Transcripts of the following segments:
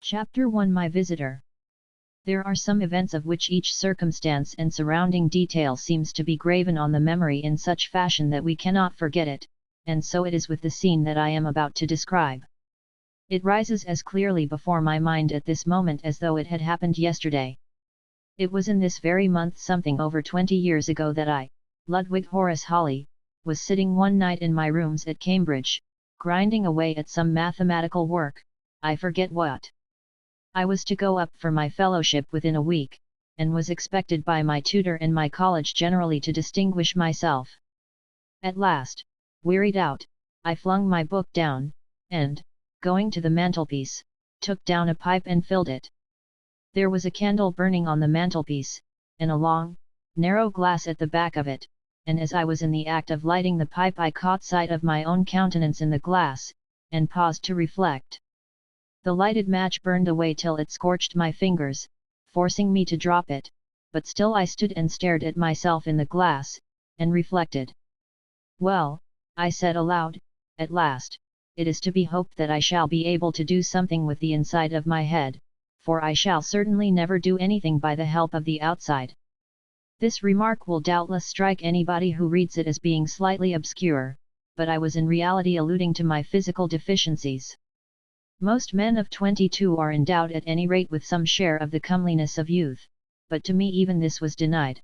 Chapter 1 My Visitor. There are some events of which each circumstance and surrounding detail seems to be graven on the memory in such fashion that we cannot forget it, and so it is with the scene that I am about to describe. It rises as clearly before my mind at this moment as though it had happened yesterday. It was in this very month something over 20 years ago that I, Ludwig Horace Hawley, was sitting one night in my rooms at Cambridge, grinding away at some mathematical work, I forget what. I was to go up for my fellowship within a week, and was expected by my tutor and my college generally to distinguish myself. At last, wearied out, I flung my book down, and, going to the mantelpiece, took down a pipe and filled it. There was a candle burning on the mantelpiece, and a long, narrow glass at the back of it, and as I was in the act of lighting the pipe I caught sight of my own countenance in the glass, and paused to reflect. The lighted match burned away till it scorched my fingers, forcing me to drop it, but still I stood and stared at myself in the glass, and reflected. Well, I said aloud, at last, it is to be hoped that I shall be able to do something with the inside of my head, for I shall certainly never do anything by the help of the outside. This remark will doubtless strike anybody who reads it as being slightly obscure, but I was in reality alluding to my physical deficiencies. Most men of 22 are endowed at any rate with some share of the comeliness of youth, but to me even this was denied.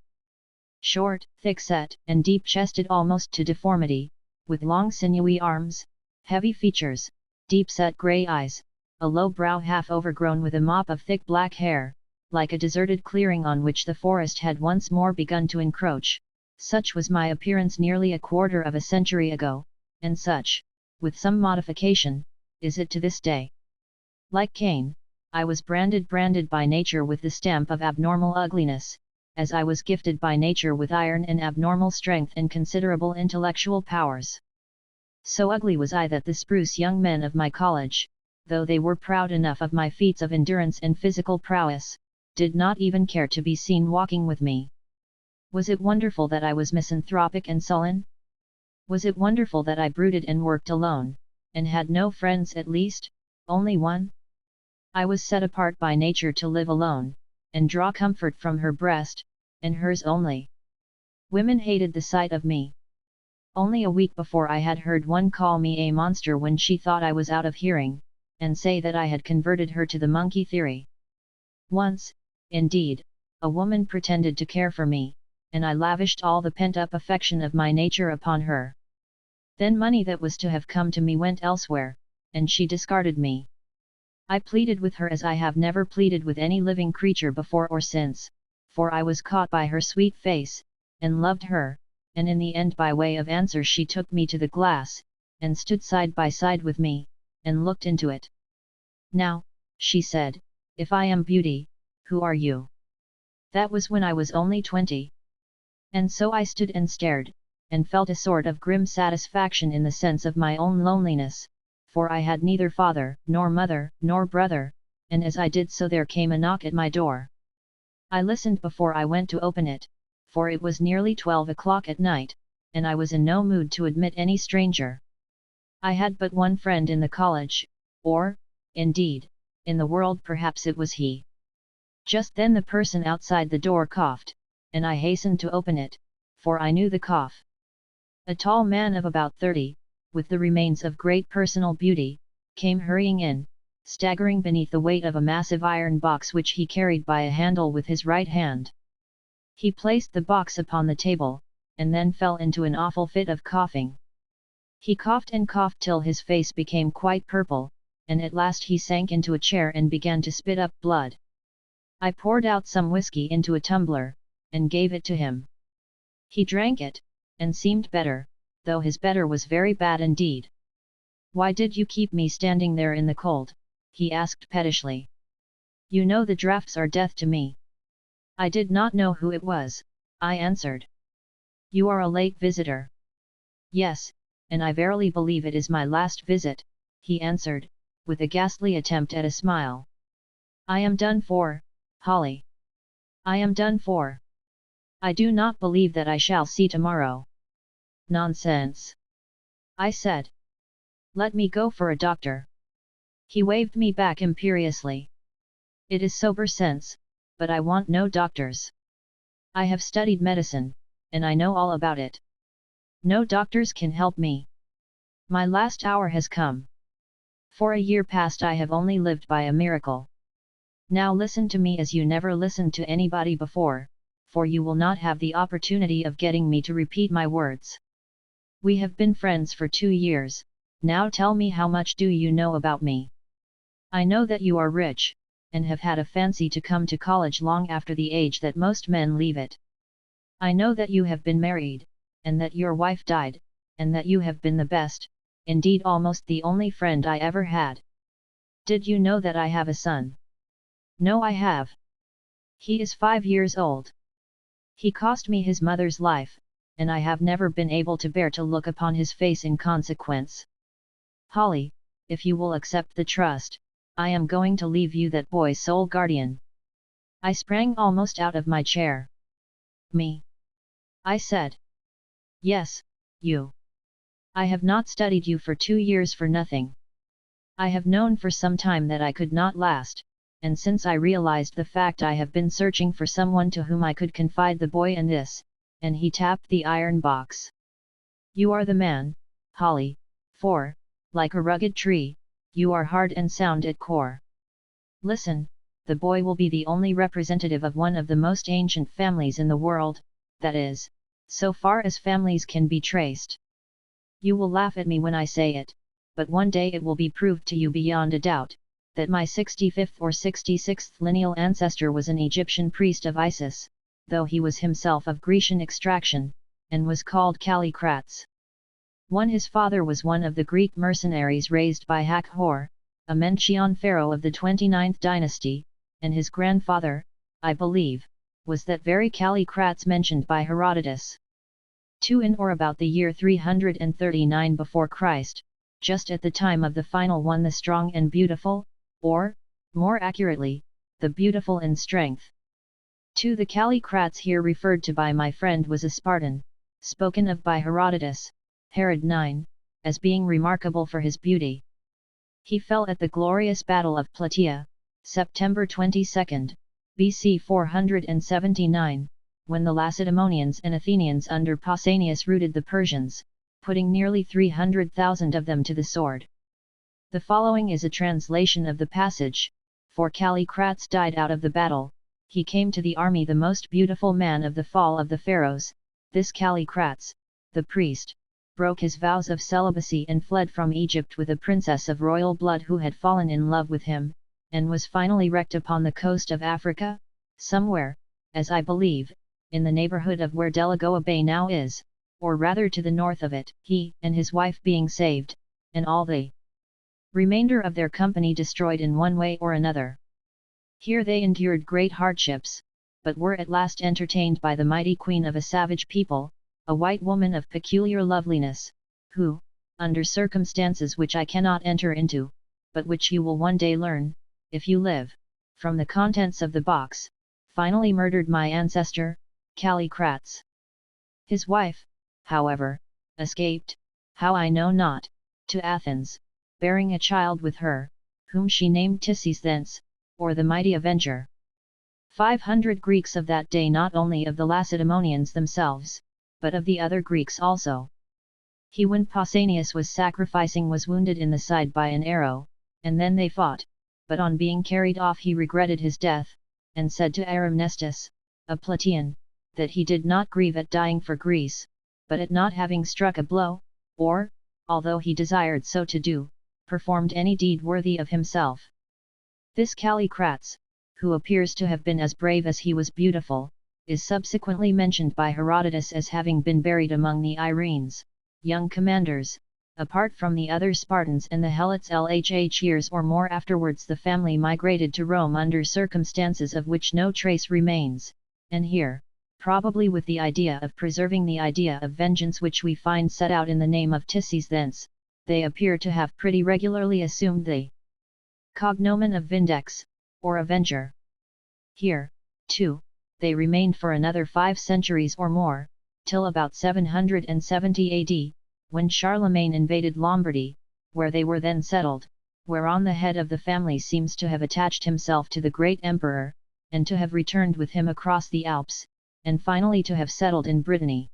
Short, thick-set, and deep-chested almost to deformity, with long sinewy arms, heavy features, deep-set grey eyes, a low brow half overgrown with a mop of thick black hair, like a deserted clearing on which the forest had once more begun to encroach, such was my appearance nearly a quarter of a century ago, and such, with some modification, is it to this day. Like Cain, I was branded by nature with the stamp of abnormal ugliness, as I was gifted by nature with iron and abnormal strength and considerable intellectual powers. So ugly was I that the spruce young men of my college, though they were proud enough of my feats of endurance and physical prowess, did not even care to be seen walking with me. Was it wonderful that I was misanthropic and sullen? Was it wonderful that I brooded and worked alone, and had no friends, at least, only one? I was set apart by nature to live alone, and draw comfort from her breast, and hers only. Women hated the sight of me. Only a week before I had heard one call me a monster when she thought I was out of hearing, and say that I had converted her to the monkey theory. Once, indeed, a woman pretended to care for me, and I lavished all the pent-up affection of my nature upon her. Then money that was to have come to me went elsewhere, and she discarded me. I pleaded with her as I have never pleaded with any living creature before or since, for I was caught by her sweet face, and loved her, and in the end by way of answer she took me to the glass, and stood side by side with me, and looked into it. Now, she said, if I am beauty, who are you? That was when I was only 20. And so I stood and stared, and felt a sort of grim satisfaction in the sense of my own loneliness, for I had neither father, nor mother, nor brother, and as I did so there came a knock at my door. I listened before I went to open it, for it was nearly 12 o'clock at night, and I was in no mood to admit any stranger. I had but one friend in the college, or, indeed, in the world perhaps it was he. Just then the person outside the door coughed, and I hastened to open it, for I knew the cough. A tall man of about 30, with the remains of great personal beauty, came hurrying in, staggering beneath the weight of a massive iron box which he carried by a handle with his right hand. He placed the box upon the table, and then fell into an awful fit of coughing. He coughed and coughed till his face became quite purple, and at last he sank into a chair and began to spit up blood. I poured out some whiskey into a tumbler, and gave it to him. He drank it, and seemed better, though his better was very bad indeed. Why did you keep me standing there in the cold? He asked pettishly. You know the draughts are death to me. I did not know who it was, I answered. You are a late visitor. Yes, and I verily believe it is my last visit, he answered, with a ghastly attempt at a smile. I am done for, Holly. I am done for. I do not believe that I shall see tomorrow. Nonsense, I said. Let me go for a doctor. He waved me back imperiously. It is sober sense, but I want no doctors. I have studied medicine, and I know all about it. No doctors can help me. My last hour has come. For a year past I have only lived by a miracle. Now listen to me as you never listened to anybody before, for you will not have the opportunity of getting me to repeat my words. We have been friends for 2 years, now tell me how much do you know about me? I know that you are rich, and have had a fancy to come to college long after the age that most men leave it. I know that you have been married, and that your wife died, and that you have been the best, indeed almost the only friend I ever had. Did you know that I have a son? No, I have. He is 5 years old. He cost me his mother's life, and I have never been able to bear to look upon his face in consequence. Holly, if you will accept the trust, I am going to leave you that boy's sole guardian. I sprang almost out of my chair. Me? I said. Yes, you. I have not studied you for 2 years for nothing. I have known for some time that I could not last, and since I realized the fact I have been searching for someone to whom I could confide the boy in this, and he tapped the iron box. You are the man, Holly, for, like a rugged tree, you are hard and sound at core. Listen, the boy will be the only representative of one of the most ancient families in the world, that is, so far as families can be traced. You will laugh at me when I say it, but one day it will be proved to you beyond a doubt, that my 65th or 66th lineal ancestor was an Egyptian priest of Isis, though he was himself of Grecian extraction, and was called Callicrates. His father was one of the Greek mercenaries raised by Haggard, a Menchian pharaoh of the 29th dynasty, and his grandfather, I believe, was that very Callicrates mentioned by Herodotus. In or about the year 339 before Christ, just at the time of the final one, the strong and beautiful, or, more accurately, the beautiful in strength. The Callicrates here referred to by my friend was a Spartan, spoken of by Herodotus, Herod 9, as being remarkable for his beauty. He fell at the glorious Battle of Plataea, September 22, BC 479, when the Lacedaemonians and Athenians under Pausanias routed the Persians, putting nearly 300,000 of them to the sword. The following is a translation of the passage: for Callicrates died out of the battle, he came to the army the most beautiful man of the fall of the pharaohs. This Callicrates, the priest, broke his vows of celibacy and fled from Egypt with a princess of royal blood who had fallen in love with him, and was finally wrecked upon the coast of Africa, somewhere, as I believe, in the neighborhood of where Delagoa Bay now is, or rather to the north of it, he and his wife being saved, and all the remainder of their company destroyed in one way or another. Here they endured great hardships, but were at last entertained by the mighty queen of a savage people, a white woman of peculiar loveliness, who, under circumstances which I cannot enter into, but which you will one day learn, if you live, from the contents of the box, finally murdered my ancestor, Callicrates. His wife, however, escaped, how I know not, to Athens, bearing a child with her, whom she named Tisses thence, or the mighty avenger. 500 Greeks of that day, not only of the Lacedaemonians themselves, but of the other Greeks also. He, when Pausanias was sacrificing, was wounded in the side by an arrow, and then they fought, but on being carried off he regretted his death, and said to Aramnestus, a Plataean, that he did not grieve at dying for Greece, but at not having struck a blow, or, although he desired so to do, performed any deed worthy of himself. This Callicrates, who appears to have been as brave as he was beautiful, is subsequently mentioned by Herodotus as having been buried among the Irines, young commanders. Apart from the other Spartans and the Helots, years or more afterwards the family migrated to Rome under circumstances of which no trace remains, and here, probably with the idea of preserving the idea of vengeance which we find set out in the name of Tisses thence, they appear to have pretty regularly assumed the cognomen of Vindex, or Avenger. Here, too, they remained for another 5 centuries or more, till about 770 AD, when Charlemagne invaded Lombardy, where they were then settled, whereon the head of the family seems to have attached himself to the great emperor, and to have returned with him across the Alps, and finally to have settled in Brittany.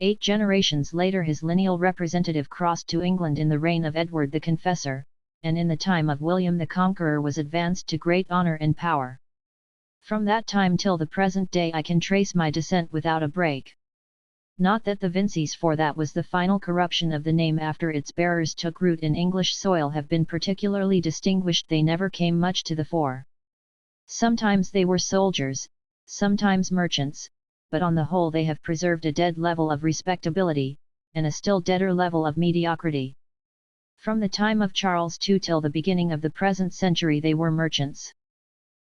8 generations later his lineal representative crossed to England in the reign of Edward the Confessor, and in the time of William the Conqueror was advanced to great honour and power. From that time till the present day I can trace my descent without a break. Not that the Vinceys, for that was the final corruption of the name after its bearers took root in English soil, have been particularly distinguished. They never came much to the fore. Sometimes they were soldiers, sometimes merchants, but on the whole they have preserved a dead level of respectability, and a still deader level of mediocrity. From the time of Charles II till the beginning of the present century they were merchants.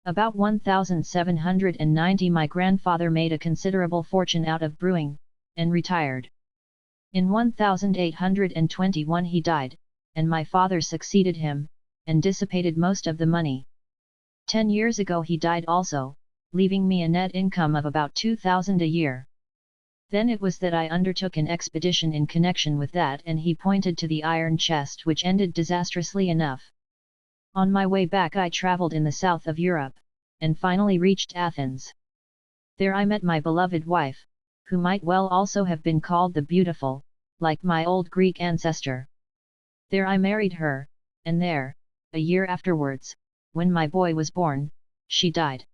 About 1790 my grandfather made a considerable fortune out of brewing, and retired. In 1821 he died, and my father succeeded him, and dissipated most of the money. 10 years ago he died also, leaving me a net income of about 2,000 a year. Then it was that I undertook an expedition in connection with that, and he pointed to the iron chest, which ended disastrously enough. On my way back I travelled in the south of Europe, and finally reached Athens. There I met my beloved wife, who might well also have been called the Beautiful, like my old Greek ancestor. There I married her, and there, a year afterwards, when my boy was born, she died.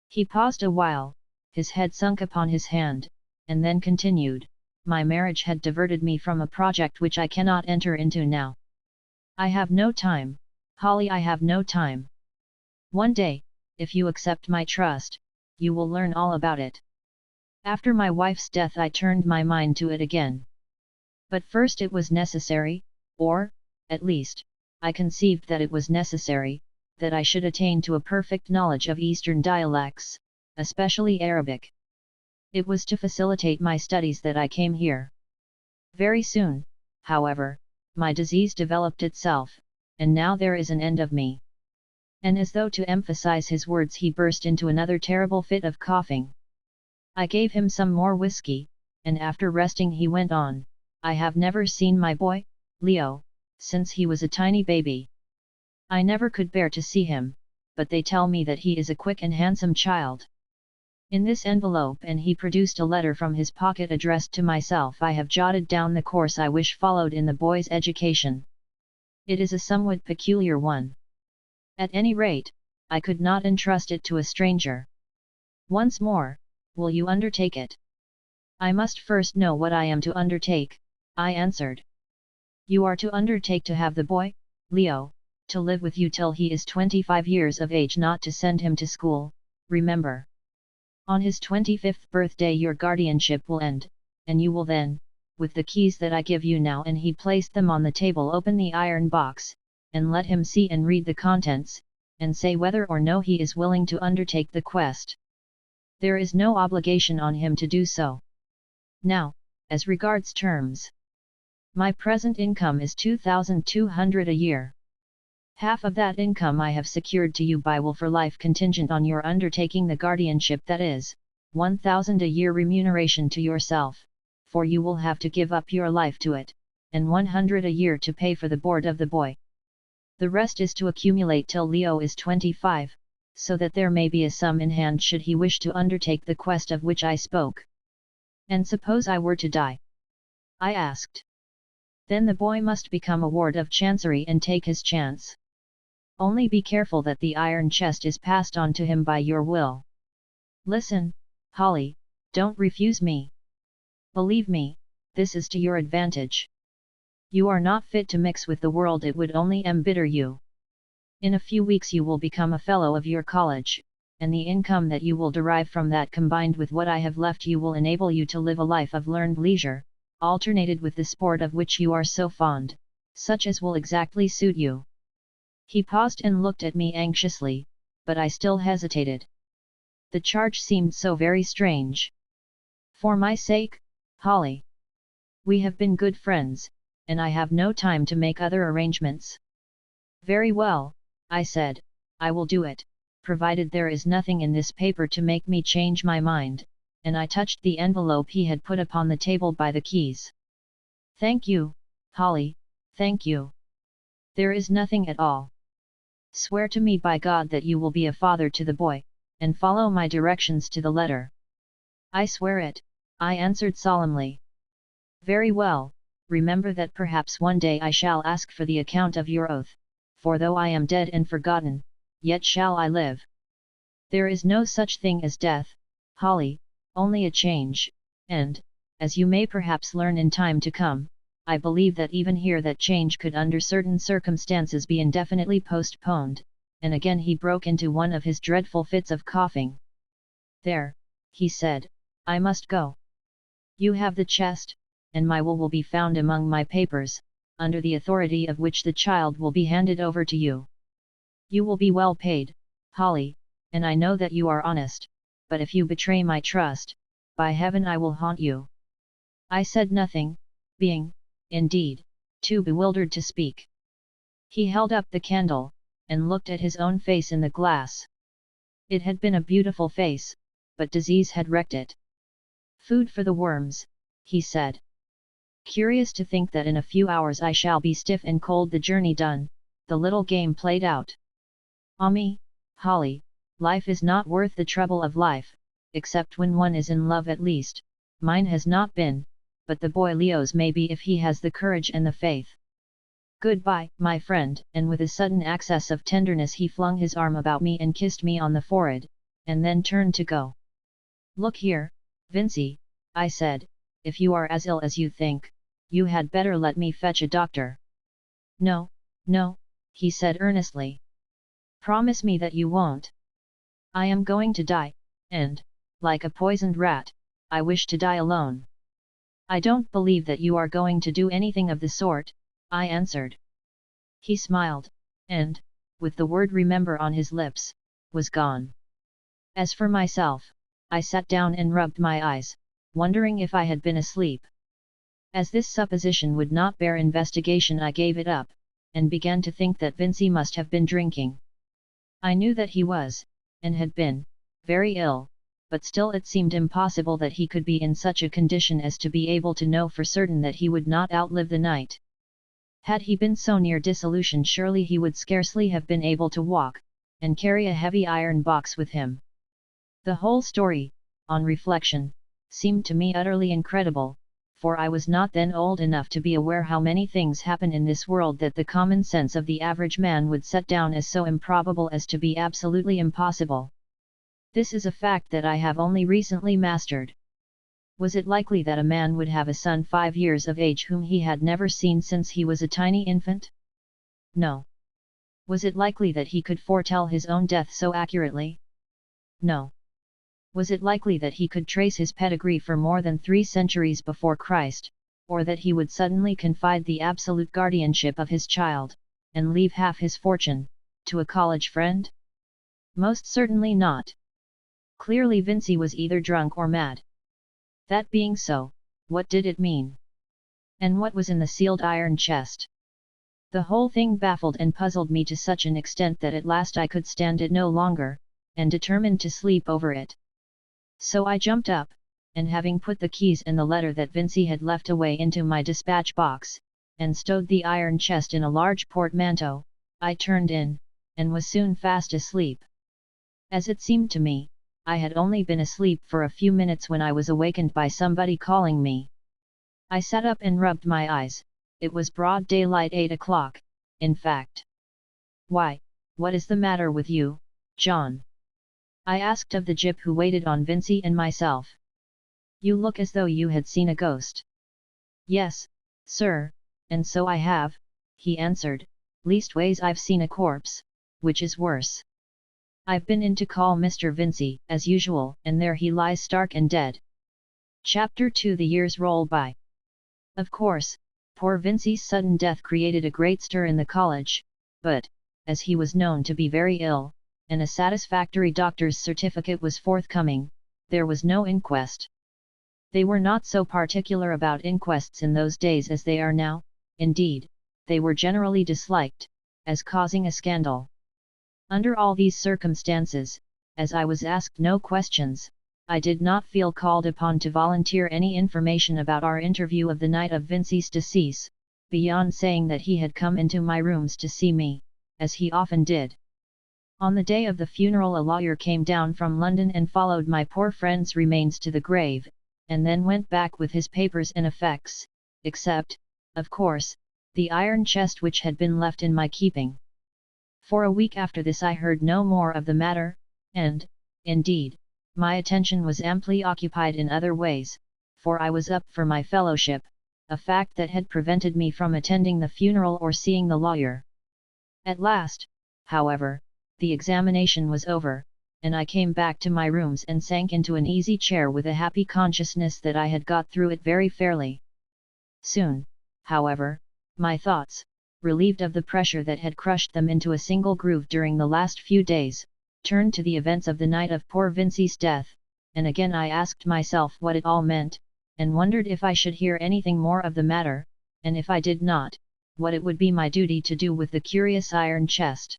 He paused a while, his head sunk upon his hand, and then continued, my marriage had diverted me from a project which I cannot enter into now. I have no time, Holly, I have no time. One day, if you accept my trust, you will learn all about it. After my wife's death I turned my mind to it again. But first it was necessary, or, at least, I conceived that it was necessary, that I should attain to a perfect knowledge of Eastern dialects, especially Arabic. It was to facilitate my studies that I came here. Very soon, however, my disease developed itself, and now there is an end of me. And as though to emphasize his words he burst into another terrible fit of coughing. I gave him some more whiskey, and after resting he went on, I have never seen my boy, Leo, since he was a tiny baby. I never could bear to see him, but they tell me that he is a quick and handsome child. In this envelope, and he produced a letter from his pocket addressed to myself, I have jotted down the course I wish followed in the boy's education. It is a somewhat peculiar one. At any rate, I could not entrust it to a stranger. Once more, will you undertake it? I must first know what I am to undertake, I answered. You are to undertake to have the boy, Leo, to live with you till he is 25 years of age, not to send him to school, remember. On his 25th birthday your guardianship will end, and you will then, with the keys that I give you now, and he placed them on the table, open the iron box, and let him see and read the contents, and say whether or no he is willing to undertake the quest. There is no obligation on him to do so. Now, as regards terms. My present income is 2,200 a year. Half of that income I have secured to you by will for life, contingent on your undertaking the guardianship, that is, 1,000 a year remuneration to yourself, for you will have to give up your life to it, and 100 a year to pay for the board of the boy. The rest is to accumulate till Leo is 25, so that there may be a sum in hand should he wish to undertake the quest of which I spoke. And suppose I were to die? I asked. Then the boy must become a ward of Chancery and take his chance. Only be careful that the iron chest is passed on to him by your will. Listen, Holly, don't refuse me. Believe me, this is to your advantage. You are not fit to mix with the world, it would only embitter you. In a few weeks you will become a fellow of your college, and the income that you will derive from that, combined with what I have left you, will enable you to live a life of learned leisure, alternated with the sport of which you are so fond, such as will exactly suit you. He paused and looked at me anxiously, but I still hesitated. The charge seemed so very strange. For my sake, Holly. We have been good friends, and I have no time to make other arrangements. Very well, I said, I will do it, provided there is nothing in this paper to make me change my mind, and I touched the envelope he had put upon the table by the keys. Thank you, Holly, thank you. There is nothing at all. Swear to me by God that you will be a father to the boy, and follow my directions to the letter." "I swear it," I answered solemnly. "Very well, remember that perhaps one day I shall ask for the account of your oath, for though I am dead and forgotten, yet shall I live. There is no such thing as death, Holly, only a change, and, as you may perhaps learn in time to come, I believe that even here that change could under certain circumstances be indefinitely postponed," and again he broke into one of his dreadful fits of coughing. "There," he said, "I must go. You have the chest, and my will be found among my papers, under the authority of which the child will be handed over to you. You will be well paid, Holly, and I know that you are honest, but if you betray my trust, by heaven I will haunt you." I said nothing, being, indeed, too bewildered to speak. He held up the candle, and looked at his own face in the glass. It had been a beautiful face, but disease had wrecked it. "Food for the worms," he said. "Curious to think that in a few hours I shall be stiff and cold. The journey done, the little game played out. Ah me, Holly, life is not worth the trouble of life, except when one is in love at least. Mine has not been, but the boy Leo's may be if he has the courage and the faith. Goodbye, my friend," and with a sudden access of tenderness he flung his arm about me and kissed me on the forehead, and then turned to go. "Look here, Vincey," I said, "if you are as ill as you think, you had better let me fetch a doctor." "No, no," he said earnestly. "Promise me that you won't. I am going to die, and, like a poisoned rat, I wish to die alone." "I don't believe that you are going to do anything of the sort," I answered. He smiled, and, with the word "remember" on his lips, was gone. As for myself, I sat down and rubbed my eyes, wondering if I had been asleep. As this supposition would not bear investigation, I gave it up, and began to think that Vincey must have been drinking. I knew that he was, and had been, very ill, but still it seemed impossible that he could be in such a condition as to be able to know for certain that he would not outlive the night. Had he been so near dissolution, surely he would scarcely have been able to walk, and carry a heavy iron box with him. The whole story, on reflection, seemed to me utterly incredible, for I was not then old enough to be aware how many things happen in this world that the common sense of the average man would set down as so improbable as to be absolutely impossible. This is a fact that I have only recently mastered. Was it likely that a man would have a son 5 years of age whom he had never seen since he was a tiny infant? No. Was it likely that he could foretell his own death so accurately? No. Was it likely that he could trace his pedigree for more than 3 centuries before Christ, or that he would suddenly confide the absolute guardianship of his child, and leave half his fortune, to a college friend? Most certainly not. Clearly Vincey was either drunk or mad. That being so, what did it mean? And what was in the sealed iron chest? The whole thing baffled and puzzled me to such an extent that at last I could stand it no longer, and determined to sleep over it. So I jumped up, and having put the keys and the letter that Vincey had left away into my dispatch box, and stowed the iron chest in a large portmanteau, I turned in, and was soon fast asleep. As it seemed to me, I had only been asleep for a few minutes when I was awakened by somebody calling me. I sat up and rubbed my eyes. It was broad daylight, 8 o'clock, in fact. "Why, what is the matter with you, John?" I asked of the gyp who waited on Vincey and myself. "You look as though you had seen a ghost." "Yes, sir, and so I have," he answered, "leastways I've seen a corpse, which is worse. I've been in to call Mr. Vincey, as usual, and there he lies stark and dead." Chapter 2. The years roll by. Of course, poor Vincey's sudden death created a great stir in the college, but, as he was known to be very ill, and a satisfactory doctor's certificate was forthcoming, there was no inquest. They were not so particular about inquests in those days as they are now. Indeed, they were generally disliked, as causing a scandal. Under all these circumstances, as I was asked no questions, I did not feel called upon to volunteer any information about our interview of the night of Vincey's decease, beyond saying that he had come into my rooms to see me, as he often did. On the day of the funeral a lawyer came down from London and followed my poor friend's remains to the grave, and then went back with his papers and effects, except, of course, the iron chest which had been left in my keeping. For a week after this I heard no more of the matter, and, indeed, my attention was amply occupied in other ways, for I was up for my fellowship, a fact that had prevented me from attending the funeral or seeing the lawyer. At last, however, the examination was over, and I came back to my rooms and sank into an easy chair with a happy consciousness that I had got through it very fairly. Soon, however, my thoughts, relieved of the pressure that had crushed them into a single groove during the last few days, turned to the events of the night of poor Vincey's death, and again I asked myself what it all meant, and wondered if I should hear anything more of the matter, and if I did not, what it would be my duty to do with the curious iron chest.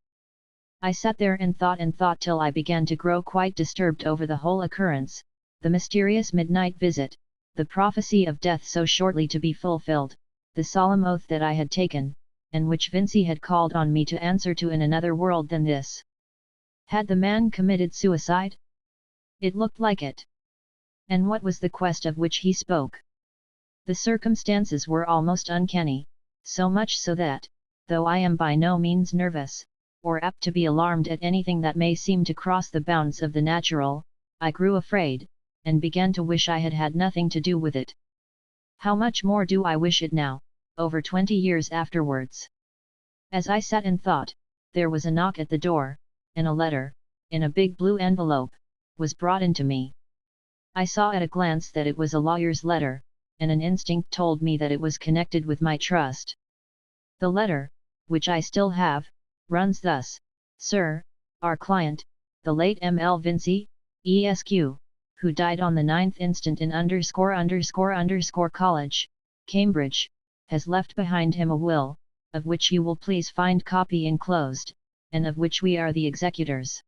I sat there and thought till I began to grow quite disturbed over the whole occurrence, the mysterious midnight visit, the prophecy of death so shortly to be fulfilled, the solemn oath that I had taken, and which Vincey had called on me to answer to in another world than this. Had the man committed suicide? It looked like it. And what was the quest of which he spoke? The circumstances were almost uncanny, so much so that, though I am by no means nervous, or apt to be alarmed at anything that may seem to cross the bounds of the natural, I grew afraid, and began to wish I had had nothing to do with it. How much more do I wish it now, over 20 years afterwards. As I sat and thought, there was a knock at the door, and a letter, in a big blue envelope, was brought into me. I saw at a glance that it was a lawyer's letter, and an instinct told me that it was connected with my trust. The letter, which I still have, runs thus: Sir, our client, the late M.L. Vincey, Esq., who died on the 9th instant in ____ College, Cambridge, has left behind him a will, of which you will please find copy enclosed, and of which we are the executors.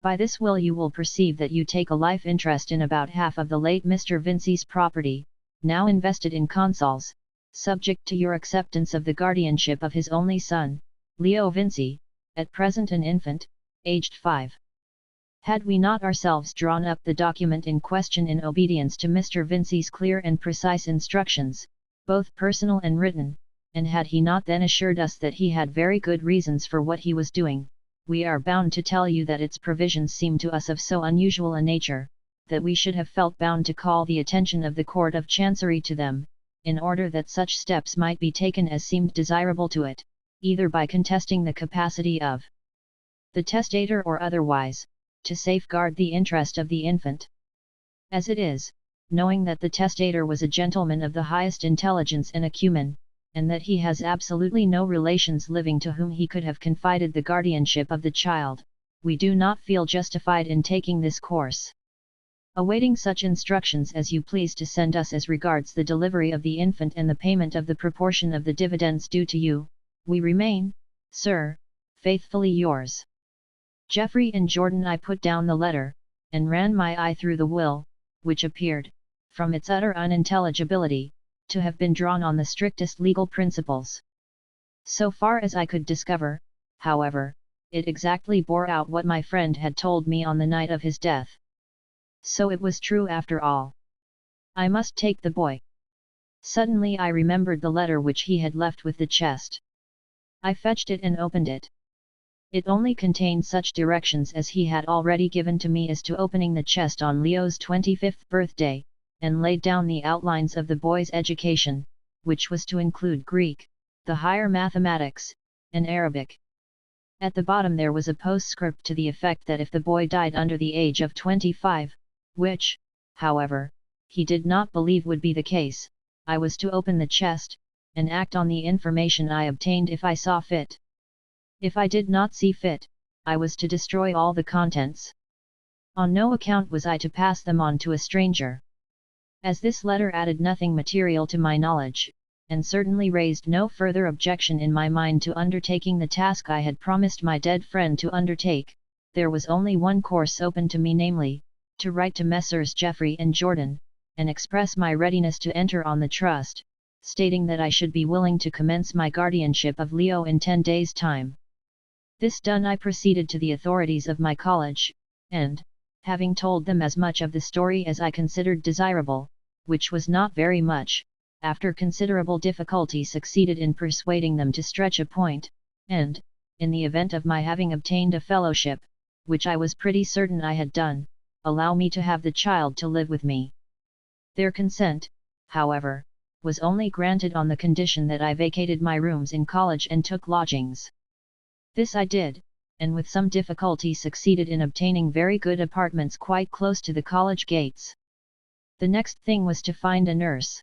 By this will you will perceive that you take a life interest in about half of the late Mr. Vincey's property, now invested in consols, subject to your acceptance of the guardianship of his only son, Leo Vincey, at present an infant, aged 5. Had we not ourselves drawn up the document in question in obedience to Mr. Vincey's clear and precise instructions, both personal and written, and had he not then assured us that he had very good reasons for what he was doing, we are bound to tell you that its provisions seem to us of so unusual a nature, that we should have felt bound to call the attention of the Court of Chancery to them, in order that such steps might be taken as seemed desirable to it, either by contesting the capacity of the testator or otherwise, to safeguard the interest of the infant. As it is, knowing that the testator was a gentleman of the highest intelligence and acumen, and that he has absolutely no relations living to whom he could have confided the guardianship of the child, we do not feel justified in taking this course. Awaiting such instructions as you please to send us as regards the delivery of the infant and the payment of the proportion of the dividends due to you, we remain, Sir, faithfully yours, Geoffrey and Jordan. I put down the letter, and ran my eye through the will, which appeared, from its utter unintelligibility, to have been drawn on the strictest legal principles. So far as I could discover, however, it exactly bore out what my friend had told me on the night of his death. So it was true after all. I must take the boy. Suddenly I remembered the letter which he had left with the chest. I fetched it and opened it. It only contained such directions as he had already given to me as to opening the chest on Leo's 25th birthday, and laid down the outlines of the boy's education, which was to include Greek, the higher mathematics, and Arabic. At the bottom there was a postscript to the effect that if the boy died under the age of 25, which, however, he did not believe would be the case, I was to open the chest, and act on the information I obtained if I saw fit. If I did not see fit, I was to destroy all the contents. On no account was I to pass them on to a stranger. As this letter added nothing material to my knowledge, and certainly raised no further objection in my mind to undertaking the task I had promised my dead friend to undertake, there was only one course open to me, namely, to write to Messrs. Geoffrey and Jordan, and express my readiness to enter on the trust, stating that I should be willing to commence my guardianship of Leo in 10 days' time. This done, I proceeded to the authorities of my college, and, having told them as much of the story as I considered desirable, which was not very much, after considerable difficulty succeeded in persuading them to stretch a point, and, in the event of my having obtained a fellowship, which I was pretty certain I had done, allow me to have the child to live with me. Their consent, however, was only granted on the condition that I vacated my rooms in college and took lodgings. This I did, and with some difficulty succeeded in obtaining very good apartments quite close to the college gates. The next thing was to find a nurse.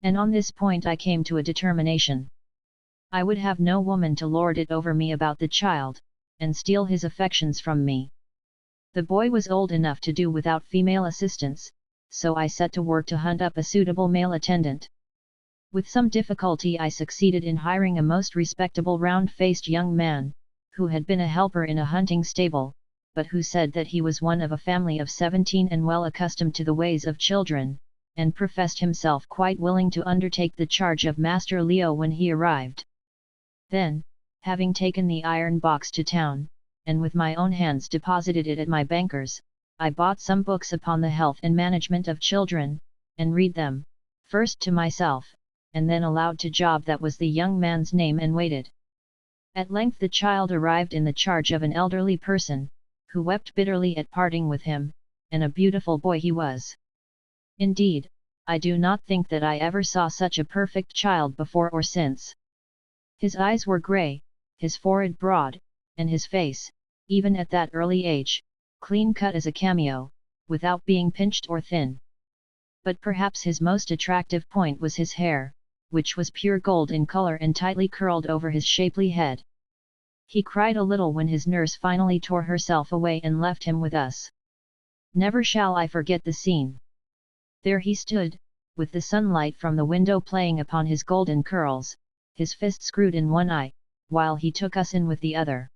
And on this point I came to a determination. I would have no woman to lord it over me about the child, and steal his affections from me. The boy was old enough to do without female assistance, so I set to work to hunt up a suitable male attendant. With some difficulty I succeeded in hiring a most respectable round-faced young man, who had been a helper in a hunting stable, but who said that he was one of a family of 17 and well accustomed to the ways of children, and professed himself quite willing to undertake the charge of Master Leo when he arrived. Then, having taken the iron box to town, and with my own hands deposited it at my banker's, I bought some books upon the health and management of children, and read them, first to myself, and then aloud to Job, that was the young man's name, and waited. At length the child arrived in the charge of an elderly person, who wept bitterly at parting with him, and a beautiful boy he was. Indeed, I do not think that I ever saw such a perfect child before or since. His eyes were grey, his forehead broad, and his face, even at that early age, clean cut as a cameo, without being pinched or thin. But perhaps his most attractive point was his hair, which was pure gold in color and tightly curled over his shapely head. He cried a little when his nurse finally tore herself away and left him with us. Never shall I forget the scene. There he stood, with the sunlight from the window playing upon his golden curls, his fist screwed in one eye, while he took us in with the other.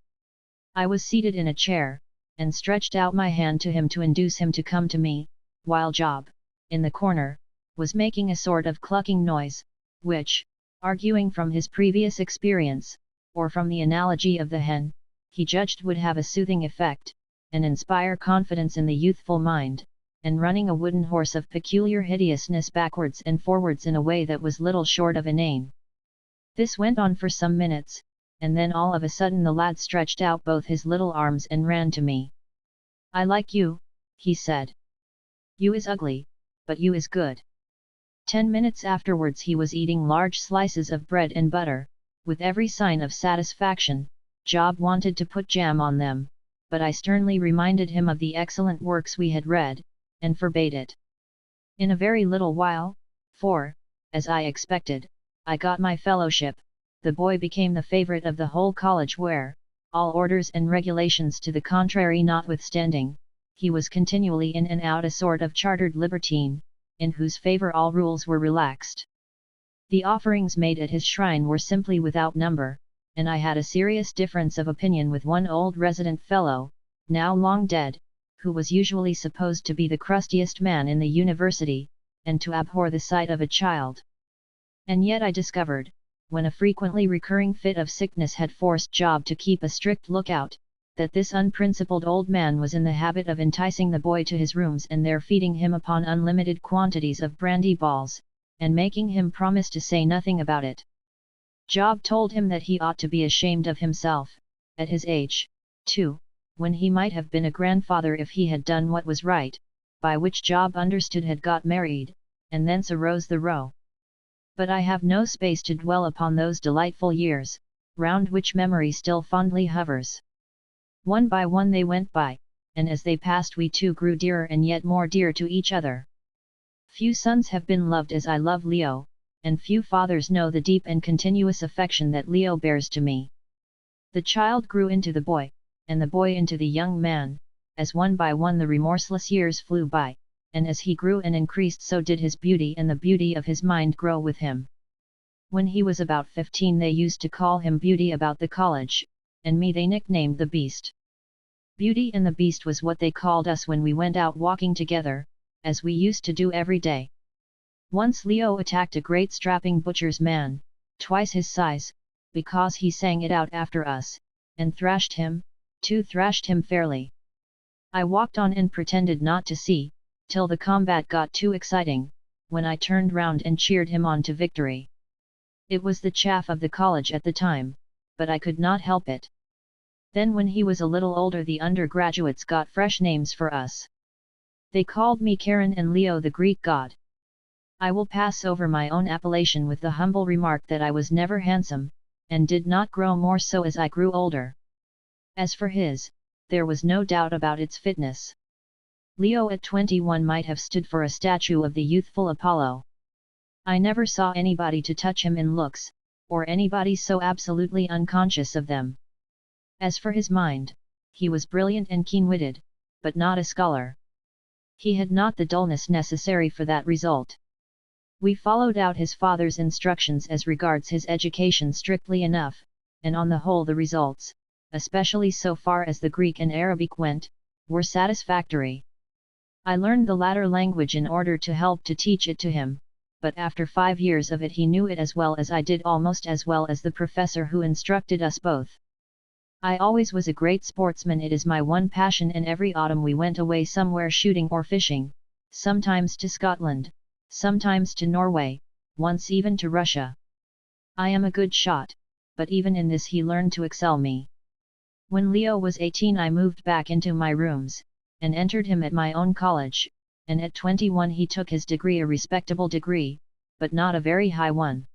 I was seated in a chair, and stretched out my hand to him to induce him to come to me, while Job, in the corner, was making a sort of clucking noise, which, arguing from his previous experience, or from the analogy of the hen, he judged would have a soothing effect, and inspire confidence in the youthful mind, and running a wooden horse of peculiar hideousness backwards and forwards in a way that was little short of inane. This went on for some minutes, and then all of a sudden the lad stretched out both his little arms and ran to me. "I like you," he said. "You is ugly, but you is good." 10 minutes afterwards he was eating large slices of bread and butter, with every sign of satisfaction. Job wanted to put jam on them, but I sternly reminded him of the excellent works we had read, and forbade it. In a very little while, for, as I expected, I got my fellowship, the boy became the favourite of the whole college where, all orders and regulations to the contrary notwithstanding, he was continually in and out a sort of chartered libertine, in whose favour all rules were relaxed. The offerings made at his shrine were simply without number, and I had a serious difference of opinion with one old resident fellow, now long dead, who was usually supposed to be the crustiest man in the university, and to abhor the sight of a child. And yet I discovered, when a frequently recurring fit of sickness had forced Job to keep a strict lookout, that this unprincipled old man was in the habit of enticing the boy to his rooms and there feeding him upon unlimited quantities of brandy balls, and making him promise to say nothing about it. Job told him that he ought to be ashamed of himself, at his age, too, when he might have been a grandfather if he had done what was right, by which Job understood had got married, and thence arose the row. But I have no space to dwell upon those delightful years, round which memory still fondly hovers. One by one they went by, and as they passed we too grew dearer and yet more dear to each other. Few sons have been loved as I love Leo, and few fathers know the deep and continuous affection that Leo bears to me. The child grew into the boy, and the boy into the young man, as one by one the remorseless years flew by, and as he grew and increased so did his beauty and the beauty of his mind grow with him. When he was about 15 they used to call him Beauty about the college, and me they nicknamed the Beast. Beauty and the Beast was what they called us when we went out walking together, as we used to do every day. Once Leo attacked a great strapping butcher's man, twice his size, because he sang it out after us, and thrashed him, thrashed him fairly. I walked on and pretended not to see, till the combat got too exciting, when I turned round and cheered him on to victory. It was the chaff of the college at the time, but I could not help it. Then when he was a little older the undergraduates got fresh names for us. They called me Karen and Leo the Greek god. I will pass over my own appellation with the humble remark that I was never handsome, and did not grow more so as I grew older. As for his, there was no doubt about its fitness. Leo at 21 might have stood for a statue of the youthful Apollo. I never saw anybody to touch him in looks, or anybody so absolutely unconscious of them. As for his mind, he was brilliant and keen-witted, but not a scholar. He had not the dullness necessary for that result. We followed out his father's instructions as regards his education strictly enough, and on the whole the results, especially so far as the Greek and Arabic went, were satisfactory. I learned the latter language in order to help to teach it to him, but after 5 years of it he knew it as well as I did, almost as well as the professor who instructed us both. I always was a great sportsman. It is my one passion, and every autumn we went away somewhere shooting or fishing, sometimes to Scotland, sometimes to Norway, once even to Russia. I am a good shot, but even in this he learned to excel me. When Leo was 18 I moved back into my rooms, and entered him at my own college, and at 21 he took his degree, a respectable degree, but not a very high one.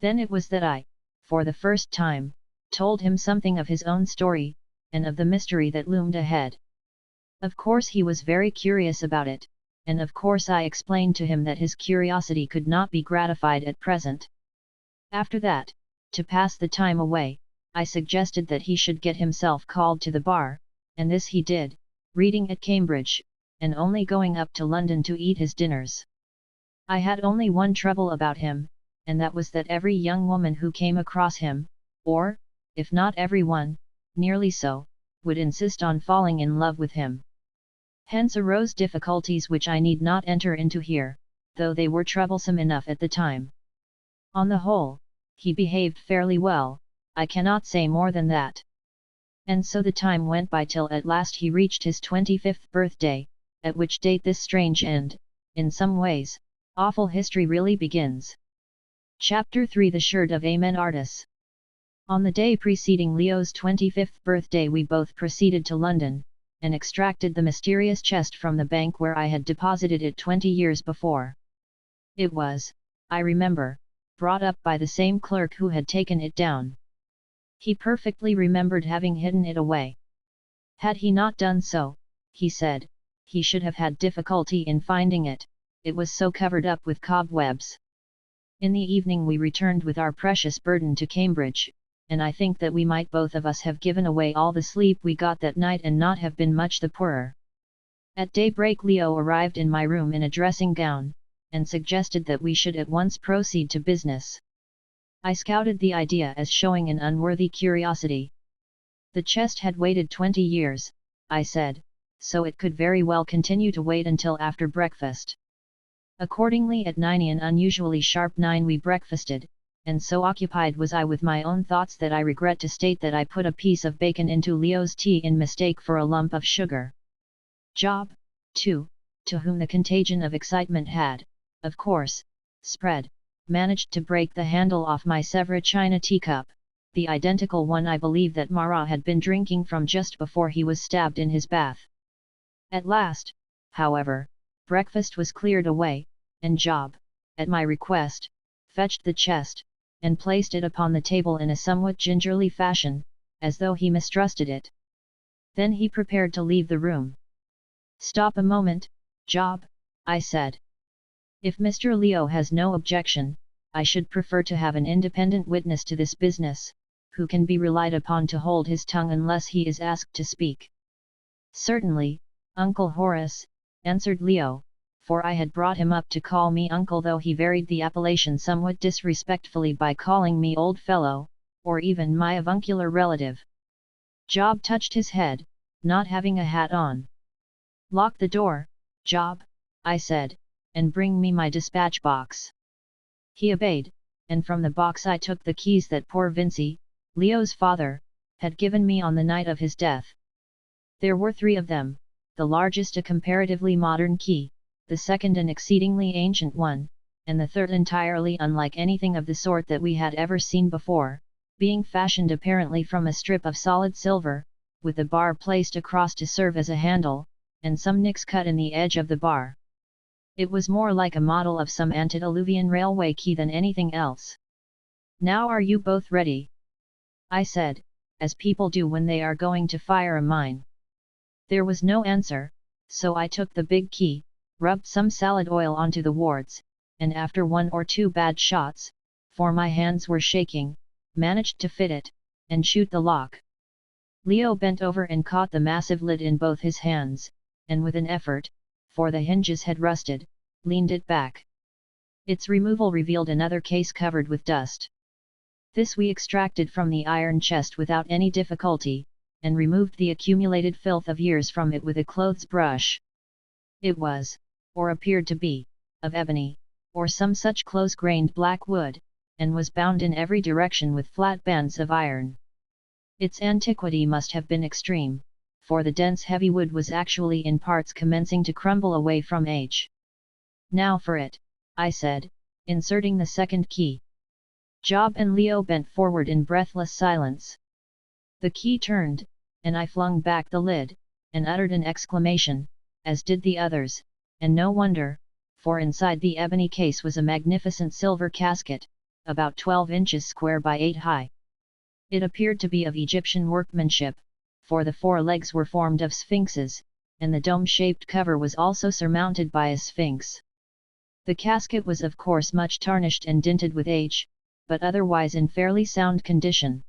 Then it was that I, for the first time, told him something of his own story, and of the mystery that loomed ahead. Of course he was very curious about it, and of course I explained to him that his curiosity could not be gratified at present. After that, to pass the time away, I suggested that he should get himself called to the bar, and this he did, reading at Cambridge, and only going up to London to eat his dinners. I had only one trouble about him, and that was that every young woman who came across him, or, if not every one, nearly so, would insist on falling in love with him. Hence arose difficulties which I need not enter into here, though they were troublesome enough at the time. On the whole, he behaved fairly well, I cannot say more than that. And so the time went by till at last he reached his 25th birthday, at which date this strange and, in some ways, awful history really begins. Chapter 3: The Shirt of Amen Artis. On the day preceding Leo's 25th birthday we both proceeded to London, and extracted the mysterious chest from the bank where I had deposited it 20 years before. It was, I remember, brought up by the same clerk who had taken it down. He perfectly remembered having hidden it away. Had he not done so, he said, he should have had difficulty in finding it, it was so covered up with cobwebs. In the evening we returned with our precious burden to Cambridge, and I think that we might both of us have given away all the sleep we got that night and not have been much the poorer. At daybreak Leo arrived in my room in a dressing gown, and suggested that we should at once proceed to business. I scouted the idea as showing an unworthy curiosity. The chest had waited 20 years, I said, so it could very well continue to wait until after breakfast. Accordingly at 9, an unusually sharp 9, we breakfasted, and so occupied was I with my own thoughts that I regret to state that I put a piece of bacon into Leo's tea in mistake for a lump of sugar. Job, too, to whom the contagion of excitement had, of course, spread, managed to break the handle off my Sèvres china teacup, the identical one I believe that Marat had been drinking from just before he was stabbed in his bath. At last, however, breakfast was cleared away, and Job, at my request, fetched the chest, and placed it upon the table in a somewhat gingerly fashion, as though he mistrusted it. Then he prepared to leave the room. "Stop a moment, Job," I said. "If Mr. Leo has no objection, I should prefer to have an independent witness to this business, who can be relied upon to hold his tongue unless he is asked to speak." "Certainly, Uncle Horace," answered Leo, for I had brought him up to call me uncle, though he varied the appellation somewhat disrespectfully by calling me old fellow, or even my avuncular relative. Job touched his head, not having a hat on. "Lock the door, Job," I said, and bring me my dispatch box." He obeyed, and from the box I took the keys that poor Vincey, Leo's father, had given me on the night of his death. There were 3 of them, the largest a comparatively modern key, the second an exceedingly ancient one, and the third entirely unlike anything of the sort that we had ever seen before, being fashioned apparently from a strip of solid silver, with a bar placed across to serve as a handle, and some nicks cut in the edge of the bar. It was more like a model of some antediluvian railway key than anything else. "Now are you both ready?" I said, as people do when they are going to fire a mine. There was no answer, so I took the big key, rubbed some salad oil onto the wards, and after 1 or 2 bad shots, for my hands were shaking, managed to fit it, and shoot the lock. Leo bent over and caught the massive lid in both his hands, and with an effort, for the hinges had rusted, leaned it back. Its removal revealed another case covered with dust. This we extracted from the iron chest without any difficulty, and removed the accumulated filth of years from it with a clothes brush. It was, or appeared to be, of ebony, or some such close-grained black wood, and was bound in every direction with flat bands of iron. Its antiquity must have been extreme, for the dense heavy wood was actually in parts commencing to crumble away from age. "Now for it," I said, inserting the second key. Job and Leo bent forward in breathless silence. The key turned, and I flung back the lid, and uttered an exclamation, as did the others, and no wonder, for inside the ebony case was a magnificent silver casket, about 12 inches square by 8 high. It appeared to be of Egyptian workmanship, for the 4 legs were formed of sphinxes, and the dome-shaped cover was also surmounted by a sphinx. The casket was of course much tarnished and dinted with age, but otherwise in fairly sound condition.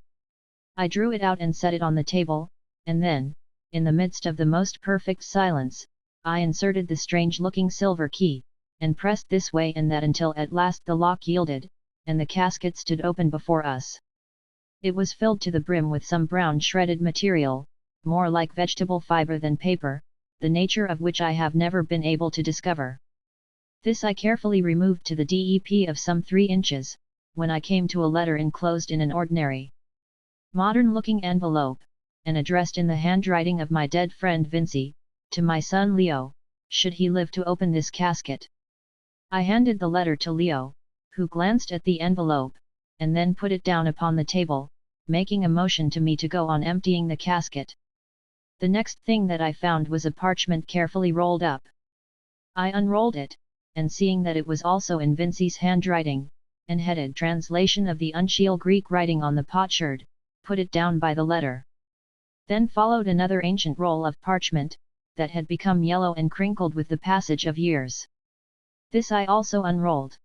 I drew it out and set it on the table, and then, in the midst of the most perfect silence, I inserted the strange-looking silver key, and pressed this way and that until at last the lock yielded, and the casket stood open before us. It was filled to the brim with some brown shredded material, more like vegetable fiber than paper, the nature of which I have never been able to discover. This I carefully removed to the depth of some 3 inches, when I came to a letter enclosed in an ordinary, modern-looking envelope, and addressed in the handwriting of my dead friend Vincey, to my son Leo, should he live to open this casket. I handed the letter to Leo, who glanced at the envelope, and then put it down upon the table, making a motion to me to go on emptying the casket. The next thing that I found was a parchment carefully rolled up. I unrolled it, and seeing that it was also in Vincey's handwriting, and headed "Translation of the Uncial Greek Writing on the Potsherd," put it down by the letter. Then followed another ancient roll of parchment, that had become yellow and crinkled with the passage of years. This I also unrolled.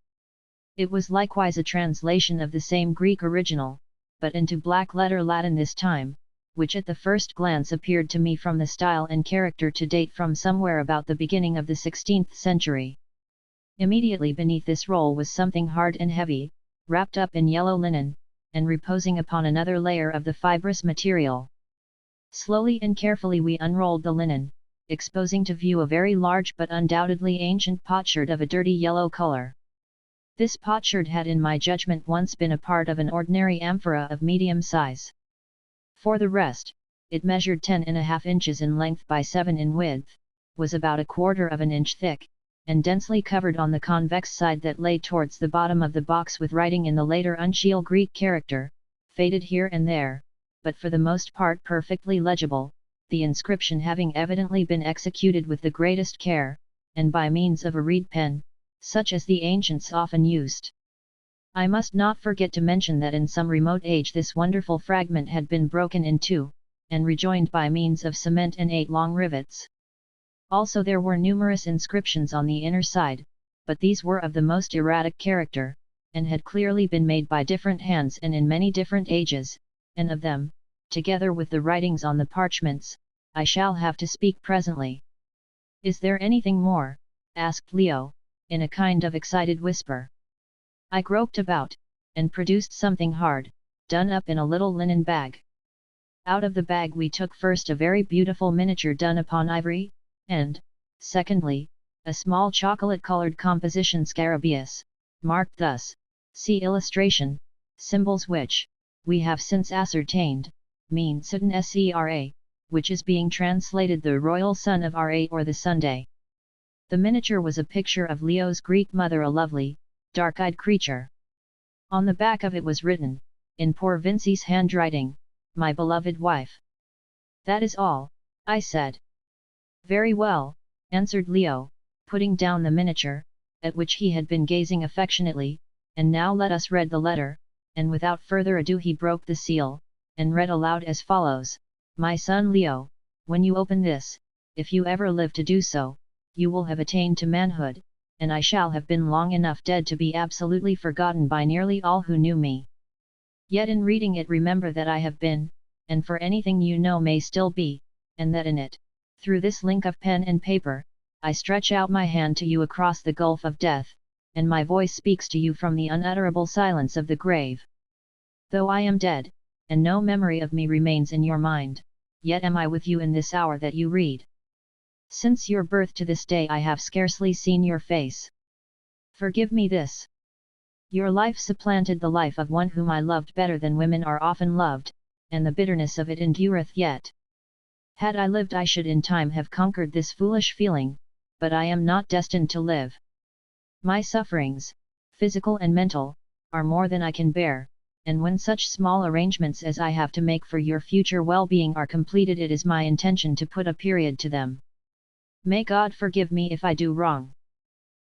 It was likewise a translation of the same Greek original, but into black letter Latin this time, which at the first glance appeared to me from the style and character to date from somewhere about the beginning of the 16th century. Immediately beneath this roll was something hard and heavy, wrapped up in yellow linen, and reposing upon another layer of the fibrous material. Slowly and carefully we unrolled the linen, exposing to view a very large but undoubtedly ancient potsherd of a dirty yellow color. This potsherd had in my judgment once been a part of an ordinary amphora of medium size. For the rest, it measured 10½ inches in length by 7 in width, was about 1/4 of an inch thick, and densely covered on the convex side that lay towards the bottom of the box with writing in the later uncial Greek character, faded here and there, but for the most part perfectly legible, the inscription having evidently been executed with the greatest care, and by means of a reed pen, such as the ancients often used. I must not forget to mention that in some remote age this wonderful fragment had been broken in 2, and rejoined by means of cement and 8 long rivets. Also there were numerous inscriptions on the inner side, but these were of the most erratic character, and had clearly been made by different hands and in many different ages, and of them, together with the writings on the parchments, I shall have to speak presently. "Is there anything more?" asked Leo, in a kind of excited whisper. I groped about, and produced something hard, done up in a little linen bag. Out of the bag we took first a very beautiful miniature done upon ivory, and, secondly, a small chocolate-colored composition scarabaeus, marked thus, see illustration, symbols which, we have since ascertained, mean Sutton Sera, which is being translated the royal son of Ra or the Sunday. The miniature was a picture of Leo's Greek mother, a lovely, dark-eyed creature. On the back of it was written, in poor Vincey's handwriting, my beloved wife. That is all, I said. Very well, answered Leo, putting down the miniature, at which he had been gazing affectionately, and now let us read the letter, and without further ado he broke the seal, and read aloud as follows, My son Leo, when you open this, if you ever live to do so, you will have attained to manhood, and I shall have been long enough dead to be absolutely forgotten by nearly all who knew me. Yet in reading it remember that I have been, and for anything you know may still be, and that in it, through this link of pen and paper, I stretch out my hand to you across the gulf of death, and my voice speaks to you from the unutterable silence of the grave. Though I am dead, and no memory of me remains in your mind, yet am I with you in this hour that you read. Since your birth to this day I have scarcely seen your face. Forgive me this. Your life supplanted the life of one whom I loved better than women are often loved, and the bitterness of it endureth yet. Had I lived I should in time have conquered this foolish feeling, but I am not destined to live. My sufferings, physical and mental, are more than I can bear, and when such small arrangements as I have to make for your future well-being are completed it is my intention to put a period to them. May God forgive me if I do wrong.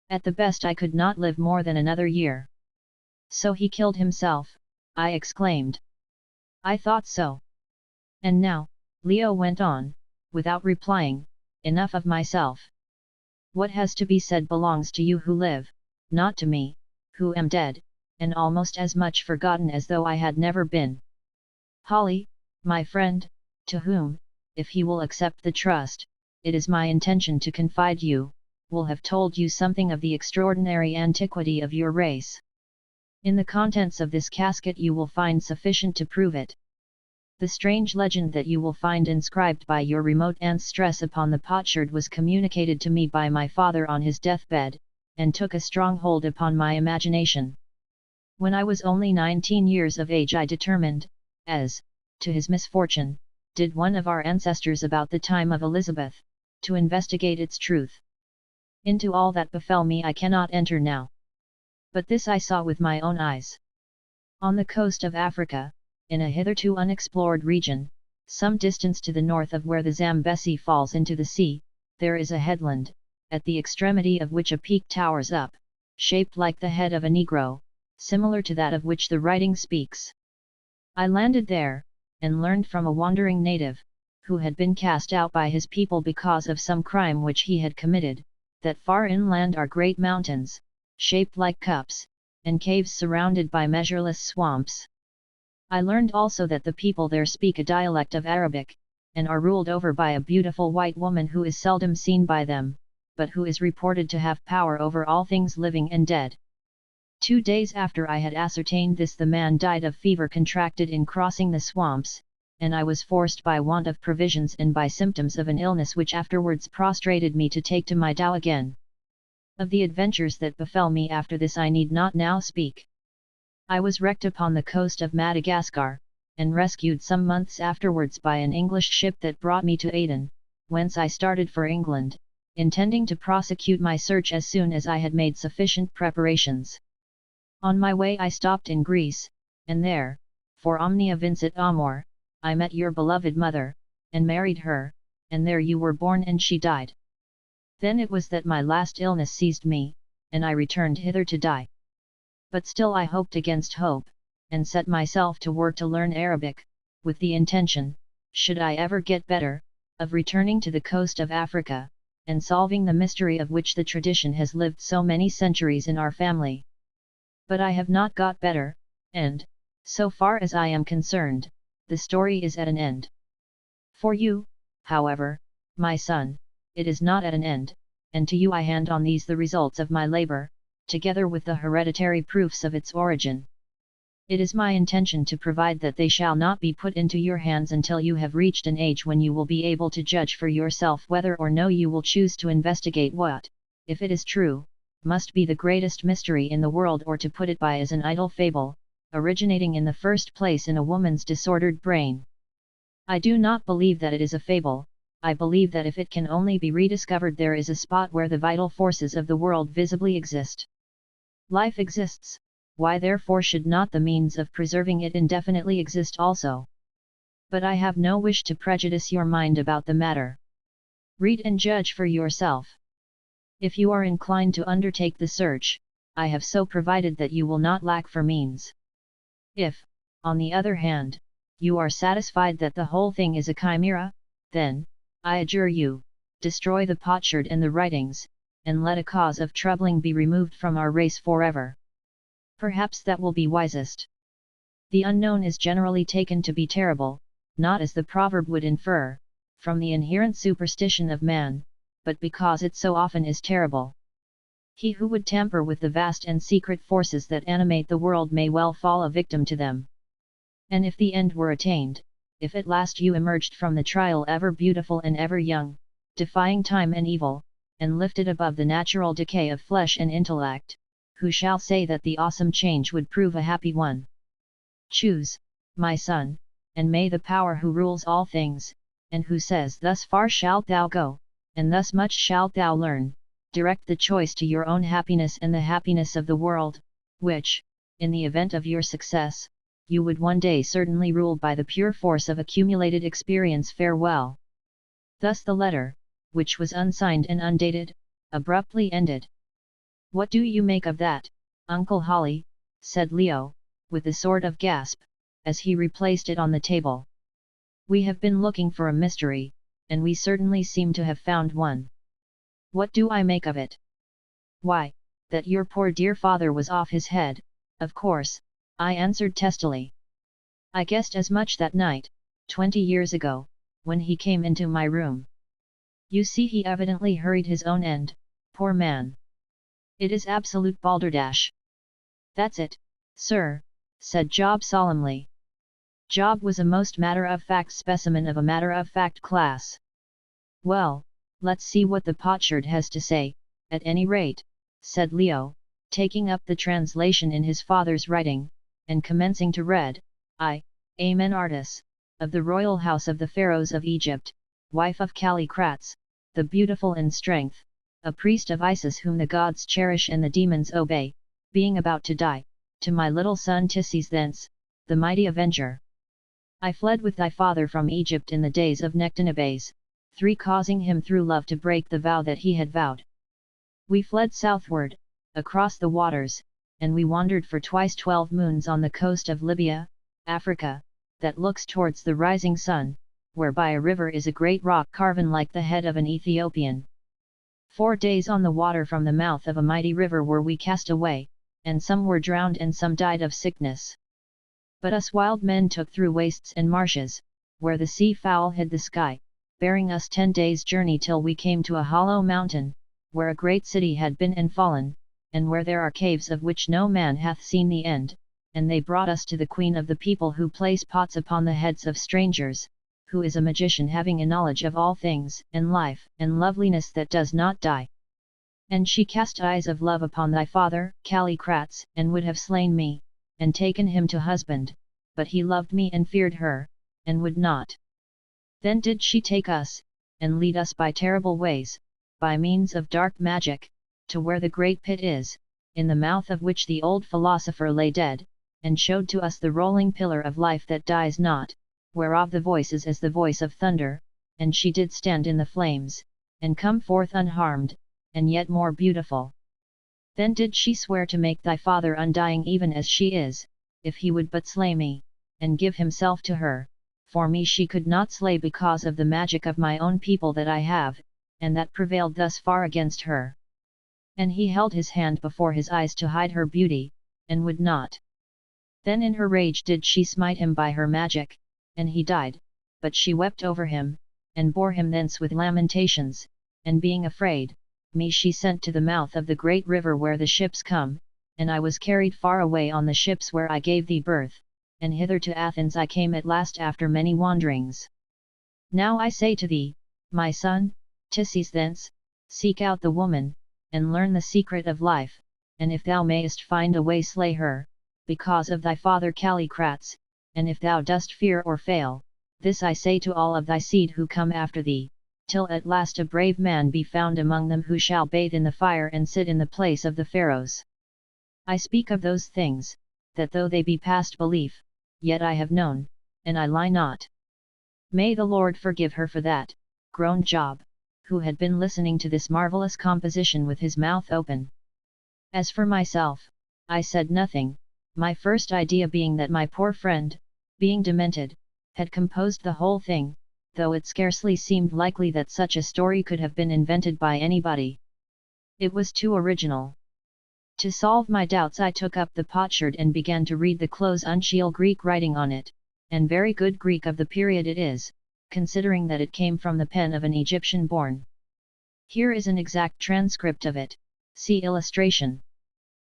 At the best I could not live more than another year. So he killed himself, I exclaimed. I thought so. And now, Leo went on, without replying, enough of myself. What has to be said belongs to you who live, not to me, who am dead, and almost as much forgotten as though I had never been. Holly, my friend, to whom, if he will accept the trust, it is my intention to confide you, will have told you something of the extraordinary antiquity of your race. In the contents of this casket you will find sufficient to prove it. The strange legend that you will find inscribed by your remote aunt's stress upon the potsherd was communicated to me by my father on his deathbed, and took a strong hold upon my imagination. When I was only 19 years of age I determined, as, to his misfortune, did one of our ancestors about the time of Elizabeth, to investigate its truth. Into all that befell me I cannot enter now. But this I saw with my own eyes. On the coast of Africa, in a hitherto unexplored region, some distance to the north of where the Zambesi falls into the sea, there is a headland, at the extremity of which a peak towers up, shaped like the head of a Negro, similar to that of which the writing speaks. I landed there, and learned from a wandering native, who had been cast out by his people because of some crime which he had committed, that far inland are great mountains, shaped like cups, and caves surrounded by measureless swamps. I learned also that the people there speak a dialect of Arabic, and are ruled over by a beautiful white woman who is seldom seen by them, but who is reported to have power over all things living and dead. 2 days after I had ascertained this the man died of fever contracted in crossing the swamps, and I was forced by want of provisions and by symptoms of an illness which afterwards prostrated me to take to my dhow again. Of the adventures that befell me after this I need not now speak. I was wrecked upon the coast of Madagascar, and rescued some months afterwards by an English ship that brought me to Aden, whence I started for England, intending to prosecute my search as soon as I had made sufficient preparations. On my way I stopped in Greece, and there, for omnia vincit amor, I met your beloved mother, and married her, and there you were born and she died. Then it was that my last illness seized me, and I returned hither to die. But still I hoped against hope, and set myself to work to learn Arabic, with the intention, should I ever get better, of returning to the coast of Africa, and solving the mystery of which the tradition has lived so many centuries in our family. But I have not got better, and, so far as I am concerned, the story is at an end. For you, however, my son, it is not at an end, and to you I hand on these the results of my labor, together with the hereditary proofs of its origin. It is my intention to provide that they shall not be put into your hands until you have reached an age when you will be able to judge for yourself whether or no you will choose to investigate what, if it is true, must be the greatest mystery in the world, or to put it by as an idle fable, originating in the first place in a woman's disordered brain. I do not believe that it is a fable. I believe that if it can only be rediscovered, there is a spot where the vital forces of the world visibly exist. Life exists, why therefore should not the means of preserving it indefinitely exist also? But I have no wish to prejudice your mind about the matter. Read and judge for yourself. If you are inclined to undertake the search, I have so provided that you will not lack for means. If, on the other hand, you are satisfied that the whole thing is a chimera, then, I adjure you, destroy the potsherd and the writings, and let a cause of troubling be removed from our race forever. Perhaps that will be wisest. The unknown is generally taken to be terrible, not as the proverb would infer, from the inherent superstition of man, but because it so often is terrible. He who would tamper with the vast and secret forces that animate the world may well fall a victim to them. And if the end were attained, if at last you emerged from the trial ever beautiful and ever young, defying time and evil, and lifted above the natural decay of flesh and intellect, who shall say that the awesome change would prove a happy one? Choose, my son, and may the power who rules all things, and who says thus far shalt thou go, and thus much shalt thou learn, direct the choice to your own happiness and the happiness of the world, which, in the event of your success, you would one day certainly rule by the pure force of accumulated experience. Farewell. Thus the letter, which was unsigned and undated, abruptly ended. What do you make of that, Uncle Holly? Said Leo, with a sort of gasp, as he replaced it on the table. We have been looking for a mystery, and we certainly seem to have found one. What do I make of it? Why, that your poor dear father was off his head, of course, I answered testily. I guessed as much that night, 20 years ago, when he came into my room. You see, he evidently hurried his own end, poor man. It is absolute balderdash. That's it, sir, said Job solemnly. Job was a most matter-of-fact specimen of a matter-of-fact class. Well, let's see what the potsherd has to say, at any rate, said Leo, taking up the translation in his father's writing, and commencing to read. I, Amenartis, of the royal house of the pharaohs of Egypt, wife of Callicrates, the beautiful in strength, a priest of Isis whom the gods cherish and the demons obey, being about to die, to my little son Tisses thence, the mighty avenger. I fled with thy father from Egypt in the days of Nectanebes, 3 causing him through love to break the vow that he had vowed. We fled southward, across the waters, and we wandered for twice 12 moons on the coast of Libya, Africa, that looks towards the rising sun, where by a river is a great rock carven like the head of an Ethiopian. 4 days on the water from the mouth of a mighty river were we cast away, and some were drowned and some died of sickness. But us wild men took through wastes and marshes, where the sea fowl hid the sky, bearing us 10 days' journey till we came to a hollow mountain, where a great city had been and fallen, and where there are caves of which no man hath seen the end, and they brought us to the queen of the people who place pots upon the heads of strangers, who is a magician having a knowledge of all things and life and loveliness that does not die. And she cast eyes of love upon thy father, Callicrates, and would have slain me, and taken him to husband, but he loved me and feared her, and would not. Then did she take us, and lead us by terrible ways, by means of dark magic, to where the great pit is, in the mouth of which the old philosopher lay dead, and showed to us the rolling pillar of life that dies not, whereof the voice is as the voice of thunder, and she did stand in the flames, and come forth unharmed, and yet more beautiful. Then did she swear to make thy father undying even as she is, if he would but slay me, and give himself to her, for me she could not slay because of the magic of my own people that I have, and that prevailed thus far against her. And he held his hand before his eyes to hide her beauty, and would not. Then in her rage did she smite him by her magic, and he died, but she wept over him, and bore him thence with lamentations, and being afraid, me she sent to the mouth of the great river where the ships come, and I was carried far away on the ships where I gave thee birth, and hither to Athens I came at last after many wanderings. Now I say to thee, my son, Tisses thence, seek out the woman, and learn the secret of life, and if thou mayest find a way slay her, because of thy father Callicrates, and if thou dost fear or fail, this I say to all of thy seed who come after thee, till at last a brave man be found among them who shall bathe in the fire and sit in the place of the pharaohs. I speak of those things, that though they be past belief, yet I have known, and I lie not. May the Lord forgive her for that, groaned Job, who had been listening to this marvelous composition with his mouth open. As for myself, I said nothing, my first idea being that my poor friend, being demented, had composed the whole thing, though it scarcely seemed likely that such a story could have been invented by anybody. It was too original. To solve my doubts I took up the potsherd and began to read the close uncial Greek writing on it, and very good Greek of the period it is, considering that it came from the pen of an Egyptian born. Here is an exact transcript of it, see illustration.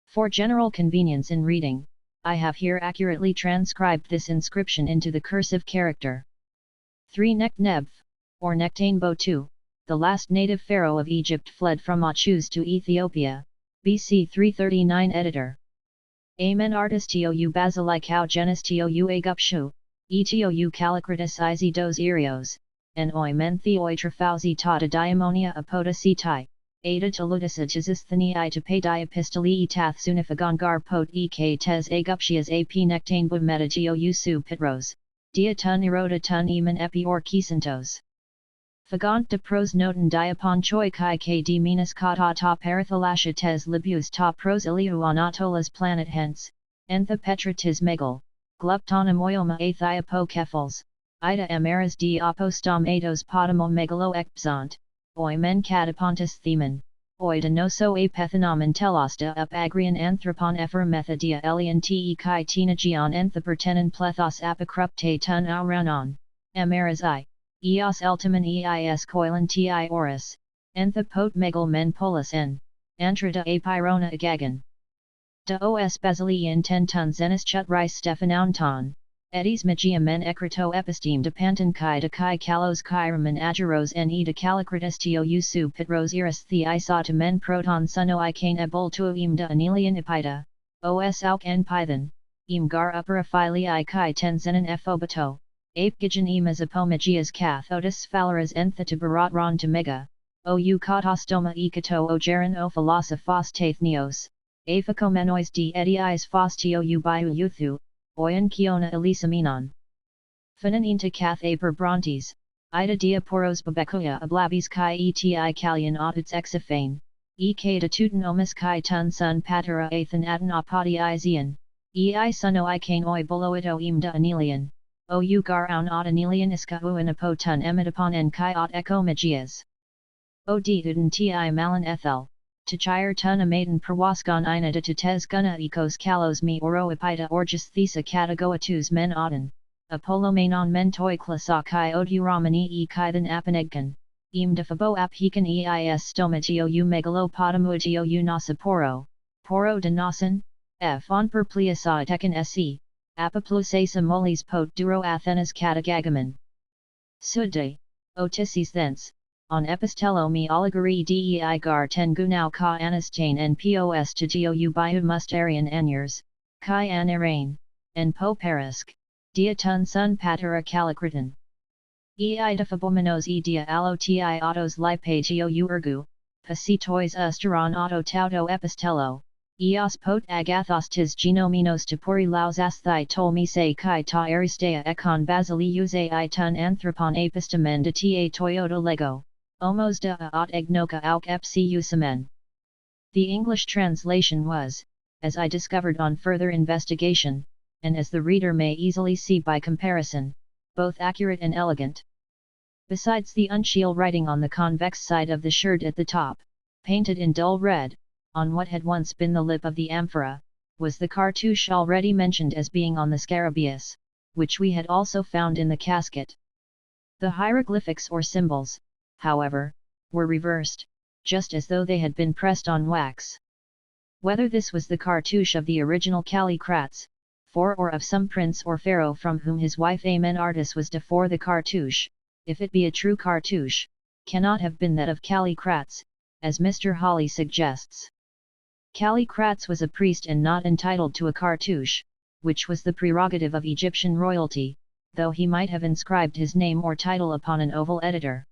For general convenience in reading, I have here accurately transcribed this inscription into the cursive character. 3 Necht-Nebf, or Nectanebo-2, the last native pharaoh of Egypt fled from Achuz to Ethiopia, BC 339 Editor. Amen Artis tou basilikau genis tou agupshu, etou Callicratus izi dos erios, and oi men theoi trafauzi ta de diamonia apoda sitai, ada teludis ajizisthani I to pay diapistoli etath sunifagongar pot ek tes agupshias ap nectanbu meta tou su pitros, dia tun eroda tun eman epi or kisantos. Fagant de pros noten diapon choi kai kd minus kata ta parathalasha tes libus ta pros iliu anatolas planet hence, entha petra tis megal, gluptona moyoma athiapo kefals, ida emeras d apostom atos potamo megalo ekpzont, oi men catapontus theman, oi denoso apethanomen telosta up agrian anthropon epher methodia elian te kai tenagion enthapertenon plethos apokrupte tun auranon, emeras I. Eos eltiman eis coilan ti oris, enthapot megal men polis n, antrata apyrona agagan. Da os basilian 10 ton zenis chut rice stephanoun ton, edis magia men ekrito episteme de panton kai de kai kalos kairaman ageros ne de Callicratus tou su pitros iris the isota men proton suno icane ebol tuim de anelian epida, os auk en python, im gar upper aphili kai ten zenon ephobato. Apegigen emas apomagias cathodus phalaras entha to barat ron to mega, ou katostoma ekato o geron o philosophos tathneos, aphacomenois de ediis phos tou biu euthu, oyan kiona elisamenon. Finaninta cath aper brontes, ida dia poros babecoia ablabis kai eti kalian aututs exophane, ek de tutan omus kai tun sun patera athan adan apodi izian, ei suno icane oi boloito im de anelian. O gar aun aut anelian iska uan apotun emitapon en kai aut ecomagias. O duden ti malan ethel, to chire tun amaden perwasgon ina de tes guna ecos kalos me oro epita orgis thesa catagoatus men auden, apolomenon men toi klasa kai odu ramani e kai than apanegkan, im defabo ap hekan eis stomatio megalopotamu tiu nasaporo, poro de nasan, f on perpliasa tekan se. Apoplusasa molis pot duro Athenas catagagamen. Sudde, otices thence, on epistelo me oligari dei gar ten gunau ka anastain en pos to tou biu mustarian eniers, kai an arain, en po perisk, dia tun sun patera Callicraton. Ei defabomenos e dia allo ti autos lipe tou ergu, pasitois usteron auto tauto epistelo. Eos pot agathos tis genominos tepori laus asthai tol me se kai ta aristea ekon basili use I tun anthropon epistamen de ta toyota lego, omos de aut egnoka auk epcu semen. The English translation was, as I discovered on further investigation, and as the reader may easily see by comparison, both accurate and elegant. Besides the uncial writing on the convex side of the shirt at the top, painted in dull red, on what had once been the lip of the amphora, was the cartouche already mentioned as being on the scarabaeus, which we had also found in the casket. The hieroglyphics or symbols, however, were reversed, just as though they had been pressed on wax. Whether this was the cartouche of the original Callicrates, for or of some prince or pharaoh from whom his wife Amenartis was de for the cartouche, if it be a true cartouche, cannot have been that of Callicrates, as Mr. Hawley suggests. Callicrates was a priest and not entitled to a cartouche, which was the prerogative of Egyptian royalty, though he might have inscribed his name or title upon an oval editor.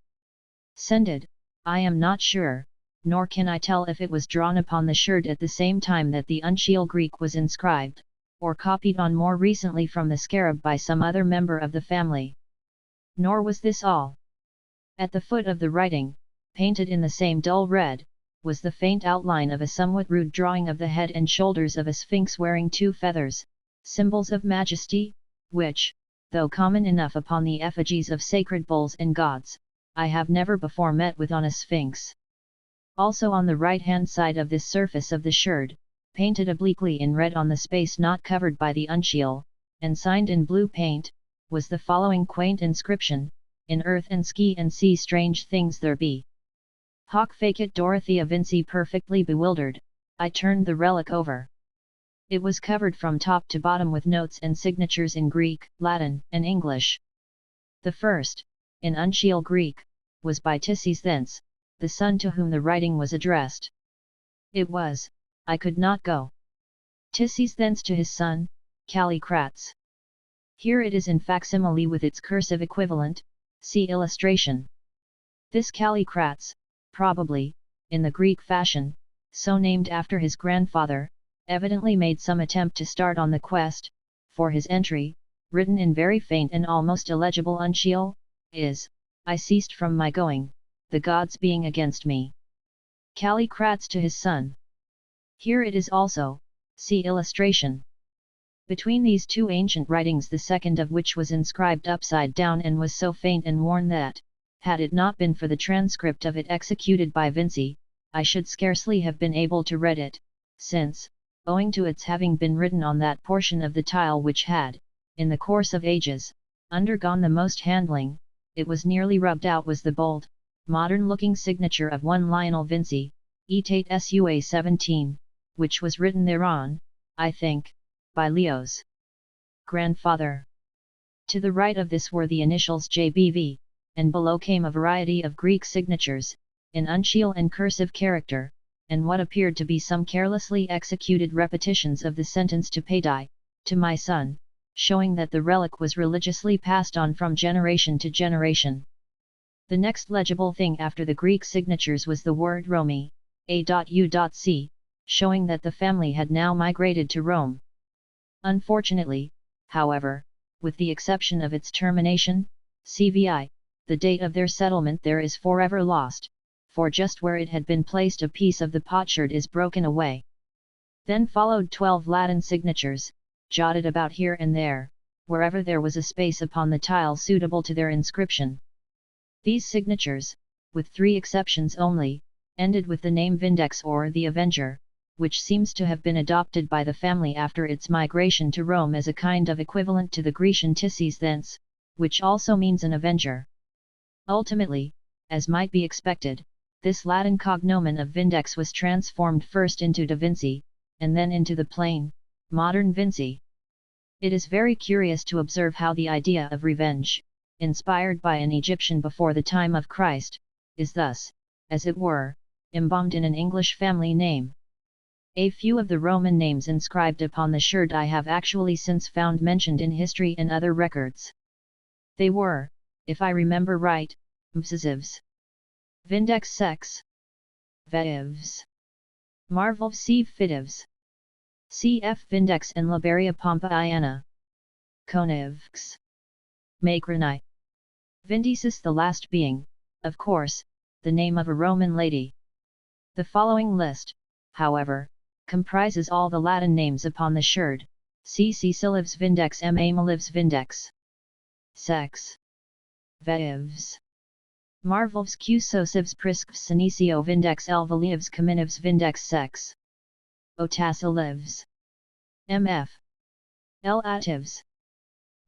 Sended, I am not sure, nor can I tell if it was drawn upon the shirt at the same time that the uncial Greek was inscribed, or copied on more recently from the scarab by some other member of the family. Nor was this all. At the foot of the writing, painted in the same dull red, was the faint outline of a somewhat rude drawing of the head and shoulders of a sphinx wearing 2 feathers, symbols of majesty, which, though common enough upon the effigies of sacred bulls and gods, I have never before met with on a sphinx. Also on the right-hand side of this surface of the shirt, painted obliquely in red on the space not covered by the uncial, and signed in blue paint, was the following quaint inscription: in earth and ski and sea strange things there be. Hoc facit Dorothea Vincey. Perfectly bewildered, I turned the relic over. It was covered from top to bottom with notes and signatures in Greek, Latin, and English. The first, in uncial Greek, was by Tisses thence, the son to whom the writing was addressed. It was, I could not go. Tisses thence to his son, Callicrates. Here it is in facsimile with its cursive equivalent, see illustration. This Callicrates, probably, in the Greek fashion, so named after his grandfather, evidently made some attempt to start on the quest, for his entry, written in very faint and almost illegible uncial, is, I ceased from my going, the gods being against me. Callicrates to his son. Here it is also, see illustration. Between these 2 ancient writings, the second of which was inscribed upside down and was so faint and worn that, had it not been for the transcript of it executed by Vincey, I should scarcely have been able to read it, since, owing to its having been written on that portion of the tile which had, in the course of ages, undergone the most handling, it was nearly rubbed out, was the bold, modern-looking signature of one Lionel Vincey, Etate Sua 17, which was written thereon, I think, by Leo's grandfather. To the right of this were the initials JBV, and below came a variety of Greek signatures, in uncial and cursive character, and what appeared to be some carelessly executed repetitions of the sentence to Padai, to my son, showing that the relic was religiously passed on from generation to generation. The next legible thing after the Greek signatures was the word Romi, A.U.C., showing that the family had now migrated to Rome. Unfortunately, however, with the exception of its termination, CVI, the date of their settlement there is forever lost, for just where it had been placed a piece of the potsherd is broken away. Then followed 12 Latin signatures, jotted about here and there, wherever there was a space upon the tile suitable to their inscription. These signatures, with 3 exceptions only, ended with the name Vindex or the Avenger, which seems to have been adopted by the family after its migration to Rome as a kind of equivalent to the Grecian Tisses thence, which also means an avenger. Ultimately, as might be expected, this Latin cognomen of Vindex was transformed first into Da Vinci, and then into the plain, modern Vincey. It is very curious to observe how the idea of revenge, inspired by an Egyptian before the time of Christ, is thus, as it were, embalmed in an English family name. A few of the Roman names inscribed upon the shirt I have actually since found mentioned in history and other records. They were, if I remember right, Msizivs, Vindex Sex, Vetivs, Marvelv Fitivs, CF Vindex and Liberia Pompeiana, Konivks, Macroni, Vindicis, the last being, of course, the name of a Roman lady. The following list, however, comprises all the Latin names upon the shirt: C. Cecilivs Vindex, M. Amalivs Vindex, Sex, Vetivs, Marvelvs Cusosivs Priscvs Senecio Vindex, Elvalievs Kaminivs Vindex Sex, Otasilivs, MF, L. Ativs,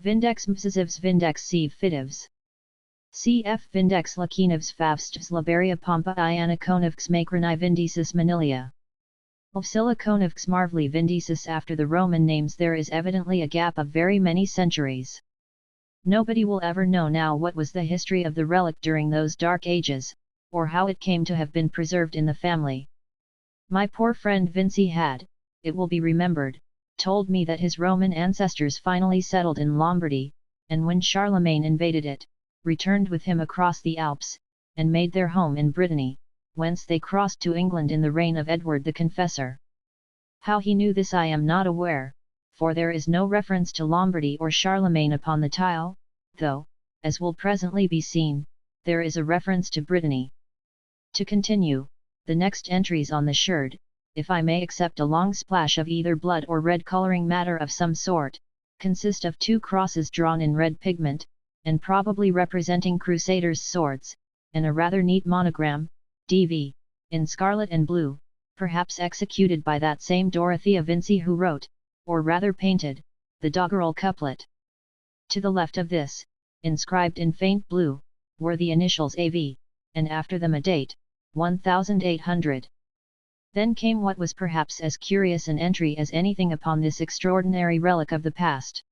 Vindex Msizivs Vindex C. Fitivs, CF Vindex Lakinivs Favstvs Liberia Pompeiana Konivks Macroni Vindicis Manilia, Ulfsilla Konivks Marvli Vindicis. After the Roman names there is evidently a gap of very many centuries. Nobody will ever know now what was the history of the relic during those dark ages, or how it came to have been preserved in the family. My poor friend Vincey had, it will be remembered, told me that his Roman ancestors finally settled in Lombardy, and when Charlemagne invaded it, returned with him across the Alps, and made their home in Brittany, whence they crossed to England in the reign of Edward the Confessor. How he knew this I am not aware, for there is no reference to Lombardy or Charlemagne upon the tile, though, as will presently be seen, there is a reference to Brittany. To continue, the next entries on the sherd, if I may except a long splash of either blood or red colouring matter of some sort, consist of 2 crosses drawn in red pigment, and probably representing crusaders' swords, and a rather neat monogram, DV, in scarlet and blue, perhaps executed by that same Dorothea Vincey who wrote, or rather painted, the doggerel couplet. To the left of this, inscribed in faint blue, were the initials AV, and after them a date, 1800. Then came what was perhaps as curious an entry as anything upon this extraordinary relic of the past.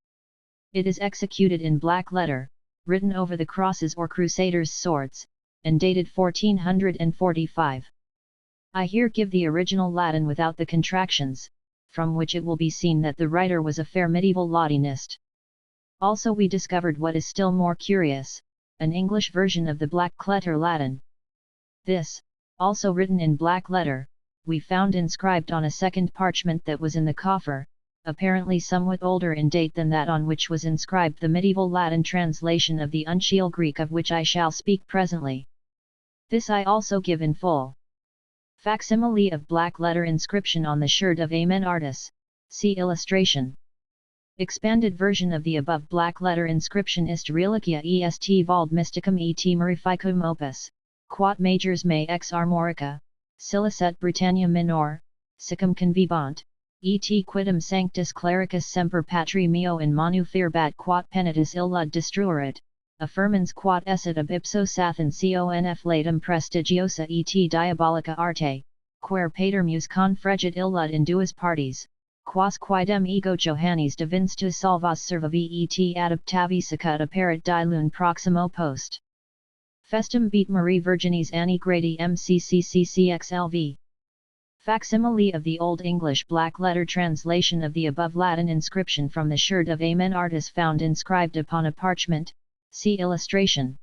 It is executed in black letter, written over the crosses or crusaders' swords, and dated 1445. I here give the original Latin without the contractions, from which it will be seen that the writer was a fair medieval Latinist. Also we discovered what is still more curious, an English version of the black letter Latin. This, also written in black letter, we found inscribed on a second parchment that was in the coffer, apparently somewhat older in date than that on which was inscribed the medieval Latin translation of the uncial Greek of which I shall speak presently. This I also give in full. Facsimile of black letter inscription on the sherd of Amen Artis, see illustration. Expanded version of the above black letter inscription ist reliquia est vald mysticum et mirificum opus, quat majors me ex armorica, silicet Britannia minor, siccum convibant, et quidem sanctus clericus semper patri meo in manu firbat quat penitus illud destruerit, affirmans quat esset ab ipso sathan conf latum prestigiosa et diabolica arte, quer patermus confregit illud in duas partes, quas quidem ego Johannes divinstus salvas servavi et adaptavi secut apparit dilun proximo post. Festum beat Marie Virginis Annie Grady MCCCCXLV. Facsimile of the Old English black letter translation of the above Latin inscription from the sherd of Amen Artis found inscribed upon a parchment, see illustration.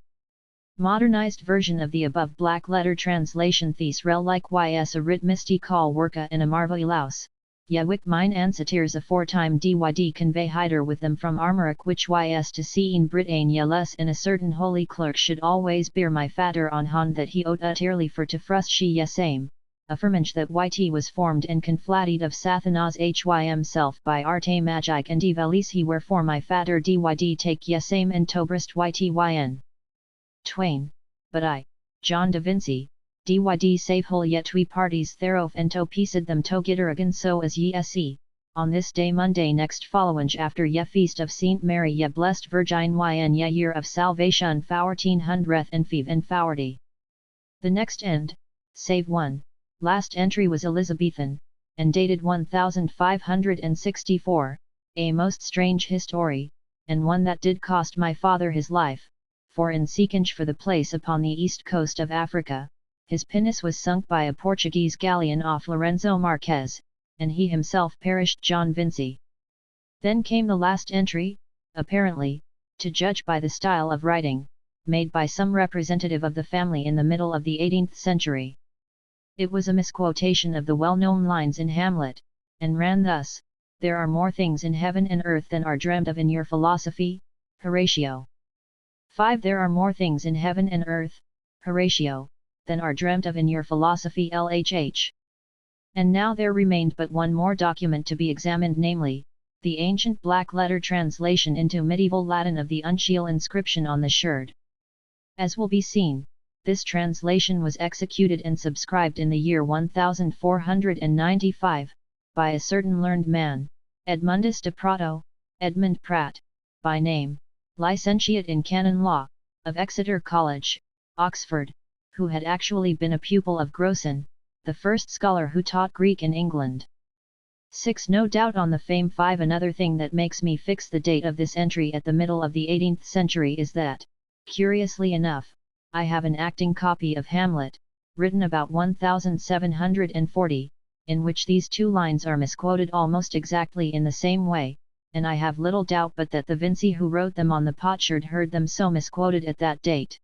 Modernized version of the above black letter translation Thes rel likewise a writ misti call worka in a marvelaus, yewik mine ancestors aforetime dyd convey hider with them from armoric which ys to seeing Britannia less in a certain holy clerk should always bear my fader on hand that he owed utterly for to frust she yesame, affirmance that yt was formed and conflated of Sathanas hym self by arte magic and develis he wherefore my fader dyd take yesame and tobrist ytyn. Twain, but I, John de Vincey, dyd save whole yet twi parties thereof and to pieced them to gitter again so as ye se, on this day Monday next following after ye feast of Saint Mary ye blessed Virgin yn ye year of salvation 1400 and five and fourty. The next end, save one, last entry was Elizabethan, and dated 1564, a most strange history, and one that did cost my father his life, for in seeking for the place upon the east coast of Africa, his pinnace was sunk by a Portuguese galleon off Lorenzo Marquez, and he himself perished. John Vincey. Then came the last entry, apparently, to judge by the style of writing, made by some representative of the family in the middle of the 18th century. It was a misquotation of the well-known lines in Hamlet, and ran thus: "There are more things in heaven and earth than are dreamed of in your philosophy, Horatio." 5. There are more things in heaven and earth, Horatio, than are dreamt of in your philosophy, LHH. And now there remained but one more document to be examined, namely, the ancient black letter translation into medieval Latin of the uncial inscription on the sherd. As will be seen, this translation was executed and subscribed in the year 1495, by a certain learned man, Edmundus de Prato, Edmund Pratt, by name, licentiate in canon law, of Exeter College, Oxford, who had actually been a pupil of Grocyn, the first scholar who taught Greek in England. 6. No doubt on the fame. 5. Another thing that makes me fix the date of this entry at the middle of the 18th century is that, curiously enough, I have an acting copy of Hamlet, written about 1740, in which these two lines are misquoted almost exactly in the same way, and I have little doubt but that the Vincey who wrote them on the potsherd heard them so misquoted at that date.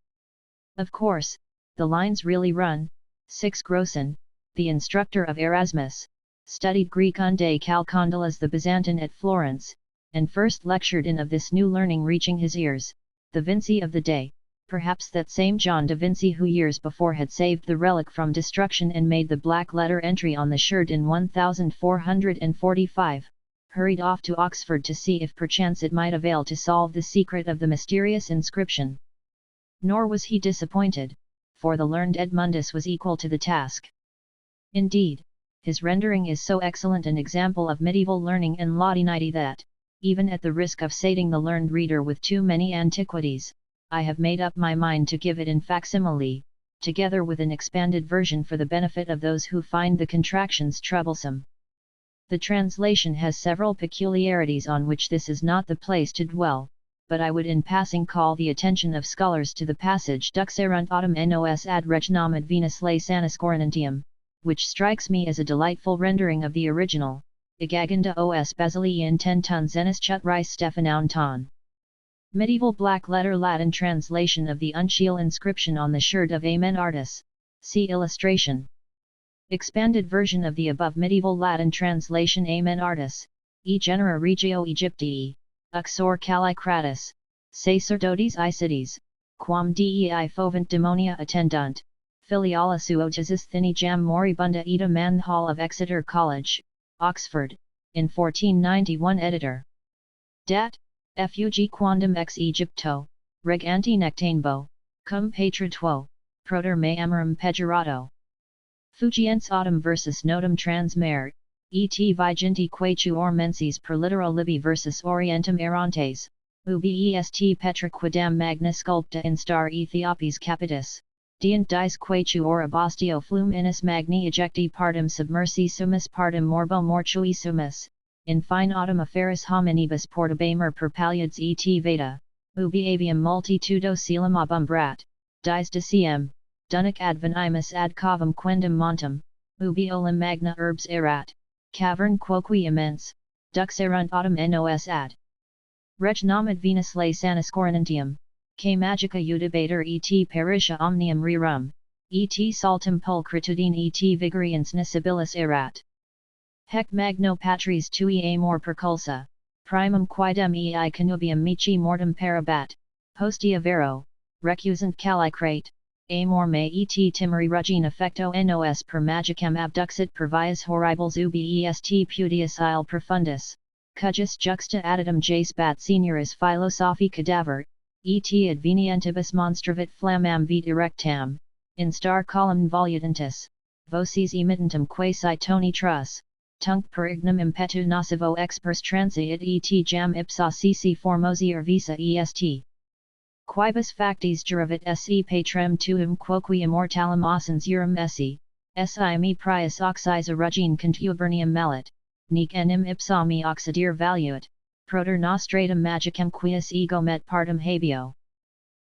Of course, the lines really run. 6 Grocyn, the instructor of Erasmus, studied Greek unde Chalcondylas the Byzantine at Florence, and first lectured in of this new learning reaching his ears, the Vincey of the day, perhaps that same John de Vincey who years before had saved the relic from destruction and made the black letter entry on the sherd in 1445, hurried off to Oxford to see if perchance it might avail to solve the secret of the mysterious inscription. Nor was he disappointed, for the learned Edmundus was equal to the task. Indeed, his rendering is so excellent an example of medieval learning and latinity that, even at the risk of sating the learned reader with too many antiquities, I have made up my mind to give it in facsimile, together with an expanded version for the benefit of those who find the contractions troublesome. The translation has several peculiarities on which this is not the place to dwell, but I would in passing call the attention of scholars to the passage Duxerunt autem nos ad regnomet Venus lay saniscorinantium, which strikes me as a delightful rendering of the original, Igaganda os Basilii in 10 ton zenis chut rice Stephanoun ton. Medieval black letter Latin translation of the uncial inscription on the sherd of Amen Artis, see illustration. Expanded version of the above medieval Latin translation Amen Artis, e genera regio Egyptii, uxor calicratus, sacerdotes Isides, quam dei fovent demonia attendunt, filiala suotasis thini jam moribunda ita man hall of Exeter College, Oxford, in 1491 editor. Dat. Fug quandam ex Egypto, reg ante nectanebo, cum patra tuo, proter me amorum pejurato. Fugiens autumn versus notum transmere, et viginti quaetuor menses per litera libi versus orientem errantes, ubi est petra quidam magna sculpta in star Ethiopis capitis, dient dies quaetuor abastio flum inus magni ejecti partum submersi sumus partum morbo mortui sumus, in fine autumn afferis hominibus portabamer per palliads et veda, ubi avium multitudo coelum obumbrat, dies deciem, dunac ad venimus ad cavum quendam montem, ubi olim magna urbs erat, cavern quoque immense, duxerunt autumn nos ad regnomet Venus lay saniscorinantium, que magica udibator et peritia omnium rerum, et saltum pulchritudine et vigoriens nisibilis erat. Hec magno patris tui amor perculsa, primum quidem ei connubium mici mortem parabat, postea vero, recusant calicrate, amor me et timori ruggine affecto nos per magicam abduxit per vias horribles ubi est pudius il profundus, cujus juxta addendum jas bat senioris philosophi cadaver, et advenientibus monstravit flammam vit erectam, in star column volutantis, voces emittentum quasi toni trus, tunc per ignum impetu nocivo expers transiit et jam ipsa cc formosier visa est. Quibus factis juravit se patrem tuum quoque immortalem ossens urum esse, me prius oxis ruggine contubernium mallet, nec enim ipsa me oxidir valuit, proter nostratum magicam quius ego met partum habeo.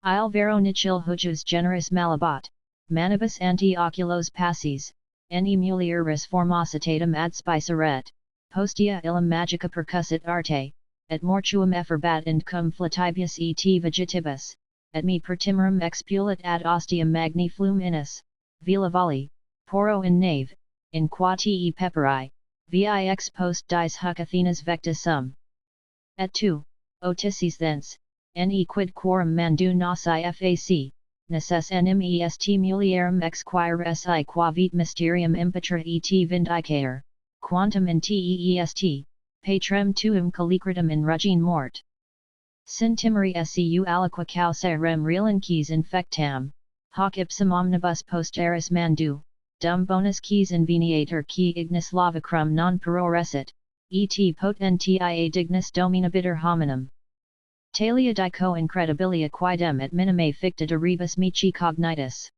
Il vero nicil hujus generis malabat, manibus anti oculos passis, ne mulieris formositatum ad spiceret, postea illum magica percussit arte, et mortuum efferbat and cum flatibus et vegetibus, et me per timorum expulit ad ostium magni flum inus, vila vali, poro in nave, in qua te peperi, vix post dies huc Athenas vecta sum. Et tu, otices thence, ne quid quorum mandu nasi fac, necess enim est mulierum exquire si qua vit mysterium impetra et vindicator, quantum in teest, patrem tuum calicritum in ruggine mort. Sin timori seu aliqua causa rem relinquis infectam, hoc ipsum omnibus posteris mandu, dum bonus quis inveniator qui ignis lavacrum non peroresit, et potentia dignus dominabiter hominum. Talia dico incredibilia quidem et minime ficta de rebus mici cognitus.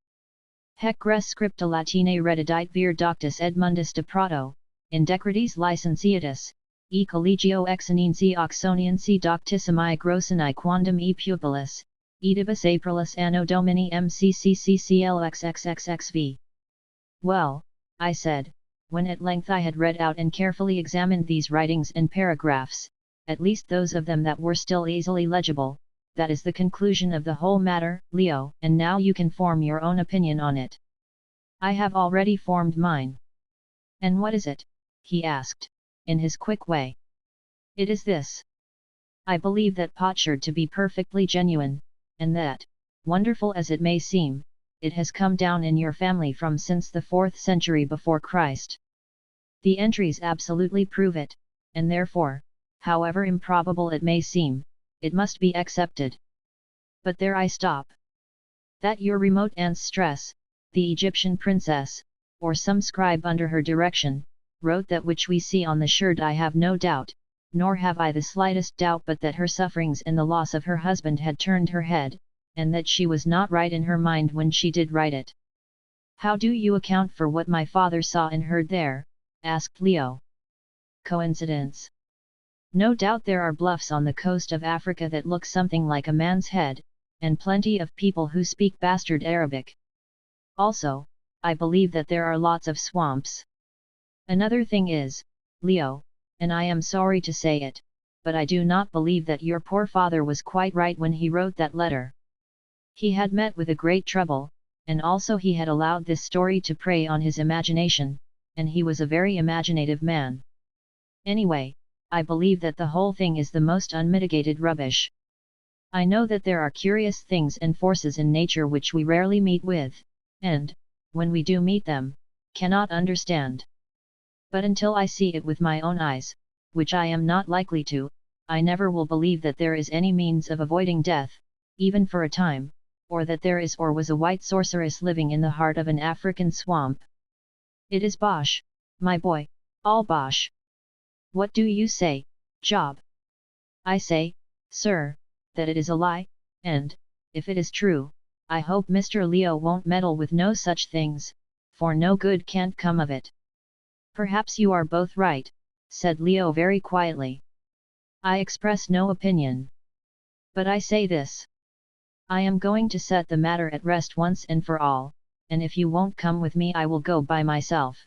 Hec res scripta Latine redidit vir doctus Edmundus de Prato, in Decretis Licenciatus, e collegio exonensi oxoniensi doctissimi grossini quandam e pupillus, Oedibus Aprilis Anno Domini MCCCCLXXXXV. Well, I said, when at length I had read out and carefully examined these writings and paragraphs, at least those of them that were still easily legible, that is the conclusion of the whole matter, Leo, and now you can form your own opinion on it. I have already formed mine. And what is it? He asked, in his quick way. It is this. I believe that potsherd to be perfectly genuine, and that, wonderful as it may seem, it has come down in your family from since the 4th century before Christ. The entries absolutely prove it, and therefore, however improbable it may seem, it must be accepted. But there I stop. That your remote aunt's stress, the Egyptian princess, or some scribe under her direction, wrote that which we see on the sherd I have no doubt, nor have I the slightest doubt but that her sufferings and the loss of her husband had turned her head, and that she was not right in her mind when she did write it. How do you account for what my father saw and heard there? Asked Leo. Coincidence? No doubt there are bluffs on the coast of Africa that look something like a man's head, and plenty of people who speak bastard Arabic. Also, I believe that there are lots of swamps. Another thing is, Leo, and I am sorry to say it, but I do not believe that your poor father was quite right when he wrote that letter. He had met with a great trouble, and also he had allowed this story to prey on his imagination, and he was a very imaginative man. Anyway, I believe that the whole thing is the most unmitigated rubbish. I know that there are curious things and forces in nature which we rarely meet with, and, when we do meet them, cannot understand. But until I see it with my own eyes, which I am not likely to, I never will believe that there is any means of avoiding death, even for a time, or that there is or was a white sorceress living in the heart of an African swamp. It is bosh, my boy, all bosh. What do you say, Job? I say, sir, that it is a lie, and, if it is true, I hope Mr. Leo won't meddle with no such things, for no good can't come of it. Perhaps you are both right, said Leo very quietly. I express no opinion. But I say this. I am going to set the matter at rest once and for all, and if you won't come with me I will go by myself.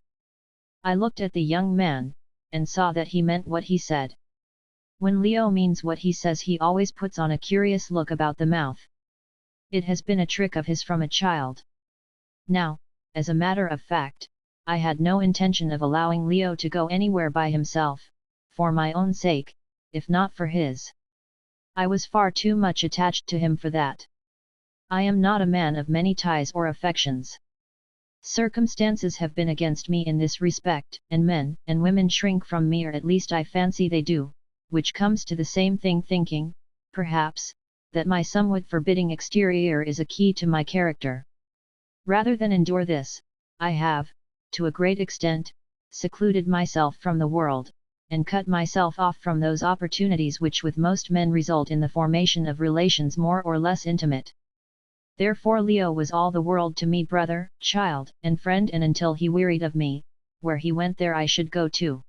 I looked at the young man, and saw that he meant what he said. When Leo means what he says he always puts on a curious look about the mouth. It has been a trick of his from a child. Now, as a matter of fact, I had no intention of allowing Leo to go anywhere by himself, for my own sake, if not for his. I was far too much attached to him for that. I am not a man of many ties or affections. Circumstances have been against me in this respect, and men and women shrink from me, or at least I fancy they do, which comes to the same thing, thinking, perhaps, that my somewhat forbidding exterior is a key to my character. Rather than endure this, I have, to a great extent, secluded myself from the world, and cut myself off from those opportunities which with most men result in the formation of relations more or less intimate. Therefore Leo was all the world to me, brother, child, and friend, and until he wearied of me, where he went there I should go too.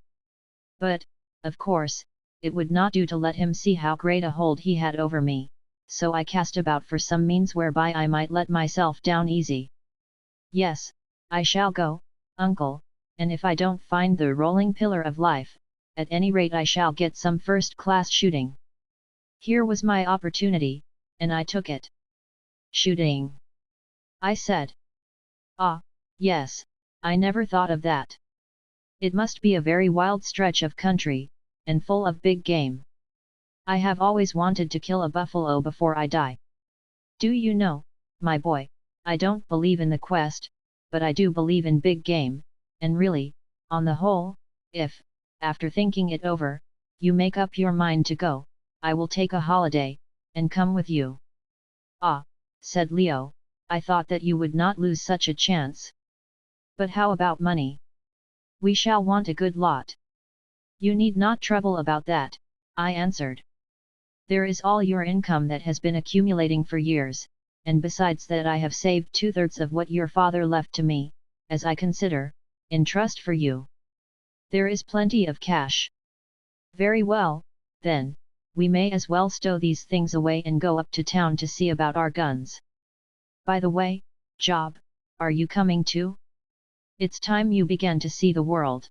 But, of course, it would not do to let him see how great a hold he had over me, so I cast about for some means whereby I might let myself down easy. Yes, I shall go, uncle, and if I don't find the rolling pillar of life, at any rate I shall get some first-class shooting. Here was my opportunity, and I took it. Shooting? I said. Ah, yes, I never thought of that. It must be a very wild stretch of country, and full of big game. I have always wanted to kill a buffalo before I die. Do you know, my boy, I don't believe in the quest, but I do believe in big game, and really, on the whole, if, after thinking it over, you make up your mind to go, I will take a holiday, and come with you. Ah, said Leo, I thought that you would not lose such a chance. But how about money? We shall want a good lot. You need not trouble about that, I answered. There is all your income that has been accumulating for years, and besides that I have saved 2/3 of what your father left to me, as I consider, in trust for you. There is plenty of cash. Very well, then, we may as well stow these things away and go up to town to see about our guns. By the way, Job, are you coming too? It's time you began to see the world.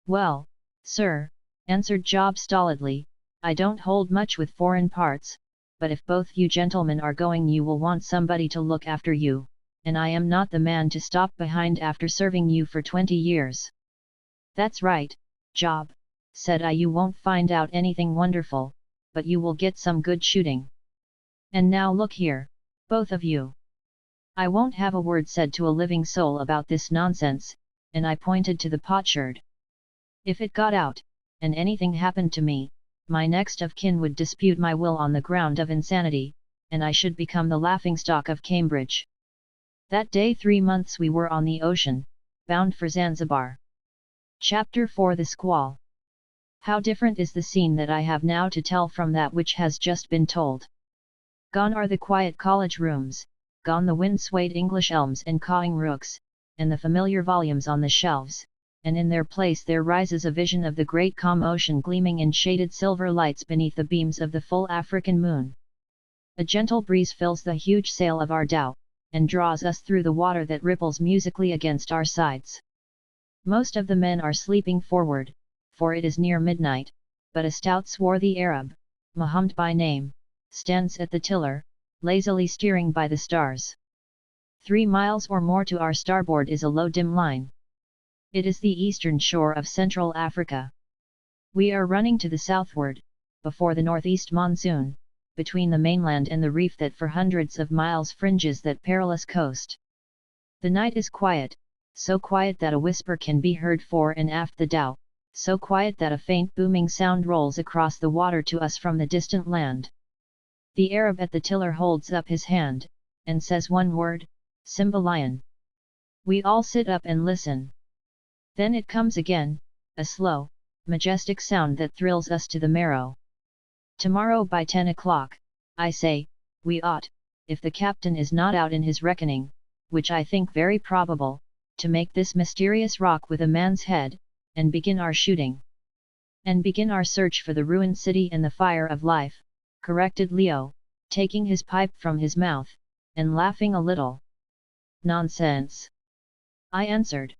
Well, sir, answered Job stolidly, I don't hold much with foreign parts, but if both you gentlemen are going you will want somebody to look after you, and I am not the man to stop behind after serving you for 20 years. That's right, Job, said I. You won't find out anything wonderful, but you will get some good shooting. And now look here, both of you. I won't have a word said to a living soul about this nonsense, and I pointed to the potsherd. If it got out, and anything happened to me, my next of kin would dispute my will on the ground of insanity, and I should become the laughingstock of Cambridge. That day 3 months we were on the ocean, bound for Zanzibar. Chapter 4 The Squall. How different is the scene that I have now to tell from that which has just been told. Gone are the quiet college rooms, gone the wind-swayed English elms and cawing rooks, and the familiar volumes on the shelves, and in their place there rises a vision of the great calm ocean gleaming in shaded silver lights beneath the beams of the full African moon. A gentle breeze fills the huge sail of our dhow, and draws us through the water that ripples musically against our sides. Most of the men are sleeping forward, for it is near midnight, but a stout swarthy Arab, Mahomed by name, stands at the tiller, lazily steering by the stars. 3 miles or more to our starboard is a low dim line. It is the eastern shore of Central Africa. We are running to the southward, before the northeast monsoon, between the mainland and the reef that for hundreds of miles fringes that perilous coast. The night is quiet, so quiet that a whisper can be heard fore and aft the dhow, so quiet that a faint booming sound rolls across the water to us from the distant land. The Arab at the tiller holds up his hand, and says one word, Symbolion. We all sit up and listen. Then it comes again, a slow, majestic sound that thrills us to the marrow. Tomorrow by 10 o'clock, I say, we ought, if the captain is not out in his reckoning, which I think very probable, to make this mysterious rock with a man's head, and begin our shooting. And begin our search for the ruined city and the fire of life, corrected Leo, taking his pipe from his mouth, and laughing a little. Nonsense! I answered.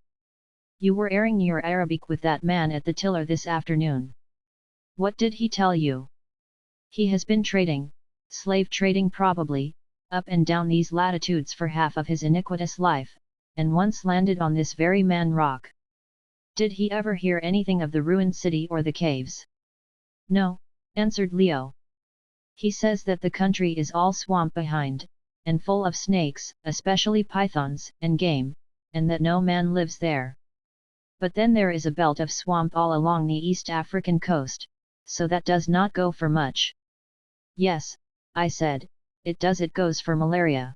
You were airing your Arabic with that man at the tiller this afternoon. What did he tell you? He has been trading, slave trading probably, up and down these latitudes for half of his iniquitous life, and once landed on this very man rock. Did he ever hear anything of the ruined city or the caves? No, answered Leo. He says that the country is all swamp behind, and full of snakes, especially pythons, and game, and that no man lives there. But then there is a belt of swamp all along the East African coast, so that does not go for much. Yes, I said, it does. It goes for malaria.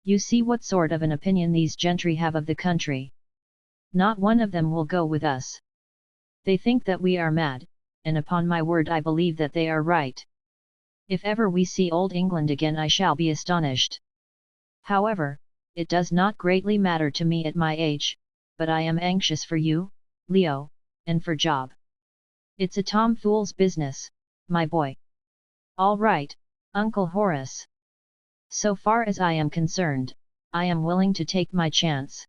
You see what sort of an opinion these gentry have of the country. Not one of them will go with us. They think that we are mad, and upon my word I believe that they are right. If ever we see old England again I shall be astonished. However, it does not greatly matter to me at my age, but I am anxious for you, Leo, and for Job. It's a tomfool's business, my boy. All right, Uncle Horace. So far as I am concerned, I am willing to take my chance.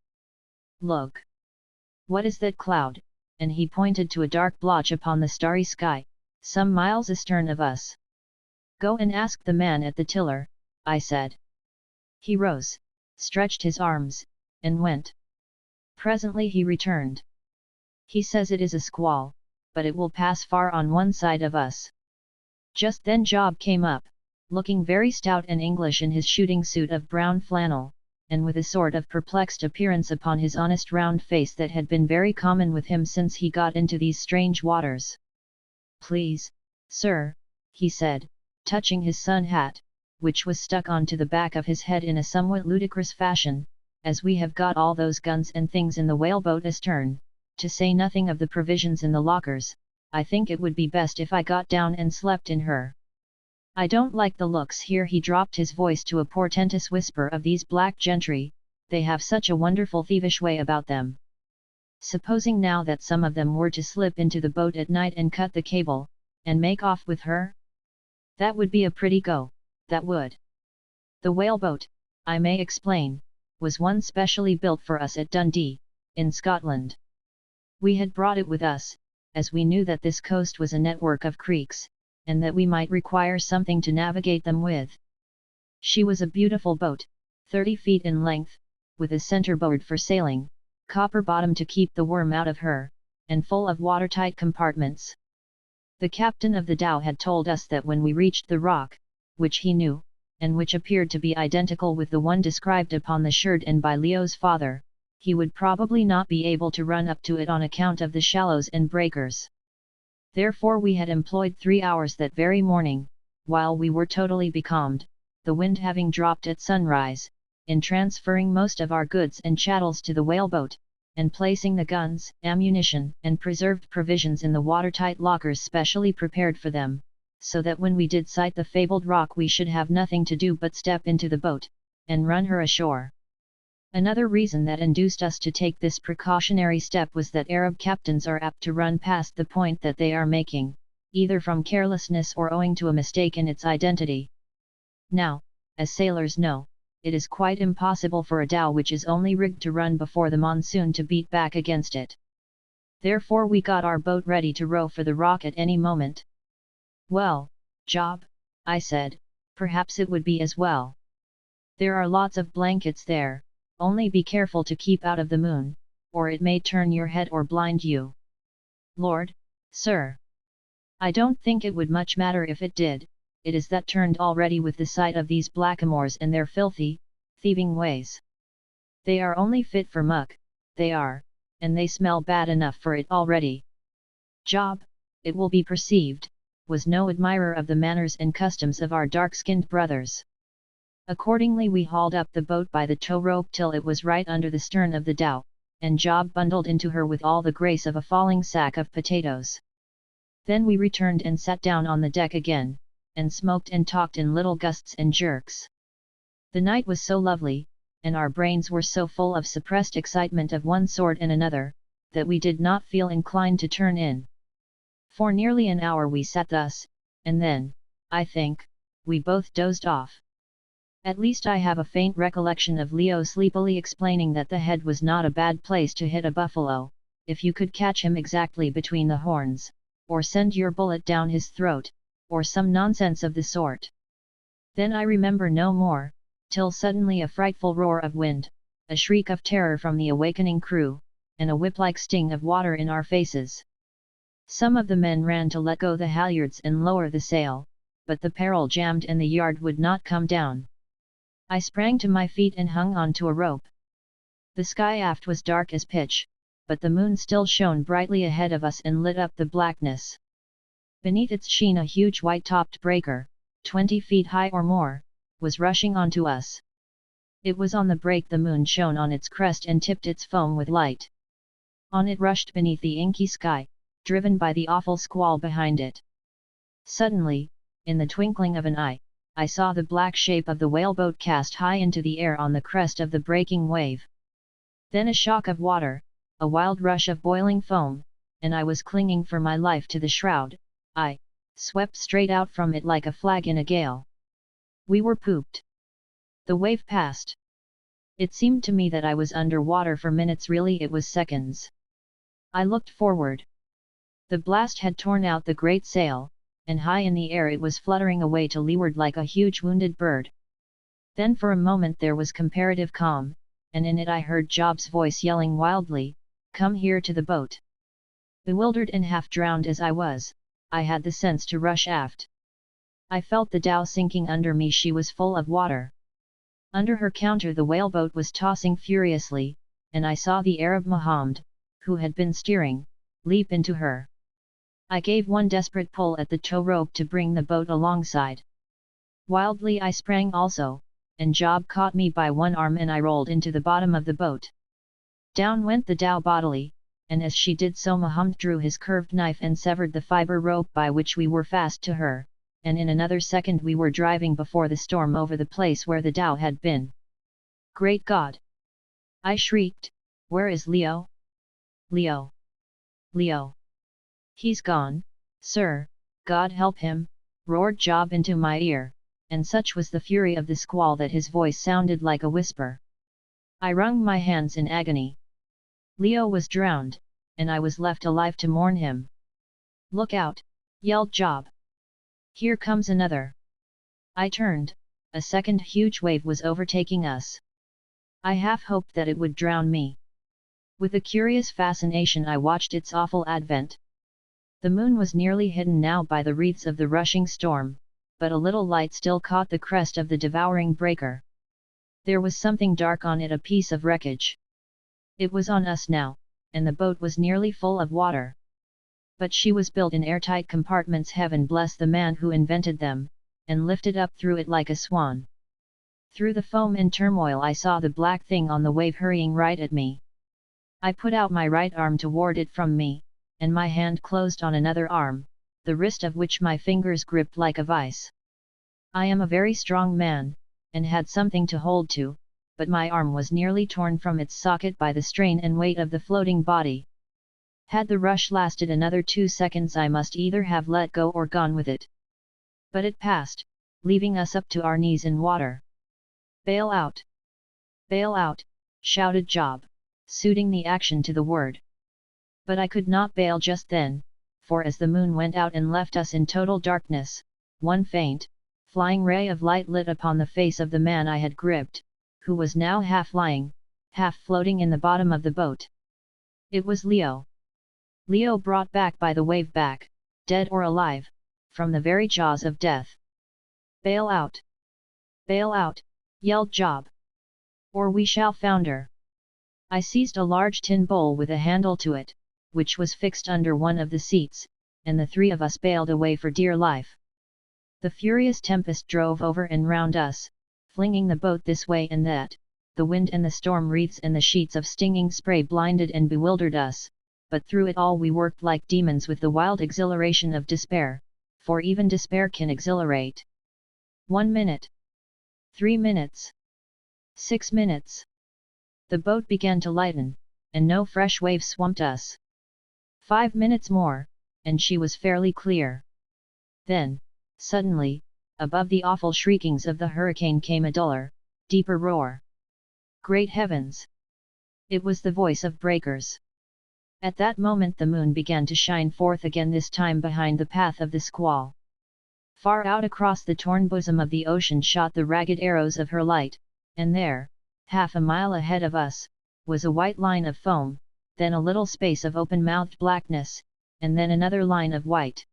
Look. What is that cloud? And he pointed to a dark blotch upon the starry sky, some miles astern of us. Go and ask the man at the tiller, I said. He rose, stretched his arms, and went. Presently he returned. He says it is a squall, but it will pass far on one side of us. Just then Job came up, looking very stout and English in his shooting suit of brown flannel, and with a sort of perplexed appearance upon his honest round face that had been very common with him since he got into these strange waters. Please, sir, he said, touching his sun hat, which was stuck on to the back of his head in a somewhat ludicrous fashion, as we have got all those guns and things in the whaleboat astern, to say nothing of the provisions in the lockers, I think it would be best if I got down and slept in her. I don't like the looks here. He dropped his voice to a portentous whisper of these black gentry, they have such a wonderful thievish way about them. Supposing now that some of them were to slip into the boat at night and cut the cable, and make off with her? That would be a pretty go, that would. The whaleboat, I may explain, was one specially built for us at Dundee, in Scotland. We had brought it with us, as we knew that this coast was a network of creeks, and that we might require something to navigate them with. She was a beautiful boat, 30 feet in length, with a centerboard for sailing, copper bottom to keep the worm out of her, and full of watertight compartments. The captain of the dhow had told us that when we reached the rock, which he knew, and which appeared to be identical with the one described upon the sherd and by Leo's father, he would probably not be able to run up to it on account of the shallows and breakers. Therefore we had employed 3 hours that very morning, while we were totally becalmed, the wind having dropped at sunrise, in transferring most of our goods and chattels to the whaleboat, and placing the guns, ammunition, and preserved provisions in the watertight lockers specially prepared for them, so that when we did sight the fabled rock we should have nothing to do but step into the boat, and run her ashore. Another reason that induced us to take this precautionary step was that Arab captains are apt to run past the point that they are making, either from carelessness or owing to a mistake in its identity. Now, as sailors know, it is quite impossible for a dhow which is only rigged to run before the monsoon to beat back against it. Therefore we got our boat ready to row for the rock at any moment. "Well, Job," I said, "perhaps it would be as well. There are lots of blankets there, only be careful to keep out of the moon, or it may turn your head or blind you." "Lord, sir! I don't think it would much matter if it did, it is that turned already with the sight of these blackamoors and their filthy, thieving ways. They are only fit for muck, they are, and they smell bad enough for it already." Job, it will be perceived, was no admirer of the manners and customs of our dark-skinned brothers. Accordingly we hauled up the boat by the tow rope till it was right under the stern of the dhow, and Job bundled into her with all the grace of a falling sack of potatoes. Then we returned and sat down on the deck again, and smoked and talked in little gusts and jerks. The night was so lovely, and our brains were so full of suppressed excitement of one sort and another, that we did not feel inclined to turn in. For nearly an hour we sat thus, and then, I think, we both dozed off. At least I have a faint recollection of Leo sleepily explaining that the head was not a bad place to hit a buffalo, if you could catch him exactly between the horns, or send your bullet down his throat, or some nonsense of the sort. Then I remember no more, till suddenly a frightful roar of wind, a shriek of terror from the awakening crew, and a whip-like sting of water in our faces. Some of the men ran to let go the halyards and lower the sail, but the parrel jammed and the yard would not come down. I sprang to my feet and hung on to a rope. The sky aft was dark as pitch, but the moon still shone brightly ahead of us and lit up the blackness. Beneath its sheen a huge white-topped breaker, 20 feet high or more, was rushing onto us. It was on the break the moon shone on its crest and tipped its foam with light. On it rushed beneath the inky sky, driven by the awful squall behind it. Suddenly, in the twinkling of an eye, I saw the black shape of the whaleboat cast high into the air on the crest of the breaking wave. Then a shock of water, a wild rush of boiling foam, and I was clinging for my life to the shroud, I, swept straight out from it like a flag in a gale. We were pooped. The wave passed. It seemed to me that I was under water for minutes, really it was seconds. I looked forward. The blast had torn out the great sail, and high in the air it was fluttering away to leeward like a huge wounded bird. Then for a moment there was comparative calm, and in it I heard Job's voice yelling wildly, "Come here to the boat." Bewildered and half drowned as I was, I had the sense to rush aft. I felt the dhow sinking under me. She was full of water. Under her counter the whaleboat was tossing furiously, and I saw the Arab Mahomed, who had been steering, leap into her. I gave one desperate pull at the tow rope to bring the boat alongside. Wildly I sprang also, and Job caught me by one arm and I rolled into the bottom of the boat. Down went the dhow bodily, and as she did so Mahomed drew his curved knife and severed the fibre rope by which we were fast to her, and in another second we were driving before the storm over the place where the dhow had been. "Great God!" I shrieked, "where is Leo? Leo! Leo! He's gone, sir, God help him, roared Job into my ear, and such was the fury of the squall that his voice sounded like a whisper. I wrung my hands in agony. Leo was drowned, and I was left alive to mourn him. Look out, yelled Job. Here comes another. I turned, a second huge wave was overtaking us. I half hoped that it would drown me. With a curious fascination I watched its awful advent. The moon was nearly hidden now by the wreaths of the rushing storm, but a little light still caught the crest of the devouring breaker. There was something dark on it, a piece of wreckage. It was on us now, and the boat was nearly full of water. But she was built in airtight compartments, heaven bless the man who invented them, and lifted up through it like a swan. Through the foam and turmoil I saw the black thing on the wave hurrying right at me. I put out my right arm to ward it from me, and my hand closed on another arm, the wrist of which my fingers gripped like a vice. I am a very strong man, and had something to hold to, but my arm was nearly torn from its socket by the strain and weight of the floating body. Had the rush lasted another 2 seconds I must either have let go or gone with it. But it passed, leaving us up to our knees in water. Bail out! Bail out! Shouted Job, suiting the action to the word. But I could not bail just then, for as the moon went out and left us in total darkness, one faint, flying ray of light lit upon the face of the man I had gripped, who was now half lying, half floating in the bottom of the boat. It was Leo. Leo brought back by the wave, back, dead or alive, from the very jaws of death. Bail out! Bail out! Yelled Job. Or we shall founder. I seized a large tin bowl with a handle to it, which was fixed under one of the seats, and the three of us bailed away for dear life. The furious tempest drove over and round us, flinging the boat this way and that. The wind and the storm wreaths and the sheets of stinging spray blinded and bewildered us, but through it all we worked like demons with the wild exhilaration of despair, for even despair can exhilarate. 1 minute. 3 minutes. 6 minutes. The boat began to lighten, and no fresh wave swamped us. 5 minutes more, and she was fairly clear. Then, suddenly, above the awful shriekings of the hurricane came a duller, deeper roar. Great heavens! It was the voice of breakers. At that moment the moon began to shine forth again, this time behind the path of the squall. Far out across the torn bosom of the ocean shot the ragged arrows of her light, and there, half a mile ahead of us, was a white line of foam, then a little space of open-mouthed blackness, and then another line of white.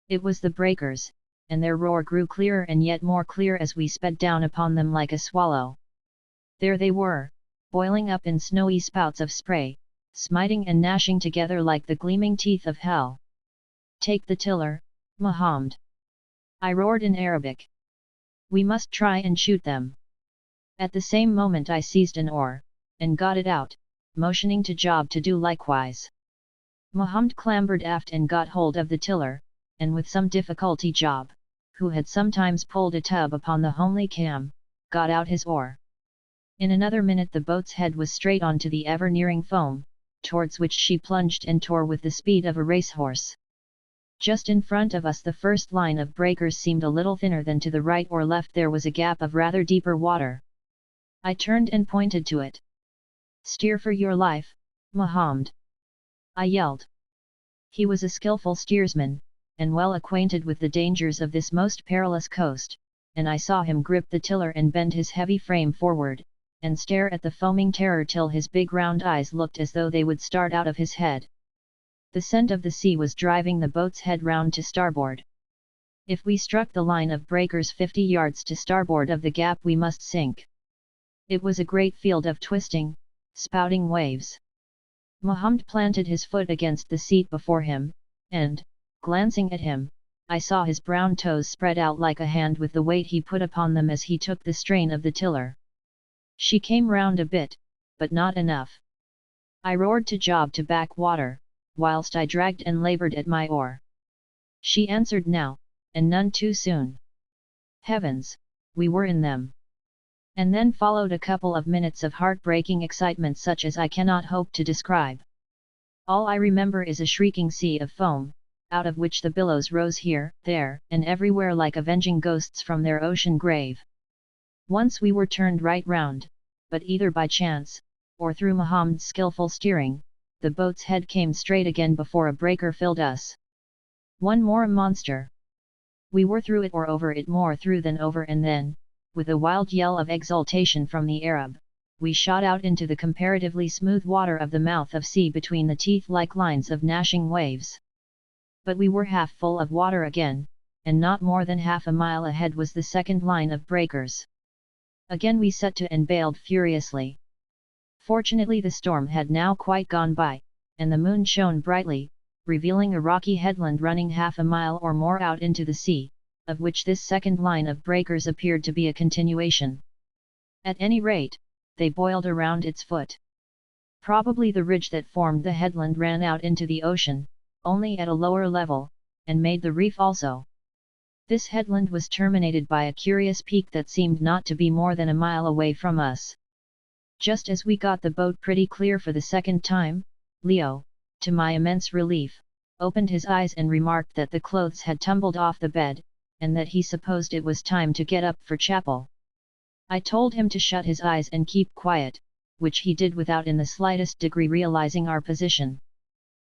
It was the breakers, and their roar grew clearer and yet more clear as we sped down upon them like a swallow. There they were, boiling up in snowy spouts of spray, smiting and gnashing together like the gleaming teeth of hell. Take the tiller, Mahomed! I roared in Arabic. We must try and shoot them. At the same moment I seized an oar, and got it out, motioning to Job to do likewise. Mahomed clambered aft and got hold of the tiller, and with some difficulty Job, who had sometimes pulled a tub upon the homely cam, got out his oar. In another minute the boat's head was straight on to the ever-nearing foam, towards which she plunged and tore with the speed of a racehorse. Just in front of us the first line of breakers seemed a little thinner than to the right or left there was a gap of rather deeper water. I turned and pointed to it. Steer for your life, Mahomed! I yelled. He was a skillful steersman, and well acquainted with the dangers of this most perilous coast, and I saw him grip the tiller and bend his heavy frame forward, and stare at the foaming terror till his big round eyes looked as though they would start out of his head. The scent of the sea was driving the boat's head round to starboard. If we struck the line of breakers 50 yards to starboard of the gap we must sink. It was a great field of twisting, spouting waves. Mahomed planted his foot against the seat before him, and, glancing at him, I saw his brown toes spread out like a hand with the weight he put upon them as he took the strain of the tiller. She came round a bit, but not enough. I roared to Job to back water, whilst I dragged and laboured at my oar. She answered now, and none too soon. Heavens, we were in them! And then followed a couple of minutes of heart-breaking excitement such as I cannot hope to describe. All I remember is a shrieking sea of foam, out of which the billows rose here, there, and everywhere like avenging ghosts from their ocean grave. Once we were turned right round, but either by chance, or through Mahomed's skillful steering, the boat's head came straight again before a breaker filled us. One more monster! We were through it or over it, more through than over, and then, with a wild yell of exultation from the Arab, we shot out into the comparatively smooth water of the mouth of sea between the teeth-like lines of gnashing waves. But we were half full of water again, and not more than half a mile ahead was the second line of breakers. Again we set to and bailed furiously. Fortunately the storm had now quite gone by, and the moon shone brightly, revealing a rocky headland running half a mile or more out into the sea, of which this second line of breakers appeared to be a continuation. At any rate, they boiled around its foot. Probably the ridge that formed the headland ran out into the ocean, only at a lower level, and made the reef also. This headland was terminated by a curious peak that seemed not to be more than a mile away from us. Just as we got the boat pretty clear for the second time, Leo, to my immense relief, opened his eyes and remarked that the clothes had tumbled off the bed, and that he supposed it was time to get up for chapel. I told him to shut his eyes and keep quiet, which he did without in the slightest degree realizing our position.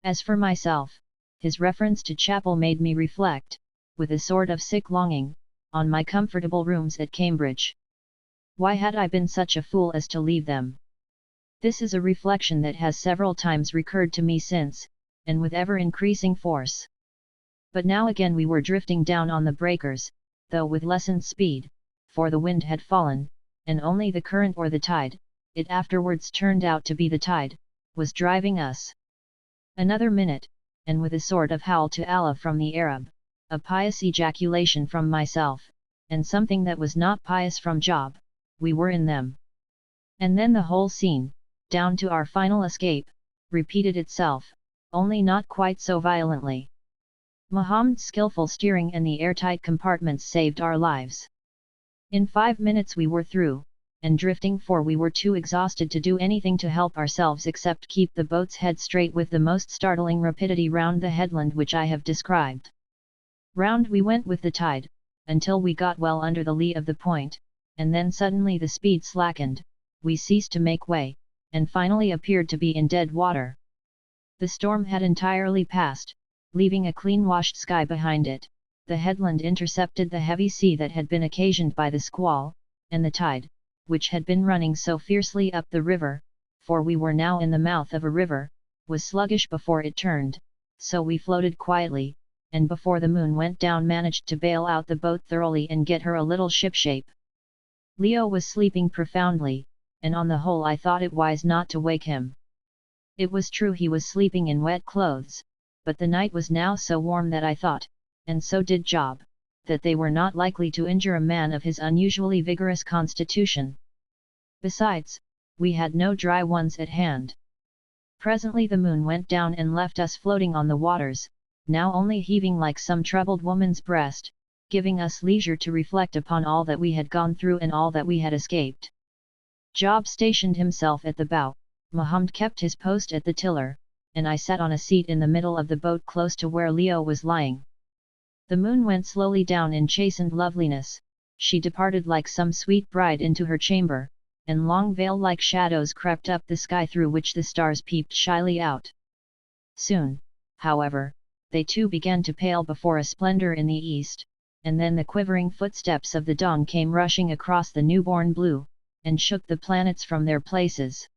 As for myself, his reference to chapel made me reflect, with a sort of sick longing, on my comfortable rooms at Cambridge. Why had I been such a fool as to leave them? This is a reflection that has several times recurred to me since, and with ever-increasing force. But now again we were drifting down on the breakers, though with lessened speed, for the wind had fallen, and only the current or the tide, it afterwards turned out to be the tide, was driving us. Another minute, and with a sort of howl to Allah from the Arab, a pious ejaculation from myself, and something that was not pious from Job, we were in them. And then the whole scene, down to our final escape, repeated itself, only not quite so violently. Mahomed's skillful steering and the airtight compartments saved our lives. In 5 minutes we were through, and drifting, for we were too exhausted to do anything to help ourselves except keep the boat's head straight with the most startling rapidity round the headland which I have described. Round we went with the tide, until we got well under the lee of the point, and then suddenly the speed slackened, we ceased to make way, and finally appeared to be in dead water. The storm had entirely passed, leaving a clean-washed sky behind it. The headland intercepted the heavy sea that had been occasioned by the squall, and the tide, which had been running so fiercely up the river, for we were now in the mouth of a river, was sluggish before it turned, so we floated quietly, and before the moon went down managed to bail out the boat thoroughly and get her a little shipshape. Leo was sleeping profoundly, and on the whole I thought it wise not to wake him. It was true he was sleeping in wet clothes, but the night was now so warm that I thought, and so did Job, that they were not likely to injure a man of his unusually vigorous constitution. Besides, we had no dry ones at hand. Presently the moon went down and left us floating on the waters, now only heaving like some troubled woman's breast, giving us leisure to reflect upon all that we had gone through and all that we had escaped. Job stationed himself at the bow, Mahomed kept his post at the tiller, and I sat on a seat in the middle of the boat close to where Leo was lying. The moon went slowly down in chastened loveliness, she departed like some sweet bride into her chamber, and long veil-like shadows crept up the sky through which the stars peeped shyly out. Soon, however, they too began to pale before a splendor in the east, and then the quivering footsteps of the dawn came rushing across the newborn blue, and shook the planets from their places.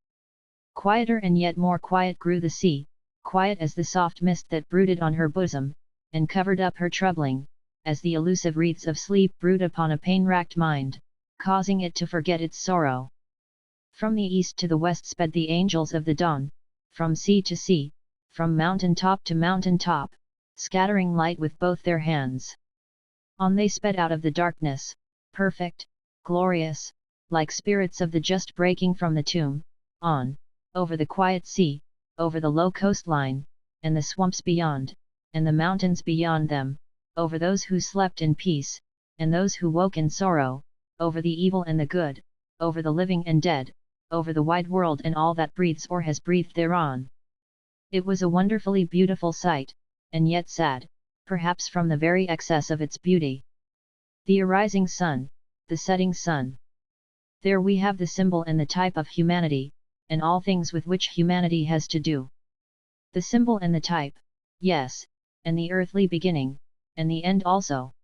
Quieter and yet more quiet grew the sea, quiet as the soft mist that brooded on her bosom, and covered up her troubling, as the elusive wreaths of sleep brood upon a pain-racked mind, causing it to forget its sorrow. From the east to the west sped the angels of the dawn, from sea to sea, from mountain top to mountain top, scattering light with both their hands. On they sped out of the darkness, perfect, glorious, like spirits of the just breaking from the tomb, on, over the quiet sea, over the low coastline, and the swamps beyond, and the mountains beyond them, over those who slept in peace, and those who woke in sorrow, over the evil and the good, over the living and dead, over the wide world and all that breathes or has breathed thereon. It was a wonderfully beautiful sight, and yet sad, perhaps from the very excess of its beauty. The arising sun, the setting sun. There we have the symbol and the type of humanity, and all things with which humanity has to do. The symbol and the type, yes, and the earthly beginning, and the end also.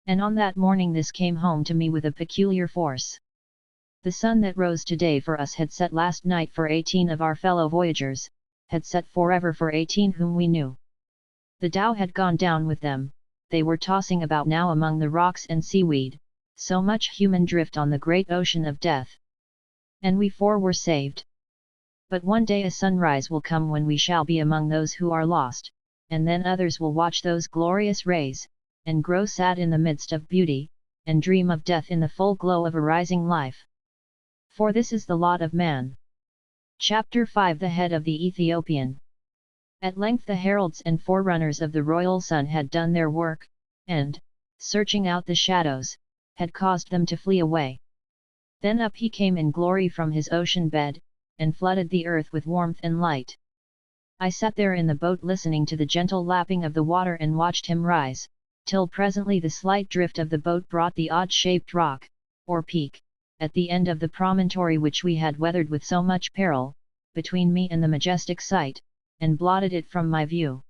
And on that morning this came home to me with a peculiar force. The sun that rose today for us had set last night for 18 of our fellow voyagers, had set forever for 18 whom we knew. The Tao had gone down with them, they were tossing about now among the rocks and seaweed, so much human drift on the great ocean of death. And we four were saved. But one day a sunrise will come when we shall be among those who are lost, and then others will watch those glorious rays, and grow sad in the midst of beauty, and dream of death in the full glow of a rising life. For this is the lot of man. Chapter 5 The Head of the Ethiopian. At length the heralds and forerunners of the royal sun had done their work, and, searching out the shadows, had caused them to flee away. Then up he came in glory from his ocean bed, and flooded the earth with warmth and light. I sat there in the boat listening to the gentle lapping of the water and watched him rise, till presently the slight drift of the boat brought the odd-shaped rock, or peak, at the end of the promontory which we had weathered with so much peril, between me and the majestic sight, and blotted it from my view.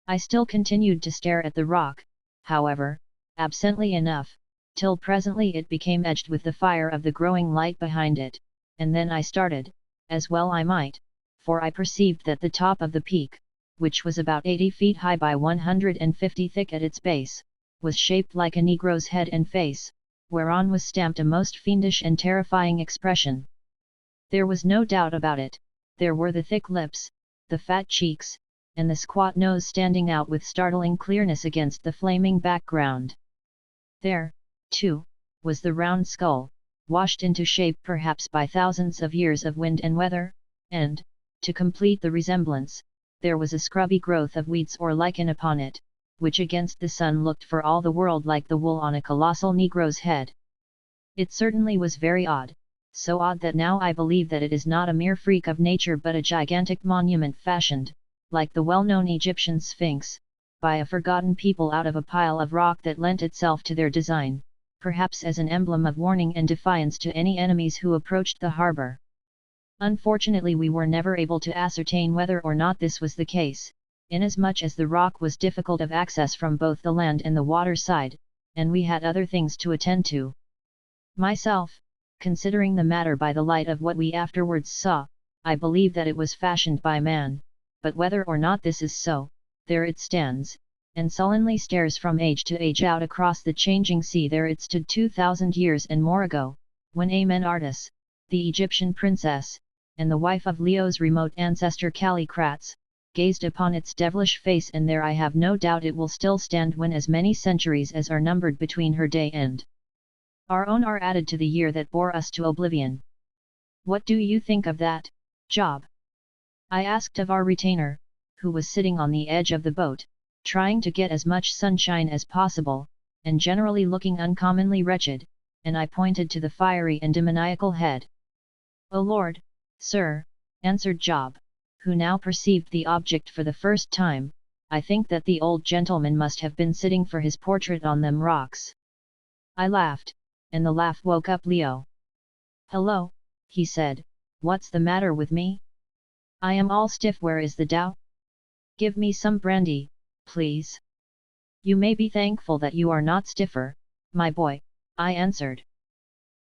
I still continued to stare at the rock, however, absently enough, till presently it became edged with the fire of the growing light behind it, and then I started, as well I might, for I perceived that the top of the peak, which was about 80 feet high by 150 thick at its base, was shaped like a Negro's head and face, whereon was stamped a most fiendish and terrifying expression. There was no doubt about it, there were the thick lips, the fat cheeks, and the squat nose standing out with startling clearness against the flaming background. There, too, was the round skull, washed into shape perhaps by thousands of years of wind and weather, and, to complete the resemblance, there was a scrubby growth of weeds or lichen upon it, which against the sun looked for all the world like the wool on a colossal Negro's head. It certainly was very odd, so odd that now I believe that it is not a mere freak of nature but a gigantic monument fashioned, like the well-known Egyptian Sphinx, by a forgotten people out of a pile of rock that lent itself to their design, perhaps as an emblem of warning and defiance to any enemies who approached the harbour. Unfortunately we were never able to ascertain whether or not this was the case, inasmuch as the rock was difficult of access from both the land and the water side, and we had other things to attend to. Myself, considering the matter by the light of what we afterwards saw, I believe that it was fashioned by man, but whether or not this is so, there it stands, and sullenly stares from age to age out across the changing sea. There it stood 2,000 years and more ago, when Amenartis, the Egyptian princess, and the wife of Leo's remote ancestor Callicrates, gazed upon its devilish face, and there I have no doubt it will still stand when as many centuries as are numbered between her day and our own are added to the year that bore us to oblivion. What do you think of that, Job? I asked of our retainer, who was sitting on the edge of the boat, trying to get as much sunshine as possible, and generally looking uncommonly wretched, and I pointed to the fiery and demoniacal head. "O Lord, sir," answered Job, who now perceived the object for the first time, "I think that the old gentleman must have been sitting for his portrait on them rocks." I laughed, and the laugh woke up Leo. "Hello," he said, "what's the matter with me? I am all stiff. Where is the Tao? Give me some brandy, please." "You may be thankful that you are not stiffer, my boy," I answered.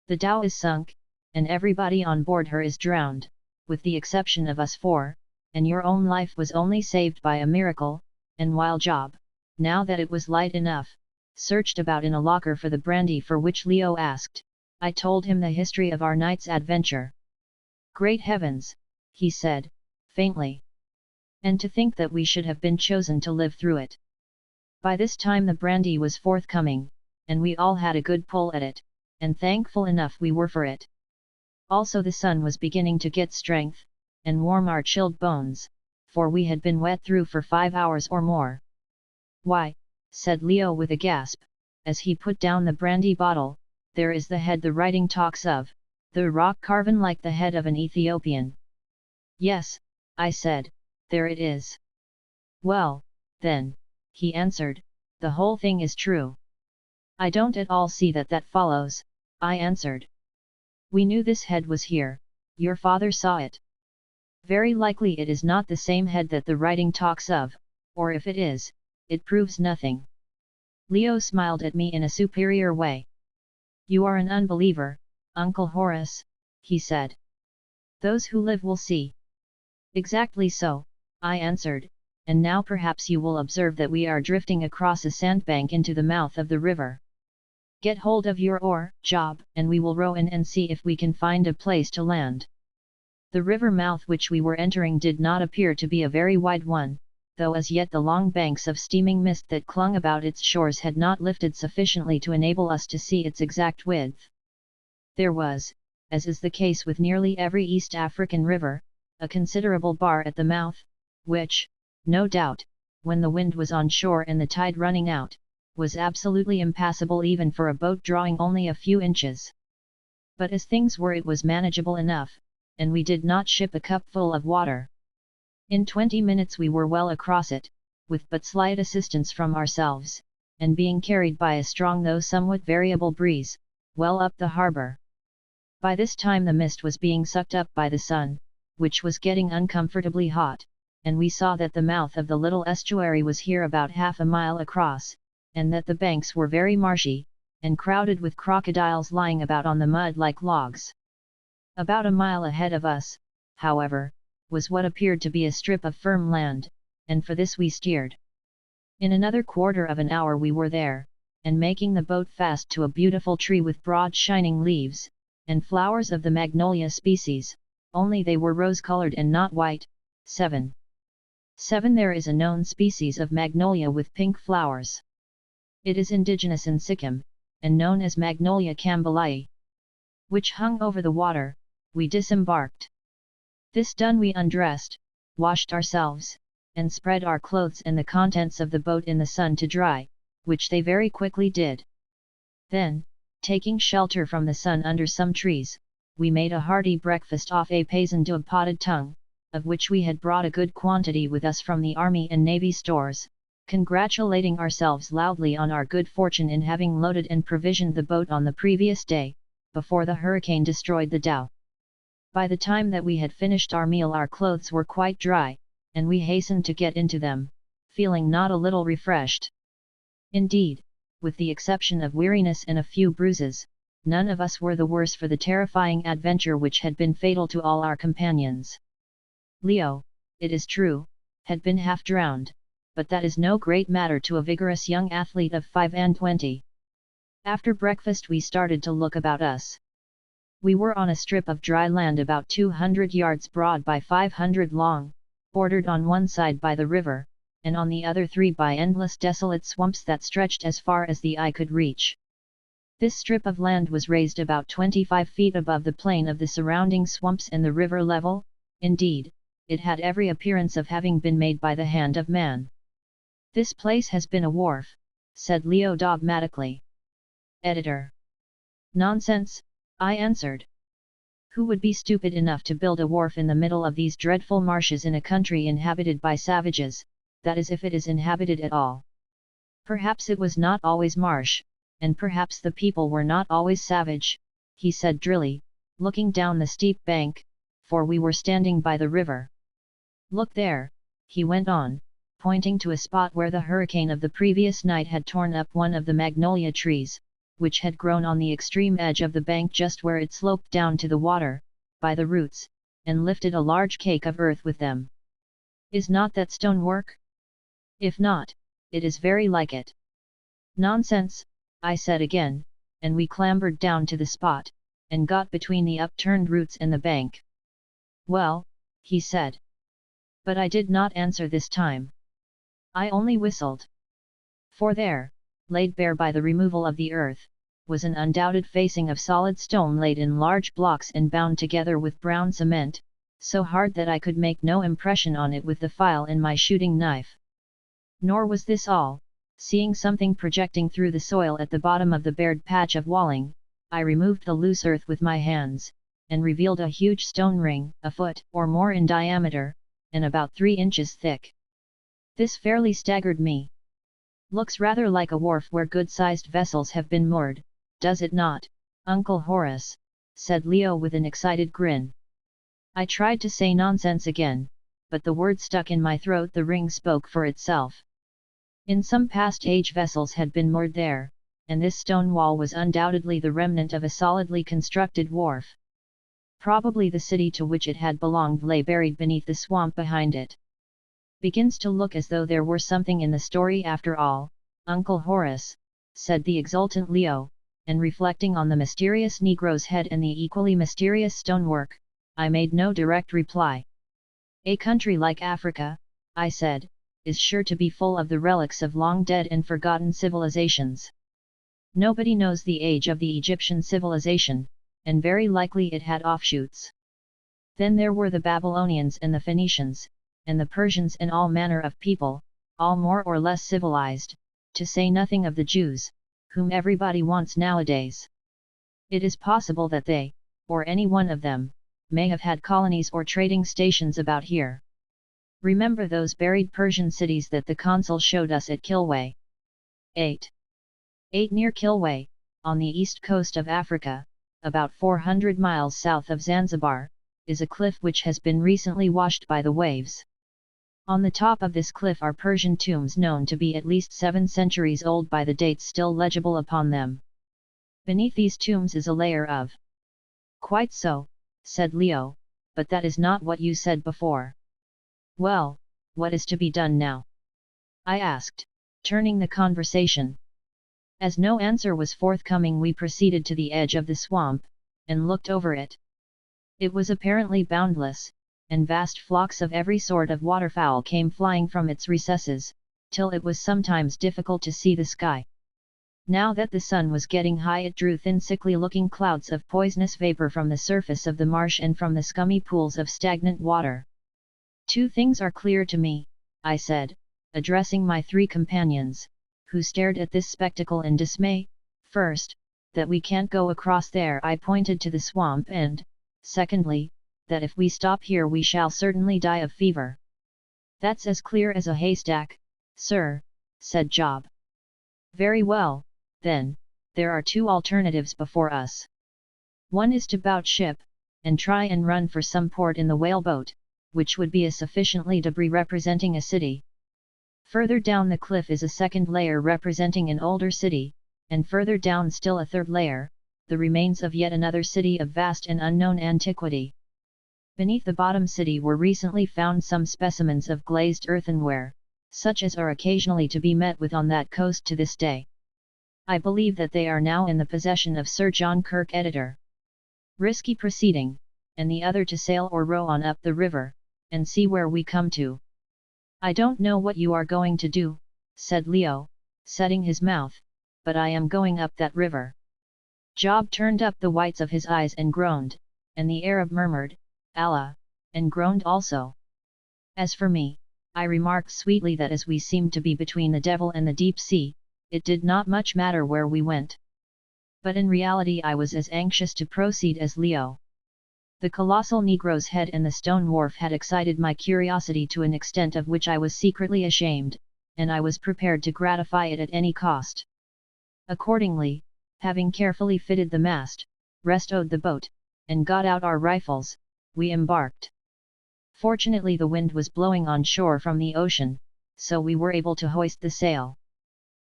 "The Tao is sunk, and everybody on board her is drowned, with the exception of us four, and your own life was only saved by a miracle." And while Job, now that it was light enough, searched about in a locker for the brandy for which Leo asked, I told him the history of our night's adventure. "Great heavens," he said, faintly. "And to think that we should have been chosen to live through it." By this time the brandy was forthcoming, and we all had a good pull at it, and thankful enough we were for it. Also the sun was beginning to get strength, and warm our chilled bones, for we had been wet through for 5 hours or more. "Why," said Leo with a gasp, as he put down the brandy bottle, "there is the head the writing talks of, the rock carven like the head of an Ethiopian." "Yes," I said, "there it is." "Well," Then, he answered, the whole thing is true. I don't at all see that follows, I answered. We knew this head was here, your father saw it. Very likely it is not the same head that the writing talks of, or if it is, it proves nothing. Leo smiled at me in a superior way. You are an unbeliever, Uncle Horace, he said. Those who live will see. Exactly so, I answered, and now perhaps you will observe that we are drifting across a sandbank into the mouth of the river. Get hold of your oar, Job, and we will row in and see if we can find a place to land. The river mouth which we were entering did not appear to be a very wide one, though as yet the long banks of steaming mist that clung about its shores had not lifted sufficiently to enable us to see its exact width. There was, as is the case with nearly every East African river, a considerable bar at the mouth, which, no doubt, when the wind was on shore and the tide running out, was absolutely impassable even for a boat drawing only a few inches. But as things were it was manageable enough, and we did not ship a cupful of water. In 20 minutes we were well across it, with but slight assistance from ourselves, and being carried by a strong though somewhat variable breeze, well up the harbour. By this time the mist was being sucked up by the sun, which was getting uncomfortably hot, and we saw that the mouth of the little estuary was here about half a mile across, and that the banks were very marshy, and crowded with crocodiles lying about on the mud like logs. About a mile ahead of us, however, was what appeared to be a strip of firm land, and for this we steered. In another quarter of an hour we were there, and making the boat fast to a beautiful tree with broad shining leaves, and flowers of the magnolia species, only they were rose-colored and not white. 7. There is a known species of magnolia with pink flowers. It is indigenous in Sikkim, and known as Magnolia campbellii, which hung over the water. We disembarked. This done we undressed, washed ourselves, and spread our clothes and the contents of the boat in the sun to dry, which they very quickly did. Then, taking shelter from the sun under some trees, we made a hearty breakfast off a paysan de potted tongue, of which we had brought a good quantity with us from the Army and Navy stores, congratulating ourselves loudly on our good fortune in having loaded and provisioned the boat on the previous day, before the hurricane destroyed the dhow. By the time that we had finished our meal our clothes were quite dry, and we hastened to get into them, feeling not a little refreshed. Indeed, with the exception of weariness and a few bruises, none of us were the worse for the terrifying adventure which had been fatal to all our companions. Leo, it is true, had been half drowned, but that is no great matter to a vigorous young athlete of 25. After breakfast we started to look about us. We were on a strip of dry land about 200 yards broad by 500 long, bordered on one side by the river, and on the other 3 by endless desolate swamps that stretched as far as the eye could reach. This strip of land was raised about 25 feet above the plain of the surrounding swamps and the river level. Indeed, it had every appearance of having been made by the hand of man. This place has been a wharf, said Leo dogmatically. Editor. Nonsense, I answered. Who would be stupid enough to build a wharf in the middle of these dreadful marshes in a country inhabited by savages, that is if it is inhabited at all? Perhaps it was not always marsh, and perhaps the people were not always savage, he said drily, looking down the steep bank, for we were standing by the river. Look there, he went on, pointing to a spot where the hurricane of the previous night had torn up one of the magnolia trees, which had grown on the extreme edge of the bank just where it sloped down to the water, by the roots, and lifted a large cake of earth with them. Is not that stonework? If not, it is very like it. Nonsense, I said again, and we clambered down to the spot, and got between the upturned roots and the bank. Well, he said. But I did not answer this time. I only whistled. For there, laid bare by the removal of the earth, was an undoubted facing of solid stone laid in large blocks and bound together with brown cement, so hard that I could make no impression on it with the file in my shooting knife. Nor was this all. Seeing something projecting through the soil at the bottom of the bared patch of walling, I removed the loose earth with my hands, and revealed a huge stone ring, a foot or more in diameter, and about 3 inches thick. This fairly staggered me. Looks rather like a wharf where good-sized vessels have been moored, does it not, Uncle Horace? Said Leo with an excited grin. I tried to say nonsense again, but the word stuck in my throat. The ring spoke for itself. In some past age vessels had been moored there, and this stone wall was undoubtedly the remnant of a solidly constructed wharf. Probably the city to which it had belonged lay buried beneath the swamp behind it. Begins to look as though there were something in the story after all, Uncle Horace, said the exultant Leo, and reflecting on the mysterious Negro's head and the equally mysterious stonework, I made no direct reply. A country like Africa, I said, is sure to be full of the relics of long dead and forgotten civilizations. Nobody knows the age of the Egyptian civilization, and very likely it had offshoots. Then there were the Babylonians and the Phoenicians, and the Persians and all manner of people, all more or less civilized, to say nothing of the Jews, whom everybody wants nowadays. It is possible that they, or any one of them, may have had colonies or trading stations about here. Remember those buried Persian cities that the consul showed us at Kilwa? 8 near Kilwa, on the east coast of Africa, about 400 miles south of Zanzibar, is a cliff which has been recently washed by the waves. On the top of this cliff are Persian tombs known to be at least 7 centuries old by the dates still legible upon them. Beneath these tombs is a layer of... Quite so, said Leo, but that is not what you said before. Well, what is to be done now? I asked, turning the conversation. As no answer was forthcoming, we proceeded to the edge of the swamp, and looked over it. It was apparently boundless, and vast flocks of every sort of waterfowl came flying from its recesses, till it was sometimes difficult to see the sky. Now that the sun was getting high, it drew thin sickly-looking clouds of poisonous vapor from the surface of the marsh and from the scummy pools of stagnant water. 2 things are clear to me, I said, addressing my 3 companions, who stared at this spectacle in dismay. First, that we can't go across there. I pointed to the swamp, and, secondly, that if we stop here we shall certainly die of fever. That's as clear as a haystack, sir, said Job. Very well, then, there are 2 alternatives before us. One is to bout ship, and try and run for some port in the whaleboat, which would be a sufficiently debris representing a city. Further down the cliff is a second layer representing an older city, and further down still a third layer, the remains of yet another city of vast and unknown antiquity. Beneath the bottom city were recently found some specimens of glazed earthenware, such as are occasionally to be met with on that coast to this day. I believe that they are now in the possession of Sir John Kirk, editor. Risky proceeding, and the other to sail or row on up the river, and see where we come to. I don't know what you are going to do, said Leo, setting his mouth, but I am going up that river. Job turned up the whites of his eyes and groaned, and the Arab murmured, Allah, and groaned also. As for me, I remarked sweetly that as we seemed to be between the devil and the deep sea, it did not much matter where we went. But in reality I was as anxious to proceed as Leo. The colossal Negro's head and the stone wharf had excited my curiosity to an extent of which I was secretly ashamed, and I was prepared to gratify it at any cost. Accordingly, having carefully fitted the mast, restored the boat, and got out our rifles, we embarked. Fortunately the wind was blowing on shore from the ocean, so we were able to hoist the sail.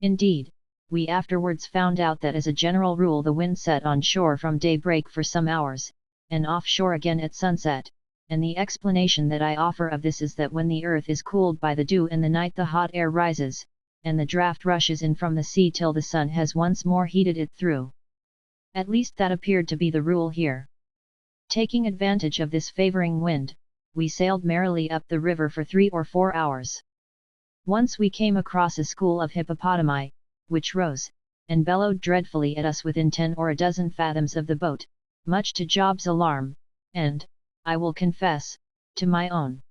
Indeed, we afterwards found out that as a general rule the wind set on shore from daybreak for some hours, and offshore again at sunset, and the explanation that I offer of this is that when the earth is cooled by the dew in the night the hot air rises, and the draught rushes in from the sea till the sun has once more heated it through. At least that appeared to be the rule here. Taking advantage of this favouring wind, we sailed merrily up the river for 3 or 4 hours. Once we came across a school of hippopotami, which rose, and bellowed dreadfully at us within 10 or a dozen fathoms of the boat, much to Job's alarm, and, I will confess, to my own.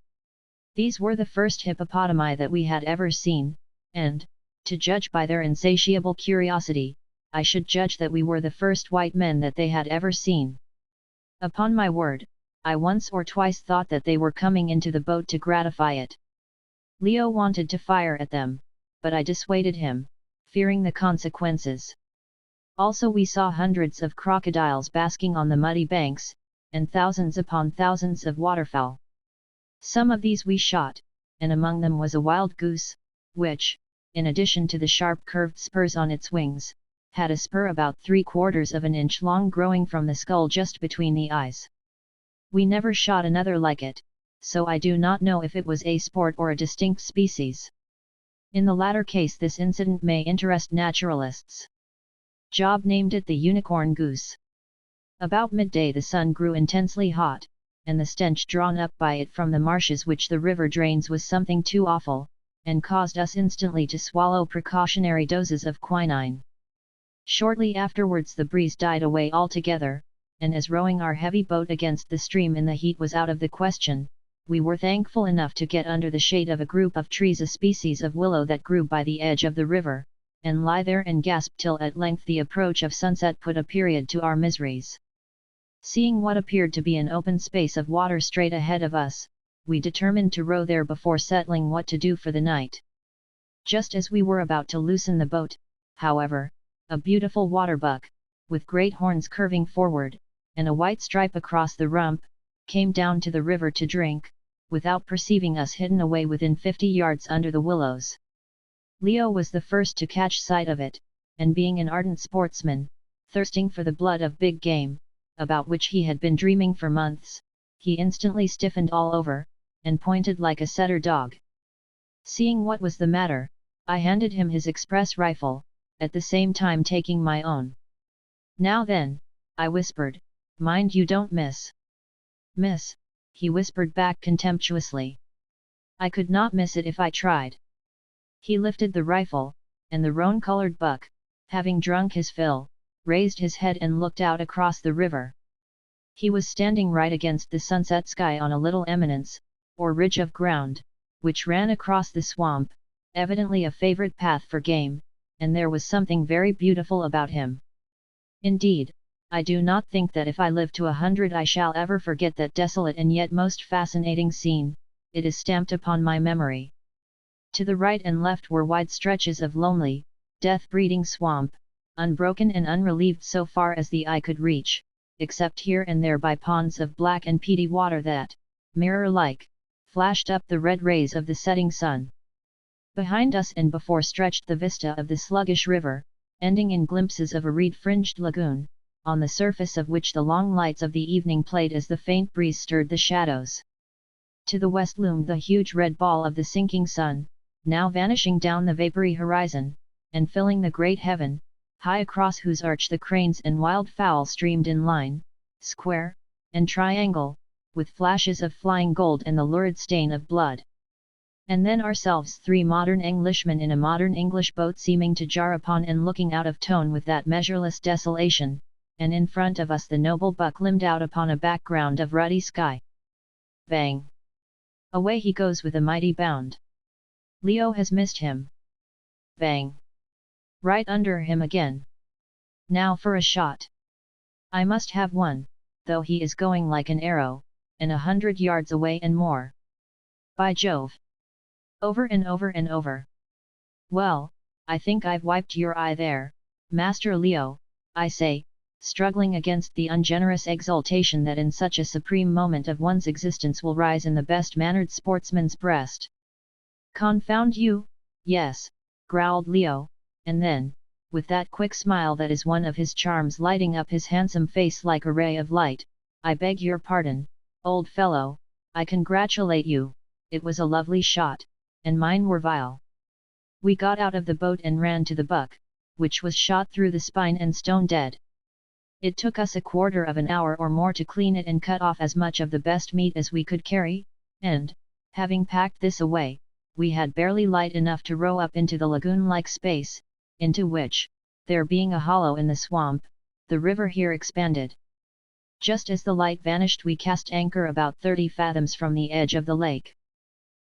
These were the first hippopotami that we had ever seen, and, to judge by their insatiable curiosity, I should judge that we were the first white men that they had ever seen. Upon my word, I once or twice thought that they were coming into the boat to gratify it. Leo wanted to fire at them, but I dissuaded him, fearing the consequences. Also we saw hundreds of crocodiles basking on the muddy banks, and thousands upon thousands of waterfowl. Some of these we shot, and among them was a wild goose, which, in addition to the sharp curved spurs on its wings, had a spur about 3/4 of an inch long growing from the skull just between the eyes. We never shot another like it, so I do not know if it was a sport or a distinct species. In the latter case this incident may interest naturalists. Job named it the unicorn goose. About midday the sun grew intensely hot, and the stench drawn up by it from the marshes which the river drains was something too awful, and caused us instantly to swallow precautionary doses of quinine. Shortly afterwards the breeze died away altogether, and as rowing our heavy boat against the stream in the heat was out of the question, we were thankful enough to get under the shade of a group of trees, a species of willow that grew by the edge of the river, and lie there and gasp till at length the approach of sunset put a period to our miseries. Seeing what appeared to be an open space of water straight ahead of us, we determined to row there before settling what to do for the night. Just as we were about to loosen the boat, however, a beautiful waterbuck, with great horns curving forward, and a white stripe across the rump, came down to the river to drink, without perceiving us hidden away within 50 yards under the willows. Leo was the first to catch sight of it, and being an ardent sportsman, thirsting for the blood of big game, about which he had been dreaming for months, he instantly stiffened all over, and pointed like a setter dog. Seeing what was the matter, I handed him his express rifle, at the same time taking my own. "Now then," I whispered, "mind you don't miss." "Miss?" he whispered back contemptuously. "I could not miss it if I tried." He lifted the rifle, and the roan-colored buck, having drunk his fill, raised his head and looked out across the river. He was standing right against the sunset sky on a little eminence, or ridge of ground, which ran across the swamp, evidently a favorite path for game, and there was something very beautiful about him. Indeed, I do not think that if I live to 100 I shall ever forget that desolate and yet most fascinating scene. It is stamped upon my memory. To the right and left were wide stretches of lonely, death-breeding swamp, unbroken and unrelieved so far as the eye could reach, except here and there by ponds of black and peaty water that, mirror-like, flashed up the red rays of the setting sun. Behind us and before stretched the vista of the sluggish river, ending in glimpses of a reed-fringed lagoon, on the surface of which the long lights of the evening played as the faint breeze stirred the shadows. To the west loomed the huge red ball of the sinking sun, now vanishing down the vapory horizon, and filling the great heaven, high across whose arch the cranes and wildfowl streamed in line, square, and triangle, with flashes of flying gold and the lurid stain of blood. And then ourselves, three modern Englishmen in a modern English boat, seeming to jar upon and looking out of tone with that measureless desolation, and in front of us the noble buck limned out upon a background of ruddy sky. Bang! Away he goes with a mighty bound. Leo has missed him. Bang! Right under him again. Now for a shot. I must have one, though he is going like an arrow, and 100 yards away and more. By Jove! Over and over and over. Well, I think I've wiped your eye there, Master Leo, I say, struggling against the ungenerous exultation that in such a supreme moment of one's existence will rise in the best-mannered sportsman's breast. Confound you, yes, growled Leo, and then, with that quick smile that is one of his charms lighting up his handsome face like a ray of light, I beg your pardon, old fellow, I congratulate you, it was a lovely shot, and mine were vile. We got out of the boat and ran to the buck, which was shot through the spine and stone dead. It took us a quarter of an hour or more to clean it and cut off as much of the best meat as we could carry, and, having packed this away, we had barely light enough to row up into the lagoon-like space, into which, there being a hollow in the swamp, the river here expanded. Just as the light vanished we cast anchor about 30 fathoms from the edge of the lake.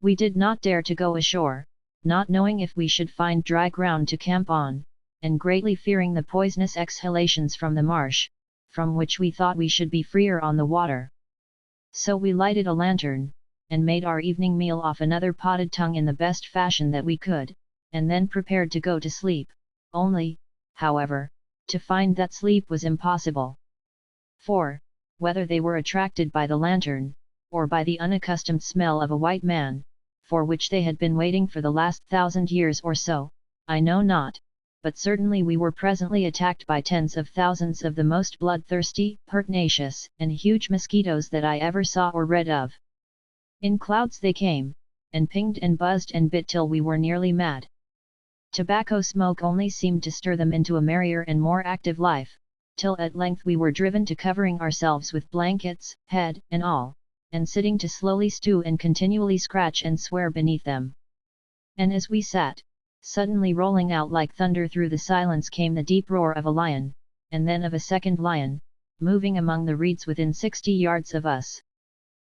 We did not dare to go ashore, not knowing if we should find dry ground to camp on, and greatly fearing the poisonous exhalations from the marsh, from which we thought we should be freer on the water. So we lighted a lantern, and made our evening meal off another potted tongue in the best fashion that we could, and then prepared to go to sleep, only, however, to find that sleep was impossible. For, whether they were attracted by the lantern, or by the unaccustomed smell of a white man, for which they had been waiting for the last 1,000 years or so, I know not, but certainly we were presently attacked by tens of thousands of the most bloodthirsty, pertinacious, and huge mosquitoes that I ever saw or read of. In clouds they came, and pinged and buzzed and bit till we were nearly mad. Tobacco smoke only seemed to stir them into a merrier and more active life, till at length we were driven to covering ourselves with blankets, head and all, and sitting to slowly stew and continually scratch and swear beneath them. And as we sat, suddenly rolling out like thunder through the silence came the deep roar of a lion, and then of a second lion, moving among the reeds within 60 yards of us.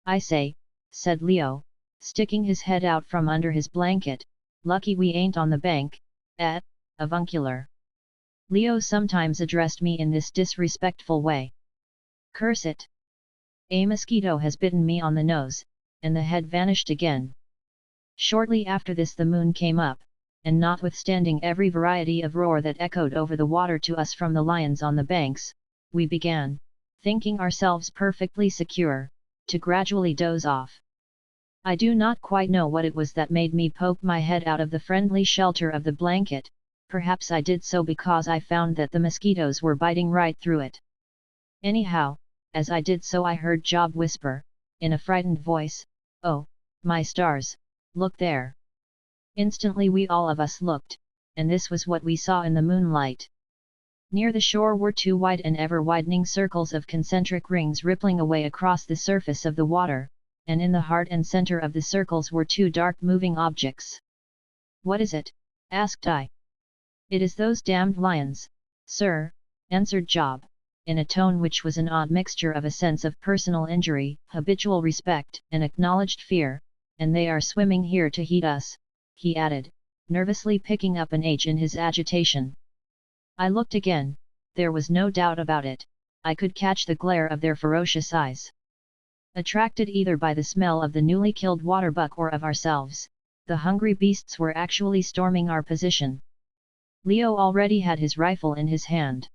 "I say," said Leo, sticking his head out from under his blanket, "lucky we ain't on the bank, avuncular." Leo sometimes addressed me in this disrespectful way. "Curse it! A mosquito has bitten me on the nose," and the head vanished again. Shortly after this the moon came up, and notwithstanding every variety of roar that echoed over the water to us from the lions on the banks, we began, thinking ourselves perfectly secure, to gradually doze off. I do not quite know what it was that made me poke my head out of the friendly shelter of the blanket. Perhaps I did so because I found that the mosquitoes were biting right through it. Anyhow, as I did so I heard Job whisper, in a frightened voice, "Oh, my stars, look there!" Instantly we all of us looked, and this was what we saw in the moonlight. Near the shore were two wide and ever-widening circles of concentric rings rippling away across the surface of the water, and in the heart and center of the circles were two dark moving objects. "What is it?" asked I. "It is those damned lions, sir," answered Job, in a tone which was an odd mixture of a sense of personal injury, habitual respect, and acknowledged fear, "and they are swimming here to heat us," he added, nervously picking up an H in his agitation. I looked again. There was no doubt about it, I could catch the glare of their ferocious eyes. Attracted either by the smell of the newly killed waterbuck or of ourselves, the hungry beasts were actually storming our position. Leo already had his rifle in his hand.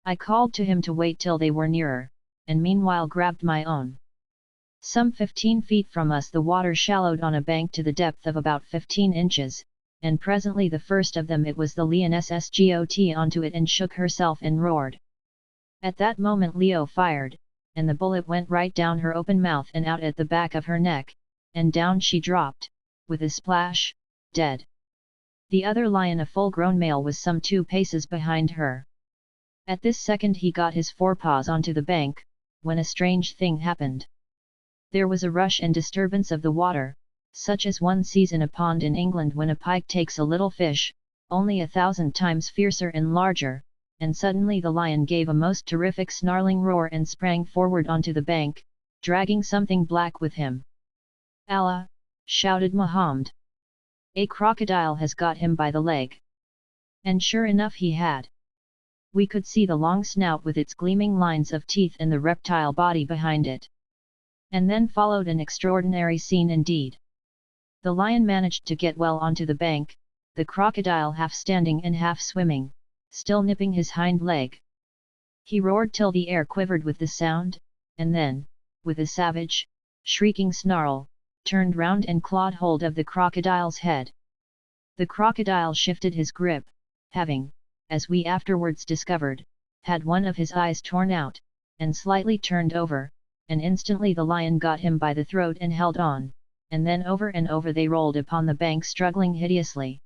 I called to him to wait till they were nearer, and meanwhile grabbed my own. Some 15 feet from us the water shallowed on a bank to the depth of about 15 inches, and presently the first of them, it was the lioness, got onto it and shook herself and roared. At that moment Leo fired, and the bullet went right down her open mouth and out at the back of her neck, and down she dropped, with a splash, dead. The other lion, a full-grown male, was some 2 paces behind her. At this second he got his forepaws onto the bank, when a strange thing happened. There was a rush and disturbance of the water, such as one sees in a pond in England when a pike takes a little fish, only 1,000 times fiercer and larger, and suddenly the lion gave a most terrific snarling roar and sprang forward onto the bank, dragging something black with him. "Allah!" shouted Mahomed. "A crocodile has got him by the leg." And sure enough he had. We could see the long snout with its gleaming lines of teeth and the reptile body behind it. And then followed an extraordinary scene indeed. The lion managed to get well onto the bank, the crocodile half standing and half swimming, still nipping his hind leg. He roared till the air quivered with the sound, and then, with a savage, shrieking snarl, turned round and clawed hold of the crocodile's head. The crocodile shifted his grip, having, as we afterwards discovered, had one of his eyes torn out, and slightly turned over, and instantly the lion got him by the throat and held on, and then over and over they rolled upon the bank, struggling hideously.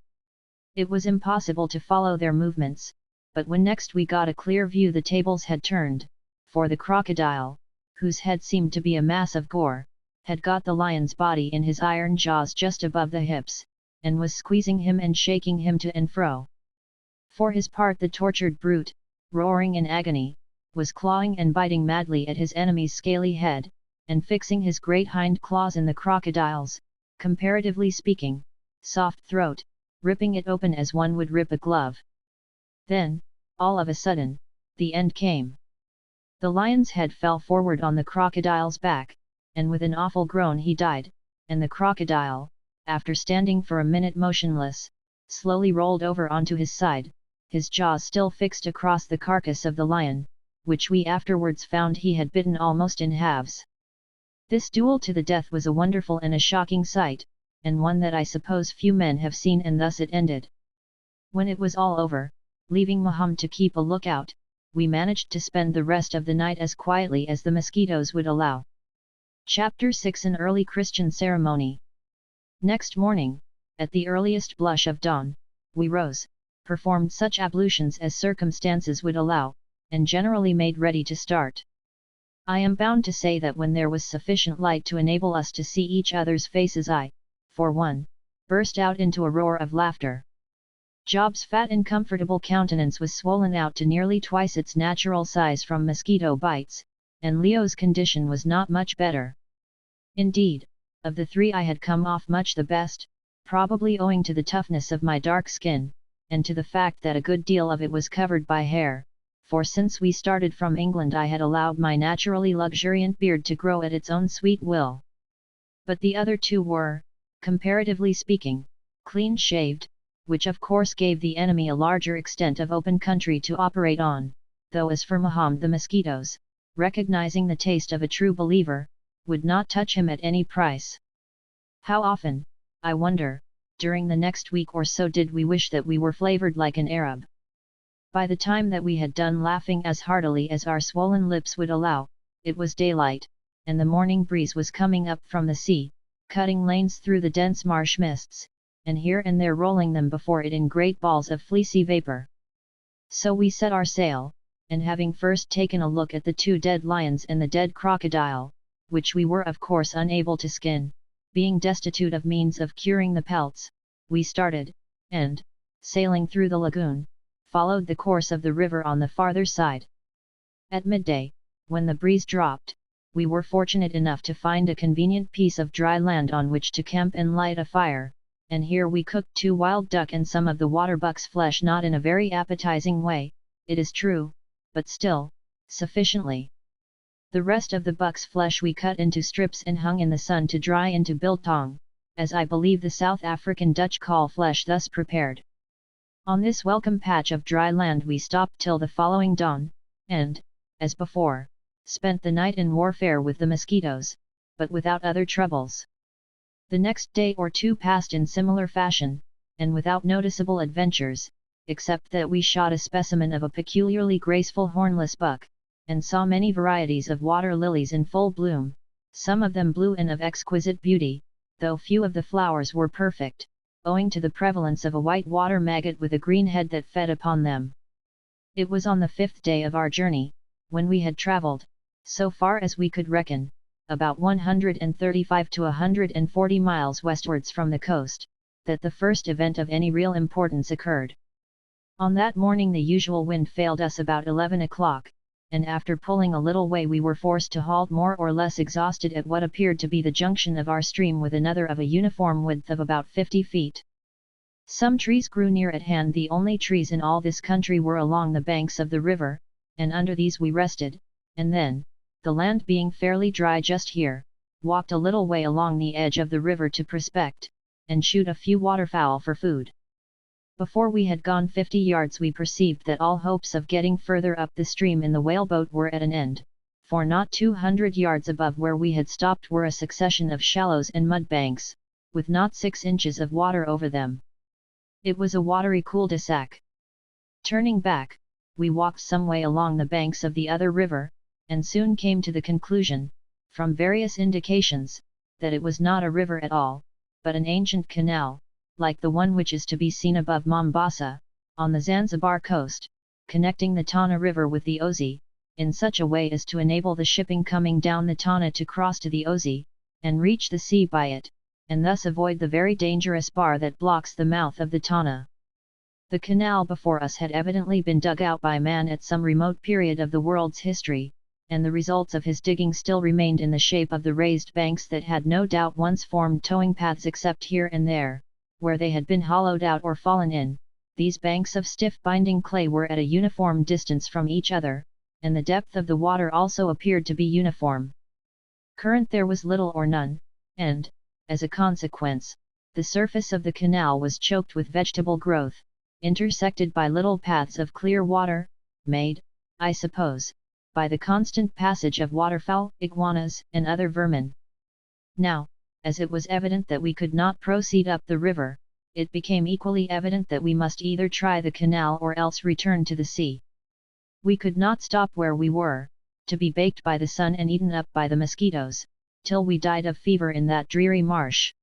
It was impossible to follow their movements, but when next we got a clear view the tables had turned, for the crocodile, whose head seemed to be a mass of gore, had got the lion's body in his iron jaws just above the hips, and was squeezing him and shaking him to and fro. For his part the tortured brute, roaring in agony, was clawing and biting madly at his enemy's scaly head, and fixing his great hind claws in the crocodile's, comparatively speaking, soft throat, ripping it open as one would rip a glove. Then, all of a sudden, the end came. The lion's head fell forward on the crocodile's back, and with an awful groan he died, and the crocodile, after standing for a minute motionless, slowly rolled over onto his side, his jaws still fixed across the carcass of the lion, which we afterwards found he had bitten almost in halves. This duel to the death was a wonderful and a shocking sight, and one that I suppose few men have seen, and thus it ended. When it was all over, leaving Mahomed to keep a lookout, we managed to spend the rest of the night as quietly as the mosquitoes would allow. Chapter 6: An Early Christian Ceremony. Next morning, at the earliest blush of dawn, we rose, performed such ablutions as circumstances would allow, and generally made ready to start. I am bound to say that when there was sufficient light to enable us to see each other's faces, I, for one, burst out into a roar of laughter. Job's fat and comfortable countenance was swollen out to nearly twice its natural size from mosquito bites, and Leo's condition was not much better. Indeed, of the three I had come off much the best, probably owing to the toughness of my dark skin, and to the fact that a good deal of it was covered by hair, for since we started from England I had allowed my naturally luxuriant beard to grow at its own sweet will. But the other two were, comparatively speaking, clean-shaved, which of course gave the enemy a larger extent of open country to operate on, though as for Mahomed, the mosquitoes, recognizing the taste of a true believer, would not touch him at any price. How often, I wonder, during the next week or so did we wish that we were flavored like an Arab. By the time that we had done laughing as heartily as our swollen lips would allow, it was daylight, and the morning breeze was coming up from the sea, cutting lanes through the dense marsh mists, and here and there rolling them before it in great balls of fleecy vapor. So we set our sail, and having first taken a look at the two dead lions and the dead crocodile, which we were of course unable to skin, being destitute of means of curing the pelts, we started, and, sailing through the lagoon, followed the course of the river on the farther side. At midday, when the breeze dropped, we were fortunate enough to find a convenient piece of dry land on which to camp and light a fire, and here we cooked 2 wild duck and some of the waterbuck's flesh, not in a very appetizing way, it is true, but still, sufficiently. The rest of the buck's flesh we cut into strips and hung in the sun to dry into biltong, as I believe the South African Dutch call flesh thus prepared. On this welcome patch of dry land we stopped till the following dawn, and, as before, spent the night in warfare with the mosquitoes, but without other troubles. The next day or two passed in similar fashion, and without noticeable adventures, except that we shot a specimen of a peculiarly graceful hornless buck, and saw many varieties of water lilies in full bloom, some of them blue and of exquisite beauty, though few of the flowers were perfect, owing to the prevalence of a white water maggot with a green head that fed upon them. It was on the 5th day of our journey, when we had travelled, so far as we could reckon, about 135 to 140 miles westwards from the coast, that the first event of any real importance occurred. On that morning the usual wind failed us about 11 o'clock, and after pulling a little way we were forced to halt more or less exhausted at what appeared to be the junction of our stream with another of a uniform width of about 50 feet. Some trees grew near at hand. The only trees in all this country were along the banks of the river, and under these we rested, and then, the land being fairly dry just here, walked a little way along the edge of the river to prospect, and shoot a few waterfowl for food. Before we had gone 50 yards we perceived that all hopes of getting further up the stream in the whaleboat were at an end, for not 200 yards above where we had stopped were a succession of shallows and mud banks, with not 6 inches of water over them. It was a watery cul-de-sac. Turning back, we walked some way along the banks of the other river, and soon came to the conclusion, from various indications, that it was not a river at all, but an ancient canal, like the one which is to be seen above Mombasa, on the Zanzibar coast, connecting the Tana River with the Ozi, in such a way as to enable the shipping coming down the Tana to cross to the Ozi, and reach the sea by it, and thus avoid the very dangerous bar that blocks the mouth of the Tana. The canal before us had evidently been dug out by man at some remote period of the world's history, and the results of his digging still remained in the shape of the raised banks that had no doubt once formed towing paths, except here and there, where they had been hollowed out or fallen in. These banks of stiff binding clay were at a uniform distance from each other, and the depth of the water also appeared to be uniform. Current there was little or none, and, as a consequence, the surface of the canal was choked with vegetable growth, intersected by little paths of clear water, made, I suppose, by the constant passage of waterfowl, iguanas, and other vermin. Now, as it was evident that we could not proceed up the river, it became equally evident that we must either try the canal or else return to the sea. We could not stop where we were, to be baked by the sun and eaten up by the mosquitoes, till we died of fever in that dreary marsh.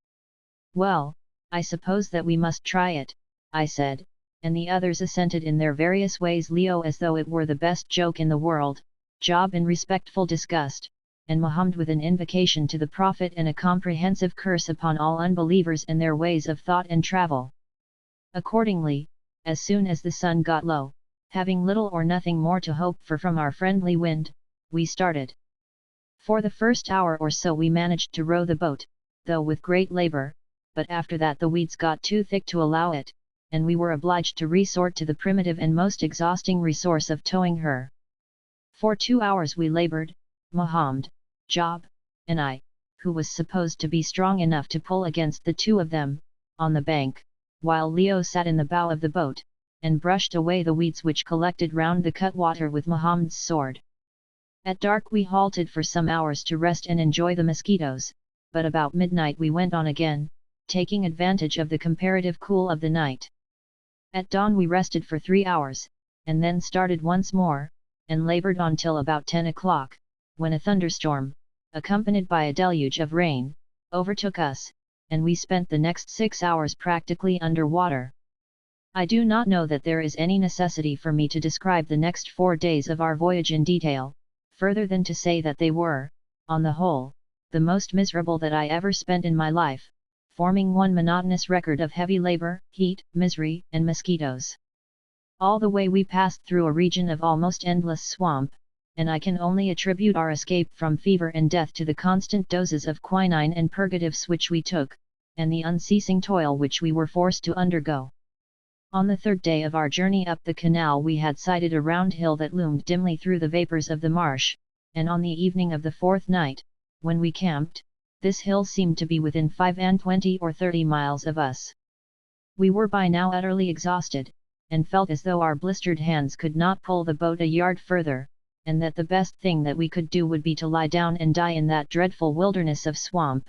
Well, I suppose that we must try it, I said, and the others assented in their various ways, Leo as though it were the best joke in the world, Job in respectful disgust, and Mahomed with an invocation to the Prophet and a comprehensive curse upon all unbelievers and their ways of thought and travel. Accordingly, as soon as the sun got low, having little or nothing more to hope for from our friendly wind, we started. For the first hour or so we managed to row the boat, though with great labour, but after that the weeds got too thick to allow it, and we were obliged to resort to the primitive and most exhausting resource of towing her. For 2 hours we laboured, Mahomed, Job, and I, who was supposed to be strong enough to pull against the two of them, on the bank, while Leo sat in the bow of the boat, and brushed away the weeds which collected round the cutwater with Mahomed's sword. At dark we halted for some hours to rest and enjoy the mosquitoes, but about midnight we went on again, taking advantage of the comparative cool of the night. At dawn we rested for 3 hours, and then started once more, and laboured on till about 10 o'clock, when a thunderstorm, accompanied by a deluge of rain, overtook us, and we spent the next 6 hours practically under water. I do not know that there is any necessity for me to describe the next 4 days of our voyage in detail, further than to say that they were, on the whole, the most miserable that I ever spent in my life, forming one monotonous record of heavy labour, heat, misery, and mosquitoes. All the way we passed through a region of almost endless swamp, and I can only attribute our escape from fever and death to the constant doses of quinine and purgatives which we took, and the unceasing toil which we were forced to undergo. On the 3rd day of our journey up the canal we had sighted a round hill that loomed dimly through the vapours of the marsh, and on the evening of the 4th night, when we camped, this hill seemed to be within 25 or 30 miles of us. We were by now utterly exhausted, and felt as though our blistered hands could not pull the boat a yard further, and that the best thing that we could do would be to lie down and die in that dreadful wilderness of swamp.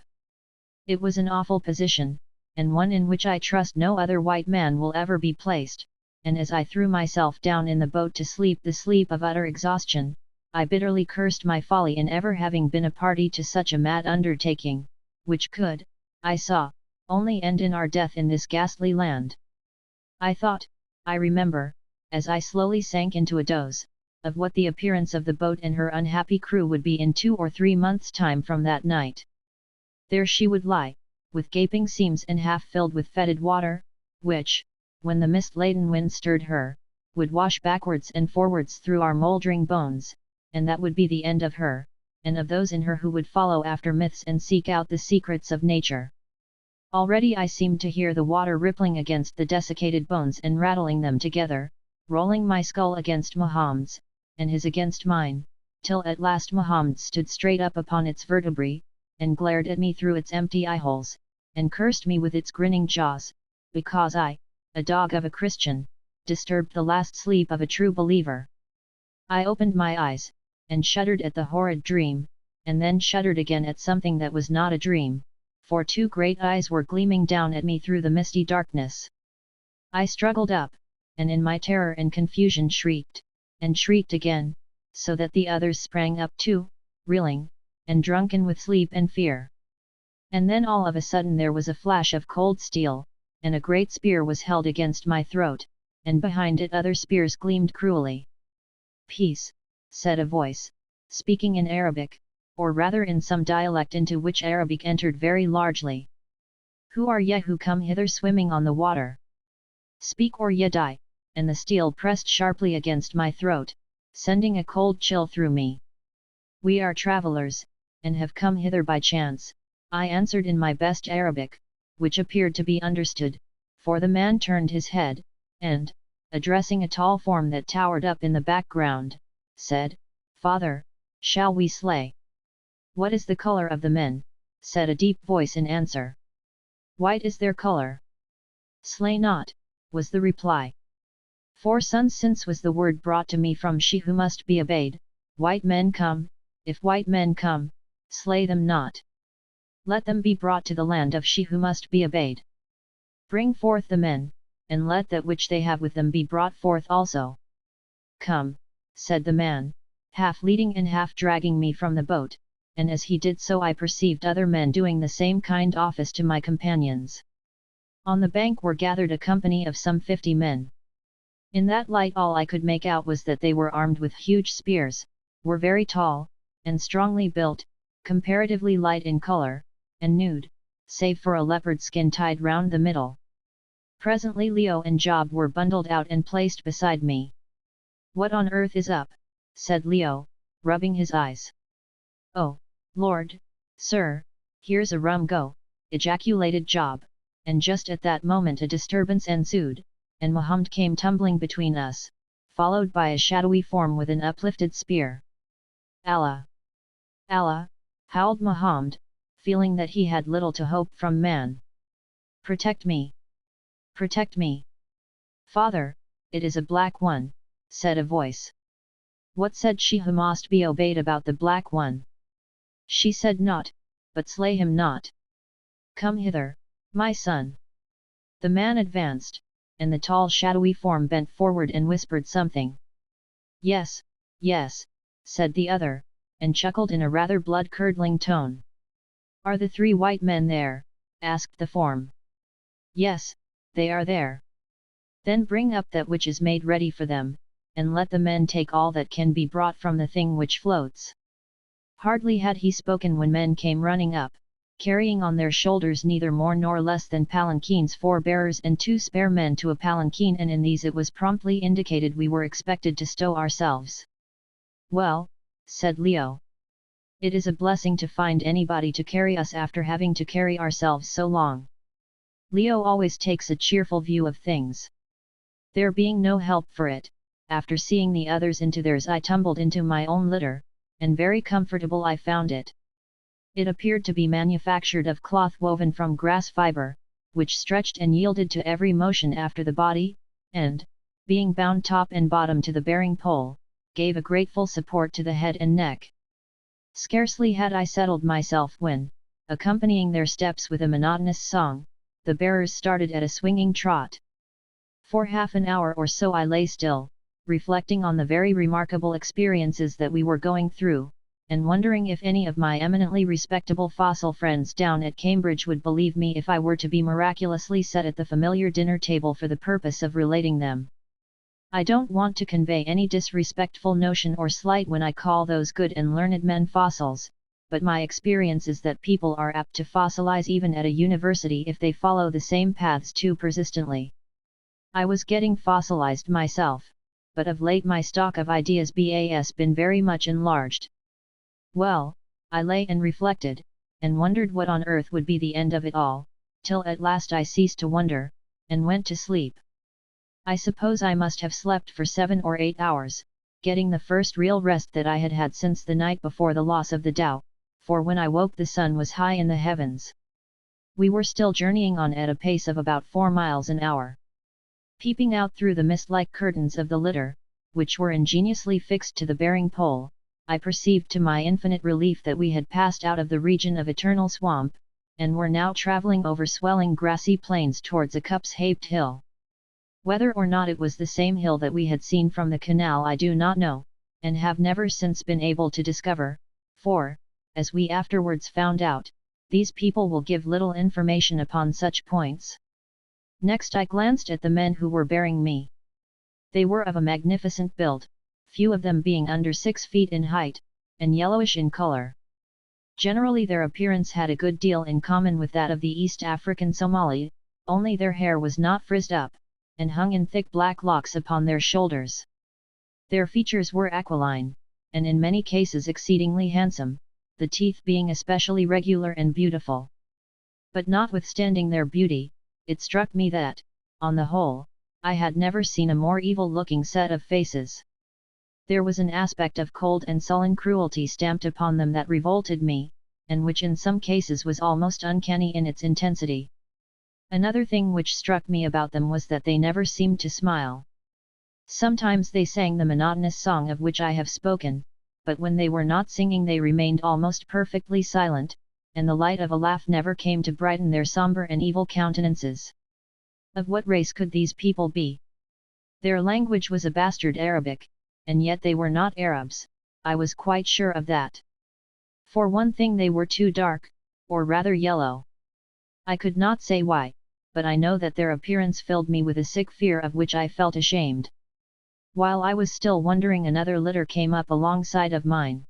It was an awful position, and one in which I trust no other white man will ever be placed, and as I threw myself down in the boat to sleep the sleep of utter exhaustion, I bitterly cursed my folly in ever having been a party to such a mad undertaking, which could, I saw, only end in our death in this ghastly land. I thought, I remember, as I slowly sank into a doze, of what the appearance of the boat and her unhappy crew would be in 2 or 3 months' time from that night. There she would lie, with gaping seams and half filled with fetid water, which, when the mist-laden wind stirred her, would wash backwards and forwards through our mouldering bones, and that would be the end of her, and of those in her who would follow after myths and seek out the secrets of nature. Already I seemed to hear the water rippling against the desiccated bones and rattling them together, rolling my skull against Mahomed's, and his against mine, till at last Mahomed stood straight up upon its vertebrae, and glared at me through its empty eyeholes, and cursed me with its grinning jaws, because I, a dog of a Christian, disturbed the last sleep of a true believer. I opened my eyes, and shuddered at the horrid dream, and then shuddered again at something that was not a dream, for 2 great eyes were gleaming down at me through the misty darkness. I struggled up, and in my terror and confusion shrieked, and shrieked again, so that the others sprang up too, reeling, and drunken with sleep and fear. And then all of a sudden there was a flash of cold steel, and a great spear was held against my throat, and behind it other spears gleamed cruelly. "Peace," said a voice, speaking in Arabic, or rather in some dialect into which Arabic entered very largely. "Who are ye who come hither swimming on the water? Speak or ye die," and the steel pressed sharply against my throat, sending a cold chill through me. "We are travellers, and have come hither by chance," I answered in my best Arabic, which appeared to be understood, for the man turned his head, and, addressing a tall form that towered up in the background, said, "Father, shall we slay?" "What is the color of the men?" said a deep voice in answer. "White is their color." "Slay not," was the reply. 4 suns since was the word brought to me from she who must be obeyed. "White men come, if white men come, slay them not. Let them be brought to the land of she who must be obeyed. Bring forth the men, and let that which they have with them be brought forth also." "Come," said the man, half leading and half dragging me from the boat, and as he did so I perceived other men doing the same kind office to my companions. On the bank were gathered a company of some 50 men. In that light all I could make out was that they were armed with huge spears, were very tall, and strongly built, comparatively light in color, and nude, save for a leopard skin tied round the middle. Presently Leo and Job were bundled out and placed beside me. "What on earth is up?" said Leo, rubbing his eyes. "Oh, Lord, sir, here's a rum go," ejaculated Job, and just at that moment a disturbance ensued, and Mahomed came tumbling between us, followed by a shadowy form with an uplifted spear. "Allah! Allah!" howled Mahomed, feeling that he had little to hope from man. "Protect me! Protect me!" "Father, it is a black one," said a voice. "What said she who must be obeyed about the black one?" "She said naught, but slay him not." "Come hither, my son." The man advanced, and the tall shadowy form bent forward and whispered something. "Yes, yes," said the other, and chuckled in a rather blood-curdling tone. "Are the 3 white men there?" asked the form. "Yes, they are there." "Then bring up that which is made ready for them, and let the men take all that can be brought from the thing which floats." Hardly had he spoken when men came running up, carrying on their shoulders neither more nor less than palanquins, 4 bearers and 2 spare men to a palanquin, and in these it was promptly indicated we were expected to stow ourselves. "Well," said Leo, "it is a blessing to find anybody to carry us after having to carry ourselves so long." Leo always takes a cheerful view of things. There being no help for it, after seeing the others into theirs I tumbled into my own litter, and very comfortable I found it. It appeared to be manufactured of cloth woven from grass fibre, which stretched and yielded to every motion after the body, and, being bound top and bottom to the bearing pole, gave a grateful support to the head and neck. Scarcely had I settled myself when, accompanying their steps with a monotonous song, the bearers started at a swinging trot. For half an hour or so I lay still, reflecting on the very remarkable experiences that we were going through, and wondering if any of my eminently respectable fossil friends down at Cambridge would believe me if I were to be miraculously set at the familiar dinner table for the purpose of relating them. I don't want to convey any disrespectful notion or slight when I call those good and learned men fossils, but my experience is that people are apt to fossilize even at a university if they follow the same paths too persistently. I was getting fossilized myself, but of late my stock of ideas has been very much enlarged. Well, I lay and reflected, and wondered what on earth would be the end of it all, till at last I ceased to wonder, and went to sleep. I suppose I must have slept for 7 or 8 hours, getting the first real rest that I had had since the night before the loss of the Tao, for when I woke the sun was high in the heavens. We were still journeying on at a pace of about 4 miles an hour. Peeping out through the mist-like curtains of the litter, which were ingeniously fixed to the bearing pole, I perceived to my infinite relief that we had passed out of the region of eternal swamp, and were now travelling over swelling grassy plains towards a cups-shaped hill. Whether or not it was the same hill that we had seen from the canal I do not know, and have never since been able to discover, for, as we afterwards found out, these people will give little information upon such points. Next I glanced at the men who were bearing me. They were of a magnificent build, few of them being under 6 feet in height, and yellowish in color. Generally their appearance had a good deal in common with that of the East African Somali, only their hair was not frizzed up, and hung in thick black locks upon their shoulders. Their features were aquiline, and in many cases exceedingly handsome, the teeth being especially regular and beautiful. But notwithstanding their beauty, it struck me that, on the whole, I had never seen a more evil-looking set of faces. there was an aspect of cold and sullen cruelty stamped upon them that revolted me, and which in some cases was almost uncanny in its intensity. Another thing which struck me about them was that they never seemed to smile. Sometimes they sang the monotonous song of which I have spoken, but when they were not singing they remained almost perfectly silent, and the light of a laugh never came to brighten their sombre and evil countenances. Of what race could these people be? Their language was a bastard Arabic, and yet they were not Arabs, I was quite sure of that. For one thing they were too dark, or rather yellow. I could not say why, but I know that their appearance filled me with a sick fear of which I felt ashamed. While I was still wondering, another litter came up alongside of mine.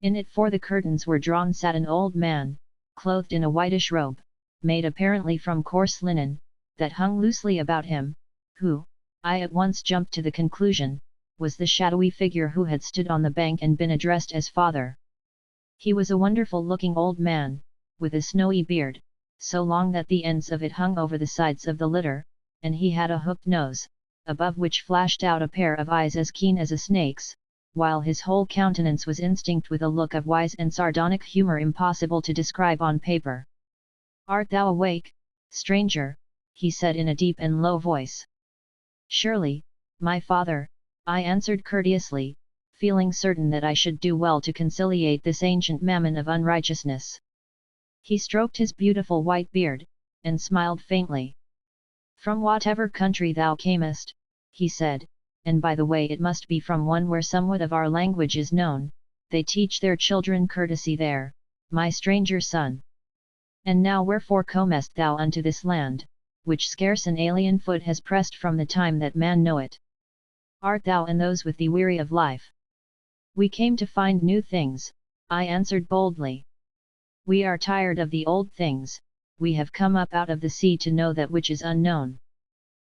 In it, for the curtains were drawn, sat an old man, clothed in a whitish robe, made apparently from coarse linen, that hung loosely about him, who, I at once jumped to the conclusion, was the shadowy figure who had stood on the bank and been addressed as father. He was a wonderful-looking old man, with a snowy beard, so long that the ends of it hung over the sides of the litter, and he had a hooked nose, above which flashed out a pair of eyes as keen as a snake's, while his whole countenance was instinct with a look of wise and sardonic humour impossible to describe on paper. "Art thou awake, stranger?" he said in a deep and low voice. "Surely, my father," I answered courteously, feeling certain that I should do well to conciliate this ancient mammon of unrighteousness. He stroked his beautiful white beard, and smiled faintly. "From whatever country thou camest," he said, "and by the way it must be from one where somewhat of our language is known, they teach their children courtesy there, my stranger son. And now wherefore comest thou unto this land, which scarce an alien foot has pressed from the time that man know it? Art thou and those with thee weary of life?" "We came to find new things," I answered boldly. "We are tired of the old things, we have come up out of the sea to know that which is unknown.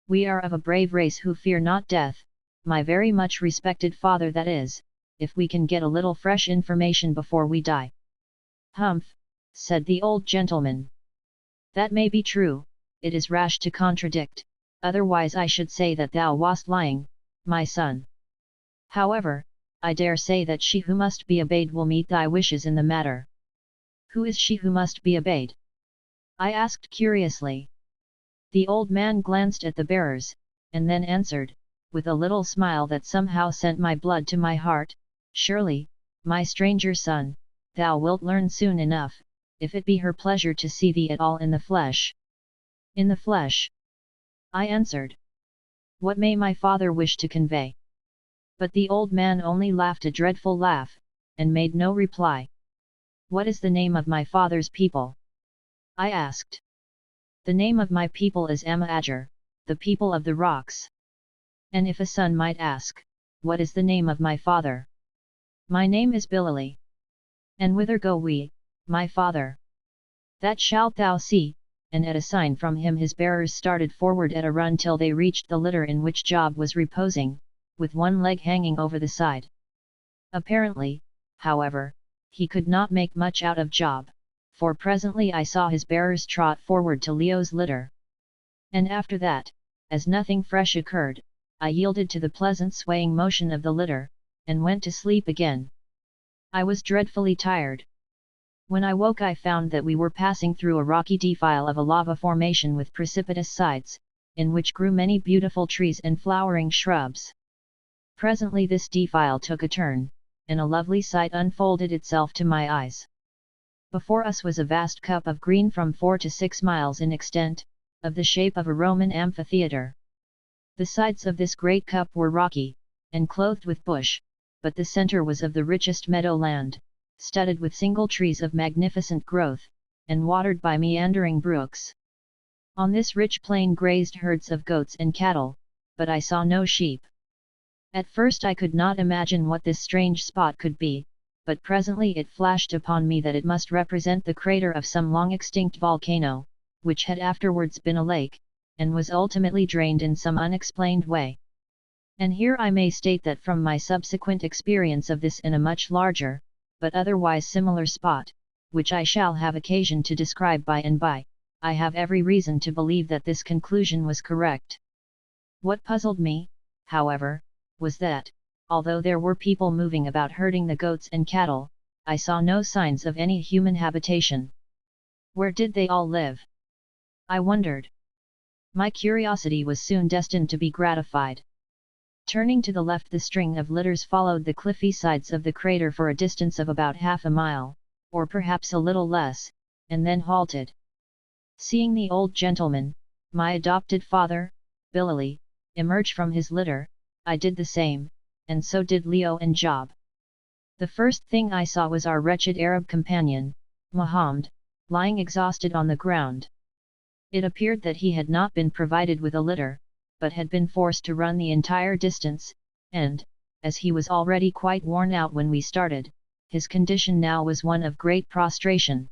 We are of a brave race who fear not death, my very much respected father, that is, if we can get a little fresh information before we die." "Humph," said the old gentleman. "That may be true, it is rash to contradict, otherwise I should say that thou wast lying, my son. However, I dare say that she who must be obeyed will meet thy wishes in the matter." "Who is she who must be obeyed?" I asked curiously. The old man glanced at the bearers, and then answered, with a little smile that somehow sent my blood to my heart, "Surely, my stranger son, thou wilt learn soon enough, if it be her pleasure to see thee at all in the flesh." "In the flesh?" I answered. "What may my father wish to convey?" But the old man only laughed a dreadful laugh, and made no reply. "What is the name of my father's people?" I asked. "The name of my people is Haggard, the people of the rocks." "And if a son might ask, what is the name of my father?" "My name is Billy." "And whither go we, my father?" "That shalt thou see," and at a sign from him his bearers started forward at a run till they reached the litter in which Job was reposing, with one leg hanging over the side. Apparently, however, he could not make much out of Job, for presently I saw his bearers trot forward to Leo's litter. And after that, as nothing fresh occurred, I yielded to the pleasant swaying motion of the litter, and went to sleep again. I was dreadfully tired. When I woke I found that we were passing through a rocky defile of a lava formation with precipitous sides, in which grew many beautiful trees and flowering shrubs. Presently this defile took a turn, and a lovely sight unfolded itself to my eyes. Before us was a vast cup of green from 4 to 6 miles in extent, of the shape of a Roman amphitheatre. The sides of this great cup were rocky, and clothed with bush, but the centre was of the richest meadow land, studded with single trees of magnificent growth, and watered by meandering brooks. On this rich plain grazed herds of goats and cattle, but I saw no sheep. At first I could not imagine what this strange spot could be, but presently it flashed upon me that it must represent the crater of some long-extinct volcano, which had afterwards been a lake, and was ultimately drained in some unexplained way. And here I may state that from my subsequent experience of this in a much larger, but otherwise similar spot, which I shall have occasion to describe by and by, I have every reason to believe that this conclusion was correct. What puzzled me, however, was that, although there were people moving about herding the goats and cattle, I saw no signs of any human habitation. Where did they all live? I wondered. My curiosity was soon destined to be gratified. Turning to the left, the string of litters followed the cliffy sides of the crater for a distance of about half a mile, or perhaps a little less, and then halted. Seeing the old gentleman, my adopted father, Billy, emerge from his litter, I did the same, and so did Leo and Job. The first thing I saw was our wretched Arab companion, Mahomed, lying exhausted on the ground. It appeared that he had not been provided with a litter, but had been forced to run the entire distance, and, as he was already quite worn out when we started, his condition now was one of great prostration.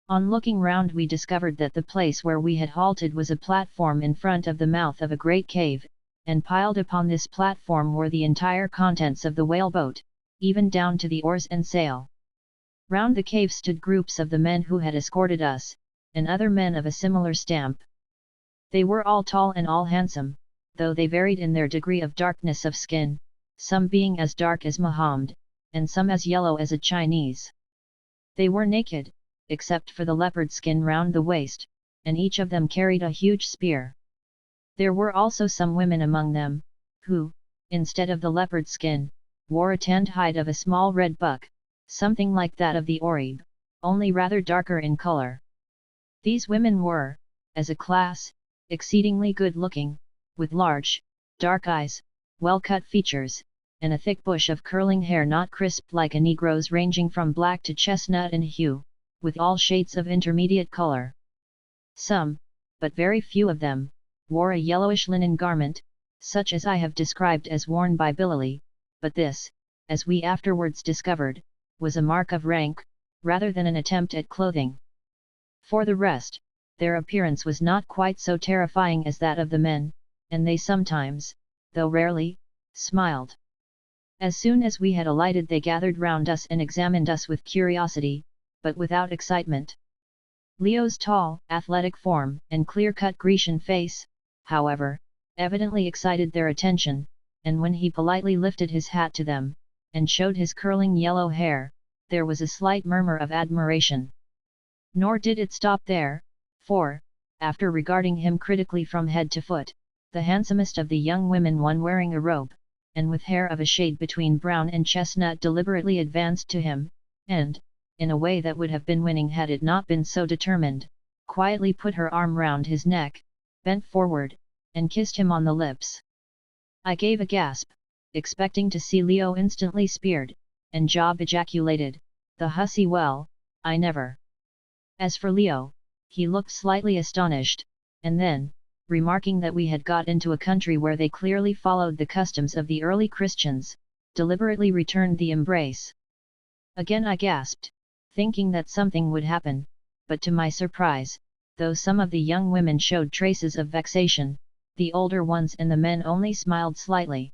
On looking round, we discovered that the place where we had halted was a platform in front of the mouth of a great cave, and piled upon this platform were the entire contents of the whaleboat, even down to the oars and sail. Round the cave stood groups of the men who had escorted us, and other men of a similar stamp. They were all tall and all handsome, though they varied in their degree of darkness of skin, some being as dark as Mahomed, and some as yellow as a Chinese. They were naked, except for the leopard skin round the waist, and each of them carried a huge spear. There were also some women among them, who, instead of the leopard skin, wore a tanned hide of a small red buck, something like that of the Orib, only rather darker in color. These women were, as a class, exceedingly good-looking, with large, dark eyes, well-cut features, and a thick bush of curling hair not crisped like a Negro's, ranging from black to chestnut in hue, with all shades of intermediate color. Some, but very few of them, wore a yellowish linen garment, such as I have described as worn by Billy, but this, as we afterwards discovered, was a mark of rank, rather than an attempt at clothing. For the rest, their appearance was not quite so terrifying as that of the men, and they sometimes, though rarely, smiled. As soon as we had alighted, they gathered round us and examined us with curiosity, but without excitement. Leo's tall, athletic form and clear-cut Grecian face, however, evidently excited their attention, and when he politely lifted his hat to them, and showed his curling yellow hair, there was a slight murmur of admiration. Nor did it stop there, for, after regarding him critically from head to foot, the handsomest of the young women, one wearing a robe, and with hair of a shade between brown and chestnut, deliberately advanced to him, and, in a way that would have been winning had it not been so determined, quietly put her arm round his neck, bent forward, and kissed him on the lips. I gave a gasp, expecting to see Leo instantly speared, and Job ejaculated, "The hussy, well, I never." As for Leo, he looked slightly astonished, and then, remarking that we had got into a country where they clearly followed the customs of the early Christians, deliberately returned the embrace. Again I gasped, thinking that something would happen, but to my surprise, though some of the young women showed traces of vexation, the older ones and the men only smiled slightly.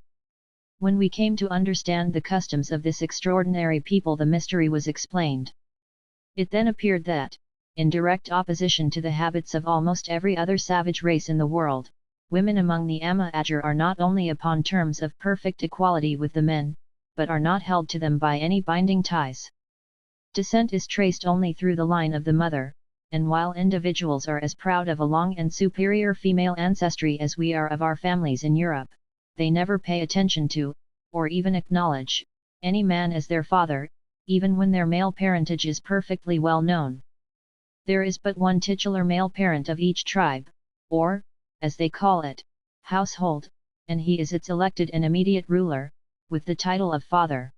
When we came to understand the customs of this extraordinary people, the mystery was explained. It then appeared that, in direct opposition to the habits of almost every other savage race in the world, women among the Amazigh are not only upon terms of perfect equality with the men, but are not held to them by any binding ties. Descent is traced only through the line of the mother, and while individuals are as proud of a long and superior female ancestry as we are of our families in Europe, they never pay attention to, or even acknowledge, any man as their father, even when their male parentage is perfectly well known. There is but one titular male parent of each tribe, or, as they call it, household, and he is its elected and immediate ruler, with the title of father.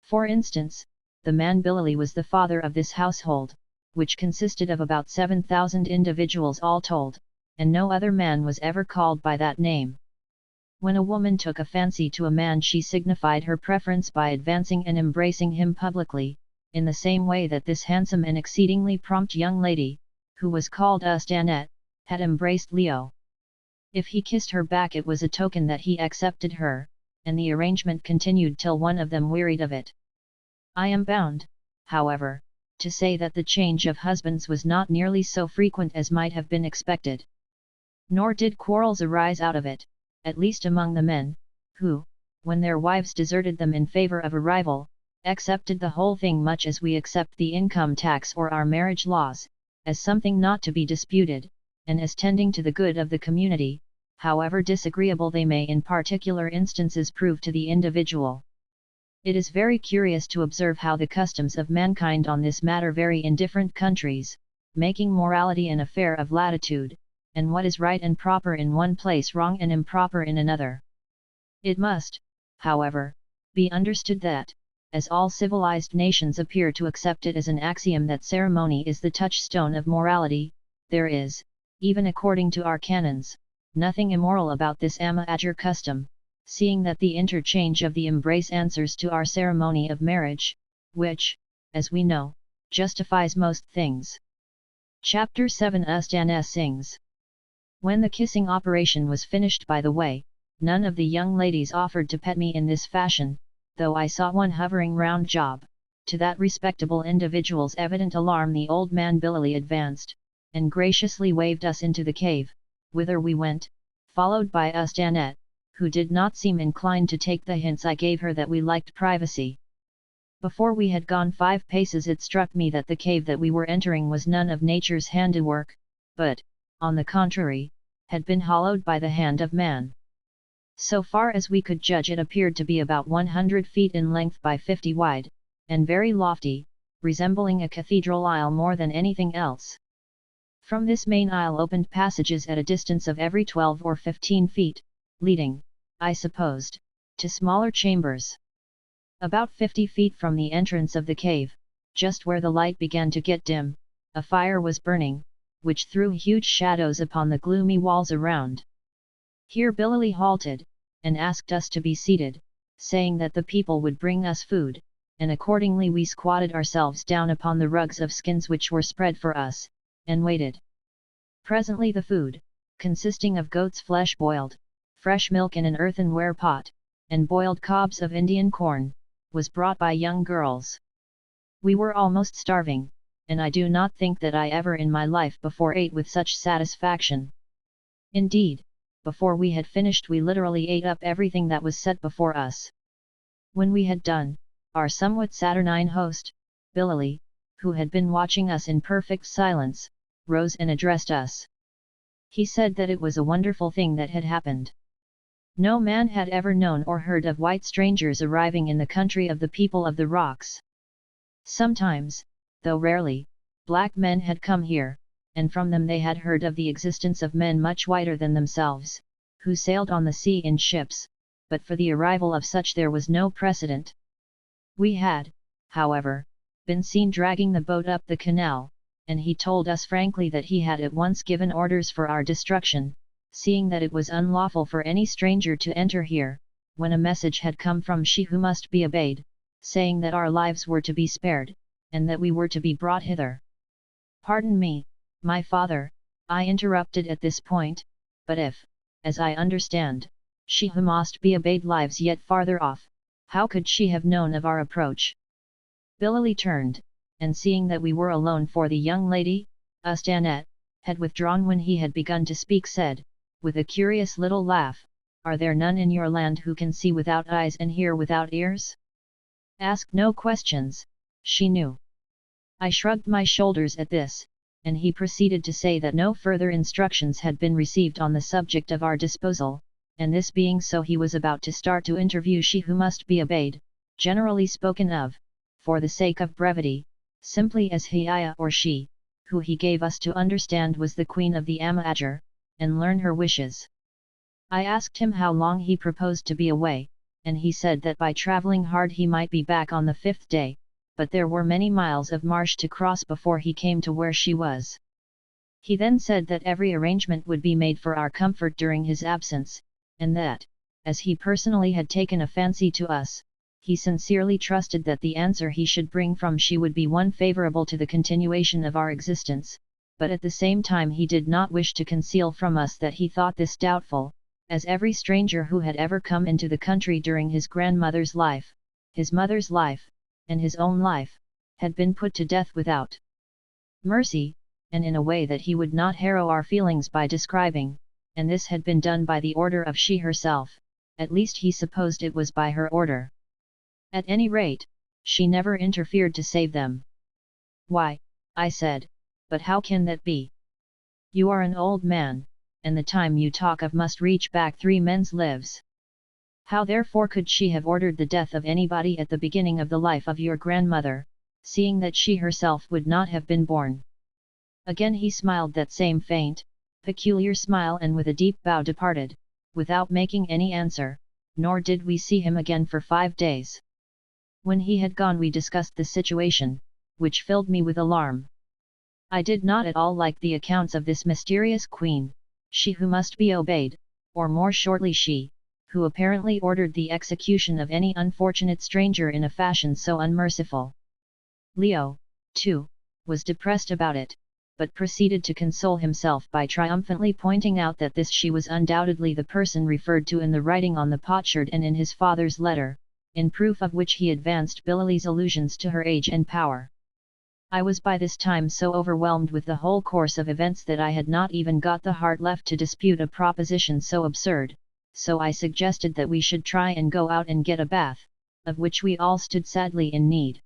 For instance, the man Billy was the father of this household, which consisted of about 7,000 individuals all told, and no other man was ever called by that name. When a woman took a fancy to a man, she signified her preference by advancing and embracing him publicly, in the same way that this handsome and exceedingly prompt young lady, who was called Stanette, had embraced Leo. If he kissed her back, it was a token that he accepted her, and the arrangement continued till one of them wearied of it. I am bound, however, to say that the change of husbands was not nearly so frequent as might have been expected. Nor did quarrels arise out of it, at least among the men, who, when their wives deserted them in favor of a rival, accepted the whole thing much as we accept the income tax or our marriage laws, as something not to be disputed, and as tending to the good of the community, however disagreeable they may in particular instances prove to the individual. It is very curious to observe how the customs of mankind on this matter vary in different countries, making morality an affair of latitude, and what is right and proper in one place wrong and improper in another. It must, however, be understood that, as all civilized nations appear to accept it as an axiom that ceremony is the touchstone of morality, there is, even according to our canons, nothing immoral about this ama-ager custom, seeing that the interchange of the embrace answers to our ceremony of marriage, which, as we know, justifies most things. Chapter 7 Ustana sings. When the kissing operation was finished, by the way, none of the young ladies offered to pet me in this fashion, though I saw one hovering round Job. To that respectable individual's evident alarm the old man billily advanced, and graciously waved us into the cave, whither we went, followed by Ustana, who did not seem inclined to take the hints I gave her that we liked privacy. Before we had gone 5 paces it struck me that the cave that we were entering was none of nature's handiwork, but, on the contrary, had been hollowed by the hand of man. So far as we could judge it appeared to be about 100 feet in length by 50 wide, and very lofty, resembling a cathedral aisle more than anything else. From this main aisle opened passages at a distance of every 12 or 15 feet, leading, I supposed, to smaller chambers. About 50 feet from the entrance of the cave, just where the light began to get dim, a fire was burning, which threw huge shadows upon the gloomy walls around. Here Billy halted, and asked us to be seated, saying that the people would bring us food, and accordingly we squatted ourselves down upon the rugs of skins which were spread for us, and waited. Presently the food, consisting of goat's flesh boiled, fresh milk in an earthenware pot, and boiled cobs of Indian corn, was brought by young girls. We were almost starving, and I do not think that I ever in my life before ate with such satisfaction. Indeed, before we had finished we literally ate up everything that was set before us. When we had done, our somewhat saturnine host, Billy, who had been watching us in perfect silence, rose and addressed us. He said that it was a wonderful thing that had happened. No man had ever known or heard of white strangers arriving in the country of the people of the rocks. Sometimes, though rarely, black men had come here, and from them they had heard of the existence of men much whiter than themselves, who sailed on the sea in ships, but for the arrival of such there was no precedent. We had, however, been seen dragging the boat up the canal, and he told us frankly that he had at once given orders for our destruction, seeing that it was unlawful for any stranger to enter here, when a message had come from she who must be obeyed, saying that our lives were to be spared, and that we were to be brought hither. Pardon me, my father, I interrupted at this point, but if, as I understand, she who must be obeyed lives yet farther off, how could she have known of our approach? Billy turned, and seeing that we were alone, for the young lady, Ustana, had withdrawn when he had begun to speak, said, with a curious little laugh, "Are there none in your land who can see without eyes and hear without ears? Ask no questions, she knew." I shrugged my shoulders at this, and he proceeded to say that no further instructions had been received on the subject of our disposal, and this being so he was about to start to interview she who must be obeyed, generally spoken of, for the sake of brevity, simply as Hiya or she, who he gave us to understand was the queen of the ama-ager, and learn her wishes. I asked him how long he proposed to be away, and he said that by travelling hard he might be back on the 5th day, but there were many miles of marsh to cross before he came to where she was. He then said that every arrangement would be made for our comfort during his absence, and that, as he personally had taken a fancy to us, he sincerely trusted that the answer he should bring from she would be one favourable to the continuation of our existence, but at the same time he did not wish to conceal from us that he thought this doubtful, as every stranger who had ever come into the country during his grandmother's life, his mother's life, and his own life, had been put to death without mercy, and in a way that he would not harrow our feelings by describing, and this had been done by the order of she herself, at least he supposed it was by her order. At any rate, she never interfered to save them. "Why," I said, "but how can that be? You are an old man, and the time you talk of must reach back 3 men's lives. How therefore could she have ordered the death of anybody at the beginning of the life of your grandmother, seeing that she herself would not have been born?" Again he smiled that same faint, peculiar smile, and with a deep bow departed, without making any answer, nor did we see him again for 5 days. When he had gone we discussed the situation, which filled me with alarm. I did not at all like the accounts of this mysterious queen, she who must be obeyed, or more shortly she, who apparently ordered the execution of any unfortunate stranger in a fashion so unmerciful. Leo, too, was depressed about it, but proceeded to console himself by triumphantly pointing out that this she was undoubtedly the person referred to in the writing on the potsherd and in his father's letter, in proof of which he advanced Billy's allusions to her age and power. I was by this time so overwhelmed with the whole course of events that I had not even got the heart left to dispute a proposition so absurd, so I suggested that we should try and go out and get a bath, of which we all stood sadly in need.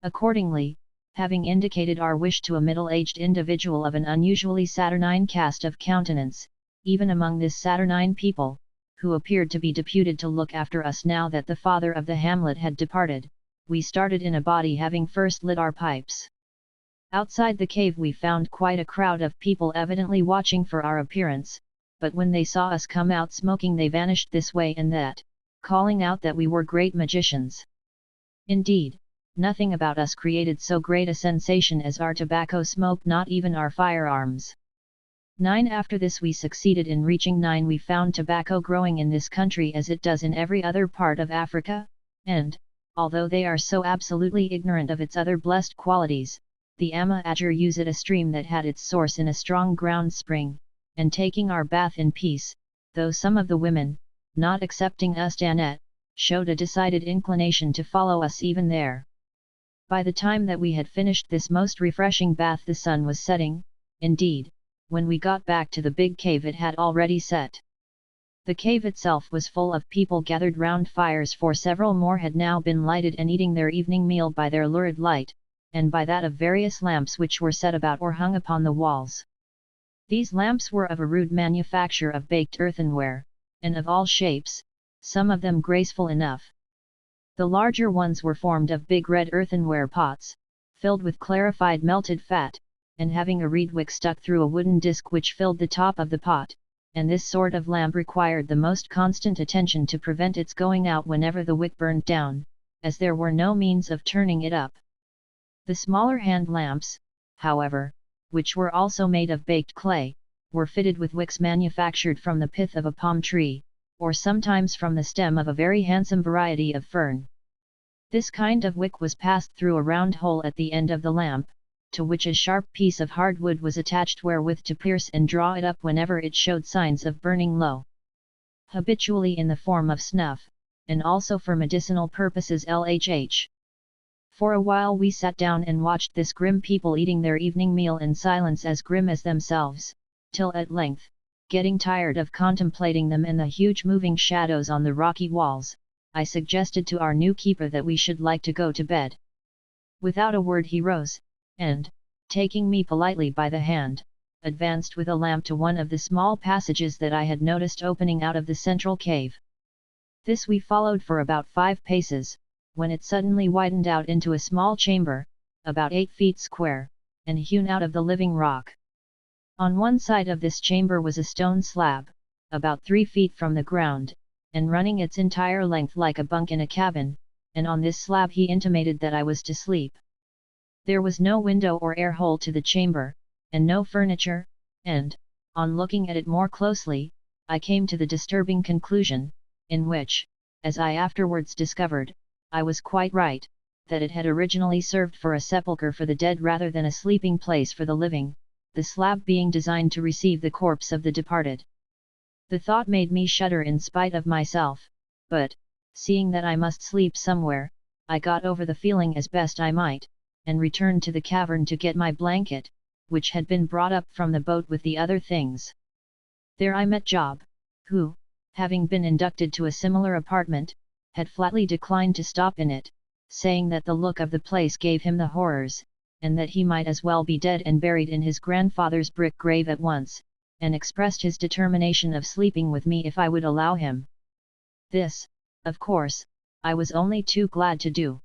Accordingly, having indicated our wish to a middle-aged individual of an unusually saturnine cast of countenance, even among this saturnine people, who appeared to be deputed to look after us now that the father of the hamlet had departed, we started in a body, having first lit our pipes. Outside the cave we found quite a crowd of people evidently watching for our appearance, but when they saw us come out smoking they vanished this way and that, calling out that we were great magicians. Indeed, nothing about us created so great a sensation as our tobacco smoke, not even our firearms. 9 After this we succeeded in reaching 9. We found tobacco growing in this country as it does in every other part of Africa, and, although they are so absolutely ignorant of its other blessed qualities, the Ama-Ager use it a stream that had its source in a strong ground spring, and taking our bath in peace, though some of the women, not excepting us Danette, showed a decided inclination to follow us even there. By the time that we had finished this most refreshing bath the sun was setting. Indeed, when we got back to the big cave it had already set. The cave itself was full of people gathered round fires, for several more had now been lighted and eating their evening meal by their lurid light, and by that of various lamps which were set about or hung upon the walls. These lamps were of a rude manufacture of baked earthenware, and of all shapes, some of them graceful enough. The larger ones were formed of big red earthenware pots, filled with clarified melted fat, and having a reed wick stuck through a wooden disc which filled the top of the pot, and this sort of lamp required the most constant attention to prevent its going out whenever the wick burned down, as there were no means of turning it up. The smaller hand lamps, however, which were also made of baked clay, were fitted with wicks manufactured from the pith of a palm tree, or sometimes from the stem of a very handsome variety of fern. This kind of wick was passed through a round hole at the end of the lamp, to which a sharp piece of hard wood was attached wherewith to pierce and draw it up whenever it showed signs of burning low. Habitually in the form of snuff, and also for medicinal purposes LHH. For a while we sat down and watched this grim people eating their evening meal in silence as grim as themselves, till at length, getting tired of contemplating them and the huge moving shadows on the rocky walls, I suggested to our new keeper that we should like to go to bed. Without a word he rose, and, taking me politely by the hand, advanced with a lamp to one of the small passages that I had noticed opening out of the central cave. This we followed for about 5 paces, when it suddenly widened out into a small chamber, about 8 feet square, and hewn out of the living rock. On one side of this chamber was a stone slab, about 3 feet from the ground, and running its entire length like a bunk in a cabin, and on this slab he intimated that I was to sleep. There was no window or air hole to the chamber, and no furniture, and, on looking at it more closely, I came to the disturbing conclusion, in which, as I afterwards discovered, I was quite right, that it had originally served for a sepulchre for the dead rather than a sleeping place for the living, the slab being designed to receive the corpse of the departed. The thought made me shudder in spite of myself, but, seeing that I must sleep somewhere, I got over the feeling as best I might, and returned to the cavern to get my blanket, which had been brought up from the boat with the other things. There I met Job, who, having been inducted to a similar apartment, had flatly declined to stop in it, saying that the look of the place gave him the horrors, and that he might as well be dead and buried in his grandfather's brick grave at once, and expressed his determination of sleeping with me if I would allow him. This, of course, I was only too glad to do.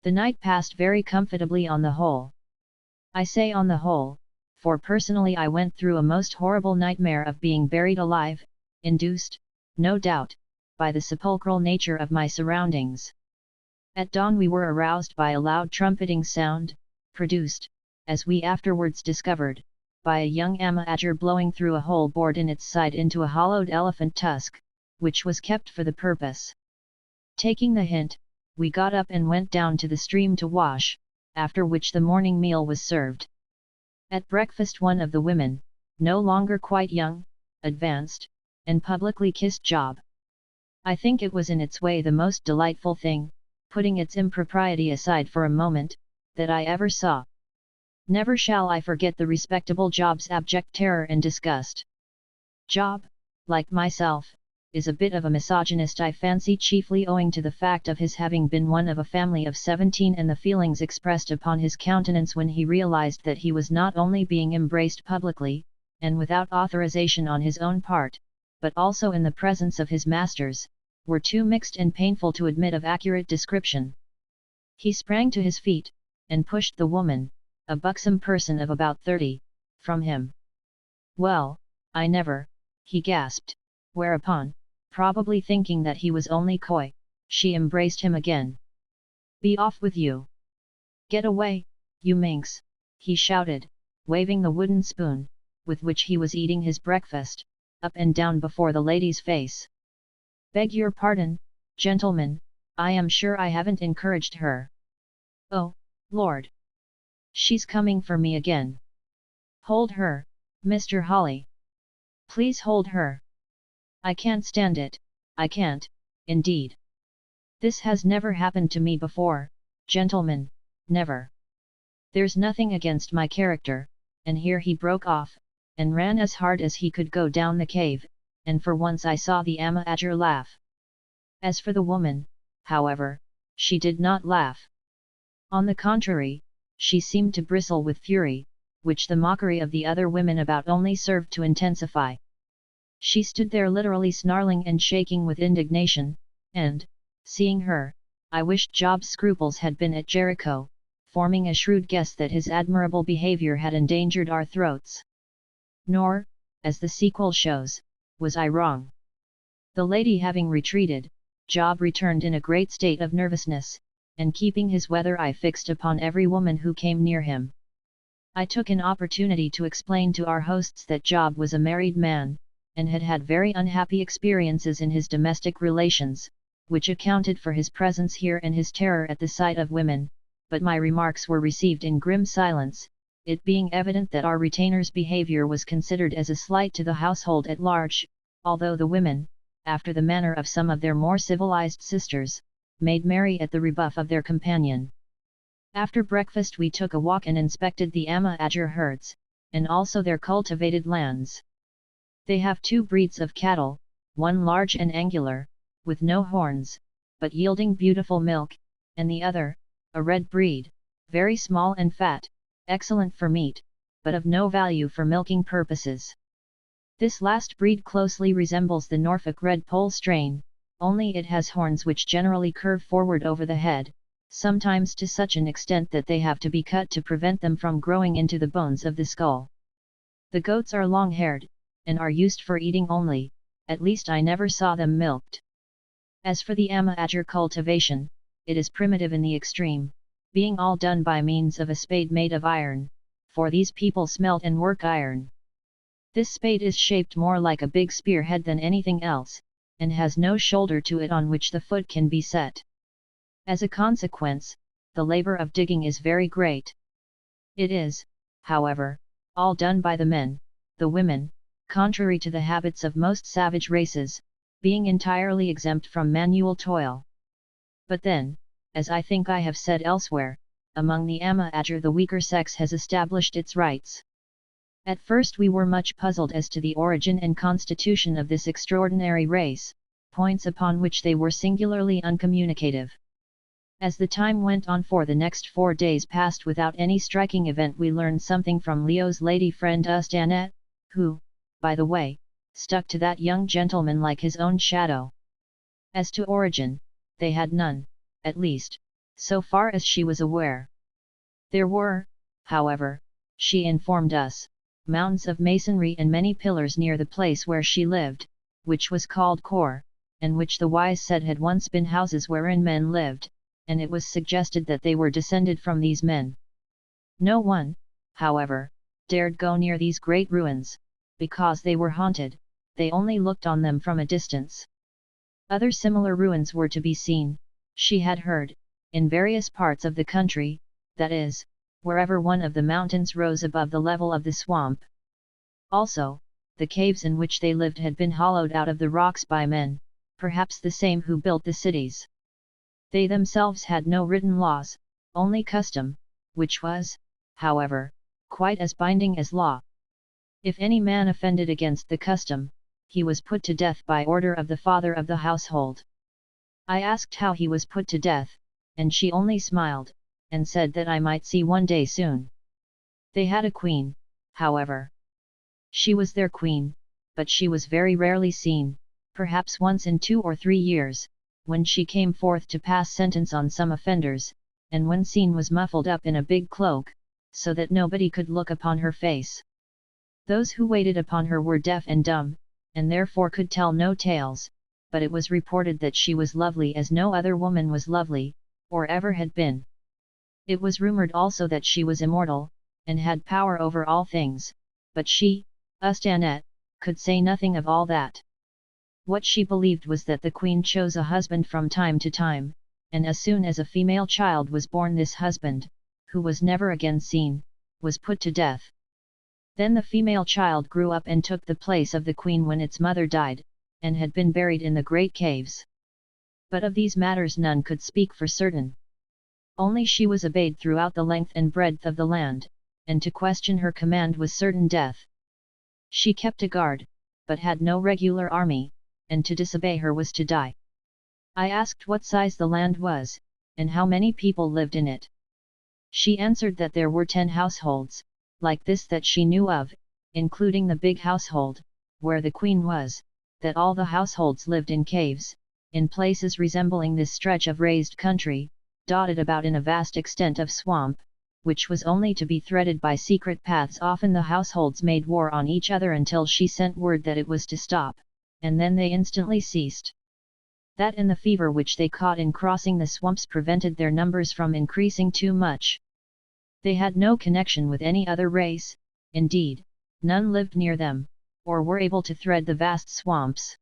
The night passed very comfortably on the whole. I say on the whole, for personally I went through a most horrible nightmare of being buried alive, induced, no doubt, by the sepulchral nature of my surroundings. At dawn we were aroused by a loud trumpeting sound, produced, as we afterwards discovered, by a young Amahagger blowing through a hole bored in its side into a hollowed elephant tusk, which was kept for the purpose. Taking the hint, we got up and went down to the stream to wash, after which the morning meal was served. At breakfast one of the women, no longer quite young, advanced, and publicly kissed Job. I think it was in its way the most delightful thing, putting its impropriety aside for a moment, that I ever saw. Never shall I forget the respectable Job's abject terror and disgust. Job, like myself, is a bit of a misogynist, I fancy, chiefly owing to the fact of his having been one of a family of 17 and the feelings expressed upon his countenance when he realized that he was not only being embraced publicly, and without authorization on his own part, but also in the presence of his masters, were too mixed and painful to admit of accurate description. He sprang to his feet, and pushed the woman, a buxom person of about 30, from him. "Well, I never," he gasped, whereupon, probably thinking that he was only coy, she embraced him again. "Be off with you! Get away, you minx!" he shouted, waving the wooden spoon, with which he was eating his breakfast, up and down before the lady's face. "Beg your pardon, gentlemen, I am sure I haven't encouraged her. Oh, Lord! She's coming for me again. Hold her, Mr. Holly. Please hold her. I can't stand it, I can't, indeed. This has never happened to me before, gentlemen, never. There's nothing against my character," and here he broke off, and ran as hard as he could go down the cave, and for once I saw the Amahagger laugh. As for the woman, however, she did not laugh. On the contrary, she seemed to bristle with fury, which the mockery of the other women about only served to intensify. She stood there literally snarling and shaking with indignation, and, seeing her, I wished Job's scruples had been at Jericho, forming a shrewd guess that his admirable behavior had endangered our throats. Nor, as the sequel shows, was I wrong. The lady having retreated, Job returned in a great state of nervousness, and keeping his weather eye fixed upon every woman who came near him. I took an opportunity to explain to our hosts that Job was a married man, and had had very unhappy experiences in his domestic relations, which accounted for his presence here and his terror at the sight of women, but my remarks were received in grim silence, it being evident that our retainer's behavior was considered as a slight to the household at large, although the women, after the manner of some of their more civilized sisters, made merry at the rebuff of their companion. After breakfast we took a walk and inspected the Amahagger herds, and also their cultivated lands. They have two breeds of cattle, one large and angular, with no horns, but yielding beautiful milk, and the other, a red breed, very small and fat, excellent for meat, but of no value for milking purposes. This last breed closely resembles the Norfolk Red Poll strain, only it has horns which generally curve forward over the head, sometimes to such an extent that they have to be cut to prevent them from growing into the bones of the skull. The goats are long-haired, and are used for eating only, at least I never saw them milked. As for the Amahagger cultivation, it is primitive in the extreme, being all done by means of a spade made of iron, for these people smelt and work iron. This spade is shaped more like a big spearhead than anything else, and has no shoulder to it on which the foot can be set. As a consequence, the labor of digging is very great. It is, however, all done by the men, the women, contrary to the habits of most savage races, being entirely exempt from manual toil. But then, as I think I have said elsewhere, among the Amahagger the weaker sex has established its rights. At first we were much puzzled as to the origin and constitution of this extraordinary race, points upon which they were singularly uncommunicative. As the time went on, for the next 4 days passed without any striking event, we learned something from Leo's lady friend Ustanette, who, by the way, stuck to that young gentleman like his own shadow. As to origin, they had none, at least, so far as she was aware. There were, however, she informed us, mounds of masonry and many pillars near the place where she lived, which was called Kor, and which the wise said had once been houses wherein men lived, and it was suggested that they were descended from these men. No one, however, dared go near these great ruins, because they were haunted. They only looked on them from a distance. Other similar ruins were to be seen, she had heard, in various parts of the country, that is, wherever one of the mountains rose above the level of the swamp. Also, the caves in which they lived had been hollowed out of the rocks by men, perhaps the same who built the cities. They themselves had no written laws, only custom, which was, however, quite as binding as law. If any man offended against the custom, he was put to death by order of the father of the household. I asked how he was put to death, and she only smiled, and said that I might see one day soon. They had a queen, however. She was their queen, but she was very rarely seen, perhaps once in 2 or 3 years, when she came forth to pass sentence on some offenders, and when seen was muffled up in a big cloak, so that nobody could look upon her face. Those who waited upon her were deaf and dumb, and therefore could tell no tales, but it was reported that she was lovely as no other woman was lovely, or ever had been. It was rumored also that she was immortal, and had power over all things, but she, Ustanette, could say nothing of all that. What she believed was that the queen chose a husband from time to time, and as soon as a female child was born, this husband, who was never again seen, was put to death. Then the female child grew up and took the place of the queen when its mother died, and had been buried in the great caves. But of these matters none could speak for certain. Only she was obeyed throughout the length and breadth of the land, and to question her command was certain death. She kept a guard, but had no regular army, and to disobey her was to die. I asked what size the land was, and how many people lived in it. She answered that there were 10 households, like this that she knew of, including the big household, where the queen was, that all the households lived in caves, in places resembling this stretch of raised country, dotted about in a vast extent of swamp, which was only to be threaded by secret paths. Often the households made war on each other until she sent word that it was to stop, and then they instantly ceased. That and the fever which they caught in crossing the swamps prevented their numbers from increasing too much. They had no connection with any other race, indeed, none lived near them, or were able to thread the vast swamps.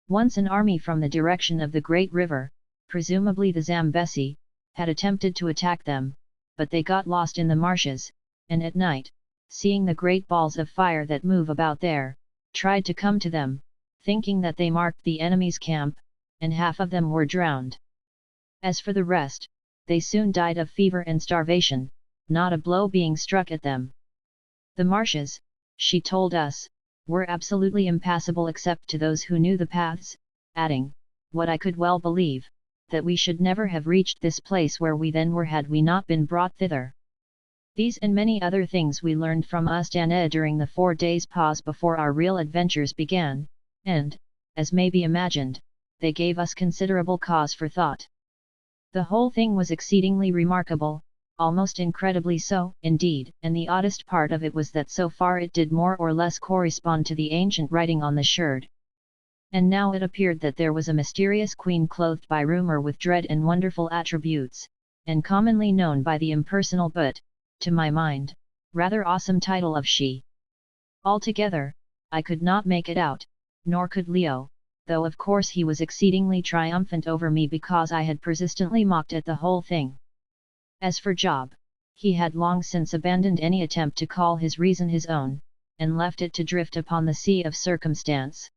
Once an army from the direction of the great river, presumably the Zambesi, had attempted to attack them, but they got lost in the marshes, and at night, seeing the great balls of fire that move about there, tried to come to them, thinking that they marked the enemy's camp, and half of them were drowned. As for the rest, they soon died of fever and starvation, not a blow being struck at them. The marshes, she told us, were absolutely impassable except to those who knew the paths, adding, what I could well believe, that we should never have reached this place where we then were had we not been brought thither. These and many other things we learned from Ustanette during the 4 days' pause before our real adventures began, and, as may be imagined, they gave us considerable cause for thought. The whole thing was exceedingly remarkable, almost incredibly so, indeed, and the oddest part of it was that so far it did more or less correspond to the ancient writing on the sherd. And now it appeared that there was a mysterious queen clothed by rumor with dread and wonderful attributes, and commonly known by the impersonal but, to my mind, rather awesome title of she. Altogether, I could not make it out, nor could Leo, though of course he was exceedingly triumphant over me because I had persistently mocked at the whole thing. As for Job, he had long since abandoned any attempt to call his reason his own, and left it to drift upon the sea of circumstance.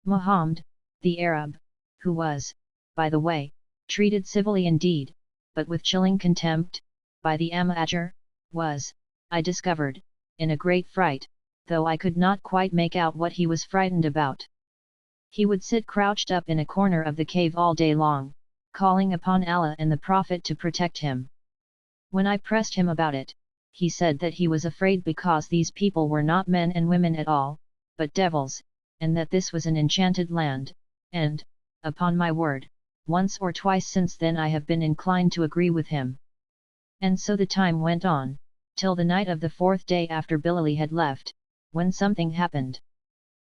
Mahomed, the Arab, who was, by the way, treated civilly indeed, but with chilling contempt, by the amateur, was, I discovered, in a great fright, though I could not quite make out what he was frightened about. He would sit crouched up in a corner of the cave all day long, calling upon Allah and the Prophet to protect him. When I pressed him about it, he said that he was afraid because these people were not men and women at all, but devils, and that this was an enchanted land, and, upon my word, once or twice since then I have been inclined to agree with him. And so the time went on, till the night of the 4th day after Bilali had left, when something happened.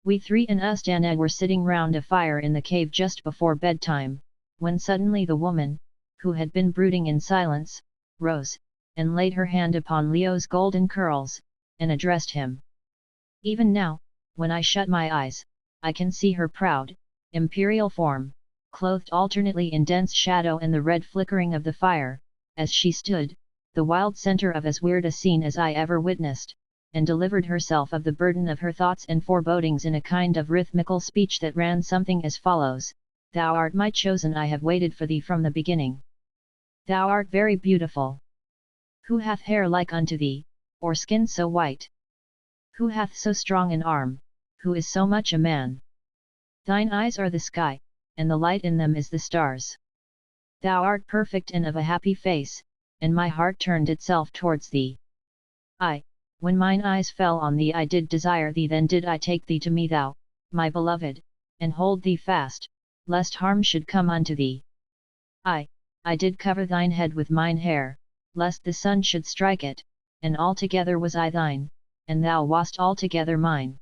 We three and Ustana were sitting round a fire in the cave just before bedtime, when suddenly the woman, who had been brooding in silence, rose, and laid her hand upon Leo's golden curls, and addressed him. Even now, when I shut my eyes, I can see her proud, imperial form, clothed alternately in dense shadow and the red flickering of the fire, as she stood, the wild centre of as weird a scene as I ever witnessed, and delivered herself of the burden of her thoughts and forebodings in a kind of rhythmical speech that ran something as follows: "Thou art my chosen, I have waited for thee from the beginning. Thou art very beautiful. Who hath hair like unto thee, or skin so white? Who hath so strong an arm, who is so much a man? Thine eyes are the sky, and the light in them is the stars. Thou art perfect and of a happy face, and my heart turned itself towards thee. When mine eyes fell on thee I did desire thee, then did I take thee to me, thou, my beloved, and hold thee fast, lest harm should come unto thee. I did cover thine head with mine hair, lest the sun should strike it, and altogether was I thine, and thou wast altogether mine.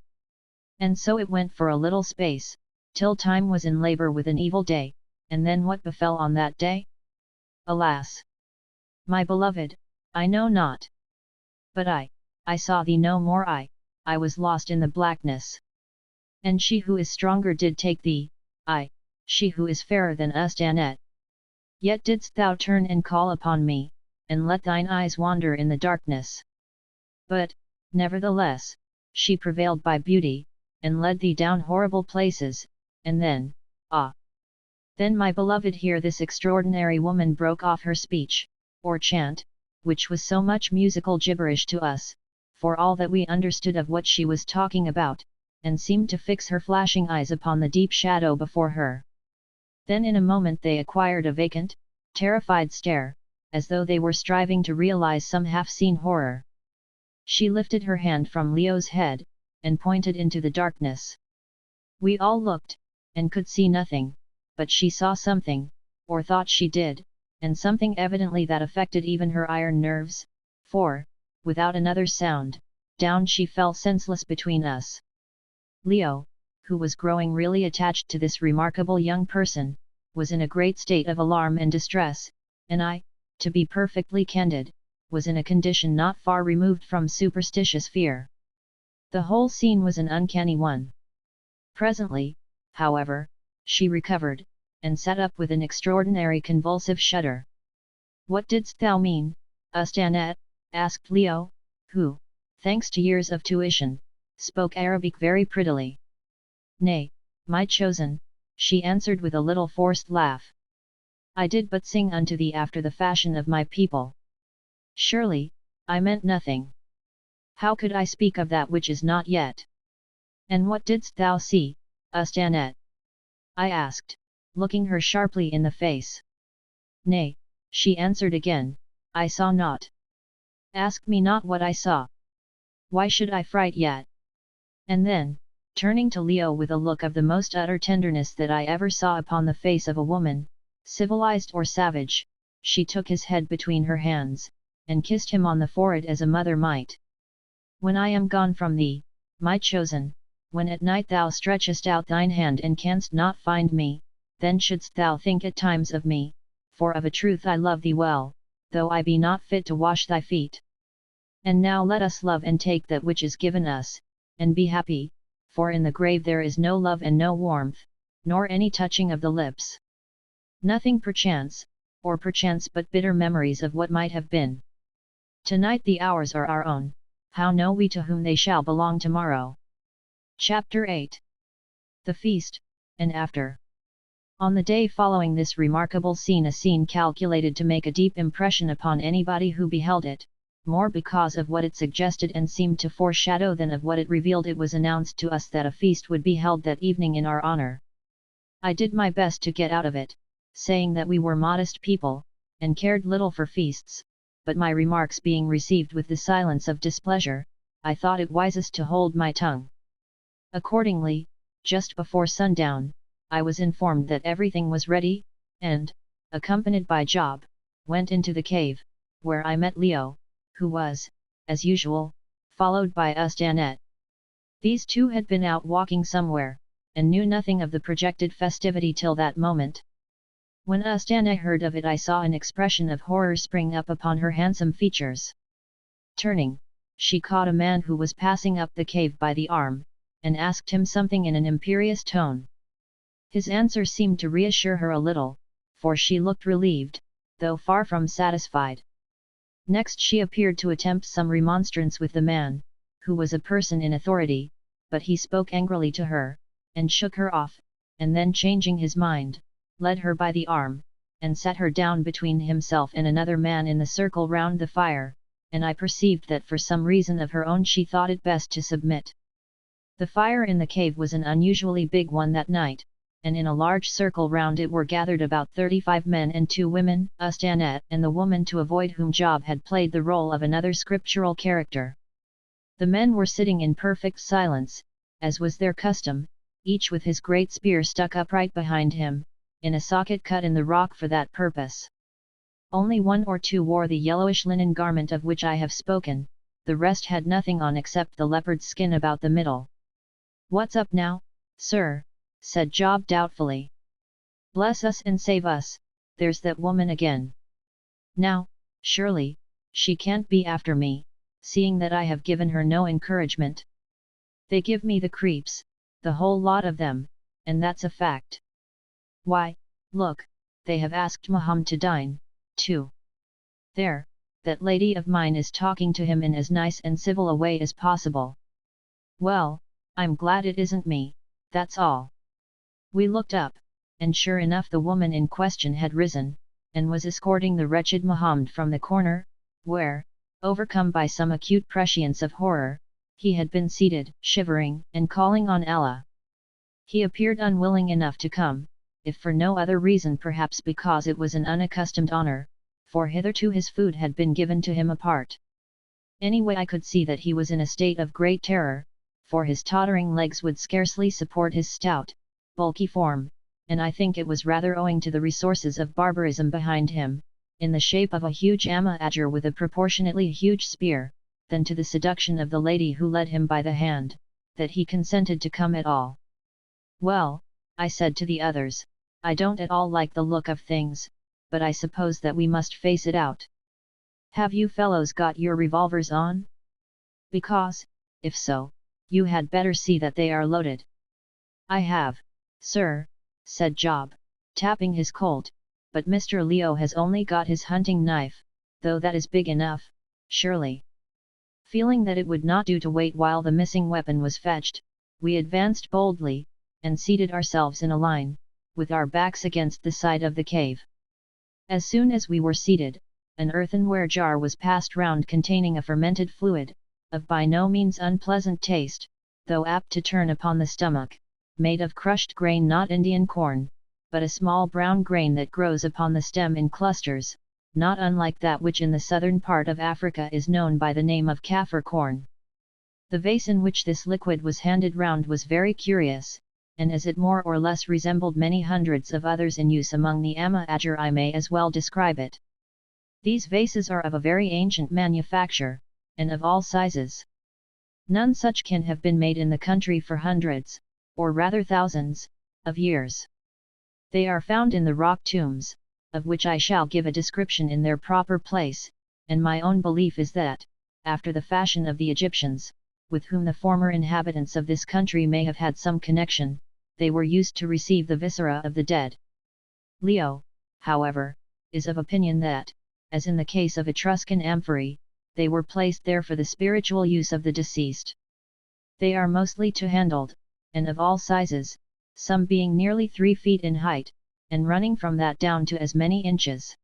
And so it went for a little space, till time was in labour with an evil day, and then what befell on that day? Alas! My beloved, I know not. But I saw thee no more, I was lost in the blackness. And she who is stronger did take thee, she who is fairer than Ustana. Yet didst thou turn and call upon me, and let thine eyes wander in the darkness. But, nevertheless, she prevailed by beauty, and led thee down horrible places, and then, Then my beloved, here this extraordinary woman broke off her speech, or chant, which was so much musical gibberish to us, for all that we understood of what she was talking about, and seemed to fix her flashing eyes upon the deep shadow before her. Then in a moment they acquired a vacant, terrified stare, as though they were striving to realize some half-seen horror. She lifted her hand from Leo's head, and pointed into the darkness. We all looked, and could see nothing, but she saw something, or thought she did, and something evidently that affected even her iron nerves, for, without another sound, down she fell senseless between us. Leo, who was growing really attached to this remarkable young person, was in a great state of alarm and distress, and I, to be perfectly candid, was in a condition not far removed from superstitious fear. The whole scene was an uncanny one. Presently, however, she recovered, and sat up with an extraordinary convulsive shudder. "What didst thou mean, Ustana?" asked Leo, who, thanks to years of tuition, spoke Arabic very prettily. "Nay, my chosen," she answered with a little forced laugh. "I did but sing unto thee after the fashion of my people. Surely, I meant nothing. How could I speak of that which is not yet? And what didst thou see, Ustana?" I asked, looking her sharply in the face. "Nay," she answered again, "I saw naught. Ask me not what I saw. Why should I fright yet?" And then, turning to Leo with a look of the most utter tenderness that I ever saw upon the face of a woman, civilized or savage, she took his head between her hands, and kissed him on the forehead as a mother might. "When I am gone from thee, my chosen, when at night thou stretchest out thine hand and canst not find me, then shouldst thou think at times of me, for of a truth I love thee well, though I be not fit to wash thy feet. And now let us love and take that which is given us, and be happy, for in the grave there is no love and no warmth, nor any touching of the lips. Nothing perchance, or perchance but bitter memories of what might have been. Tonight the hours are our own, how know we to whom they shall belong tomorrow?" Chapter 8. The Feast, and After. On the day following this remarkable scene, a scene calculated to make a deep impression upon anybody who beheld it, more because of what it suggested and seemed to foreshadow than of what it revealed. It was announced to us that a feast would be held that evening in our honor. I did my best to get out of it, saying that we were modest people, and cared little for feasts, but my remarks being received with the silence of displeasure, I thought it wisest to hold my tongue. Accordingly, just before sundown, I was informed that everything was ready, and, accompanied by Job, went into the cave, where I met Leo, who was, as usual, followed by Ustanette. These two had been out walking somewhere, and knew nothing of the projected festivity till that moment. When Ustanette heard of it, I saw an expression of horror spring up upon her handsome features. Turning, she caught a man who was passing up the cave by the arm, and asked him something in an imperious tone. His answer seemed to reassure her a little, for she looked relieved, though far from satisfied. Next she appeared to attempt some remonstrance with the man, who was a person in authority, but he spoke angrily to her, and shook her off, and then changing his mind, led her by the arm, and sat her down between himself and another man in the circle round the fire, and I perceived that for some reason of her own she thought it best to submit. The fire in the cave was an unusually big one that night, and in a large circle round it were gathered about 35 men and 2 women, Ustanette and the woman to avoid whom Job had played the role of another scriptural character. The men were sitting in perfect silence, as was their custom, each with his great spear stuck upright behind him, in a socket cut in the rock for that purpose. Only 1 or 2 wore the yellowish linen garment of which I have spoken, the rest had nothing on except the leopard's skin about the middle. "What's up now, sir?" said Job doubtfully. "Bless us and save us, there's that woman again. Now, surely, she can't be after me, seeing that I have given her no encouragement. They give me the creeps, the whole lot of them, and that's a fact. Why, look, they have asked Mahomed to dine, too. There, that lady of mine is talking to him in as nice and civil a way as possible. Well, I'm glad it isn't me, that's all." We looked up, and sure enough the woman in question had risen, and was escorting the wretched Mahomed from the corner, where, overcome by some acute prescience of horror, he had been seated, shivering, and calling on Allah. He appeared unwilling enough to come, if for no other reason perhaps because it was an unaccustomed honor, for hitherto his food had been given to him apart. Anyway, I could see that he was in a state of great terror, for his tottering legs would scarcely support his stout, bulky form, and I think it was rather owing to the resources of barbarism behind him, in the shape of a huge Haggard with a proportionately huge spear, than to the seduction of the lady who led him by the hand, that he consented to come at all. "Well," I said to the others, "I don't at all like the look of things, but I suppose that we must face it out. Have you fellows got your revolvers on? Because, if so, you had better see that they are loaded." "I have, sir," said Job, tapping his Colt, "but Mr. Leo has only got his hunting knife, though that is big enough, surely." Feeling that it would not do to wait while the missing weapon was fetched, we advanced boldly, and seated ourselves in a line, with our backs against the side of the cave. As soon as we were seated, an earthenware jar was passed round containing a fermented fluid, of by no means unpleasant taste, though apt to turn upon the stomach, made of crushed grain, not Indian corn, but a small brown grain that grows upon the stem in clusters, not unlike that which in the southern part of Africa is known by the name of Kaffir corn. The vase in which this liquid was handed round was very curious, and as it more or less resembled many hundreds of others in use among the Haggard, I may as well describe it. These vases are of a very ancient manufacture, and of all sizes. None such can have been made in the country for hundreds, or rather thousands, of years. They are found in the rock tombs, of which I shall give a description in their proper place, and my own belief is that, after the fashion of the Egyptians, with whom the former inhabitants of this country may have had some connection, they were used to receive the viscera of the dead. Leo, however, is of opinion that, as in the case of Etruscan amphorae, they were placed there for the spiritual use of the deceased. They are mostly two-handled, and of all sizes, some being nearly 3 feet in height, and running from that down to as many inches.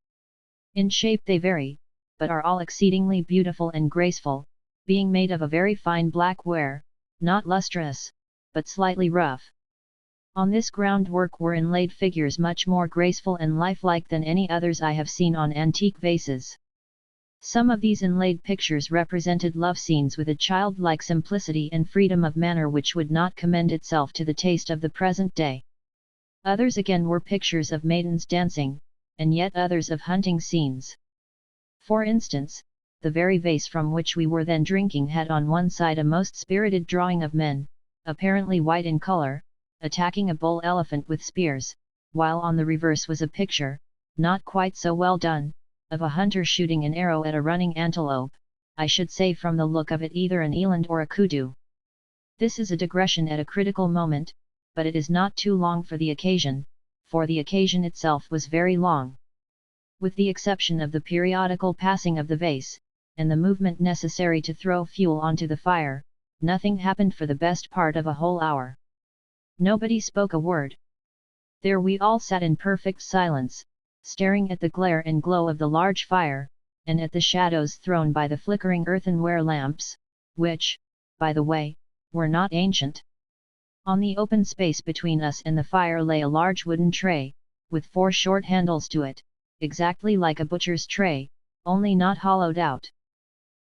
In shape they vary, but are all exceedingly beautiful and graceful, being made of a very fine black ware, not lustrous, but slightly rough. On this groundwork were inlaid figures much more graceful and lifelike than any others I have seen on antique vases. Some of these inlaid pictures represented love scenes with a childlike simplicity and freedom of manner which would not commend itself to the taste of the present day. Others again were pictures of maidens dancing, and yet others of hunting scenes. For instance, the very vase from which we were then drinking had on one side a most spirited drawing of men, apparently white in color, attacking a bull elephant with spears, while on the reverse was a picture, not quite so well done, of a hunter shooting an arrow at a running antelope, I should say from the look of it either an eland or a kudu. This is a digression at a critical moment, but it is not too long for the occasion, for the occasion itself was very long. With the exception of the periodical passing of the vase, and the movement necessary to throw fuel onto the fire, nothing happened for the best part of a whole hour. Nobody spoke a word. There we all sat in perfect silence, staring at the glare and glow of the large fire, and at the shadows thrown by the flickering earthenware lamps, which, by the way, were not ancient. On the open space between us and the fire lay a large wooden tray, with 4 short handles to it, exactly like a butcher's tray, only not hollowed out.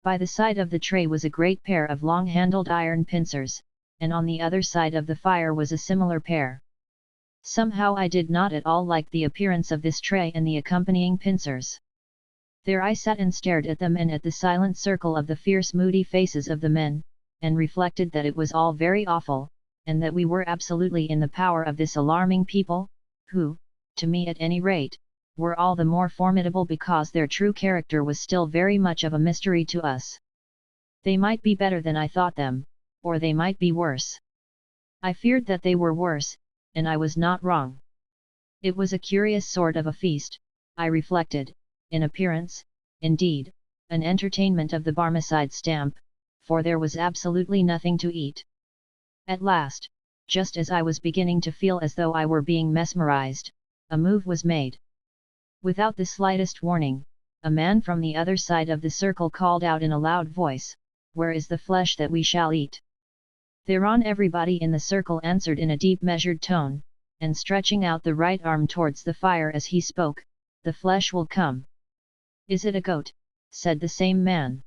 By the side of the tray was a great pair of long-handled iron pincers, and on the other side of the fire was a similar pair. Somehow I did not at all like the appearance of this tray and the accompanying pincers. There I sat and stared at them and at the silent circle of the fierce moody faces of the men, and reflected that it was all very awful, and that we were absolutely in the power of this alarming people, who, to me at any rate, were all the more formidable because their true character was still very much of a mystery to us. They might be better than I thought them, or they might be worse. I feared that they were worse, and I was not wrong. It was a curious sort of a feast, I reflected, in appearance, indeed, an entertainment of the Barmecide stamp, for there was absolutely nothing to eat. At last, just as I was beginning to feel as though I were being mesmerized, a move was made. Without the slightest warning, a man from the other side of the circle called out in a loud voice, "Where is the flesh that we shall eat?" Thereon everybody in the circle answered in a deep measured tone, and stretching out the right arm towards the fire as he spoke, "The flesh will come." "Is it a goat?" said the same man.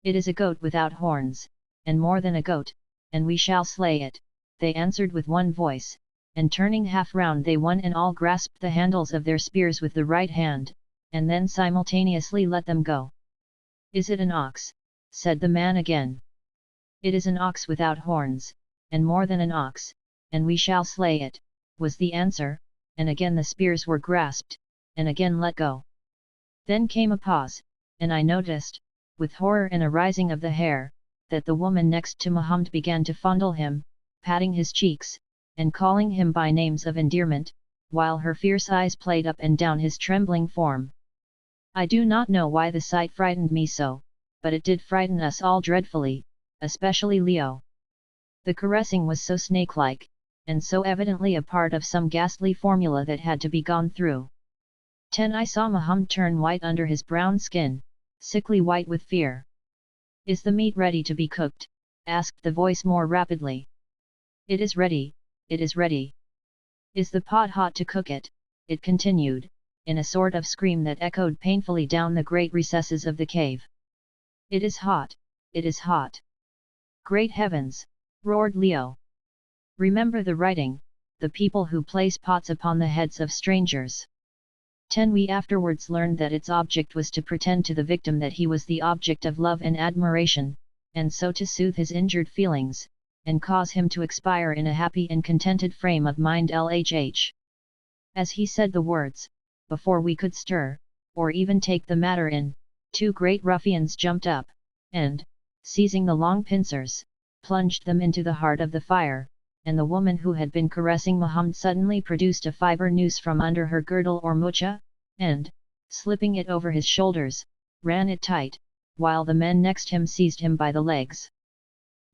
"It is a goat without horns, and more than a goat, and we shall slay it," they answered with one voice, and turning half round they one and all grasped the handles of their spears with the right hand, and then simultaneously let them go. "Is it an ox?" said the man again. "It is an ox without horns, and more than an ox, and we shall slay it," was the answer, and again the spears were grasped, and again let go. Then came a pause, and I noticed, with horror and a rising of the hair, that the woman next to Mahomed began to fondle him, patting his cheeks, and calling him by names of endearment, while her fierce eyes played up and down his trembling form. I do not know why the sight frightened me so, but it did frighten us all dreadfully, especially Leo. The caressing was so snake-like, and so evidently a part of some ghastly formula that had to be gone through. 10 I saw Mahomed turn white under his brown skin, sickly white with fear. "Is the meat ready to be cooked?" asked the voice more rapidly. "It is ready, it is ready." "Is the pot hot to cook it?" it continued, in a sort of scream that echoed painfully down the great recesses of the cave. "It is hot, it is hot." "Great heavens!" roared Leo. "Remember the writing, the people who place pots upon the heads of strangers." 10 We afterwards learned that its object was to pretend to the victim that he was the object of love and admiration, and so to soothe his injured feelings, and cause him to expire in a happy and contented frame of mind. LHH. As he said the words, before we could stir, or even take the matter in, 2 great ruffians jumped up, and, seizing the long pincers, plunged them into the heart of the fire, and the woman who had been caressing Mahomed suddenly produced a fibre noose from under her girdle or mucha, and, slipping it over his shoulders, ran it tight, while the men next him seized him by the legs.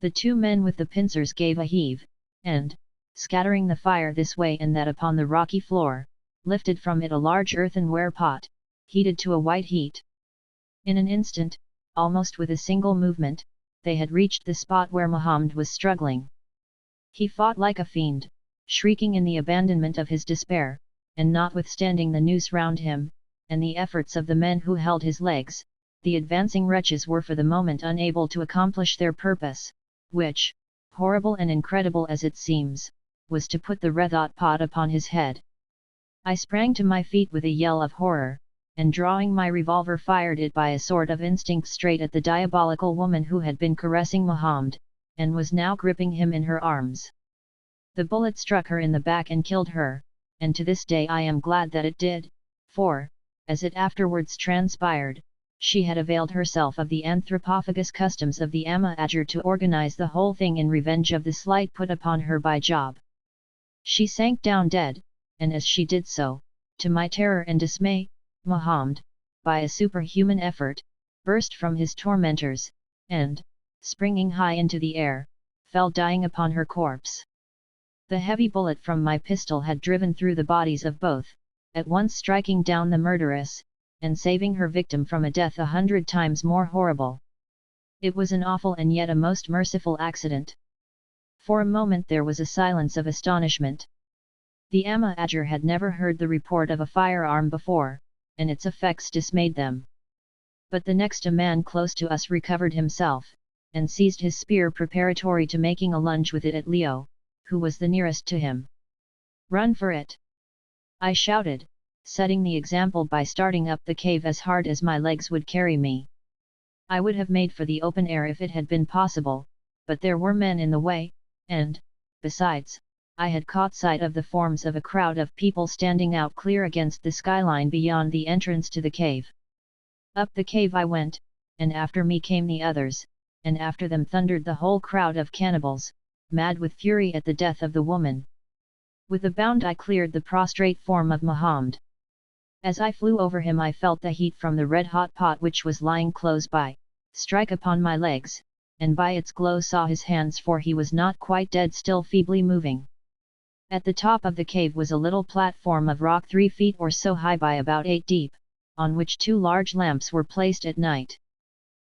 The 2 men with the pincers gave a heave, and, scattering the fire this way and that upon the rocky floor, lifted from it a large earthenware pot, heated to a white heat. In an instant, almost with a single movement, they had reached the spot where Mahomed was struggling. He fought like a fiend, shrieking in the abandonment of his despair, and notwithstanding the noose round him, and the efforts of the men who held his legs, the advancing wretches were for the moment unable to accomplish their purpose, which, horrible and incredible as it seems, was to put the red hot pot upon his head. I sprang to my feet with a yell of horror, and drawing my revolver fired it by a sort of instinct straight at the diabolical woman who had been caressing Mahomed, and was now gripping him in her arms. The bullet struck her in the back and killed her, and to this day I am glad that it did, for, as it afterwards transpired, she had availed herself of the anthropophagous customs of the Haggard to organize the whole thing in revenge of the slight put upon her by Job. She sank down dead, and as she did so, to my terror and dismay, Mahomed, by a superhuman effort, burst from his tormentors, and, springing high into the air, fell dying upon her corpse. The heavy bullet from my pistol had driven through the bodies of both, at once striking down the murderess, and saving her victim from a death 100 times more horrible. It was an awful and yet a most merciful accident. For a moment there was a silence of astonishment. The Haggard had never heard the report of a firearm before, and its effects dismayed them. But the next a man close to us recovered himself, and seized his spear preparatory to making a lunge with it at Leo, who was the nearest to him. "Run for it!" I shouted, setting the example by starting up the cave as hard as my legs would carry me. I would have made for the open air if it had been possible, but there were men in the way, and, besides, I had caught sight of the forms of a crowd of people standing out clear against the skyline beyond the entrance to the cave. Up the cave I went, and after me came the others, and after them thundered the whole crowd of cannibals, mad with fury at the death of the woman. With a bound I cleared the prostrate form of Mahomed. As I flew over him I felt the heat from the red-hot pot which was lying close by, strike upon my legs, and by its glow saw his hands, for he was not quite dead, still feebly moving. At the top of the cave was a little platform of rock 3 feet or so high by about 8 deep, on which 2 large lamps were placed at night.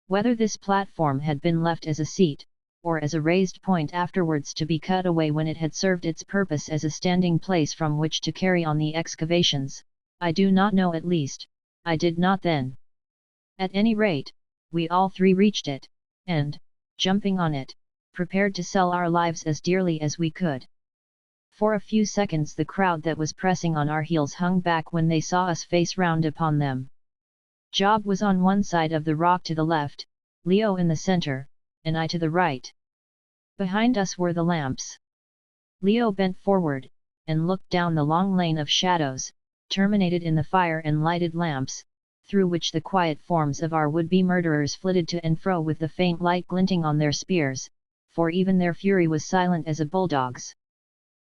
Whether this platform had been left as a seat, or as a raised point afterwards to be cut away when it had served its purpose as a standing place from which to carry on the excavations, I do not know. At least, I did not then. At any rate, we all 3 reached it, and, jumping on it, prepared to sell our lives as dearly as we could. For a few seconds the crowd that was pressing on our heels hung back when they saw us face round upon them. Job was on one side of the rock to the left, Leo in the center, and I to the right. Behind us were the lamps. Leo bent forward, and looked down the long lane of shadows, terminated in the fire and lighted lamps, through which the quiet forms of our would-be murderers flitted to and fro with the faint light glinting on their spears, for even their fury was silent as a bulldog's.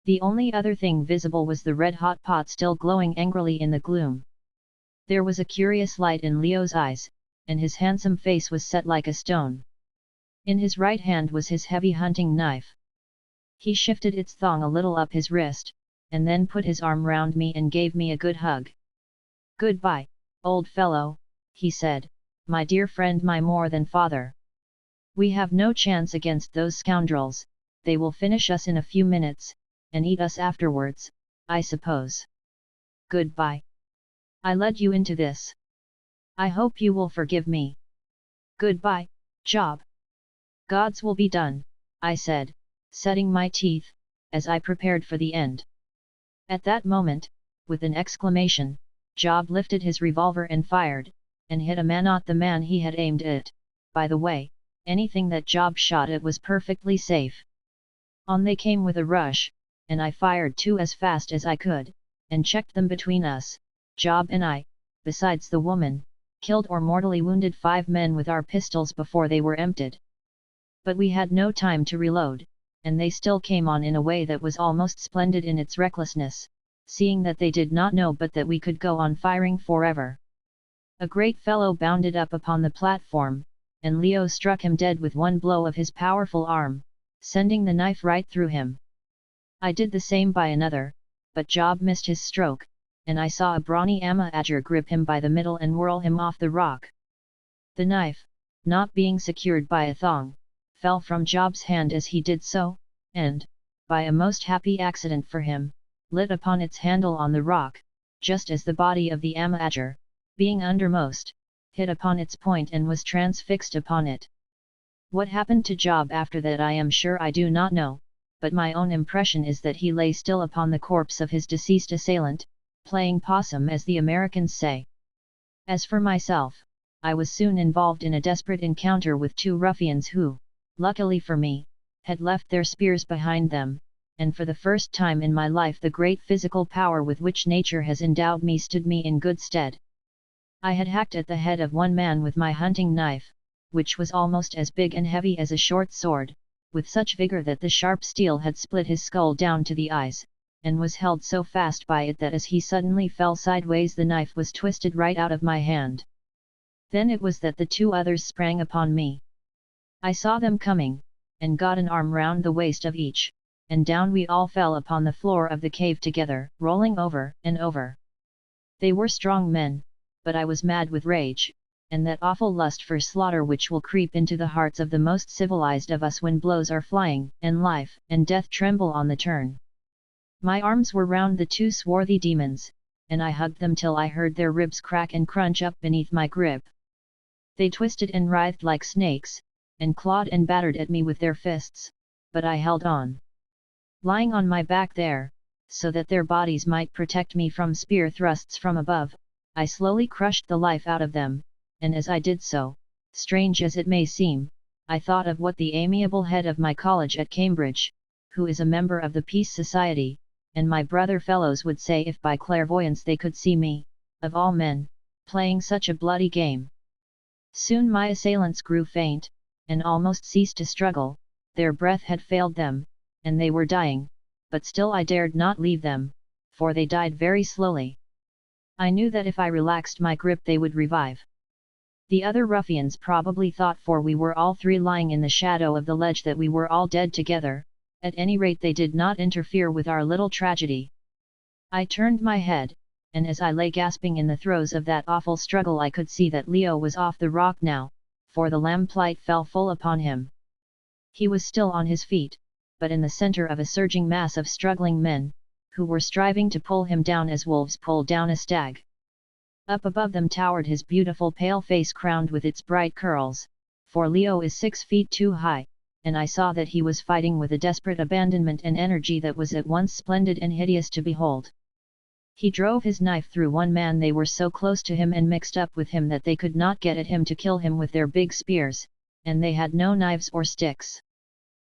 The only other thing visible was the red-hot pot still glowing angrily in the gloom. There was a curious light in Leo's eyes, and his handsome face was set like a stone. In his right hand was his heavy hunting knife. He shifted its thong a little up his wrist, and then put his arm round me and gave me a good hug. "Goodbye, old fellow," he said, "my dear friend, my more than father. We have no chance against those scoundrels, they will finish us in a few minutes, and eat us afterwards, I suppose. Goodbye. I led you into this. I hope you will forgive me. Goodbye, Job." "God's will be done," I said, setting my teeth, as I prepared for the end. At that moment, with an exclamation, Job lifted his revolver and fired, and hit a man, not the man he had aimed at. By the way, anything that Job shot at was perfectly safe. On they came with a rush, and I fired 2 as fast as I could, and checked them between us. Job and I, besides the woman, killed or mortally wounded 5 men with our pistols before they were emptied. But we had no time to reload, and they still came on in a way that was almost splendid in its recklessness, seeing that they did not know but that we could go on firing forever. A great fellow bounded up upon the platform, and Leo struck him dead with one blow of his powerful arm, sending the knife right through him. I did the same by another, but Job missed his stroke, and I saw a brawny Haggard grip him by the middle and whirl him off the rock. The knife, not being secured by a thong, fell from Job's hand as he did so, and, by a most happy accident for him, lit upon its handle on the rock, just as the body of the Amahajr, being undermost, hit upon its point and was transfixed upon it. What happened to Job after that I am sure I do not know, but my own impression is that he lay still upon the corpse of his deceased assailant, playing possum as the Americans say. As for myself, I was soon involved in a desperate encounter with two ruffians who, luckily for me, had left their spears behind them, and for the first time in my life the great physical power with which nature has endowed me stood me in good stead. I had hacked at the head of one man with my hunting knife, which was almost as big and heavy as a short sword, with such vigor that the sharp steel had split his skull down to the eyes, and was held so fast by it that as he suddenly fell sideways the knife was twisted right out of my hand. Then it was that the two others sprang upon me. I saw them coming, and got an arm round the waist of each, and down we all fell upon the floor of the cave together, rolling over and over. They were strong men, but I was mad with rage, and that awful lust for slaughter which will creep into the hearts of the most civilized of us when blows are flying, and life and death tremble on the turn. My arms were round the two swarthy demons, and I hugged them till I heard their ribs crack and crunch up beneath my grip. They twisted and writhed like snakes, and clawed and battered at me with their fists, but I held on. Lying on my back there, so that their bodies might protect me from spear thrusts from above, I slowly crushed the life out of them, and as I did so, strange as it may seem, I thought of what the amiable head of my college at Cambridge, who is a member of the Peace Society, and my brother fellows would say if by clairvoyance they could see me, of all men, playing such a bloody game. Soon my assailants grew faint, and almost ceased to struggle, their breath had failed them, and they were dying, but still I dared not leave them, for they died very slowly. I knew that if I relaxed my grip they would revive. The other ruffians probably thought, for we were all three lying in the shadow of the ledge, that we were all dead together. At any rate they did not interfere with our little tragedy. I turned my head, and as I lay gasping in the throes of that awful struggle I could see that Leo was off the rock now, for the lamplight fell full upon him. He was still on his feet, but in the center of a surging mass of struggling men, who were striving to pull him down as wolves pull down a stag. Up above them towered his beautiful pale face crowned with its bright curls, for Leo is 6 feet 2 high, and I saw that he was fighting with a desperate abandonment and energy that was at once splendid and hideous to behold. He drove his knife through one man. They were so close to him and mixed up with him that they could not get at him to kill him with their big spears, and they had no knives or sticks.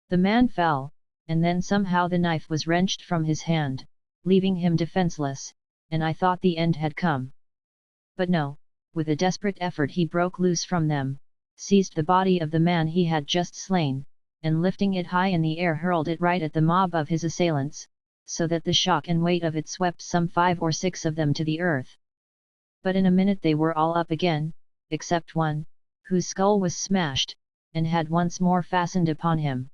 The man fell, and then somehow the knife was wrenched from his hand, leaving him defenseless, and I thought the end had come. But no, with a desperate effort he broke loose from them, seized the body of the man he had just slain, and lifting it high in the air hurled it right at the mob of his assailants, so that the shock and weight of it swept some 5 or 6 of them to the earth. But in a minute they were all up again, except one, whose skull was smashed, and had once more fastened upon him.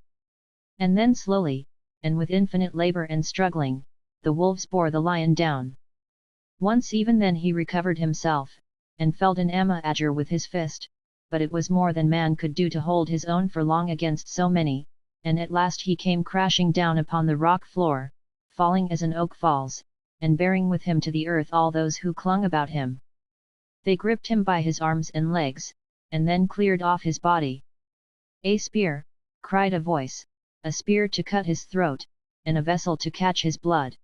And then slowly, and with infinite labor and struggling, the wolves bore the lion down. Once even then he recovered himself, and felled an Amahajr with his fist, but it was more than man could do to hold his own for long against so many, and at last he came crashing down upon the rock floor, falling as an oak falls, and bearing with him to the earth all those who clung about him. They gripped him by his arms and legs, and then cleared off his body. "A spear," cried a voice, "a spear to cut his throat, and a vessel to catch his blood."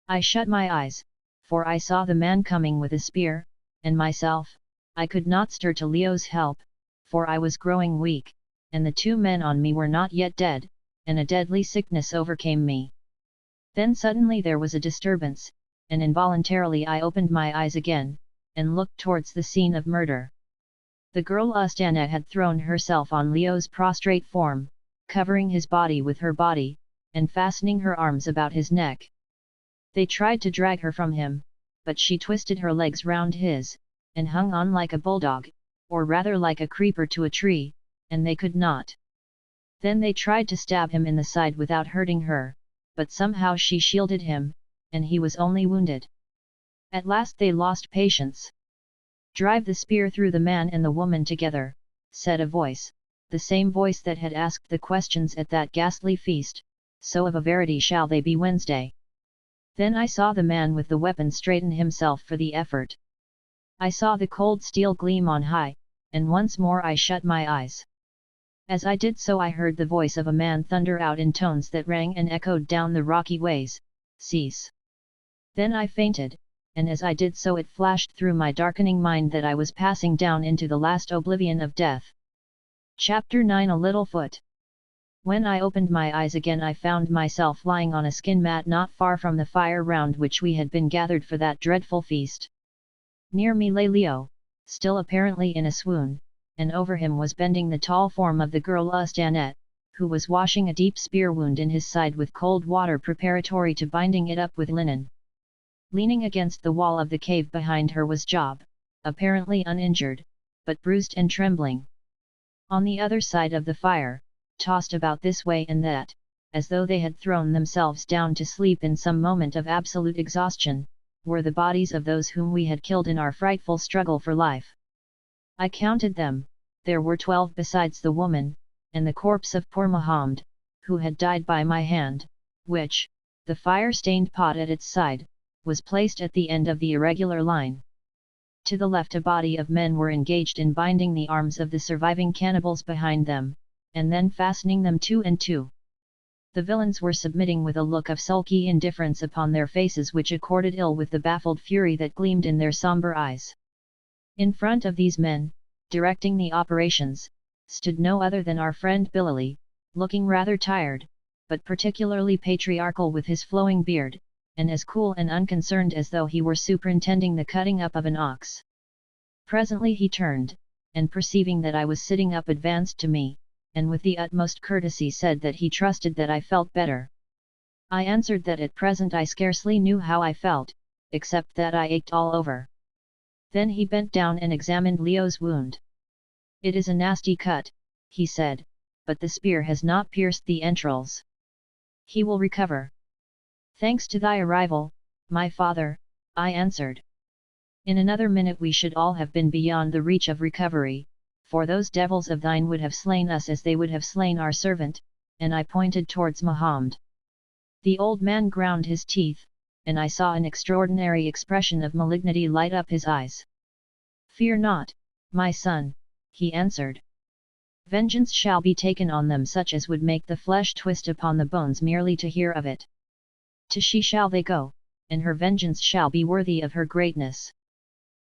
I shut my eyes, for I saw the man coming with a spear, and myself, I could not stir to Leo's help, for I was growing weak, and the 2 men on me were not yet dead, and a deadly sickness overcame me. Then suddenly there was a disturbance, and involuntarily I opened my eyes again, and looked towards the scene of murder. The girl Ustana had thrown herself on Leo's prostrate form, covering his body with her body, and fastening her arms about his neck. They tried to drag her from him, but she twisted her legs round his, and hung on like a bulldog, or rather like a creeper to a tree, and they could not. Then they tried to stab him in the side without hurting her, but somehow she shielded him, and he was only wounded. At last they lost patience. "Drive the spear through the man and the woman together," said a voice, the same voice that had asked the questions at that ghastly feast, "so of a verity shall they be Wednesday." Then I saw the man with the weapon straighten himself for the effort. I saw the cold steel gleam on high, and once more I shut my eyes. As I did so I heard the voice of a man thunder out in tones that rang and echoed down the rocky ways, "Cease!" Then I fainted, and as I did so it flashed through my darkening mind that I was passing down into the last oblivion of death. Chapter 9 A Little Foot. When I opened my eyes again I found myself lying on a skin mat not far from the fire round which we had been gathered for that dreadful feast. Near me lay Leo, still apparently in a swoon, and over him was bending the tall form of the girl Ustanette, who was washing a deep spear wound in his side with cold water preparatory to binding it up with linen. Leaning against the wall of the cave behind her was Job, apparently uninjured, but bruised and trembling. On the other side of the fire, tossed about this way and that, as though they had thrown themselves down to sleep in some moment of absolute exhaustion, were the bodies of those whom we had killed in our frightful struggle for life. I counted them, there were 12 besides the woman, and the corpse of poor Mahomed, who had died by my hand, which, the fire-stained pot at its side, was placed at the end of the irregular line. To the left a body of men were engaged in binding the arms of the surviving cannibals behind them, and then fastening them 2 and 2. The villains were submitting with a look of sulky indifference upon their faces which accorded ill with the baffled fury that gleamed in their somber eyes. In front of these men, directing the operations, stood no other than our friend Billy, looking rather tired, but particularly patriarchal with his flowing beard, and as cool and unconcerned as though he were superintending the cutting up of an ox. Presently he turned, and perceiving that I was sitting up advanced to me, and with the utmost courtesy said that he trusted that I felt better. I answered that at present I scarcely knew how I felt, except that I ached all over. Then he bent down and examined Leo's wound. "It is a nasty cut," he said, "but the spear has not pierced the entrails. He will recover." "Thanks to thy arrival, my father," I answered. "In another minute we should all have been beyond the reach of recovery, for those devils of thine would have slain us as they would have slain our servant," and I pointed towards Mahomed. The old man ground his teeth, and I saw an extraordinary expression of malignity light up his eyes. "Fear not, my son," he answered. "Vengeance shall be taken on them such as would make the flesh twist upon the bones merely to hear of it. To she shall they go, and her vengeance shall be worthy of her greatness.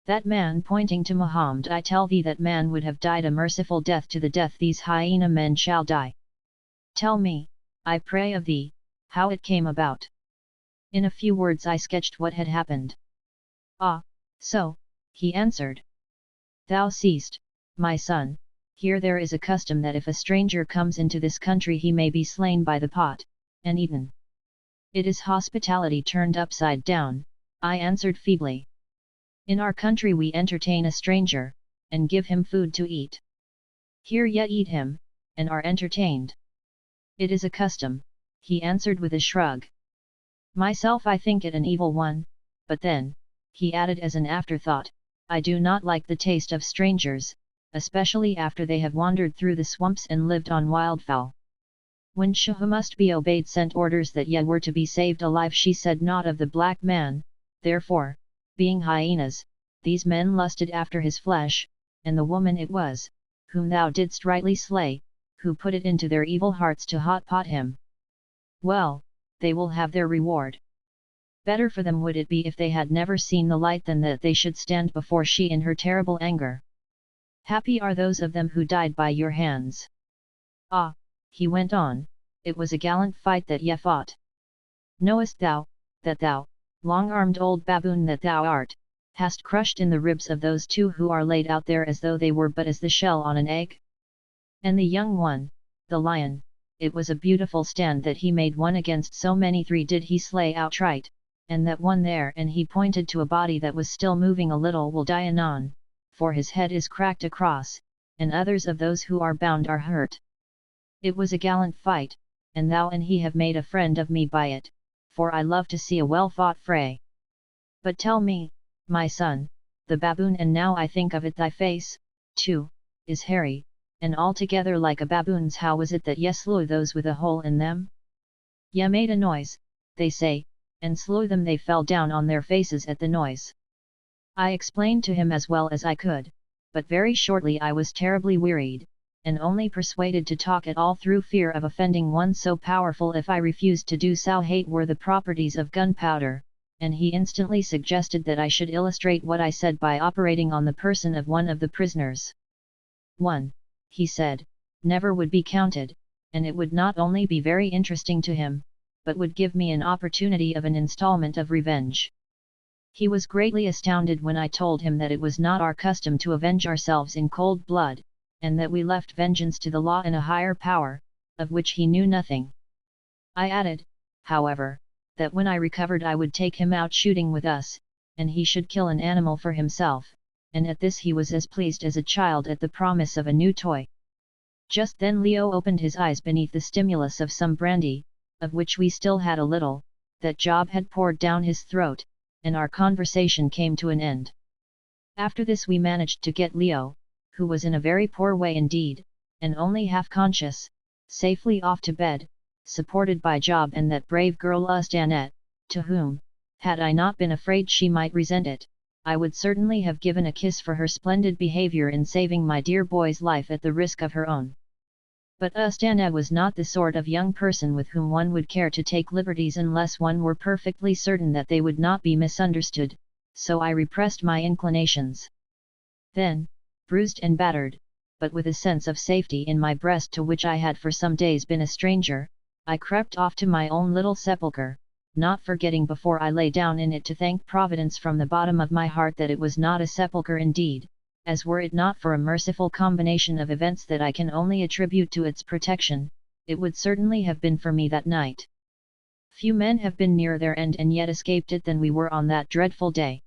That man," pointing to Mahomed, "I tell thee that man would have died a merciful death to the death these hyena men shall die. Tell me, I pray of thee, how it came about." In a few words I sketched what had happened. "Ah, so," he answered. "Thou seest, my son, here there is a custom that if a stranger comes into this country he may be slain by the pot, and eaten." "It is hospitality turned upside down," I answered feebly. "In our country we entertain a stranger, and give him food to eat. Here yet eat him, and are entertained." "It is a custom," he answered with a shrug. "Myself I think it an evil one, but then," he added as an afterthought, "I do not like the taste of strangers, especially after they have wandered through the swamps and lived on wildfowl." When she who must be obeyed sent orders that ye were to be saved alive, she said naught of the black man. Therefore, being hyenas, these men lusted after his flesh, and the woman it was, whom thou didst rightly slay, who put it into their evil hearts to hot-pot him. Well, they will have their reward. Better for them would it be if they had never seen the light than that they should stand before she in her terrible anger. Happy are those of them who died by your hands. Ah," he went on, "it was a gallant fight that ye fought. Knowest thou, that thou, long-armed old baboon that thou art, hast crushed in the ribs of those 2 who are laid out there as though they were but as the shell on an egg? And the young one, the lion, it was a beautiful stand that he made one against so many 3 did he slay outright, and that one there," and he pointed to a body that was still moving a little, "will die anon, for his head is cracked across, and others of those who are bound are hurt. It was a gallant fight, and thou and he have made a friend of me by it, for I love to see a well-fought fray. But tell me, my son, the baboon, and now I think of it, thy face, too, is hairy, and altogether like a baboon's. How was it that ye slew those with a hole in them? Ye made a noise, they say, and slew them. They fell down on their faces at the noise. I explained to him as well as I could, but very shortly I was terribly wearied, and only persuaded to talk at all through fear of offending one so powerful. If I refused to do so, hate were the properties of gunpowder, and he instantly suggested that I should illustrate what I said by operating on the person of one of the prisoners. One, he said, never would be counted, and it would not only be very interesting to him, but would give me an opportunity of an installment of revenge. He was greatly astounded when I told him that it was not our custom to avenge ourselves in cold blood, and that we left vengeance to the law and a higher power, of which he knew nothing. I added, however, that when I recovered I would take him out shooting with us, and he should kill an animal for himself, and at this he was as pleased as a child at the promise of a new toy. Just then Leo opened his eyes beneath the stimulus of some brandy, of which we still had a little, that Job had poured down his throat, and our conversation came to an end. After this we managed to get Leo, who was in a very poor way indeed, and only half conscious, safely off to bed, supported by Job and that brave girl Ustanette, to whom, had I not been afraid she might resent it, I would certainly have given a kiss for her splendid behavior in saving my dear boy's life at the risk of her own. But Ustanette was not the sort of young person with whom one would care to take liberties unless one were perfectly certain that they would not be misunderstood, so I repressed my inclinations. Then, bruised and battered, but with a sense of safety in my breast to which I had for some days been a stranger, I crept off to my own little sepulchre, not forgetting before I lay down in it to thank Providence from the bottom of my heart that it was not a sepulchre indeed, as were it not for a merciful combination of events that I can only attribute to its protection, it would certainly have been for me that night. Few men have been nearer their end and yet escaped it than we were on that dreadful day.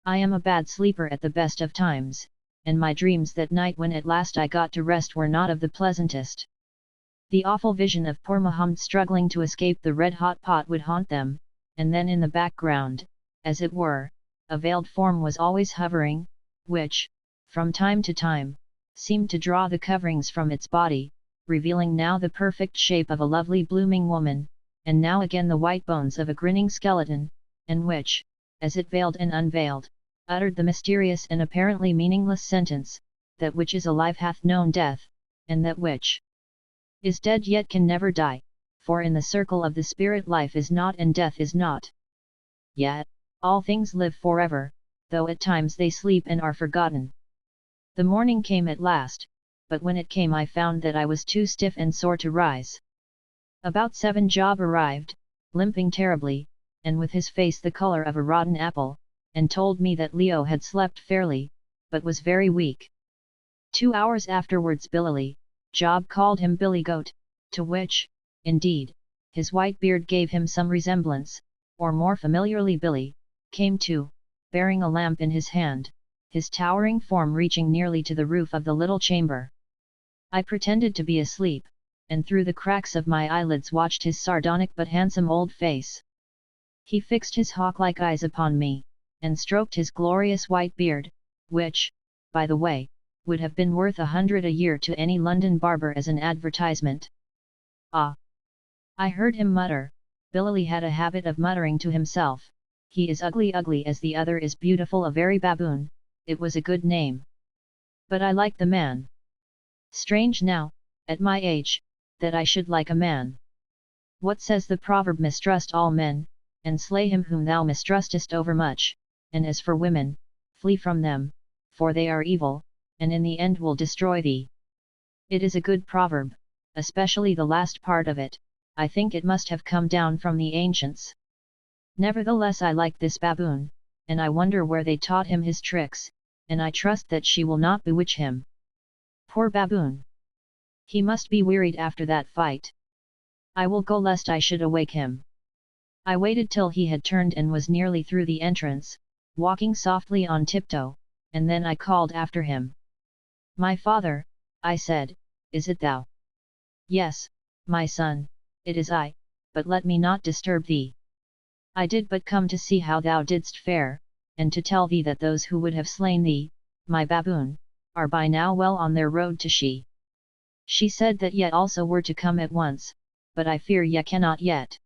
I am a bad sleeper at the best of times, and my dreams that night when at last I got to rest were not of the pleasantest. The awful vision of poor Mahomed struggling to escape the red-hot pot would haunt them, and then in the background, as it were, a veiled form was always hovering, which, from time to time, seemed to draw the coverings from its body, revealing now the perfect shape of a lovely blooming woman, and now again the white bones of a grinning skeleton, and which, as it veiled and unveiled, uttered the mysterious and apparently meaningless sentence, that which is alive hath known death, and that which is dead yet can never die, for in the circle of the spirit life is not and death is not. Yet, all things live forever, though at times they sleep and are forgotten. The morning came at last, but when it came I found that I was too stiff and sore to rise. About 7 Job arrived, limping terribly, and with his face the color of a rotten apple, and told me that Leo had slept fairly, but was very weak. 2 hours afterwards Billy, Job called him Billy Goat, to which, indeed, his white beard gave him some resemblance, or more familiarly Billy, came too, bearing a lamp in his hand, his towering form reaching nearly to the roof of the little chamber. I pretended to be asleep, and through the cracks of my eyelids watched his sardonic but handsome old face. He fixed his hawk-like eyes upon me, and stroked his glorious white beard, which, by the way, would have been worth 100 a year to any London barber as an advertisement. Ah! I heard him mutter. Billy had a habit of muttering to himself, "He is ugly as the other is beautiful, a very baboon." It was a good name. But I liked the man. Strange now, at my age, that I should like a man. What says the proverb, mistrust all men, and slay him whom thou mistrustest overmuch, and as for women, flee from them, for they are evil, and in the end will destroy thee. It is a good proverb, especially the last part of it. I think it must have come down from the ancients. Nevertheless I like this baboon, and I wonder where they taught him his tricks, and I trust that she will not bewitch him. Poor baboon! He must be wearied after that fight. I will go lest I should awake him. I waited till he had turned and was nearly through the entrance, walking softly on tiptoe, and then I called after him. "My father," I said, "is it thou?" "Yes, my son, it is I, but let me not disturb thee. I did but come to see how thou didst fare, and to tell thee that those who would have slain thee, my baboon, are by now well on their road to she. She said that yet also were to come at once, but I fear ye cannot yet.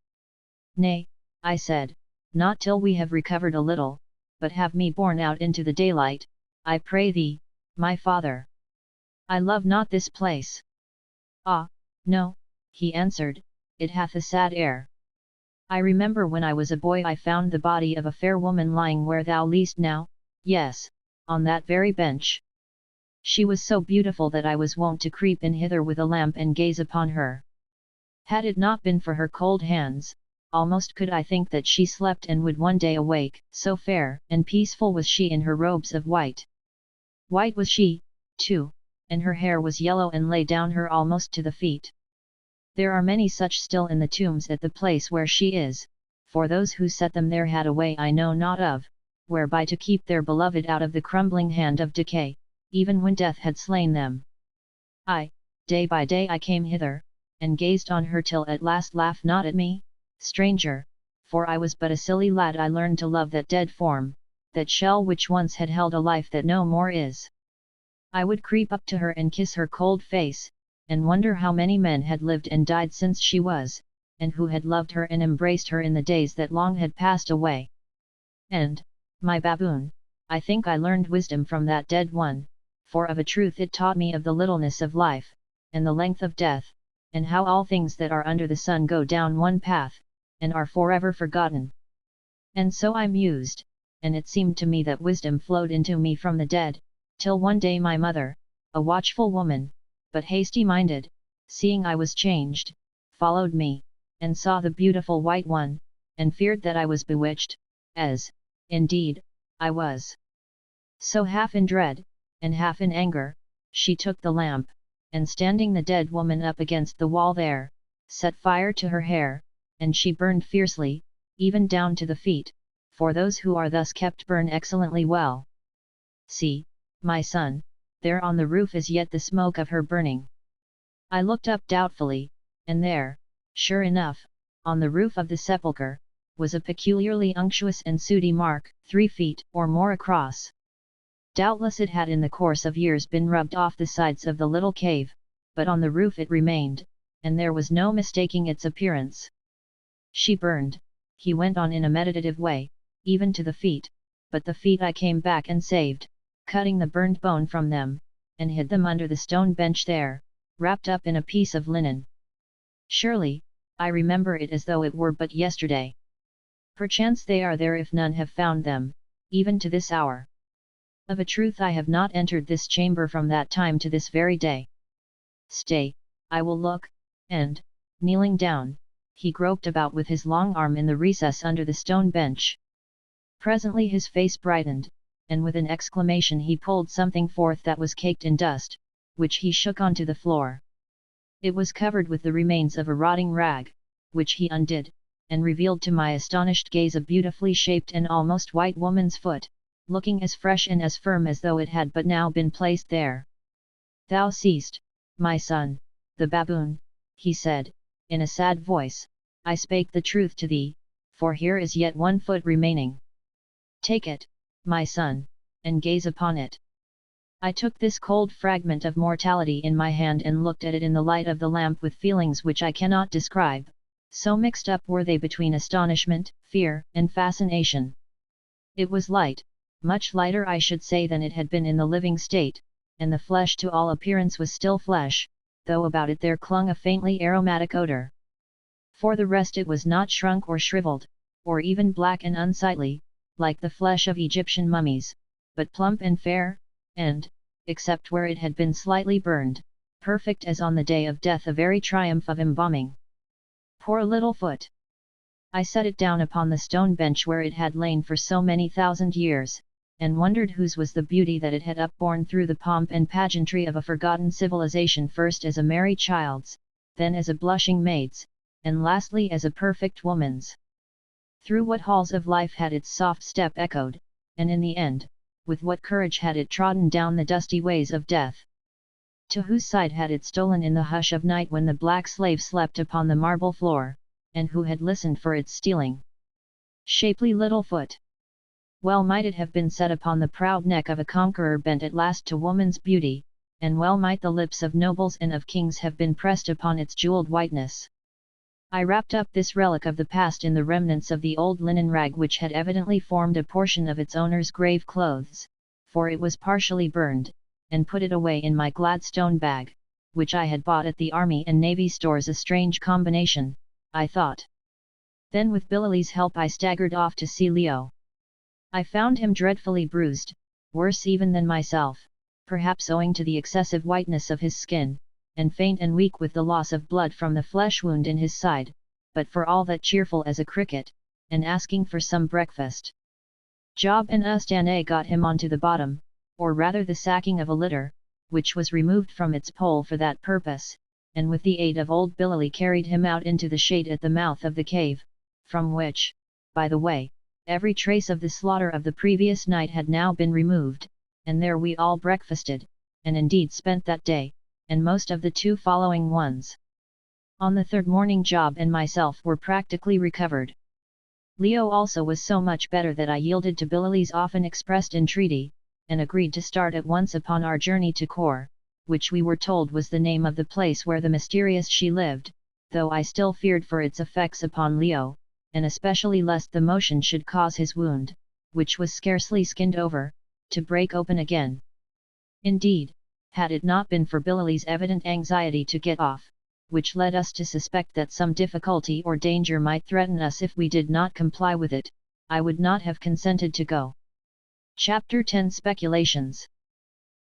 Nay, I said, not till we have recovered a little, but have me borne out into the daylight, I pray thee, my father. I love not this place. Ah, no, he answered, it hath a sad air. I remember when I was a boy I found the body of a fair woman lying where thou liest now, yes, on that very bench. She was so beautiful that I was wont to creep in hither with a lamp and gaze upon her. Had it not been for her cold hands, almost could I think that she slept and would one day awake, so fair and peaceful was she in her robes of white. White was she, too, and her hair was yellow and lay down her almost to the feet. There are many such still in the tombs at the place where she is, for those who set them there had a way I know not of, whereby to keep their beloved out of the crumbling hand of decay, even when death had slain them. Day by day I came hither, and gazed on her till at last laugh not at me, stranger, for I was but a silly lad. I learned to love that dead form, that shell which once had held a life that no more is. I would creep up to her and kiss her cold face, and wonder how many men had lived and died since she was, and who had loved her and embraced her in the days that long had passed away. And, my baboon, I think I learned wisdom from that dead one, for of a truth it taught me of the littleness of life, and the length of death, and how all things that are under the sun go down one path, and are forever forgotten. And so I mused, and it seemed to me that wisdom flowed into me from the dead, till one day my mother, a watchful woman, but hasty-minded, seeing I was changed, followed me, and saw the beautiful white one, and feared that I was bewitched, as, indeed, I was. So half in dread, and half in anger, she took the lamp, and standing the dead woman up against the wall there, set fire to her hair, and she burned fiercely, even down to the feet, for those who are thus kept burn excellently well. See, my son, there on the roof is yet the smoke of her burning. I looked up doubtfully, and there, sure enough, on the roof of the sepulchre, was a peculiarly unctuous and sooty mark, 3 feet or more across. Doubtless it had in the course of years been rubbed off the sides of the little cave, but on the roof it remained, and there was no mistaking its appearance. She burned, he went on in a meditative way, even to the feet, but the feet I came back and saved, cutting the burned bone from them, and hid them under the stone bench there, wrapped up in a piece of linen. Surely, I remember it as though it were but yesterday. Perchance they are there if none have found them, even to this hour. Of a truth I have not entered this chamber from that time to this very day. Stay, I will look, and, kneeling down, he groped about with his long arm in the recess under the stone bench. Presently his face brightened, and with an exclamation he pulled something forth that was caked in dust, which he shook onto the floor. It was covered with the remains of a rotting rag, which he undid, and revealed to my astonished gaze a beautifully shaped and almost white woman's foot, looking as fresh and as firm as though it had but now been placed there. Thou seest, my son, the baboon, he said, in a sad voice, I spake the truth to thee, for here is yet 1 foot remaining. Take it, my son, and gaze upon it. I took this cold fragment of mortality in my hand and looked at it in the light of the lamp with feelings which I cannot describe, so mixed up were they between astonishment, fear, and fascination. It was light, much lighter I should say than it had been in the living state, and the flesh to all appearance was still flesh, though about it there clung a faintly aromatic odor. For the rest it was not shrunk or shriveled, or even black and unsightly, like the flesh of Egyptian mummies, but plump and fair, and, except where it had been slightly burned, perfect as on the day of death, a very triumph of embalming. Poor little foot! I set it down upon the stone bench where it had lain for so many thousand years, and wondered whose was the beauty that it had upborne through the pomp and pageantry of a forgotten civilization, first as a merry child's, then as a blushing maid's, and lastly as a perfect woman's. Through what halls of life had its soft step echoed, and in the end, with what courage had it trodden down the dusty ways of death? To whose side had it stolen in the hush of night when the black slave slept upon the marble floor, and who had listened for its stealing? Shapely little foot! Well might it have been set upon the proud neck of a conqueror bent at last to woman's beauty, and well might the lips of nobles and of kings have been pressed upon its jewelled whiteness. I wrapped up this relic of the past in the remnants of the old linen rag which had evidently formed a portion of its owner's grave clothes, for it was partially burned, and put it away in my Gladstone bag, which I had bought at the Army and Navy stores. A strange combination, I thought. Then with Billy's help I staggered off to see Leo. I found him dreadfully bruised, worse even than myself, perhaps owing to the excessive whiteness of his skin, and faint and weak with the loss of blood from the flesh wound in his side, but for all that cheerful as a cricket, and asking for some breakfast. Job and Ustane got him onto the bottom, or rather the sacking of a litter, which was removed from its pole for that purpose, and with the aid of old Billy carried him out into the shade at the mouth of the cave, from which, by the way, every trace of the slaughter of the previous night had now been removed, and there we all breakfasted, and indeed spent that day, and most of the 2 following ones. On the 3rd morning Job and myself were practically recovered. Leo also was so much better that I yielded to Billy's often expressed entreaty, and agreed to start at once upon our journey to Kor, which we were told was the name of the place where the mysterious she lived, though I still feared for its effects upon Leo, and especially lest the motion should cause his wound, which was scarcely skinned over, to break open again. Indeed, had it not been for Billy's evident anxiety to get off, which led us to suspect that some difficulty or danger might threaten us if we did not comply with it, I would not have consented to go. Chapter 10 Speculations.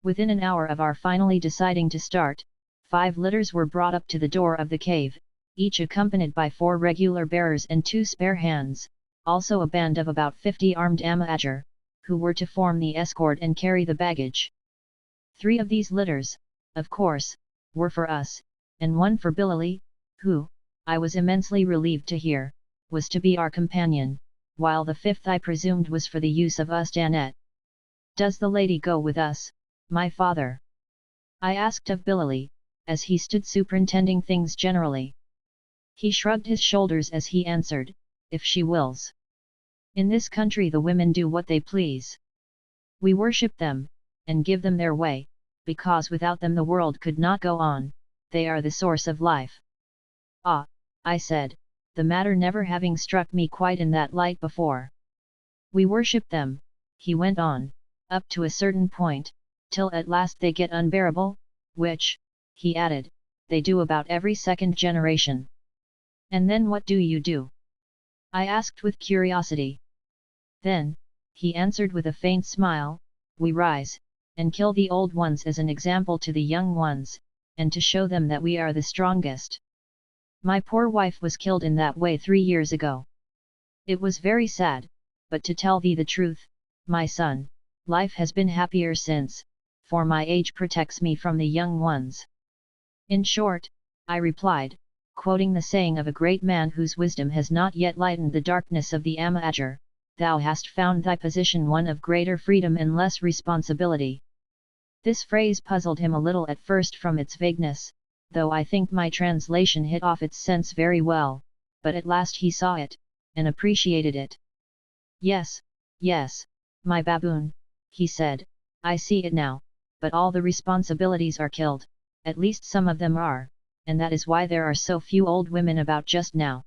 Within an hour of our finally deciding to start, 5 litters were brought up to the door of the cave, each accompanied by 4 regular bearers and 2 spare hands, also a band of about 50 armed Amahajir, who were to form the escort and carry the baggage. 3 of these litters, of course, were for us, and 1 for Billy, who, I was immensely relieved to hear, was to be our companion, while the 5th I presumed was for the use of Ustane. "Does the lady go with us, my father?" I asked of Billy, as he stood superintending things generally. He shrugged his shoulders as he answered, "If she wills. In this country the women do what they please. We worship them, and give them their way, because without them the world could not go on, they are the source of life." "Ah," I said, the matter never having struck me quite in that light before. "We worship them," he went on, "up to a certain point, till at last they get unbearable, which," he added, "they do about every 2nd generation." "And then what do you do?" I asked with curiosity. "Then," he answered with a faint smile, "we rise, and kill the old ones as an example to the young ones, and to show them that we are the strongest. My poor wife was killed in that way 3 years ago. It was very sad, but to tell thee the truth, my son, life has been happier since, for my age protects me from the young ones." "In short," I replied, quoting the saying of a great man whose wisdom has not yet lightened the darkness of the Amahajir, "thou hast found thy position one of greater freedom and less responsibility." This phrase puzzled him a little at first from its vagueness, though I think my translation hit off its sense very well, but at last he saw it, and appreciated it. "Yes, yes, my baboon," he said, "I see it now, but all the responsibilities are killed, at least some of them are, and that is why there are so few old women about just now.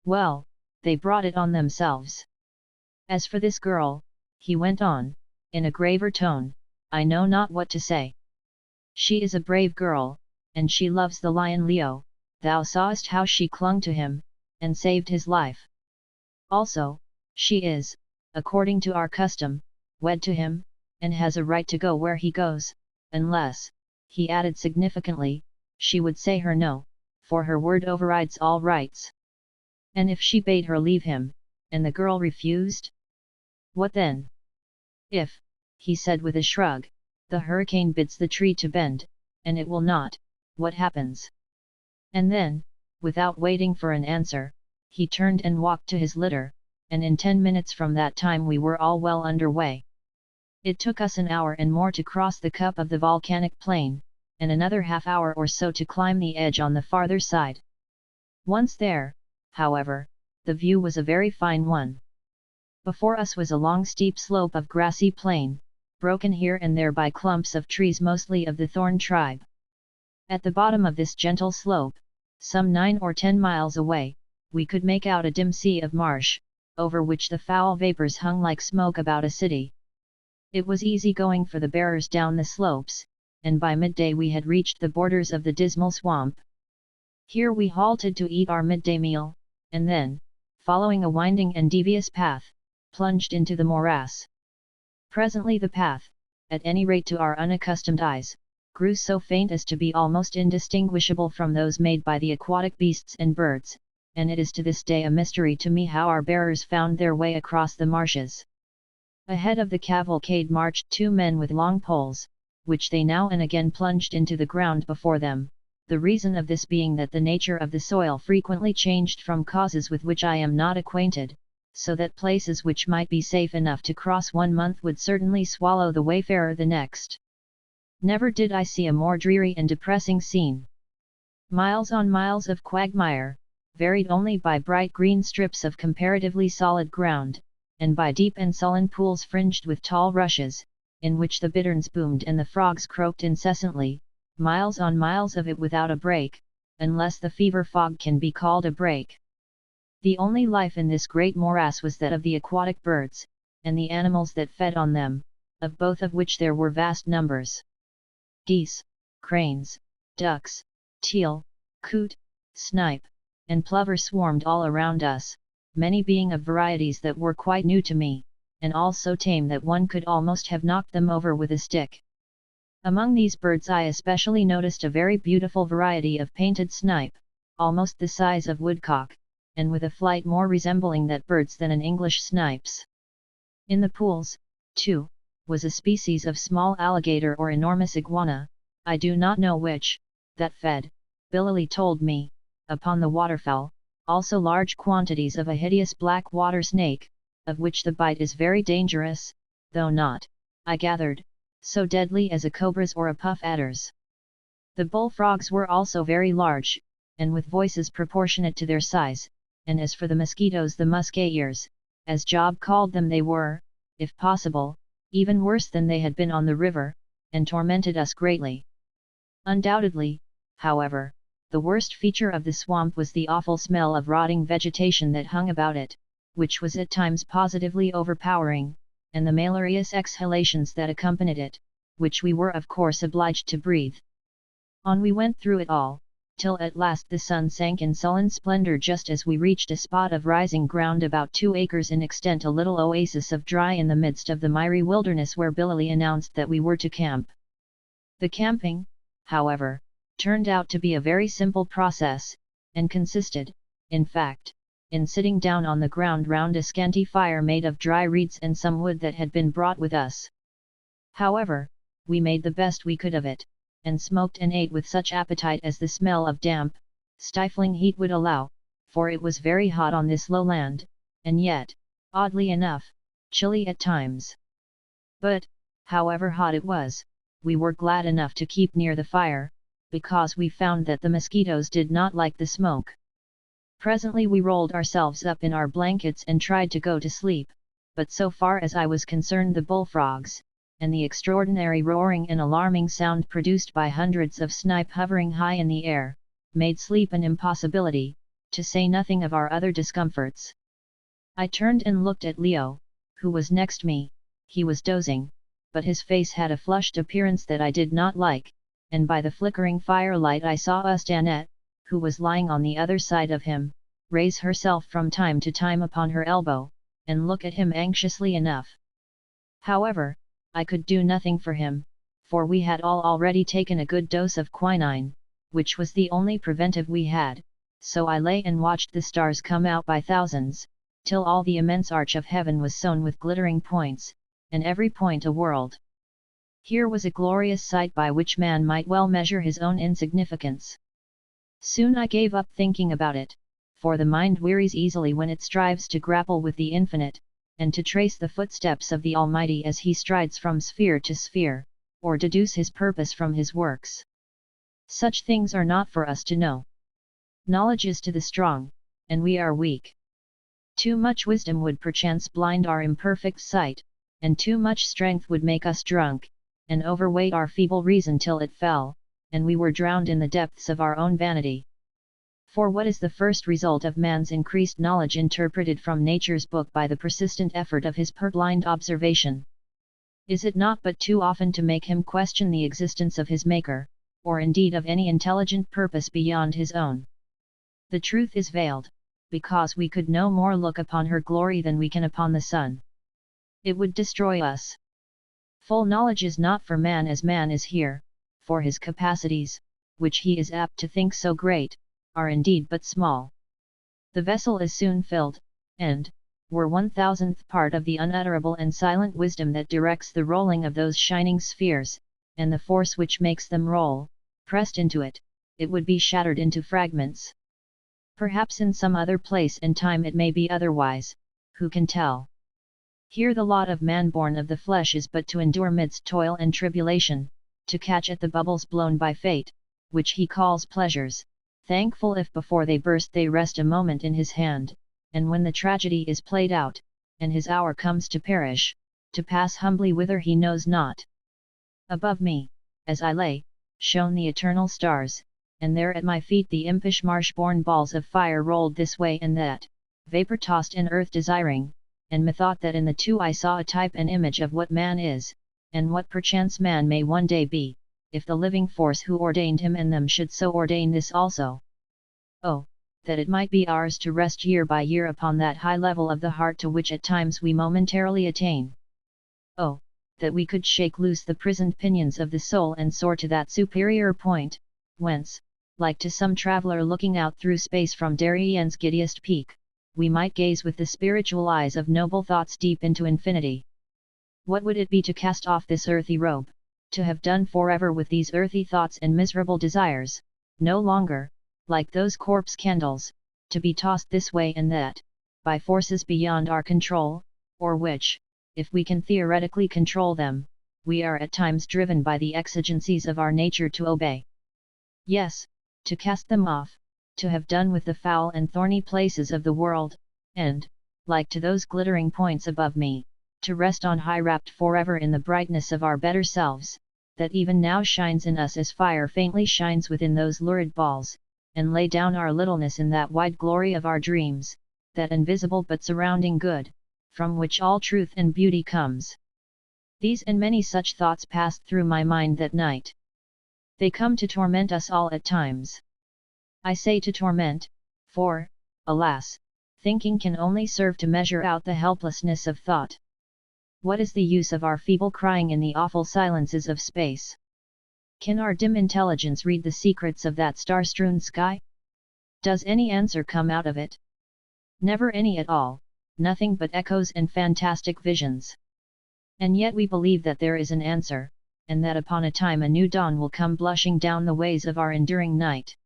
Well, they brought it on themselves. As for this girl," he went on, in a graver tone, "I know not what to say. She is a brave girl, and she loves the lion Leo, thou sawest how she clung to him, and saved his life. Also, she is, according to our custom, wed to him, and has a right to go where he goes, unless," he added significantly, "she would say her no, for her word overrides all rights. And if she bade her leave him, and the girl refused? What then? If," he said with a shrug, "the hurricane bids the tree to bend, and it will not, what happens?" And then, without waiting for an answer, he turned and walked to his litter, and in 10 minutes from that time we were all well under way. It took us an hour and more to cross the cup of the volcanic plain, and another half-hour or so to climb the edge on the farther side. Once there, however, the view was a very fine one. Before us was a long steep slope of grassy plain, broken here and there by clumps of trees mostly of the thorn tribe. At the bottom of this gentle slope, some 9 or 10 miles away, we could make out a dim sea of marsh, over which the foul vapors hung like smoke about a city. It was easy going for the bearers down the slopes, and by midday we had reached the borders of the dismal swamp. Here we halted to eat our midday meal, and then, following a winding and devious path, plunged into the morass. Presently the path, at any rate to our unaccustomed eyes, grew so faint as to be almost indistinguishable from those made by the aquatic beasts and birds, and it is to this day a mystery to me how our bearers found their way across the marshes. Ahead of the cavalcade marched 2 men with long poles, which they now and again plunged into the ground before them, the reason of this being that the nature of the soil frequently changed from causes with which I am not acquainted, so that places which might be safe enough to cross one month would certainly swallow the wayfarer the next. Never did I see a more dreary and depressing scene. Miles on miles of quagmire, varied only by bright green strips of comparatively solid ground, and by deep and sullen pools fringed with tall rushes, in which the bitterns boomed and the frogs croaked incessantly, miles on miles of it without a break, unless the fever fog can be called a break. The only life in this great morass was that of the aquatic birds, and the animals that fed on them, of both of which there were vast numbers. Geese, cranes, ducks, teal, coot, snipe, and plover swarmed all around us, many being of varieties that were quite new to me, and all so tame that one could almost have knocked them over with a stick. Among these birds I especially noticed a very beautiful variety of painted snipe, almost the size of woodcock, and with a flight more resembling that bird's than an English snipe's. In the pools, too, was a species of small alligator or enormous iguana, I do not know which, that fed, Billy told me, upon the waterfowl, also large quantities of a hideous black water snake, of which the bite is very dangerous, though not, I gathered, so deadly as a cobra's or a puff adder's. The bullfrogs were also very large, and with voices proportionate to their size, and as for the mosquitoes, the musketeers, as Job called them, they were, if possible, even worse than they had been on the river, and tormented us greatly. Undoubtedly, however, the worst feature of the swamp was the awful smell of rotting vegetation that hung about it, which was at times positively overpowering, and the malarious exhalations that accompanied it, which we were of course obliged to breathe. On we went through it all, till at last the sun sank in sullen splendor just as we reached a spot of rising ground about 2 acres in extent, a little oasis of dry in the midst of the miry wilderness, where Billy announced that we were to camp. The camping, however, turned out to be a very simple process, and consisted, in fact, in sitting down on the ground round a scanty fire made of dry reeds and some wood that had been brought with us. However, we made the best we could of it, and smoked and ate with such appetite as the smell of damp, stifling heat would allow, for it was very hot on this low land, and yet, oddly enough, chilly at times. But, however hot it was, we were glad enough to keep near the fire, because we found that the mosquitoes did not like the smoke. Presently we rolled ourselves up in our blankets and tried to go to sleep, but so far as I was concerned, the bullfrogs, and the extraordinary roaring and alarming sound produced by hundreds of snipe hovering high in the air, made sleep an impossibility, to say nothing of our other discomforts. I turned and looked at Leo, who was next me. He was dozing, but his face had a flushed appearance that I did not like, and by the flickering firelight I saw Ustanette, who was lying on the other side of him, raise herself from time to time upon her elbow, and look at him anxiously enough. However, I could do nothing for him, for we had all already taken a good dose of quinine, which was the only preventive we had, so I lay and watched the stars come out by thousands, till all the immense arch of heaven was sown with glittering points, and every point a world. Here was a glorious sight by which man might well measure his own insignificance. Soon I gave up thinking about it, for the mind wearies easily when it strives to grapple with the infinite, and to trace the footsteps of the Almighty as he strides from sphere to sphere, or deduce his purpose from his works. Such things are not for us to know. Knowledge is to the strong, and we are weak. Too much wisdom would perchance blind our imperfect sight, and too much strength would make us drunk, and overweight our feeble reason till it fell, and we were drowned in the depths of our own vanity. For what is the first result of man's increased knowledge interpreted from nature's book by the persistent effort of his purblind observation? Is it not but too often to make him question the existence of his Maker, or indeed of any intelligent purpose beyond his own? The truth is veiled, because we could no more look upon her glory than we can upon the sun. It would destroy us. Full knowledge is not for man as man is here, for his capacities, which he is apt to think so great, are indeed but small. The vessel is soon filled, and, were 1,000th part of the unutterable and silent wisdom that directs the rolling of those shining spheres, and the force which makes them roll, pressed into it, it would be shattered into fragments. Perhaps in some other place and time it may be otherwise, who can tell? Here the lot of man born of the flesh is but to endure midst toil and tribulation, to catch at the bubbles blown by fate, which he calls pleasures, thankful if before they burst they rest a moment in his hand, and when the tragedy is played out, and his hour comes to perish, to pass humbly whither he knows not. Above me, as I lay, shone the eternal stars, and there at my feet the impish marsh-born balls of fire rolled this way and that, vapor-tossed in earth desiring, and methought that in the two I saw a type and image of what man is, and what perchance man may one day be, if the living force who ordained him and them should so ordain this also. Oh, that it might be ours to rest year by year upon that high level of the heart to which at times we momentarily attain. Oh, that we could shake loose the prisoned pinions of the soul and soar to that superior point, whence, like to some traveller looking out through space from Darien's giddiest peak, we might gaze with the spiritual eyes of noble thoughts deep into infinity. What would it be to cast off this earthy robe, to have done forever with these earthy thoughts and miserable desires, no longer, like those corpse candles, to be tossed this way and that, by forces beyond our control, or which, if we can theoretically control them, we are at times driven by the exigencies of our nature to obey. Yes, to cast them off, to have done with the foul and thorny places of the world, and, like to those glittering points above me, to rest on high wrapped forever in the brightness of our better selves, that even now shines in us as fire faintly shines within those lurid balls, and lay down our littleness in that wide glory of our dreams, that invisible but surrounding good, from which all truth and beauty comes. These and many such thoughts passed through my mind that night. They come to torment us all at times. I say to torment, for, alas, thinking can only serve to measure out the helplessness of thought. What is the use of our feeble crying in the awful silences of space? Can our dim intelligence read the secrets of that star-strewn sky? Does any answer come out of it? Never any at all, nothing but echoes and fantastic visions. And yet we believe that there is an answer, and that upon a time a new dawn will come blushing down the ways of our enduring night.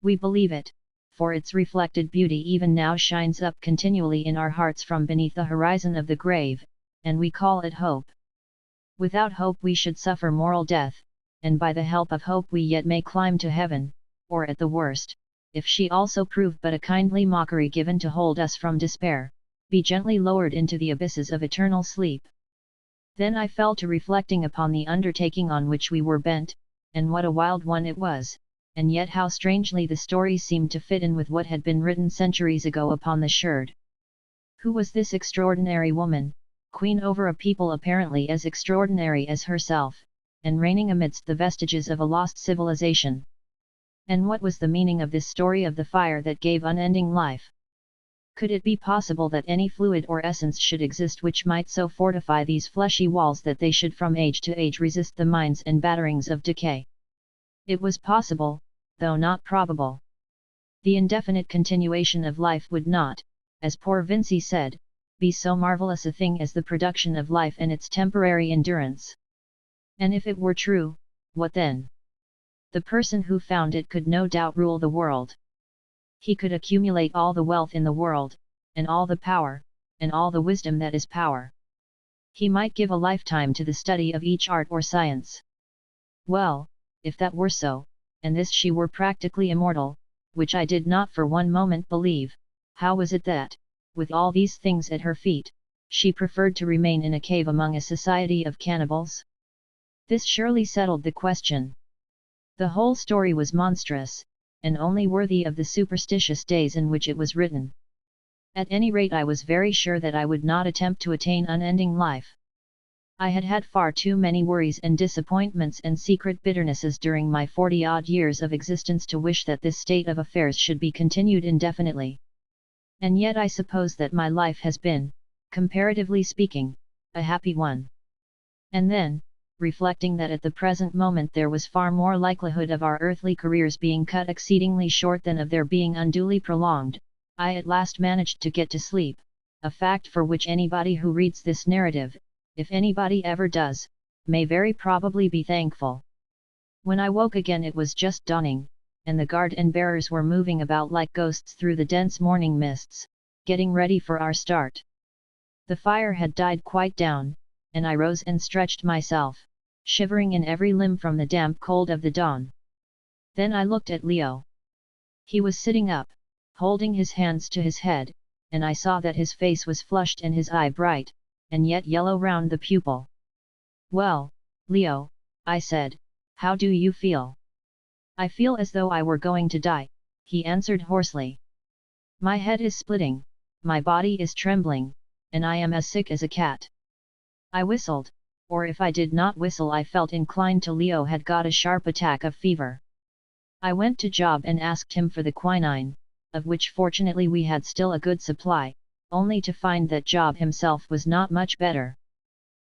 We believe it, for its reflected beauty even now shines up continually in our hearts from beneath the horizon of the grave, and we call it hope. Without hope we should suffer moral death, and by the help of hope we yet may climb to heaven, or at the worst, if she also prove but a kindly mockery given to hold us from despair, be gently lowered into the abysses of eternal sleep. Then I fell to reflecting upon the undertaking on which we were bent, and what a wild one it was, and yet how strangely the story seemed to fit in with what had been written centuries ago upon the sherd. Who was this extraordinary woman, queen over a people apparently as extraordinary as herself, and reigning amidst the vestiges of a lost civilization? And what was the meaning of this story of the fire that gave unending life? Could it be possible that any fluid or essence should exist which might so fortify these fleshy walls that they should from age to age resist the mines and batterings of decay? It was possible, though not probable. The indefinite continuation of life would not, as poor Vincey said, be so marvelous a thing as the production of life and its temporary endurance. And if it were true, what then? The person who found it could no doubt rule the world. He could accumulate all the wealth in the world, and all the power, and all the wisdom that is power. He might give a lifetime to the study of each art or science. Well, if that were so, and this she were practically immortal, which I did not for one moment believe, how was it that, with all these things at her feet, she preferred to remain in a cave among a society of cannibals? This surely settled the question. The whole story was monstrous, and only worthy of the superstitious days in which it was written. At any rate, I was very sure that I would not attempt to attain unending life. I had had far too many worries and disappointments and secret bitternesses during my 40-odd years of existence to wish that this state of affairs should be continued indefinitely. And yet I suppose that my life has been, comparatively speaking, a happy one. And then, reflecting that at the present moment there was far more likelihood of our earthly careers being cut exceedingly short than of their being unduly prolonged, I at last managed to get to sleep, a fact for which anybody who reads this narrative, if anybody ever does, may very probably be thankful. When I woke again it was just dawning, and the guard and bearers were moving about like ghosts through the dense morning mists, getting ready for our start. The fire had died quite down, and I rose and stretched myself, shivering in every limb from the damp cold of the dawn. Then I looked at Leo. He was sitting up, holding his hands to his head, and I saw that his face was flushed and his eye bright, and yet yellow round the pupil. "Well, Leo," I said, "how do you feel?" "I feel as though I were going to die," he answered hoarsely. "My head is splitting, my body is trembling, and I am as sick as a cat." I whistled, or if I did not whistle I felt inclined to. Leo had got a sharp attack of fever. I went to Job and asked him for the quinine, of which fortunately we had still a good supply, only to find that Job himself was not much better.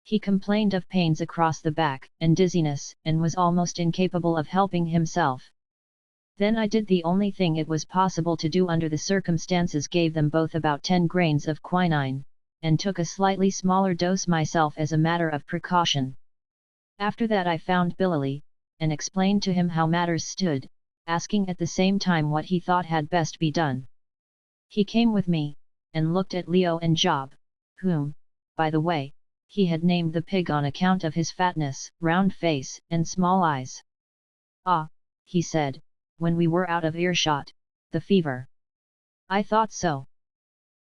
He complained of pains across the back and dizziness, and was almost incapable of helping himself. Then I did the only thing it was possible to do under the circumstances, gave them both about 10 grains of quinine, and took a slightly smaller dose myself as a matter of precaution. After that I found Billy, and explained to him how matters stood, asking at the same time what he thought had best be done. He came with me, and looked at Leo and Job, whom, by the way, he had named the pig on account of his fatness, round face, and small eyes. "Ah," he said, when we were out of earshot, "the fever. I thought so.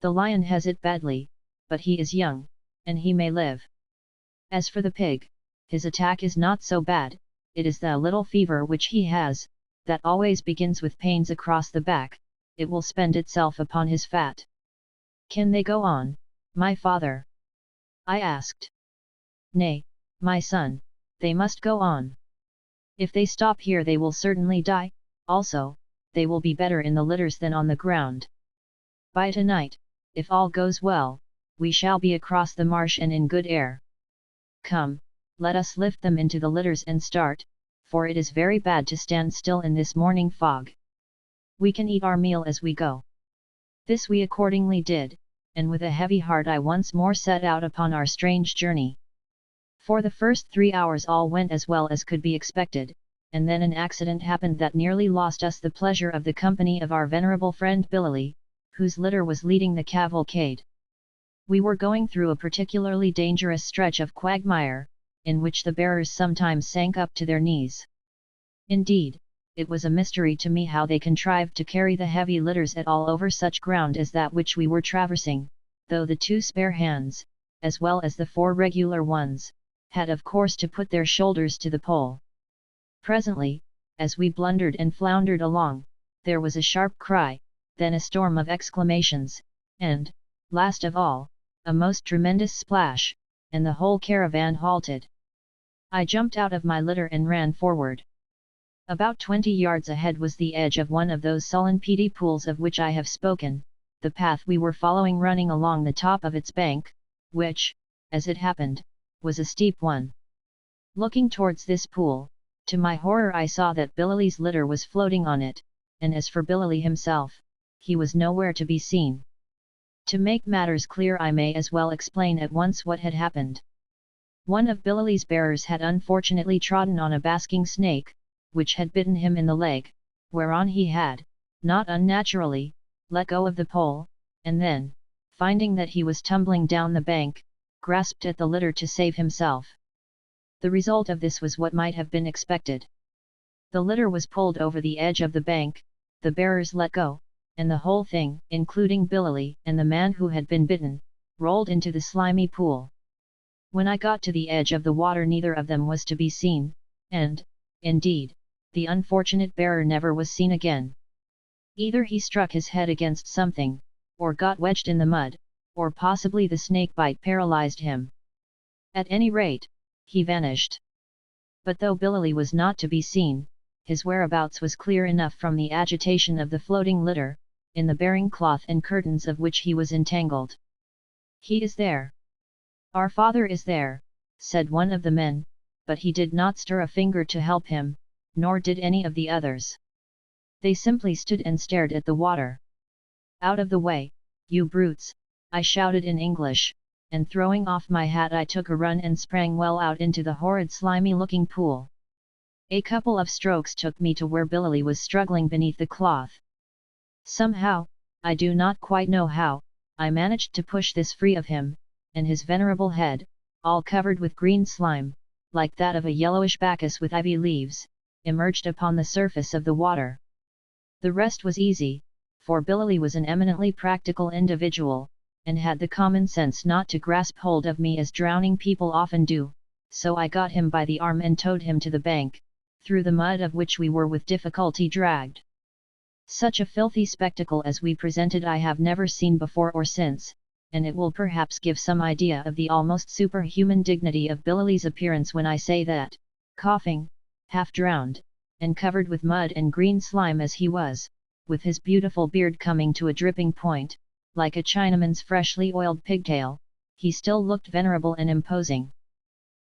The lion has it badly, but he is young, and he may live. As for the pig, his attack is not so bad, it is the little fever which he has, that always begins with pains across the back. It will spend itself upon his fat." "Can they go on, my father?" I asked. "Nay, my son, they must go on. If they stop here they will certainly die, also, they will be better in the litters than on the ground. By tonight, if all goes well, we shall be across the marsh and in good air. Come, let us lift them into the litters and start, for it is very bad to stand still in this morning fog. We can eat our meal as we go." This we accordingly did, and with a heavy heart I once more set out upon our strange journey. For the first 3 hours all went as well as could be expected, and then an accident happened that nearly lost us the pleasure of the company of our venerable friend Billy, whose litter was leading the cavalcade. We were going through a particularly dangerous stretch of quagmire, in which the bearers sometimes sank up to their knees. Indeed, it was a mystery to me how they contrived to carry the heavy litters at all over such ground as that which we were traversing, though the 2 spare hands, as well as the 4 regular ones, had of course to put their shoulders to the pole. Presently, as we blundered and floundered along, there was a sharp cry, then a storm of exclamations, and, last of all, a most tremendous splash, and the whole caravan halted. I jumped out of my litter and ran forward. About 20 yards ahead was the edge of one of those sullen peaty pools of which I have spoken, the path we were following running along the top of its bank, which, as it happened, was a steep one. Looking towards this pool, to my horror I saw that Billy's litter was floating on it, and as for Billy himself, he was nowhere to be seen. To make matters clear I may as well explain at once what had happened. One of Billy's bearers had unfortunately trodden on a basking snake, which had bitten him in the leg, whereon he had, not unnaturally, let go of the pole, and then, finding that he was tumbling down the bank, grasped at the litter to save himself. The result of this was what might have been expected. The litter was pulled over the edge of the bank, the bearers let go, and the whole thing, including Billy and the man who had been bitten, rolled into the slimy pool. When I got to the edge of the water neither of them was to be seen, and, indeed, the unfortunate bearer never was seen again. Either he struck his head against something, or got wedged in the mud, or possibly the snake bite paralyzed him. At any rate, he vanished. But though Billy was not to be seen, his whereabouts was clear enough from the agitation of the floating litter, in the bearing cloth and curtains of which he was entangled. "He is there. Our father is there," said one of the men, but he did not stir a finger to help him, nor did any of the others. They simply stood and stared at the water. "Out of the way, you brutes," I shouted in English, and throwing off my hat I took a run and sprang well out into the horrid slimy-looking pool. A couple of strokes took me to where Billy was struggling beneath the cloth. Somehow, I do not quite know how, I managed to push this free of him, and his venerable head, all covered with green slime, like that of a yellowish bacchus with ivy leaves, emerged upon the surface of the water. The rest was easy, for Billy was an eminently practical individual, and had the common sense not to grasp hold of me as drowning people often do, so I got him by the arm and towed him to the bank, through the mud of which we were with difficulty dragged. Such a filthy spectacle as we presented I have never seen before or since, and it will perhaps give some idea of the almost superhuman dignity of Billy's appearance when I say that, coughing, half drowned, and covered with mud and green slime as he was, with his beautiful beard coming to a dripping point, like a Chinaman's freshly oiled pigtail, he still looked venerable and imposing.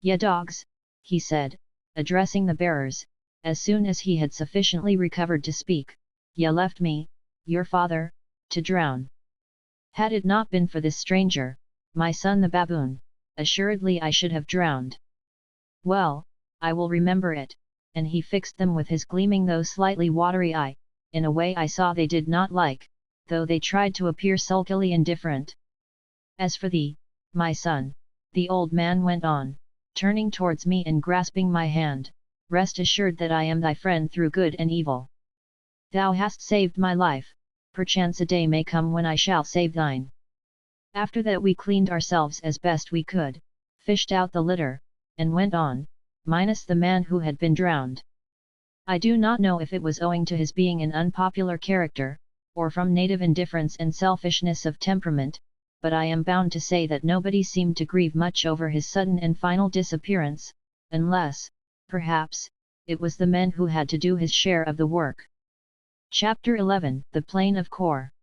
"Ye dogs," he said, addressing the bearers, as soon as he had sufficiently recovered to speak, "ye left me, your father, to drown. Had it not been for this stranger, my son the baboon, assuredly I should have drowned. Well, I will remember it," and he fixed them with his gleaming though slightly watery eye, in a way I saw they did not like, though they tried to appear sulkily indifferent. "As for thee, my son," the old man went on, turning towards me and grasping my hand, "rest assured that I am thy friend through good and evil. Thou hast saved my life, perchance a day may come when I shall save thine." After that we cleaned ourselves as best we could, fished out the litter, and went on, minus the man who had been drowned. I do not know if it was owing to his being an unpopular character, or from native indifference and selfishness of temperament, but I am bound to say that nobody seemed to grieve much over his sudden and final disappearance, unless, perhaps, it was the men who had to do his share of the work. Chapter 11 The Plain of Kor.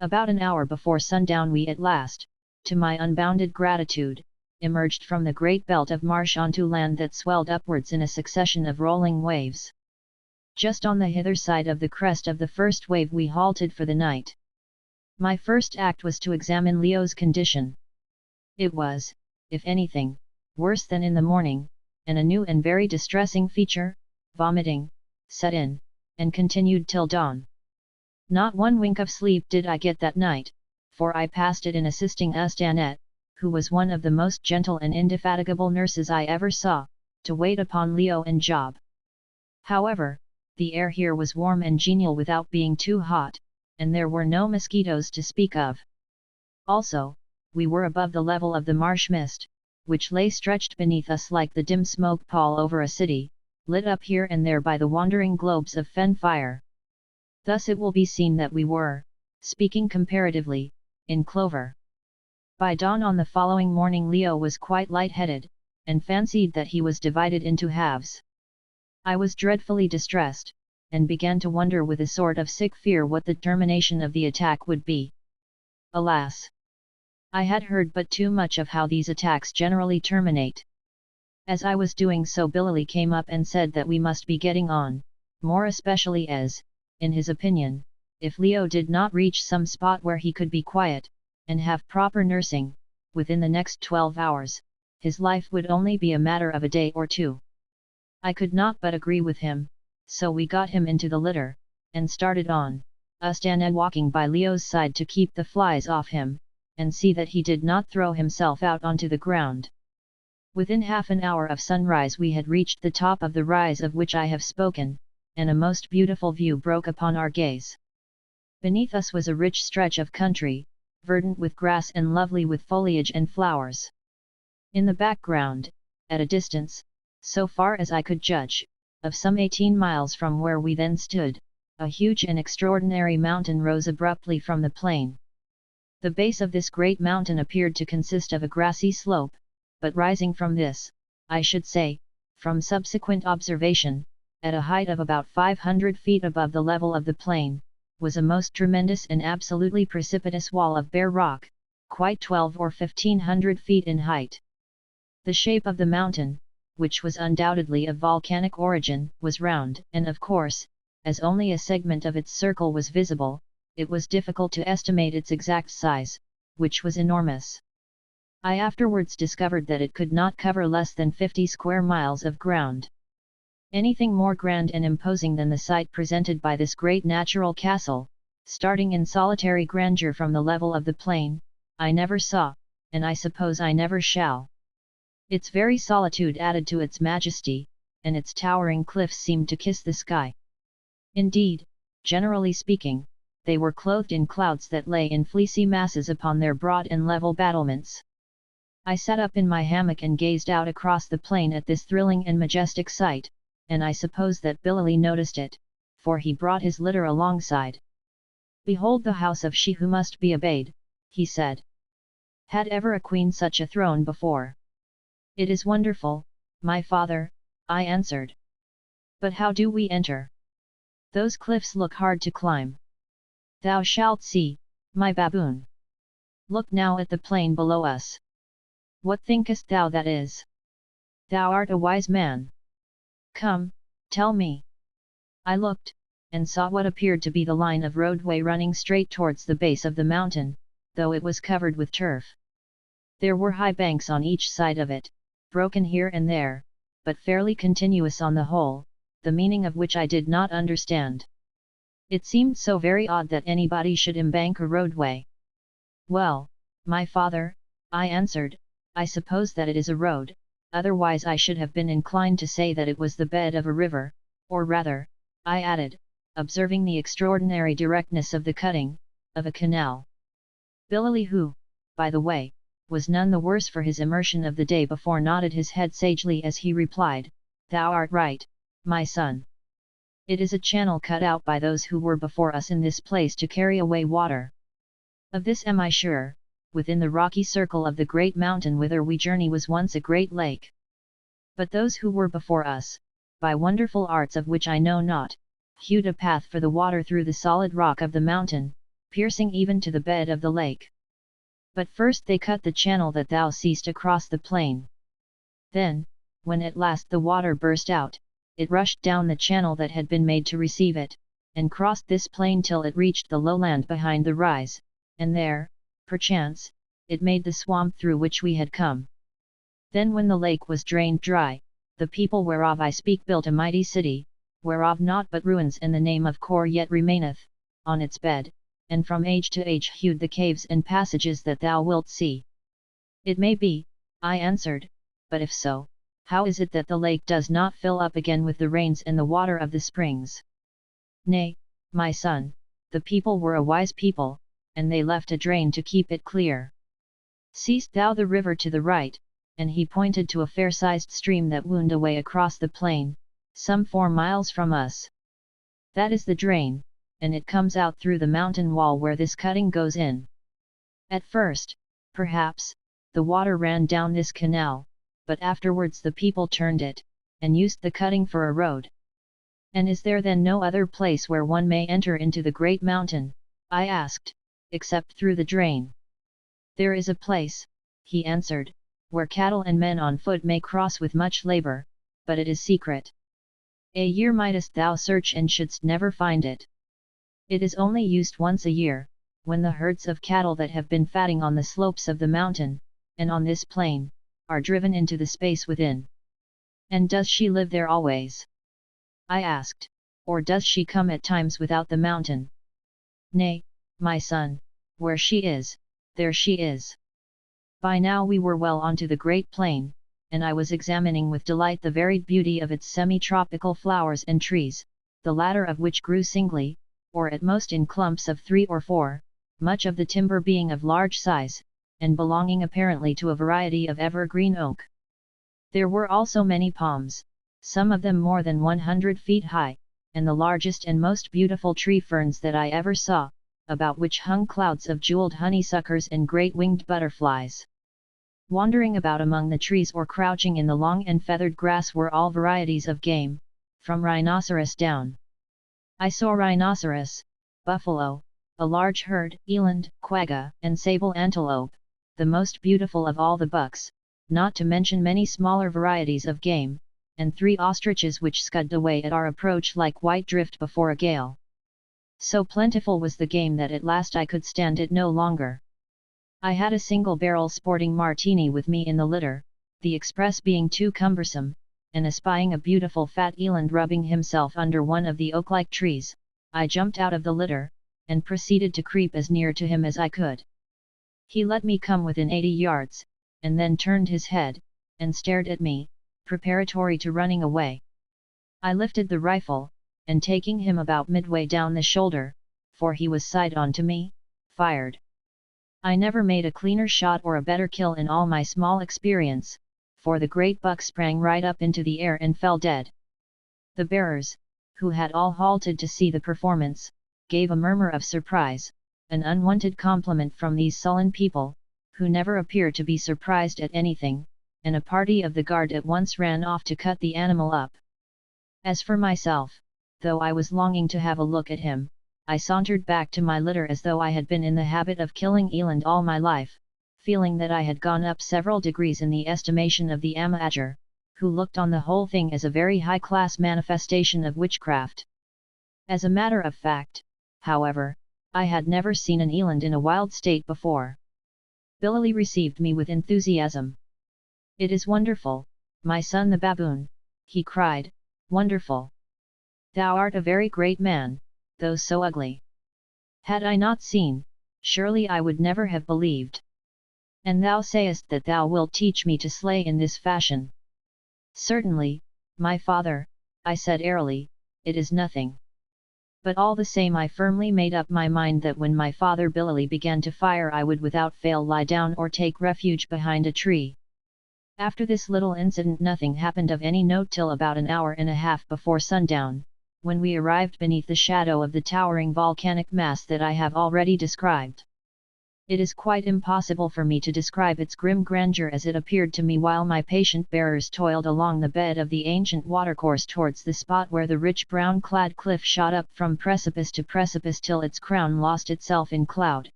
About an hour before sundown we at last, to my unbounded gratitude, emerged from the great belt of marsh onto land that swelled upwards in a succession of rolling waves. Just on the hither side of the crest of the first wave we halted for the night. My first act was to examine Leo's condition. It was, if anything, worse than in the morning, and a new and very distressing feature, vomiting, set in, and continued till dawn. Not one wink of sleep did I get that night, for I passed it in assisting Stanette, who was one of the most gentle and indefatigable nurses I ever saw, to wait upon Leo and Job. However, the air here was warm and genial without being too hot, and there were no mosquitoes to speak of. Also, we were above the level of the marsh mist, which lay stretched beneath us like the dim smoke pall over a city, lit up here and there by the wandering globes of fen fire. Thus it will be seen that we were, speaking comparatively, in clover. By dawn on the following morning Leo was quite light-headed, and fancied that he was divided into halves. I was dreadfully distressed, and began to wonder with a sort of sick fear what the termination of the attack would be. Alas! I had heard but too much of how these attacks generally terminate. As I was doing so Billy came up and said that we must be getting on, more especially as, in his opinion, if Leo did not reach some spot where he could be quiet, and have proper nursing, within the next 12 hours, his life would only be a matter of a day or two. I could not but agree with him, so we got him into the litter, and started on, Stanette walking by Leo's side to keep the flies off him, and see that he did not throw himself out onto the ground. Within half an hour of sunrise we had reached the top of the rise of which I have spoken, and a most beautiful view broke upon our gaze. Beneath us was a rich stretch of country, verdant with grass and lovely with foliage and flowers. In the background, at a distance, so far as I could judge, of some 18 miles from where we then stood, a huge and extraordinary mountain rose abruptly from the plain. The base of this great mountain appeared to consist of a grassy slope, but rising from this, I should say, from subsequent observation, at a height of about 500 feet above the level of the plain, was a most tremendous and absolutely precipitous wall of bare rock, quite 12 or 1500 feet in height. The shape of the mountain, which was undoubtedly of volcanic origin, was round, and of course, as only a segment of its circle was visible, it was difficult to estimate its exact size, which was enormous. I afterwards discovered that it could not cover less than 50 square miles of ground. Anything more grand and imposing than the sight presented by this great natural castle, starting in solitary grandeur from the level of the plain, I never saw, and I suppose I never shall. Its very solitude added to its majesty, and its towering cliffs seemed to kiss the sky. Indeed, generally speaking, they were clothed in clouds that lay in fleecy masses upon their broad and level battlements. I sat up in my hammock and gazed out across the plain at this thrilling and majestic sight, and I suppose that Billy noticed it, for he brought his litter alongside. "Behold the house of she who must be obeyed," he said. "Had ever a queen such a throne before?" "It is wonderful, my father," I answered. "But how do we enter? Those cliffs look hard to climb." "Thou shalt see, my baboon. Look now at the plain below us. What thinkest thou that is? Thou art a wise man. Come, tell me." I looked, and saw what appeared to be the line of roadway running straight towards the base of the mountain, though it was covered with turf. There were high banks on each side of it, broken here and there, but fairly continuous on the whole, the meaning of which I did not understand. It seemed so very odd that anybody should embank a roadway. "Well, my father," I answered, "I suppose that it is a road, otherwise I should have been inclined to say that it was the bed of a river, or rather," I added, observing the extraordinary directness of the cutting, of a canal. Billy, who, by the way, was none the worse for his immersion of the day before, nodded his head sagely as he replied, "Thou art right, my son. It is a channel cut out by those who were before us in this place to carry away water. Of this am I sure, within the rocky circle of the great mountain whither we journey was once a great lake. But those who were before us, by wonderful arts of which I know not, hewed a path for the water through the solid rock of the mountain, piercing even to the bed of the lake. But first they cut the channel that thou seest across the plain. Then, when at last the water burst out, it rushed down the channel that had been made to receive it, and crossed this plain till it reached the lowland behind the rise, and there, perchance, it made the swamp through which we had come. Then when the lake was drained dry, the people whereof I speak built a mighty city, whereof naught but ruins and the name of Kor yet remaineth, on its bed, and from age to age hewed the caves and passages that thou wilt see." "It may be," I answered, "but if so, how is it that the lake does not fill up again with the rains and the water of the springs?" "Nay, my son, the people were a wise people, and they left a drain to keep it clear. Seest thou the river to the right?" and he pointed to a fair-sized stream that wound away across the plain, some 4 miles from us. "That is the drain, and it comes out through the mountain wall where this cutting goes in. At first, perhaps, the water ran down this canal, but afterwards the people turned it, and used the cutting for a road." "And is there then no other place where one may enter into the great mountain?" I asked, "except through the drain?" "There is a place," he answered, "where cattle and men on foot may cross with much labour, but it is secret. A year mightest thou search and shouldst never find it. It is only used once a year, when the herds of cattle that have been fatting on the slopes of the mountain, and on this plain, are driven into the space within." "And does she live there always?" I asked, "or does she come at times without the mountain?" "Nay, my son, where she is, there she is." By now we were well onto the great plain, and I was examining with delight the varied beauty of its semi-tropical flowers and trees, the latter of which grew singly, or at most in clumps of 3 or 4, much of the timber being of large size, and belonging apparently to a variety of evergreen oak. There were also many palms, some of them more than 100 feet high, and the largest and most beautiful tree ferns that I ever saw, about which hung clouds of jeweled honeysuckers and great winged butterflies. Wandering about among the trees or crouching in the long and feathered grass were all varieties of game, from rhinoceros down. I saw rhinoceros, buffalo, a large herd, eland, quagga, and sable antelope, the most beautiful of all the bucks, not to mention many smaller varieties of game, and 3 ostriches which scudded away at our approach like white drift before a gale. So plentiful was the game that at last I could stand it no longer. I had a single-barrel sporting martini with me in the litter, the express being too cumbersome, and espying a beautiful fat eland rubbing himself under one of the oak-like trees, I jumped out of the litter, and proceeded to creep as near to him as I could. He let me come within 80 yards, and then turned his head, and stared at me, preparatory to running away. I lifted the rifle, and taking him about midway down the shoulder, for he was side on to me, fired. I never made a cleaner shot or a better kill in all my small experience, for the great buck sprang right up into the air and fell dead. The bearers, who had all halted to see the performance, gave a murmur of surprise, an unwanted compliment from these sullen people, who never appear to be surprised at anything, and a party of the guard at once ran off to cut the animal up. As for myself, though I was longing to have a look at him, I sauntered back to my litter as though I had been in the habit of killing eland all my life, feeling that I had gone up several degrees in the estimation of the amateur, who looked on the whole thing as a very high-class manifestation of witchcraft. As a matter of fact, however, I had never seen an eland in a wild state before. Billy received me with enthusiasm. "It is wonderful, my son the baboon," he cried, "wonderful! Thou art a very great man, though so ugly. Had I not seen, surely I would never have believed. And thou sayest that thou wilt teach me to slay in this fashion." "Certainly, my father," I said airily, "it is nothing." But all the same I firmly made up my mind that when my father Billy began to fire I would without fail lie down or take refuge behind a tree. After this little incident nothing happened of any note till about an hour and a half before sundown, when we arrived beneath the shadow of the towering volcanic mass that I have already described. It is quite impossible for me to describe its grim grandeur as it appeared to me while my patient bearers toiled along the bed of the ancient watercourse towards the spot where the rich brown-clad cliff shot up from precipice to precipice till its crown lost itself in cloud.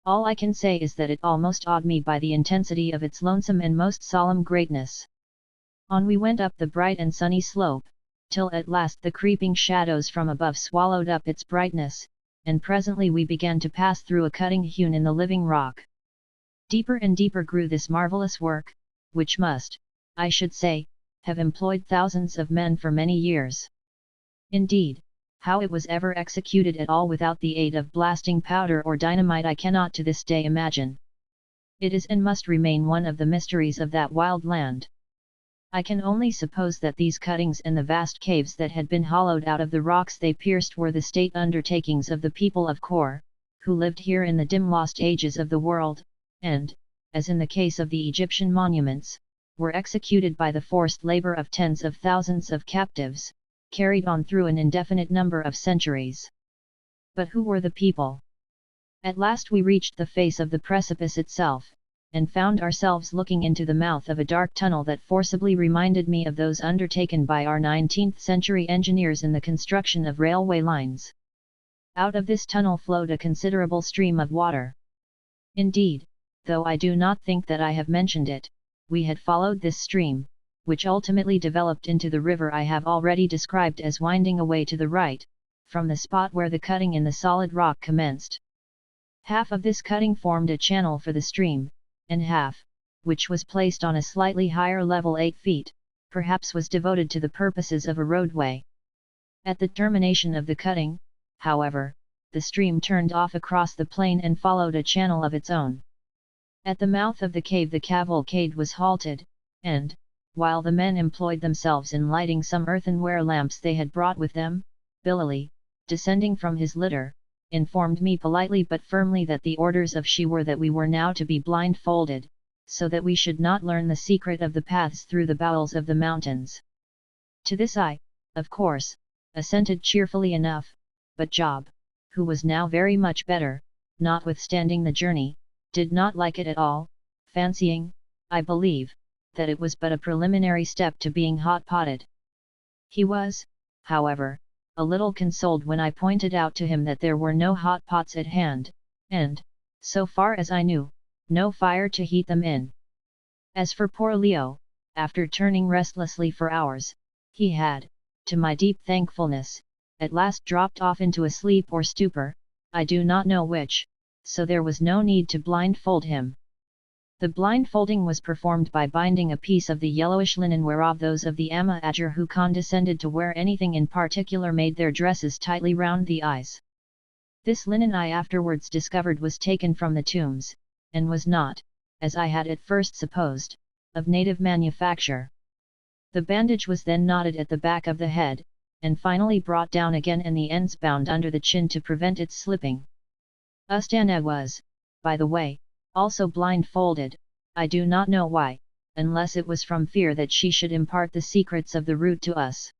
All I can say is that it almost awed me by the intensity of its lonesome and most solemn greatness. On we went up the bright and sunny slope, till at last the creeping shadows from above swallowed up its brightness, and presently we began to pass through a cutting hewn in the living rock. Deeper and deeper grew this marvellous work, which must, I should say, have employed thousands of men for many years. Indeed, how it was ever executed at all without the aid of blasting powder or dynamite I cannot to this day imagine. It is and must remain one of the mysteries of that wild land. I can only suppose that these cuttings and the vast caves that had been hollowed out of the rocks they pierced were the state undertakings of the people of Kor, who lived here in the dim lost ages of the world, and, as in the case of the Egyptian monuments, were executed by the forced labor of tens of thousands of captives, carried on through an indefinite number of centuries. But who were the people? At last we reached the face of the precipice itself, and found ourselves looking into the mouth of a dark tunnel that forcibly reminded me of those undertaken by our 19th-century engineers in the construction of railway lines. Out of this tunnel flowed a considerable stream of water. Indeed, though I do not think that I have mentioned it, we had followed this stream, which ultimately developed into the river I have already described as winding away to the right, from the spot where the cutting in the solid rock commenced. Half of this cutting formed a channel for the stream, and half, which was placed on a slightly higher level 8 feet, perhaps was devoted to the purposes of a roadway. At the termination of the cutting, however, the stream turned off across the plain and followed a channel of its own. At the mouth of the cave the cavalcade was halted, and, while the men employed themselves in lighting some earthenware lamps they had brought with them, Billy, descending from his litter, informed me politely but firmly that the orders of she were that we were now to be blindfolded, so that we should not learn the secret of the paths through the bowels of the mountains. To this I, of course, assented cheerfully enough, but Job, who was now very much better, notwithstanding the journey, did not like it at all, fancying, I believe, that it was but a preliminary step to being hot-potted. He was, however, a little consoled when I pointed out to him that there were no hot pots at hand, and, so far as I knew, no fire to heat them in. As for poor Leo, after turning restlessly for hours, he had, to my deep thankfulness, at last dropped off into a sleep or stupor, I do not know which, so there was no need to blindfold him. The blindfolding was performed by binding a piece of the yellowish linen whereof those of the Ayesha who condescended to wear anything in particular made their dresses tightly round the eyes. This linen I afterwards discovered was taken from the tombs, and was not, as I had at first supposed, of native manufacture. The bandage was then knotted at the back of the head, and finally brought down again and the ends bound under the chin to prevent its slipping. Ustana was, by the way, also blindfolded, I do not know why, unless it was from fear that she should impart the secrets of the route to us.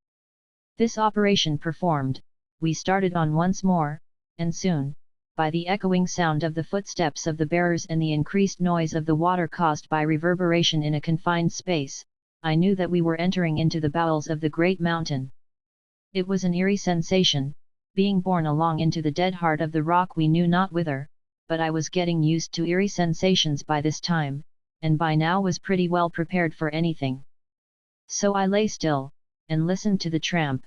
This operation performed, we started on once more, and soon, by the echoing sound of the footsteps of the bearers and the increased noise of the water caused by reverberation in a confined space, I knew that we were entering into the bowels of the great mountain. It was an eerie sensation, being borne along into the dead heart of the rock we knew not whither, but I was getting used to eerie sensations by this time, and by now was pretty well prepared for anything. So I lay still, and listened to the tramp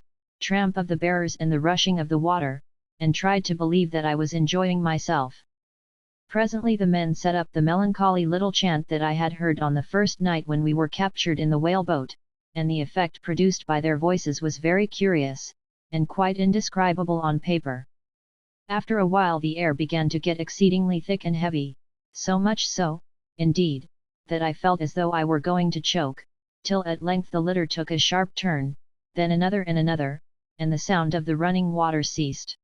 of the bearers and the rushing of the water, and tried to believe that I was enjoying myself. Presently the men set up the melancholy little chant that I had heard on the first night when we were captured in the whaleboat, and the effect produced by their voices was very curious, and quite indescribable on paper. After a while the air began to get exceedingly thick and heavy, so much so, indeed, that I felt as though I were going to choke, till at length the litter took a sharp turn, then another, and the sound of the running water ceased.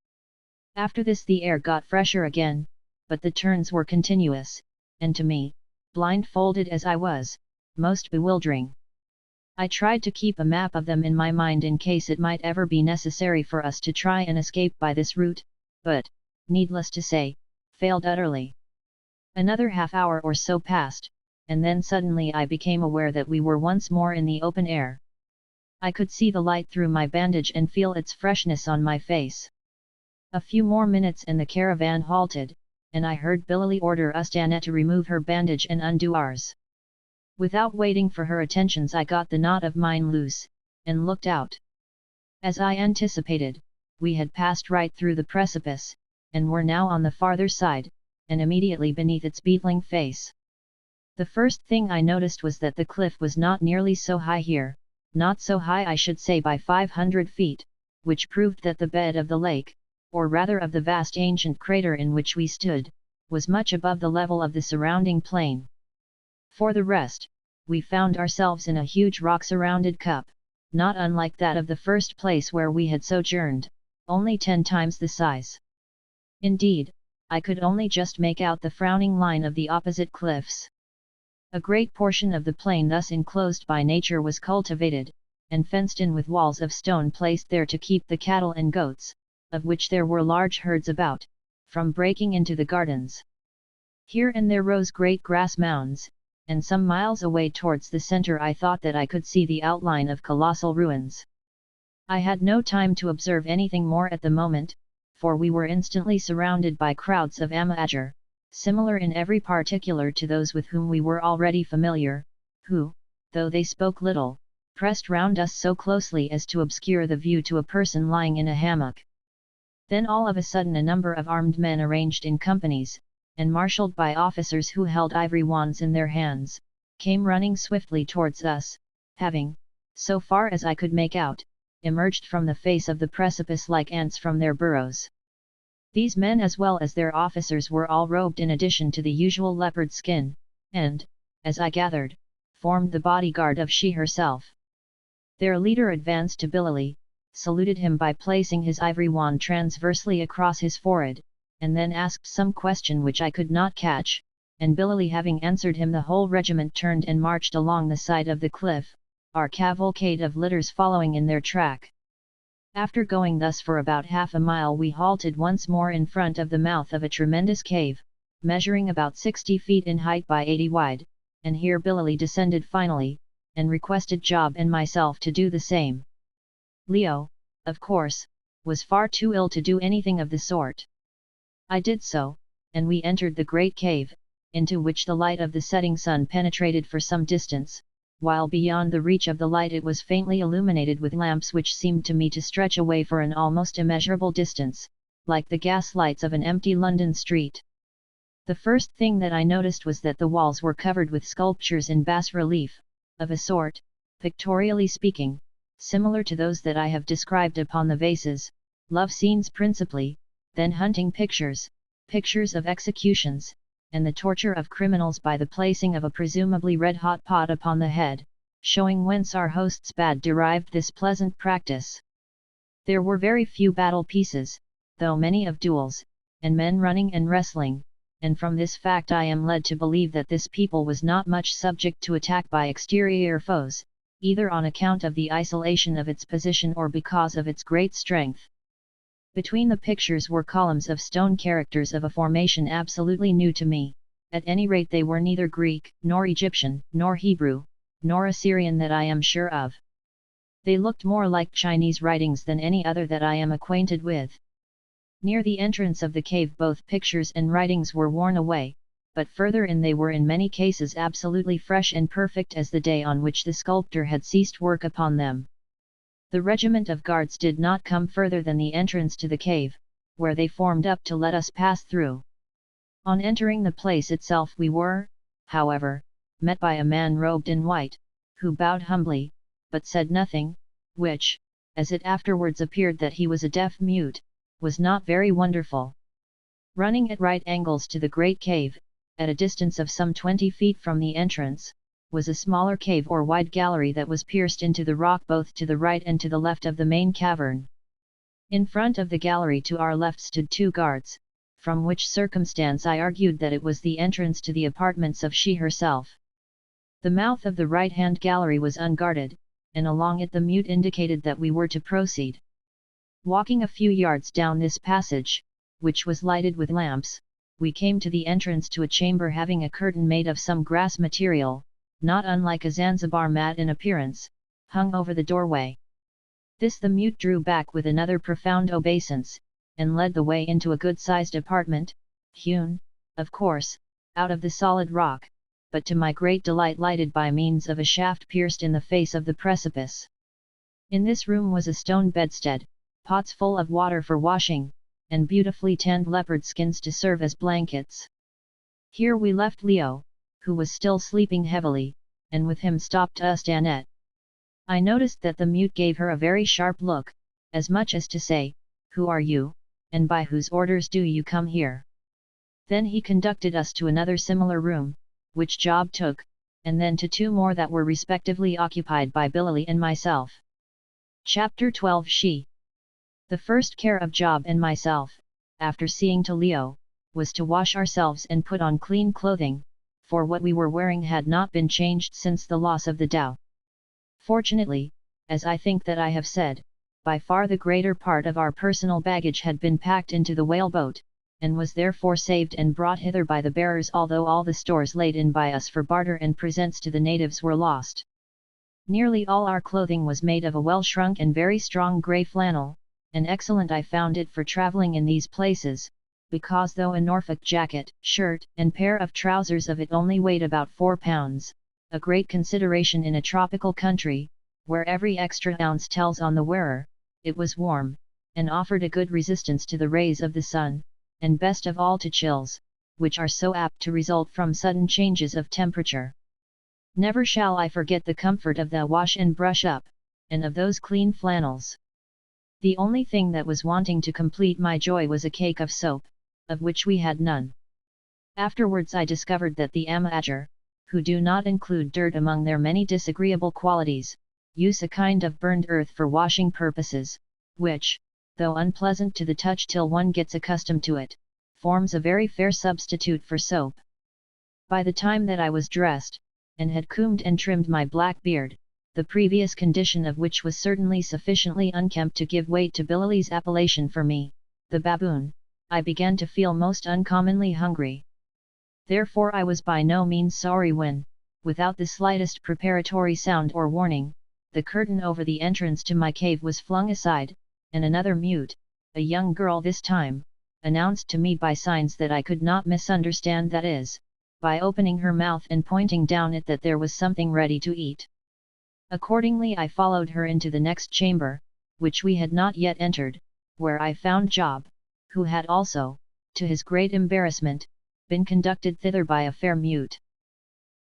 After this the air got fresher again, but the turns were continuous, and to me, blindfolded as I was, most bewildering. I tried to keep a map of them in my mind in case it might ever be necessary for us to try and escape by this route, but, needless to say, failed utterly. Another half-hour or so passed, and then suddenly I became aware that we were once more in the open air. I could see the light through my bandage and feel its freshness on my face. A few more minutes and the caravan halted, and I heard Billy order Ustana to remove her bandage and undo ours. Without waiting for her attentions I got the knot of mine loose, and looked out. As I anticipated, we had passed right through the precipice, and were now on the farther side, and immediately beneath its beetling face. The first thing I noticed was that the cliff was not nearly so high here, not so high I should say by 500 feet, which proved that the bed of the lake, or rather of the vast ancient crater in which we stood, was much above the level of the surrounding plain. For the rest, we found ourselves in a huge rock-surrounded cup, not unlike that of the first place where we had sojourned, only 10 times the size. Indeed, I could only just make out the frowning line of the opposite cliffs. A great portion of the plain thus enclosed by nature was cultivated, and fenced in with walls of stone placed there to keep the cattle and goats, of which there were large herds about, from breaking into the gardens. Here and there rose great grass mounds, and some miles away towards the center I thought that I could see the outline of colossal ruins. I had no time to observe anything more at the moment, for we were instantly surrounded by crowds of Ayesha, similar in every particular to those with whom we were already familiar, who, though they spoke little, pressed round us so closely as to obscure the view to a person lying in a hammock. Then all of a sudden a number of armed men arranged in companies, and marshalled by officers who held ivory wands in their hands, came running swiftly towards us, having, so far as I could make out, emerged from the face of the precipice like ants from their burrows. These men as well as their officers were all robed in addition to the usual leopard skin, and, as I gathered, formed the bodyguard of she herself. Their leader advanced to Billy, saluted him by placing his ivory wand transversely across his forehead, and then asked some question which I could not catch, and billily having answered him the whole regiment turned and marched along the side of the cliff, our cavalcade of litters following in their track. After going thus for about half a mile we halted once more in front of the mouth of a tremendous cave, measuring about 60 feet in height by 80 wide, and here billily descended finally, and requested Job and myself to do the same. Leo, of course, was far too ill to do anything of the sort. I did so, and we entered the great cave, into which the light of the setting sun penetrated for some distance, while beyond the reach of the light it was faintly illuminated with lamps which seemed to me to stretch away for an almost immeasurable distance, like the gas lights of an empty London street. The first thing that I noticed was that the walls were covered with sculptures in bas-relief, of a sort, pictorially speaking, similar to those that I have described upon the vases, love scenes principally, then hunting pictures, pictures of executions, and the torture of criminals by the placing of a presumably red-hot pot upon the head, showing whence our hosts bad derived this pleasant practice. There were very few battle pieces, though many of duels, and men running and wrestling, and from this fact I am led to believe that this people was not much subject to attack by exterior foes, either on account of the isolation of its position or because of its great strength. Between the pictures were columns of stone characters of a formation absolutely new to me, at any rate they were neither Greek, nor Egyptian, nor Hebrew, nor Assyrian that I am sure of. They looked more like Chinese writings than any other that I am acquainted with. Near the entrance of the cave both pictures and writings were worn away, but further in they were in many cases absolutely fresh and perfect as the day on which the sculptor had ceased work upon them. The regiment of guards did not come further than the entrance to the cave, where they formed up to let us pass through. On entering the place itself we were, however, met by a man robed in white, who bowed humbly, but said nothing, which, as it afterwards appeared that he was a deaf-mute, was not very wonderful. Running at right angles to the great cave, at a distance of some 20 feet from the entrance, was a smaller cave or wide gallery that was pierced into the rock both to the right and to the left of the main cavern. In front of the gallery to our left stood 2 guards, from which circumstance I argued that it was the entrance to the apartments of she herself. The mouth of the right-hand gallery was unguarded, and along it the mute indicated that we were to proceed. Walking a few yards down this passage, which was lighted with lamps, we came to the entrance to a chamber having a curtain made of some grass material, not unlike a Zanzibar mat in appearance, hung over the doorway. This the mute drew back with another profound obeisance, and led the way into a good-sized apartment, hewn, of course, out of the solid rock, but to my great delight lighted by means of a shaft pierced in the face of the precipice. In this room was a stone bedstead, pots full of water for washing, and beautifully tanned leopard skins to serve as blankets. Here we left Leo, who was still sleeping heavily, and with him stopped us Annette. I noticed that the mute gave her a very sharp look, as much as to say, "Who are you, and by whose orders do you come here?" Then he conducted us to another similar room, which Job took, and then to 2 more that were respectively occupied by Billy and myself. Chapter 12. The first care of Job and myself, after seeing to Leo, was to wash ourselves and put on clean clothing, for what we were wearing had not been changed since the loss of the dhow. Fortunately, as I think that I have said, by far the greater part of our personal baggage had been packed into the whaleboat, and was therefore saved and brought hither by the bearers, although all the stores laid in by us for barter and presents to the natives were lost. Nearly all our clothing was made of a well-shrunk and very strong grey flannel, and excellent I found it for travelling in these places, because though a Norfolk jacket, shirt, and pair of trousers of it only weighed about 4 pounds, a great consideration in a tropical country, where every extra ounce tells on the wearer, it was warm, and offered a good resistance to the rays of the sun, and best of all to chills, which are so apt to result from sudden changes of temperature. Never shall I forget the comfort of the wash and brush up, and of those clean flannels. The only thing that was wanting to complete my joy was a cake of soap, of which we had none. Afterwards I discovered that the amateur, who do not include dirt among their many disagreeable qualities, use a kind of burned earth for washing purposes, which, though unpleasant to the touch till one gets accustomed to it, forms a very fair substitute for soap. By the time that I was dressed, and had combed and trimmed my black beard, the previous condition of which was certainly sufficiently unkempt to give weight to Billy's appellation for me, the baboon, I began to feel most uncommonly hungry. Therefore I was by no means sorry when, without the slightest preparatory sound or warning, the curtain over the entrance to my cave was flung aside, and another mute, a young girl this time, announced to me by signs that I could not misunderstand, that is, by opening her mouth and pointing down it, that there was something ready to eat. Accordingly I followed her into the next chamber, which we had not yet entered, where I found Job, who had also, to his great embarrassment, been conducted thither by a fair mute.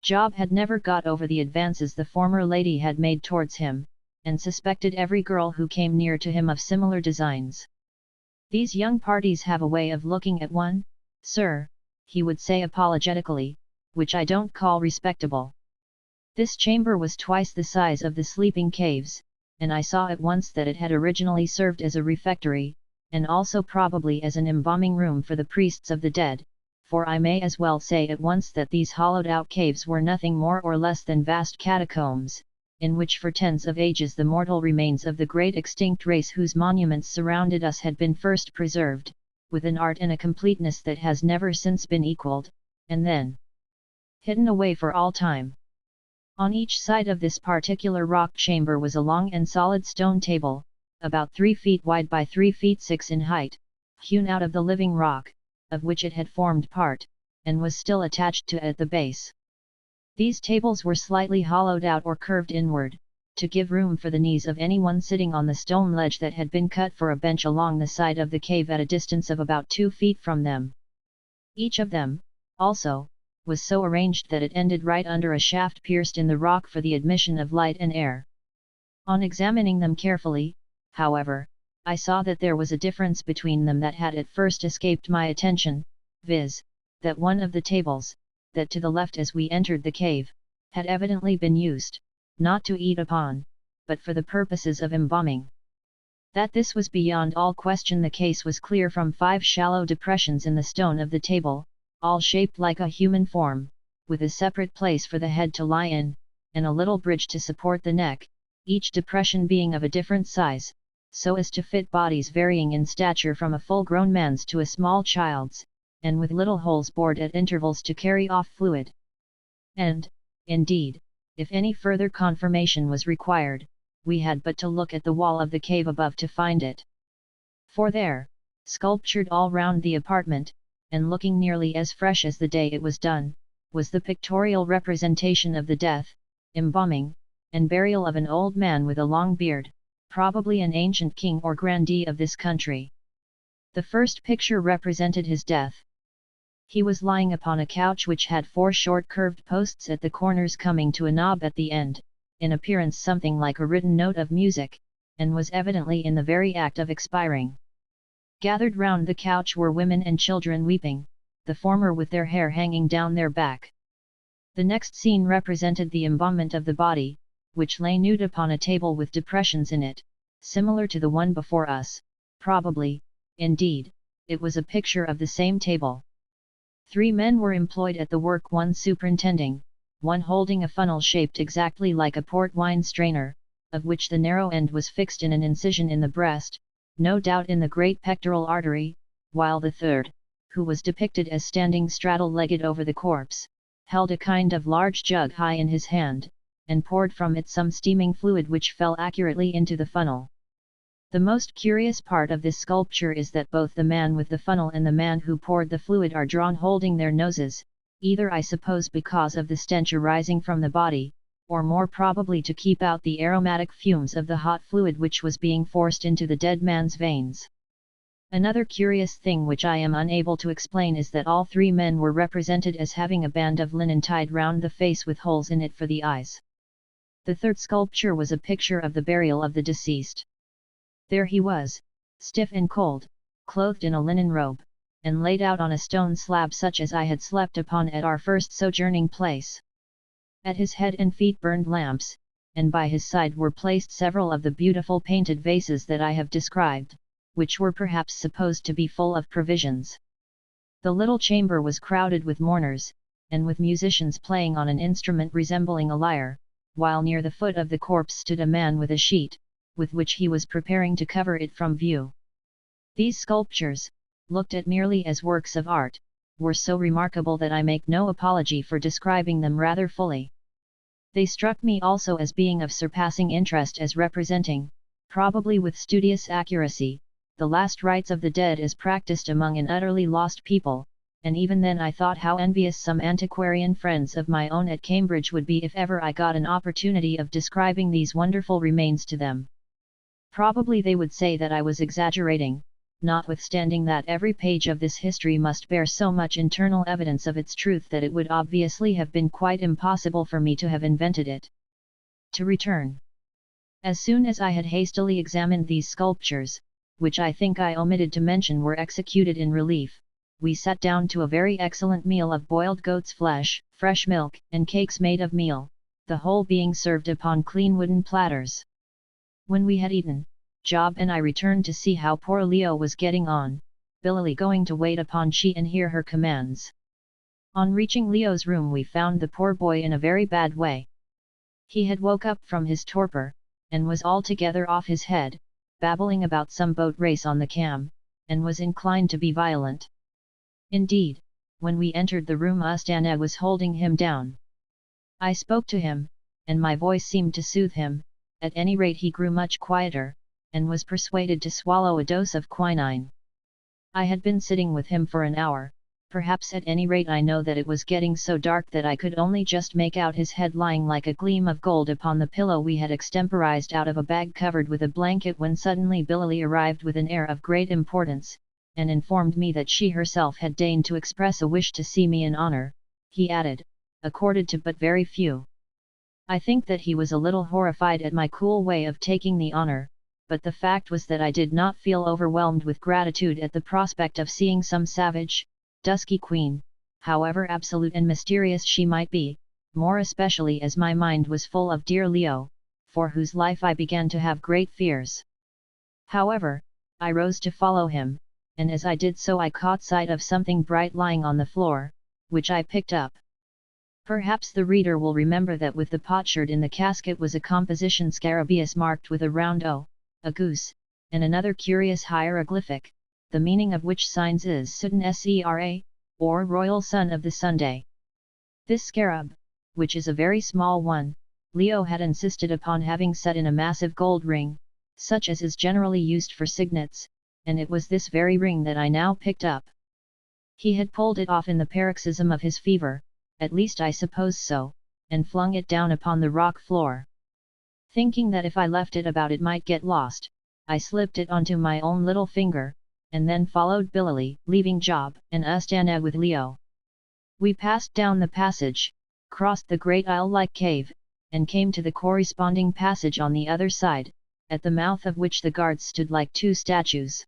Job had never got over the advances the former lady had made towards him, and suspected every girl who came near to him of similar designs. "These young parties have a way of looking at one, sir," he would say apologetically, "which I don't call respectable." This chamber was twice the size of the sleeping caves, and I saw at once that it had originally served as a refectory, and also probably as an embalming room for the priests of the dead, for I may as well say at once that these hollowed-out caves were nothing more or less than vast catacombs, in which for tens of ages the mortal remains of the great extinct race whose monuments surrounded us had been first preserved, with an art and a completeness that has never since been equalled, and then hidden away for all time. On each side of this particular rock chamber was a long and solid stone table, about 3 feet wide by 3 feet 6 in height, hewn out of the living rock, of which it had formed part, and was still attached to at the base. These tables were slightly hollowed out or curved inward, to give room for the knees of anyone sitting on the stone ledge that had been cut for a bench along the side of the cave at a distance of about 2 feet from them. Each of them, also, was so arranged that it ended right under a shaft pierced in the rock for the admission of light and air. On examining them carefully, however, I saw that there was a difference between them that had at first escaped my attention, viz., that one of the tables, that to the left as we entered the cave, had evidently been used, not to eat upon, but for the purposes of embalming. That this was beyond all question the case was clear from 5 shallow depressions in the stone of the table, all shaped like a human form, with a separate place for the head to lie in, and a little bridge to support the neck, each depression being of a different size, so as to fit bodies varying in stature from a full-grown man's to a small child's, and with little holes bored at intervals to carry off fluid. And, indeed, if any further confirmation was required, we had but to look at the wall of the cave above to find it. For there, sculptured all round the apartment, and looking nearly as fresh as the day it was done, was the pictorial representation of the death, embalming, and burial of an old man with a long beard, probably an ancient king or grandee of this country. The first picture represented his death. He was lying upon a couch which had 4 short curved posts at the corners coming to a knob at the end, in appearance something like a written note of music, and was evidently in the very act of expiring. Gathered round the couch were women and children weeping, the former with their hair hanging down their back. The next scene represented the embalmment of the body, which lay nude upon a table with depressions in it, similar to the one before us. Probably, indeed, it was a picture of the same table. 3 men were employed at the work, one superintending, one holding a funnel shaped exactly like a port wine strainer, of which the narrow end was fixed in an incision in the breast, no doubt in the great pectoral artery, while the third, who was depicted as standing straddle-legged over the corpse, held a kind of large jug high in his hand, and poured from it some steaming fluid which fell accurately into the funnel. The most curious part of this sculpture is that both the man with the funnel and the man who poured the fluid are drawn holding their noses, either I suppose because of the stench arising from the body, or more probably to keep out the aromatic fumes of the hot fluid which was being forced into the dead man's veins. Another curious thing which I am unable to explain is that all 3 men were represented as having a band of linen tied round the face with holes in it for the eyes. The third sculpture was a picture of the burial of the deceased. There he was, stiff and cold, clothed in a linen robe, and laid out on a stone slab such as I had slept upon at our first sojourning place. At his head and feet burned lamps, and by his side were placed several of the beautiful painted vases that I have described, which were perhaps supposed to be full of provisions. The little chamber was crowded with mourners, and with musicians playing on an instrument resembling a lyre, while near the foot of the corpse stood a man with a sheet, with which he was preparing to cover it from view. These sculptures, looked at merely as works of art, were so remarkable that I make no apology for describing them rather fully. They struck me also as being of surpassing interest as representing, probably with studious accuracy, the last rites of the dead as practiced among an utterly lost people, and even then I thought how envious some antiquarian friends of my own at Cambridge would be if ever I got an opportunity of describing these wonderful remains to them. Probably they would say that I was exaggerating, notwithstanding that every page of this history must bear so much internal evidence of its truth that it would obviously have been quite impossible for me to have invented it. To return. As soon as I had hastily examined these sculptures, which I think I omitted to mention were executed in relief, we sat down to a very excellent meal of boiled goat's flesh, fresh milk, and cakes made of meal, the whole being served upon clean wooden platters. When we had eaten, Job and I returned to see how poor Leo was getting on, Billy going to wait upon she and hear her commands. On reaching Leo's room we found the poor boy in a very bad way. He had woke up from his torpor, and was altogether off his head, babbling about some boat race on the Cam, and was inclined to be violent. Indeed, when we entered the room Ustana was holding him down. I spoke to him, and my voice seemed to soothe him, at any rate he grew much quieter, and was persuaded to swallow a dose of quinine. I had been sitting with him for an hour, perhaps at any rate I know that it was getting so dark that I could only just make out his head lying like a gleam of gold upon the pillow we had extemporized out of a bag covered with a blanket when suddenly Billy arrived with an air of great importance, and informed me that she herself had deigned to express a wish to see me in honor, he added, accorded to but very few. I think that he was a little horrified at my cool way of taking the honor, but the fact was that I did not feel overwhelmed with gratitude at the prospect of seeing some savage, dusky queen, however absolute and mysterious she might be, more especially as my mind was full of dear Leo, for whose life I began to have great fears. However, I rose to follow him, and as I did so I caught sight of something bright lying on the floor, which I picked up. Perhaps the reader will remember that with the potsherd in the casket was a composition scarabaeus marked with a round O, a goose, and another curious hieroglyphic, the meaning of which signs is Sutton Sera, or Royal Son of the Sunday. This scarab, which is a very small one, Leo had insisted upon having set in a massive gold ring, such as is generally used for signets, and it was this very ring that I now picked up. He had pulled it off in the paroxysm of his fever, at least I suppose so, and flung it down upon the rock floor. Thinking that if I left it about it might get lost, I slipped it onto my own little finger, and then followed Billy, leaving Job and Ustana with Leo. We passed down the passage, crossed the great aisle-like cave, and came to the corresponding passage on the other side, at the mouth of which the guards stood like two statues.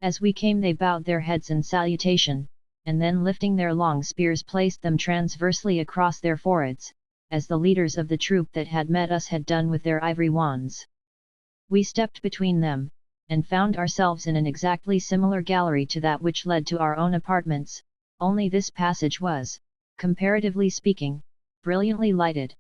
As we came they bowed their heads in salutation, and then lifting their long spears placed them transversely across their foreheads, as the leaders of the troop that had met us had done with their ivory wands. We stepped between them, and found ourselves in an exactly similar gallery to that which led to our own apartments, only this passage was, comparatively speaking, brilliantly lighted.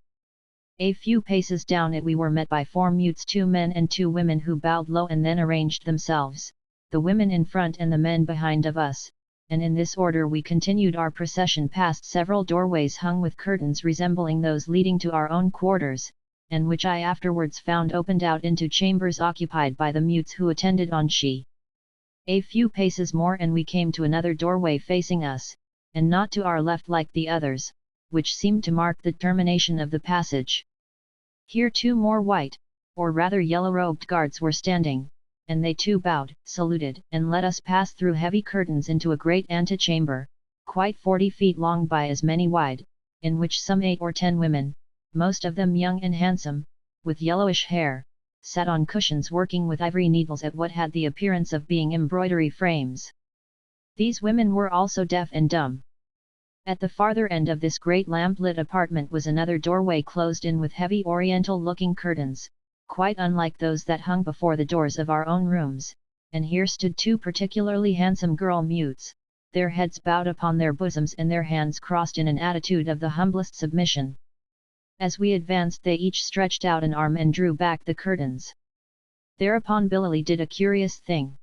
A few paces down it we were met by four mutes, 2 men and 2 women who bowed low and then arranged themselves, the women in front and the men behind of us, and in this order we continued our procession past several doorways hung with curtains resembling those leading to our own quarters, and which I afterwards found opened out into chambers occupied by the mutes who attended on she. A few paces more and we came to another doorway facing us, and not to our left like the others, which seemed to mark the termination of the passage. Here 2 more white, or rather yellow-robed guards were standing, and they too bowed, saluted, and let us pass through heavy curtains into a great antechamber, quite 40 feet long by as many wide, in which some 8 or 10 women, most of them young and handsome, with yellowish hair, sat on cushions working with ivory needles at what had the appearance of being embroidery frames. These women were also deaf and dumb. At the farther end of this great lamp-lit apartment was another doorway closed in with heavy oriental-looking curtains, quite unlike those that hung before the doors of our own rooms, and here stood two particularly handsome girl mutes, their heads bowed upon their bosoms and their hands crossed in an attitude of the humblest submission. As we advanced they each stretched out an arm and drew back the curtains. Thereupon Billy did a curious thing.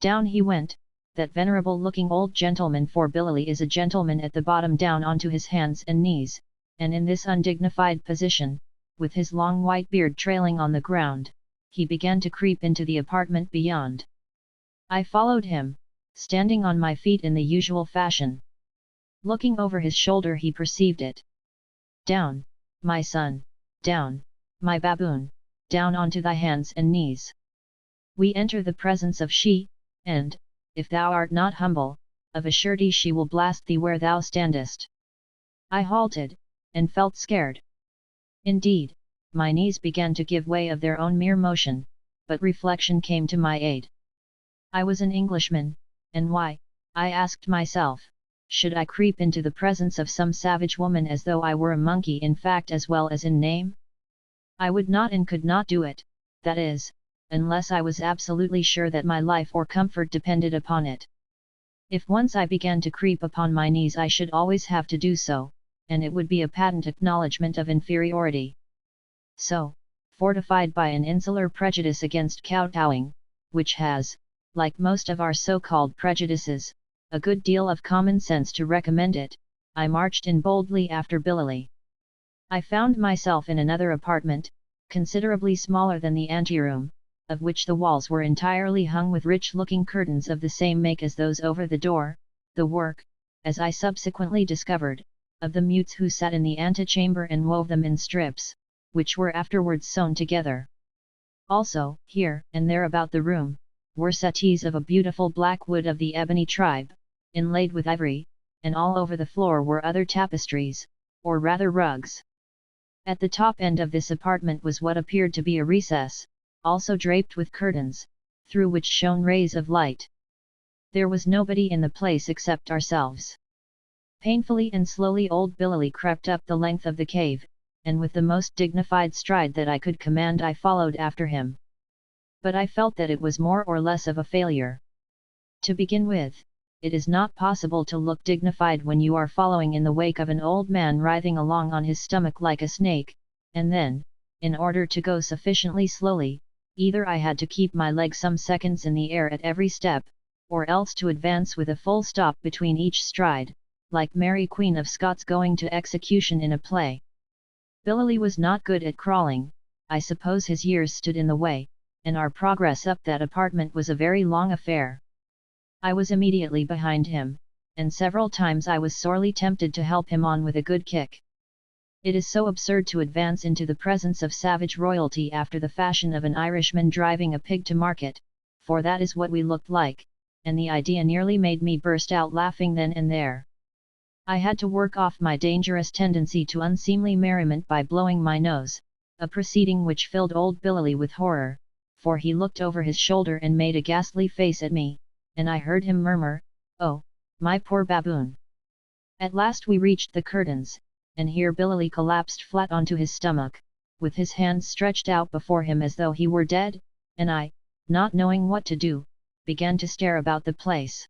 Down he went, that venerable-looking old gentleman, for Billy is a gentleman, at the bottom, down onto his hands and knees, and in this undignified position, with his long white beard trailing on the ground, he began to creep into the apartment beyond. I followed him, standing on my feet in the usual fashion. Looking over his shoulder he perceived it. "Down, my son, down, my baboon, down onto thy hands and knees. We enter the presence of she, and, if thou art not humble, of a surety she will blast thee where thou standest." I halted, and felt scared. Indeed, my knees began to give way of their own mere motion, but reflection came to my aid. I was an Englishman, and why, I asked myself, should I creep into the presence of some savage woman as though I were a monkey in fact as well as in name? I would not and could not do it, that is, unless I was absolutely sure that my life or comfort depended upon it. If once I began to creep upon my knees I should always have to do so, and it would be a patent acknowledgement of inferiority. So, fortified by an insular prejudice against kowtowing, which has, like most of our so-called prejudices, a good deal of common sense to recommend it, I marched in boldly after Billy. I found myself in another apartment, considerably smaller than the anteroom, of which the walls were entirely hung with rich-looking curtains of the same make as those over the door, the work, as I subsequently discovered, of the mutes who sat in the antechamber and wove them in strips, which were afterwards sewn together. Also, here and there about the room, were settees of a beautiful black wood of the ebony tribe, inlaid with ivory, and all over the floor were other tapestries, or rather rugs. At the top end of this apartment was what appeared to be a recess, also draped with curtains, through which shone rays of light. There was nobody in the place except ourselves. Painfully and slowly old Billy crept up the length of the cave, and with the most dignified stride that I could command I followed after him. But I felt that it was more or less of a failure. To begin with, it is not possible to look dignified when you are following in the wake of an old man writhing along on his stomach like a snake, and then, in order to go sufficiently slowly, either I had to keep my leg some seconds in the air at every step, or else to advance with a full stop between each stride, like Mary Queen of Scots going to execution in a play. Billy was not good at crawling, I suppose his years stood in the way, and our progress up that apartment was a very long affair. I was immediately behind him, and several times I was sorely tempted to help him on with a good kick. It is so absurd to advance into the presence of savage royalty after the fashion of an Irishman driving a pig to market, for that is what we looked like, and the idea nearly made me burst out laughing then and there. I had to work off my dangerous tendency to unseemly merriment by blowing my nose, a proceeding which filled old Billy with horror, for he looked over his shoulder and made a ghastly face at me, and I heard him murmur, "Oh, my poor baboon." At last we reached the curtains, and here Billy collapsed flat onto his stomach, with his hands stretched out before him as though he were dead, and I, not knowing what to do, began to stare about the place.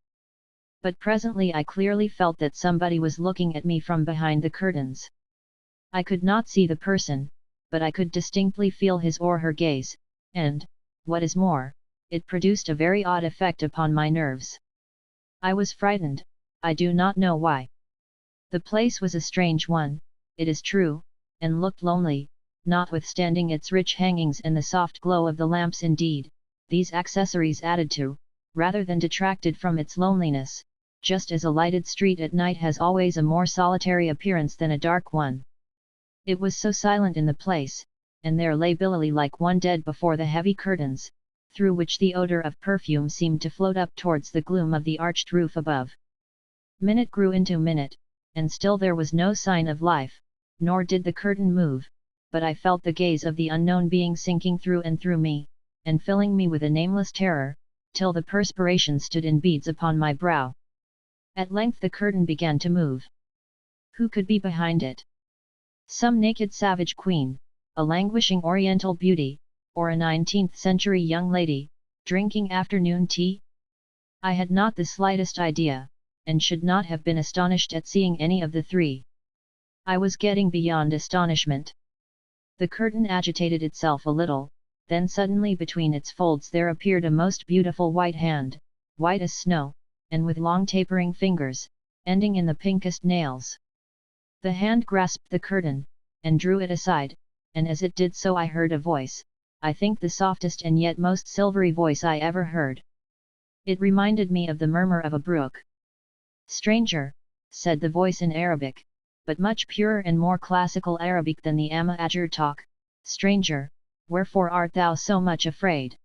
But presently I clearly felt that somebody was looking at me from behind the curtains. I could not see the person, but I could distinctly feel his or her gaze, and, what is more, it produced a very odd effect upon my nerves. I was frightened, I do not know why. The place was a strange one, it is true, and looked lonely, notwithstanding its rich hangings and the soft glow of the lamps. Indeed, these accessories added to, rather than detracted from its loneliness, just as a lighted street at night has always a more solitary appearance than a dark one. It was so silent in the place, and there lay Billy like one dead before the heavy curtains, through which the odor of perfume seemed to float up towards the gloom of the arched roof above. Minute grew into minute, and still there was no sign of life, nor did the curtain move, but I felt the gaze of the unknown being sinking through and through me, and filling me with a nameless terror, till the perspiration stood in beads upon my brow. At length the curtain began to move. Who could be behind it? Some naked savage queen, a languishing oriental beauty, or a 19th-century young lady, drinking afternoon tea? I had not the slightest idea, and should not have been astonished at seeing any of the three. I was getting beyond astonishment. The curtain agitated itself a little, then suddenly between its folds there appeared a most beautiful white hand, white as snow, and with long tapering fingers, ending in the pinkest nails. The hand grasped the curtain, and drew it aside, and as it did so I heard a voice, I think the softest and yet most silvery voice I ever heard. It reminded me of the murmur of a brook. "Stranger," said the voice in Arabic, but much purer and more classical Arabic than the Ama-Ajar talk, "Stranger, wherefore art thou so much afraid?"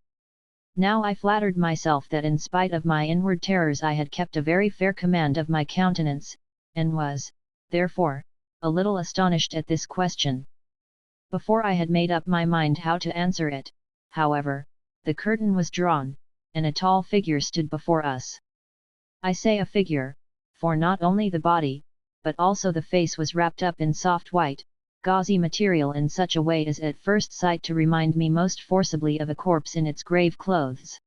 Now I flattered myself that in spite of my inward terrors I had kept a very fair command of my countenance, and was, therefore, a little astonished at this question. Before I had made up my mind how to answer it, however, the curtain was drawn, and a tall figure stood before us. I say a figure, for not only the body, but also the face was wrapped up in soft white, gauzy material in such a way as at first sight to remind me most forcibly of a corpse in its grave clothes.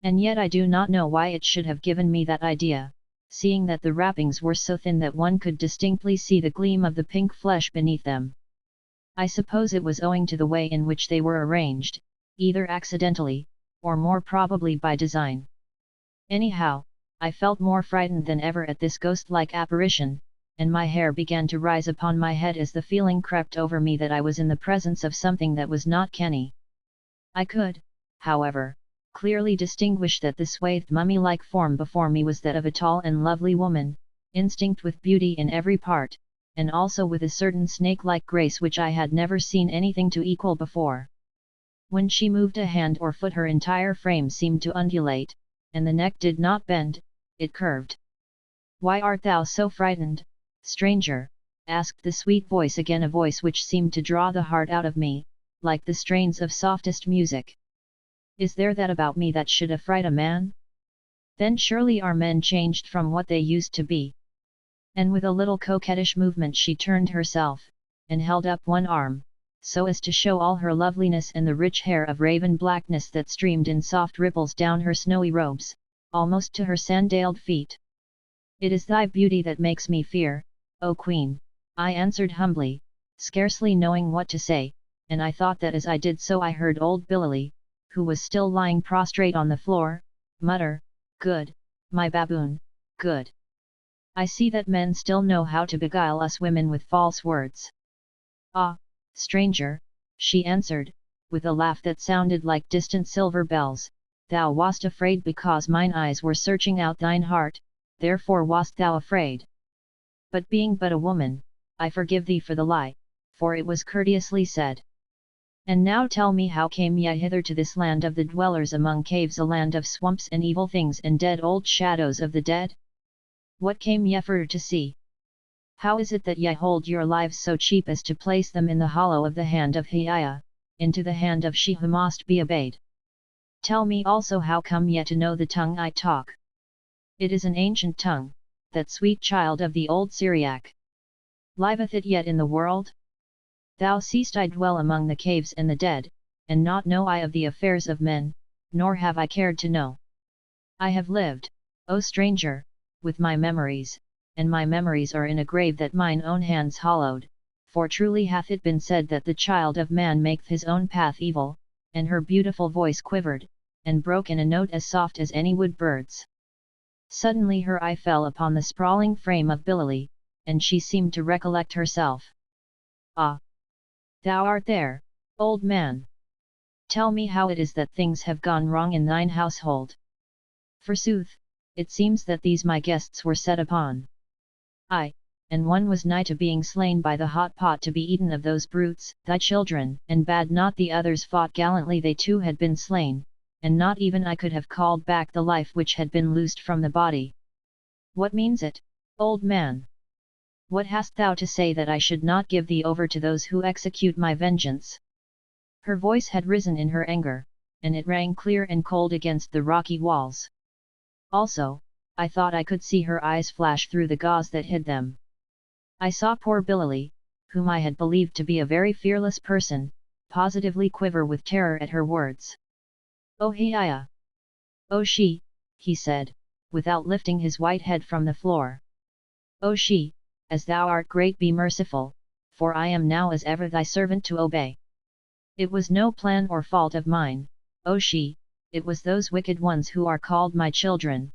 And yet I do not know why it should have given me that idea, seeing that the wrappings were so thin that one could distinctly see the gleam of the pink flesh beneath them. I suppose it was owing to the way in which they were arranged, either accidentally, or more probably by design. Anyhow, I felt more frightened than ever at this ghost-like apparition, and my hair began to rise upon my head as the feeling crept over me that I was in the presence of something that was not canny. I could, however, clearly distinguish that the swathed mummy-like form before me was that of a tall and lovely woman, instinct with beauty in every part, and also with a certain snake-like grace which I had never seen anything to equal before. When she moved a hand or foot her entire frame seemed to undulate, and the neck did not bend, it curved. "Why art thou so frightened, stranger?" asked the sweet voice again, a voice which seemed to draw the heart out of me, like the strains of softest music. "Is there that about me that should affright a man? Then surely are men changed from what they used to be." And with a little coquettish movement she turned herself, and held up one arm, so as to show all her loveliness and the rich hair of raven blackness that streamed in soft ripples down her snowy robes, almost to her sandaled feet. "It is thy beauty that makes me fear, O Queen," I answered humbly, scarcely knowing what to say, and I thought that as I did so I heard old Billy, who was still lying prostrate on the floor, mutter, "Good, my baboon, good. I see that men still know how to beguile us women with false words." "Ah, stranger," she answered, with a laugh that sounded like distant silver bells, "thou wast afraid because mine eyes were searching out thine heart, therefore wast thou afraid. But being but a woman, I forgive thee for the lie, for it was courteously said. And now tell me, how came ye hither to this land of the dwellers among caves, a land of swamps and evil things and dead old shadows of the dead? What came ye for to see? How is it that ye hold your lives so cheap as to place them in the hollow of the hand of Ayesha, into the hand of she who must be obeyed? Tell me also, how come ye to know the tongue I talk? It is an ancient tongue, that sweet child of the old Syriac. Liveth it yet in the world? Thou seest I dwell among the caves and the dead, and not know I of the affairs of men, nor have I cared to know. I have lived, O stranger, with my memories, and my memories are in a grave that mine own hands hollowed, for truly hath it been said that the child of man maketh his own path evil," and her beautiful voice quivered, and broke in a note as soft as any wood bird's. Suddenly her eye fell upon the sprawling frame of Billy, and she seemed to recollect herself. "Ah! Thou art there, old man! Tell me how it is that things have gone wrong in thine household. Forsooth, it seems that these my guests were set upon. Ay, and one was nigh to being slain by the hot pot to be eaten of those brutes, thy children, and bad not the others fought gallantly, they too had been slain, and not even I could have called back the life which had been loosed from the body. What means it, old man? What hast thou to say that I should not give thee over to those who execute my vengeance?" Her voice had risen in her anger, and it rang clear and cold against the rocky walls. Also, I thought I could see her eyes flash through the gauze that hid them. I saw poor Billy, whom I had believed to be a very fearless person, positively quiver with terror at her words. "Oh Hiya! Oh she," he said, without lifting his white head from the floor. "Oh she, as thou art great be merciful, for I am now as ever thy servant to obey. It was no plan or fault of mine, oh she, it was those wicked ones who are called my children.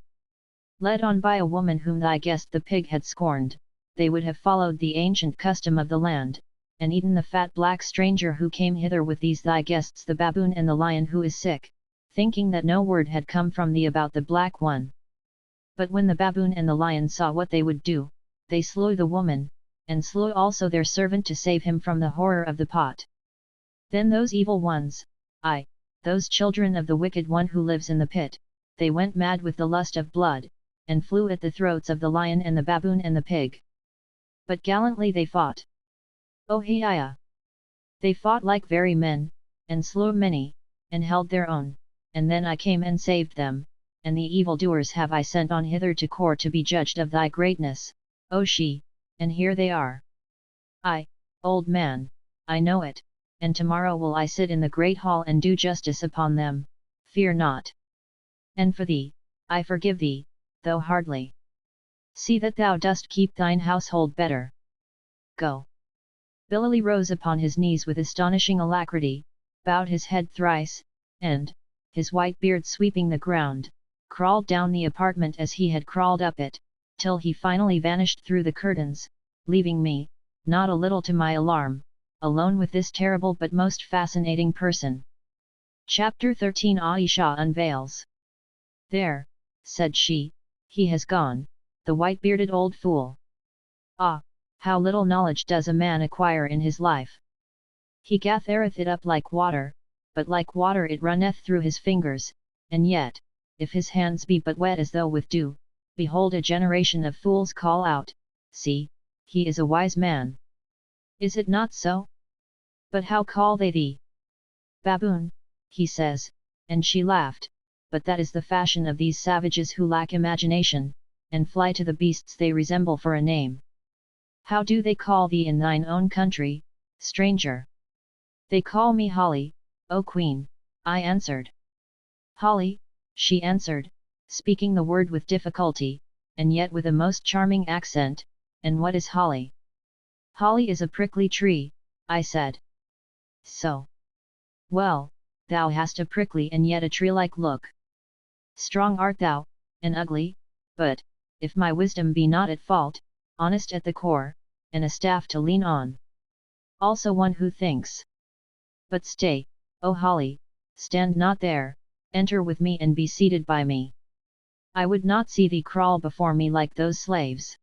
Led on by a woman whom thy guest the pig had scorned, they would have followed the ancient custom of the land, and eaten the fat black stranger who came hither with these thy guests the baboon and the lion who is sick, thinking that no word had come from thee about the black one. But when the baboon and the lion saw what they would do, they slew the woman, and slew also their servant to save him from the horror of the pot. Then those evil ones, those children of the wicked one who lives in the pit, they went mad with the lust of blood, and flew at the throats of the lion and the baboon and the pig. But gallantly they fought. Oh Hiya! They fought like very men, and slew many, and held their own, and then I came and saved them, and the evildoers have I sent on hither to court to be judged of thy greatness, oh she, and here they are. Old man, I know it, and tomorrow will I sit in the great hall and do justice upon them, fear not. And for thee, I forgive thee, though hardly. See that thou dost keep thine household better. Go." Billy rose upon his knees with astonishing alacrity, bowed his head thrice, and, his white beard sweeping the ground, crawled down the apartment as he had crawled up it, till he finally vanished through the curtains, leaving me, not a little to my alarm, alone with this terrible but most fascinating person. Chapter 13 Ayesha unveils. "There," said she, "he has gone, the white-bearded old fool. Ah, how little knowledge does a man acquire in his life! He gathereth it up like water, but like water it runneth through his fingers, and yet, if his hands be but wet as though with dew, behold a generation of fools call out, See, he is a wise man. Is it not so? But how call they thee? Baboon, he says," and she laughed, "but that is the fashion of these savages who lack imagination, and fly to the beasts they resemble for a name. How do they call thee in thine own country, stranger?" "They call me Holly, O Queen," I answered. "Holly," she answered, speaking the word with difficulty, and yet with a most charming accent, "and what is holly?" "Holly is a prickly tree," I said. "So? Well, thou hast a prickly and yet a tree-like look. Strong art thou, and ugly, but, if my wisdom be not at fault, honest at the core, and a staff to lean on. Also one who thinks. But stay, O Holly, stand not there, enter with me and be seated by me. I would not see thee crawl before me like those slaves.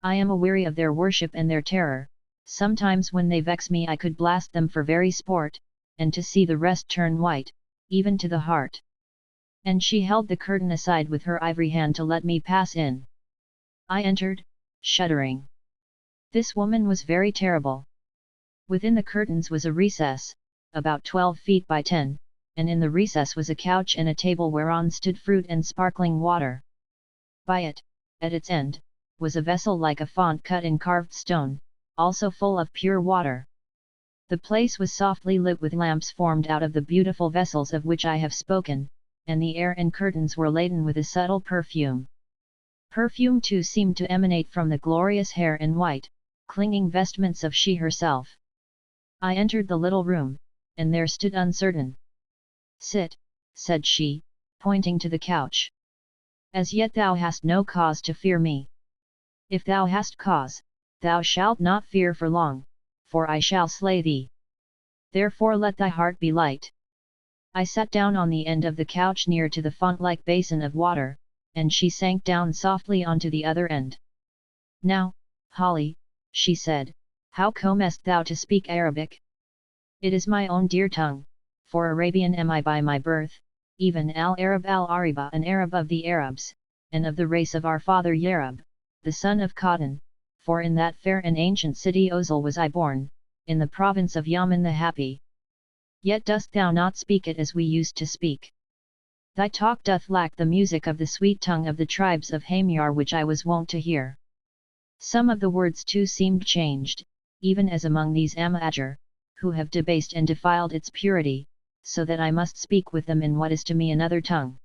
I am aweary of their worship and their terror, sometimes when they vex me I could blast them for very sport, and to see the rest turn white, even to the heart." And she held the curtain aside with her ivory hand to let me pass in. I entered, shuddering. This woman was very terrible. Within the curtains was a recess, about 12 feet by 10, and in the recess was a couch and a table whereon stood fruit and sparkling water. By it, at its end, was a vessel like a font cut in carved stone, also full of pure water. The place was softly lit with lamps formed out of the beautiful vessels of which I have spoken, and the air and curtains were laden with a subtle perfume. Perfume too seemed to emanate from the glorious hair and white, clinging vestments of she herself. I entered the little room, and there stood uncertain. "Sit," said she, pointing to the couch. "As yet thou hast no cause to fear me. If thou hast cause, thou shalt not fear for long, for I shall slay thee. Therefore let thy heart be light." I sat down on the end of the couch near to the font-like basin of water, and she sank down softly onto the other end. "Now, Holly," she said, "how comest thou to speak Arabic?" "It is my own dear tongue, for Arabian am I by my birth, even al-Arab al-Ariba, an Arab of the Arabs, and of the race of our father Yarab, the son of Cotton, for in that fair and ancient city Ozil was I born, in the province of Yaman the Happy. Yet dost thou not speak it as we used to speak. Thy talk doth lack the music of the sweet tongue of the tribes of Hamyar which I was wont to hear. Some of the words too seemed changed, even as among these Amajur, who have debased and defiled its purity, so that I must speak with them in what is to me another tongue.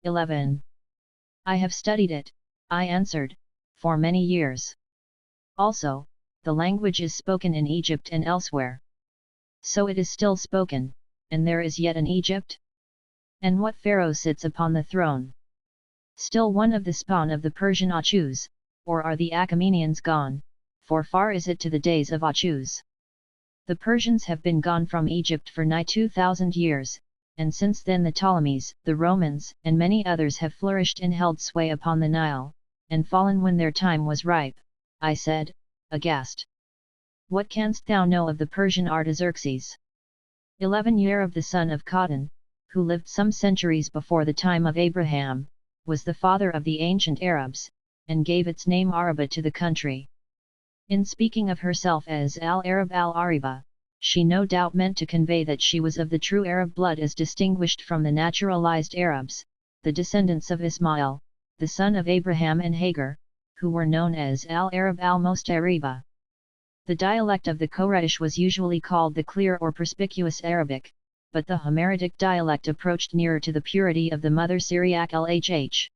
11. I have studied it, I answered, for many years. Also, the language is spoken in Egypt and elsewhere. So it is still spoken, and there is yet an Egypt? And what pharaoh sits upon the throne? Still one of the spawn of the Persian Achus, or are the Achaemenians gone, for far is it to the days of Achus. The Persians have been gone from Egypt for nigh 2,000 years, and since then the Ptolemies, the Romans, and many others have flourished and held sway upon the Nile, and fallen when their time was ripe, I said, aghast. What canst thou know of the Persian Artaxerxes? 11 Year of the son of Cotton, who lived some centuries before the time of Abraham, was the father of the ancient Arabs, and gave its name Araba to the country. In speaking of herself as Al-Arab Al-Ariba, she no doubt meant to convey that she was of the true Arab blood as distinguished from the naturalized Arabs, the descendants of Ismail, the son of Abraham and Haggard, who were known as Al-Arab Al-Mustariba. The dialect of the Quraysh was usually called the clear or perspicuous Arabic, but the Homeritic dialect approached nearer to the purity of the mother Syriac LHH.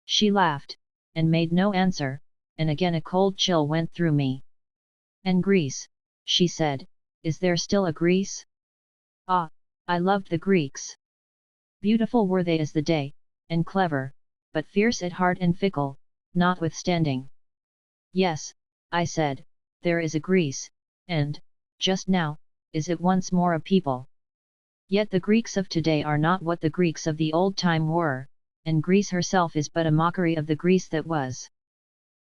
She laughed, and made no answer, and again a cold chill went through me. And Greece, she said, is there still a Greece? Ah, I loved the Greeks. Beautiful were they as the day, and clever, but fierce at heart and fickle, notwithstanding. Yes, I said, there is a Greece, and, just now, is it once more a people. Yet the Greeks of today are not what the Greeks of the old time were, and Greece herself is but a mockery of the Greece that was.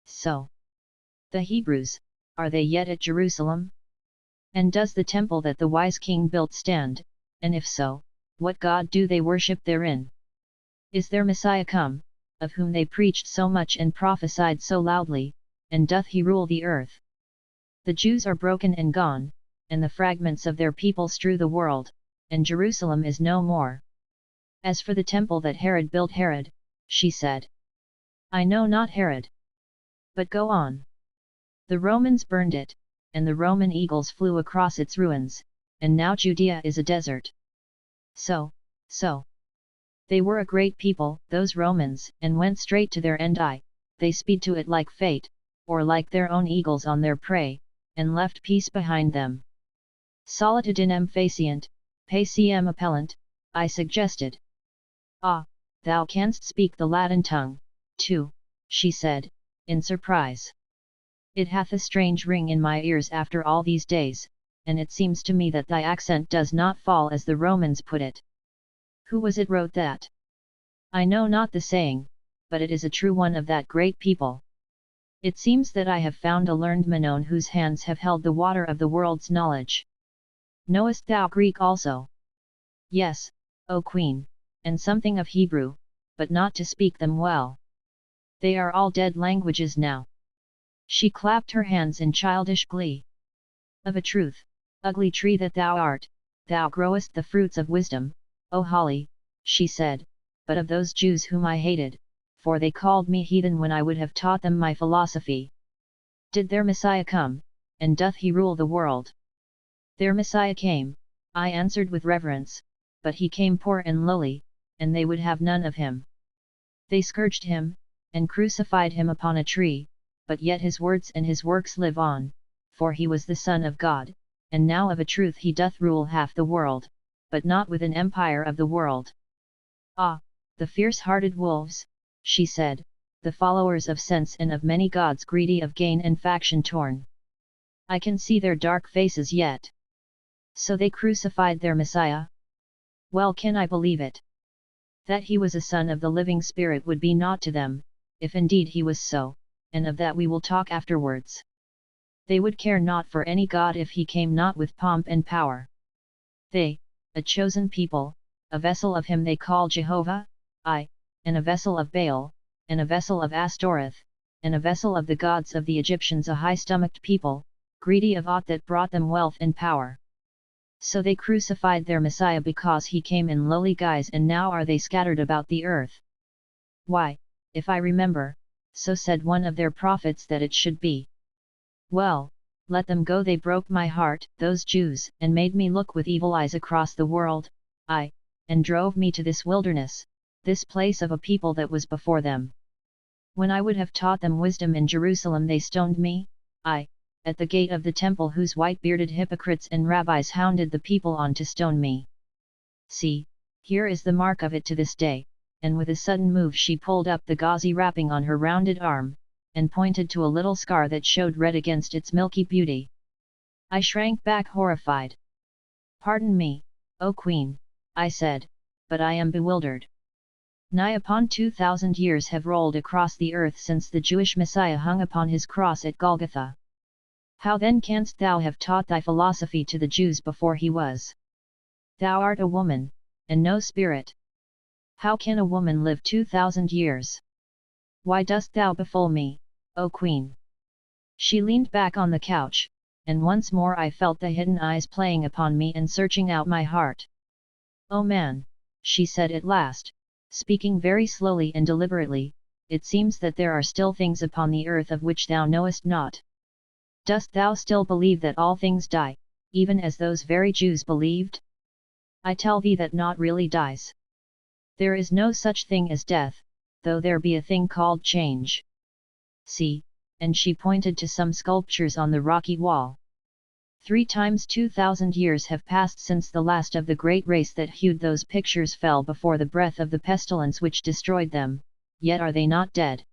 So, the Hebrews, are they yet at Jerusalem? And does the temple that the wise king built stand, and if so, what God do they worship therein? Is their Messiah come, of whom they preached so much and prophesied so loudly, and doth he rule the earth? The Jews are broken and gone, and the fragments of their people strew the world, and Jerusalem is no more. As for the temple that Herod built, Herod, she said, I know not Herod. But go on. The Romans burned it, and the Roman eagles flew across its ruins, and now Judea is a desert. So. They were a great people, those Romans, and went straight to their end. They speed to it like fate, or like their own eagles on their prey, and left peace behind them. Solitudinem facient, paciem appellant, I suggested. Ah, thou canst speak the Latin tongue, too, she said, in surprise. It hath a strange ring in my ears after all these days, and it seems to me that thy accent does not fall as the Romans put it. Who was it wrote that? I know not the saying, but it is a true one of that great people. It seems that I have found a learned Manon whose hands have held the water of the world's knowledge. Knowest thou Greek also? Yes, O Queen, and something of Hebrew, but not to speak them well. They are all dead languages now. She clapped her hands in childish glee. Of a truth, ugly tree that thou art, thou growest the fruits of wisdom, O Holly, she said, but of those Jews whom I hated, for they called me heathen when I would have taught them my philosophy. Did their Messiah come, and doth he rule the world? Their Messiah came, I answered with reverence, but he came poor and lowly, and they would have none of him. They scourged him, and crucified him upon a tree, but yet his words and his works live on, for he was the Son of God, and now of a truth he doth rule half the world, but not with an empire of the world. Ah, the fierce-hearted wolves, she said, the followers of sense and of many gods, greedy of gain and faction torn. I can see their dark faces yet. So they crucified their Messiah? Well can I believe it. That he was a son of the living Spirit would be naught to them, if indeed he was so, and of that we will talk afterwards. They would care not for any god if he came not with pomp and power. They, a chosen people, a vessel of him they call Jehovah, and a vessel of Baal, and a vessel of Astoreth, and a vessel of the gods of the Egyptians, a high-stomached people, greedy of aught that brought them wealth and power. So they crucified their Messiah because he came in lowly guise, and now are they scattered about the earth. Why, if I remember, so said one of their prophets that it should be. Well, let them go. They broke my heart, those Jews, and made me look with evil eyes across the world, and drove me to this wilderness, this place of a people that was before them. When I would have taught them wisdom in Jerusalem, they stoned me, at the gate of the temple, whose white-bearded hypocrites and rabbis hounded the people on to stone me. See, here is the mark of it to this day. And with a sudden move she pulled up the gauzy wrapping on her rounded arm, and pointed to a little scar that showed red against its milky beauty. I shrank back horrified. "Pardon me, O Queen," I said, "but I am bewildered. Nigh upon 2,000 years have rolled across the earth since the Jewish Messiah hung upon his cross at Golgotha. How then canst thou have taught thy philosophy to the Jews before he was? Thou art a woman, and no spirit. How can a woman live 2,000 years? Why dost thou befool me, O Queen?" She leaned back on the couch, and once more I felt the hidden eyes playing upon me and searching out my heart. "O man," she said at last, speaking very slowly and deliberately, "it seems that there are still things upon the earth of which thou knowest not. Dost thou still believe that all things die, even as those very Jews believed? I tell thee that naught really dies. There is no such thing as death, though there be a thing called change. See," and she pointed to some sculptures on the rocky wall. 3 times 2,000 years have passed since the last of the great race that hewed those pictures fell before the breath of the pestilence which destroyed them, yet are they not dead.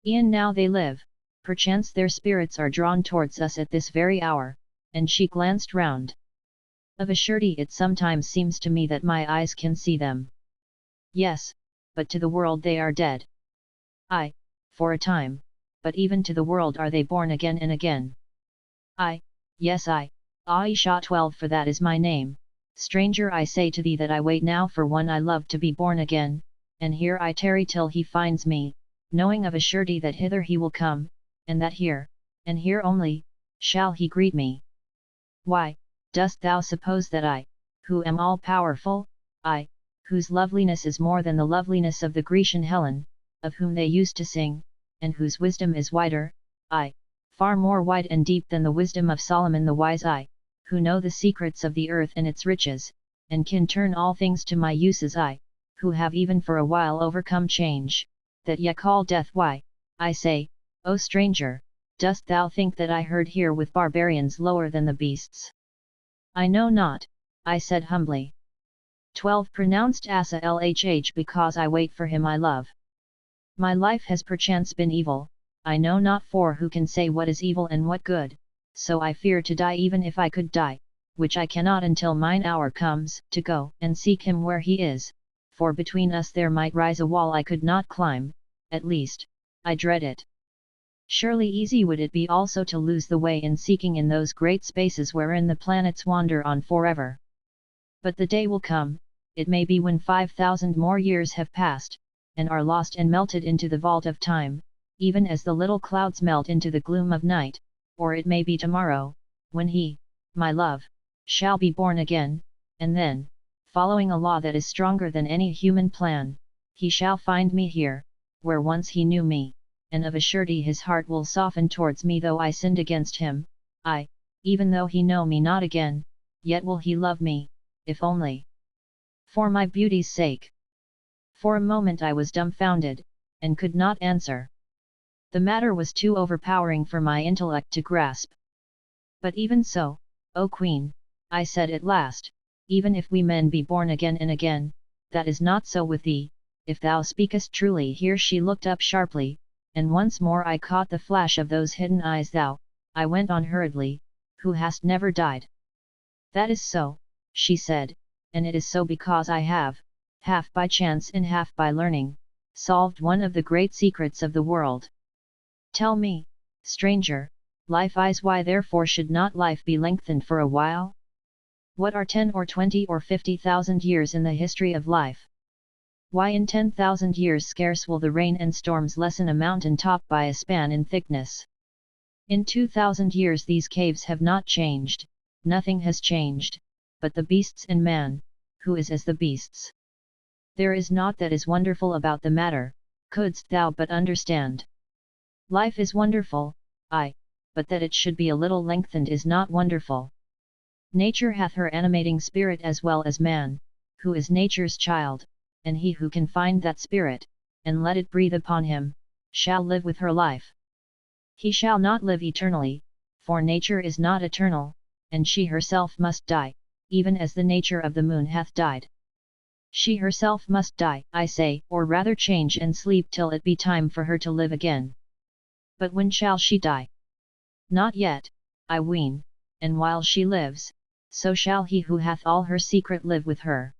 E'en now they live, perchance their spirits are drawn towards us at this very hour, and she glanced round. Of a surety it sometimes seems to me that my eyes can see them. Yes, but to the world they are dead. For a time, but even to the world are they born again and again. Yes, Ayesha 12, for that is my name. Stranger, I say to thee that I wait now for one I love to be born again, and here I tarry till he finds me, knowing of a surety that hither he will come, and that here, and here only, shall he greet me. Why, dost thou suppose that I, who am all-powerful, whose loveliness is more than the loveliness of the Grecian Helen, of whom they used to sing, and whose wisdom is wider, far more wide and deep than the wisdom of Solomon the wise, who know the secrets of the earth and its riches, and can turn all things to my uses, who have even for a while overcome change, that ye call death? Why, I say, O stranger, dost thou think that I herd here with barbarians lower than the beasts? I know not, I said humbly. 12 pronounced Asa Lhh, because I wait for him I love. My life has perchance been evil, I know not, for who can say what is evil and what good, so I fear to die even if I could die, which I cannot until mine hour comes, to go and seek him where he is, for between us there might rise a wall I could not climb, at least, I dread it. Surely easy would it be also to lose the way in seeking in those great spaces wherein the planets wander on forever. But the day will come, it may be when 5,000 more years have passed, and are lost and melted into the vault of time, even as the little clouds melt into the gloom of night, or it may be tomorrow, when he, my love, shall be born again, and then, following a law that is stronger than any human plan, he shall find me here, where once he knew me, and of a surety his heart will soften towards me though I sinned against him, even though he know me not again, yet will he love me, if only for my beauty's sake. For a moment I was dumbfounded, and could not answer. The matter was too overpowering for my intellect to grasp. But even so, O Queen, I said at last, even if we men be born again and again, that is not so with thee, if thou speakest truly. Here she looked up sharply, and once more I caught the flash of those hidden eyes. Thou, I went on hurriedly, who hast never died. That is so, she said, and it is so because I have, half by chance and half by learning, solved one of the great secrets of the world. Tell me, stranger, life is why therefore should not life be lengthened for a while? What are 10 or 20 or 50,000 years in the history of life? Why in 10,000 years scarce will the rain and storms lessen a mountain top by a span in thickness. In 2,000 years these caves have not changed, nothing has changed, but the beasts and man, who is as the beasts. There is naught that is wonderful about the matter, couldst thou but understand. Life is wonderful, but that it should be a little lengthened is not wonderful. Nature hath her animating spirit as well as man, who is nature's child, and he who can find that spirit, and let it breathe upon him, shall live with her life. He shall not live eternally, for nature is not eternal, and she herself must die, even as the nature of the moon hath died. She herself must die, I say, or rather change and sleep till it be time for her to live again. But when shall she die? Not yet, I ween, and while she lives, so shall he who hath all her secret live with her.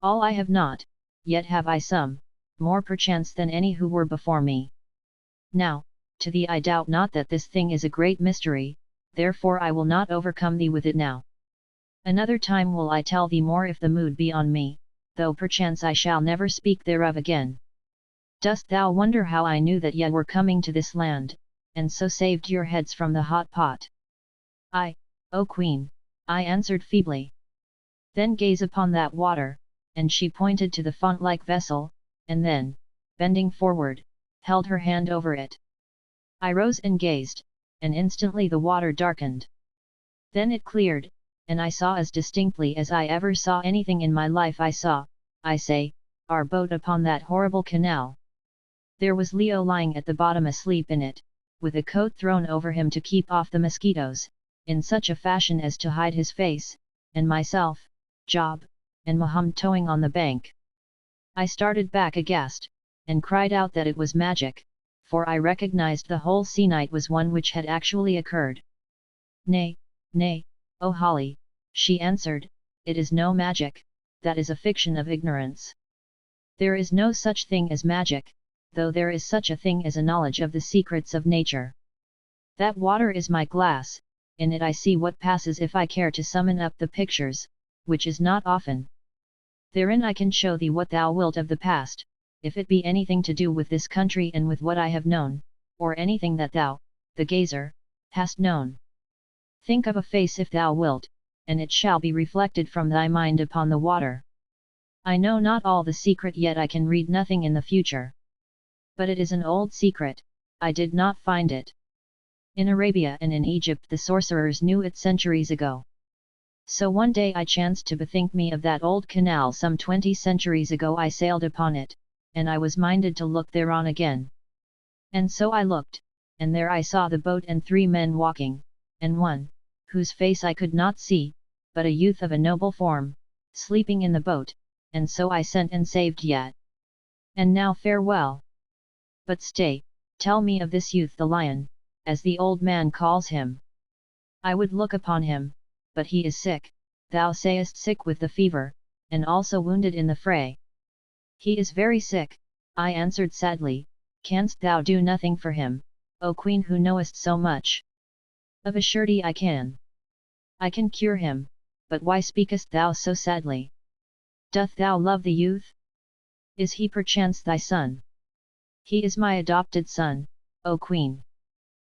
All I have not, yet have I some, more perchance than any who were before me. Now, to thee I doubt not that this thing is a great mystery, therefore I will not overcome thee with it now. Another time will I tell thee more if the mood be on me, though perchance I shall never speak thereof again. Dost thou wonder how I knew that ye were coming to this land, and so saved your heads from the hot pot? I, O Queen, I answered feebly. Then gaze upon that water, and she pointed to the font-like vessel, and then, bending forward, held her hand over it. I rose and gazed, and instantly the water darkened. Then it cleared, and I saw as distinctly as I ever saw anything in my life. I saw, I say, our boat upon that horrible canal. There was Leo lying at the bottom asleep in it, with a coat thrown over him to keep off the mosquitoes, in such a fashion as to hide his face, and myself, Job, and Mahomed towing on the bank. I started back aghast, and cried out that it was magic, for I recognized the whole sea night was one which had actually occurred. Nay, nay, O Holly, she answered, it is no magic, that is a fiction of ignorance. There is no such thing as magic, though there is such a thing as a knowledge of the secrets of nature. That water is my glass, in it I see what passes if I care to summon up the pictures, which is not often. Therein I can show thee what thou wilt of the past, if it be anything to do with this country and with what I have known, or anything that thou, the gazer, hast known. Think of a face if thou wilt, and it shall be reflected from thy mind upon the water. I know not all the secret, yet I can read nothing in the future. But it is an old secret, I did not find it. In Arabia and in Egypt the sorcerers knew it centuries ago. So one day I chanced to bethink me of that old canal some 20 centuries ago. I sailed upon it, and I was minded to look thereon again. And so I looked, and there I saw the boat and 3 men walking, and one, whose face I could not see, but a youth of a noble form, sleeping in the boat, and so I sent and saved yet. And now farewell. But stay, tell me of this youth the lion, as the old man calls him. I would look upon him, but he is sick, thou sayest sick with the fever, and also wounded in the fray. He is very sick, I answered sadly. Canst thou do nothing for him, O Queen who knowest so much? Of a surety I can. I can cure him, but why speakest thou so sadly? Doth thou love the youth? Is he perchance thy son? He is my adopted son, O Queen.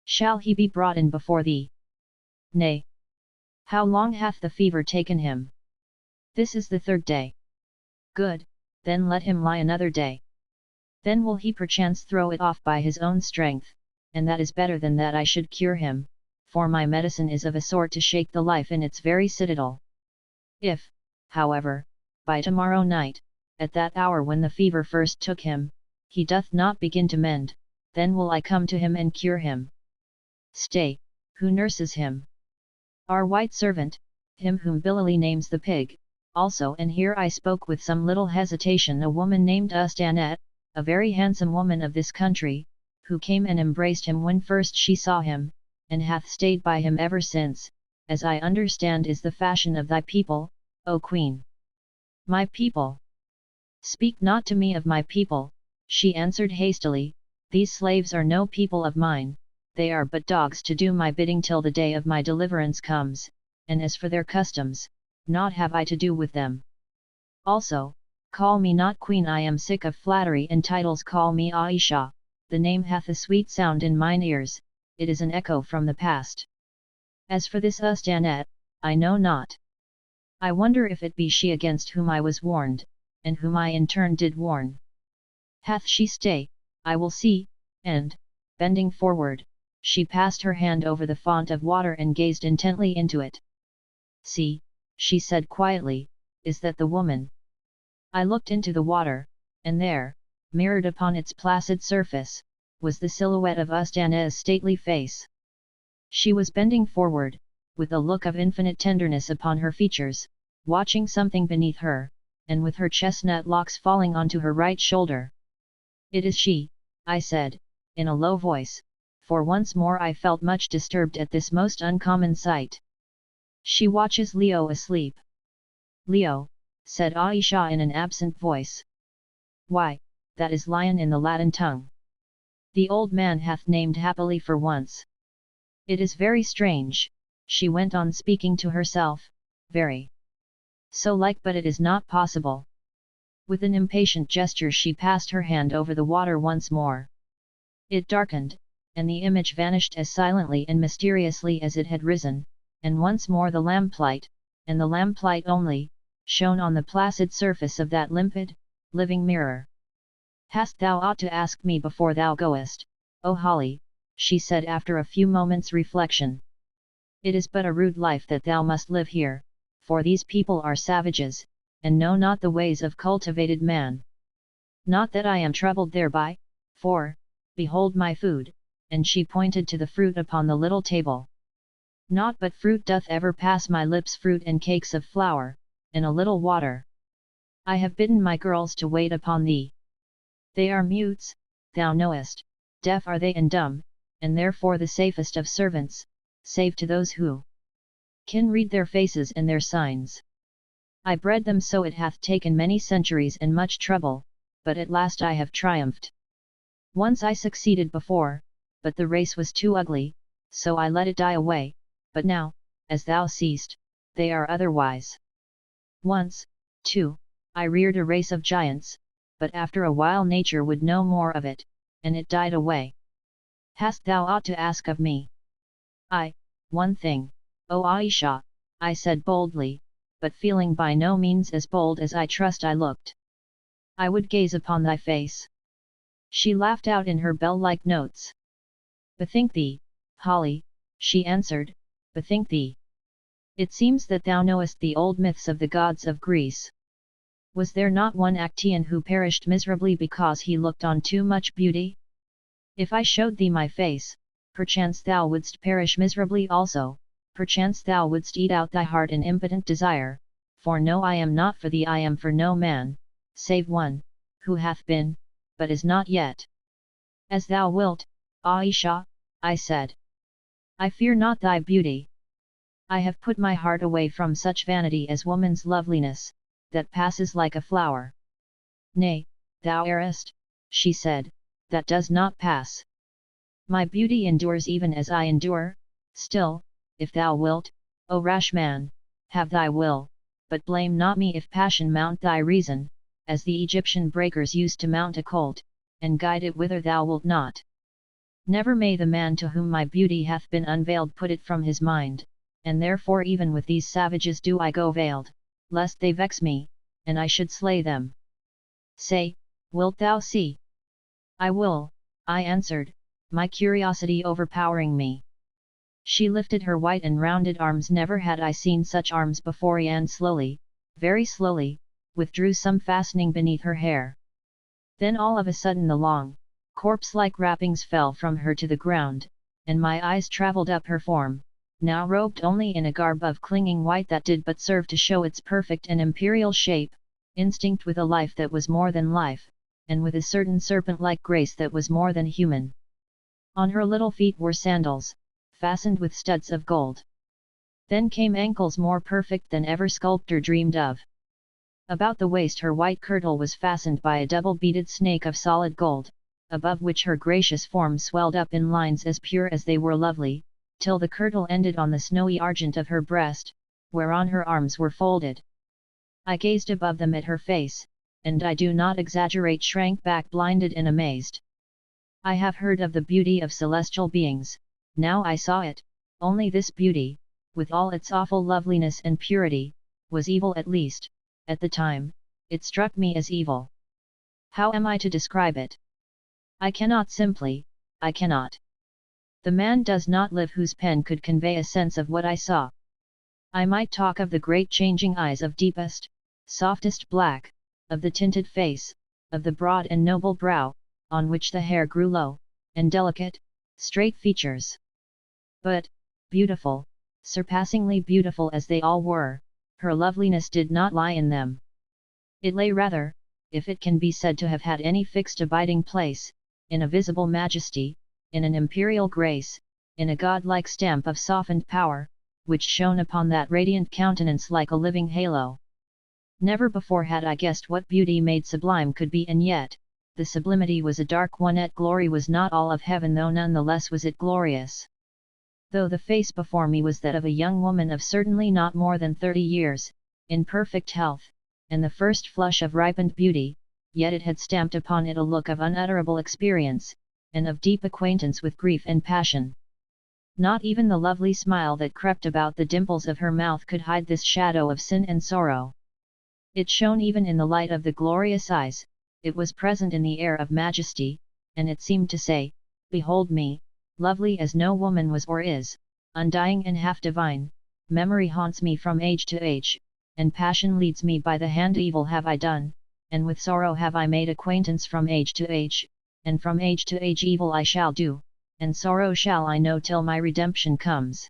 Shall he be brought in before thee? Nay. How long hath the fever taken him? This is the 3rd day. Good, then let him lie another day. Then will he perchance throw it off by his own strength, and that is better than that I should cure him, for my medicine is of a sort to shake the life in its very citadel. If, however, by tomorrow night, at that hour when the fever first took him, he doth not begin to mend, then will I come to him and cure him. Stay, who nurses him? Our white servant, him whom Billy names the pig, also. And here I spoke with some little hesitation, a woman named Ustanette, a very handsome woman of this country, who came and embraced him when first she saw him, and hath stayed by him ever since, as I understand is the fashion of thy people, O Queen. My people? Speak not to me of my people, she answered hastily, these slaves are no people of mine, they are but dogs to do my bidding till the day of my deliverance comes, and as for their customs, naught have I to do with them. Also, call me not queen, I am sick of flattery and titles, call me Ayesha, the name hath a sweet sound in mine ears, it is an echo from the past. As for this Ustanette, I know not. I wonder if it be she against whom I was warned, and whom I in turn did warn. Hath she stay, I will see, and, Bending forward, she passed her hand over the font of water and gazed intently into it. "See," she said quietly, "is that the woman?" I looked into the water, and there, mirrored upon its placid surface, was the silhouette of Ustana's stately face. She was bending forward, with a look of infinite tenderness upon her features, watching something beneath her, and with her chestnut locks falling onto her right shoulder. "It is she," I said, in a low voice, for once more I felt much disturbed at this most uncommon sight. "She watches Leo asleep." "Leo," said Ayesha in an absent voice. "Why, that is lion in the Latin tongue. The old man hath named happily for once. It is very strange," she went on speaking to herself, "very so like, but it is not possible." With an impatient gesture she passed her hand over the water once more. It darkened, and the image vanished as silently and mysteriously as it had risen, and once more the lamplight, and the lamplight only, shone on the placid surface of that limpid, living mirror. "Hast thou ought to ask me before thou goest, O Holly," she said after a few moments' reflection. "It is but a rude life that thou must live here, for these people are savages, and know not the ways of cultivated man. Not that I am troubled thereby, for, behold my food," and she pointed to the fruit upon the little table. "Naught but fruit doth ever pass my lips, fruit and cakes of flour, and a little water. I have bidden my girls to wait upon thee. They are mutes, thou knowest, deaf are they and dumb, and therefore the safest of servants, save to those who can read their faces and their signs. I bred them so. It hath taken many centuries and much trouble, but at last I have triumphed. Once I succeeded before, but the race was too ugly, so I let it die away, but now, as thou seest, they are otherwise. Once, too, I reared a race of giants, but after a while nature would no more of it, and it died away. Hast thou ought to ask of me?" "One thing, O Ayesha," I said boldly, but feeling by no means as bold as I trust I looked. "I would gaze upon thy face." She laughed out in her bell-like notes. "Bethink thee, Holly," she answered, "bethink thee. It seems that thou knowest the old myths of the gods of Greece. Was there not one Actaeon who perished miserably because he looked on too much beauty? If I showed thee my face, perchance thou wouldst perish miserably also, perchance thou wouldst eat out thy heart in impotent desire, for no, I am not for thee, I am for no man, save one, who hath been, but is not yet." "As thou wilt, Ayesha," I said. "I fear not thy beauty. I have put my heart away from such vanity as woman's loveliness, that passes like a flower." "Nay, thou errest," she said, "that does not pass. My beauty endures even as I endure. Still, if thou wilt, O rash man, have thy will, but blame not me if passion mount thy reason, as the Egyptian breakers used to mount a colt, and guide it whither thou wilt not. Never may the man to whom my beauty hath been unveiled put it from his mind, and therefore even with these savages do I go veiled, lest they vex me, and I should slay them. Say, wilt thou see?" "I will," I answered, my curiosity overpowering me. She lifted her white and rounded arms. Never had I seen such arms before, and slowly, very slowly, withdrew some fastening beneath her hair. Then all of a sudden the long, corpse-like wrappings fell from her to the ground, and my eyes travelled up her form, now robed only in a garb of clinging white that did but serve to show its perfect and imperial shape, instinct with a life that was more than life, and with a certain serpent-like grace that was more than human. On her little feet were sandals, fastened with studs of gold. Then came ankles more perfect than ever sculptor dreamed of. About the waist her white kirtle was fastened by a double-beaded snake of solid gold, above which her gracious form swelled up in lines as pure as they were lovely, till the kirtle ended on the snowy argent of her breast, whereon her arms were folded. I gazed above them at her face, and I do not exaggerate, shrank back blinded and amazed. I have heard of the beauty of celestial beings, now I saw it. Only this beauty, with all its awful loveliness and purity, was evil. At least, at the time, it struck me as evil. How am I to describe it? I cannot simply, I cannot. The man does not live whose pen could convey a sense of what I saw. I might talk of the great changing eyes of deepest, softest black, of the tinted face, of the broad and noble brow, on which the hair grew low, and delicate, straight features. But, beautiful, surpassingly beautiful as they all were, her loveliness did not lie in them. It lay rather, if it can be said to have had any fixed abiding place, in a visible majesty, in an imperial grace, in a godlike stamp of softened power, which shone upon that radiant countenance like a living halo. Never before had I guessed what beauty made sublime could be, and yet, the sublimity was a dark one, yet glory was not all of heaven, though none the less was it glorious. Though the face before me was that of a young woman of certainly not more than 30 years, in perfect health, and the first flush of ripened beauty, yet it had stamped upon it a look of unutterable experience, and of deep acquaintance with grief and passion. Not even the lovely smile that crept about the dimples of her mouth could hide this shadow of sin and sorrow. It shone even in the light of the glorious eyes, it was present in the air of majesty, and it seemed to say, "Behold me, lovely as no woman was or is, undying and half divine, memory haunts me from age to age, and passion leads me by the hand. Evil have I done, and with sorrow have I made acquaintance from age to age, and from age to age evil I shall do, and sorrow shall I know till my redemption comes."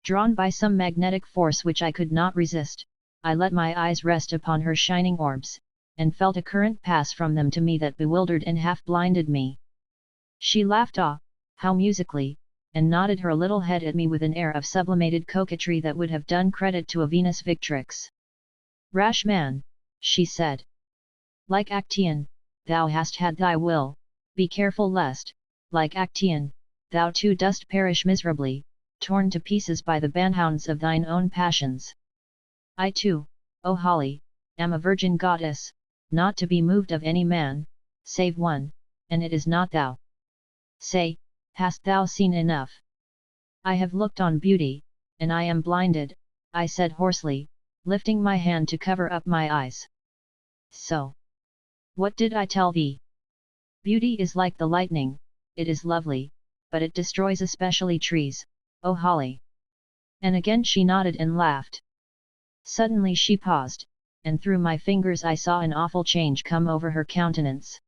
Drawn by some magnetic force which I could not resist, I let my eyes rest upon her shining orbs, and felt a current pass from them to me that bewildered and half blinded me. She laughed, how musically, and nodded her little head at me with an air of sublimated coquetry that would have done credit to a Venus Victrix. "Rash man," she said. "Like Actaeon, thou hast had thy will, be careful lest, like Actaeon, thou too dost perish miserably, torn to pieces by the banhounds of thine own passions. I too, O Holly, am a virgin goddess, not to be moved of any man, save one, and it is not thou. Say, hast thou seen enough?" "I have looked on beauty, and I am blinded," I said hoarsely, lifting my hand to cover up my eyes. "So? What did I tell thee? Beauty is like the lightning, it is lovely, but it destroys especially trees, O Holly." And again she nodded and laughed. Suddenly she paused, and through my fingers I saw an awful change come over her countenance.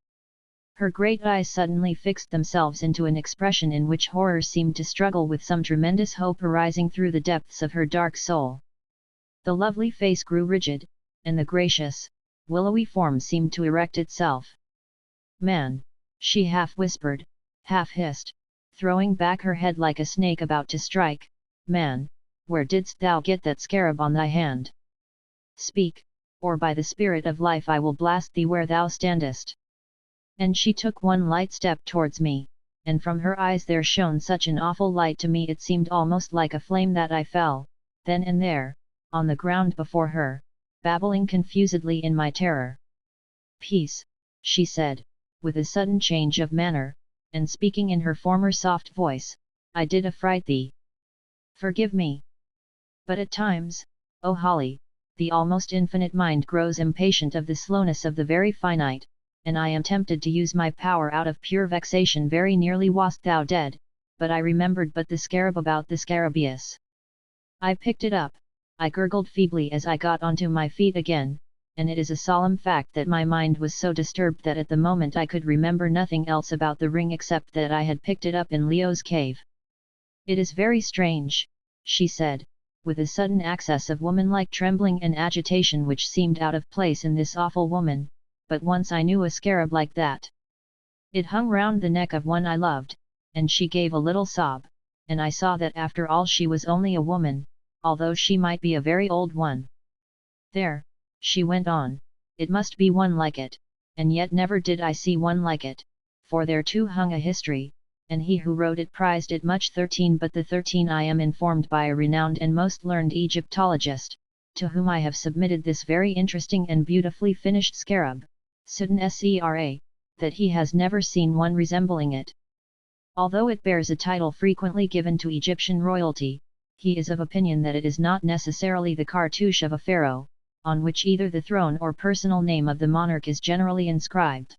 Her great eyes suddenly fixed themselves into an expression in which horror seemed to struggle with some tremendous hope arising through the depths of her dark soul. The lovely face grew rigid, and the gracious, willowy form seemed to erect itself. "Man," she half whispered, half hissed, throwing back her head like a snake about to strike, "man, where didst thou get that scarab on thy hand? Speak, or by the spirit of life I will blast thee where thou standest." And she took one light step towards me, and from her eyes there shone such an awful light to me it seemed almost like a flame that I fell, then and there, on the ground before her, babbling confusedly in my terror. "Peace," she said, with a sudden change of manner, and speaking in her former soft voice, "I did affright thee. Forgive me. But at times, O Holly, the almost infinite mind grows impatient of the slowness of the very finite, and I am tempted to use my power out of pure vexation. Very nearly wast thou dead, but I remembered but the scarab about the scarabaeus. I picked it up, I gurgled feebly as I got onto my feet again, and it is a solemn fact that my mind was so disturbed that at the moment I could remember nothing else about the ring except that I had picked it up in Leo's cave. It is very strange," she said, with a sudden access of woman-like trembling and agitation which seemed out of place in this awful woman, "but once I knew a scarab like that. It hung round the neck of one I loved," and she gave a little sob, "and I saw that after all she was only a woman, although she might be a very old one. There," she went on, "it must be one like it, and yet never did I see one like it, for there too hung a history, and he who wrote it prized it much. 13 But the 13 I am informed by a renowned and most learned Egyptologist, to whom I have submitted this very interesting and beautifully finished scarab, Sutton Sera, that he has never seen one resembling it. Although it bears a title frequently given to Egyptian royalty, he is of opinion that it is not necessarily the cartouche of a pharaoh, on which either the throne or personal name of the monarch is generally inscribed.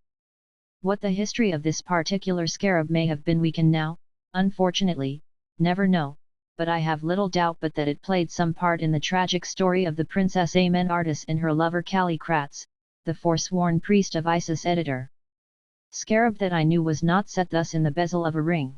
What the history of this particular scarab may have been we can now, unfortunately, never know, but I have little doubt but that it played some part in the tragic story of the Princess Amenartis and her lover Callicrates, the forsworn priest of Isis. Editor. Scarab that I knew was not set thus in the bezel of a ring.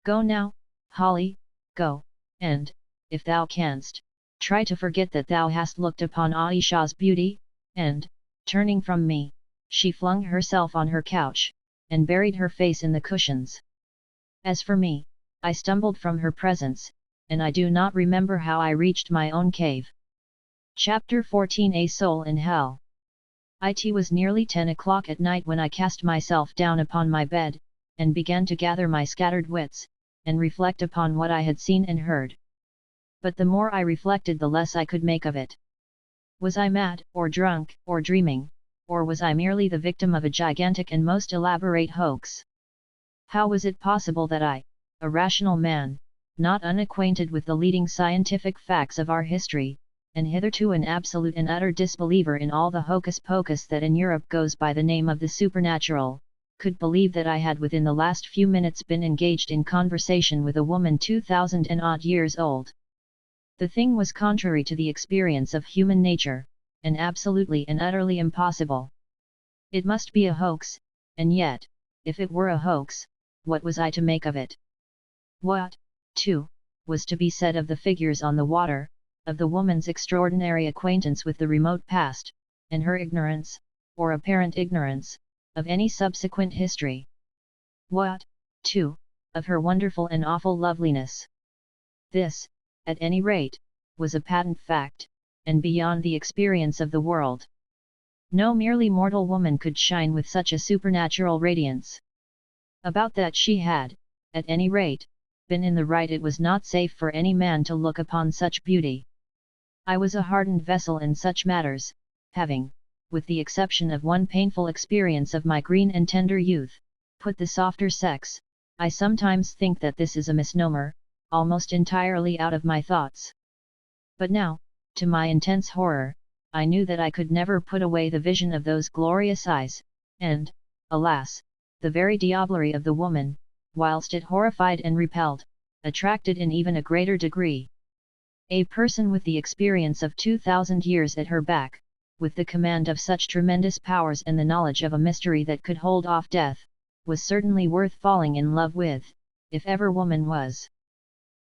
Go now, Holly, go, and, if thou canst, try to forget that thou hast looked upon Ayesha's beauty, and, turning from me, she flung herself on her couch, and buried her face in the cushions. As for me, I stumbled from her presence, and I do not remember how I reached my own cave. Chapter 14 A Soul in Hell. It was nearly 10 o'clock at night when I cast myself down upon my bed, and began to gather my scattered wits, and reflect upon what I had seen and heard. But the more I reflected the less I could make of it. Was I mad, or drunk, or dreaming, or was I merely the victim of a gigantic and most elaborate hoax? How was it possible that I, a rational man, not unacquainted with the leading scientific facts of our history, and hitherto an absolute and utter disbeliever in all the hocus-pocus that in Europe goes by the name of the supernatural, could believe that I had within the last few minutes been engaged in conversation with a woman 2,000 and odd years old? The thing was contrary to the experience of human nature, and absolutely and utterly impossible. It must be a hoax, and yet, if it were a hoax, what was I to make of it? What, too, was to be said of the figures on the water, of the woman's extraordinary acquaintance with the remote past, and her ignorance, or apparent ignorance, of any subsequent history? What, too, of her wonderful and awful loveliness? This, at any rate, was a patent fact, and beyond the experience of the world. No merely mortal woman could shine with such a supernatural radiance. About that she had, at any rate, been in the right. It was not safe for any man to look upon such beauty. I was a hardened vessel in such matters, having, with the exception of one painful experience of my green and tender youth, put the softer sex, I sometimes think that this is a misnomer, almost entirely out of my thoughts. But now, to my intense horror, I knew that I could never put away the vision of those glorious eyes, and, alas, the very diablerie of the woman, whilst it horrified and repelled, attracted in even a greater degree. A person with the experience of 2,000 years at her back, with the command of such tremendous powers and the knowledge of a mystery that could hold off death, was certainly worth falling in love with, if ever woman was.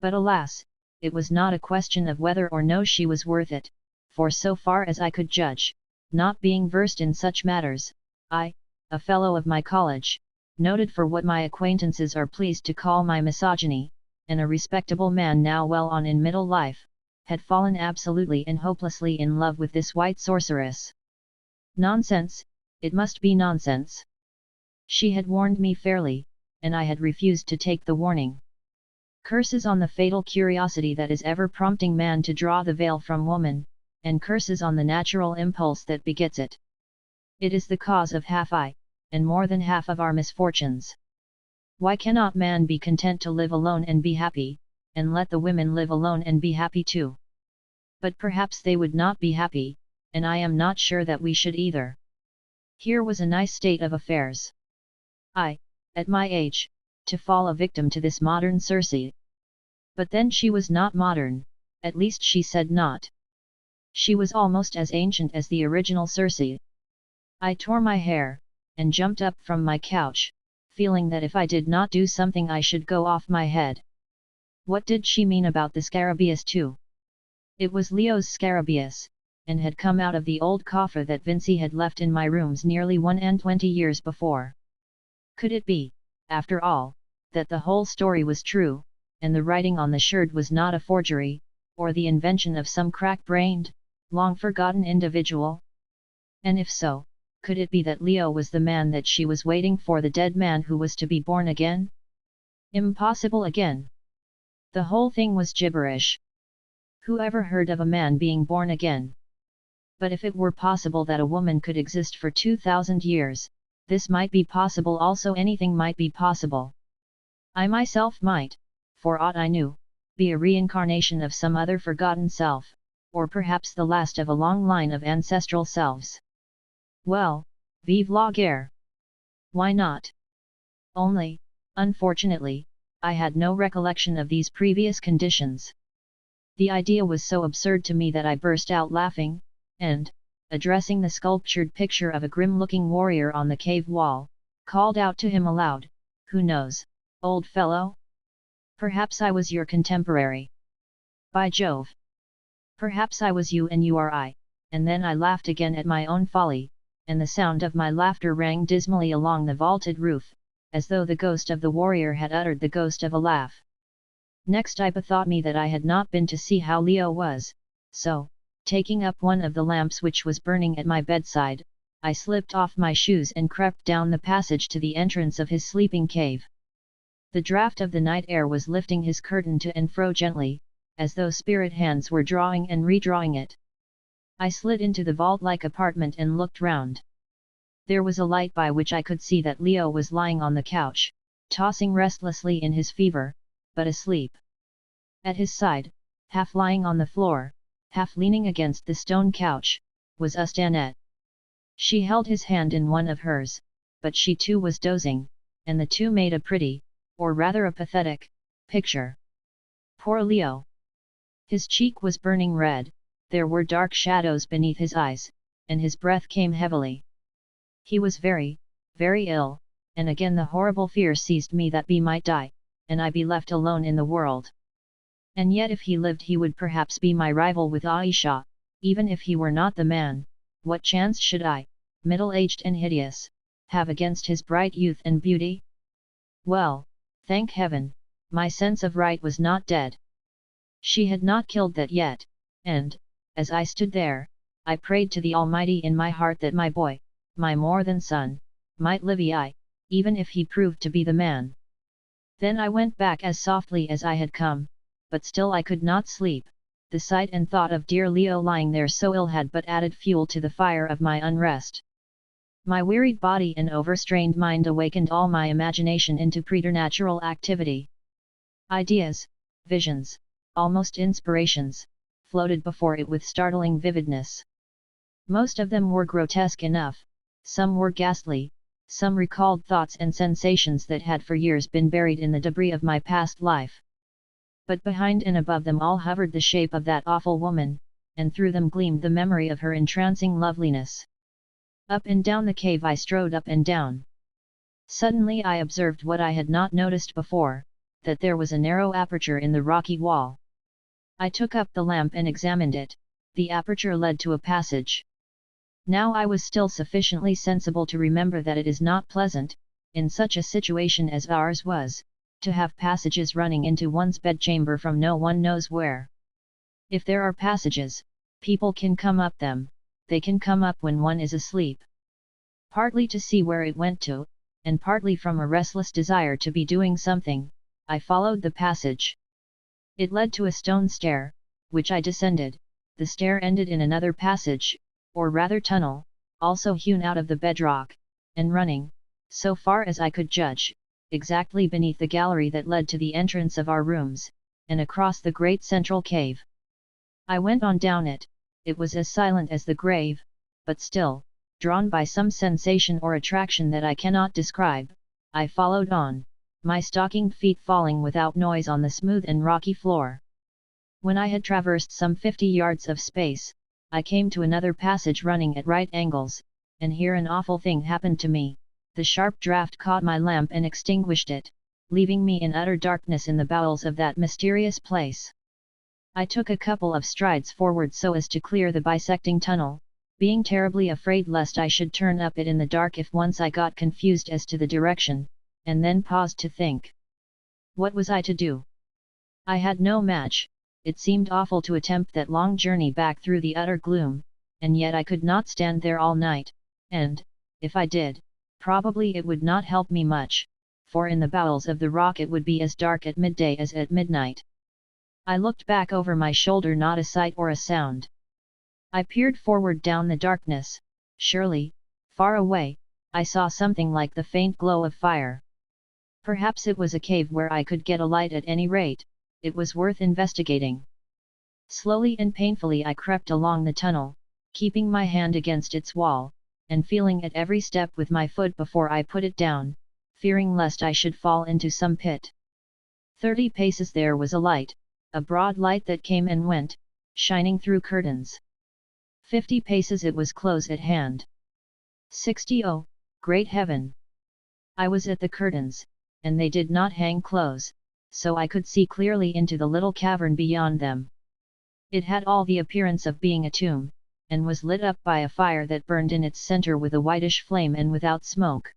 But alas, it was not a question of whether or no she was worth it, for so far as I could judge, not being versed in such matters, I, a fellow of my college, noted for what my acquaintances are pleased to call my misogyny, and a respectable man now well on in middle life, had fallen absolutely and hopelessly in love with this white sorceress. Nonsense, it must be nonsense. She had warned me fairly, and I had refused to take the warning. Curses on the fatal curiosity that is ever prompting man to draw the veil from woman, and curses on the natural impulse that begets it. It is the cause of half and more than half of our misfortunes. Why cannot man be content to live alone and be happy, and let the women live alone and be happy too? But perhaps they would not be happy, and I am not sure that we should either. Here was a nice state of affairs. I, at my age, to fall a victim to this modern Circe. But then she was not modern, at least she said not. She was almost as ancient as the original Circe. I tore my hair, and jumped up from my couch, feeling that if I did not do something I should go off my head. What did she mean about the scarabaeus too? It was Leo's scarabaeus, and had come out of the old coffer that Vincey had left in my rooms nearly 21 years before. Could it be, after all, that the whole story was true, and the writing on the shirt was not a forgery, or the invention of some crack-brained, long-forgotten individual? And if so, could it be that Leo was the man that she was waiting for, the dead man who was to be born again? Impossible again! The whole thing was gibberish. Who ever heard of a man being born again? But if it were possible that a woman could exist for 2,000 years, this might be possible also. Anything might be possible. I myself might, for aught I knew, be a reincarnation of some other forgotten self, or perhaps the last of a long line of ancestral selves. Well, vive la guerre! Why not? Only, unfortunately, I had no recollection of these previous conditions. The idea was so absurd to me that I burst out laughing, and, addressing the sculptured picture of a grim-looking warrior on the cave wall, called out to him aloud, "Who knows, old fellow? Perhaps I was your contemporary. By Jove! Perhaps I was you and you are I," and then I laughed again at my own folly, and the sound of my laughter rang dismally along the vaulted roof, as though the ghost of the warrior had uttered the ghost of a laugh. Next I bethought me that I had not been to see how Leo was, so, taking up one of the lamps which was burning at my bedside, I slipped off my shoes and crept down the passage to the entrance of his sleeping cave. The draught of the night air was lifting his curtain to and fro gently, as though spirit hands were drawing and redrawing it. I slid into the vault-like apartment and looked round. There was a light by which I could see that Leo was lying on the couch, tossing restlessly in his fever, but asleep. At his side, half lying on the floor, half leaning against the stone couch, was Ustanette. She held his hand in one of hers, but she too was dozing, and the two made a pretty, or rather a pathetic, picture. Poor Leo! His cheek was burning red, there were dark shadows beneath his eyes, and his breath came heavily. He was very, very ill, and again the horrible fear seized me that he might die, and I be left alone in the world. And yet if he lived he would perhaps be my rival with Ayesha, even if he were not the man, what chance should I, middle-aged and hideous, have against his bright youth and beauty? Well, thank heaven, my sense of right was not dead. She had not killed that yet, and, as I stood there, I prayed to the Almighty in my heart that my boy, my more than son, might live even if he proved to be the man. Then I went back as softly as I had come, but still I could not sleep. The sight and thought of dear Leo lying there so ill had but added fuel to the fire of my unrest. My wearied body and overstrained mind awakened all my imagination into preternatural activity. Ideas, visions, almost inspirations, floated before it with startling vividness. Most of them were grotesque enough, some were ghastly, some recalled thoughts and sensations that had for years been buried in the debris of my past life. But behind and above them all hovered the shape of that awful woman, and through them gleamed the memory of her entrancing loveliness. Up and down the cave I strode up and down. Suddenly I observed what I had not noticed before, that there was a narrow aperture in the rocky wall. I took up the lamp and examined it. The aperture led to a passage. Now I was still sufficiently sensible to remember that it is not pleasant, in such a situation as ours was, to have passages running into one's bedchamber from no one knows where. If there are passages, people can come up them, they can come up when one is asleep. Partly to see where it went to, and partly from a restless desire to be doing something, I followed the passage. It led to a stone stair, which I descended. The stair ended in another passage, or rather tunnel, also hewn out of the bedrock, and running, so far as I could judge, exactly beneath the gallery that led to the entrance of our rooms, and across the great central cave. I went on down it. It was as silent as the grave, but still, drawn by some sensation or attraction that I cannot describe, I followed on, my stockinged feet falling without noise on the smooth and rocky floor. When I had traversed some 50 yards of space, I came to another passage running at right angles, and here an awful thing happened to me. The sharp draught caught my lamp and extinguished it, leaving me in utter darkness in the bowels of that mysterious place. I took a couple of strides forward so as to clear the bisecting tunnel, being terribly afraid lest I should turn up it in the dark if once I got confused as to the direction, and then paused to think. What was I to do? I had no match. It seemed awful to attempt that long journey back through the utter gloom, and yet I could not stand there all night, and, if I did, probably it would not help me much, for in the bowels of the rock it would be as dark at midday as at midnight. I looked back over my shoulder, not a sight or a sound. I peered forward down the darkness. Surely, far away, I saw something like the faint glow of fire. Perhaps it was a cave where I could get a light. At any rate, it was worth investigating. Slowly and painfully I crept along the tunnel, keeping my hand against its wall, and feeling at every step with my foot before I put it down, fearing lest I should fall into some pit. 30 paces there was a light, a broad light that came and went, shining through curtains. 50 paces it was close at hand. 60 oh, great heaven! I was at the curtains, and they did not hang close, so I could see clearly into the little cavern beyond them. It had all the appearance of being a tomb, and was lit up by a fire that burned in its center with a whitish flame and without smoke.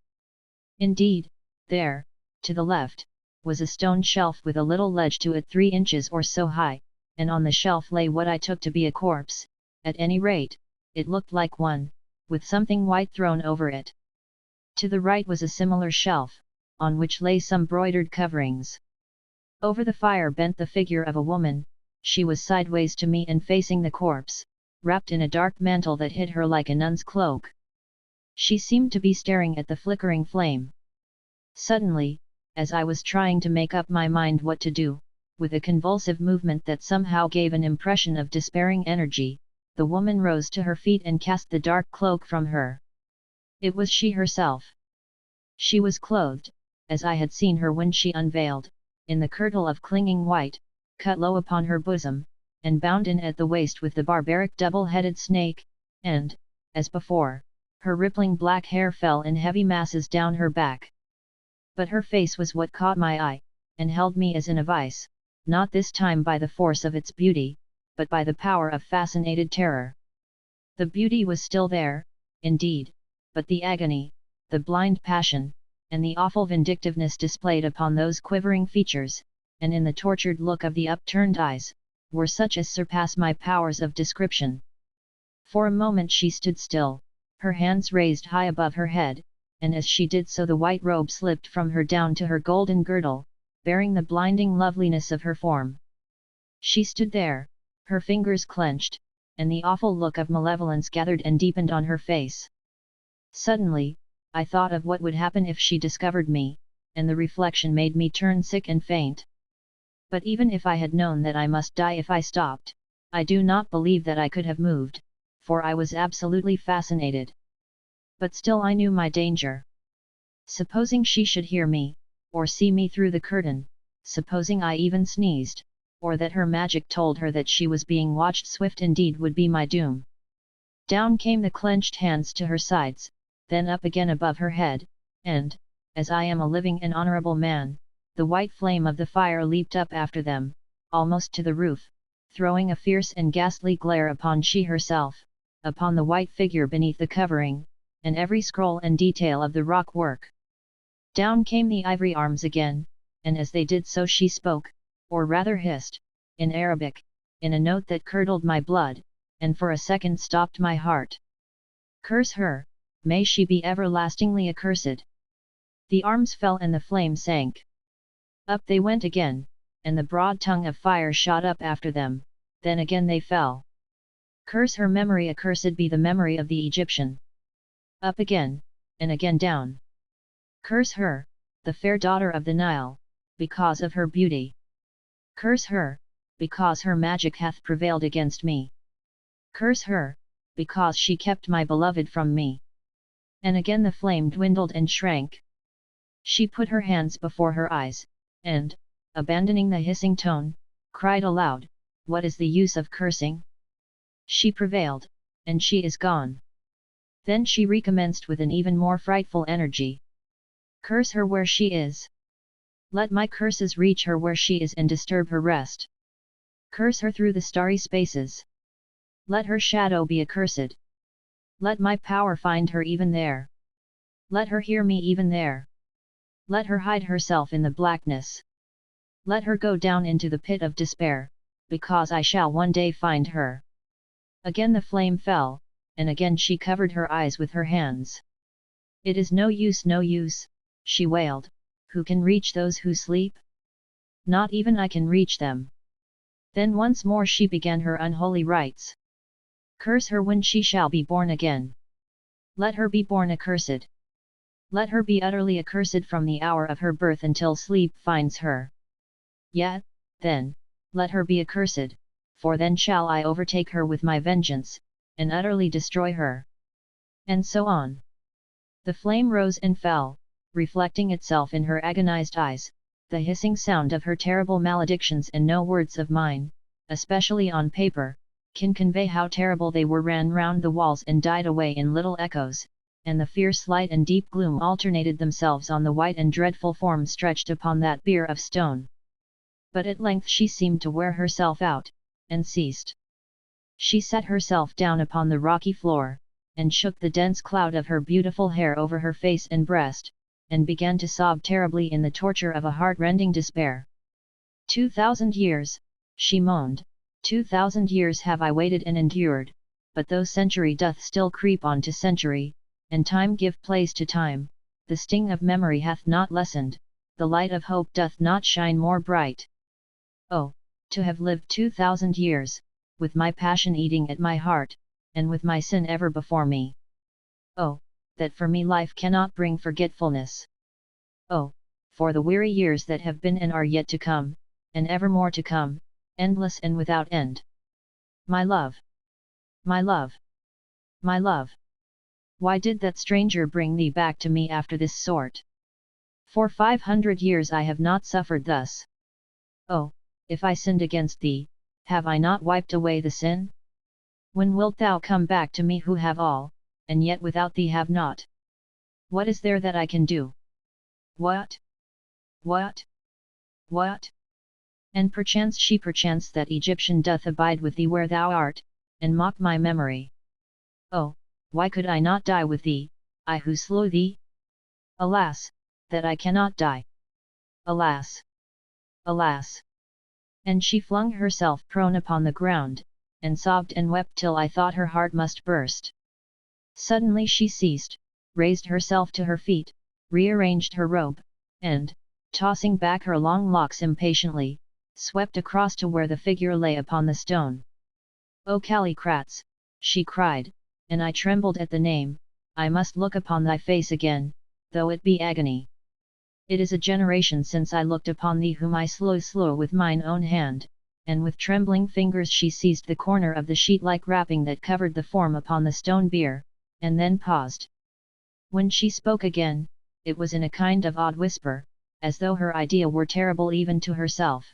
Indeed, there, to the left, was a stone shelf with a little ledge to it 3 inches or so high, and on the shelf lay what I took to be a corpse, at any rate, it looked like one, with something white thrown over it. To the right was a similar shelf, on which lay some broidered coverings. Over the fire bent the figure of a woman. She was sideways to me and facing the corpse, wrapped in a dark mantle that hid her like a nun's cloak. She seemed to be staring at the flickering flame. Suddenly, as I was trying to make up my mind what to do, with a convulsive movement that somehow gave an impression of despairing energy, the woman rose to her feet and cast the dark cloak from her. It was she herself. She was clothed, as I had seen her when she unveiled, in the kirtle of clinging white, cut low upon her bosom, and bound in at the waist with the barbaric double-headed snake, and, as before, her rippling black hair fell in heavy masses down her back. But her face was what caught my eye, and held me as in a vice, not this time by the force of its beauty, but by the power of fascinated terror. The beauty was still there, indeed, but the agony, the blind passion, and the awful vindictiveness displayed upon those quivering features, and in the tortured look of the upturned eyes, were such as surpass my powers of description. For a moment she stood still, her hands raised high above her head, and as she did so the white robe slipped from her down to her golden girdle, bearing the blinding loveliness of her form. She stood there, her fingers clenched, and the awful look of malevolence gathered and deepened on her face. Suddenly, I thought of what would happen if she discovered me, and the reflection made me turn sick and faint. But even if I had known that I must die if I stopped, I do not believe that I could have moved, for I was absolutely fascinated. But still I knew my danger. Supposing she should hear me, or see me through the curtain, supposing I even sneezed, or that her magic told her that she was being watched, swift indeed would be my doom. Down came the clenched hands to her sides, then up again above her head, and, as I am a living and honorable man, the white flame of the fire leaped up after them, almost to the roof, throwing a fierce and ghastly glare upon she herself, upon the white figure beneath the covering, and every scroll and detail of the rock work. Down came the ivory arms again, and as they did so she spoke, or rather hissed, in Arabic, in a note that curdled my blood, and for a second stopped my heart. "Curse her, may she be everlastingly accursed!" The arms fell and the flame sank. Up they went again, and the broad tongue of fire shot up after them, then again they fell. "Curse her memory, accursed be the memory of the Egyptian!" Up again, and again down. "Curse her, the fair daughter of the Nile, because of her beauty! Curse her, because her magic hath prevailed against me! Curse her, because she kept my beloved from me!" And again the flame dwindled and shrank. She put her hands before her eyes, and, abandoning the hissing tone, cried aloud, "What is the use of cursing? She prevailed, and she is gone." Then she recommenced with an even more frightful energy. "Curse her where she is! Let my curses reach her where she is and disturb her rest! Curse her through the starry spaces! Let her shadow be accursed! Let my power find her even there! Let her hear me even there! Let her hide herself in the blackness! Let her go down into the pit of despair, because I shall one day find her!" Again the flame fell, and again she covered her eyes with her hands. "It is no use, no use," she wailed. "Who can reach those who sleep? Not even I can reach them." Then once more she began her unholy rites. "Curse her when she shall be born again! Let her be born accursed! Let her be utterly accursed from the hour of her birth until sleep finds her! Yet, then, let her be accursed, for then shall I overtake her with my vengeance, and utterly destroy her." And so on. The flame rose and fell, reflecting itself in her agonized eyes, the hissing sound of her terrible maledictions, and no words of mine, especially on paper, can convey how terrible they were, ran round the walls and died away in little echoes, and the fierce light and deep gloom alternated themselves on the white and dreadful form stretched upon that bier of stone. But at length she seemed to wear herself out, and ceased. She set herself down upon the rocky floor, and shook the dense cloud of her beautiful hair over her face and breast, and began to sob terribly in the torture of a heart-rending despair. 2,000 years, she moaned, 2,000 years have I waited and endured, but though century doth still creep on to century, and time give place to time, the sting of memory hath not lessened, the light of hope doth not shine more bright. Oh, to have lived 2,000 years, with my passion eating at my heart, and with my sin ever before me. Oh, that for me life cannot bring forgetfulness. Oh, for the weary years that have been and are yet to come, and evermore to come, endless and without end. My love! My love! My love! Why did that stranger bring thee back to me after this sort? For 500 years I have not suffered thus. Oh, if I sinned against thee, have I not wiped away the sin? When wilt thou come back to me who have all, and yet without thee have not? What is there that I can do? What? What? What? And perchance that Egyptian doth abide with thee where thou art, and mock my memory. Oh, why could I not die with thee, I who slew thee? Alas, that I cannot die! Alas! Alas! And she flung herself prone upon the ground, and sobbed and wept till I thought her heart must burst. Suddenly she ceased, raised herself to her feet, rearranged her robe, and, tossing back her long locks impatiently, swept across to where the figure lay upon the stone. "O Callicrates," she cried, and I trembled at the name, "I must look upon thy face again, though it be agony. It is a generation since I looked upon thee whom I slew with mine own hand," and with trembling fingers she seized the corner of the sheet-like wrapping that covered the form upon the stone bier, and then paused. When she spoke again, it was in a kind of odd whisper, as though her idea were terrible even to herself.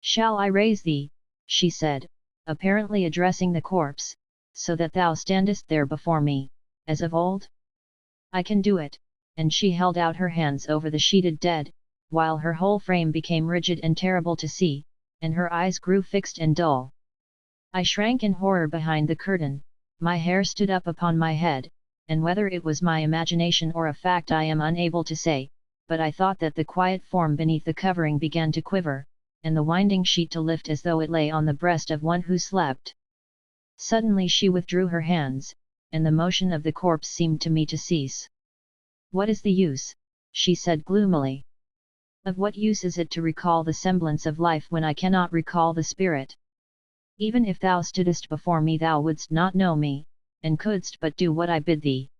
"Shall I raise thee," she said, apparently addressing the corpse, "so that thou standest there before me, as of old? I can do it," and she held out her hands over the sheeted dead, while her whole frame became rigid and terrible to see, and her eyes grew fixed and dull. I shrank in horror behind the curtain, my hair stood up upon my head, and whether it was my imagination or a fact I am unable to say, but I thought that the quiet form beneath the covering began to quiver, and the winding sheet to lift as though it lay on the breast of one who slept. Suddenly she withdrew her hands, and the motion of the corpse seemed to me to cease. "What is the use?" she said gloomily. "Of what use is it to recall the semblance of life when I cannot recall the spirit? Even if thou stoodest before me thou wouldst not know me, and couldst but do what I bid thee.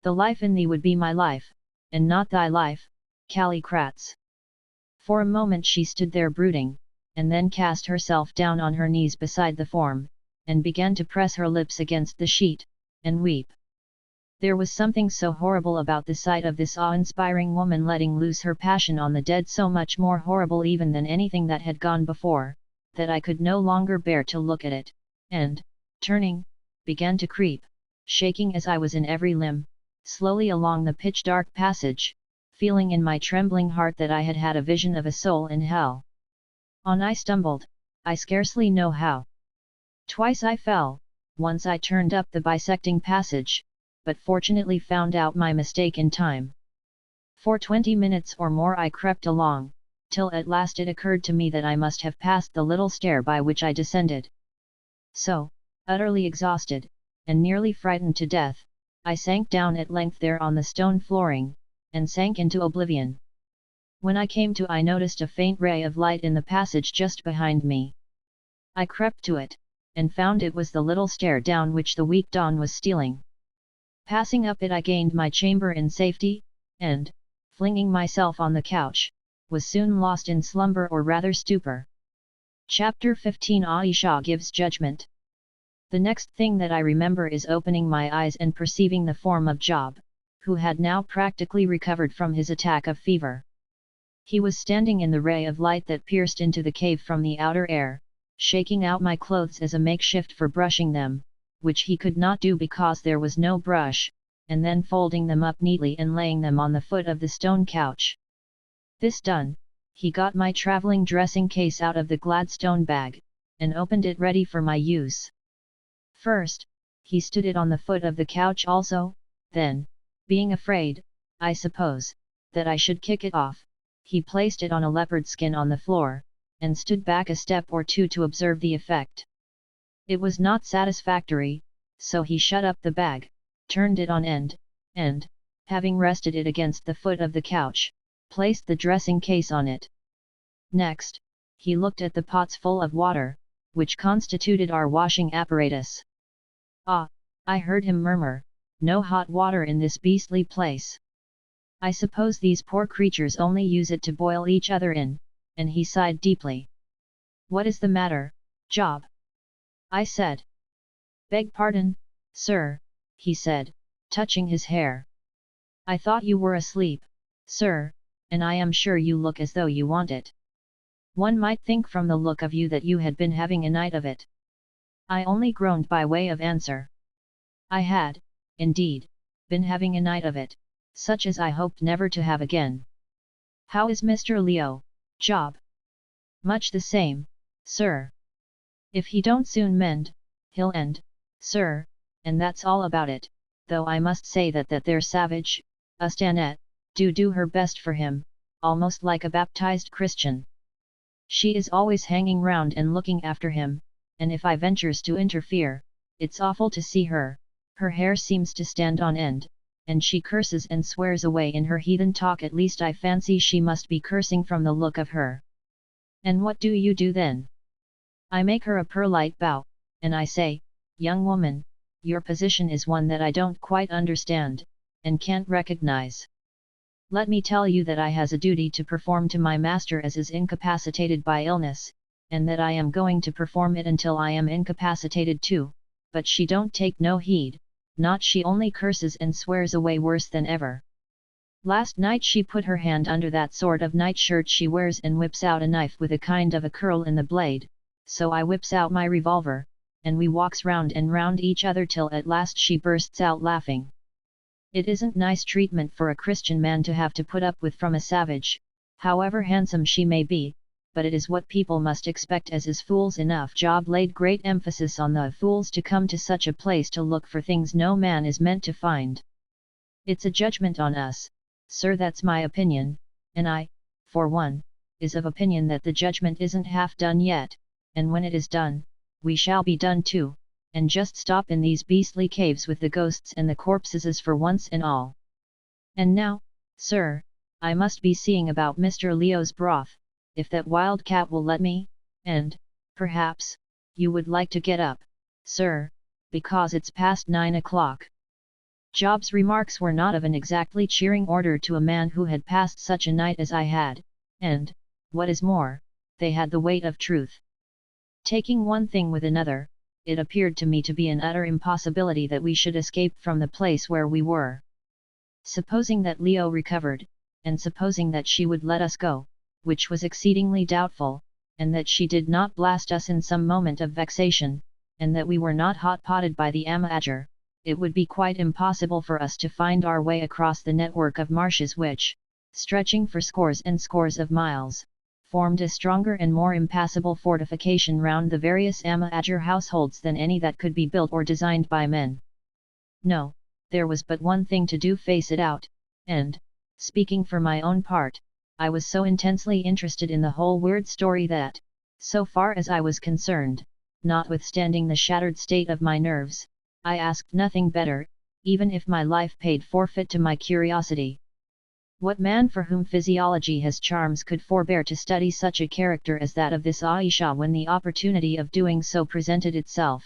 The life in thee would be my life, and not thy life, Callicrates." For a moment she stood there brooding, and then cast herself down on her knees beside the form, and began to press her lips against the sheet, and weep. There was something so horrible about the sight of this awe-inspiring woman letting loose her passion on the dead, so much more horrible even than anything that had gone before, that I could no longer bear to look at it, and, turning, began to creep, shaking as I was in every limb, slowly along the pitch-dark passage, feeling in my trembling heart that I had had a vision of a soul in hell. On I stumbled, I scarcely know how. Twice I fell, once I turned up the bisecting passage, but fortunately found out my mistake in time. For 20 minutes or more I crept along, till at last it occurred to me that I must have passed the little stair by which I descended. So, utterly exhausted, and nearly frightened to death, I sank down at length there on the stone flooring, and sank into oblivion. When I came to, I noticed a faint ray of light in the passage just behind me. I crept to it, and found it was the little stair down which the weak dawn was stealing. Passing up it I gained my chamber in safety, and, flinging myself on the couch, was soon lost in slumber or rather stupor. Chapter 15 Ayesha gives judgment. The next thing that I remember is opening my eyes and perceiving the form of Job, who had now practically recovered from his attack of fever. He was standing in the ray of light that pierced into the cave from the outer air, shaking out my clothes as a makeshift for brushing them, which he could not do because there was no brush, and then folding them up neatly and laying them on the foot of the stone couch. This done, he got my travelling dressing case out of the Gladstone bag, and opened it ready for my use. First, he stood it on the foot of the couch also, then, being afraid, I suppose, that I should kick it off, he placed it on a leopard skin on the floor, and stood back a step or two to observe the effect. It was not satisfactory, so he shut up the bag, turned it on end, and, having rested it against the foot of the couch, placed the dressing case on it. Next, he looked at the pots full of water, which constituted our washing apparatus. "Ah," I heard him murmur, "no hot water in this beastly place. I suppose these poor creatures only use it to boil each other in," and he sighed deeply. "What is the matter, Job?" I said. "Beg pardon, sir," he said, touching his hair. "I thought you were asleep, sir, and I am sure you look as though you want it. One might think from the look of you that you had been having a night of it." I only groaned by way of answer. I had, indeed, been having a night of it, such as I hoped never to have again. "How is Mr. Leo, Job?" "Much the same, sir. If he don't soon mend, he'll end, sir, and that's all about it, though I must say that there savage, Ustanette, do her best for him, almost like a baptized Christian. She is always hanging round and looking after him, and if I ventures to interfere, it's awful to see her. Her hair seems to stand on end, and she curses and swears away in her heathen talk. At least I fancy she must be cursing from the look of her." "And what do you do then?" "I make her a polite bow, and I say, 'Young woman, your position is one that I don't quite understand, and can't recognize. Let me tell you that I has a duty to perform to my master as is incapacitated by illness, and that I am going to perform it until I am incapacitated too,' but she don't take no heed, not she only curses and swears away worse than ever. Last night she put her hand under that sort of nightshirt she wears and whips out a knife with a kind of a curl in the blade, so I whips out my revolver, and we walks round and round each other till at last she bursts out laughing. It isn't nice treatment for a Christian man to have to put up with from a savage, however handsome she may be, but it is what people must expect as is fools enough." Job laid great emphasis on the fools to come to such a place to look for things no man is meant to find. "It's a judgment on us, sir, that's my opinion, and I, for one, is of opinion that the judgment isn't half done yet, and when it is done, we shall be done too, and just stop in these beastly caves with the ghosts and the corpses for once and all. And now, sir, I must be seeing about Mr. Leo's broth, if that wild cat will let me, and, perhaps, you would like to get up, sir, because it's past 9 o'clock. Job's remarks were not of an exactly cheering order to a man who had passed such a night as I had, and, what is more, they had the weight of truth. Taking one thing with another, it appeared to me to be an utter impossibility that we should escape from the place where we were. Supposing that Leo recovered, and supposing that she would let us go, which was exceedingly doubtful, and that she did not blast us in some moment of vexation, and that we were not hot-potted by the Amahagger, it would be quite impossible for us to find our way across the network of marshes which, stretching for scores and scores of miles, formed a stronger and more impassable fortification round the various Amahagger households than any that could be built or designed by men. No, there was but one thing to do: face it out, and, speaking for my own part, I was so intensely interested in the whole weird story that, so far as I was concerned, notwithstanding the shattered state of my nerves, I asked nothing better, even if my life paid forfeit to my curiosity. What man for whom physiology has charms could forbear to study such a character as that of this Ayesha when the opportunity of doing so presented itself?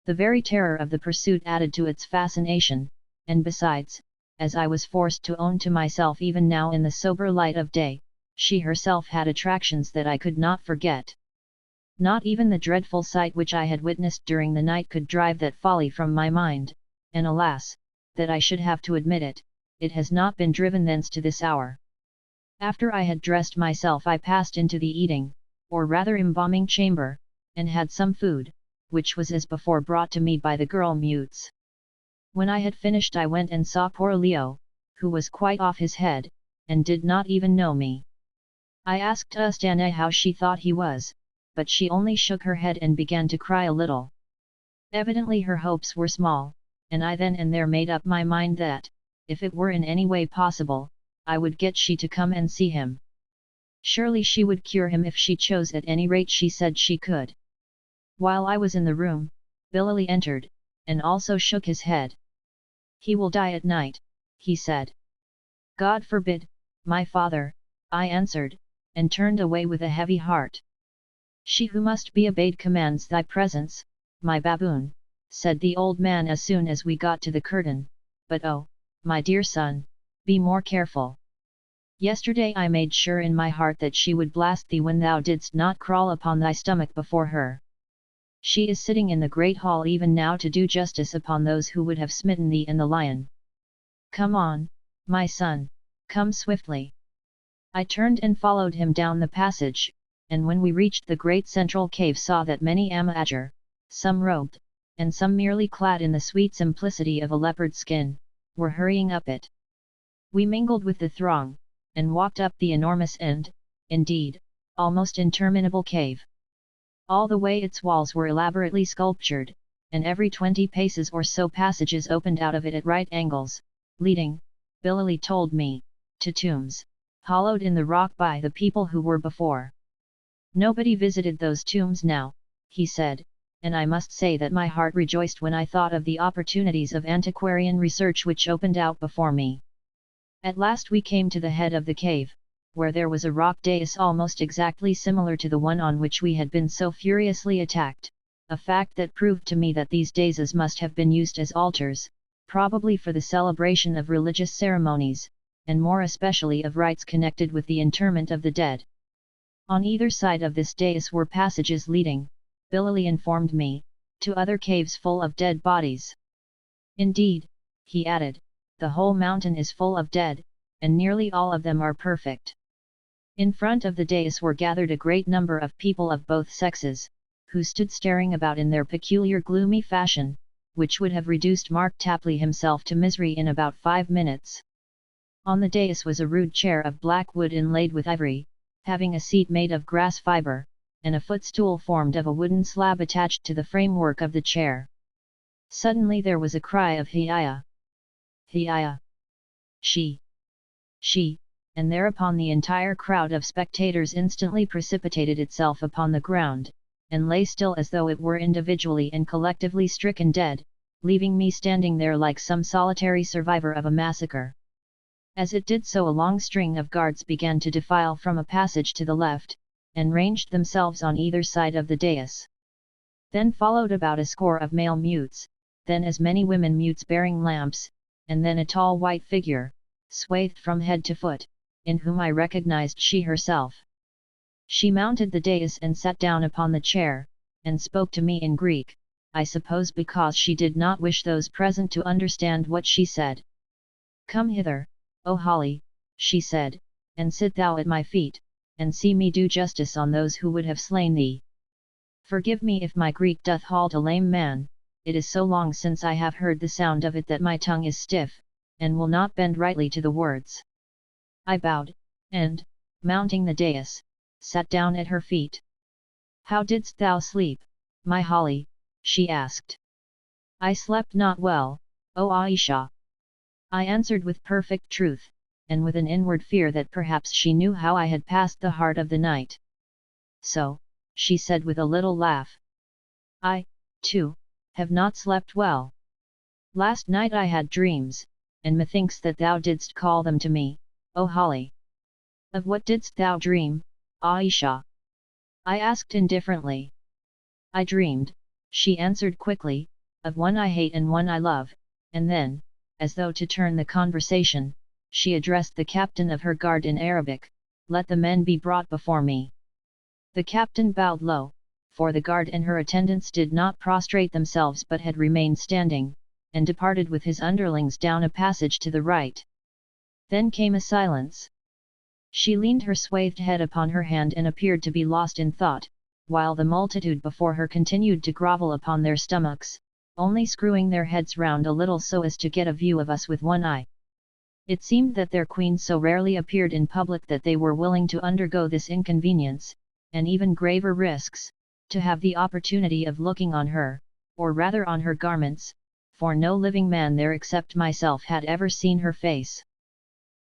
The very terror of the pursuit added to its fascination, and besides, as I was forced to own to myself even now in the sober light of day, she herself had attractions that I could not forget. Not even the dreadful sight which I had witnessed during the night could drive that folly from my mind, and alas, that I should have to admit it, it has not been driven thence to this hour. After I had dressed myself I passed into the eating, or rather embalming chamber, and had some food, which was as before brought to me by the girl mutes. When I had finished I went and saw poor Leo, who was quite off his head, and did not even know me. I asked Ustana how she thought he was, but she only shook her head and began to cry a little. Evidently her hopes were small, and I then and there made up my mind that, if it were in any way possible, I would get she to come and see him. Surely she would cure him if she chose, at any rate she said she could. While I was in the room, Billy entered, and also shook his head. "He will die at night," he said. "God forbid, my father," I answered, and turned away with a heavy heart. "She who must be obeyed commands thy presence, my baboon," said the old man as soon as we got to the curtain, "but oh, my dear son, be more careful. Yesterday I made sure in my heart that she would blast thee when thou didst not crawl upon thy stomach before her. She is sitting in the great hall even now to do justice upon those who would have smitten thee and the lion. Come on, my son, come swiftly." I turned and followed him down the passage, and when we reached the great central cave saw that many Amahajur, some robed, and some merely clad in the sweet simplicity of a leopard skin, were hurrying up it. We mingled with the throng, and walked up the enormous and, indeed, almost interminable cave. All the way its walls were elaborately sculptured, and every 20 paces or so passages opened out of it at right angles, leading, Billy told me, to tombs, hollowed in the rock by the people who were before. Nobody visited those tombs now, he said, and I must say that my heart rejoiced when I thought of the opportunities of antiquarian research which opened out before me. At last we came to the head of the cave, where there was a rock dais almost exactly similar to the one on which we had been so furiously attacked, a fact that proved to me that these daises must have been used as altars, probably for the celebration of religious ceremonies, and more especially of rites connected with the interment of the dead. On either side of this dais were passages leading, Billy informed me, to other caves full of dead bodies. Indeed, he added, the whole mountain is full of dead, and nearly all of them are perfect. In front of the dais were gathered a great number of people of both sexes, who stood staring about in their peculiar gloomy fashion, which would have reduced Mark Tapley himself to misery in about 5 minutes. On the dais was a rude chair of black wood inlaid with ivory, having a seat made of grass fibre, and a footstool formed of a wooden slab attached to the framework of the chair. Suddenly there was a cry of "Hiya! Hiya! She! She!" and thereupon the entire crowd of spectators instantly precipitated itself upon the ground, and lay still as though it were individually and collectively stricken dead, leaving me standing there like some solitary survivor of a massacre. As it did so a long string of guards began to defile from a passage to the left, and ranged themselves on either side of the dais. Then followed about a score of male mutes, then as many women mutes bearing lamps, and then a tall white figure, swathed from head to foot, in whom I recognized she herself. She mounted the dais and sat down upon the chair, and spoke to me in Greek, I suppose because she did not wish those present to understand what she said. "Come hither, O Holly," she said, "and sit thou at my feet, and see me do justice on those who would have slain thee. Forgive me if my Greek doth halt a lame man, it is so long since I have heard the sound of it that my tongue is stiff, and will not bend rightly to the words." I bowed, and, mounting the dais, sat down at her feet. "How didst thou sleep, my Holly?" she asked. "I slept not well, O Ayesha," I answered with perfect truth, and with an inward fear that perhaps she knew how I had passed the heart of the night. "So," she said with a little laugh, "I, too, have not slept well. Last night I had dreams, and methinks that thou didst call them to me, O Holly." "Of what didst thou dream, Ayesha?" I asked indifferently. "I dreamed," she answered quickly, "of one I hate and one I love," and then, as though to turn the conversation, she addressed the captain of her guard in Arabic, "Let the men be brought before me." The captain bowed low, for the guard and her attendants did not prostrate themselves but had remained standing, and departed with his underlings down a passage to the right. Then came a silence. She leaned her swathed head upon her hand and appeared to be lost in thought, while the multitude before her continued to grovel upon their stomachs, only screwing their heads round a little so as to get a view of us with one eye. It seemed that their queen so rarely appeared in public that they were willing to undergo this inconvenience, and even graver risks, to have the opportunity of looking on her, or rather on her garments, for no living man there except myself had ever seen her face.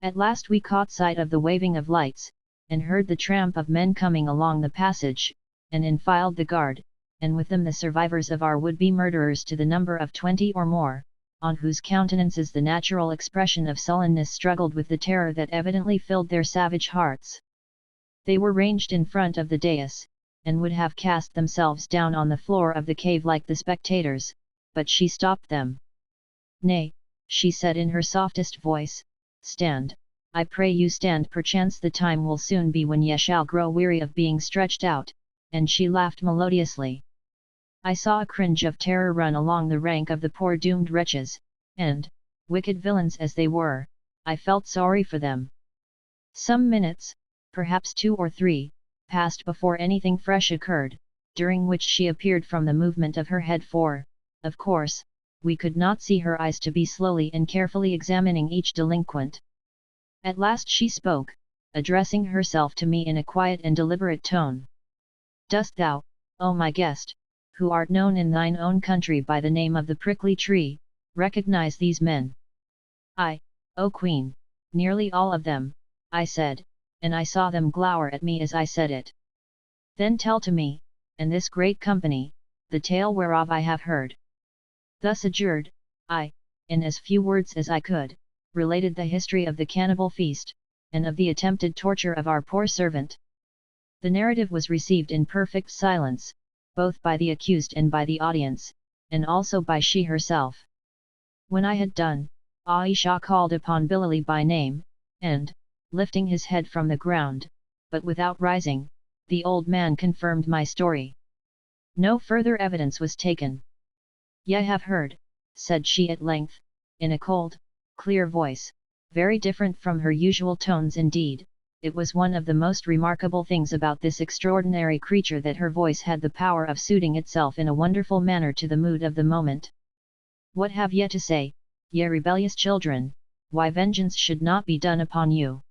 At last we caught sight of the waving of lights, and heard the tramp of men coming along the passage, and in filed the guard, and with them the survivors of our would-be murderers to the number of 20 or more, on whose countenances the natural expression of sullenness struggled with the terror that evidently filled their savage hearts. They were ranged in front of the dais, and would have cast themselves down on the floor of the cave like the spectators, but she stopped them. "Nay," she said in her softest voice, "stand, I pray you stand, perchance the time will soon be when ye shall grow weary of being stretched out," and she laughed melodiously. I saw a cringe of terror run along the rank of the poor doomed wretches, and, wicked villains as they were, I felt sorry for them. Some minutes, perhaps 2 or 3, passed before anything fresh occurred, during which she appeared from the movement of her head for, of course, we could not see her eyes to be slowly and carefully examining each delinquent. At last she spoke, addressing herself to me in a quiet and deliberate tone. "Dost thou, O my guest, who art known in thine own country by the name of the prickly tree, recognize these men?" "Aye, O Queen, nearly all of them," I said, and I saw them glower at me as I said it. "Then tell to me, and this great company, the tale whereof I have heard." Thus adjured, I, in as few words as I could, related the history of the cannibal feast, and of the attempted torture of our poor servant. The narrative was received in perfect silence, both by the accused and by the audience, and also by she herself. When I had done, Ayesha called upon Bilali by name, and, lifting his head from the ground, but without rising, the old man confirmed my story. No further evidence was taken. "Ye have heard," said she at length, in a cold, clear voice, very different from her usual tones. Indeed, it was one of the most remarkable things about this extraordinary creature that her voice had the power of suiting itself in a wonderful manner to the mood of the moment. "What have ye to say, ye rebellious children, why vengeance should not be done upon you?"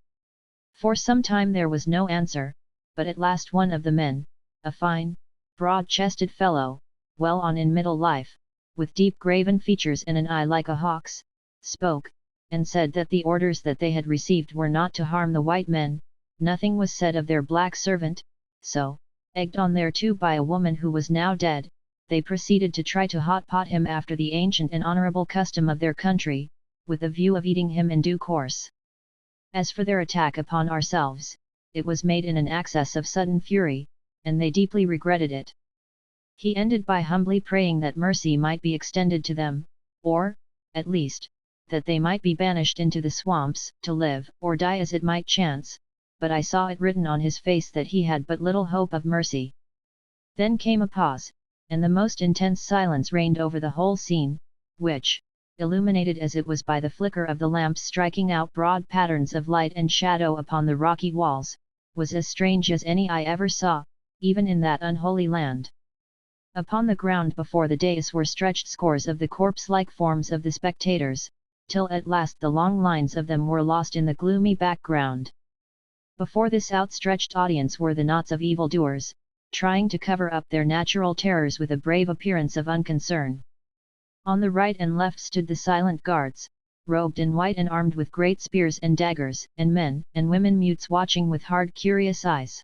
For some time there was no answer, but at last one of the men, a fine, broad-chested fellow, well on in middle life, with deep graven features and an eye like a hawk's, spoke, and said that the orders that they had received were not to harm the white men. Nothing was said of their black servant, so, egged on thereto by a woman who was now dead, they proceeded to try to hot-pot him after the ancient and honourable custom of their country, with the view of eating him in due course. As for their attack upon ourselves, it was made in an access of sudden fury, and they deeply regretted it. He ended by humbly praying that mercy might be extended to them, or, at least, that they might be banished into the swamps, to live or die as it might chance, but I saw it written on his face that he had but little hope of mercy. Then came a pause, and the most intense silence reigned over the whole scene, which, illuminated as it was by the flicker of the lamps striking out broad patterns of light and shadow upon the rocky walls, was as strange as any I ever saw, even in that unholy land. Upon the ground before the dais were stretched scores of the corpse-like forms of the spectators, till at last the long lines of them were lost in the gloomy background. Before this outstretched audience were the knots of evildoers, trying to cover up their natural terrors with a brave appearance of unconcern. On the right and left stood the silent guards, robed in white and armed with great spears and daggers, and men and women mutes watching with hard curious eyes.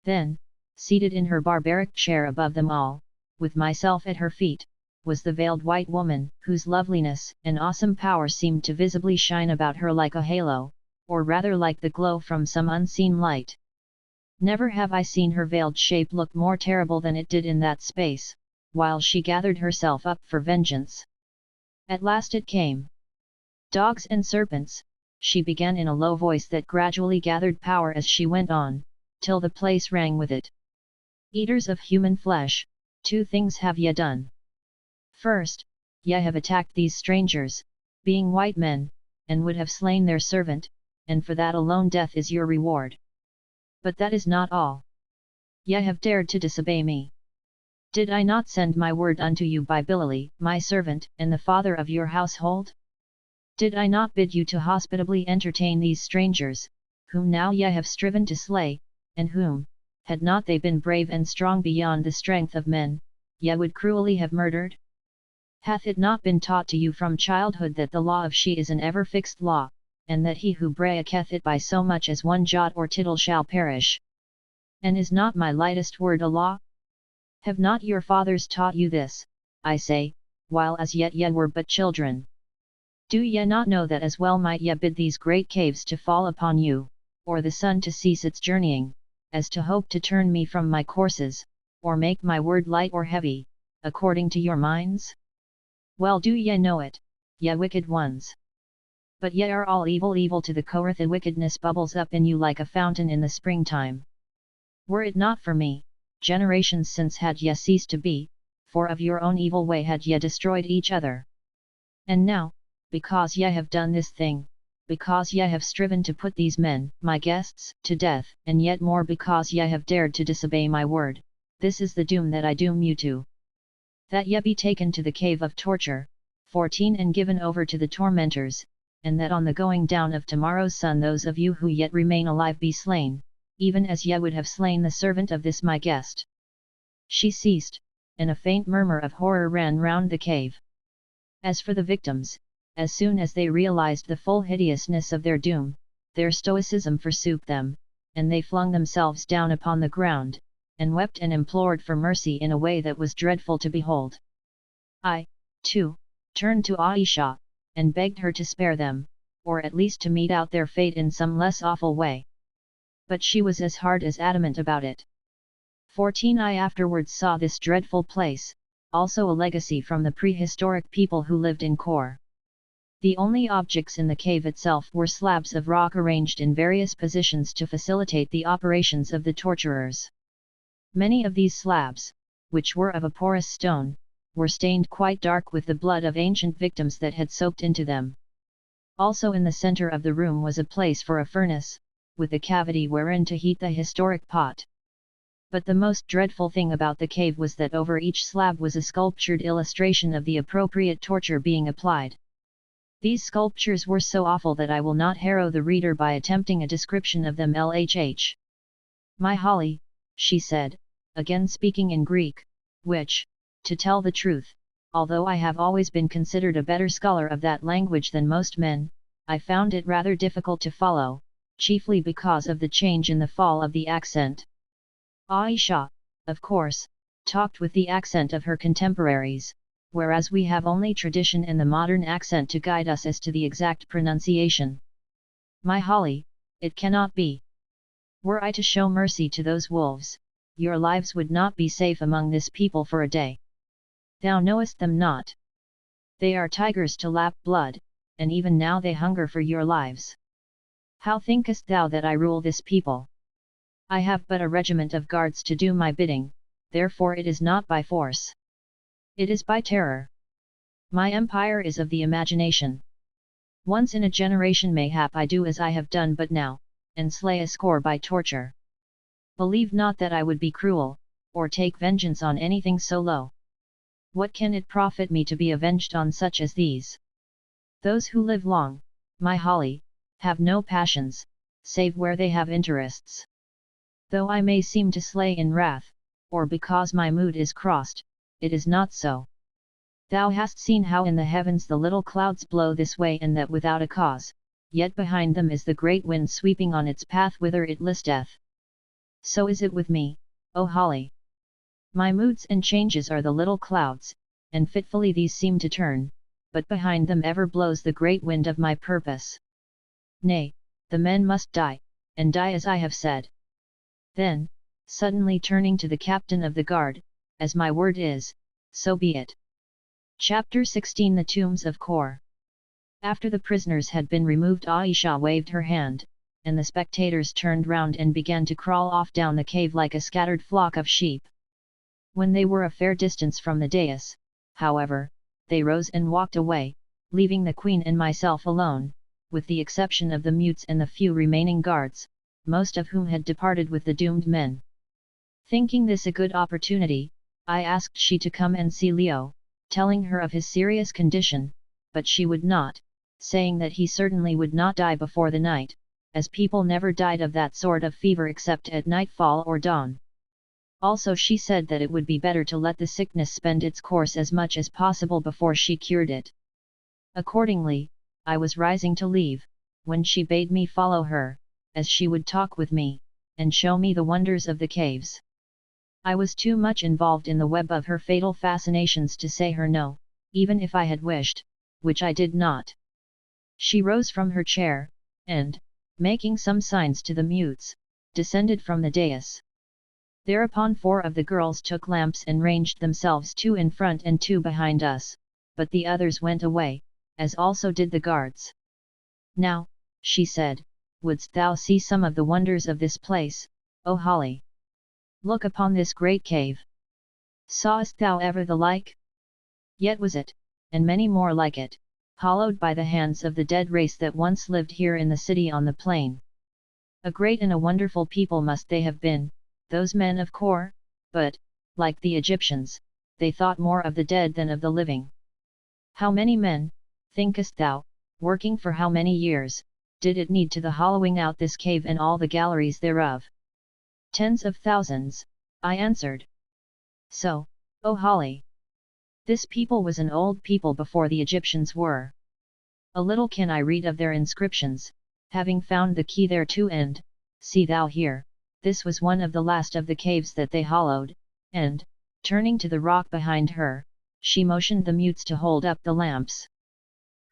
Then, seated in her barbaric chair above them all, with myself at her feet, was the veiled white woman, whose loveliness and awesome power seemed to visibly shine about her like a halo, or rather like the glow from some unseen light. Never have I seen her veiled shape look more terrible than it did in that space, while she gathered herself up for vengeance. At last it came. "Dogs and serpents," she began in a low voice that gradually gathered power as she went on, till the place rang with it. Eaters of human flesh, 2 things have ye done. First, ye have attacked these strangers, being white men, and would have slain their servant, and for that alone death is your reward. But that is not all. Ye have dared to disobey me. Did I not send my word unto you by Billy, my servant, and the father of your household? Did I not bid you to hospitably entertain these strangers, whom now ye have striven to slay, and whom, had not they been brave and strong beyond the strength of men, ye would cruelly have murdered? Hath it not been taught to you from childhood that the law of she is an ever-fixed law, and that he who breaketh it by so much as one jot or tittle shall perish? And is not my lightest word a law? Have not your fathers taught you this, I say, while as yet ye were but children? Do ye not know that as well might ye bid these great caves to fall upon you, or the sun to cease its journeying, as to hope to turn me from my courses, or make my word light or heavy, according to your minds? Well do ye know it, ye wicked ones. But ye are all evil to the core. The wickedness bubbles up in you like a fountain in the springtime. Were it not for me, generations since had ye ceased to be, for of your own evil way had ye destroyed each other. And now, because ye have done this thing, because ye have striven to put these men, my guests, to death, and yet more because ye have dared to disobey my word, this is the doom that I doom you to. That ye be taken to the cave of torture, 14 and given over to the tormentors, and that on the going down of tomorrow's sun those of you who yet remain alive be slain, even as ye would have slain the servant of this my guest. She ceased, and a faint murmur of horror ran round the cave. As for the victims, as soon as they realized the full hideousness of their doom, their stoicism forsook them, and they flung themselves down upon the ground, and wept and implored for mercy in a way that was dreadful to behold. I, too, turned to Ayesha, and begged her to spare them, or at least to mete out their fate in some less awful way. But she was as hard as adamant about it. 14 I afterwards saw this dreadful place, also a legacy from the prehistoric people who lived in Kor. The only objects in the cave itself were slabs of rock arranged in various positions to facilitate the operations of the torturers. Many of these slabs, which were of a porous stone, were stained quite dark with the blood of ancient victims that had soaked into them. Also in the center of the room was a place for a furnace, with a cavity wherein to heat the historic pot. But the most dreadful thing about the cave was that over each slab was a sculptured illustration of the appropriate torture being applied. These sculptures were so awful that I will not harrow the reader by attempting a description of them. LHH. My Holly, she said, again speaking in Greek, which, to tell the truth, although I have always been considered a better scholar of that language than most men, I found it rather difficult to follow, chiefly because of the change in the fall of the accent. Ayesha, of course, talked with the accent of her contemporaries, whereas we have only tradition and the modern accent to guide us as to the exact pronunciation. My Holly, it cannot be. Were I to show mercy to those wolves, your lives would not be safe among this people for a day. Thou knowest them not. They are tigers to lap blood, and even now they hunger for your lives. How thinkest thou that I rule this people? I have but a regiment of guards to do my bidding, therefore it is not by force. It is by terror. My empire is of the imagination. Once in a generation mayhap I do as I have done but now, and slay a score by torture. Believe not that I would be cruel, or take vengeance on anything so low. What can it profit me to be avenged on such as these? Those who live long, my Holly, have no passions, save where they have interests. Though I may seem to slay in wrath, or because my mood is crossed, it is not so. Thou hast seen how in the heavens the little clouds blow this way and that without a cause, yet behind them is the great wind sweeping on its path whither it listeth. So is it with me, O Holly. My moods and changes are the little clouds, and fitfully these seem to turn, but behind them ever blows the great wind of my purpose. Nay, the men must die, and die as I have said. Then, suddenly turning to the captain of the guard, as my word is, so be it. Chapter 16 The Tombs of Kor. After the prisoners had been removed, Ayesha waved her hand, and the spectators turned round and began to crawl off down the cave like a scattered flock of sheep. When they were a fair distance from the dais, however, they rose and walked away, leaving the queen and myself alone, with the exception of the mutes and the few remaining guards, most of whom had departed with the doomed men. Thinking this a good opportunity, I asked she to come and see Leo, telling her of his serious condition, but she would not, saying that he certainly would not die before the night, as people never died of that sort of fever except at nightfall or dawn. Also she said that it would be better to let the sickness spend its course as much as possible before she cured it. Accordingly, I was rising to leave, when she bade me follow her, as she would talk with me, and show me the wonders of the caves. I was too much involved in the web of her fatal fascinations to say her no, even if I had wished, which I did not. She rose from her chair, and, making some signs to the mutes, descended from the dais. Thereupon 4 of the girls took lamps and ranged themselves 2 in front and 2 behind us, but the others went away, as also did the guards. Now, she said, wouldst thou see some of the wonders of this place, O Holly? Look upon this great cave. Sawest thou ever the like? Yet was it, and many more like it, hollowed by the hands of the dead race that once lived here in the city on the plain. A great and a wonderful people must they have been, those men of Kor, but, like the Egyptians, they thought more of the dead than of the living. How many men, thinkest thou, working for how many years, did it need to the hollowing out this cave and all the galleries thereof? Tens of thousands, I answered. So, O Holly! This people was an old people before the Egyptians were. A little can I read of their inscriptions, having found the key thereto, and, see thou here, this was one of the last of the caves that they hollowed, and, turning to the rock behind her, she motioned the mutes to hold up the lamps.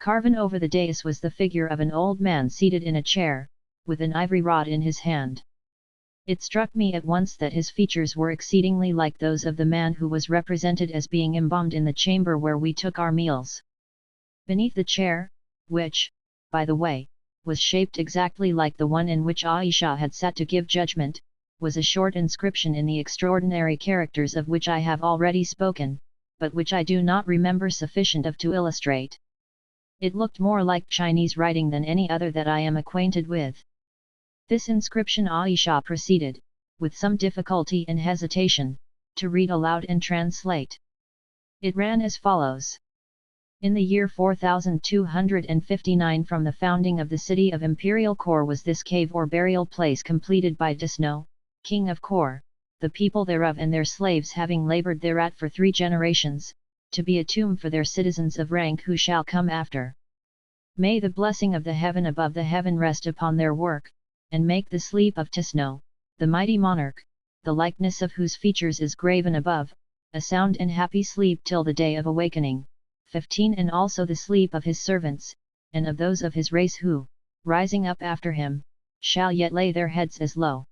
Carven over the dais was the figure of an old man seated in a chair, with an ivory rod in his hand. It struck me at once that his features were exceedingly like those of the man who was represented as being embalmed in the chamber where we took our meals. Beneath the chair, which, by the way, was shaped exactly like the one in which Ayesha had sat to give judgment, was a short inscription in the extraordinary characters of which I have already spoken, but which I do not remember sufficient of to illustrate. It looked more like Chinese writing than any other that I am acquainted with. This inscription Ayesha proceeded, with some difficulty and hesitation, to read aloud and translate. It ran as follows. In the year 4259 from the founding of the city of Imperial Kor was this cave or burial place completed by Desno, king of Kor, the people thereof and their slaves having laboured thereat for 3 generations, to be a tomb for their citizens of rank who shall come after. May the blessing of the heaven above the heaven rest upon their work, and make the sleep of Tisno, the mighty monarch, the likeness of whose features is graven above, a sound and happy sleep till the day of awakening. 15 And also the sleep of his servants, and of those of his race who, rising up after him, shall yet lay their heads as low.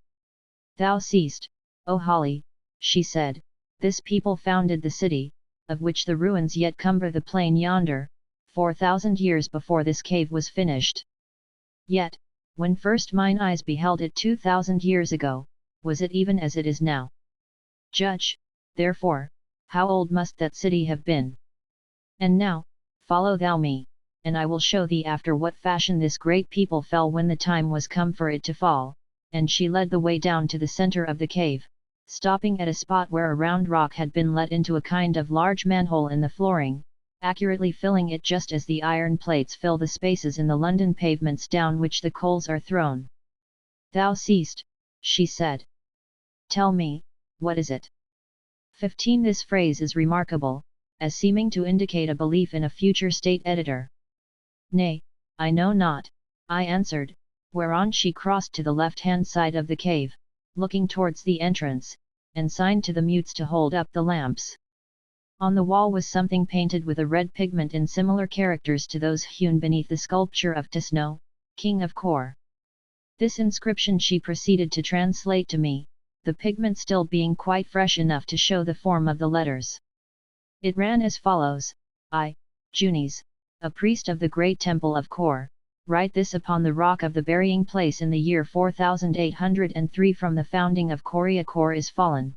Thou seest, O Holly, she said, this people founded the city, of which the ruins yet cumber the plain yonder, 4000 years before this cave was finished. Yet, when first mine eyes beheld it 2000 years ago, was it even as it is now? Judge, therefore, how old must that city have been? And now, follow thou me, and I will show thee after what fashion this great people fell when the time was come for it to fall. And she led the way down to the centre of the cave, stopping at a spot where a round rock had been let into a kind of large manhole in the flooring, accurately filling it just as the iron plates fill the spaces in the London pavements down which the coals are thrown. Thou seest, she said. Tell me, what is it? 15 This phrase is remarkable, as seeming to indicate a belief in a future state editor. Nay, I know not, I answered, whereon she crossed to the left-hand side of the cave, looking towards the entrance, and signed to the mutes to hold up the lamps. On the wall was something painted with a red pigment in similar characters to those hewn beneath the sculpture of Tisno, king of Kor. This inscription she proceeded to translate to me, the pigment still being quite fresh enough to show the form of the letters. It ran as follows: I, Junis, a priest of the great temple of Kor, write this upon the rock of the burying place in the year 4803 from the founding of Korea. Kor is fallen.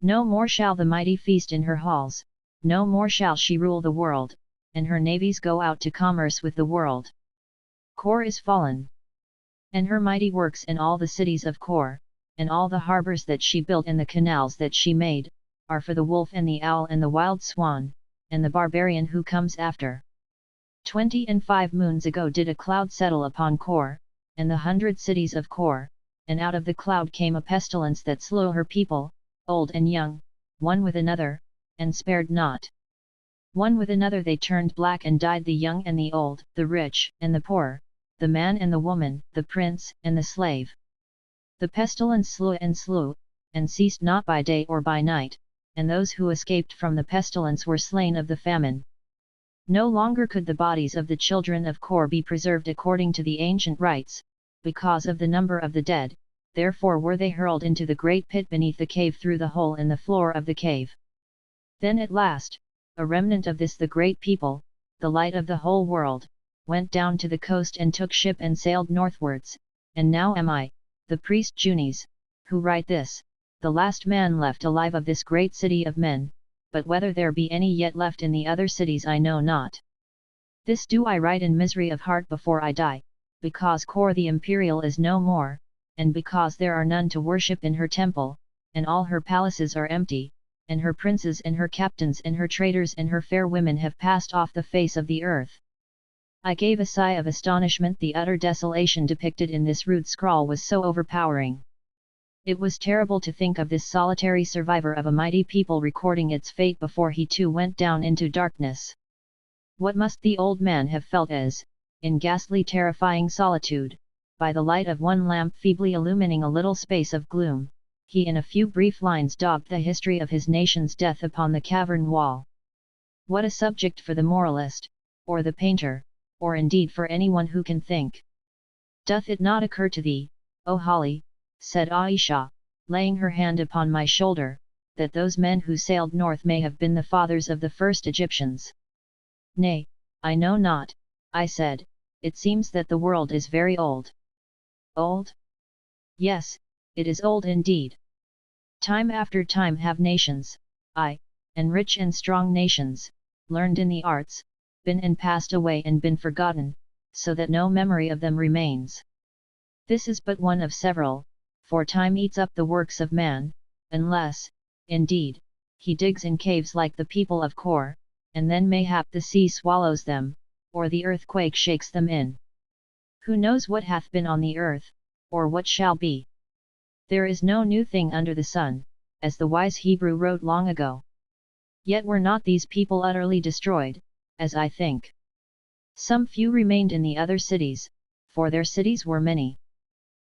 No more shall the mighty feast in her halls, no more shall she rule the world, and her navies go out to commerce with the world. Kor is fallen. And her mighty works in all the cities of Kor, and all the harbors that she built and the canals that she made, are for the wolf and the owl and the wild swan, and the barbarian who comes after. 25 moons ago did a cloud settle upon Kor, and the 100 cities of Kor, and out of the cloud came a pestilence that slew her people, old and young, one with another, and spared not. One with another they turned black and died, the young and the old, the rich and the poor, the man and the woman, the prince and the slave. The pestilence slew, and ceased not by day or by night, and those who escaped from the pestilence were slain of the famine. No longer could the bodies of the children of Kor be preserved according to the ancient rites, because of the number of the dead, therefore were they hurled into the great pit beneath the cave through the hole in the floor of the cave. Then at last, a remnant of this the great people, the light of the whole world, went down to the coast and took ship and sailed northwards, and now am I, the priest Junis, who write this, the last man left alive of this great city of men, but whether there be any yet left in the other cities I know not. This do I write in misery of heart before I die, because Kor the imperial is no more, and because there are none to worship in her temple, and all her palaces are empty, and her princes and her captains and her traders and her fair women have passed off the face of the earth. I gave a sigh of astonishment. The utter desolation depicted in this rude scrawl was so overpowering. It was terrible to think of this solitary survivor of a mighty people recording its fate before he too went down into darkness. What must the old man have felt as, in ghastly terrifying solitude, by the light of one lamp feebly illumining a little space of gloom, he in a few brief lines daubed the history of his nation's death upon the cavern wall. What a subject for the moralist, or the painter, or indeed for anyone who can think. Doth it not occur to thee, O Holly, said Ayesha, laying her hand upon my shoulder, that those men who sailed north may have been the fathers of the first Egyptians? Nay, I know not, I said, it seems that the world is very old. Old? Yes, it is old indeed. Time after time have nations, and rich and strong nations, learned in the arts, been and passed away and been forgotten, so that no memory of them remains. This is but one of several, for time eats up the works of man, unless, indeed, he digs in caves like the people of Kor, and then mayhap the sea swallows them, or the earthquake shakes them in. Who knows what hath been on the earth, or what shall be? There is no new thing under the sun, as the wise Hebrew wrote long ago. Yet were not these people utterly destroyed, as I think. Some few remained in the other cities, for their cities were many.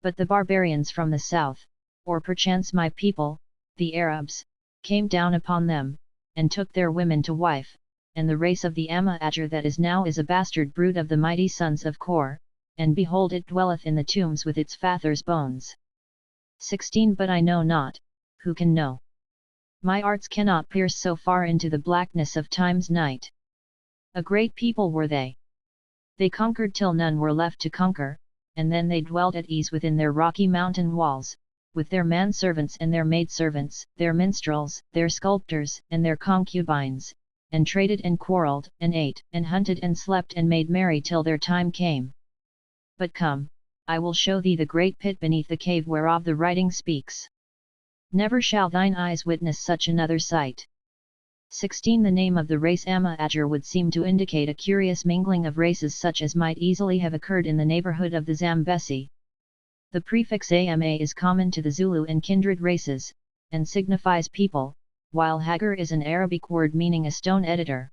But the barbarians from the south, or perchance my people, the Arabs, came down upon them, and took their women to wife, and the race of the Amahajr that is now is a bastard brood of the mighty sons of Kor, and behold it dwelleth in the tombs with its fathers' bones. 16 But I know not, who can know? My arts cannot pierce so far into the blackness of time's night. A great people were they. They conquered till none were left to conquer, and then they dwelt at ease within their rocky mountain walls, with their manservants and their maidservants, their minstrels, their sculptors, and their concubines, and traded and quarrelled, and ate, and hunted and slept and made merry till their time came. But come, I will show thee the great pit beneath the cave whereof the writing speaks. Never shall thine eyes witness such another sight. 16 The name of the race Amahajr would seem to indicate a curious mingling of races such as might easily have occurred in the neighbourhood of the Zambesi. The prefix Ama is common to the Zulu and kindred races, and signifies people, while Haggard is an Arabic word meaning a stone editor.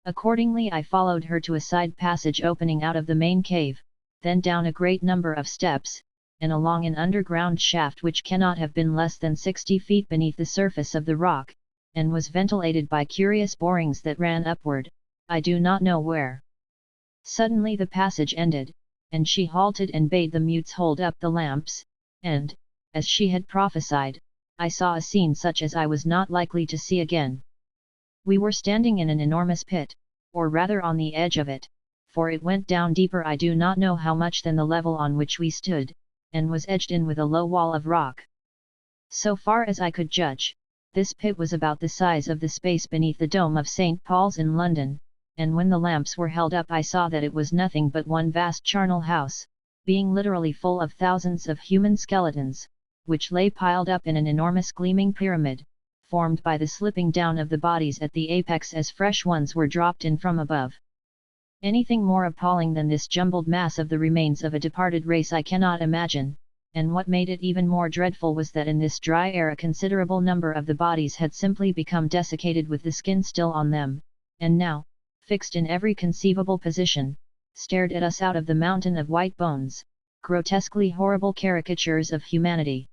Accordingly I followed her to a side passage opening out of the main cave, then down a great number of steps, and along an underground shaft which cannot have been less than 60 feet beneath the surface of the rock, and was ventilated by curious borings that ran upward, I do not know where. Suddenly the passage ended, and she halted and bade the mutes hold up the lamps, and, as she had prophesied, I saw a scene such as I was not likely to see again. We were standing in an enormous pit, or rather on the edge of it, for it went down deeper, I do not know how much, than the level on which we stood, and was edged in with a low wall of rock. So far as I could judge, this pit was about the size of the space beneath the dome of St. Paul's in London, and when the lamps were held up I saw that it was nothing but one vast charnel house, being literally full of thousands of human skeletons, which lay piled up in an enormous gleaming pyramid, formed by the slipping down of the bodies at the apex as fresh ones were dropped in from above. Anything more appalling than this jumbled mass of the remains of a departed race I cannot imagine, and what made it even more dreadful was that in this dry air a considerable number of the bodies had simply become desiccated with the skin still on them, and now, fixed in every conceivable position, stared at us out of the mountain of white bones, grotesquely horrible caricatures of humanity.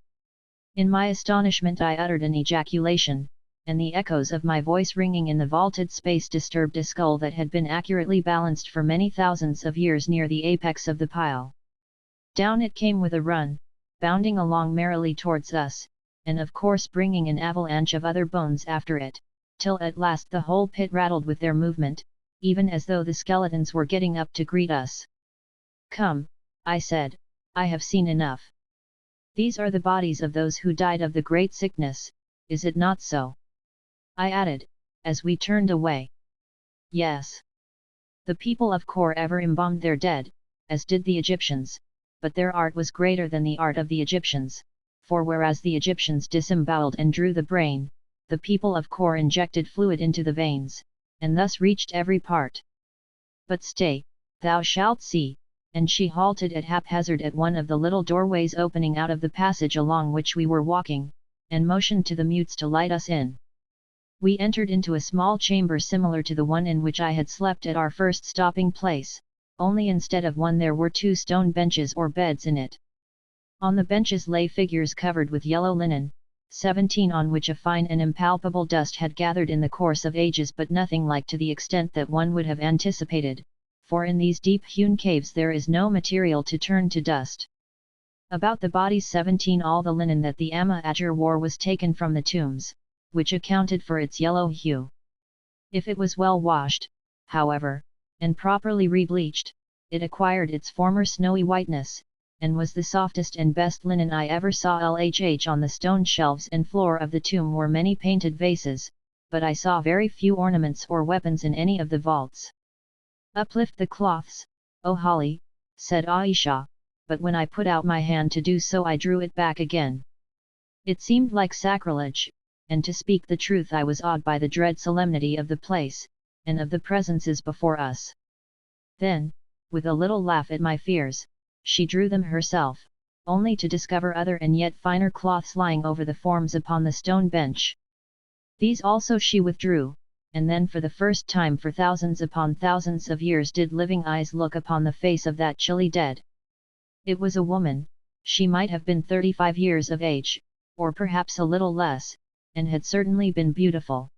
In my astonishment I uttered an ejaculation, and the echoes of my voice ringing in the vaulted space disturbed a skull that had been accurately balanced for many thousands of years near the apex of the pile. Down it came with a run, bounding along merrily towards us, and of course bringing an avalanche of other bones after it, till at last the whole pit rattled with their movement, even as though the skeletons were getting up to greet us. "Come," I said, "I have seen enough. These are the bodies of those who died of the great sickness, is it not so?" I added, as we turned away. "Yes. The people of Kor ever embalmed their dead, as did the Egyptians, but their art was greater than the art of the Egyptians, for whereas the Egyptians disemboweled and drew the brain, the people of Kor injected fluid into the veins, and thus reached every part. But stay, thou shalt see," and she halted at haphazard at one of the little doorways opening out of the passage along which we were walking, and motioned to the mutes to light us in. We entered into a small chamber similar to the one in which I had slept at our first stopping place, only instead of one there were 2 stone benches or beds in it. On the benches lay figures covered with yellow linen, 17 on which a fine and impalpable dust had gathered in the course of ages, but nothing like to the extent that one would have anticipated, for in these deep-hewn caves there is no material to turn to dust. About the bodies 17 all the linen that the Ama-Ager wore was taken from the tombs, which accounted for its yellow hue. If it was well washed, however, and properly rebleached, it acquired its former snowy whiteness, and was the softest and best linen I ever saw. On the stone shelves and floor of the tomb were many painted vases, but I saw very few ornaments or weapons in any of the vaults. "Uplift the cloths, O Holly," said Ayesha, but when I put out my hand to do so I drew it back again. It seemed like sacrilege, and to speak the truth I was awed by the dread solemnity of the place, and of the presences before us. Then, with a little laugh at my fears, she drew them herself, only to discover other and yet finer cloths lying over the forms upon the stone bench. These also she withdrew, and then for the first time for thousands upon thousands of years did living eyes look upon the face of that chilly dead. It was a woman, she might have been 35 years of age, or perhaps a little less, and had certainly been beautiful.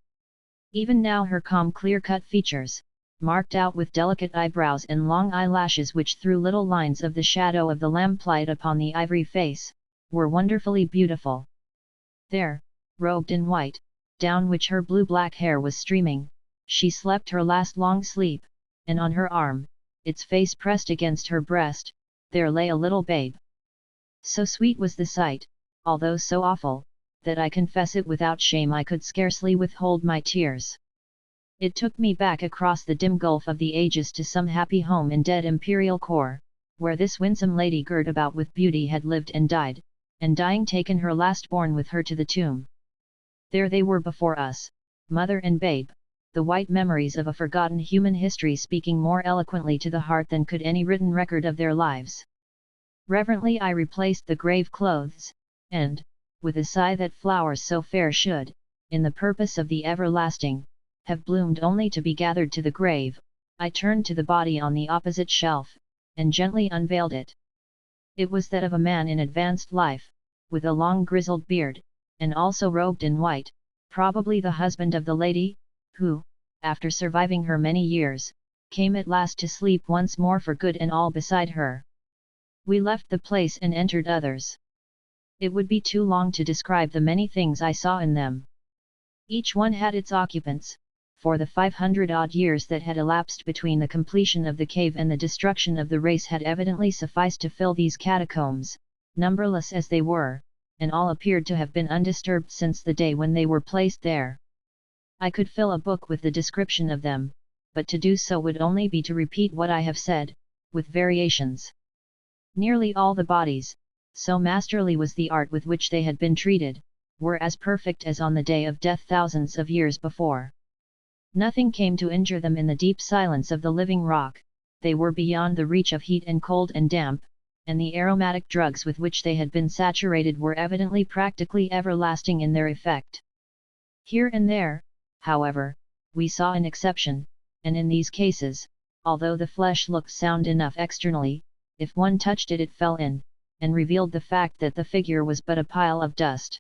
Even now her calm clear-cut features, marked out with delicate eyebrows and long eyelashes which threw little lines of the shadow of the lamplight upon the ivory face, were wonderfully beautiful. There, robed in white, down which her blue-black hair was streaming, she slept her last long sleep, and on her arm, its face pressed against her breast, there lay a little babe. So sweet was the sight, although so awful, that I confess it without shame I could scarcely withhold my tears. It took me back across the dim gulf of the ages to some happy home in dead imperial Kor, where this winsome lady girt about with beauty had lived and died, and dying taken her last born with her to the tomb. There they were before us, mother and babe, the white memories of a forgotten human history speaking more eloquently to the heart than could any written record of their lives. Reverently I replaced the grave clothes, and, with a sigh that flowers so fair should, in the purpose of the everlasting, have bloomed only to be gathered to the grave, I turned to the body on the opposite shelf, and gently unveiled it. It was that of a man in advanced life, with a long grizzled beard, and also robed in white, probably the husband of the lady, who, after surviving her many years, came at last to sleep once more for good and all beside her. We left the place and entered others. It would be too long to describe the many things I saw in them. Each one had its occupants, for the 500-odd years that had elapsed between the completion of the cave and the destruction of the race had evidently sufficed to fill these catacombs, numberless as they were, and all appeared to have been undisturbed since the day when they were placed there. I could fill a book with the description of them, but to do so would only be to repeat what I have said, with variations. Nearly all the bodies, so masterly was the art with which they had been treated, were as perfect as on the day of death thousands of years before. Nothing came to injure them in the deep silence of the living rock, they were beyond the reach of heat and cold and damp, and the aromatic drugs with which they had been saturated were evidently practically everlasting in their effect. Here and there, however, we saw an exception, and in these cases, although the flesh looked sound enough externally, if one touched it it fell in, and revealed the fact that the figure was but a pile of dust.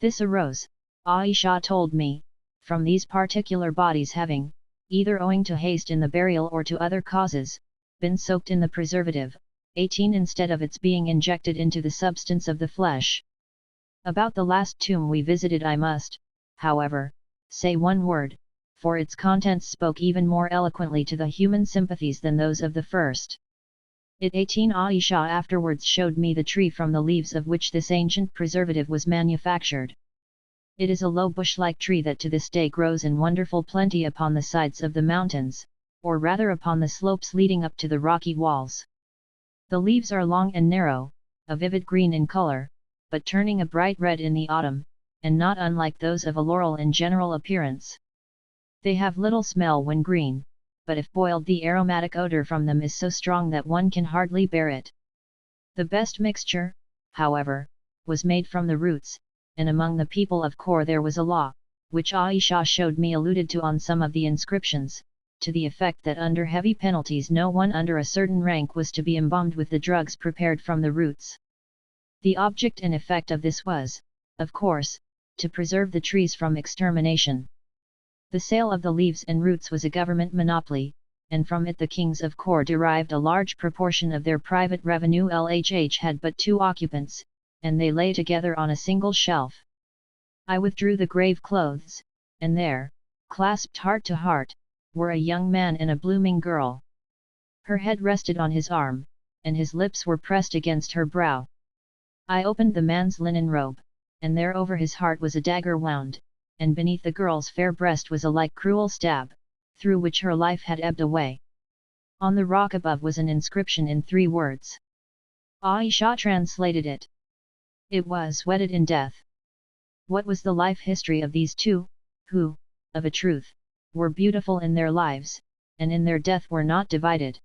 This arose, Ayesha told me, from these particular bodies having, either owing to haste in the burial or to other causes, been soaked in the preservative, 18 instead of its being injected into the substance of the flesh. About the last tomb we visited I must, however, say one word, for its contents spoke even more eloquently to the human sympathies than those of the first. It 18 Ayesha afterwards showed me the tree from the leaves of which this ancient preservative was manufactured. It is a low bush-like tree that to this day grows in wonderful plenty upon the sides of the mountains, or rather upon the slopes leading up to the rocky walls. The leaves are long and narrow, a vivid green in color, but turning a bright red in the autumn, and not unlike those of a laurel in general appearance. They have little smell when green, but if boiled the aromatic odor from them is so strong that one can hardly bear it. The best mixture, however, was made from the roots, and among the people of Kor there was a law, which Ayesha showed me alluded to on some of the inscriptions, to the effect that under heavy penalties no one under a certain rank was to be embalmed with the drugs prepared from the roots. The object and effect of this was, of course, to preserve the trees from extermination. The sale of the leaves and roots was a government monopoly, and from it the kings of Kor derived a large proportion of their private revenue. LHH had but 2 occupants, and they lay together on a single shelf. I withdrew the grave clothes, and there, clasped heart to heart, were a young man and a blooming girl. Her head rested on his arm, and his lips were pressed against her brow. I opened the man's linen robe, and there over his heart was a dagger wound, and beneath the girl's fair breast was a like cruel stab, through which her life had ebbed away. On the rock above was an inscription in 3 words. Ayesha translated it. It was wedded in death. What was the life history of these two, who, of a truth, were beautiful in their lives, and in their death were not divided?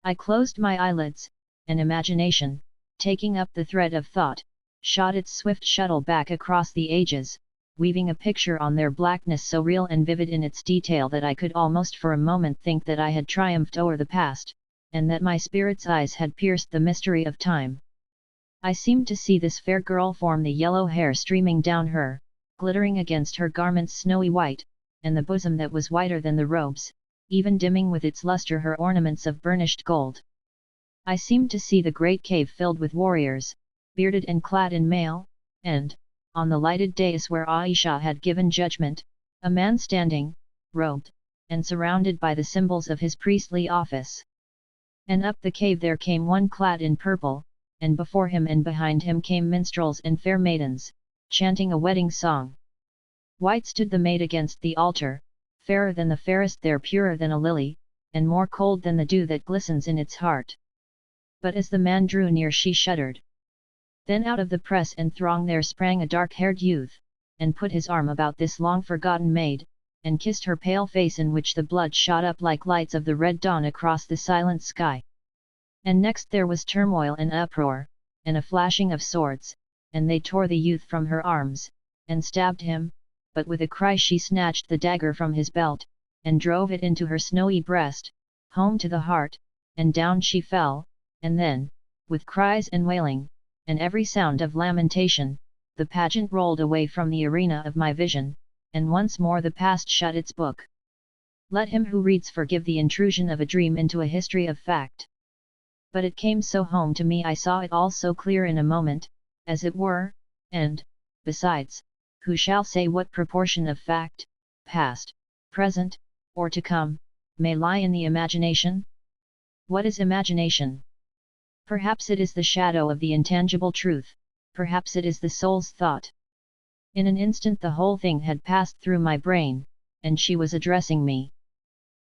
I closed my eyelids, and imagination, taking up the thread of thought, shot its swift shuttle back across the ages, weaving a picture on their blackness so real and vivid in its detail that I could almost for a moment think that I had triumphed o'er the past, and that my spirit's eyes had pierced the mystery of time. I seemed to see this fair girl form, the yellow hair streaming down her, glittering against her garments snowy white, and the bosom that was whiter than the robes, even dimming with its luster her ornaments of burnished gold. I seemed to see the great cave filled with warriors, bearded and clad in mail, and, on the lighted dais where Ayesha had given judgment, a man standing, robed, and surrounded by the symbols of his priestly office. And up the cave there came one clad in purple, and before him and behind him came minstrels and fair maidens, chanting a wedding song. White stood the maid against the altar, fairer than the fairest there, purer than a lily, and more cold than the dew that glistens in its heart. But as the man drew near she shuddered. Then out of the press and throng there sprang a dark-haired youth, and put his arm about this long-forgotten maid, and kissed her pale face in which the blood shot up like lights of the red dawn across the silent sky. And next there was turmoil and uproar, and a flashing of swords, and they tore the youth from her arms, and stabbed him, but with a cry she snatched the dagger from his belt, and drove it into her snowy breast, home to the heart, and down she fell, and then, with cries and wailing, and every sound of lamentation, the pageant rolled away from the arena of my vision, and once more the past shut its book. Let him who reads forgive the intrusion of a dream into a history of fact. But it came so home to me, I saw it all so clear in a moment, as it were, and, besides, who shall say what proportion of fact, past, present, or to come, may lie in the imagination? What is imagination? Perhaps it is the shadow of the intangible truth, perhaps it is the soul's thought. In an instant the whole thing had passed through my brain, and she was addressing me.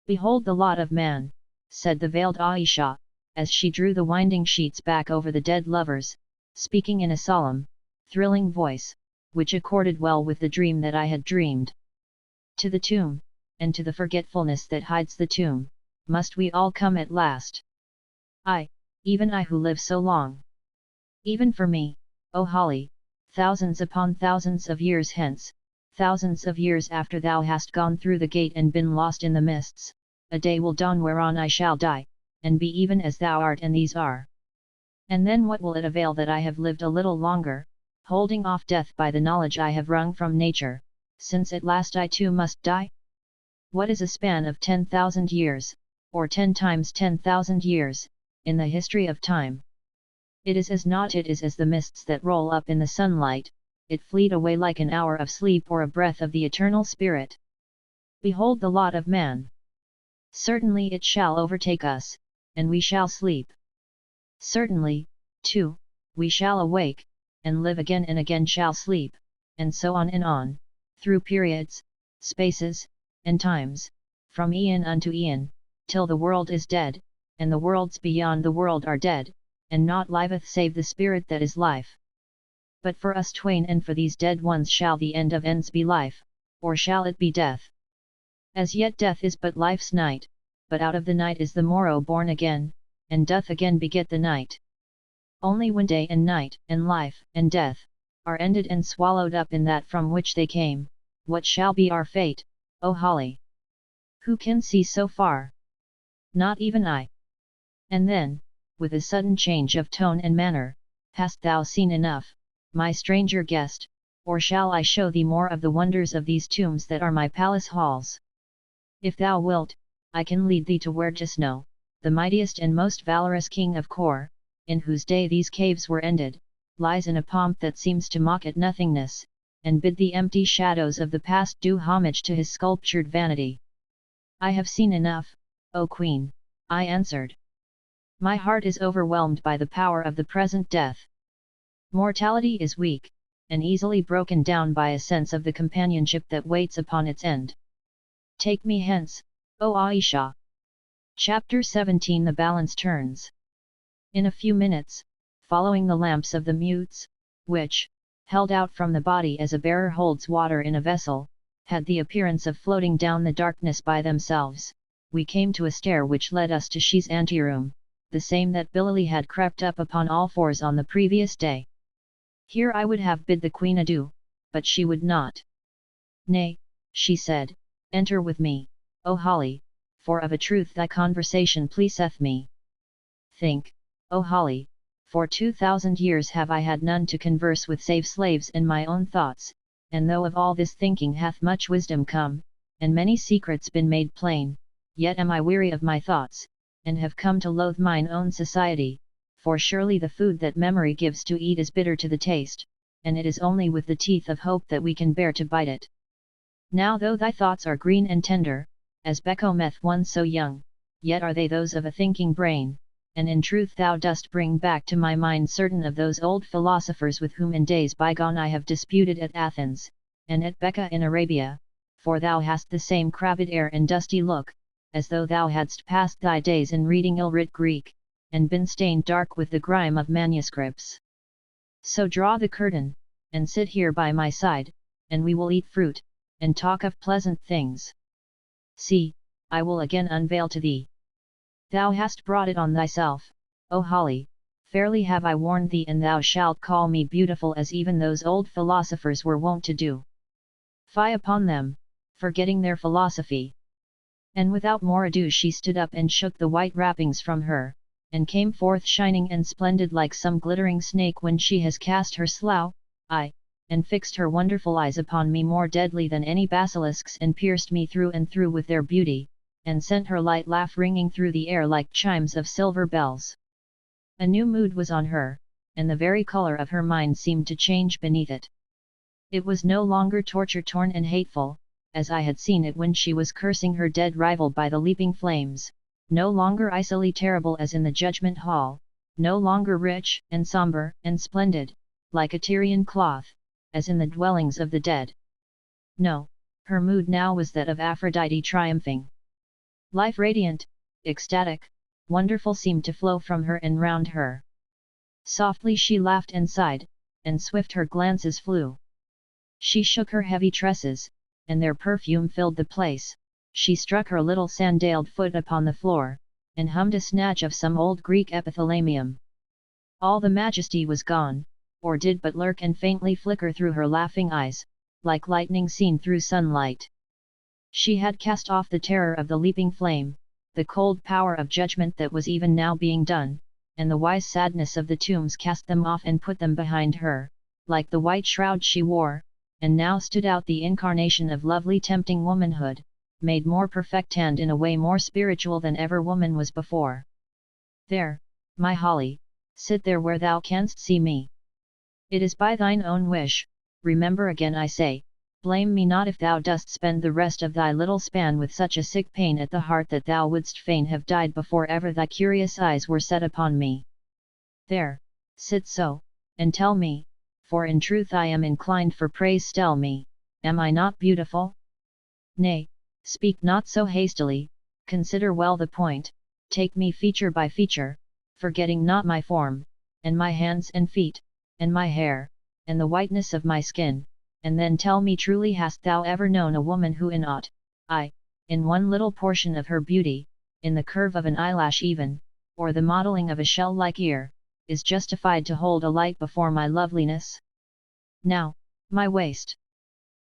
"Behold the lot of man," said the veiled Ayesha, as she drew the winding sheets back over the dead lovers, speaking in a solemn, thrilling voice, which accorded well with the dream that I had dreamed. "To the tomb, and to the forgetfulness that hides the tomb, must we all come at last. I, even I who live so long. Even for me, O Holly, thousands upon thousands of years hence, thousands of years after thou hast gone through the gate and been lost in the mists, a day will dawn whereon I shall die, and be even as thou art and these are. And then what will it avail that I have lived a little longer, holding off death by the knowledge I have wrung from nature, since at last I too must die? What is a span of 10,000 years, or 10 times 10,000 years, in the history of time? It is as naught, it is as the mists that roll up in the sunlight, it fleet away like an hour of sleep or a breath of the eternal spirit. Behold the lot of man. Certainly it shall overtake us, and we shall sleep. Certainly, too, we shall awake, and live again and again shall sleep, and so on, through periods, spaces, and times, from eon unto eon, till the world is dead, and the worlds beyond the world are dead, and naught liveth save the spirit that is life. But for us twain and for these dead ones shall the end of ends be life, or shall it be death? As yet death is but life's night, but out of the night is the morrow born again, and doth again beget the night. Only when day and night, and life, and death, are ended and swallowed up in that from which they came, what shall be our fate, O Holly? Who can see so far? Not even I. And then, with a sudden change of tone and manner, hast thou seen enough, my stranger guest, or shall I show thee more of the wonders of these tombs that are my palace halls? If thou wilt, I can lead thee to where Gisno, the mightiest and most valorous king of Kor, in whose day these caves were ended, lies in a pomp that seems to mock at nothingness, and bid the empty shadows of the past do homage to his sculptured vanity." "I have seen enough, O Queen," I answered. "My heart is overwhelmed by the power of the present death. Mortality is weak, and easily broken down by a sense of the companionship that waits upon its end. Take me hence, O Ayesha." Chapter 17 The balance turns. In a few minutes, following the lamps of the mutes, which, held out from the body as a bearer holds water in a vessel, had the appearance of floating down the darkness by themselves, we came to a stair which led us to She's anteroom, the same that Billy had crept up upon all fours on the previous day. Here I would have bid the Queen adieu, but she would not. "Nay," she said, "enter with me, O Holly, for of a truth thy conversation pleaseth me. Think, O Holly, for 2,000 years have I had none to converse with save slaves and my own thoughts, and though of all this thinking hath much wisdom come, and many secrets been made plain, yet am I weary of my thoughts, and have come to loathe mine own society, for surely the food that memory gives to eat is bitter to the taste, and it is only with the teeth of hope that we can bear to bite it. Now though thy thoughts are green and tender, as becometh one so young, yet are they those of a thinking brain, and in truth thou dost bring back to my mind certain of those old philosophers with whom in days bygone I have disputed at Athens, and at Becca in Arabia, for thou hast the same crabbed air and dusty look, as though thou hadst passed thy days in reading ill-writ Greek, and been stained dark with the grime of manuscripts. So draw the curtain, and sit here by my side, and we will eat fruit, and talk of pleasant things. See, I will again unveil to thee. Thou hast brought it on thyself, O Holly, fairly have I warned thee, and thou shalt call me beautiful as even those old philosophers were wont to do. Fie upon them, forgetting their philosophy." And without more ado she stood up and shook the white wrappings from her, and came forth shining and splendid like some glittering snake when she has cast her slough, and fixed her wonderful eyes upon me more deadly than any basilisks, and pierced me through and through with their beauty, and sent her light laugh ringing through the air like chimes of silver bells. A new mood was on her, and the very colour of her mind seemed to change beneath it. It was no longer torture-torn and hateful, as I had seen it when she was cursing her dead rival by the leaping flames, no longer icily terrible as in the judgment hall, no longer rich and somber and splendid, like a Tyrian cloth, as in the dwellings of the dead. No, her mood now was that of Aphrodite triumphing. Life radiant, ecstatic, wonderful seemed to flow from her and round her. Softly she laughed and sighed, and swift her glances flew. She shook her heavy tresses, and their perfume filled the place. She struck her little sandaled foot upon the floor, and hummed a snatch of some old Greek epithalamium. All the majesty was gone, or did but lurk and faintly flicker through her laughing eyes, like lightning seen through sunlight. She had cast off the terror of the leaping flame, the cold power of judgment that was even now being done, and the wise sadness of the tombs cast them off and put them behind her, like the white shroud she wore, and now stood out the incarnation of lovely tempting womanhood, made more perfect and in a way more spiritual than ever woman was before. There, my Holly, sit there where thou canst see me. It is by thine own wish, remember again I say, blame me not if thou dost spend the rest of thy little span with such a sick pain at the heart that thou wouldst fain have died before ever thy curious eyes were set upon me. There, sit so, and tell me, for in truth I am inclined for praise. Tell me, am I not beautiful? Nay, speak not so hastily, consider well the point, take me feature by feature, forgetting not my form, and my hands and feet, and my hair, and the whiteness of my skin, and then tell me truly, hast thou ever known a woman who in aught, in one little portion of her beauty, in the curve of an eyelash even, or the modelling of a shell-like ear, is justified to hold a light before my loveliness? Now, my waist.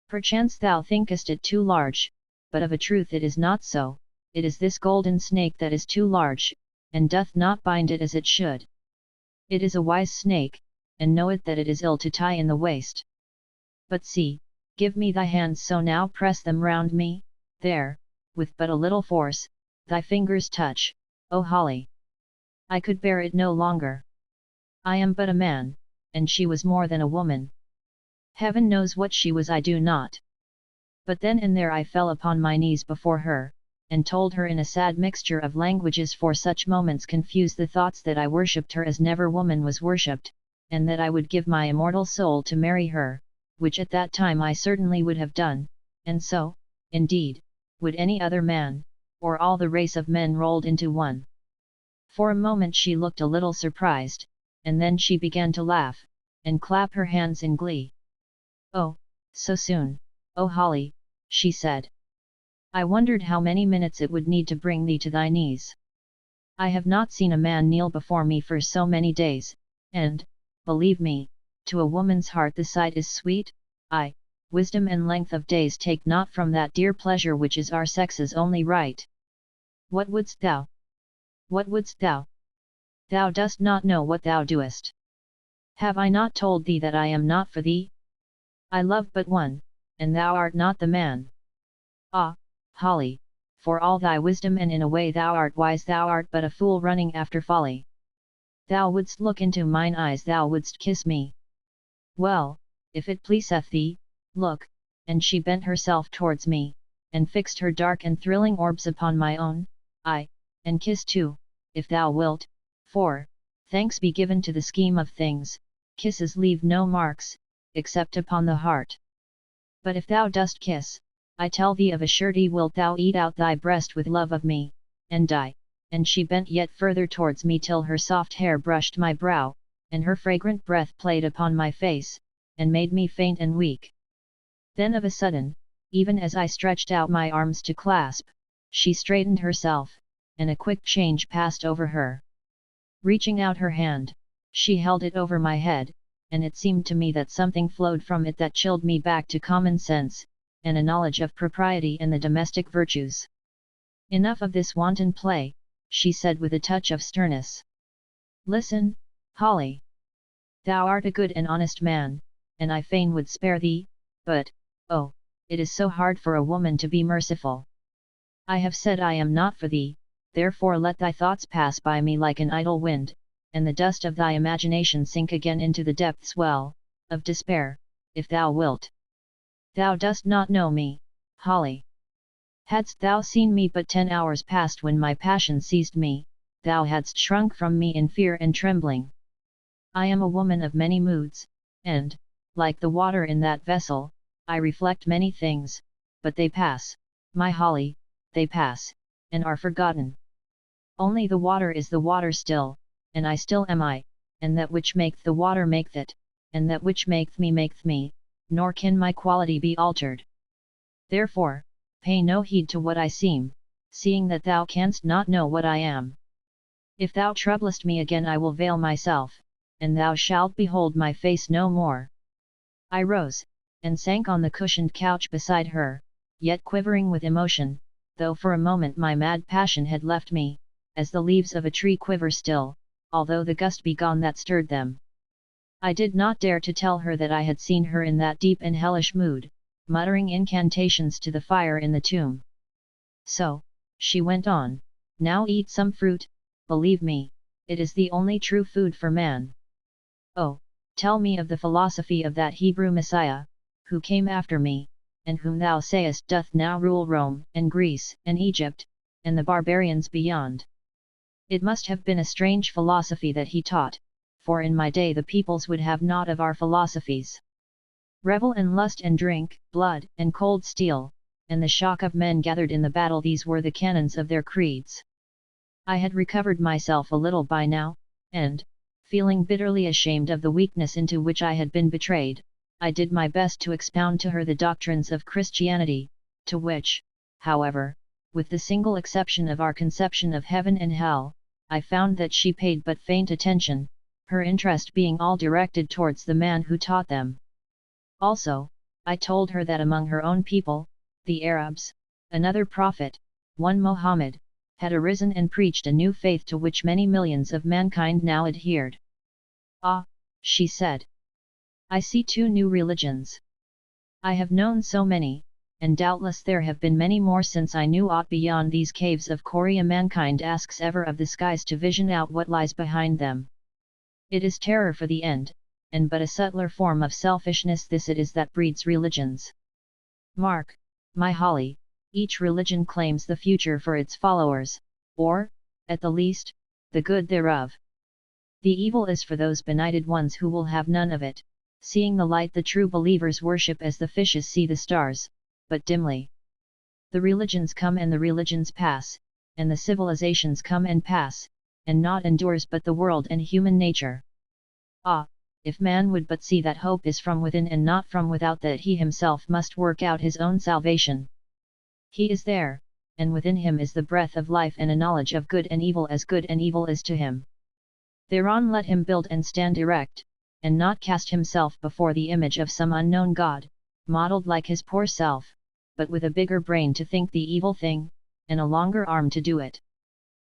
Perchance thou thinkest it too large, but of a truth it is not so, it is this golden snake that is too large, and doth not bind it as it should. It is a wise snake, and knoweth that it is ill to tie in the waist. But see, give me thy hands, so now press them round me, there, with but a little force, thy fingers touch, O Holly. I could bear it no longer. I am but a man, and she was more than a woman. Heaven knows what she was, I do not. But then and there I fell upon my knees before her, and told her in a sad mixture of languages, for such moments confuse the thoughts, that I worshipped her as never woman was worshipped, and that I would give my immortal soul to marry her, which at that time I certainly would have done, and so, indeed, would any other man, or all the race of men rolled into one. For a moment she looked a little surprised, and then she began to laugh, and clap her hands in glee. Oh, so soon, oh Holly, she said. I wondered how many minutes it would need to bring thee to thy knees. I have not seen a man kneel before me for so many days, and, believe me, to a woman's heart the sight is sweet. Wisdom and length of days take not from that dear pleasure which is our sex's only right. What wouldst thou? What wouldst thou? Thou dost not know what thou doest. Have I not told thee that I am not for thee? I love but one, and thou art not the man. Ah, Holly, for all thy wisdom and in a way thou art wise, thou art but a fool running after folly. Thou wouldst look into mine eyes, thou wouldst kiss me. Well, if it pleaseth thee, look, and she bent herself towards me, and fixed her dark and thrilling orbs upon my own, and kiss too, if thou wilt, for, thanks be given to the scheme of things, kisses leave no marks, except upon the heart. But if thou dost kiss, I tell thee of a surety wilt thou eat out thy breast with love of me, and die. And she bent yet further towards me till her soft hair brushed my brow, and her fragrant breath played upon my face, and made me faint and weak. Then of a sudden, even as I stretched out my arms to clasp, she straightened herself, and a quick change passed over her. Reaching out her hand, she held it over my head, and it seemed to me that something flowed from it that chilled me back to common sense, and a knowledge of propriety and the domestic virtues. Enough of this wanton play, she said with a touch of sternness. Listen, Holly. Thou art a good and honest man, and I fain would spare thee, but, oh, it is so hard for a woman to be merciful. I have said I am not for thee, therefore let thy thoughts pass by me like an idle wind, and the dust of thy imagination sink again into the depths of despair, if thou wilt. Thou dost not know me, Holly. Hadst thou seen me but 10 hours past when my passion seized me, thou hadst shrunk from me in fear and trembling. I am a woman of many moods, and, like the water in that vessel, I reflect many things, but they pass, my Holly, they pass, and are forgotten. Only the water is the water still, and I still am I, and that which maketh the water maketh it, and that which maketh me, nor can my quality be altered. Therefore, pay no heed to what I seem, seeing that thou canst not know what I am. If thou troublest me again I will veil myself, and thou shalt behold my face no more. I rose, and sank on the cushioned couch beside her, yet quivering with emotion, though for a moment my mad passion had left me, as the leaves of a tree quiver still, although the gust be gone that stirred them. I did not dare to tell her that I had seen her in that deep and hellish mood, muttering incantations to the fire in the tomb. So, she went on, now eat some fruit, believe me, it is the only true food for man. Oh, tell me of the philosophy of that Hebrew Messiah, who came after me, and whom thou sayest doth now rule Rome, and Greece, and Egypt, and the barbarians beyond. It must have been a strange philosophy that he taught, for in my day the peoples would have naught of our philosophies. Revel and lust and drink, blood and cold steel, and the shock of men gathered in the battle, these were the canons of their creeds. I had recovered myself a little by now, and, feeling bitterly ashamed of the weakness into which I had been betrayed, I did my best to expound to her the doctrines of Christianity, to which, however, with the single exception of our conception of heaven and hell, I found that she paid but faint attention, her interest being all directed towards the man who taught them. Also, I told her that among her own people, the Arabs, another prophet, one Mahomed, had arisen and preached a new faith to which many millions of mankind now adhered. Ah, she said. I see 2 new religions. I have known so many, and doubtless there have been many more since I knew aught beyond these caves of Korea. Mankind asks ever of the skies to vision out what lies behind them. It is terror for the end, and but a subtler form of selfishness this it is that breeds religions. Mark, my Holly, each religion claims the future for its followers, or, at the least, the good thereof. The evil is for those benighted ones who will have none of it, seeing the light the true believers worship as the fishes see the stars, but dimly. The religions come and the religions pass, and the civilizations come and pass, and naught endures but the world and human nature. Ah, if man would but see that hope is from within and not from without, that he himself must work out his own salvation. He is there, and within him is the breath of life and a knowledge of good and evil as good and evil is to him. Thereon let him build and stand erect, and not cast himself before the image of some unknown god, modelled like his poor self, but with a bigger brain to think the evil thing, and a longer arm to do it.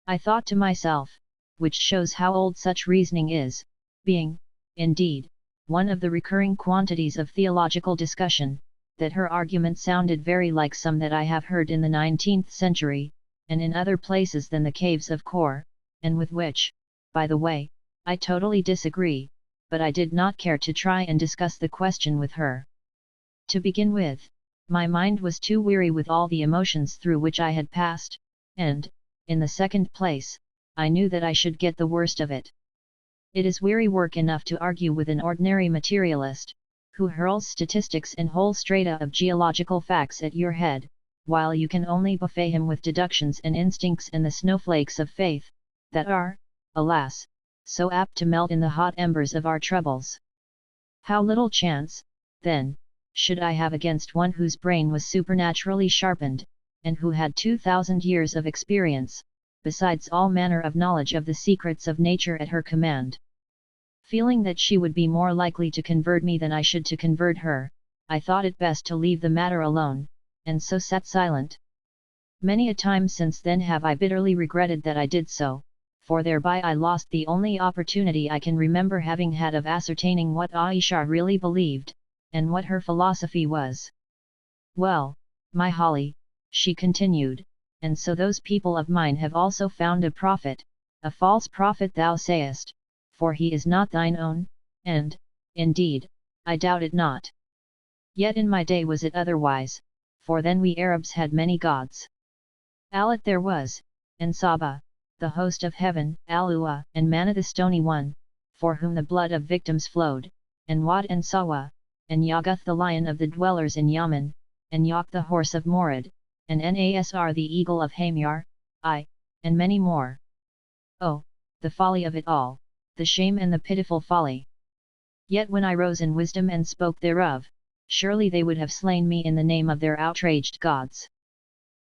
I thought to myself, which shows how old such reasoning is, being, indeed, one of the recurring quantities of theological discussion, that her argument sounded very like some that I have heard in the 19th century, and in other places than the caves of Kor, and with which, by the way, I totally disagree, but I did not care to try and discuss the question with her. To begin with, my mind was too weary with all the emotions through which I had passed, and, in the second place, I knew that I should get the worst of it. It is weary work enough to argue with an ordinary materialist, who hurls statistics and whole strata of geological facts at your head, while you can only buffet him with deductions and instincts and the snowflakes of faith, that are, alas, so apt to melt in the hot embers of our troubles. How little chance, then, should I have against one whose brain was supernaturally sharpened, and who had 2,000 years of experience, besides all manner of knowledge of the secrets of nature at her command. Feeling that she would be more likely to convert me than I should to convert her, I thought it best to leave the matter alone, and so sat silent. Many a time since then have I bitterly regretted that I did so, for thereby I lost the only opportunity I can remember having had of ascertaining what Ayesha really believed, and what her philosophy was. Well, my Holly, she continued, and so those people of mine have also found a prophet, a false prophet thou sayest, for he is not thine own, and, indeed, I doubt it not. Yet in my day was it otherwise, for then we Arabs had many gods. Alat there was, and Saba, the host of heaven, Alua, and Mana the stony one, for whom the blood of victims flowed, and Wad and Sawa, and Yagath the lion of the dwellers in Yaman, and Yak the horse of Morid, and Nasr the eagle of Hamyar, and many more. Oh, the folly of it all, the shame and the pitiful folly! Yet when I rose in wisdom and spoke thereof, surely they would have slain me in the name of their outraged gods.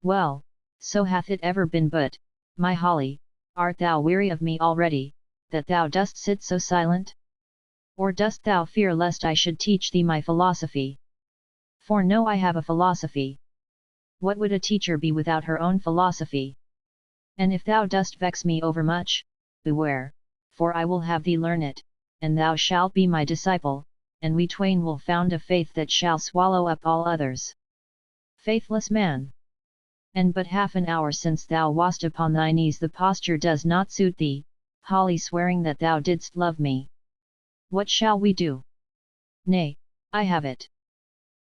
Well, so hath it ever been, but, my Holly, art thou weary of me already, that thou dost sit so silent? Or dost thou fear lest I should teach thee my philosophy? For know I have a philosophy. What would a teacher be without her own philosophy? And if thou dost vex me overmuch, beware, for I will have thee learn it, and thou shalt be my disciple, and we twain will found a faith that shall swallow up all others. Faithless man! And but half an hour since thou wast upon thy knees, the posture does not suit thee, Holly, swearing that thou didst love me. What shall we do? Nay, I have it.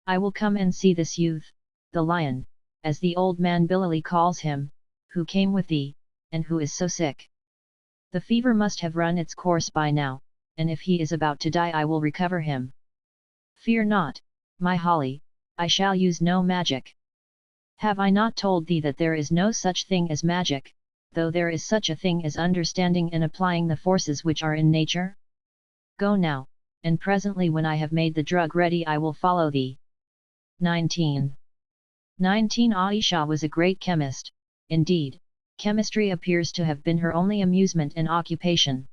I will come and see this youth, the lion, as the old man billily calls him, who came with thee, and who is so sick. The fever must have run its course by now, and if he is about to die I will recover him. Fear not, my Holly, I shall use no magic. Have I not told thee that there is no such thing as magic, though there is such a thing as understanding and applying the forces which are in nature? Go now, and presently when I have made the drug ready I will follow thee. 19. Ayesha was a great chemist. Indeed, chemistry appears to have been her only amusement and occupation.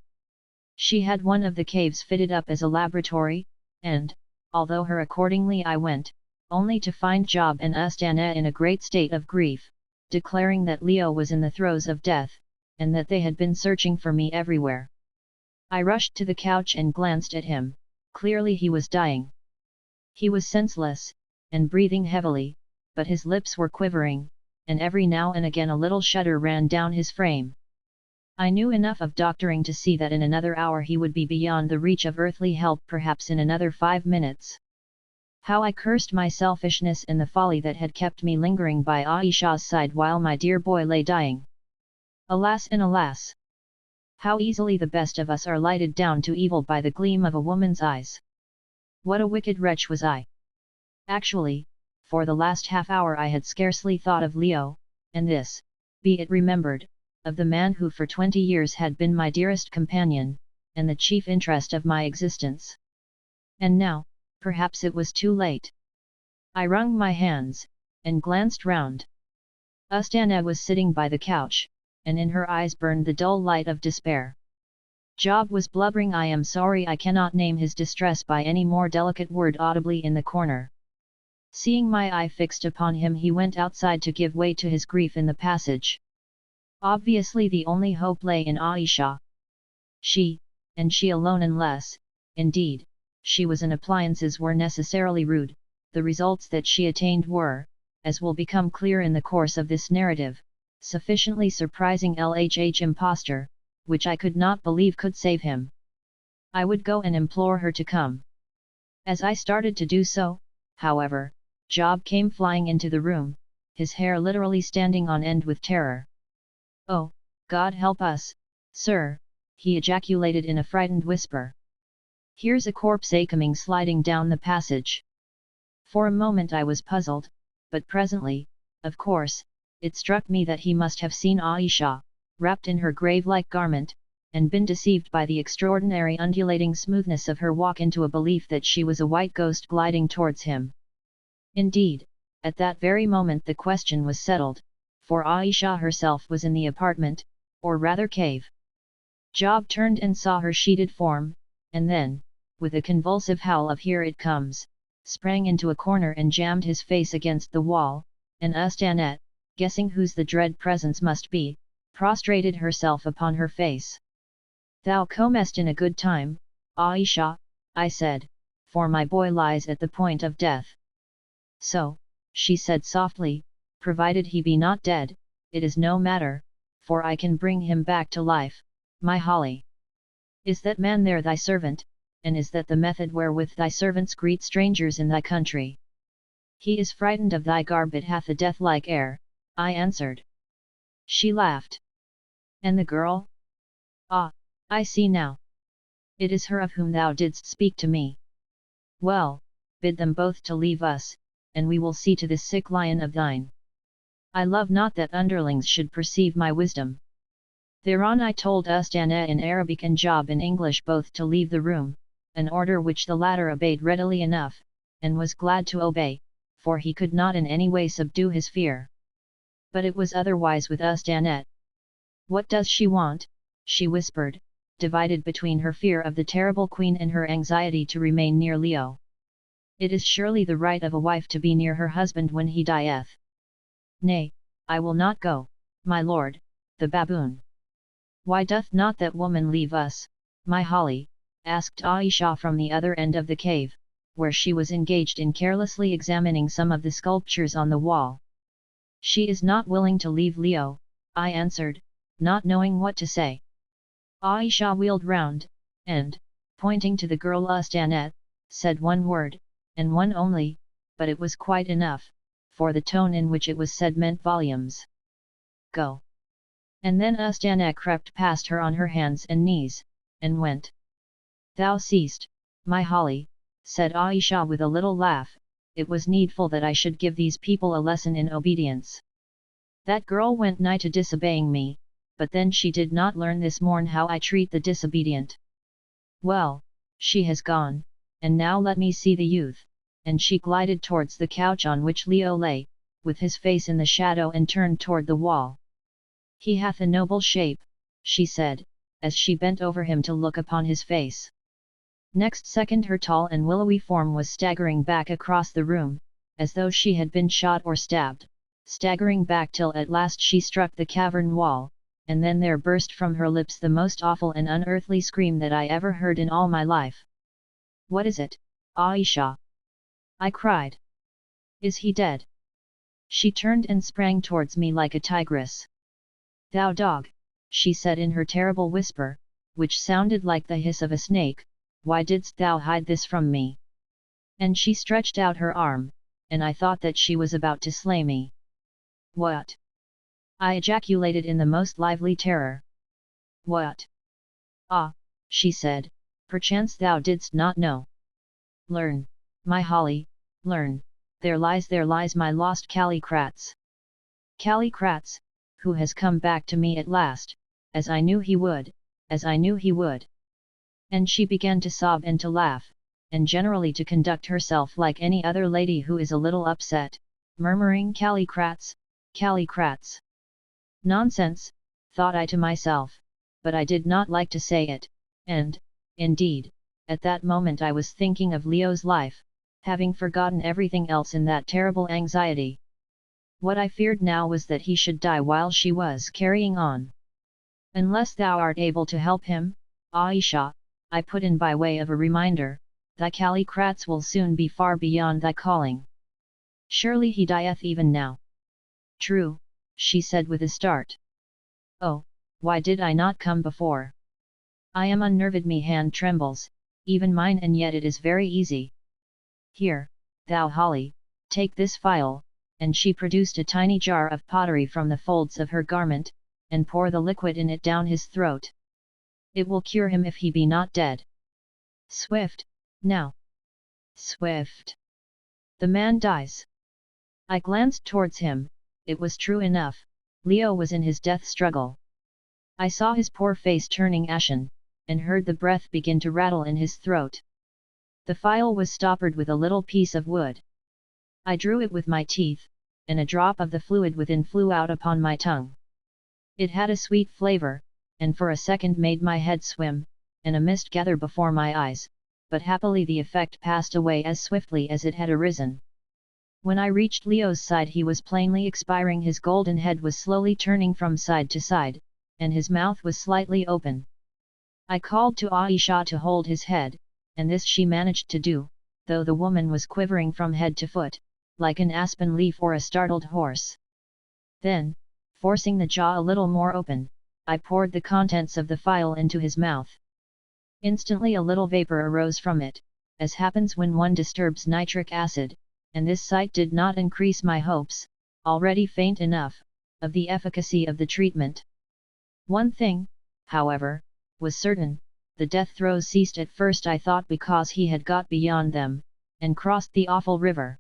She had one of the caves fitted up as a laboratory, and, although her accordingly I went, only to find Job and Astana in a great state of grief, declaring that Leo was in the throes of death, and that they had been searching for me everywhere. I rushed to the couch and glanced at him. Clearly he was dying. He was senseless, and breathing heavily, but his lips were quivering, and every now and again a little shudder ran down his frame. I knew enough of doctoring to see that in another hour he would be beyond the reach of earthly help, perhaps in another 5 minutes. How I cursed my selfishness and the folly that had kept me lingering by Ayesha's side while my dear boy lay dying. Alas and alas! How easily the best of us are lighted down to evil by the gleam of a woman's eyes! What a wicked wretch was I! Actually, for the last half hour I had scarcely thought of Leo, and this, be it remembered, of the man who for 20 years had been my dearest companion, and the chief interest of my existence. And now, perhaps it was too late. I wrung my hands, and glanced round. Astana was sitting by the couch, and in her eyes burned the dull light of despair. Job was blubbering. I am sorry I cannot name his distress by any more delicate word audibly in the corner. Seeing my eye fixed upon him, he went outside to give way to his grief in the passage. Obviously the only hope lay in Ayesha. She, and she alone, unless, indeed, she was an appliances were necessarily rude, the results that she attained were, as will become clear in the course of this narrative, sufficiently surprising. LHH impostor, which I could not believe could save him. I would go and implore her to come. As I started to do so, however, Job came flying into the room, his hair literally standing on end with terror. "Oh, God help us, sir," he ejaculated in a frightened whisper. "Here's a corpse coming sliding down the passage." For a moment I was puzzled, but presently, of course, it struck me that he must have seen Ayesha, wrapped in her grave-like garment, and been deceived by the extraordinary undulating smoothness of her walk into a belief that she was a white ghost gliding towards him. Indeed, at that very moment the question was settled, for Ayesha herself was in the apartment, or rather cave. Job turned and saw her sheeted form, and then, with a convulsive howl of "Here it comes," sprang into a corner and jammed his face against the wall, and Astana, guessing whose the dread presence must be, prostrated herself upon her face. "Thou comest in a good time, Ayesha," I said, "for my boy lies at the point of death." "So," she said softly, "provided he be not dead, it is no matter, for I can bring him back to life, my Holly. Is that man there thy servant, and is that the method wherewith thy servants greet strangers in thy country?" He is frightened of thy garb, it hath a death-like air, I answered. She laughed. And the girl? Ah, I see now. It is her of whom thou didst speak to me. Well, bid them both to leave us, and we will see to this sick lion of thine. I love not that underlings should perceive my wisdom. Thereon I told Ustana in Arabic and Job in English both to leave the room, an order which the latter obeyed readily enough, and was glad to obey, for he could not in any way subdue his fear. But it was otherwise with Ustana. What does she want? She whispered, divided between her fear of the terrible queen and her anxiety to remain near Leo. It is surely the right of a wife to be near her husband when he dieth. Nay, I will not go, my lord, the baboon. Why doth not that woman leave us, my Holly? Asked Ayesha from the other end of the cave, where she was engaged in carelessly examining some of the sculptures on the wall. She is not willing to leave Leo, I answered, not knowing what to say. Ayesha wheeled round, and, pointing to the girl Ustana, said one word, and one only, but it was quite enough, for the tone in which it was said meant volumes. Go. And then Ustana crept past her on her hands and knees, and went. Thou seest, my Holly, said Ayesha with a little laugh, it was needful that I should give these people a lesson in obedience. That girl went nigh to disobeying me, but then she did not learn this morn how I treat the disobedient. Well, she has gone, and now let me see the youth, and she glided towards the couch on which Leo lay, with his face in the shadow and turned toward the wall. He hath a noble shape, she said, as she bent over him to look upon his face. Next second her tall and willowy form was staggering back across the room, as though she had been shot or stabbed, staggering back till at last she struck the cavern wall, and then there burst from her lips the most awful and unearthly scream that I ever heard in all my life. What is it, Ayesha? I cried. Is he dead? She turned and sprang towards me like a tigress. Thou dog, she said in her terrible whisper, which sounded like the hiss of a snake, why didst thou hide this from me? And she stretched out her arm, and I thought that she was about to slay me. What? I ejaculated in the most lively terror. What? Ah, she said, perchance thou didst not know. Learn, my Holly, learn, there lies my lost Callicrats. Callicrats, who has come back to me at last, as I knew he would, as I knew he would. And she began to sob and to laugh, and generally to conduct herself like any other lady who is a little upset, murmuring Callicrats, Callicrats. Nonsense, thought I to myself, but I did not like to say it, and, indeed, at that moment I was thinking of Leo's life, having forgotten everything else in that terrible anxiety. What I feared now was that he should die while she was carrying on. Unless thou art able to help him, Ayesha, I put in by way of a reminder, thy Callicrats will soon be far beyond thy calling. Surely he dieth even now. True, she said with a start. Oh, why did I not come before? I am unnerved, me hand trembles, even mine, and yet it is very easy. Here, thou Holly, take this phial, and she produced a tiny jar of pottery from the folds of her garment, and pour the liquid in it down his throat. It will cure him if he be not dead. Swift, now. Swift. The man dies. I glanced towards him, it was true enough, Leo was in his death struggle. I saw his poor face turning ashen, and heard the breath begin to rattle in his throat. The phial was stoppered with a little piece of wood. I drew it with my teeth, and a drop of the fluid within flew out upon my tongue. It had a sweet flavor, and for a second made my head swim, and a mist gather before my eyes, but happily the effect passed away as swiftly as it had arisen. When I reached Leo's side he was plainly expiring, his golden head was slowly turning from side to side, and his mouth was slightly open. I called to Ayesha to hold his head, and this she managed to do, though the woman was quivering from head to foot, like an aspen leaf or a startled horse. Then, forcing the jaw a little more open, I poured the contents of the phial into his mouth. Instantly a little vapor arose from it, as happens when one disturbs nitric acid, and this sight did not increase my hopes, already faint enough, of the efficacy of the treatment. One thing, however, was certain: the death throes ceased at first, I thought, because he had got beyond them, and crossed the awful river.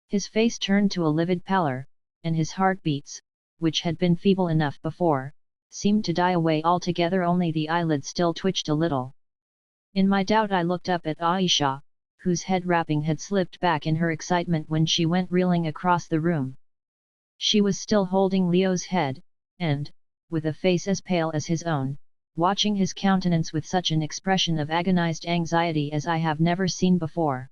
His face turned to a livid pallor, and his heartbeats, which had been feeble enough before, seemed to die away altogether, only the eyelids still twitched a little. In my doubt I looked up at Ayesha, whose head wrapping had slipped back in her excitement when she went reeling across the room. She was still holding Leo's head, and, with a face as pale as his own, watching his countenance with such an expression of agonized anxiety as I have never seen before.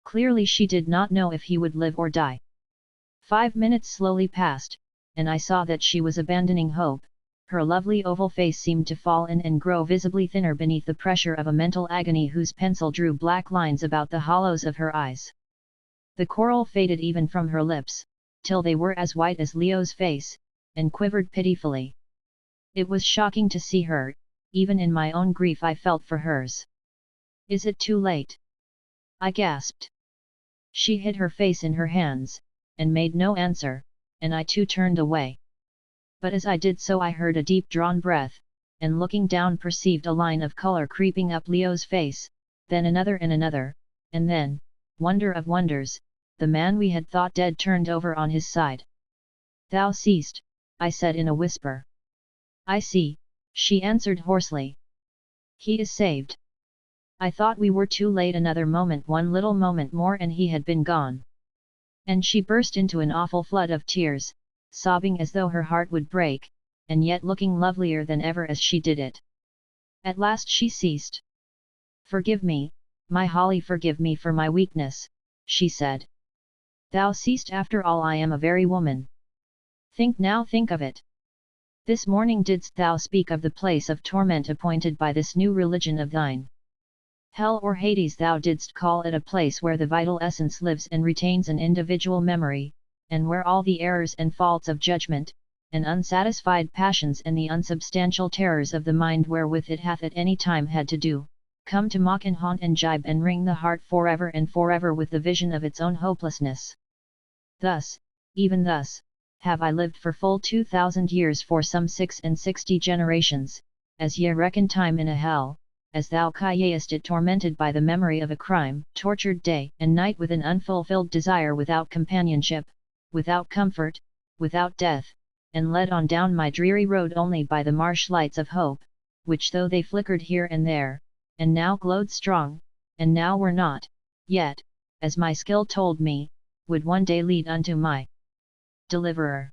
Clearly she did not know if he would live or die. 5 minutes slowly passed, and I saw that she was abandoning hope. Her lovely oval face seemed to fall in and grow visibly thinner beneath the pressure of a mental agony whose pencil drew black lines about the hollows of her eyes. The coral faded even from her lips, till they were as white as Leo's face, and quivered pitifully. It was shocking to see her. Even in my own grief I felt for hers. "Is it too late?" I gasped. She hid her face in her hands, and made no answer, and I too turned away. But as I did so I heard a deep drawn breath, and looking down perceived a line of color creeping up Leo's face, then another and another, and then, wonder of wonders, the man we had thought dead turned over on his side. "Thou seest," I said in a whisper. "I see," she answered hoarsely. "He is saved." I thought we were too late. Another moment, one little moment more, and he had been gone. And she burst into an awful flood of tears, sobbing as though her heart would break, and yet looking lovelier than ever as she did it. At last she ceased. "Forgive me, my Holly, forgive me for my weakness," she said. "Thou seest, after all I am a very woman. Think now, think of it. This morning didst thou speak of the place of torment appointed by this new religion of thine. Hell or Hades thou didst call it, a place where the vital essence lives and retains an individual memory, and where all the errors and faults of judgment, and unsatisfied passions and the unsubstantial terrors of the mind wherewith it hath at any time had to do, come to mock and haunt and gibe and wring the heart forever and forever with the vision of its own hopelessness. Thus, even thus, have I lived for full 2000 years, for some 66 generations, as ye reckon time in a hell, as thou callest it, tormented by the memory of a crime, tortured day and night with an unfulfilled desire, without companionship, without comfort, without death, and led on down my dreary road only by the marsh lights of hope, which though they flickered here and there, and now glowed strong, and now were not, yet, as my skill told me, would one day lead unto my deliverer.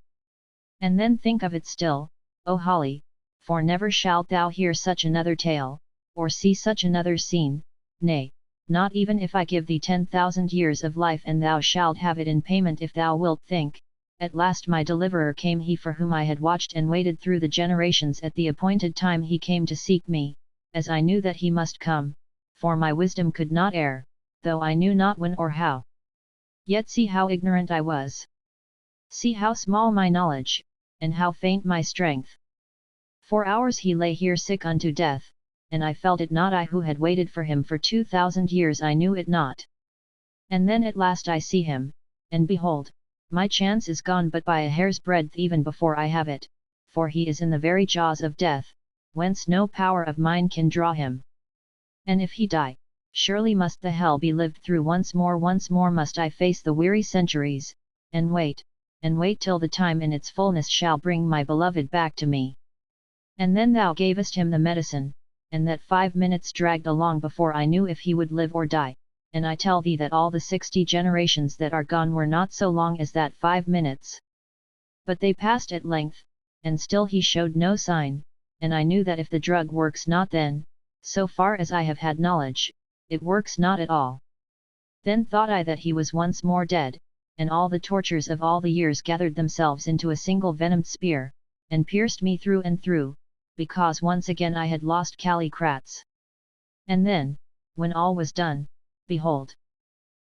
And then think of it still, O Holly, for never shalt thou hear such another tale, or see such another scene, nay, not even if I give thee 10,000 years of life, and thou shalt have it in payment if thou wilt think, at last my deliverer came, he for whom I had watched and waited through the generations. At the appointed time he came to seek me, as I knew that he must come, for my wisdom could not err, though I knew not when or how. Yet see how ignorant I was. See how small my knowledge, and how faint my strength. 4 hours he lay here sick unto death, and I felt it not. I who had waited for him for 2000 years, I knew it not. And then at last I see him, and behold, my chance is gone but by a hair's breadth even before I have it, for he is in the very jaws of death, whence no power of mine can draw him. And if he die, surely must the hell be lived through once more must I face the weary centuries, and wait till the time in its fullness shall bring my beloved back to me. And then thou gavest him the medicine, and that 5 minutes dragged along before I knew if he would live or die, and I tell thee that all the 60 generations that are gone were not so long as that 5 minutes. But they passed at length, and still he showed no sign, and I knew that if the drug works not, then, so far as I have had knowledge, it works not at all. Then thought I that he was once more dead, and all the tortures of all the years gathered themselves into a single venomed spear, and pierced me through and through, because once again I had lost Callicrates. And then, when all was done, behold!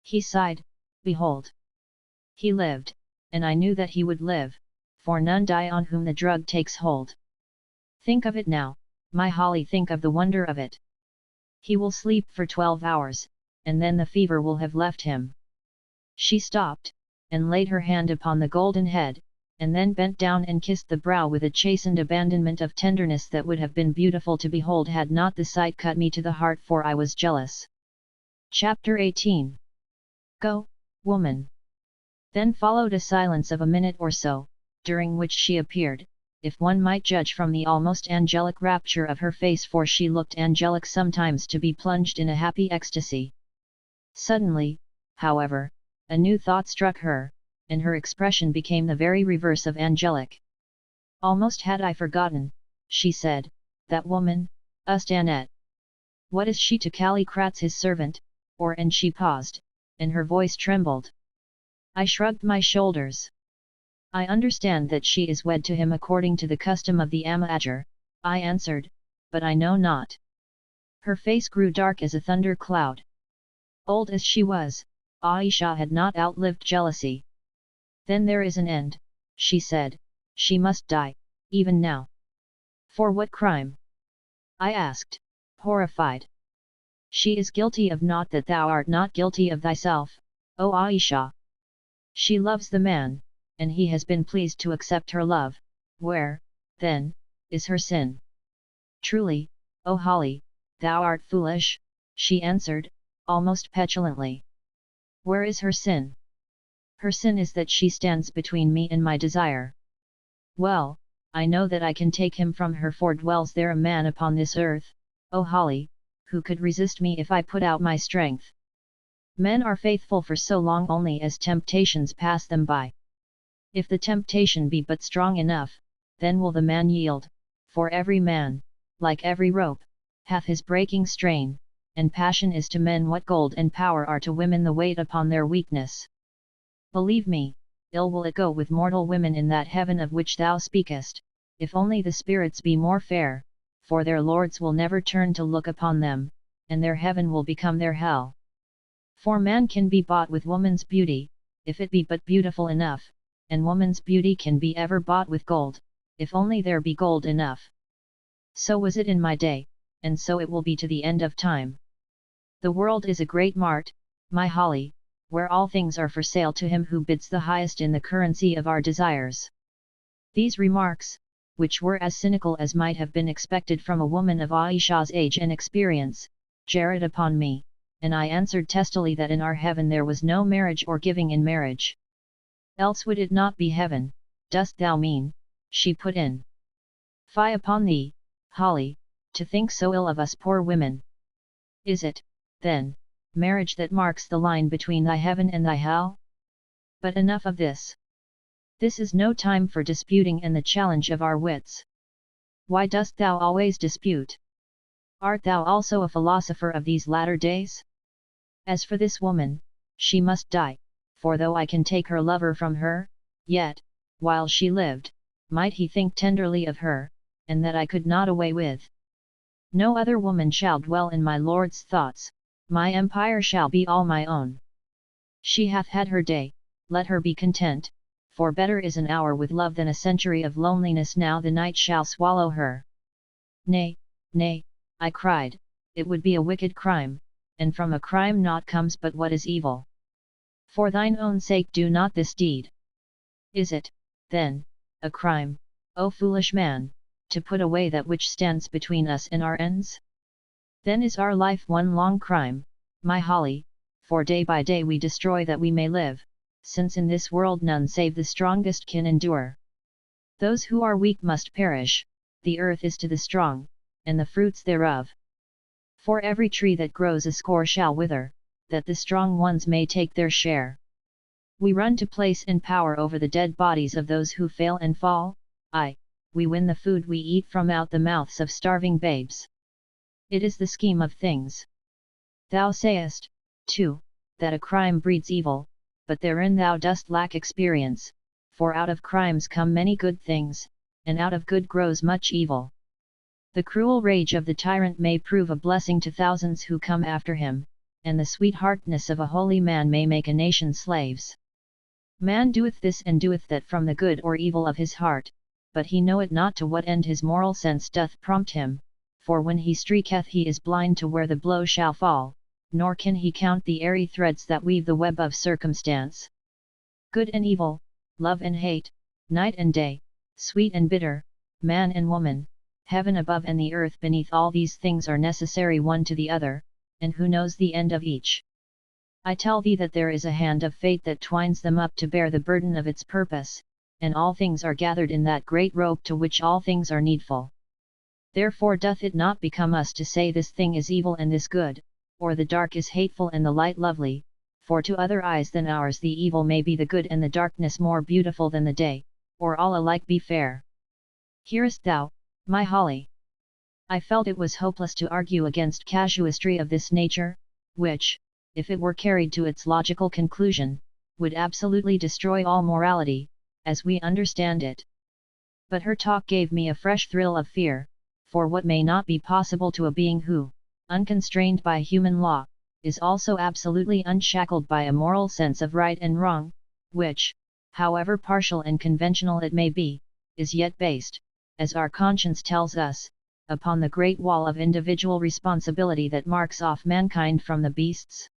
He sighed, behold! He lived, and I knew that he would live, for none die on whom the drug takes hold. Think of it now, my Holly, think of the wonder of it. He will sleep for 12 hours, and then the fever will have left him. She stopped, and laid her hand upon the golden head, and then bent down and kissed the brow with a chastened abandonment of tenderness that would have been beautiful to behold had not the sight cut me to the heart, for I was jealous. Chapter 18. Go, woman. Then followed a silence of a minute or so, during which she appeared, if one might judge from the almost angelic rapture of her face, for she looked angelic sometimes, to be plunged in a happy ecstasy. Suddenly, however, a new thought struck her, and her expression became the very reverse of angelic. Almost had I forgotten, she said, that woman, Ustanet. What is she to Callicrates his servant, or? And she paused, and her voice trembled. I shrugged my shoulders. I understand that she is wed to him according to the custom of the Amager, I answered, but I know not. Her face grew dark as a thunder cloud. Old as she was, Ayesha had not outlived jealousy. Then there is an end, she said, she must die, even now. For what crime? I asked, horrified. She is guilty of naught that thou art not guilty of thyself, O Ayesha. She loves the man, and he has been pleased to accept her love. Where, then, is her sin? Truly, O Holly, thou art foolish, she answered, almost petulantly. Where is her sin? Her sin is that she stands between me and my desire. Well, I know that I can take him from her, for dwells there a man upon this earth, O Holly, who could resist me if I put out my strength. Men are faithful for so long only as temptations pass them by. If the temptation be but strong enough, then will the man yield, for every man, like every rope, hath his breaking strain, and passion is to men what gold and power are to women the weight upon their weakness. Believe me, ill will it go with mortal women in that heaven of which thou speakest, if only the spirits be more fair, for their lords will never turn to look upon them, and their heaven will become their hell. For man can be bought with woman's beauty, if it be but beautiful enough, and woman's beauty can be ever bought with gold, if only there be gold enough. So was it in my day, and so it will be to the end of time. The world is a great mart, my Holly, where all things are for sale to him who bids the highest in the currency of our desires. These remarks, which were as cynical as might have been expected from a woman of Ayesha's age and experience, jarred upon me, and I answered testily that in our heaven there was no marriage or giving in marriage. Else would it not be heaven, dost thou mean? She put in. Fie upon thee, Holly, to think so ill of us poor women. Is it, then, marriage that marks the line between thy heaven and thy hell? But enough of this. This is no time for disputing and the challenge of our wits. Why dost thou always dispute? Art thou also a philosopher of these latter days? As for this woman, she must die, for though I can take her lover from her, yet, while she lived, might he think tenderly of her, and that I could not away with. No other woman shall dwell in my lord's thoughts, my empire shall be all my own. She hath had her day, let her be content, for better is an hour with love than a century of loneliness. Now the night shall swallow her. Nay, nay, I cried, it would be a wicked crime, and from a crime naught comes but what is evil. For thine own sake do not this deed. Is it, then, a crime, O foolish man, to put away that which stands between us and our ends? Then is our life one long crime, my Holly, for day by day we destroy that we may live, since in this world none save the strongest can endure. Those who are weak must perish, the earth is to the strong, and the fruits thereof. For every tree that grows a score shall wither, that the strong ones may take their share. We run to place and power over the dead bodies of those who fail and fall, aye, we win the food we eat from out the mouths of starving babes. It is the scheme of things. Thou sayest, too, that a crime breeds evil, but therein thou dost lack experience, for out of crimes come many good things, and out of good grows much evil. The cruel rage of the tyrant may prove a blessing to thousands who come after him, and the sweetheartedness of a holy man may make a nation slaves. Man doeth this and doeth that from the good or evil of his heart, but he knoweth not to what end his moral sense doth prompt him, for when he streaketh he is blind to where the blow shall fall, nor can he count the airy threads that weave the web of circumstance. Good and evil, love and hate, night and day, sweet and bitter, man and woman, heaven above and the earth beneath, all these things are necessary one to the other, and who knows the end of each? I tell thee that there is a hand of fate that twines them up to bear the burden of its purpose, and all things are gathered in that great rope to which all things are needful. Therefore doth it not become us to say this thing is evil and this good, or the dark is hateful and the light lovely, for to other eyes than ours the evil may be the good and the darkness more beautiful than the day, or all alike be fair. Hearest thou, my Holly? I felt it was hopeless to argue against casuistry of this nature, which, if it were carried to its logical conclusion, would absolutely destroy all morality, as we understand it. But her talk gave me a fresh thrill of fear, for what may not be possible to a being who, unconstrained by human law, is also absolutely unshackled by a moral sense of right and wrong, which, however partial and conventional it may be, is yet based, as our conscience tells us, upon the great wall of individual responsibility that marks off mankind from the beasts.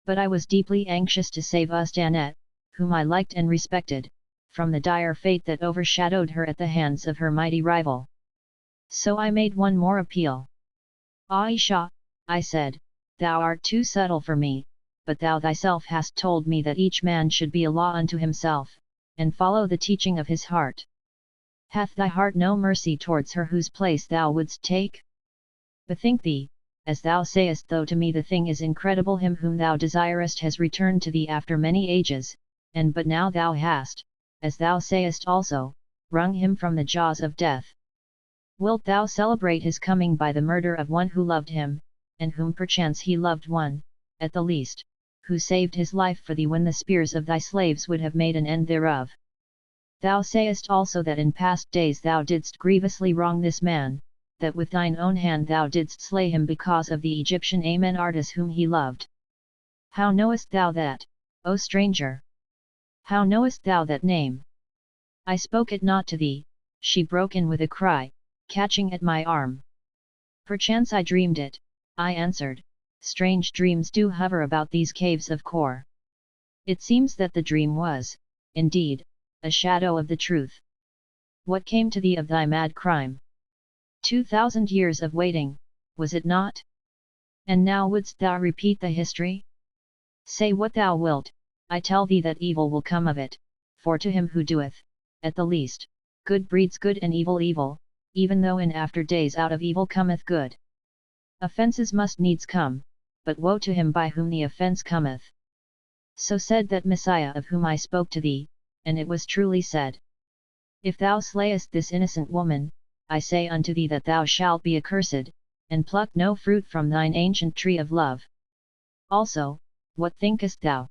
But I was deeply anxious to save Ustanette, whom I liked and respected, from the dire fate that overshadowed her at the hands of her mighty rival. So I made one more appeal. Ayesha, I said, thou art too subtle for me, but thou thyself hast told me that each man should be a law unto himself, and follow the teaching of his heart. Hath thy heart no mercy towards her whose place thou wouldst take? Bethink thee, as thou sayest, though to me the thing is incredible, him whom thou desirest has returned to thee after many ages, and but now thou hast, as thou sayest also, wrung him from the jaws of death. Wilt thou celebrate his coming by the murder of one who loved him, and whom perchance he loved one, at the least, who saved his life for thee when the spears of thy slaves would have made an end thereof? Thou sayest also that in past days thou didst grievously wrong this man, that with thine own hand thou didst slay him because of the Egyptian Amenartis whom he loved. How knowest thou that, O stranger? How knowest thou that name? I spoke it not to thee, she broke in with a cry, catching at my arm. Perchance I dreamed it, I answered. Strange dreams do hover about these caves of Kor. It seems that the dream was, indeed, a shadow of the truth. What came to thee of thy mad crime? 2000 years of waiting, was it not? And now wouldst thou repeat the history? Say what thou wilt, I tell thee that evil will come of it, for to him who doeth, at the least, good breeds good and evil evil, even though in after days out of evil cometh good. Offences must needs come, but woe to him by whom the offence cometh. So said that Messiah of whom I spoke to thee, and it was truly said. If thou slayest this innocent woman, I say unto thee that thou shalt be accursed, and pluck no fruit from thine ancient tree of love. Also, what thinkest thou?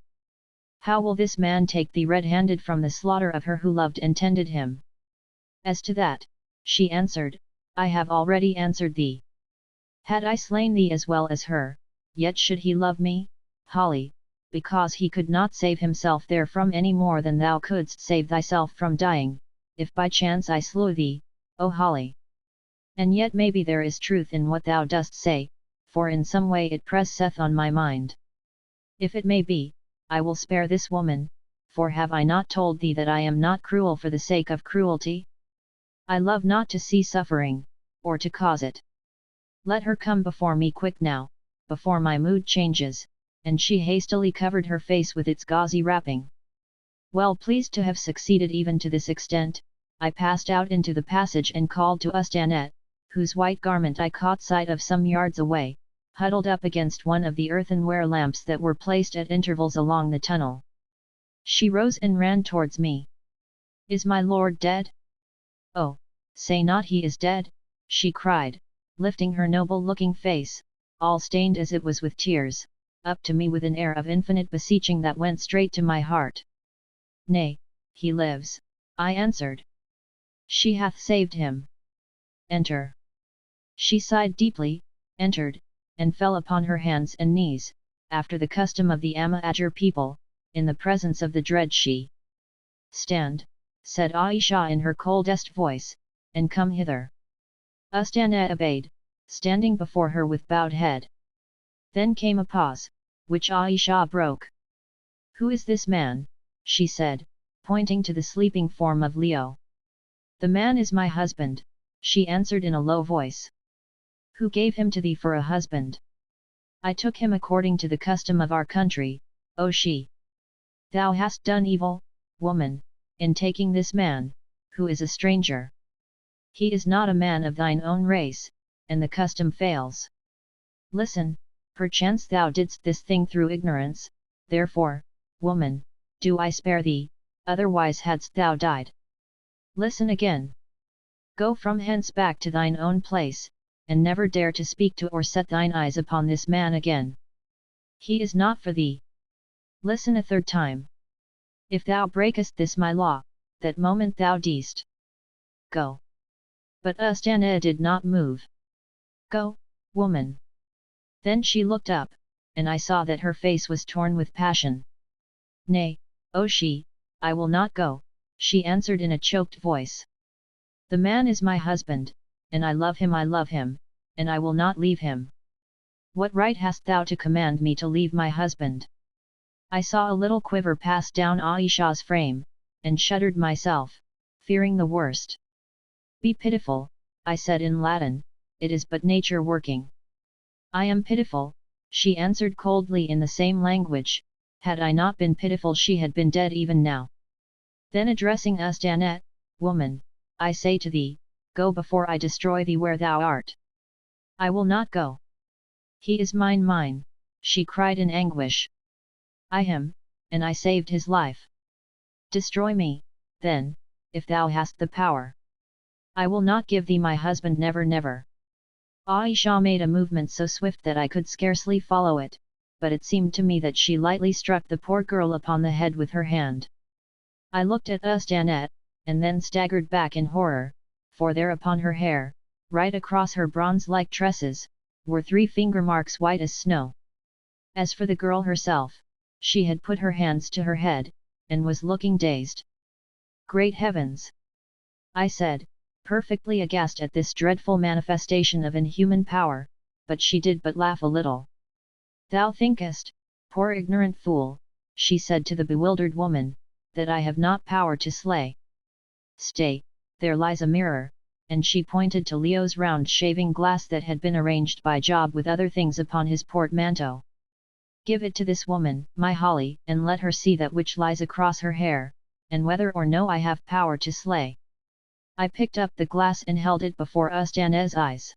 How will this man take thee red-handed from the slaughter of her who loved and tended him? As to that, she answered, I have already answered thee. Had I slain thee as well as her, yet should he love me, Holly, because he could not save himself therefrom any more than thou couldst save thyself from dying, if by chance I slew thee, O Holly. And yet maybe there is truth in what thou dost say, for in some way it presseth on my mind. If it may be, I will spare this woman, for have I not told thee that I am not cruel for the sake of cruelty? I love not to see suffering, or to cause it. Let her come before me quick now, before my mood changes, and she hastily covered her face with its gauzy wrapping. Well pleased to have succeeded even to this extent, I passed out into the passage and called to Ustanette, whose white garment I caught sight of some yards away, huddled up against one of the earthenware lamps that were placed at intervals along the tunnel. She rose and ran towards me. Is my lord dead? Oh, say not he is dead, she cried, lifting her noble-looking face, all stained as it was with tears, up to me with an air of infinite beseeching that went straight to my heart. Nay, he lives, I answered. She hath saved him. Enter. She sighed deeply, entered, and fell upon her hands and knees, after the custom of the Ama-Ager people, in the presence of the dread she. Stand, said Ayesha in her coldest voice, and come hither. Ustanette obeyed, standing before her with bowed head. Then came a pause, which Ayesha broke. "Who is this man?" she said, pointing to the sleeping form of Leo. "The man is my husband," she answered in a low voice. "Who gave him to thee for a husband?" "I took him according to the custom of our country, O she." "Thou hast done evil, woman, in taking this man, who is a stranger. He is not a man of thine own race, and the custom fails. Listen, perchance thou didst this thing through ignorance, therefore, woman, do I spare thee, otherwise hadst thou died. Listen again. Go from hence back to thine own place, and never dare to speak to or set thine eyes upon this man again. He is not for thee. Listen a third time. If thou breakest this my law, that moment thou deest. Go." But Ustana did not move. "Go, woman." Then she looked up, and I saw that her face was torn with passion. "Nay, O she, I will not go," she answered in a choked voice. "The man is my husband, and I love him, and I will not leave him. What right hast thou to command me to leave my husband?" I saw a little quiver pass down Ayesha's frame, and shuddered myself, fearing the worst. "Be pitiful," I said in Latin, "it is but nature working." "I am pitiful," she answered coldly in the same language. "Had I not been pitiful she had been dead even now." Then addressing Ustana, "Woman, I say to thee, go before I destroy thee where thou art." "I will not go. He is mine," she cried in anguish. "I him, and I saved his life. Destroy me, then, if thou hast the power. I will not give thee my husband, never, never." Ayesha made a movement so swift that I could scarcely follow it, but it seemed to me that she lightly struck the poor girl upon the head with her hand. I looked at Ustana, and then staggered back in horror, for there upon her hair, right across her bronze-like tresses, were 3 finger marks white as snow. As for the girl herself, she had put her hands to her head, and was looking dazed. "Great heavens!" I said, perfectly aghast at this dreadful manifestation of inhuman power, but she did but laugh a little. "Thou thinkest, poor ignorant fool," she said to the bewildered woman, "that I have not power to slay. Stay, there lies a mirror," and she pointed to Leo's round shaving glass that had been arranged by Job with other things upon his portmanteau. "Give it to this woman, my Holly, and let her see that which lies across her hair, and whether or no I have power to slay." I picked up the glass and held it before Ustana's eyes.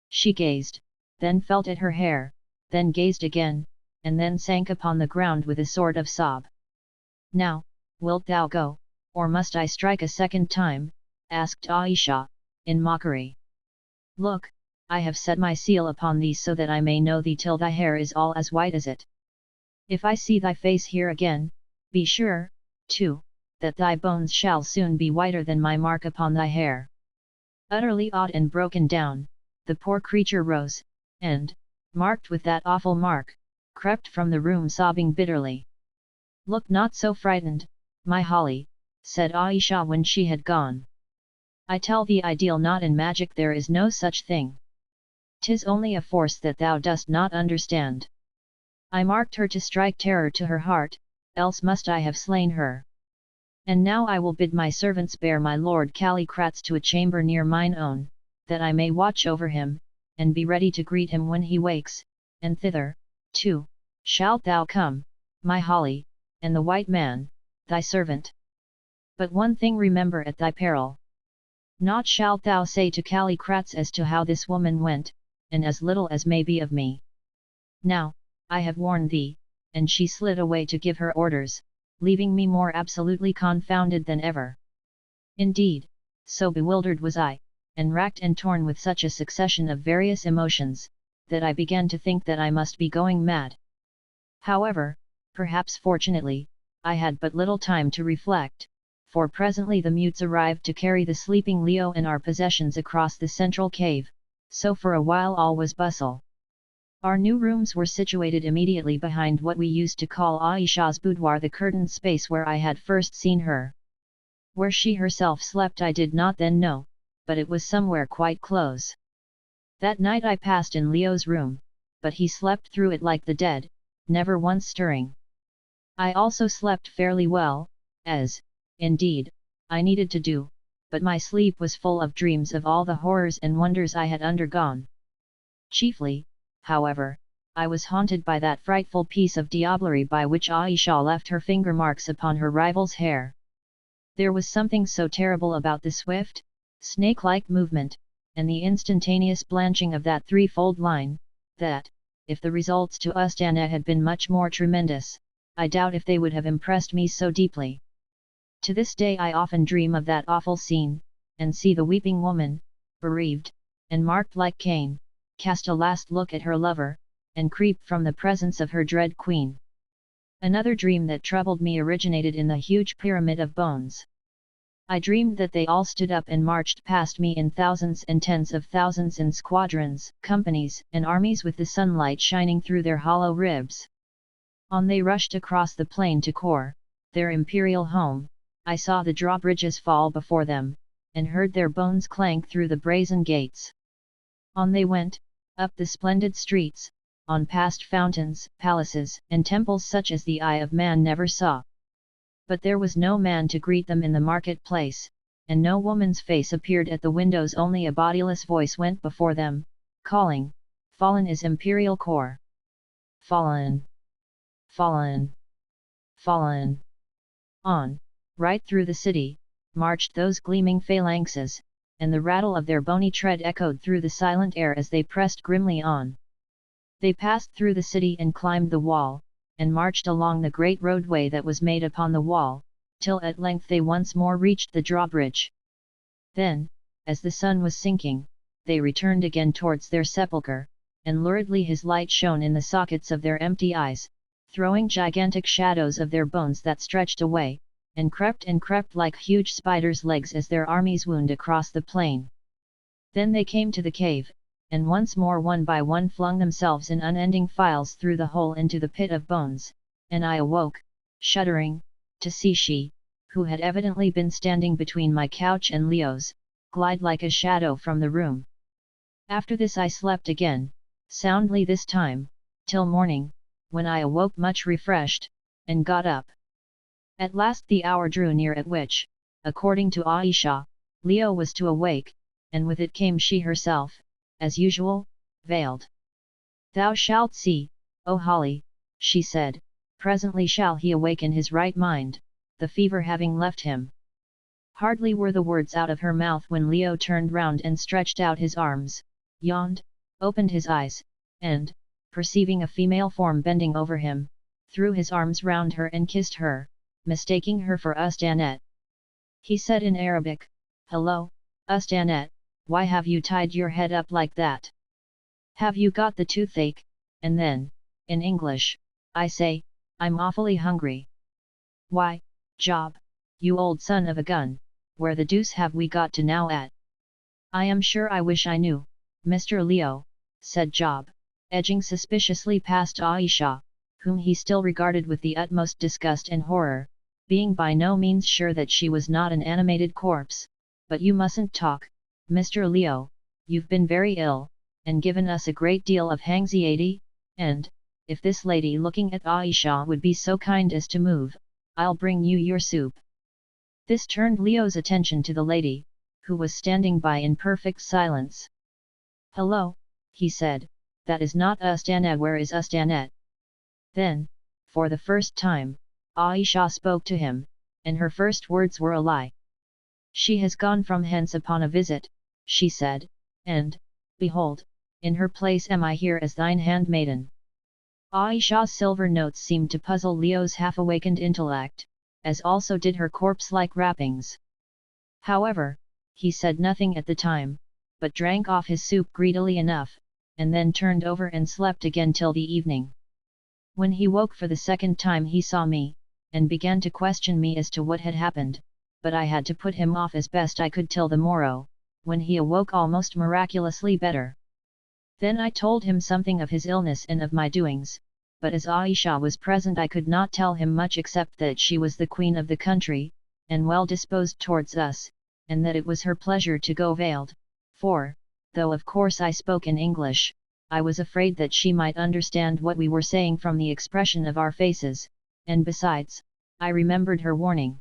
She gazed, then felt at her hair, then gazed again, and then sank upon the ground with a sort of sob. "Now, wilt thou go, or must I strike a second time?" asked Ayesha, in mockery. "Look, I have set my seal upon thee so that I may know thee till thy hair is all as white as it. If I see thy face here again, be sure, too, that thy bones shall soon be whiter than my mark upon thy hair." Utterly awed and broken down, the poor creature rose, and, marked with that awful mark, crept from the room sobbing bitterly. "Look not so frightened, my Holly," said Ayesha when she had gone. "I tell thee I deal not in magic, there is no such thing. 'Tis only a force that thou dost not understand. I marked her to strike terror to her heart, else must I have slain her. And now I will bid my servants bear my lord Callicrates to a chamber near mine own, that I may watch over him, and be ready to greet him when he wakes, and thither, too, shalt thou come, my Holly, and the white man, thy servant. But one thing remember at thy peril. Naught shalt thou say to Callicrates as to how this woman went, and as little as may be of me. Now, I have warned thee," and she slid away to give her orders, leaving me more absolutely confounded than ever. Indeed, so bewildered was I, and racked and torn with such a succession of various emotions, that I began to think that I must be going mad. However, perhaps fortunately, I had but little time to reflect, for presently the mutes arrived to carry the sleeping Leo and our possessions across the central cave, so for a while all was bustle. Our new rooms were situated immediately behind what we used to call Ayesha's boudoir, the curtained space where I had first seen her. Where she herself slept I did not then know, but it was somewhere quite close. That night I passed in Leo's room, but he slept through it like the dead, never once stirring. I also slept fairly well, as, indeed, I needed to do, but my sleep was full of dreams of all the horrors and wonders I had undergone. Chiefly, however, I was haunted by that frightful piece of diablerie by which Ayesha left her finger marks upon her rival's hair. There was something so terrible about the swift, snake-like movement, and the instantaneous blanching of that threefold line, that, if the results to Ustana had been much more tremendous, I doubt if they would have impressed me so deeply. To this day I often dream of that awful scene, and see the weeping woman, bereaved, and marked like Cain, cast a last look at her lover, and creep from the presence of her dread queen. Another dream that troubled me originated in the huge pyramid of bones. I dreamed that they all stood up and marched past me in thousands and tens of thousands in squadrons, companies, and armies with the sunlight shining through their hollow ribs. On they rushed across the plain to Kor, their imperial home. I saw the drawbridges fall before them, and heard their bones clank through the brazen gates. On they went, up the splendid streets, on past fountains, palaces, and temples such as the eye of man never saw. But there was no man to greet them in the market-place, and no woman's face appeared at the windows, only a bodiless voice went before them, calling, "Fallen is imperial Kor! Fallen! Fallen! Fallen!" On, right through the city, marched those gleaming phalanxes, and the rattle of their bony tread echoed through the silent air as they pressed grimly on. They passed through the city and climbed the wall, and marched along the great roadway that was made upon the wall, till at length they once more reached the drawbridge. Then, as the sun was sinking, they returned again towards their sepulchre, and luridly his light shone in the sockets of their empty eyes, throwing gigantic shadows of their bones that stretched away, and crept like huge spiders' legs as their armies wound across the plain. Then they came to the cave, and once more one by one flung themselves in unending files through the hole into the pit of bones, and I awoke, shuddering, to see she, who had evidently been standing between my couch and Leo's, glide like a shadow from the room. After this I slept again, soundly this time, till morning, when I awoke much refreshed, and got up. At last the hour drew near at which, according to Ayesha, Leo was to awake, and with it came she herself, as usual, veiled. "Thou shalt see, O Holly," she said, "presently shall he awake in his right mind, the fever having left him." Hardly were the words out of her mouth when Leo turned round and stretched out his arms, yawned, opened his eyes, and, perceiving a female form bending over him, threw his arms round her and kissed her, mistaking her for Ustanet. He said in Arabic, "Hello, Ustanet, why have you tied your head up like that? Have you got the toothache?" And then, in English, "I say, I'm awfully hungry." "Why, Job, you old son of a gun, where the deuce have we got to now at?" "I am sure I wish I knew, Mr. Leo," said Job, edging suspiciously past Ayesha, whom he still regarded with the utmost disgust and horror, being by no means sure that she was not an animated corpse. "But you mustn't talk, Mr. Leo, you've been very ill, and given us a great deal of anxiety, and, if this lady looking at Ayesha would be so kind as to move, I'll bring you your soup." This turned Leo's attention to the lady, who was standing by in perfect silence. "Hello," he said, "that is not Ustanet. Where is Ustanet?" Then, for the first time, Ayesha spoke to him, and her first words were a lie. "She has gone from hence upon a visit," she said, "and, behold, in her place am I here as thine handmaiden." Ayesha's silver notes seemed to puzzle Leo's half-awakened intellect, as also did her corpse-like wrappings. However, he said nothing at the time, but drank off his soup greedily enough, and then turned over and slept again till the evening. When he woke for the second time he saw me, and began to question me as to what had happened, but I had to put him off as best I could till the morrow, when he awoke almost miraculously better. Then I told him something of his illness and of my doings, but as Ayesha was present I could not tell him much except that she was the queen of the country, and well disposed towards us, and that it was her pleasure to go veiled, for, though of course I spoke in English, I was afraid that she might understand what we were saying from the expression of our faces, and besides, I remembered her warning.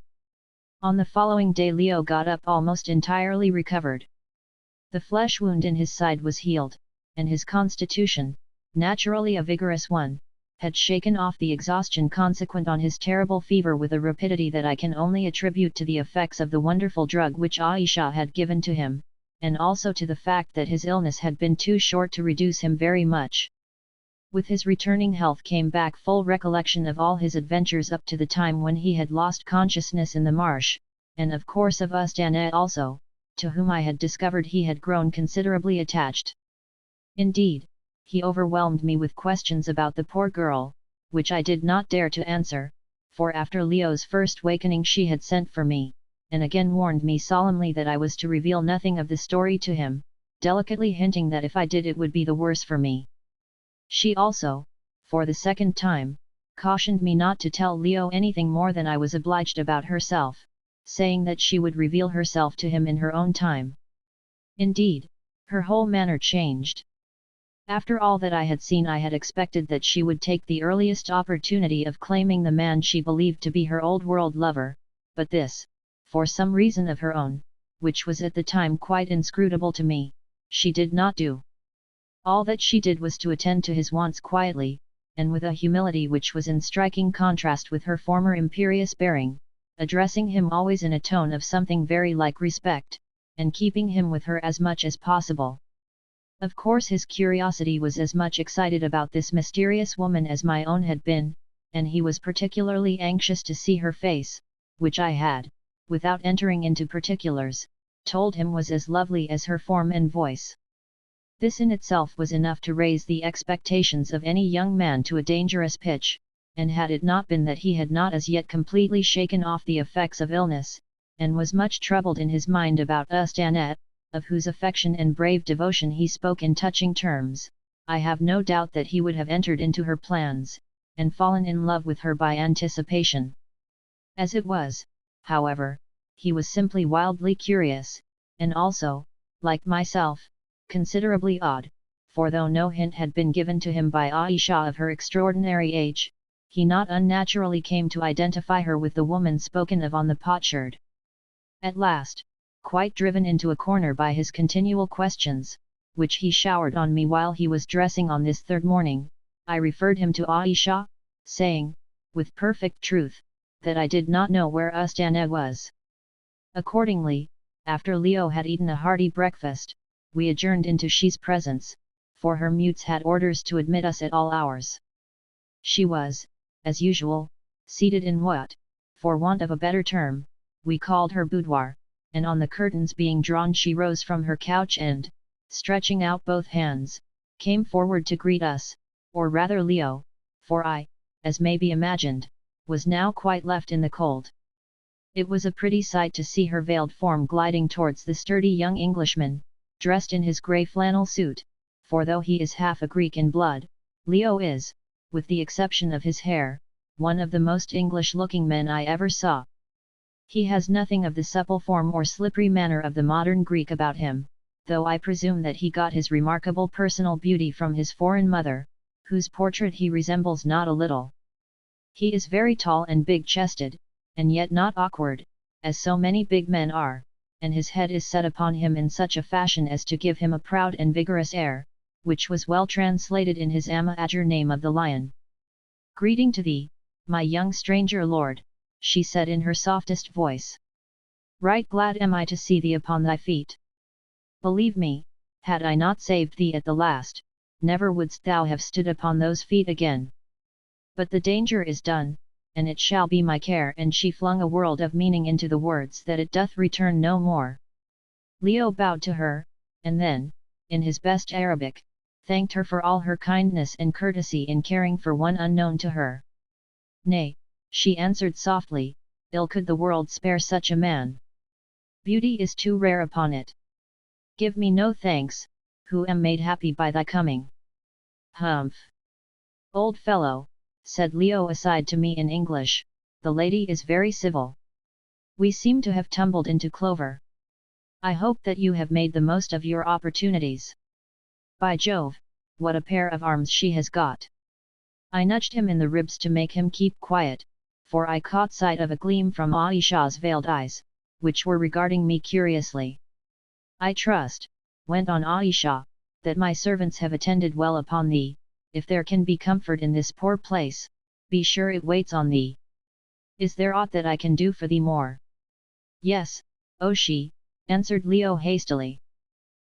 On the following day Leo got up almost entirely recovered. The flesh wound in his side was healed, and his constitution, naturally a vigorous one, had shaken off the exhaustion consequent on his terrible fever with a rapidity that I can only attribute to the effects of the wonderful drug which Ayesha had given to him, and also to the fact that his illness had been too short to reduce him very much. With his returning health came back full recollection of all his adventures up to the time when he had lost consciousness in the marsh, and of course of Ustana also, to whom I had discovered he had grown considerably attached. Indeed, he overwhelmed me with questions about the poor girl, which I did not dare to answer, for after Leo's first wakening she had sent for me, and again warned me solemnly that I was to reveal nothing of the story to him, delicately hinting that if I did it would be the worse for me. She also, for the second time, cautioned me not to tell Leo anything more than I was obliged about herself, saying that she would reveal herself to him in her own time. Indeed, her whole manner changed. After all that I had seen, I had expected that she would take the earliest opportunity of claiming the man she believed to be her old-world lover, but this, for some reason of her own, which was at the time quite inscrutable to me, she did not do. All that she did was to attend to his wants quietly, and with a humility which was in striking contrast with her former imperious bearing, addressing him always in a tone of something very like respect, and keeping him with her as much as possible. Of course his curiosity was as much excited about this mysterious woman as my own had been, and he was particularly anxious to see her face, which I had, without entering into particulars, told him was as lovely as her form and voice. This in itself was enough to raise the expectations of any young man to a dangerous pitch, and had it not been that he had not as yet completely shaken off the effects of illness, and was much troubled in his mind about Ustana, of whose affection and brave devotion he spoke in touching terms, I have no doubt that he would have entered into her plans, and fallen in love with her by anticipation. As it was, however, he was simply wildly curious, and also, like myself, considerably odd, for though no hint had been given to him by Ayesha of her extraordinary age, he not unnaturally came to identify her with the woman spoken of on the potsherd. At last, quite driven into a corner by his continual questions, which he showered on me while he was dressing on this third morning, I referred him to Ayesha, saying, with perfect truth, that I did not know where Ustana was. Accordingly, after Leo had eaten a hearty breakfast, we adjourned into she's presence, for her mutes had orders to admit us at all hours. She was, as usual, seated in what, for want of a better term, we called her boudoir, and on the curtains being drawn she rose from her couch and, stretching out both hands, came forward to greet us, or rather Leo, for I, as may be imagined, was now quite left in the cold. It was a pretty sight to see her veiled form gliding towards the sturdy young Englishman, dressed in his grey flannel suit, for though he is half a Greek in blood, Leo is, with the exception of his hair, one of the most English-looking men I ever saw. He has nothing of the supple form or slippery manner of the modern Greek about him, though I presume that he got his remarkable personal beauty from his foreign mother, whose portrait he resembles not a little. He is very tall and big-chested, and yet not awkward, as so many big men are, and his head is set upon him in such a fashion as to give him a proud and vigorous air, which was well translated in his Amager name of the Lion. "Greeting to thee, my young stranger lord," she said in her softest voice. "Right glad am I to see thee upon thy feet. Believe me, had I not saved thee at the last, never wouldst thou have stood upon those feet again. But the danger is done, and it shall be my care." And she flung a world of meaning into the words that it doth return no more. Leo bowed to her, and then, in his best Arabic, thanked her for all her kindness and courtesy in caring for one unknown to her. "Nay," she answered softly, "ill could the world spare such a man. Beauty is too rare upon it. Give me no thanks, who am made happy by thy coming." "Humph! Old fellow," said Leo aside to me in English, "the lady is very civil. We seem to have tumbled into clover. I hope that you have made the most of your opportunities. By Jove, what a pair of arms she has got." I nudged him in the ribs to make him keep quiet, for I caught sight of a gleam from Ayesha's veiled eyes, which were regarding me curiously. "I trust," went on Ayesha, "that my servants have attended well upon thee. If there can be comfort in this poor place, be sure it waits on thee. Is there aught that I can do for thee more?" "Yes, O she," answered Leo hastily.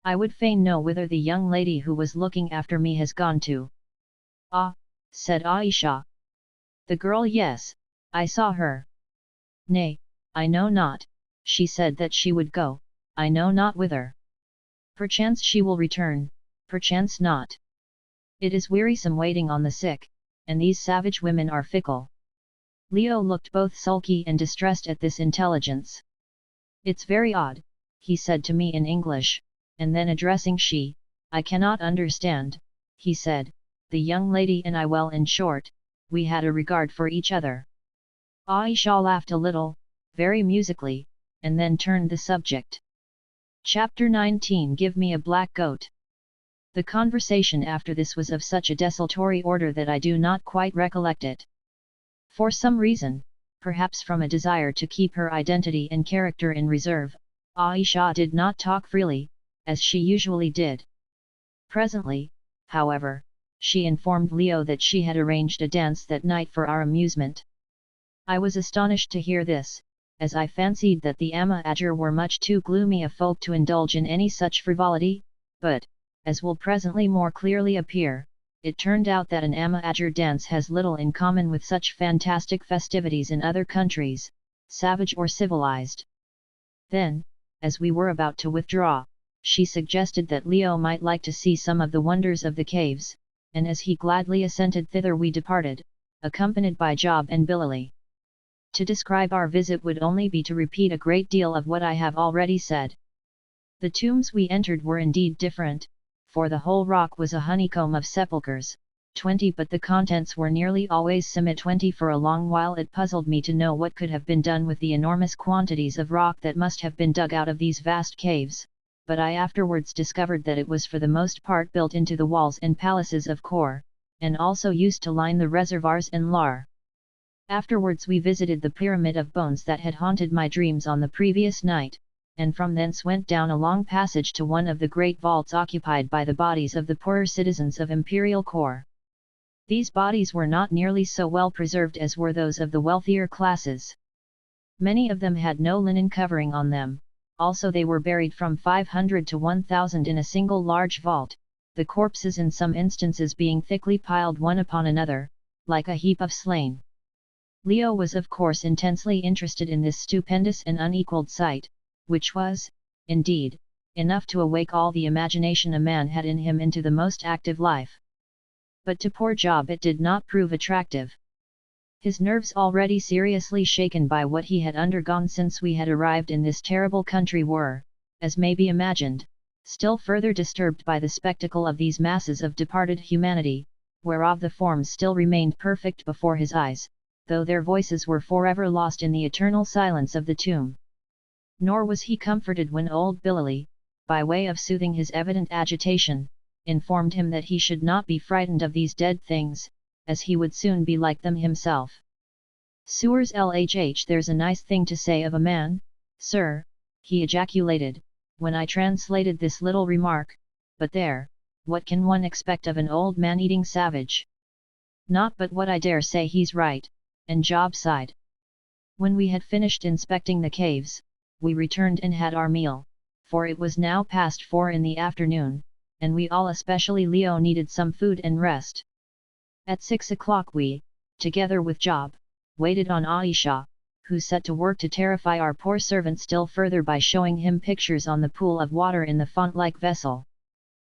"I would fain know whither the young lady who was looking after me has gone to." "Ah," said Ayesha. "The girl, yes, I saw her." "Nay, I know not, she said that she would go, I know not whither. Perchance she will return, perchance not. It is wearisome waiting on the sick, and these savage women are fickle." Leo looked both sulky and distressed at this intelligence. "It's very odd," he said to me in English, and then addressing she, "I cannot understand," he said, "the young lady and I, well, in short, we had a regard for each other." Ayesha laughed a little, very musically, and then turned the subject. Chapter 19. Give me a black goat. The conversation after this was of such a desultory order that I do not quite recollect it. For some reason, perhaps from a desire to keep her identity and character in reserve, Ayesha did not talk freely, as she usually did. Presently, however, she informed Leo that she had arranged a dance that night for our amusement. I was astonished to hear this, as I fancied that the Amahagger were much too gloomy a folk to indulge in any such frivolity, but, as will presently more clearly appear, it turned out that an Amahagger dance has little in common with such fantastic festivities in other countries, savage or civilized. Then, as we were about to withdraw, she suggested that Leo might like to see some of the wonders of the caves, and as he gladly assented thither we departed, accompanied by Job and Billy. To describe our visit would only be to repeat a great deal of what I have already said. The tombs we entered were indeed different, for the whole rock was a honeycomb of sepulchres, 20, but the contents were nearly always semi-20. For a long while it puzzled me to know what could have been done with the enormous quantities of rock that must have been dug out of these vast caves, but I afterwards discovered that it was for the most part built into the walls and palaces of Kor, and also used to line the reservoirs and lar. Afterwards we visited the pyramid of bones that had haunted my dreams on the previous night, and from thence went down a long passage to one of the great vaults occupied by the bodies of the poorer citizens of Imperial Kor. These bodies were not nearly so well preserved as were those of the wealthier classes. Many of them had no linen covering on them, also they were buried from 500 to 1000 in a single large vault, the corpses in some instances being thickly piled one upon another, like a heap of slain. Leo was of course intensely interested in this stupendous and unequalled sight, which was, indeed, enough to awake all the imagination a man had in him into the most active life. But to poor Job it did not prove attractive. His nerves, already seriously shaken by what he had undergone since we had arrived in this terrible country, were, as may be imagined, still further disturbed by the spectacle of these masses of departed humanity, whereof the forms still remained perfect before his eyes, though their voices were forever lost in the eternal silence of the tomb. Nor was he comforted when old Billy, by way of soothing his evident agitation, informed him that he should not be frightened of these dead things, as he would soon be like them himself. "Sewers LHH, there's a nice thing to say of a man, sir," he ejaculated, when I translated this little remark, "but there, what can one expect of an old man-eating savage? Not but what I dare say he's right," and Job sighed. When we had finished inspecting the caves, we returned and had our meal, for it was now past 4 in the afternoon, and we all, especially Leo, needed some food and rest. At 6 o'clock we, together with Job, waited on Ayesha, who set to work to terrify our poor servant still further by showing him pictures on the pool of water in the font-like vessel.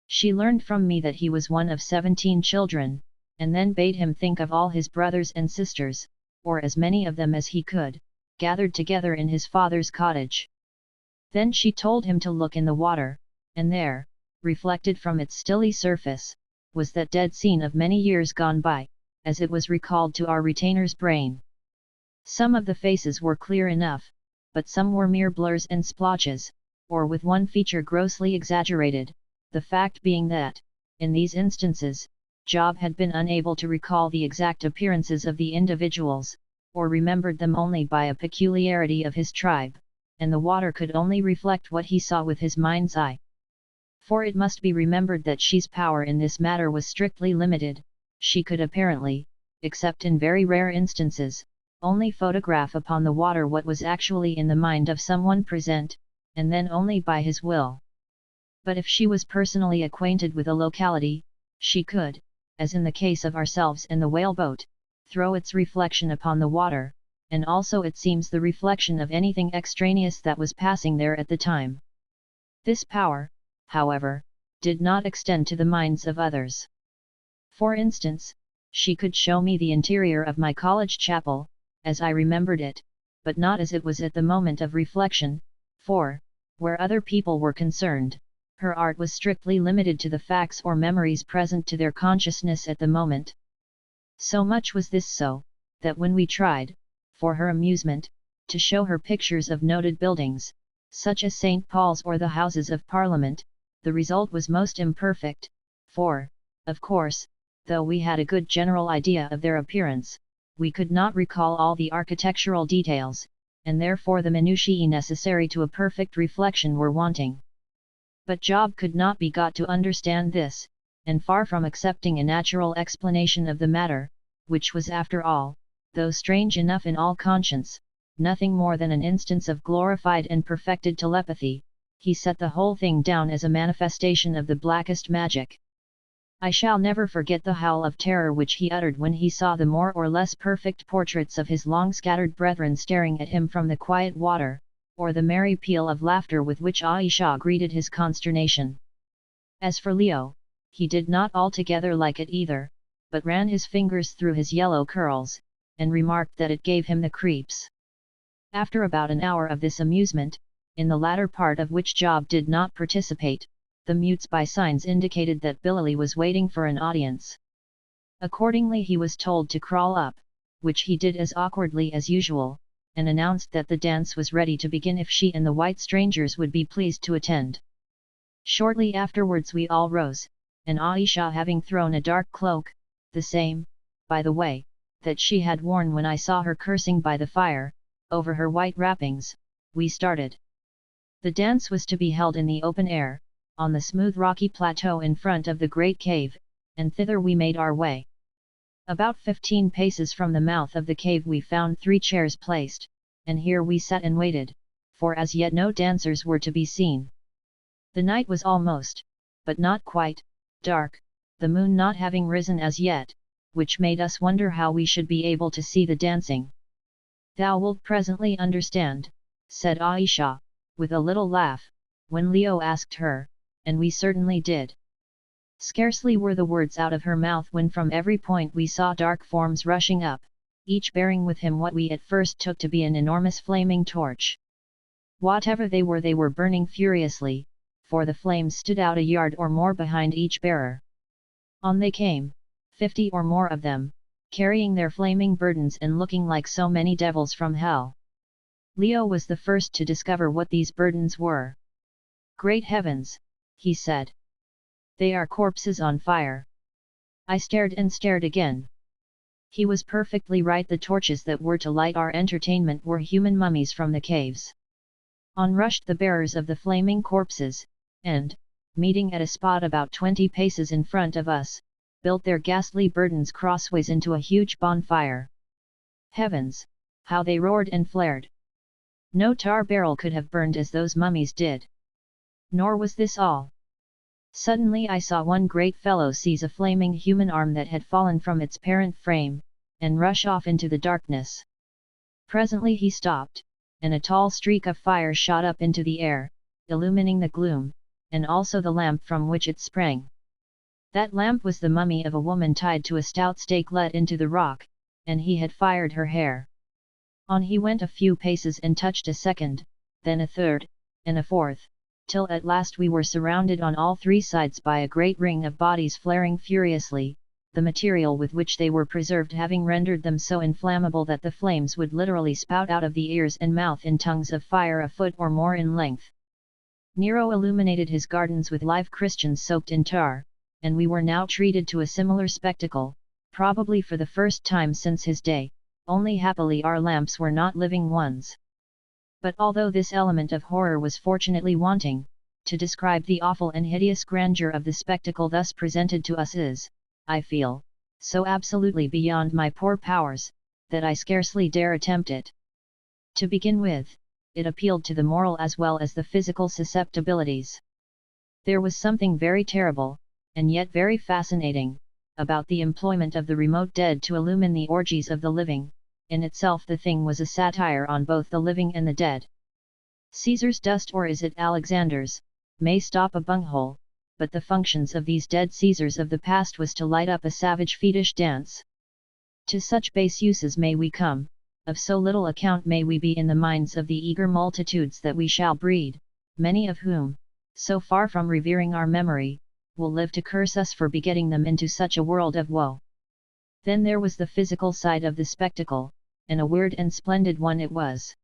She learned from me that he was one of 17 children, and then bade him think of all his brothers and sisters, or as many of them as he could, gathered together in his father's cottage. Then she told him to look in the water, and there, reflected from its stilly surface, was that dead scene of many years gone by, as it was recalled to our retainer's brain. Some of the faces were clear enough, but some were mere blurs and splotches, or with one feature grossly exaggerated, the fact being that, In these instances, Job had been unable to recall the exact appearances of the individuals, or remembered them only by a peculiarity of his tribe, and the water could only reflect what he saw with his mind's eye. For it must be remembered that she's power in this matter was strictly limited. She could apparently, except in very rare instances, only photograph upon the water what was actually in the mind of someone present, and then only by his will. But if she was personally acquainted with a locality, she could, as in the case of ourselves and the whaleboat, throw its reflection upon the water, and also it seems the reflection of anything extraneous that was passing there at the time. This power, however, did not extend to the minds of others. For instance, she could show me the interior of my college chapel, as I remembered it, but not as it was at the moment of reflection, for, where other people were concerned, her art was strictly limited to the facts or memories present to their consciousness at the moment. So much was this so, that when we tried, for her amusement, to show her pictures of noted buildings, such as St. Paul's or the Houses of Parliament, the result was most imperfect, for, of course, though we had a good general idea of their appearance, we could not recall all the architectural details, and therefore the minutiae necessary to a perfect reflection were wanting. But Job could not be got to understand this, and far from accepting a natural explanation of the matter, which was after all, though strange enough in all conscience, nothing more than an instance of glorified and perfected telepathy, he set the whole thing down as a manifestation of the blackest magic. I shall never forget the howl of terror which he uttered when he saw the more or less perfect portraits of his long-scattered brethren staring at him from the quiet water, or the merry peal of laughter with which Ayesha greeted his consternation. As for Leo, he did not altogether like it either, but ran his fingers through his yellow curls, and remarked that it gave him the creeps. After about an hour of this amusement, in the latter part of which Job did not participate, the mutes by signs indicated that Billy was waiting for an audience. Accordingly he was told to crawl up, which he did as awkwardly as usual, and announced that the dance was ready to begin if she and the white strangers would be pleased to attend. Shortly afterwards we all rose, and Ayesha having thrown a dark cloak, the same, by the way, that she had worn when I saw her cursing by the fire, over her white wrappings, we started. The dance was to be held in the open air, on the smooth rocky plateau in front of the great cave, and thither we made our way. About 15 paces from the mouth of the cave we found 3 chairs placed, and here we sat and waited, for as yet no dancers were to be seen. The night was almost, but not quite, dark, the moon not having risen as yet, which made us wonder how we should be able to see the dancing. "Thou wilt presently understand," said Ayesha, with a little laugh, when Leo asked her, and we certainly did. Scarcely were the words out of her mouth when from every point we saw dark forms rushing up, each bearing with him what we at first took to be an enormous flaming torch. Whatever they were burning furiously, for the flames stood out a yard or more behind each bearer. On they came, 50 or more of them, carrying their flaming burdens and looking like so many devils from hell. Leo was the first to discover what these burdens were. "Great heavens," he said. "They are corpses on fire." I stared and stared again. He was perfectly right. The torches that were to light our entertainment were human mummies from the caves. On rushed the bearers of the flaming corpses, and, meeting at a spot about 20 paces in front of us, built their ghastly burdens crossways into a huge bonfire. Heavens, how they roared and flared! No tar barrel could have burned as those mummies did. Nor was this all. Suddenly I saw one great fellow seize a flaming human arm that had fallen from its parent frame, and rush off into the darkness. Presently he stopped, and a tall streak of fire shot up into the air, illumining the gloom, and also the lamp from which it sprang. That lamp was the mummy of a woman tied to a stout stake let into the rock, and he had fired her hair. On he went a few paces and touched a second, then a third, and a fourth, till at last we were surrounded on all 3 sides by a great ring of bodies flaring furiously, the material with which they were preserved having rendered them so inflammable that the flames would literally spout out of the ears and mouth in tongues of fire a foot or more in length. Nero illuminated his gardens with live Christians soaked in tar, and we were now treated to a similar spectacle, probably for the first time since his day, only happily our lamps were not living ones. But although this element of horror was fortunately wanting, to describe the awful and hideous grandeur of the spectacle thus presented to us is, I feel, so absolutely beyond my poor powers, that I scarcely dare attempt it. To begin with, it appealed to the moral as well as the physical susceptibilities. There was something very terrible, and yet very fascinating, about the employment of the remote dead to illumine the orgies of the living. In itself the thing was a satire on both the living and the dead. Caesar's dust, or is it Alexander's, may stop a bunghole, but the functions of these dead Caesars of the past was to light up a savage fetish dance. To such base uses may we come, of so little account may we be in the minds of the eager multitudes that we shall breed, many of whom, so far from revering our memory, will live to curse us for begetting them into such a world of woe. Then there was the physical side of the spectacle, and a weird and splendid one it was.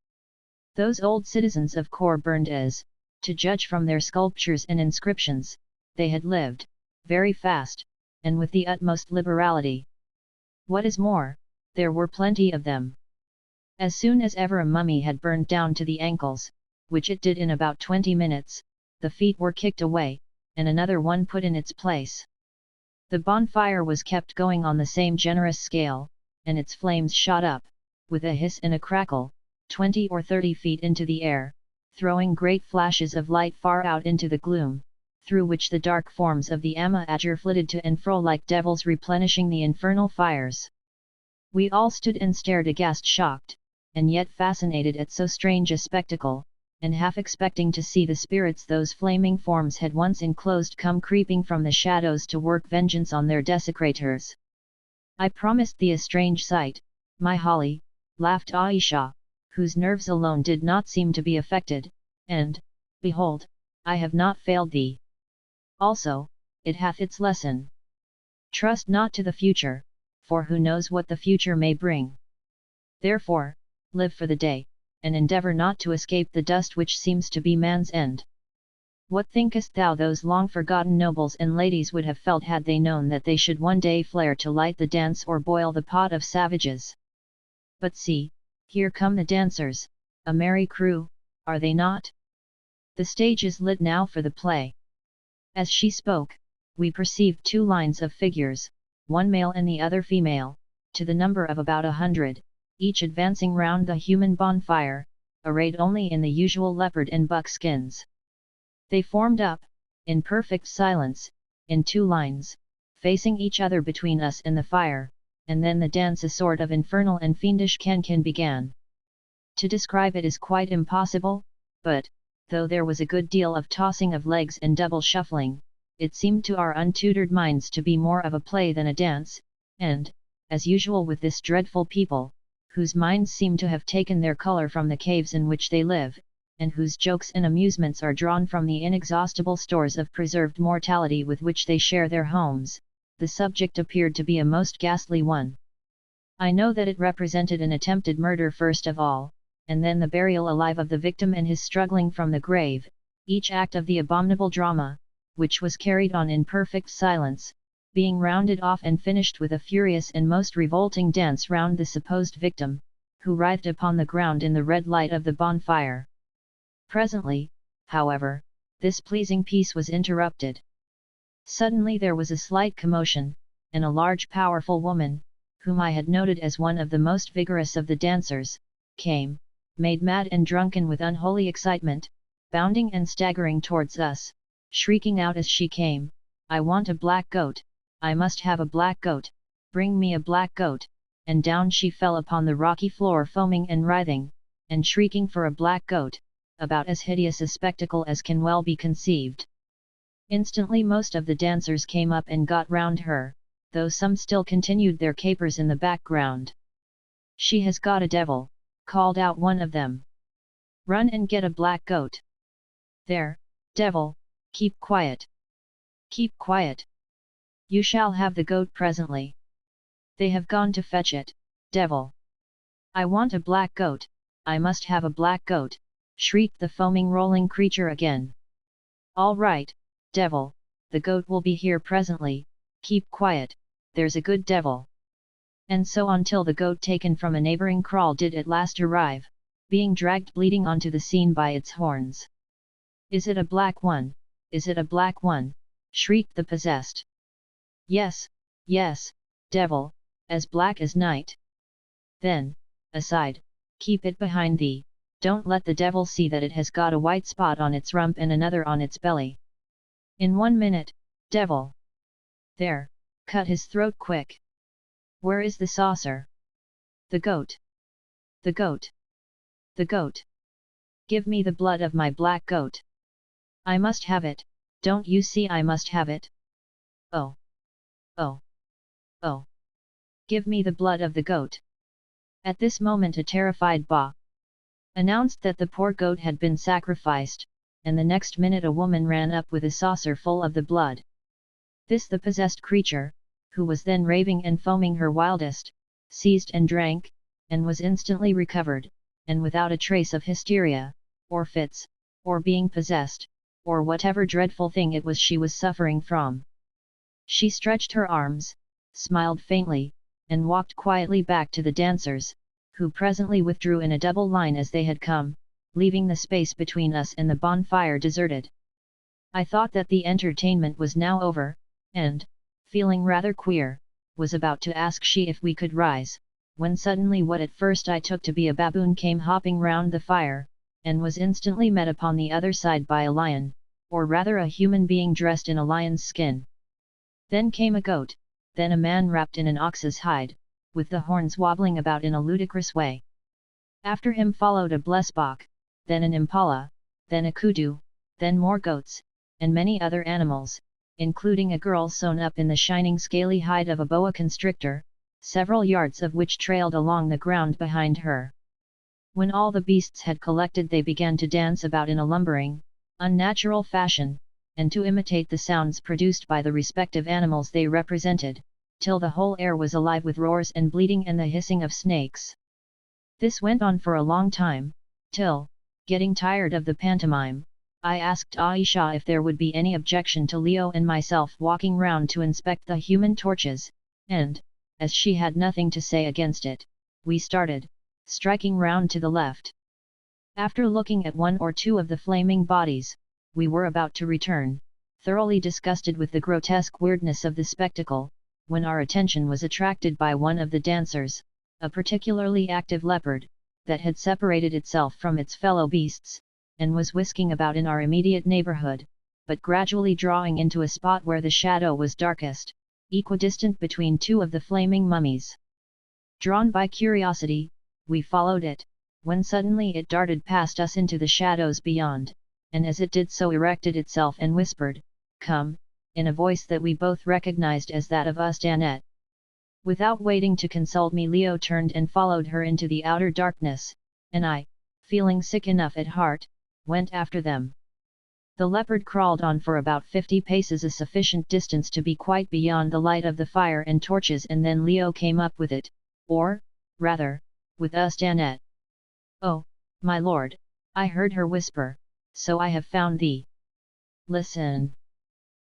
Those old citizens of Kor burned as, to judge from their sculptures and inscriptions, they had lived, very fast, and with the utmost liberality. What is more, there were plenty of them. As soon as ever a mummy had burned down to the ankles, which it did in about 20 minutes, the feet were kicked away, and another one put in its place. The bonfire was kept going on the same generous scale, and its flames shot up, with a hiss and a crackle, 20 or 30 feet into the air, throwing great flashes of light far out into the gloom, through which the dark forms of the Amahagger flitted to and fro like devils replenishing the infernal fires. We all stood and stared aghast, shocked, and yet fascinated at so strange a spectacle, and half expecting to see the spirits those flaming forms had once enclosed come creeping from the shadows to work vengeance on their desecrators. I promised thee a strange sight, my Holly, laughed Ayesha, whose nerves alone did not seem to be affected, and, behold, I have not failed thee. Also, it hath its lesson. Trust not to the future, for who knows what the future may bring. Therefore, live for the day, and endeavour not to escape the dust which seems to be man's end. What thinkest thou those long-forgotten nobles and ladies would have felt had they known that they should one day flare to light the dance or boil the pot of savages? But see, here come the dancers, a merry crew, are they not? The stage is lit now for the play. As she spoke, we perceived 2 lines of figures, one male and the other female, to the number of about 100, each advancing round the human bonfire, arrayed only in the usual leopard and buck skins. They formed up, in perfect silence, in 2 lines, facing each other between us and the fire, and then the dance, a sort of infernal and fiendish can began. To describe it is quite impossible, but, though there was a good deal of tossing of legs and double shuffling, it seemed to our untutored minds to be more of a play than a dance, and, as usual with this dreadful people, whose minds seem to have taken their colour from the caves in which they live, and whose jokes and amusements are drawn from the inexhaustible stores of preserved mortality with which they share their homes, the subject appeared to be a most ghastly one. I know that it represented an attempted murder first of all, and then the burial alive of the victim and his struggling from the grave, each act of the abominable drama, which was carried on in perfect silence, being rounded off and finished with a furious and most revolting dance round the supposed victim, who writhed upon the ground in the red light of the bonfire. Presently, however, this pleasing piece was interrupted. Suddenly there was a slight commotion, and a large powerful woman, whom I had noted as one of the most vigorous of the dancers, came, made mad and drunken with unholy excitement, bounding and staggering towards us, shrieking out as she came, "I want a black goat, I must have a black goat, bring me a black goat," and down she fell upon the rocky floor foaming and writhing, and shrieking for a black goat, about as hideous a spectacle as can well be conceived. Instantly most of the dancers came up and got round her, though some still continued their capers in the background. "She has got a devil," called out one of them. "Run and get a black goat. There, devil, keep quiet. Keep quiet. You shall have the goat presently. They have gone to fetch it, devil. I want a black goat, I must have a black goat," shrieked the foaming rolling creature again. "All right, devil, the goat will be here presently, keep quiet, there's a good devil. And so on till the goat taken from a neighbouring kraal did at last arrive, being dragged bleeding onto the scene by its horns. Is it a black one? Is it a black one? Shrieked the possessed. Yes, yes, devil, as black as night. Then, aside, keep it behind thee, don't let the devil see that it has got a white spot on its rump and another on its belly. In 1 minute, devil. There, cut his throat quick. Where is the saucer? The goat. The goat. The goat. Give me the blood of my black goat. I must have it, don't you see I must have it? Oh. Oh. Oh. Give me the blood of the goat. At this moment a terrified Ba announced that the poor goat had been sacrificed, and the next minute a woman ran up with a saucer full of the blood. This the possessed creature, who was then raving and foaming her wildest, seized and drank, and was instantly recovered, and without a trace of hysteria, or fits, or being possessed, or whatever dreadful thing it was she was suffering from. She stretched her arms, smiled faintly, and walked quietly back to the dancers, who presently withdrew in a double line as they had come, leaving the space between us and the bonfire deserted. I thought that the entertainment was now over, and, feeling rather queer, was about to ask she if we could rise, when suddenly what at first I took to be a baboon came hopping round the fire, and was instantly met upon the other side by a lion, or rather a human being dressed in a lion's skin. Then came a goat, then a man wrapped in an ox's hide, with the horns wobbling about in a ludicrous way. After him followed a blesbok, then an impala, then a kudu, then more goats, and many other animals, including a girl sewn up in the shining scaly hide of a boa constrictor, several yards of which trailed along the ground behind her. When all the beasts had collected they began to dance about in a lumbering, unnatural fashion, and to imitate the sounds produced by the respective animals they represented, till the whole air was alive with roars and bleating and the hissing of snakes. This went on for a long time, till, getting tired of the pantomime, I asked Ayesha if there would be any objection to Leo and myself walking round to inspect the human torches, and, as she had nothing to say against it, we started, striking round to the left. After looking at one or two of the flaming bodies, we were about to return, thoroughly disgusted with the grotesque weirdness of the spectacle, when our attention was attracted by one of the dancers, a particularly active leopard, that had separated itself from its fellow beasts, and was whisking about in our immediate neighbourhood, but gradually drawing into a spot where the shadow was darkest, equidistant between two of the flaming mummies. Drawn by curiosity, we followed it, when suddenly it darted past us into the shadows beyond, and as it did so erected itself and whispered, "Come," in a voice that we both recognized as that of Ustanet. Without waiting to consult me, Leo turned and followed her into the outer darkness, and I, feeling sick enough at heart, went after them. The leopard crawled on for about 50 paces, a sufficient distance to be quite beyond the light of the fire and torches, and then Leo came up with it, or, rather, with Ustanet. "Oh, my lord," I heard her whisper, "so I have found thee. Listen.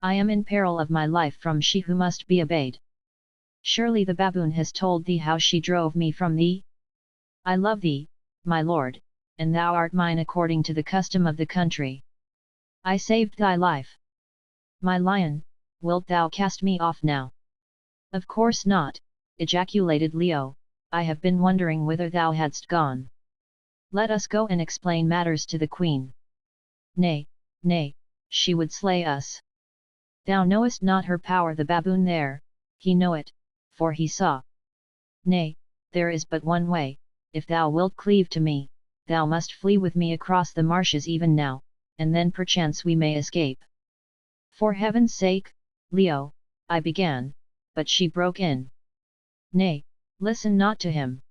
I am in peril of my life from she who must be obeyed. Surely the baboon has told thee how she drove me from thee? I love thee, my lord, and thou art mine according to the custom of the country. I saved thy life. My lion, wilt thou cast me off now?" "Of course not," ejaculated Leo, "I have been wondering whither thou hadst gone. Let us go and explain matters to the queen." "Nay, nay, she would slay us. Thou knowest not her power, the baboon there, he know it, for he saw. Nay, there is but one way, if thou wilt cleave to me, thou must flee with me across the marshes even now, and then perchance we may escape." "For heaven's sake, Leo," I began, but she broke in. "Nay, listen not to him.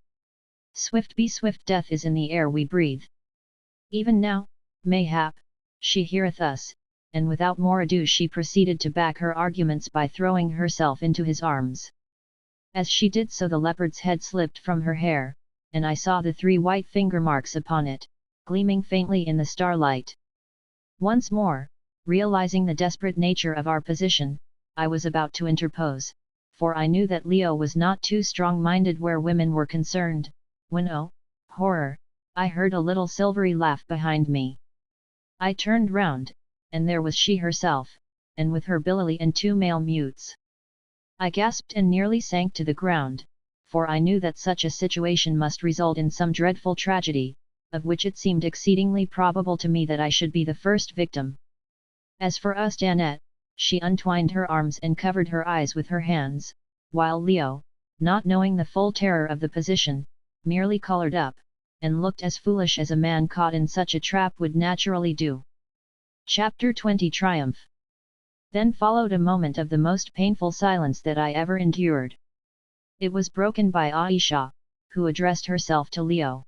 Swift be swift, death is in the air we breathe. Even now, mayhap, she heareth us," and without more ado she proceeded to back her arguments by throwing herself into his arms. As she did so the leopard's head slipped from her hair, and I saw the 3 white finger marks upon it, gleaming faintly in the starlight. Once more, Realizing the desperate nature of our position, I was about to interpose, for I knew that Leo was not too strong-minded where women were concerned, when oh, horror, I heard a little silvery laugh behind me. I turned round, and there was she herself, and with her Billy and 2 male mutes. I gasped and nearly sank to the ground, for I knew that such a situation must result in some dreadful tragedy, of which it seemed exceedingly probable to me that I should be the first victim. As for Ustanette, she untwined her arms and covered her eyes with her hands, while Leo, not knowing the full terror of the position, merely coloured up, and looked as foolish as a man caught in such a trap would naturally do. Chapter 20 Triumph. Then followed a moment of the most painful silence that I ever endured. It was broken by Ayesha, who addressed herself to Leo.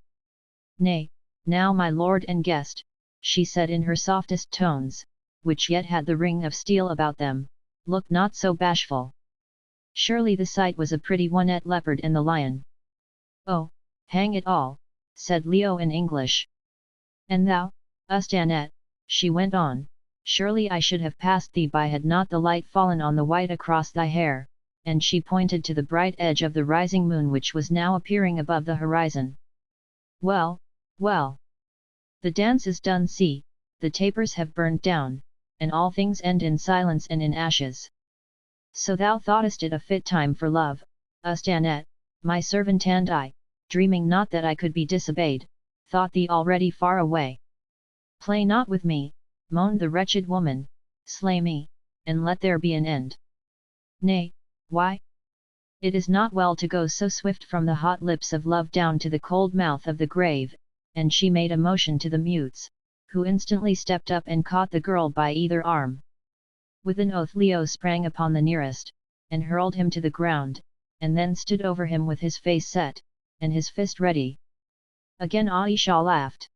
"Nay, now my lord and guest," she said in her softest tones, which yet had the ring of steel about them, "look not so bashful. Surely the sight was a pretty one at Leopard and the Lion." "Oh, hang it all," said Leo in English. "And thou, Ustanette," she went on, "surely I should have passed thee by had not the light fallen on the white across thy hair," and she pointed to the bright edge of the rising moon which was now appearing above the horizon. "Well, well. The dance is done, see, the tapers have burnt down, and all things end in silence and in ashes. So thou thoughtest it a fit time for love, Ustanette, my servant, and I, dreaming not that I could be disobeyed, thought thee already far away. Play not with me," moaned the wretched woman, "slay me, and let there be an end." "Nay, why? It is not well to go so swift from the hot lips of love down to the cold mouth of the grave," and she made a motion to the mutes, who instantly stepped up and caught the girl by either arm. With an oath Leo sprang upon the nearest, and hurled him to the ground, and then stood over him with his face set, and his fist ready. Again Ayesha laughed.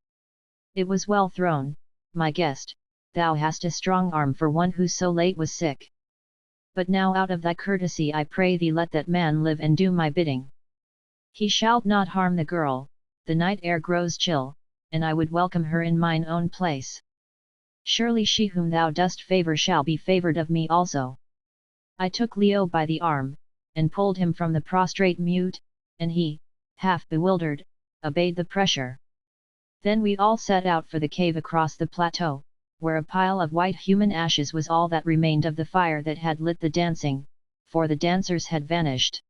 "It was well thrown, my guest, thou hast a strong arm for one who so late was sick. But now out of thy courtesy I pray thee let that man live and do my bidding. He shall not harm the girl, the night air grows chill, and I would welcome her in mine own place. Surely she whom thou dost favour shall be favoured of me also." I took Leo by the arm, and pulled him from the prostrate mute, and he, half bewildered, obeyed the pressure. Then we all set out for the cave across the plateau, where a pile of white human ashes was all that remained of the fire that had lit the dancing, for the dancers had vanished.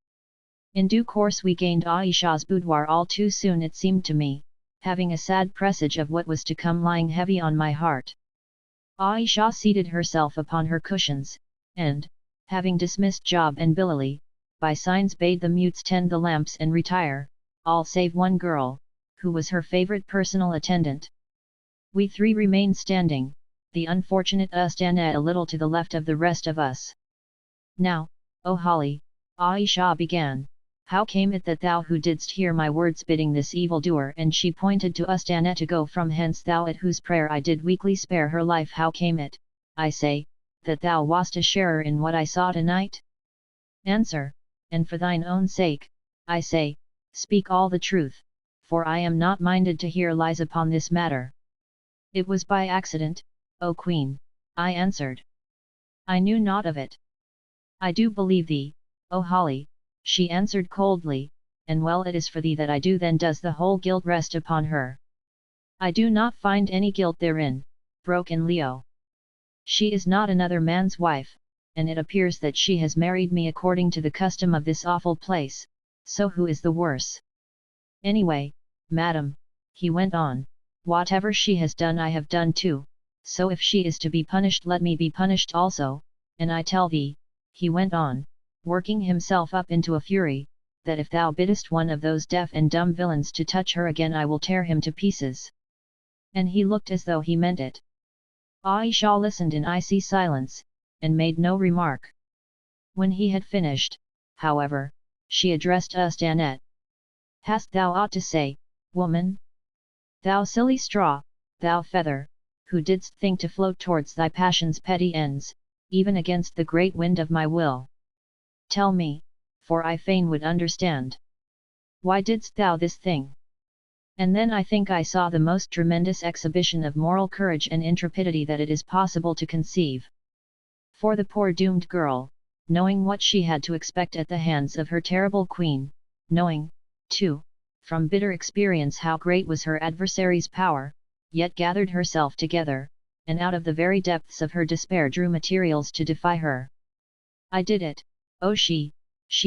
In due course we gained Ayesha's boudoir all too soon, it seemed to me, having a sad presage of what was to come lying heavy on my heart. Ayesha seated herself upon her cushions, and, having dismissed Job and Billy, by signs bade the mutes tend the lamps and retire, all save one girl, who was her favourite personal attendant. We 3 remained standing, the unfortunate Ustanette a little to the left of the rest of us. "Now, O Holly," Ayesha began, "how came it that thou who didst hear my words bidding this evildoer," and she pointed to Ustanette, "to go from hence, thou at whose prayer I did weakly spare her life, how came it, I say, that thou wast a sharer in what I saw tonight? Answer, and for thine own sake, I say, speak all the truth, for I am not minded to hear lies upon this matter." "It was by accident, O Queen," I answered. "I knew naught of it." "I do believe thee, O Holly," she answered coldly, "and well it is for thee that I do. Then does the whole guilt rest upon her?" "I do not find any guilt therein," broke in Leo. "She is not another man's wife, and it appears that she has married me according to the custom of this awful place, so who is the worse? Anyway, madam," he went on, "whatever she has done I have done too, so if she is to be punished let me be punished also, and I tell thee," he went on, working himself up into a fury, "that if thou biddest one of those deaf and dumb villains to touch her again I will tear him to pieces." And he looked as though he meant it. Ayesha listened in icy silence, and made no remark. When he had finished, however, she addressed Ustanette. "Hast thou aught to say, woman? Thou silly straw, thou feather, who didst think to float towards thy passion's petty ends, even against the great wind of my will? Tell me, for I fain would understand. Why didst thou this thing?" And then I think I saw the most tremendous exhibition of moral courage and intrepidity that it is possible to conceive. For the poor doomed girl, knowing what she had to expect at the hands of her terrible queen, knowing, too, from bitter experience how great was her adversary's power, yet gathered herself together, and out of the very depths of her despair drew materials to defy her. "I did it, oh she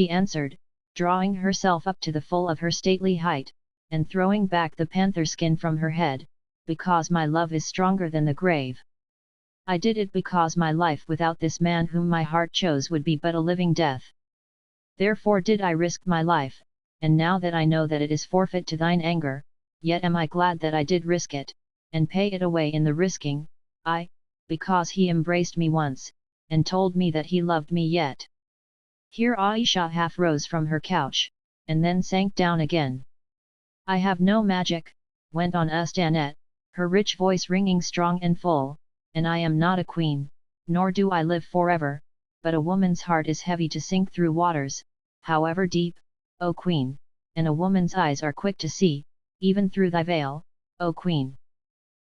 answered, drawing herself up to the full of her stately height, and throwing back the panther skin from her head, "because my love is stronger than the grave. I did it because my life without this man whom my heart chose would be but a living death. Therefore did I risk my life, and now that I know that it is forfeit to thine anger, yet am I glad that I did risk it, and pay it away in the risking, because he embraced me once, and told me that he loved me yet." Here Ayesha half rose from her couch, and then sank down again. "I have no magic," went on Astanet, her rich voice ringing strong and full, "and I am not a queen, nor do I live forever, but a woman's heart is heavy to sink through waters, however deep, O queen, and a woman's eyes are quick to see, even through thy veil, O queen.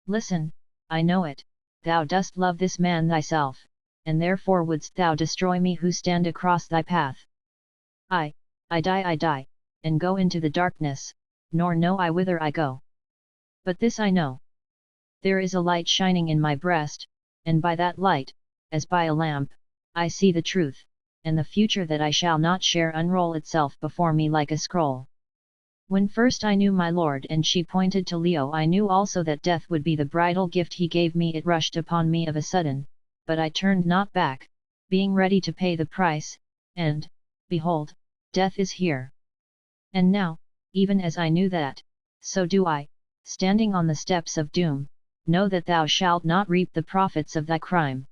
Listen, I know it, thou dost love this man thyself, and therefore wouldst thou destroy me who stand across thy path. I die, and go into the darkness, nor know I whither I go. But this I know. There is a light shining in my breast, and by that light, as by a lamp, I see the truth, and the future that I shall not share unroll itself before me like a scroll. When first I knew my lord," and she pointed to Leo, "I knew also that death would be the bridal gift he gave me. It rushed upon me of a sudden, but I turned not back, being ready to pay the price, and, behold, death is here. And now, even as I knew that, so do I, standing on the steps of doom, know that thou shalt not reap the profits of thy crime.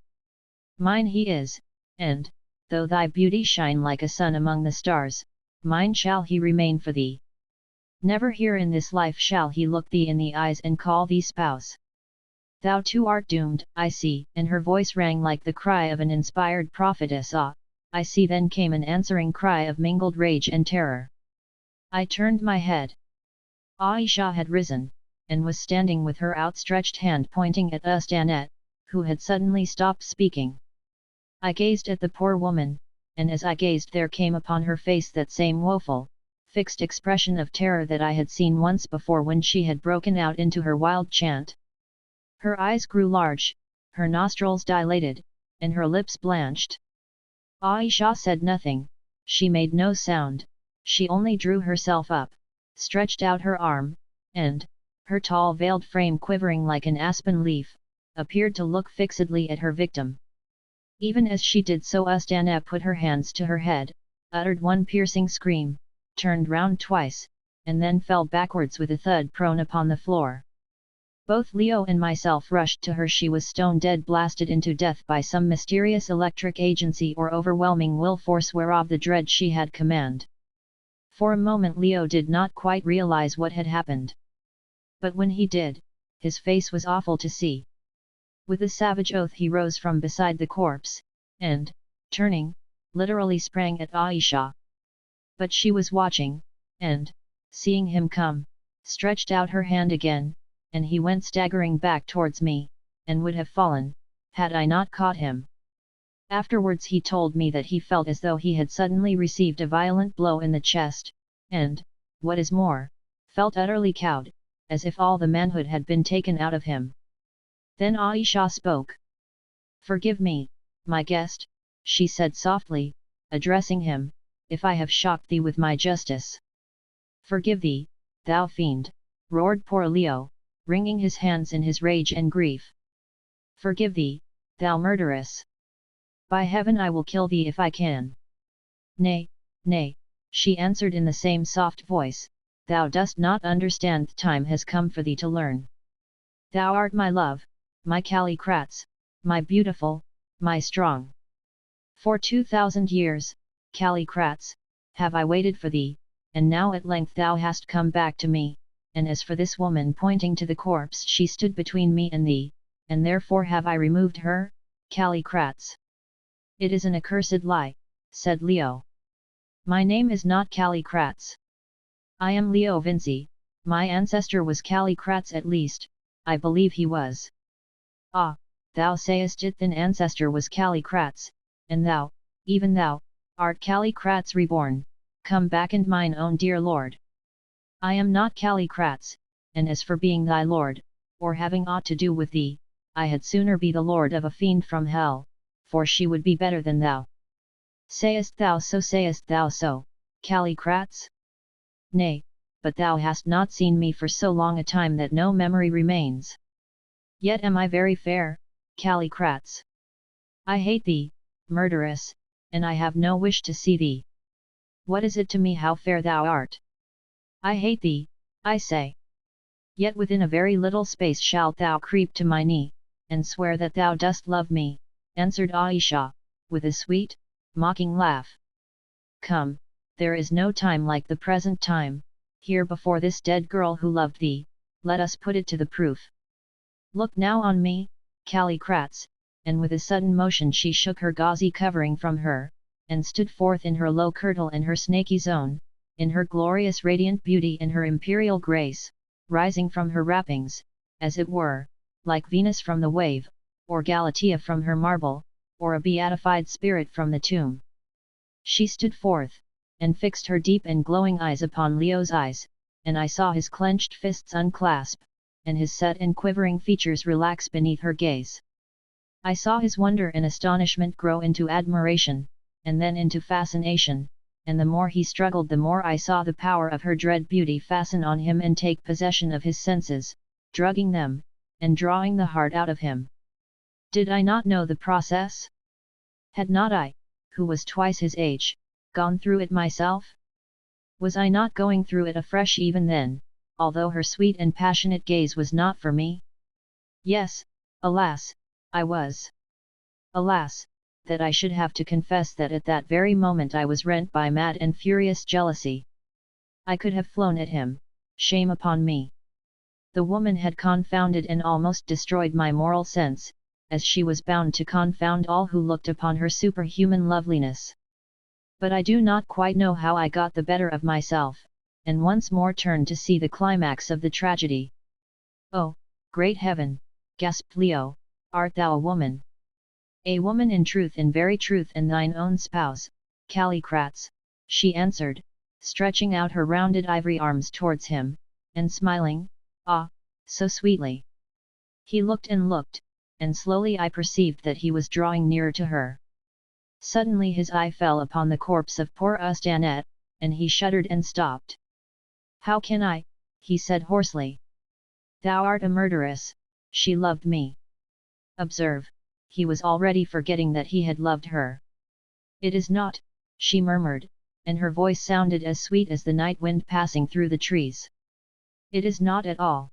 Mine he is, and, though thy beauty shine like a sun among the stars, mine shall he remain for thee. Never here in this life shall he look thee in the eyes and call thee spouse. Thou too art doomed, I see," and her voice rang like the cry of an inspired prophetess. "Ah, I see." Then came an answering cry of mingled rage and terror. I turned my head. Ayesha had risen, and was standing with her outstretched hand pointing at Astanet, who had suddenly stopped speaking. I gazed at the poor woman, and as I gazed there came upon her face that same woeful, fixed expression of terror that I had seen once before when she had broken out into her wild chant. Her eyes grew large, her nostrils dilated, and her lips blanched. Ayesha said nothing, she made no sound, she only drew herself up, stretched out her arm, and, her tall veiled frame quivering like an aspen leaf, appeared to look fixedly at her victim. Even as she did so, Astanet put her hands to her head, uttered one piercing scream, turned round twice, and then fell backwards with a thud prone upon the floor. Both Leo and myself rushed to her. She was stone dead, blasted into death by some mysterious electric agency or overwhelming will force whereof the dread she had command. For a moment Leo did not quite realize what had happened. But when he did, his face was awful to see. With a savage oath he rose from beside the corpse, and, turning, literally sprang at Ayesha. But she was watching, and, seeing him come, stretched out her hand again, and he went staggering back towards me, and would have fallen, had I not caught him. Afterwards he told me that he felt as though he had suddenly received a violent blow in the chest, and, what is more, felt utterly cowed, as if all the manhood had been taken out of him. Then Ayesha spoke. "Forgive me, my guest," she said softly, addressing him, "if I have shocked thee with my justice." "Forgive thee, thou fiend," roared poor Leo, wringing his hands in his rage and grief. "Forgive thee, thou murderess! By heaven I will kill thee if I can." "Nay, nay," she answered in the same soft voice, "thou dost not understand. The time has come for thee to learn. Thou art my love, my Callicrates, my beautiful, my strong. For 2000 years, Callicrates, have I waited for thee, and now at length thou hast come back to me, and as for this woman," pointing to the corpse, "she stood between me and thee, and therefore have I removed her, Callicrates." "It is an accursed lie," said Leo. "My name is not Callicrates. I am Leo Vincey, My ancestor was Callicrates at least, I believe he was. Ah, thou sayest it, thine ancestor was Callicrates, and thou, even thou, art Callicrates reborn, come back and mine own dear lord. I am not Callicrates, and as for being thy lord, or having aught to do with thee, I had sooner be the lord of a fiend from hell, for she would be better than thou. Sayest thou so, Callicrates? Nay, but thou hast not seen me for so long a time that no memory remains. Yet am I very fair, Callicrates. I hate thee, murderess, and I have no wish to see thee. What is it to me how fair thou art? I hate thee, I say. Yet within a very little space shalt thou creep to my knee, and swear that thou dost love me, answered Ayesha, with a sweet, mocking laugh. Come, there is no time like the present time, here before this dead girl who loved thee, let us put it to the proof. Look now on me, Callicrates, and with a sudden motion she shook her gauzy covering from her, and stood forth in her low kirtle and her snaky zone, in her glorious radiant beauty and her imperial grace, rising from her wrappings, as it were, like Venus from the wave, or Galatea from her marble, or a beatified spirit from the tomb. She stood forth, and fixed her deep and glowing eyes upon Leo's eyes, and I saw his clenched fists unclasp, and his set and quivering features relax beneath her gaze. I saw his wonder and astonishment grow into admiration, and then into fascination, and the more he struggled the more I saw the power of her dread beauty fasten on him and take possession of his senses, drugging them, and drawing the heart out of him. Did I not know the process? Had not I, who was twice his age, gone through it myself? Was I not going through it afresh even then, although her sweet and passionate gaze was not for me? Yes, alas, I was. Alas, that I should have to confess that at that very moment I was rent by mad and furious jealousy. I could have flown at him, shame upon me. The woman had confounded and almost destroyed my moral sense, as she was bound to confound all who looked upon her superhuman loveliness. But I do not quite know how I got the better of myself, and once more turned to see the climax of the tragedy. Oh, great heaven, gasped Leo, art thou a woman? A woman in truth, in very truth, and thine own spouse, Callicrates, she answered, stretching out her rounded ivory arms towards him, and smiling, ah, so sweetly. He looked and looked, and slowly I perceived that he was drawing nearer to her. Suddenly his eye fell upon the corpse of poor Ustanette, and he shuddered and stopped. How can I, he said hoarsely. Thou art a murderess, she loved me. Observe, he was already forgetting that he had loved her. It is not, she murmured, and her voice sounded as sweet as the night wind passing through the trees. It is not at all.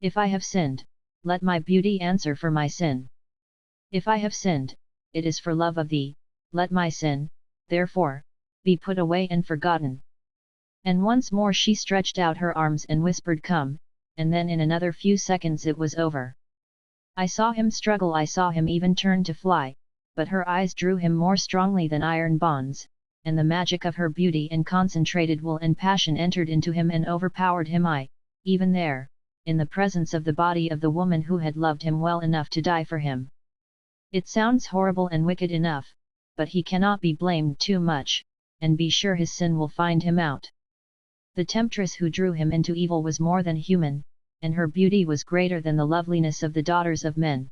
If I have sinned, let my beauty answer for my sin. If I have sinned, it is for love of thee, let my sin, therefore, be put away and forgotten. And once more she stretched out her arms and whispered come, and then in another few seconds it was over. I saw him struggle, I saw him even turn to fly, but her eyes drew him more strongly than iron bonds, and the magic of her beauty and concentrated will and passion entered into him and overpowered him. Even there, in the presence of the body of the woman who had loved him well enough to die for him. It sounds horrible and wicked enough, but he cannot be blamed too much, and be sure his sin will find him out. The temptress who drew him into evil was more than human, and her beauty was greater than the loveliness of the daughters of men.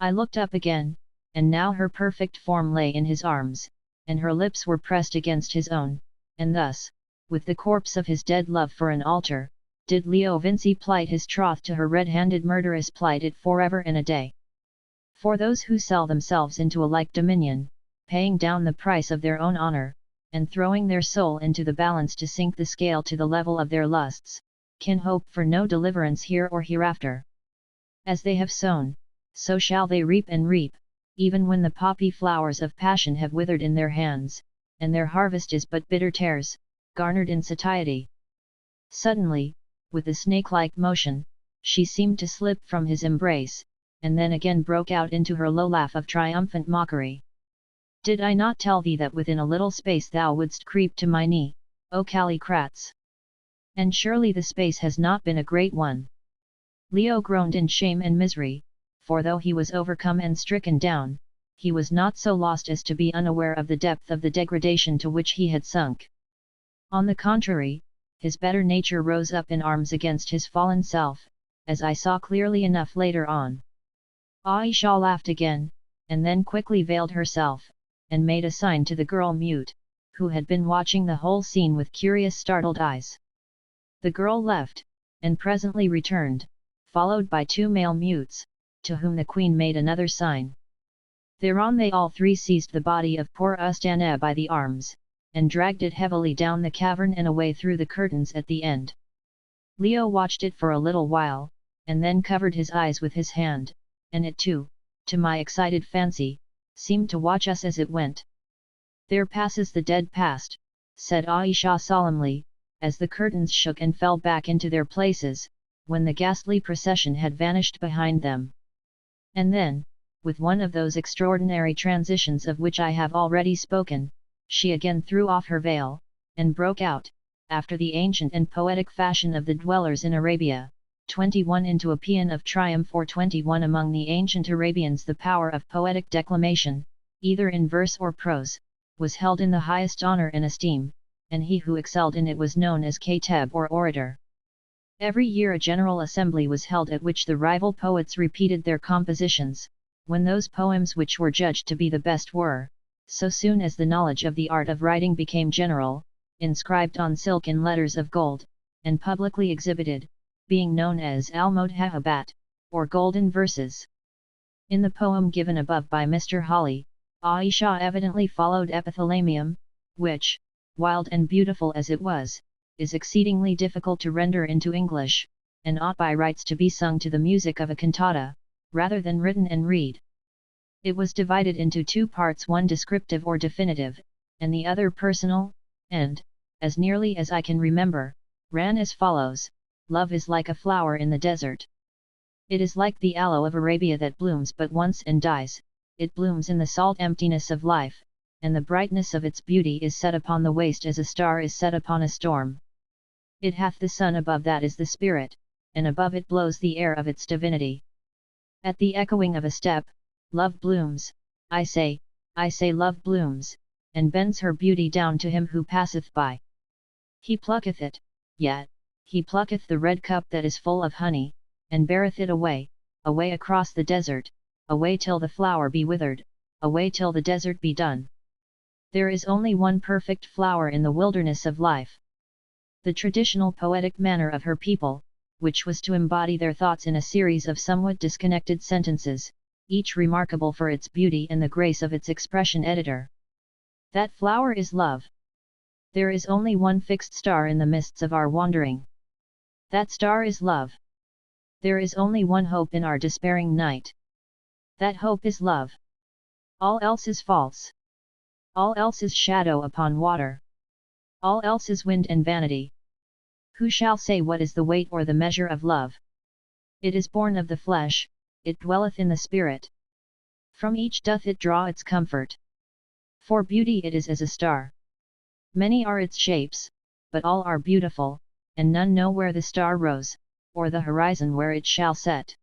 I looked up again, and now her perfect form lay in his arms, and her lips were pressed against his own, and thus, with the corpse of his dead love for an altar, did Leo Vincey plight his troth to her red-handed murderess, plight it forever and a day. For those who sell themselves into a like dominion, paying down the price of their own honor, and throwing their soul into the balance to sink the scale to the level of their lusts, can hope for no deliverance here or hereafter. As they have sown, so shall they reap, and reap, even when the poppy flowers of passion have withered in their hands, and their harvest is but bitter tares, garnered in satiety. Suddenly, with a snake-like motion, she seemed to slip from his embrace, and then again broke out into her low laugh of triumphant mockery. Did I not tell thee that within a little space thou wouldst creep to my knee, O Callicrates? And surely the space has not been a great one. Leo groaned in shame and misery, for though he was overcome and stricken down, he was not so lost as to be unaware of the depth of the degradation to which he had sunk. On the contrary, his better nature rose up in arms against his fallen self, as I saw clearly enough later on. Ayesha laughed again, and then quickly veiled herself, and made a sign to the girl mute, who had been watching the whole scene with curious startled eyes. The girl left, and presently returned, followed by 2 male mutes, to whom the queen made another sign. Thereon they all 3 seized the body of poor Ustana by the arms, and dragged it heavily down the cavern and away through the curtains at the end. Leo watched it for a little while, and then covered his eyes with his hand, and it too, to my excited fancy, seemed to watch us as it went. "There passes the dead past," said Ayesha solemnly, as the curtains shook and fell back into their places, when the ghastly procession had vanished behind them. And then, with one of those extraordinary transitions of which I have already spoken, she again threw off her veil, and broke out, after the ancient and poetic fashion of the dwellers in Arabia, 21 into a paean of triumph, or 21 among the ancient Arabians. The power of poetic declamation, either in verse or prose, was held in the highest honor and esteem, and he who excelled in it was known as kateb or orator. Every year a general assembly was held at which the rival poets repeated their compositions, when those poems which were judged to be the best were, so soon as the knowledge of the art of writing became general, inscribed on silk in letters of gold, and publicly exhibited, being known as al-Mudhahabat, or golden verses. In the poem given above by Mr. Hawley, Ayesha evidently followed epithalamium, which, wild and beautiful as it was, is exceedingly difficult to render into English, and ought by rights to be sung to the music of a cantata, rather than written and read. It was divided into 2 parts, one descriptive or definitive, and the other personal, and, as nearly as I can remember, ran as follows: "Love is like a flower in the desert. It is like the aloe of Arabia that blooms but once and dies. It blooms in the salt emptiness of life, and the brightness of its beauty is set upon the waste as a star is set upon a storm. It hath the sun above that is the spirit, and above it blows the air of its divinity. At the echoing of a step, love blooms, I say love blooms, and bends her beauty down to him who passeth by. He plucketh it, yet, he plucketh the red cup that is full of honey, and beareth it away, away across the desert, away till the flower be withered, away till the desert be done. There is only one perfect flower in the wilderness of life." The traditional poetic manner of her people, which was to embody their thoughts in a series of somewhat disconnected sentences, each remarkable for its beauty and the grace of its expression. Editor. That flower is love. There is only one fixed star in the mists of our wandering. That star is love. There is only one hope in our despairing night. That hope is love. All else is false. All else is shadow upon water. All else is wind and vanity. Who shall say what is the weight or the measure of love? It is born of the flesh, it dwelleth in the spirit. From each doth it draw its comfort. For beauty it is as a star. Many are its shapes, but all are beautiful, and none know where the star rose, or the horizon where it shall set."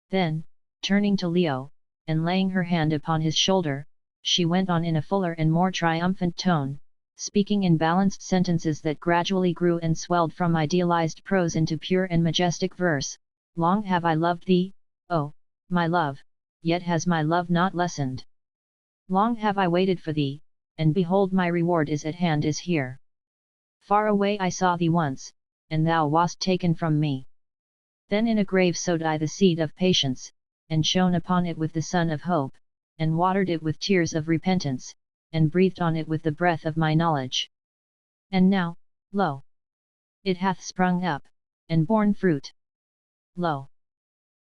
Then, turning to Leo, and laying her hand upon his shoulder, she went on in a fuller and more triumphant tone, speaking in balanced sentences that gradually grew and swelled from idealized prose into pure and majestic verse. "Long have I loved thee, oh, my love, yet has my love not lessened. Long have I waited for thee, and behold my reward is at hand, is here. Far away I saw thee once, and thou wast taken from me. Then in a grave sowed I the seed of patience, and shone upon it with the sun of hope, and watered it with tears of repentance, and breathed on it with the breath of my knowledge. And now, lo! It hath sprung up, and borne fruit. Lo!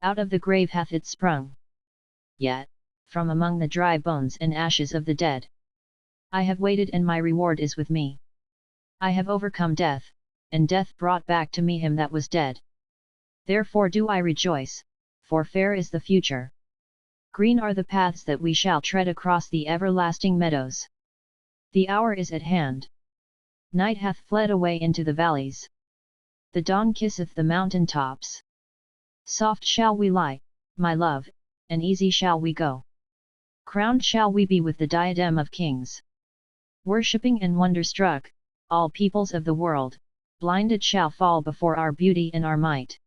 Out of the grave hath it sprung. Yet, from among the dry bones and ashes of the dead. I have waited and my reward is with me. I have overcome death, and death brought back to me him that was dead. Therefore do I rejoice, for fair is the future. Green are the paths that we shall tread across the everlasting meadows. The hour is at hand. Night hath fled away into the valleys. The dawn kisseth the mountain tops. Soft shall we lie, my love, and easy shall we go. Crowned shall we be with the diadem of kings. Worshipping and wonderstruck, all peoples of the world, blinded shall fall before our beauty and our might.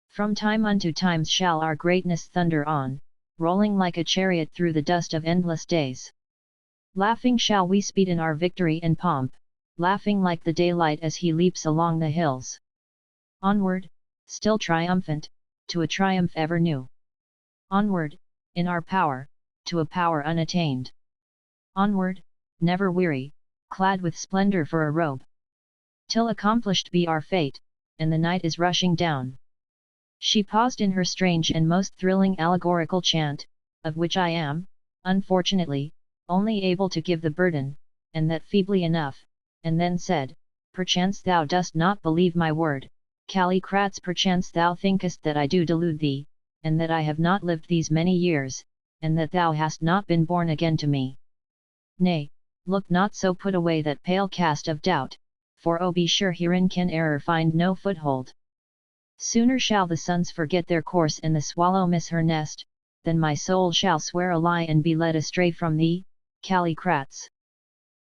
From time unto times shall our greatness thunder on, rolling like a chariot through the dust of endless days. Laughing shall we speed in our victory and pomp, laughing like the daylight as he leaps along the hills. Onward, still triumphant, to a triumph ever new. Onward, in our power, to a power unattained. Onward, never weary, clad with splendor for a robe. Till accomplished be our fate, and the night is rushing down. She paused in her strange and most thrilling allegorical chant, of which I am, unfortunately, only able to give the burden, and that feebly enough, and then said, "Perchance thou dost not believe my word, Callicrates, perchance thou thinkest that I do delude thee, and that I have not lived these many years, and that thou hast not been born again to me. Nay, look not so, put away that pale cast of doubt, for oh, be sure herein can error find no foothold. Sooner shall the suns forget their course and the swallow miss her nest, than my soul shall swear a lie and be led astray from thee, Callicrates.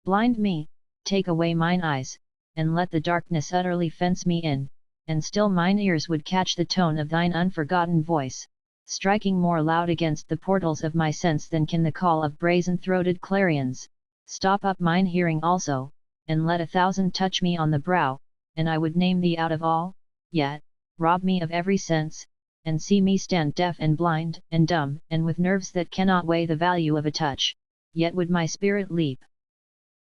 Blind me, take away mine eyes, and let the darkness utterly fence me in, and still mine ears would catch the tone of thine unforgotten voice, striking more loud against the portals of my sense than can the call of brazen-throated clarions. Stop up mine hearing also, and let 1,000 touch me on the brow, and I would name thee out of all, yet, rob me of every sense, and see me stand deaf and blind and dumb and with nerves that cannot weigh the value of a touch, yet would my spirit leap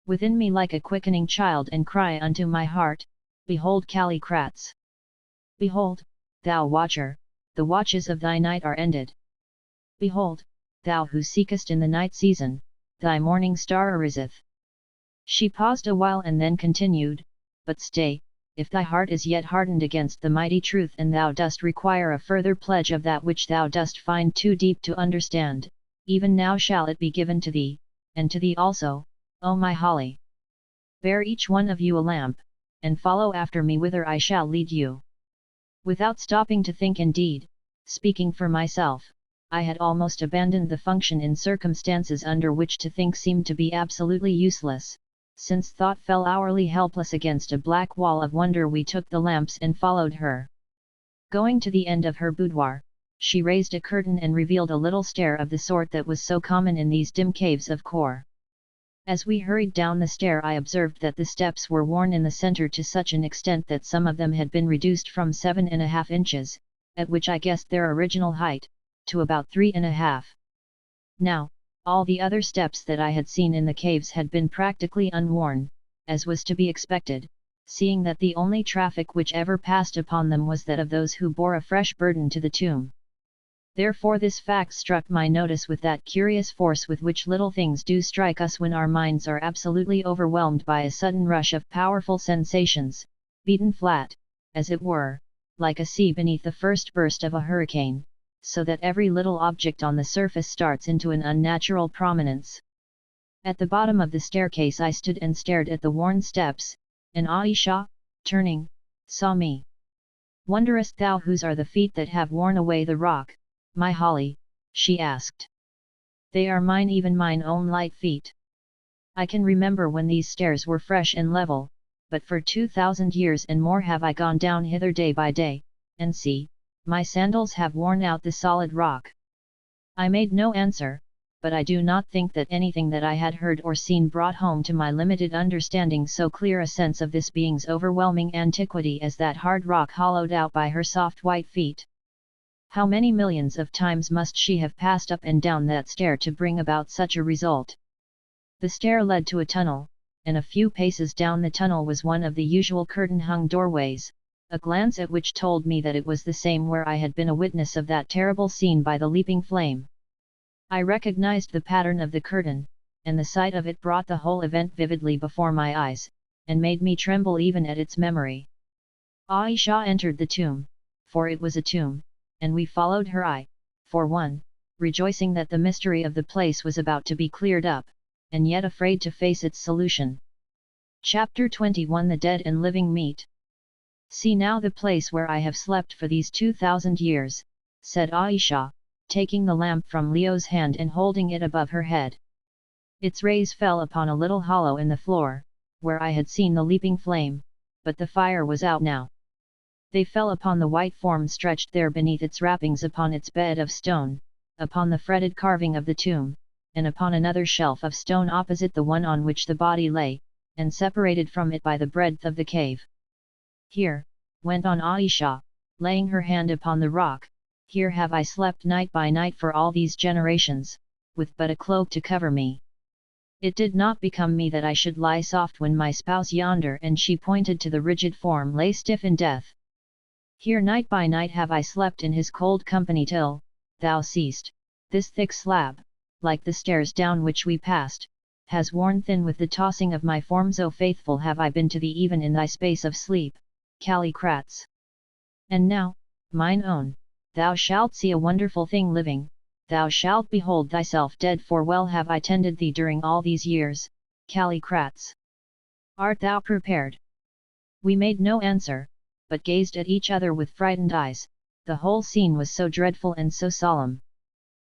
within me like a quickening child and cry unto my heart, Behold, Callicrates! Behold, thou watcher, the watches of thy night are ended. Behold, thou who seekest in the night season, thy morning star ariseth. She paused a while and then continued, But stay, if thy heart is yet hardened against the mighty truth and thou dost require a further pledge of that which thou dost find too deep to understand, even now shall it be given to thee, and to thee also, O my Holly. Bear each one of you a lamp, and follow after me whither I shall lead you. Without stopping to think, indeed, speaking for myself, I had almost abandoned the function in circumstances under which to think seemed to be absolutely useless. Since thought fell hourly helpless against a black wall of wonder, we took the lamps and followed her. Going to the end of her boudoir, she raised a curtain and revealed a little stair of the sort that was so common in these dim caves of Kor. As we hurried down the stair, I observed that the steps were worn in the center to such an extent that some of them had been reduced from 7½ inches, at which I guessed their original height, to about 3½ Now, all the other steps that I had seen in the caves had been practically unworn, as was to be expected, seeing that the only traffic which ever passed upon them was that of those who bore a fresh burden to the tomb. Therefore this fact struck my notice with that curious force with which little things do strike us when our minds are absolutely overwhelmed by a sudden rush of powerful sensations, beaten flat, as it were, like a sea beneath the first burst of a hurricane, so that every little object on the surface starts into an unnatural prominence. At the bottom of the staircase I stood and stared at the worn steps, and Ayesha, turning, saw me. Wonderest thou whose are the feet that have worn away the rock, my Holly? She asked. They are mine, even mine own light feet. I can remember when these stairs were fresh and level, but for 2,000 years and more have I gone down hither day by day, and see, my sandals have worn out the solid rock. I made no answer, but I do not think that anything that I had heard or seen brought home to my limited understanding so clear a sense of this being's overwhelming antiquity as that hard rock hollowed out by her soft white feet. How many millions of times must she have passed up and down that stair to bring about such a result? The stair led to a tunnel, and a few paces down the tunnel was one of the usual curtain-hung doorways, a glance at which told me that it was the same where I had been a witness of that terrible scene by the leaping flame. I recognized the pattern of the curtain, and the sight of it brought the whole event vividly before my eyes, and made me tremble even at its memory. Ayesha entered the tomb, for it was a tomb, and we followed her, I, for one, rejoicing that the mystery of the place was about to be cleared up, and yet afraid to face its solution. Chapter 21 The Dead and Living Meet. "See now the place where I have slept for these 2,000 years, said Ayesha, taking the lamp from Leo's hand and holding it above her head. Its rays fell upon a little hollow in the floor, where I had seen the leaping flame, but the fire was out now. They fell upon the white form stretched there beneath its wrappings, upon its bed of stone, upon the fretted carving of the tomb, and upon another shelf of stone opposite the one on which the body lay, and separated from it by the breadth of the cave. Here," went on Ayesha, laying her hand upon the rock, "here have I slept night by night for all these generations, with but a cloak to cover me. It did not become me that I should lie soft when my spouse yonder," and she pointed to the rigid form, "lay stiff in death. Here night by night have I slept in his cold company till, thou seest, this thick slab, like the stairs down which we passed, has worn thin with the tossing of my forms. O faithful have I been to thee even in thy space of sleep, Callicrates. And now, mine own, thou shalt see a wonderful thing living, thou shalt behold thyself dead, for well have I tended thee during all these years, Callicrates. Art thou prepared?" We made no answer, but gazed at each other with frightened eyes. The whole scene was so dreadful and so solemn.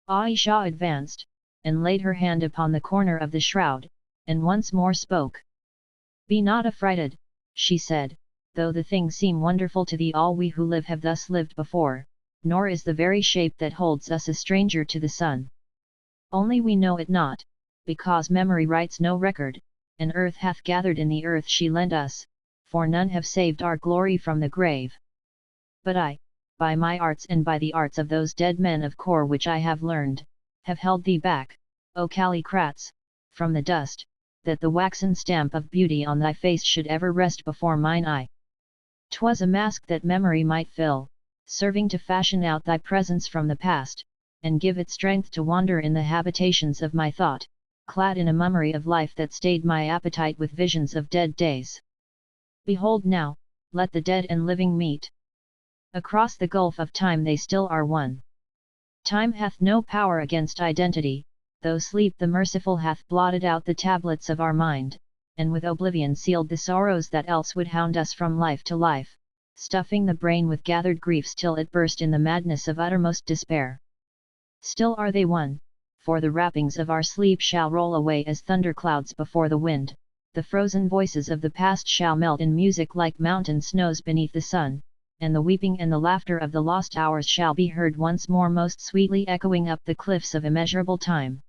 Ayesha advanced, and laid her hand upon the corner of the shroud, and once more spoke. "Be not affrighted," she said, "though the thing seem wonderful to thee. All we who live have thus lived before, nor is the very shape that holds us a stranger to the sun. Only we know it not, because memory writes no record, and earth hath gathered in the earth she lent us, for none have saved our glory from the grave. But I, by my arts and by the arts of those dead men of core which I have learned, have held thee back, O Callicrates, from the dust, that the waxen stamp of beauty on thy face should ever rest before mine eye. 'Twas a mask that memory might fill, serving to fashion out thy presence from the past, and give it strength to wander in the habitations of my thought, clad in a mummery of life that stayed my appetite with visions of dead days. Behold now, let the dead and living meet. Across the gulf of time they still are one. Time hath no power against identity, though sleep the merciful hath blotted out the tablets of our mind, and with oblivion sealed the sorrows that else would hound us from life to life, stuffing the brain with gathered griefs till it burst in the madness of uttermost despair. Still are they one, for the wrappings of our sleep shall roll away as thunderclouds before the wind, the frozen voices of the past shall melt in music like mountain snows beneath the sun, and the weeping and the laughter of the lost hours shall be heard once more most sweetly echoing up the cliffs of immeasurable time.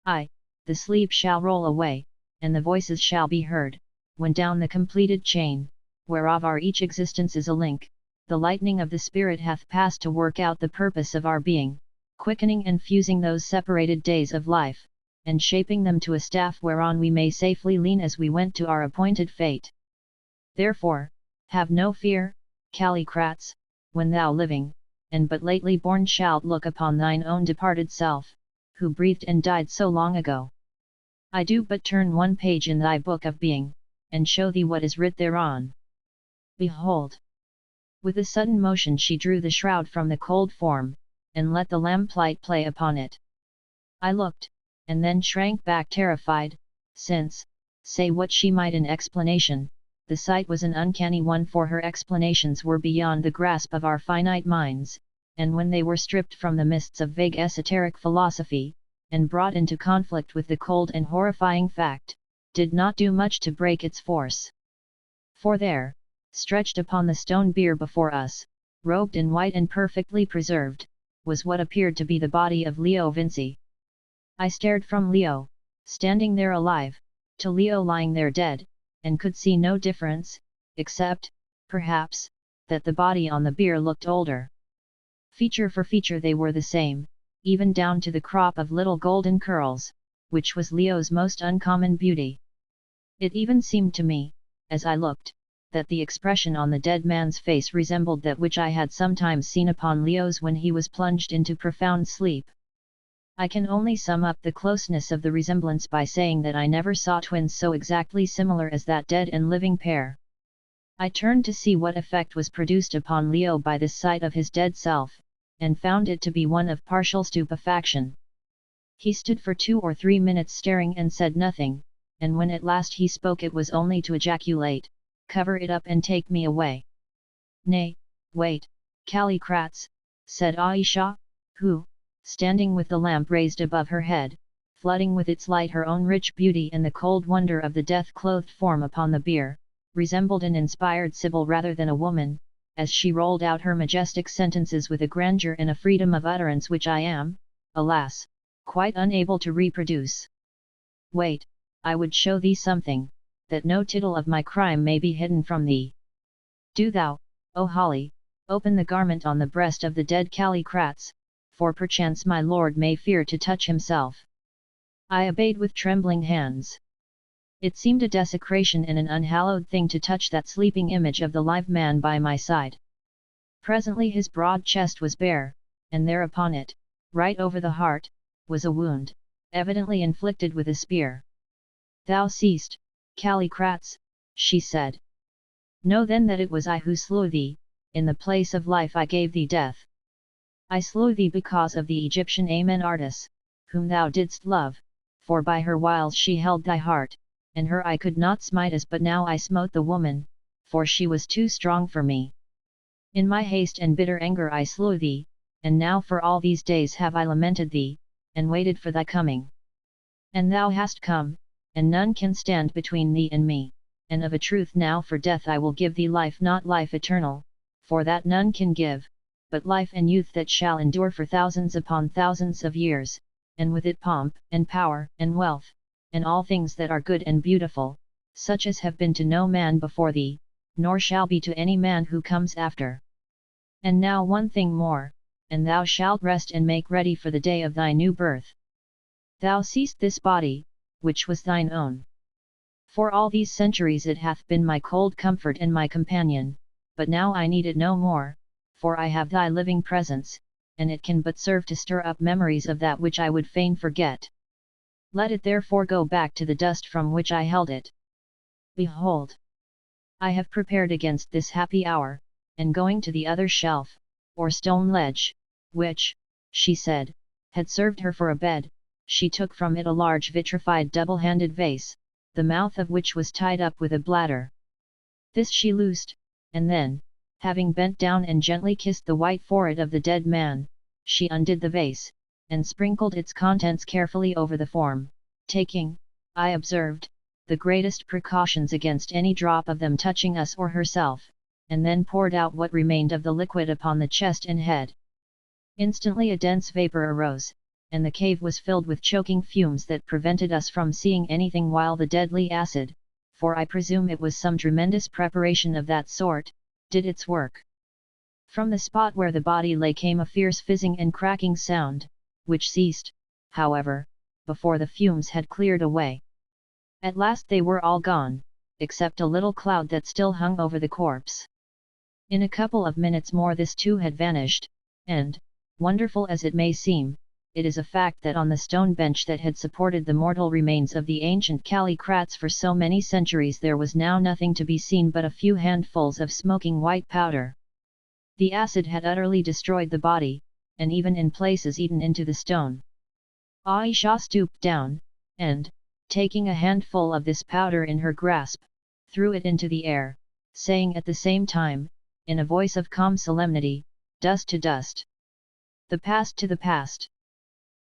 Aye, the sleep shall roll away, and the voices shall be heard, when down the completed chain, whereof our each existence is a link, the lightning of the Spirit hath passed to work out the purpose of our being, quickening and fusing those separated days of life, and shaping them to a staff whereon we may safely lean as we went to our appointed fate. Therefore, have no fear, Callicrates, when thou living, and but lately born shalt look upon thine own departed self, who breathed and died so long ago. I do but turn one page in thy book of being, and show thee what is writ thereon. Behold!" With a sudden motion she drew the shroud from the cold form, and let the lamplight play upon it. I looked, and then shrank back terrified, since, say what she might in explanation, the sight was an uncanny one, for her explanations were beyond the grasp of our finite minds, and when they were stripped from the mists of vague esoteric philosophy, and brought into conflict with the cold and horrifying fact, did not do much to break its force. For there, stretched upon the stone bier before us, robed in white and perfectly preserved, was what appeared to be the body of Leo Vincey. I stared from Leo, standing there alive, to Leo lying there dead, and could see no difference, except, perhaps, that the body on the bier looked older. Feature for feature they were the same, even down to the crop of little golden curls, which was Leo's most uncommon beauty. It even seemed to me, as I looked, that the expression on the dead man's face resembled that which I had sometimes seen upon Leo's when he was plunged into profound sleep. I can only sum up the closeness of the resemblance by saying that I never saw twins so exactly similar as that dead and living pair. I turned to see what effect was produced upon Leo by this sight of his dead self, and found it to be one of partial stupefaction. He stood for 2 or 3 minutes staring and said nothing, and when at last he spoke it was only to ejaculate, "Cover it up and take me away." Nay, wait, Callicrats, said Ayesha, who, standing with the lamp raised above her head, flooding with its light her own rich beauty and the cold wonder of the death-clothed form upon the bier, resembled an inspired sibyl rather than a woman, as she rolled out her majestic sentences with a grandeur and a freedom of utterance which I am, alas, quite unable to reproduce. Wait, I would show thee something, that no tittle of my crime may be hidden from thee. Do thou, O Holly, open the garment on the breast of the dead Callicrats, for perchance my lord may fear to touch himself. I obeyed with trembling hands. It seemed a desecration and an unhallowed thing to touch that sleeping image of the live man by my side. Presently his broad chest was bare, and there upon it, right over the heart, was a wound, evidently inflicted with a spear. Thou seest, Callicrats, she said. Know then that it was I who slew thee, in the place of life I gave thee death. I slew thee because of the Egyptian Amenartis, whom thou didst love, for by her wiles she held thy heart, and her I could not smite as but now I smote the woman, for she was too strong for me. In my haste and bitter anger I slew thee, and now for all these days have I lamented thee, and waited for thy coming. And thou hast come, and none can stand between thee and me, and of a truth now for death I will give thee life, not life eternal, for that none can give, but life and youth that shall endure for thousands upon thousands of years, and with it pomp, and power, and wealth, and all things that are good and beautiful, such as have been to no man before thee, nor shall be to any man who comes after. And now one thing more, and thou shalt rest and make ready for the day of thy new birth. Thou seest this body, which was thine own. For all these centuries it hath been my cold comfort and my companion, but now I need it no more, for I have thy living presence, and it can but serve to stir up memories of that which I would fain forget. Let it therefore go back to the dust from which I held it. Behold! I have prepared against this happy hour, and going to the other shelf, or stone ledge, which, she said, had served her for a bed, she took from it a large vitrified double-handed vase, the mouth of which was tied up with a bladder. This she loosed, and then, having bent down and gently kissed the white forehead of the dead man, she undid the vase, and sprinkled its contents carefully over the form, taking, I observed, the greatest precautions against any drop of them touching us or herself, and then poured out what remained of the liquid upon the chest and head. Instantly a dense vapor arose, and the cave was filled with choking fumes that prevented us from seeing anything, while the deadly acid, for I presume it was some tremendous preparation of that sort, did its work. From the spot where the body lay came a fierce fizzing and cracking sound, which ceased, however, before the fumes had cleared away. At last they were all gone, except a little cloud that still hung over the corpse. In a couple of minutes more this too had vanished, and, wonderful as it may seem, it is a fact that on the stone bench that had supported the mortal remains of the ancient Callicrats for so many centuries there was now nothing to be seen but a few handfuls of smoking white powder. The acid had utterly destroyed the body, and even in places eaten into the stone. Ayesha stooped down, and, taking a handful of this powder in her grasp, threw it into the air, saying at the same time, in a voice of calm solemnity, "Dust to dust. The past to the past.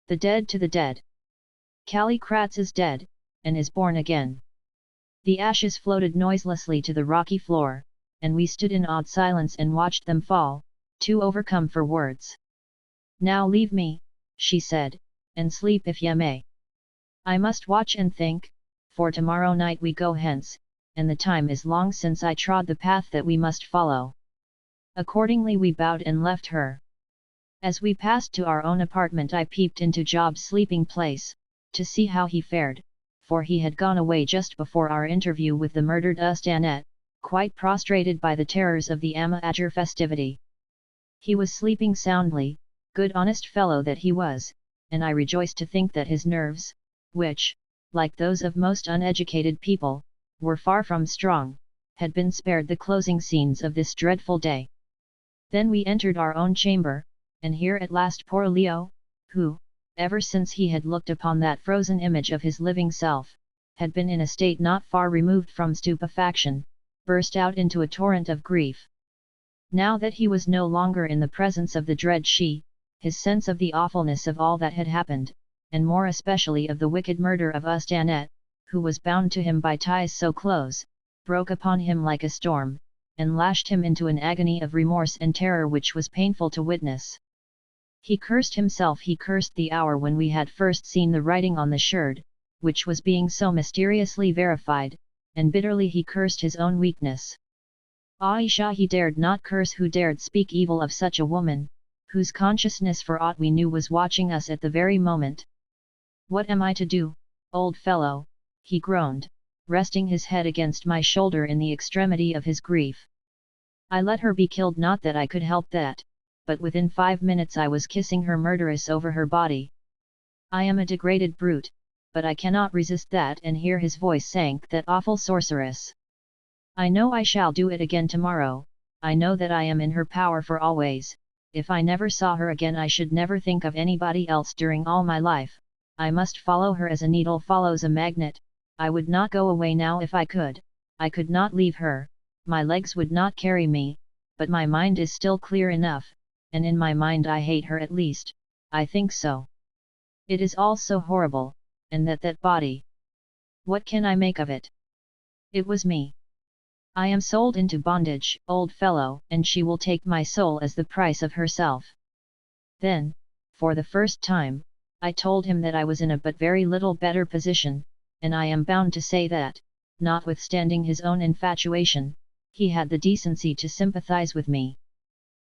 The dead to the dead. Callicrats is dead, and is born again." The ashes floated noiselessly to the rocky floor, and we stood in awed silence and watched them fall, too overcome for words. "Now leave me," she said, "and sleep if ye may. I must watch and think, for tomorrow night we go hence, and the time is long since I trod the path that we must follow." Accordingly we bowed and left her. As we passed to our own apartment I peeped into Job's sleeping place, to see how he fared, for he had gone away just before our interview with the murdered Ustanet, quite prostrated by the terrors of the Ama-Ager festivity. He was sleeping soundly, good honest fellow that he was, and I rejoiced to think that his nerves, which, like those of most uneducated people, were far from strong, had been spared the closing scenes of this dreadful day. Then we entered our own chamber, and here at last poor Leo, who, ever since he had looked upon that frozen image of his living self, had been in a state not far removed from stupefaction, burst out into a torrent of grief. Now that he was no longer in the presence of the dread she, his sense of the awfulness of all that had happened, and more especially of the wicked murder of Ustanet, who was bound to him by ties so close, broke upon him like a storm, and lashed him into an agony of remorse and terror which was painful to witness. He cursed himself, he cursed the hour when we had first seen the writing on the sherd, which was being so mysteriously verified, and bitterly he cursed his own weakness. Ayesha he dared not curse who dared speak evil of such a woman, whose consciousness for aught we knew was watching us at the very moment. "What am I to do, old fellow?" he groaned, resting his head against my shoulder in the extremity of his grief. "I let her be killed, not that I could help that, but within 5 minutes I was kissing her murderess over her body. I am a degraded brute, but I cannot resist that." And here his voice sank. "That awful sorceress! I know I shall do it again tomorrow. I know that I am in her power for always. If I never saw her again I should never think of anybody else during all my life. I must follow her as a needle follows a magnet. I would not go away now if I could. I could not leave her, my legs would not carry me, but my mind is still clear enough, and in my mind I hate her, at least, I think so. It is all so horrible, and that body. What can I make of it? It was me. I am sold into bondage, old fellow, and she will take my soul as the price of herself." Then, for the first time, I told him that I was in a but very little better position, and I am bound to say that, notwithstanding his own infatuation, he had the decency to sympathize with me.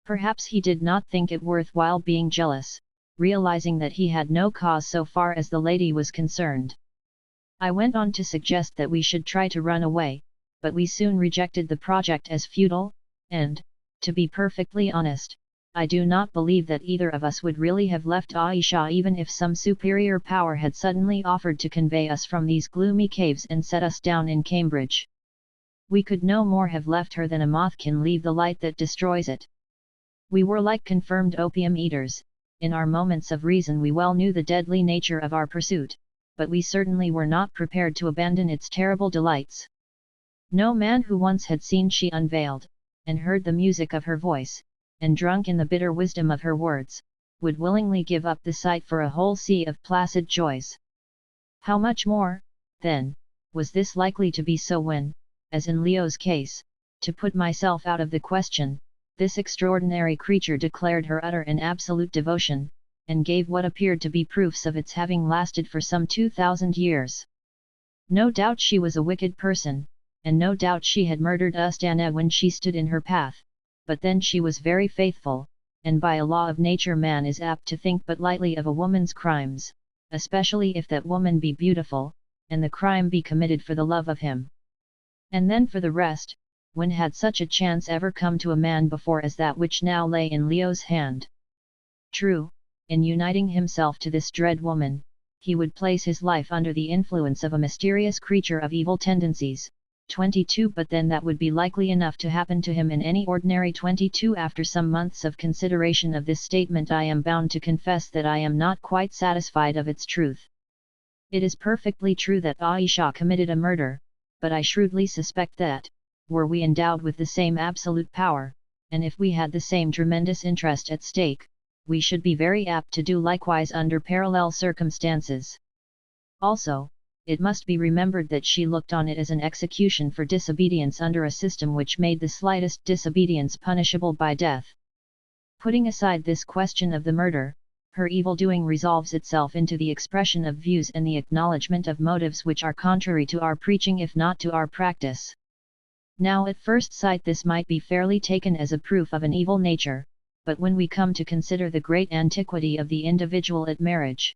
Perhaps he did not think it worth while being jealous, realizing that he had no cause so far as the lady was concerned. I went on to suggest that we should try to run away, but we soon rejected the project as futile, and, to be perfectly honest, I do not believe that either of us would really have left Ayesha even if some superior power had suddenly offered to convey us from these gloomy caves and set us down in Cambridge. We could no more have left her than a moth can leave the light that destroys it. We were like confirmed opium eaters. In our moments of reason we well knew the deadly nature of our pursuit, but we certainly were not prepared to abandon its terrible delights. No man who once had seen she unveiled, and heard the music of her voice, and drunk in the bitter wisdom of her words, would willingly give up the sight for a whole sea of placid joys. How much more, then, was this likely to be so when, as in Leo's case, to put myself out of the question, this extraordinary creature declared her utter and absolute devotion, and gave what appeared to be proofs of its having lasted for some 2000 years. No doubt she was a wicked person, and no doubt she had murdered Ustanet when she stood in her path, but then she was very faithful, and by a law of nature man is apt to think but lightly of a woman's crimes, especially if that woman be beautiful, and the crime be committed for the love of him. And then for the rest, when had such a chance ever come to a man before as that which now lay in Leo's hand? True, in uniting himself to this dread woman, he would place his life under the influence of a mysterious creature of evil tendencies, 22, but then that would be likely enough to happen to him in any ordinary 22. After some months of consideration of this statement I am bound to confess that I am not quite satisfied of its truth. It is perfectly true that Ayesha committed a murder, but I shrewdly suspect that, were we endowed with the same absolute power, and if we had the same tremendous interest at stake, we should be very apt to do likewise under parallel circumstances. Also, it must be remembered that she looked on it as an execution for disobedience under a system which made the slightest disobedience punishable by death. Putting aside this question of the murder, her evil-doing resolves itself into the expression of views and the acknowledgement of motives which are contrary to our preaching if not to our practice. Now at first sight this might be fairly taken as a proof of an evil nature, but when we come to consider the great antiquity of the individual at marriage.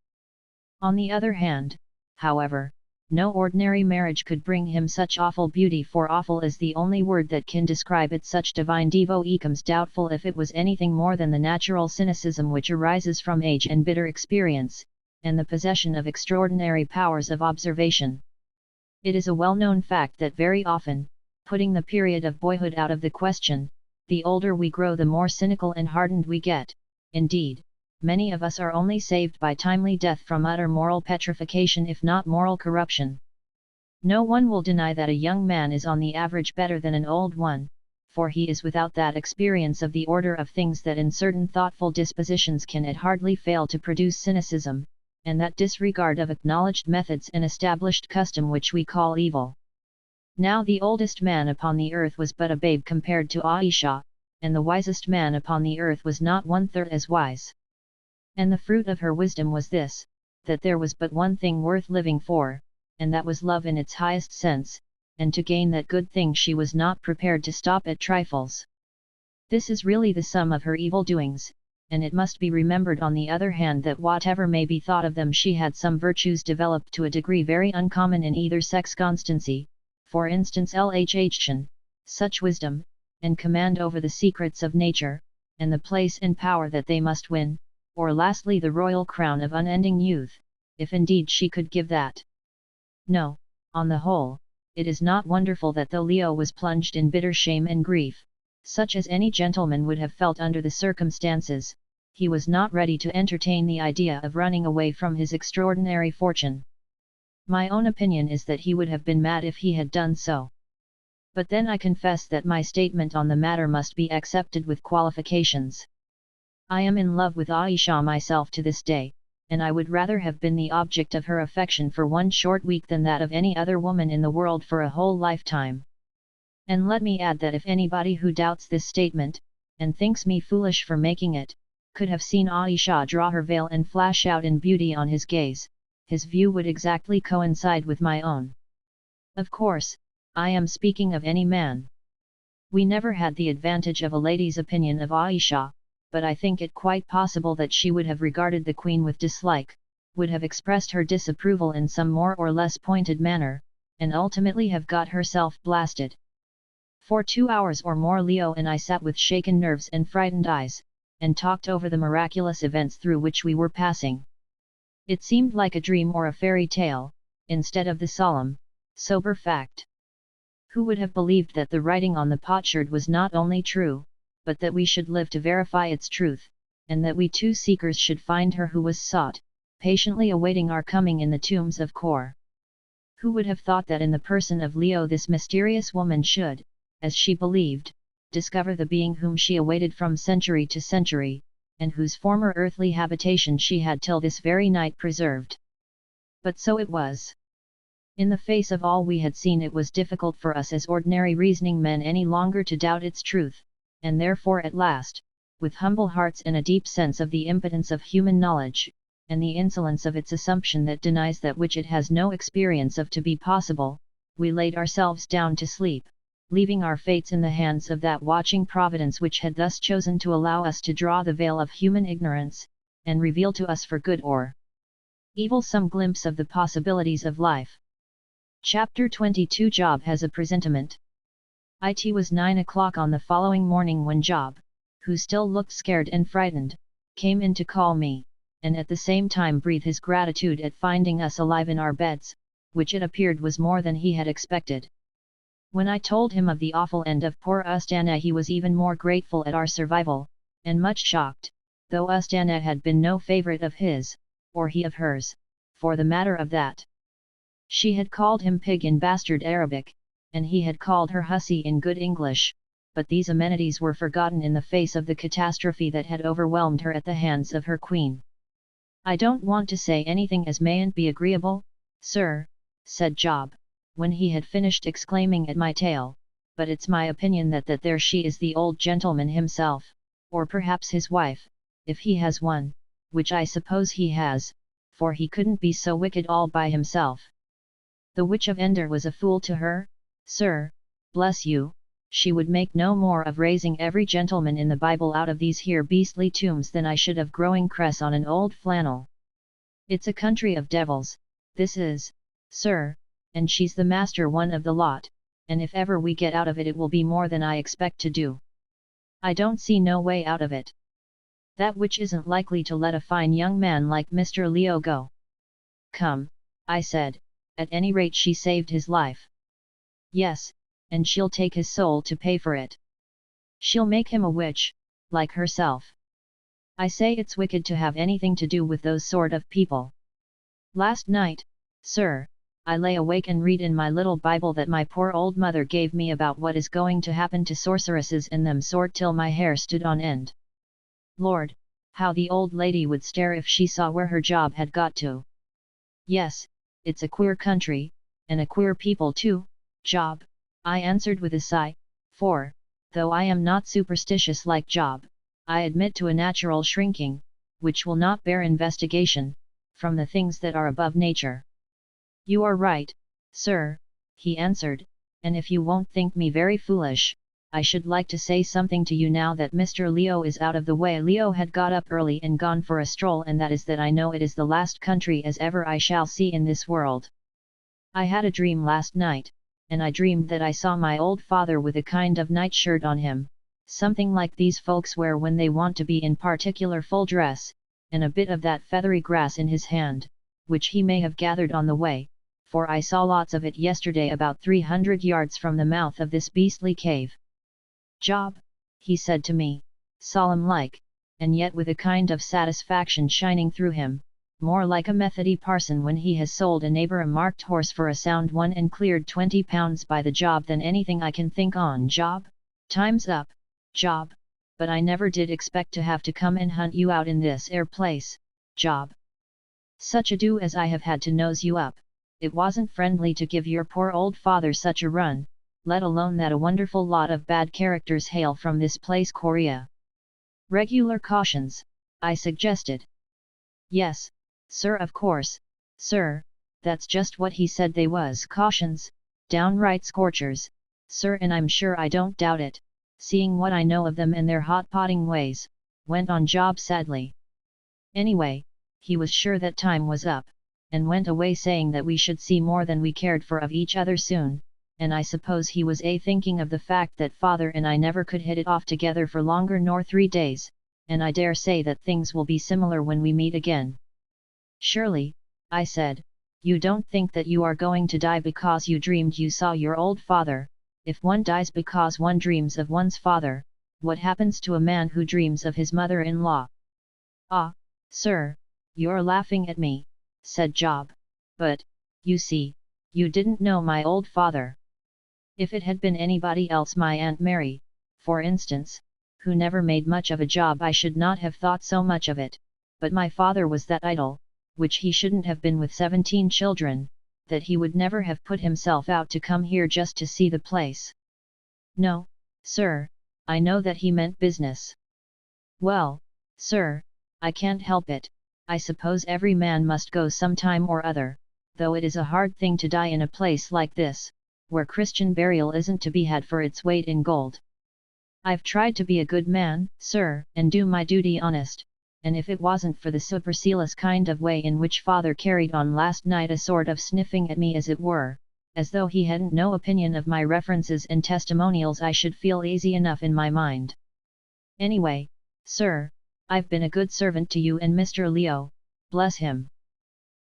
On the other hand, however, no ordinary marriage could bring him such awful beauty, for awful is the only word that can describe it. Such divine devotions doubtful if it was anything more than the natural cynicism which arises from age and bitter experience, and the possession of extraordinary powers of observation. It is a well-known fact that very often, putting the period of boyhood out of the question, the older we grow the more cynical and hardened we get. Indeed, many of us are only saved by timely death from utter moral petrification if not moral corruption. No one will deny that a young man is on the average better than an old one, for he is without that experience of the order of things that in certain thoughtful dispositions can it hardly fail to produce cynicism, and that disregard of acknowledged methods and established custom which we call evil. Now the oldest man upon the earth was but a babe compared to Ayesha, and the wisest man upon the earth was not 1/3 as wise. And the fruit of her wisdom was this, that there was but one thing worth living for, and that was love in its highest sense, and to gain that good thing she was not prepared to stop at trifles. This is really the sum of her evil doings, and it must be remembered on the other hand that whatever may be thought of them, she had some virtues developed to a degree very uncommon in either sex: constancy, for instance, lhation, such wisdom, and command over the secrets of nature, and the place and power that they must win, or lastly the royal crown of unending youth, if indeed she could give that. No, on the whole, it is not wonderful that though Leo was plunged in bitter shame and grief, such as any gentleman would have felt under the circumstances, he was not ready to entertain the idea of running away from his extraordinary fortune. My own opinion is that he would have been mad if he had done so. But then I confess that my statement on the matter must be accepted with qualifications. I am in love with Ayesha myself to this day, and I would rather have been the object of her affection for one short week than that of any other woman in the world for a whole lifetime. And let me add that if anybody who doubts this statement, and thinks me foolish for making it, could have seen Ayesha draw her veil and flash out in beauty on his gaze, his view would exactly coincide with my own. Of course, I am speaking of any man. We never had the advantage of a lady's opinion of Ayesha, but I think it quite possible that she would have regarded the Queen with dislike, would have expressed her disapproval in some more or less pointed manner, and ultimately have got herself blasted. For 2 hours or more Leo and I sat with shaken nerves and frightened eyes, and talked over the miraculous events through which we were passing. It seemed like a dream or a fairy tale, instead of the solemn, sober fact. Who would have believed that the writing on the potsherd was not only true, but that we should live to verify its truth, and that we two seekers should find her who was sought, patiently awaiting our coming in the tombs of Kor? Who would have thought that in the person of Leo this mysterious woman should, as she believed, discover the being whom she awaited from century to century, and whose former earthly habitation she had till this very night preserved? But so it was. In the face of all we had seen, it was difficult for us as ordinary reasoning men any longer to doubt its truth, and therefore at last, with humble hearts and a deep sense of the impotence of human knowledge, and the insolence of its assumption that denies that which it has no experience of to be possible, we laid ourselves down to sleep, leaving our fates in the hands of that watching Providence which had thus chosen to allow us to draw the veil of human ignorance, and reveal to us for good or evil some glimpse of the possibilities of life. Chapter 22. Job has a presentiment. It was 9 o'clock on the following morning when Job, who still looked scared and frightened, came in to call me, and at the same time breathe his gratitude at finding us alive in our beds, which it appeared was more than he had expected. When I told him of the awful end of poor Ustana, he was even more grateful at our survival, and much shocked, though Ustana had been no favourite of his, or he of hers, for the matter of that. She had called him pig in bastard Arabic, and he had called her hussy in good English, but these amenities were forgotten in the face of the catastrophe that had overwhelmed her at the hands of her queen. "I don't want to say anything as mayn't be agreeable, sir," said Job, when he had finished exclaiming at my tale, "but it's my opinion that there she is the old gentleman himself, or perhaps his wife, if he has one, which I suppose he has, for he couldn't be so wicked all by himself. The witch of Endor was a fool to her, sir, bless you, she would make no more of raising every gentleman in the Bible out of these here beastly tombs than I should of growing cress on an old flannel. It's a country of devils, this is, sir, and she's the master one of the lot, and if ever we get out of it, it will be more than I expect to do. I don't see no way out of it. That witch isn't likely to let a fine young man like Mr. Leo go." "Come," I said, "at any rate she saved his life." "Yes, and she'll take his soul to pay for it. She'll make him a witch, like herself. I say it's wicked to have anything to do with those sort of people. Last night, sir, I lay awake and read in my little Bible that my poor old mother gave me about what is going to happen to sorceresses and them sort till my hair stood on end. Lord, how the old lady would stare if she saw where her job had got to. Yes, it's a queer country, and a queer people too, Job, I answered with a sigh, for, though I am not superstitious like Job, I admit to a natural shrinking, which will not bear investigation, from the things that are above nature. You are right, sir, he answered, and if you won't think me very foolish, I should like to say something to you now that Mr. Leo is out of the way. Leo had got up early and gone for a stroll, and that is that I know it is the last country as ever I shall see in this world. I had a dream last night, and I dreamed that I saw my old father with a kind of nightshirt on him, something like these folks wear when they want to be in particular full dress, and a bit of that feathery grass in his hand, which he may have gathered on the way, for I saw lots of it yesterday about 300 yards from the mouth of this beastly cave. Job, he said to me, solemn-like, and yet with a kind of satisfaction shining through him, more like a Methody parson when he has sold a neighbour a marked horse for a sound one and cleared £20 by the job than anything I can think on. Job, time's up, Job, but I never did expect to have to come and hunt you out in this air place, Job. Such ado as I have had to nose you up, it wasn't friendly to give your poor old father such a run, let alone that a wonderful lot of bad characters hail from this place Korea. Regular cautions, I suggested. Yes, sir, of course, sir, that's just what he said they was, cautions, downright scorchers, sir, and I'm sure I don't doubt it, seeing what I know of them and their hot-potting ways, went on Job sadly. Anyway, he was sure that time was up, and went away saying that we should see more than we cared for of each other soon, and I suppose he was thinking of the fact that father and I never could hit it off together for longer nor 3 days, and I dare say that things will be similar when we meet again. Surely, I said, you don't think that you are going to die because you dreamed you saw your old father. If one dies because one dreams of one's father, what happens to a man who dreams of his mother-in-law? Ah, sir, you're laughing at me, said Job, but, you see, you didn't know my old father. If it had been anybody else, my Aunt Mary, for instance, who never made much of a job, I should not have thought so much of it, but my father was that idle, which he shouldn't have been with 17 children, that he would never have put himself out to come here just to see the place. No, sir, I know that he meant business. Well, sir, I can't help it, I suppose every man must go some time or other, though it is a hard thing to die in a place like this, where Christian burial isn't to be had for its weight in gold. I've tried to be a good man, sir, and do my duty honest, and if it wasn't for the supercilious kind of way in which father carried on last night, a sort of sniffing at me as it were, as though he hadn't no opinion of my references and testimonials, I should feel easy enough in my mind. Anyway, sir, I've been a good servant to you and Mr. Leo, bless him.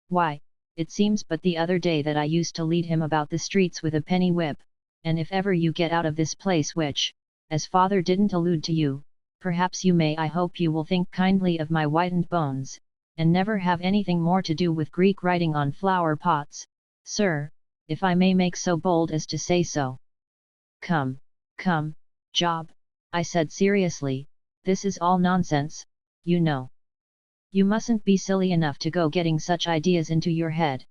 Why, it seems but the other day that I used to lead him about the streets with a penny whip, and if ever you get out of this place, which, as father didn't allude to you, perhaps you may, I hope you will think kindly of my whitened bones, and never have anything more to do with Greek writing on flower pots, sir, if I may make so bold as to say so. Come, come, Job, I said seriously, this is all nonsense, you know. You mustn't be silly enough to go getting such ideas into your head.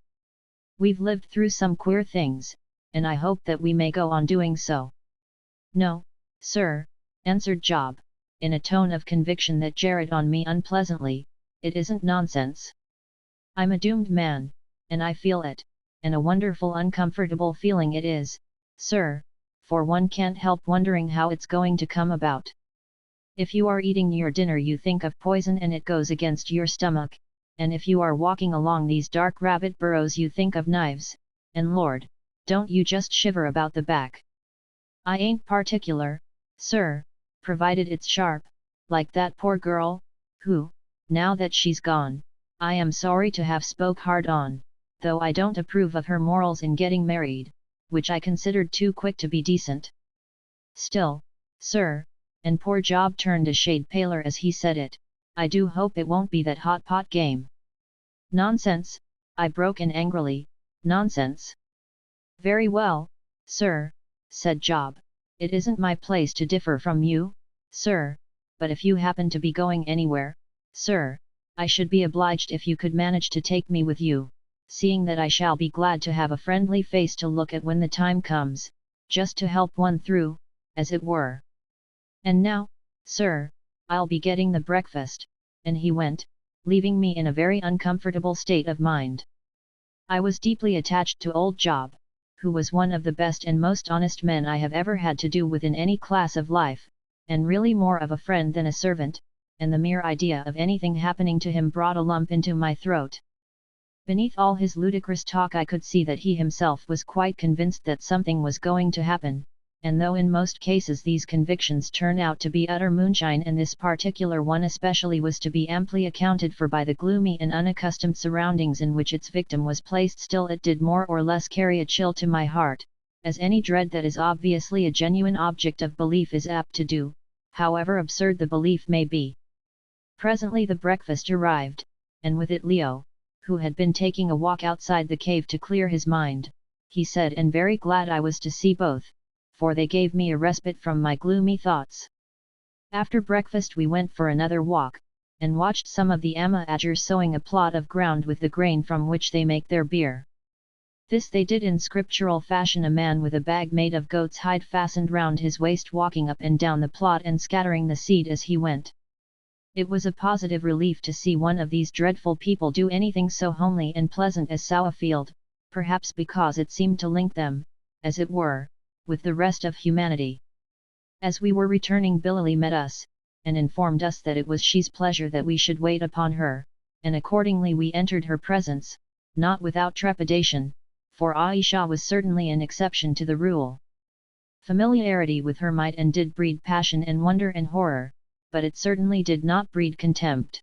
We've lived through some queer things, and I hope that we may go on doing so. No, sir, answered Job, in a tone of conviction that jarred on me unpleasantly, it isn't nonsense. I'm a doomed man, and I feel it, and a wonderful uncomfortable feeling it is, sir, for one can't help wondering how it's going to come about. If you are eating your dinner you think of poison and it goes against your stomach, and if you are walking along these dark rabbit burrows you think of knives, and Lord, don't you just shiver about the back. I ain't particular, sir, provided it's sharp, like that poor girl, who, now that she's gone, I am sorry to have spoke hard on, though I don't approve of her morals in getting married, which I considered too quick to be decent. Still, sir, and poor Job turned a shade paler as he said it, I do hope it won't be that hot pot game. Nonsense, I broke in angrily, Nonsense. Very well, sir, said Job. It isn't my place to differ from you, sir, but if you happen to be going anywhere, sir, I should be obliged if you could manage to take me with you, seeing that I shall be glad to have a friendly face to look at when the time comes, just to help one through, as it were. And now, sir, I'll be getting the breakfast, and he went, leaving me in a very uncomfortable state of mind. I was deeply attached to old Job, who was one of the best and most honest men I have ever had to do with in any class of life, and really more of a friend than a servant, and the mere idea of anything happening to him brought a lump into my throat. Beneath all his ludicrous talk I could see that he himself was quite convinced that something was going to happen, and though in most cases these convictions turn out to be utter moonshine, and this particular one especially was to be amply accounted for by the gloomy and unaccustomed surroundings in which its victim was placed, still it did more or less carry a chill to my heart, as any dread that is obviously a genuine object of belief is apt to do, however absurd the belief may be. Presently the breakfast arrived, and with it Leo, who had been taking a walk outside the cave to clear his mind. He said, and very glad I was to see both, for they gave me a respite from my gloomy thoughts. After breakfast we went for another walk, and watched some of the Amahagers sowing a plot of ground with the grain from which they make their beer. This they did in scriptural fashion, a man with a bag made of goat's hide fastened round his waist walking up and down the plot and scattering the seed as he went. It was a positive relief to see one of these dreadful people do anything so homely and pleasant as sow a field, perhaps because it seemed to link them, as it were, with the rest of humanity. As we were returning Billy met us, and informed us that it was she's pleasure that we should wait upon her, and accordingly we entered her presence, not without trepidation, for Ayesha was certainly an exception to the rule. Familiarity with her might and did breed passion and wonder and horror, but it certainly did not breed contempt.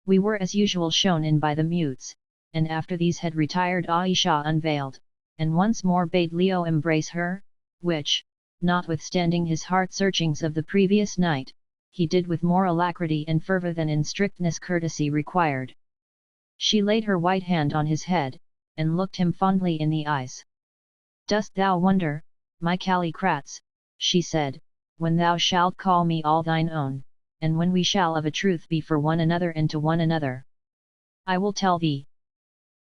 We were as usual shown in by the mutes, and after these had retired Ayesha unveiled, and once more bade Leo embrace her, which, notwithstanding his heart-searchings of the previous night, he did with more alacrity and fervour than in strictness courtesy required. She laid her white hand on his head, and looked him fondly in the eyes. "Dost thou wonder, my Callicrats," she said, "when thou shalt call me all thine own, and when we shall of a truth be for one another and to one another? I will tell thee.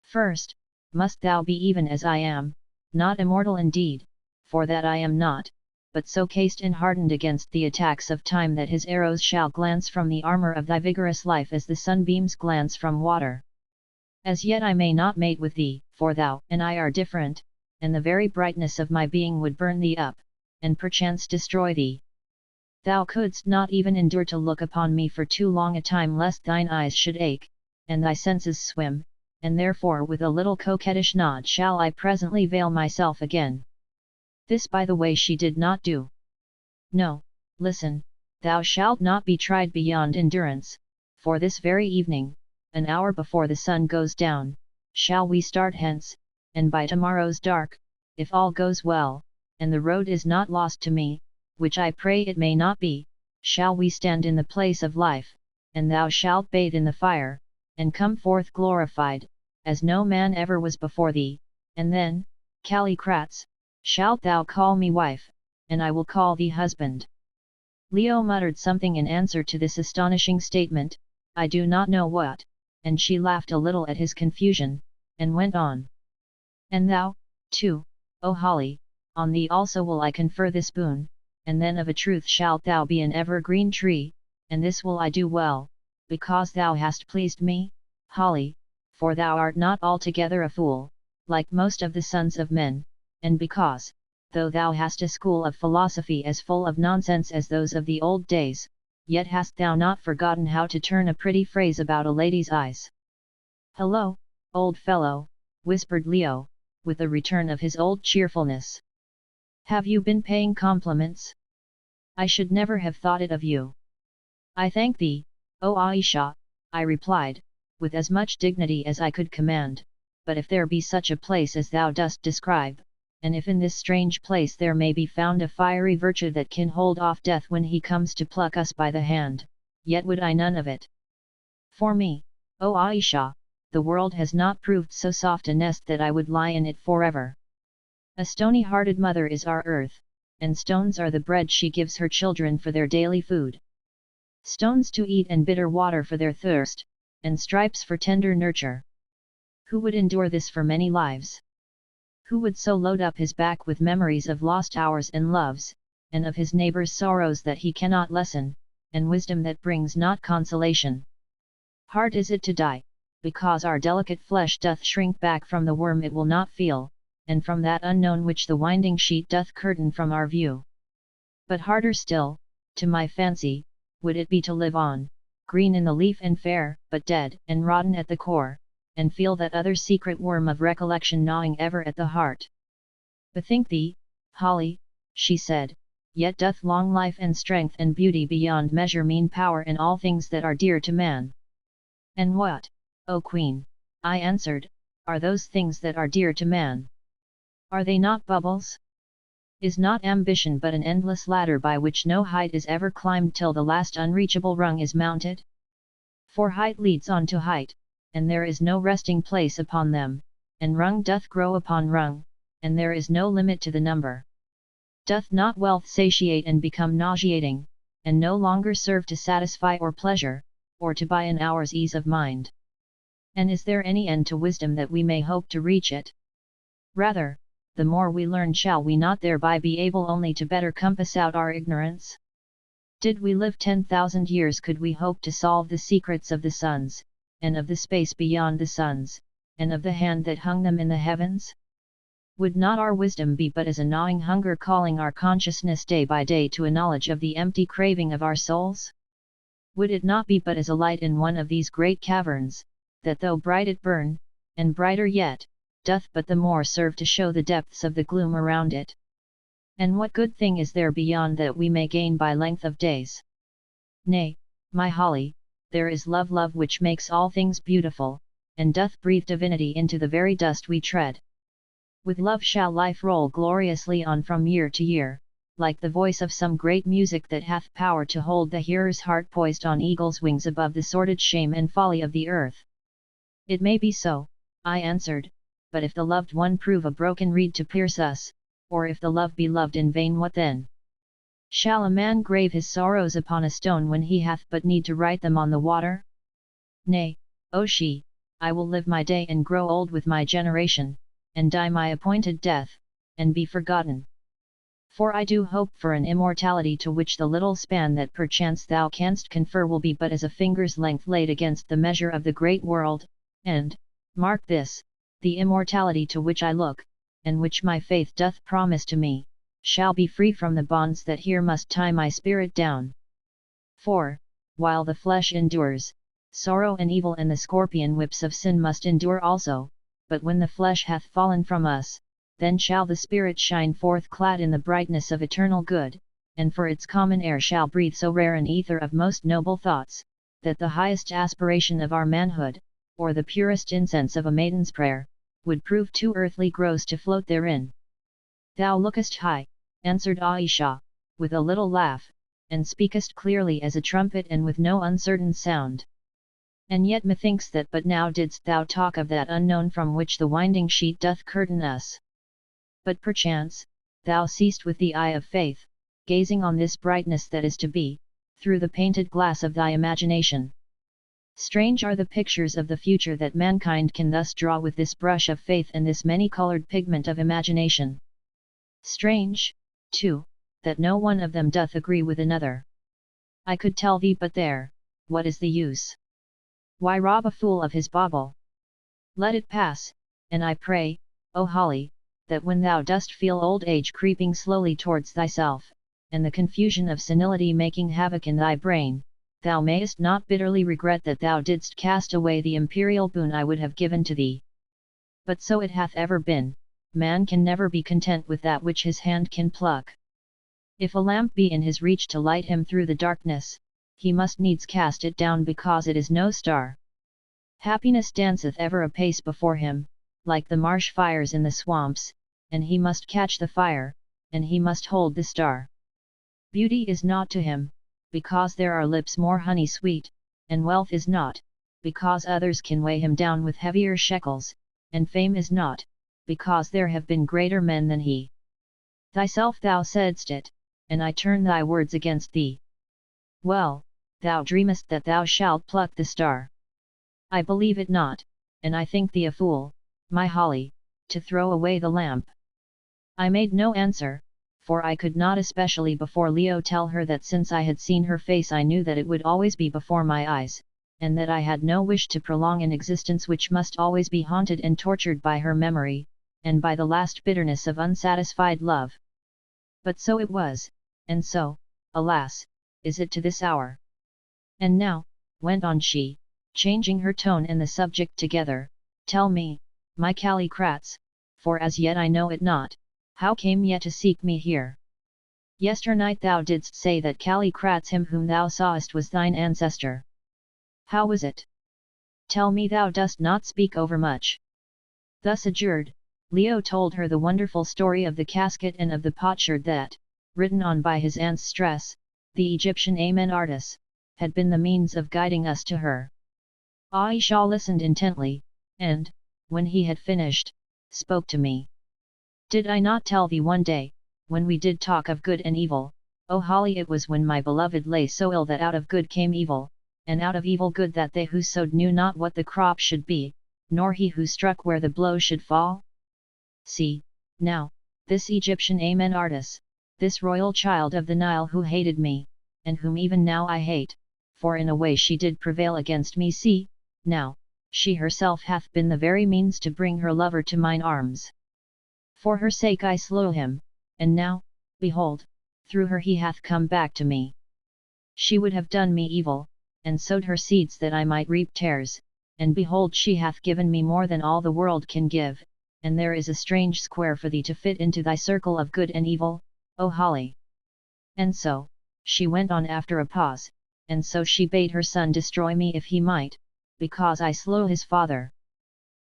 First, must thou be even as I am, not immortal indeed, for that I am not, but so cased and hardened against the attacks of time that his arrows shall glance from the armour of thy vigorous life as the sunbeams glance from water. As yet I may not mate with thee, for thou and I are different, and the very brightness of my being would burn thee up, and perchance destroy thee. Thou couldst not even endure to look upon me for too long a time lest thine eyes should ache, and thy senses swim, and therefore with a little coquettish nod shall I presently veil myself again." This by the way she did not do. "No, listen, thou shalt not be tried beyond endurance, for this very evening, an hour before the sun goes down, shall we start hence, and by tomorrow's dark, if all goes well, and the road is not lost to me, which I pray it may not be, shall we stand in the place of life, and thou shalt bathe in the fire, and come forth glorified, as no man ever was before thee, and then, Callicrats, shalt thou call me wife, and I will call thee husband." Leo muttered something in answer to this astonishing statement, I do not know what, and she laughed a little at his confusion, and went on. "And thou, too, O Holly, on thee also will I confer this boon, and then of a truth shalt thou be an evergreen tree, and this will I do well, because thou hast pleased me, Holly, for thou art not altogether a fool, like most of the sons of men, and because, though thou hast a school of philosophy as full of nonsense as those of the old days, yet hast thou not forgotten how to turn a pretty phrase about a lady's eyes." "Hello, old fellow," whispered Leo, with a return of his old cheerfulness. "Have you been paying compliments? I should never have thought it of you." "I thank thee, O Ayesha," I replied, with as much dignity as I could command, "but if there be such a place as thou dost describe, and if in this strange place there may be found a fiery virtue that can hold off death when he comes to pluck us by the hand, yet would I none of it. For me, O Ayesha, the world has not proved so soft a nest that I would lie in it forever. A stony-hearted mother is our earth, and stones are the bread she gives her children for their daily food. Stones to eat and bitter water for their thirst, and stripes for tender nurture. Who would endure this for many lives? Who would so load up his back with memories of lost hours and loves, and of his neighbor's sorrows that he cannot lessen, and wisdom that brings not consolation? Hard is it to die, because our delicate flesh doth shrink back from the worm it will not feel, and from that unknown which the winding sheet doth curtain from our view. But harder still, to my fancy, would it be to live on, green in the leaf and fair, but dead and rotten at the core, and feel that other secret worm of recollection gnawing ever at the heart. Bethink thee, Holly, she said, yet doth long life and strength and beauty beyond measure mean power in all things that are dear to man. And what, O Queen, I answered, are those things that are dear to man? Are they not bubbles? Is not ambition but an endless ladder by which no height is ever climbed till the last unreachable rung is mounted? For height leads on to height, and there is no resting place upon them, and rung doth grow upon rung, and there is no limit to the number. Doth not wealth satiate and become nauseating, and no longer serve to satisfy or pleasure, or to buy an hour's ease of mind? And is there any end to wisdom that we may hope to reach it? Rather, the more we learn, shall we not thereby be able only to better compass out our ignorance? Did we live 10,000 years, could we hope to solve the secrets of the suns, and of the space beyond the suns, and of the hand that hung them in the heavens? Would not our wisdom be but as a gnawing hunger calling our consciousness day by day to a knowledge of the empty craving of our souls? Would it not be but as a light in one of these great caverns, that though bright it burn, and brighter yet, doth but the more serve to show the depths of the gloom around it? And what good thing is there beyond that we may gain by length of days? Nay, my Holly, there is love, love which makes all things beautiful, and doth breathe divinity into the very dust we tread. With love shall life roll gloriously on from year to year, like the voice of some great music that hath power to hold the hearer's heart poised on eagle's wings above the sordid shame and folly of the earth. It may be so, I answered, but if the loved one prove a broken reed to pierce us, or if the love be loved in vain, what then? Shall a man grave his sorrows upon a stone when he hath but need to write them on the water? Nay, O she, I will live my day and grow old with my generation, and die my appointed death, and be forgotten. For I do hope for an immortality to which the little span that perchance thou canst confer will be but as a finger's length laid against the measure of the great world, and, mark this, the immortality to which I look, and which my faith doth promise to me, shall be free from the bonds that here must tie my spirit down. For, while the flesh endures, sorrow and evil and the scorpion whips of sin must endure also, but when the flesh hath fallen from us, then shall the spirit shine forth clad in the brightness of eternal good, and for its common air shall breathe so rare an ether of most noble thoughts, that the highest aspiration of our manhood, or the purest incense of a maiden's prayer, would prove too earthly gross to float therein. Thou lookest high, answered Ayesha, with a little laugh, and speakest clearly as a trumpet and with no uncertain sound. And yet methinks that but now didst thou talk of that unknown from which the winding sheet doth curtain us. But perchance, thou seest with the eye of faith, gazing on this brightness that is to be, through the painted glass of thy imagination. Strange are the pictures of the future that mankind can thus draw with this brush of faith and this many-colored pigment of imagination. Strange, too, that no one of them doth agree with another. I could tell thee, but there, what is the use? Why rob a fool of his bauble? Let it pass, and I pray, O Holly, that when thou dost feel old age creeping slowly towards thyself, and the confusion of senility making havoc in thy brain, thou mayest not bitterly regret that thou didst cast away the imperial boon I would have given to thee. But so it hath ever been, man can never be content with that which his hand can pluck. If a lamp be in his reach to light him through the darkness, he must needs cast it down because it is no star. Happiness danceth ever apace before him, like the marsh fires in the swamps, and he must catch the fire, and he must hold the star. Beauty is naught to him, because there are lips more honey sweet, and wealth is naught, because others can weigh him down with heavier shekels, and fame is not, because there have been greater men than he. Thyself thou saidst it, and I turn thy words against thee. Well, thou dreamest that thou shalt pluck the star. I believe it not, and I think thee a fool, my Holly, to throw away the lamp. I made no answer, for I could not especially before Leo tell her that since I had seen her face I knew that it would always be before my eyes, and that I had no wish to prolong an existence which must always be haunted and tortured by her memory, and by the last bitterness of unsatisfied love. But so it was, and so, alas, is it to this hour. And now, went on she, changing her tone and the subject together, tell me, my Callicrats, for as yet I know it not, how came ye to seek me here? Yesternight thou didst say that Callicrats him whom thou sawest was thine ancestor. How was it? Tell me, thou dost not speak overmuch. Thus adjured, Leo told her the wonderful story of the casket and of the potsherd that, written on by his aunt's stress, the Egyptian Amenartis, had been the means of guiding us to her. Ayesha listened intently, and, when he had finished, spoke to me. Did I not tell thee one day, when we did talk of good and evil, O Holly, it was when my beloved lay so ill that out of good came evil, and out of evil good, that they who sowed knew not what the crop should be, nor he who struck where the blow should fall? See, now, this Egyptian Amenartis, this royal child of the Nile who hated me, and whom even now I hate, for in a way she did prevail against me, see, now, she herself hath been the very means to bring her lover to mine arms. For her sake I slew him, and now, behold, through her he hath come back to me. She would have done me evil, and sowed her seeds that I might reap tares, and behold she hath given me more than all the world can give, and there is a strange square for thee to fit into thy circle of good and evil, O Holly. And so, she went on after a pause, and so she bade her son destroy me if he might, because I slew his father.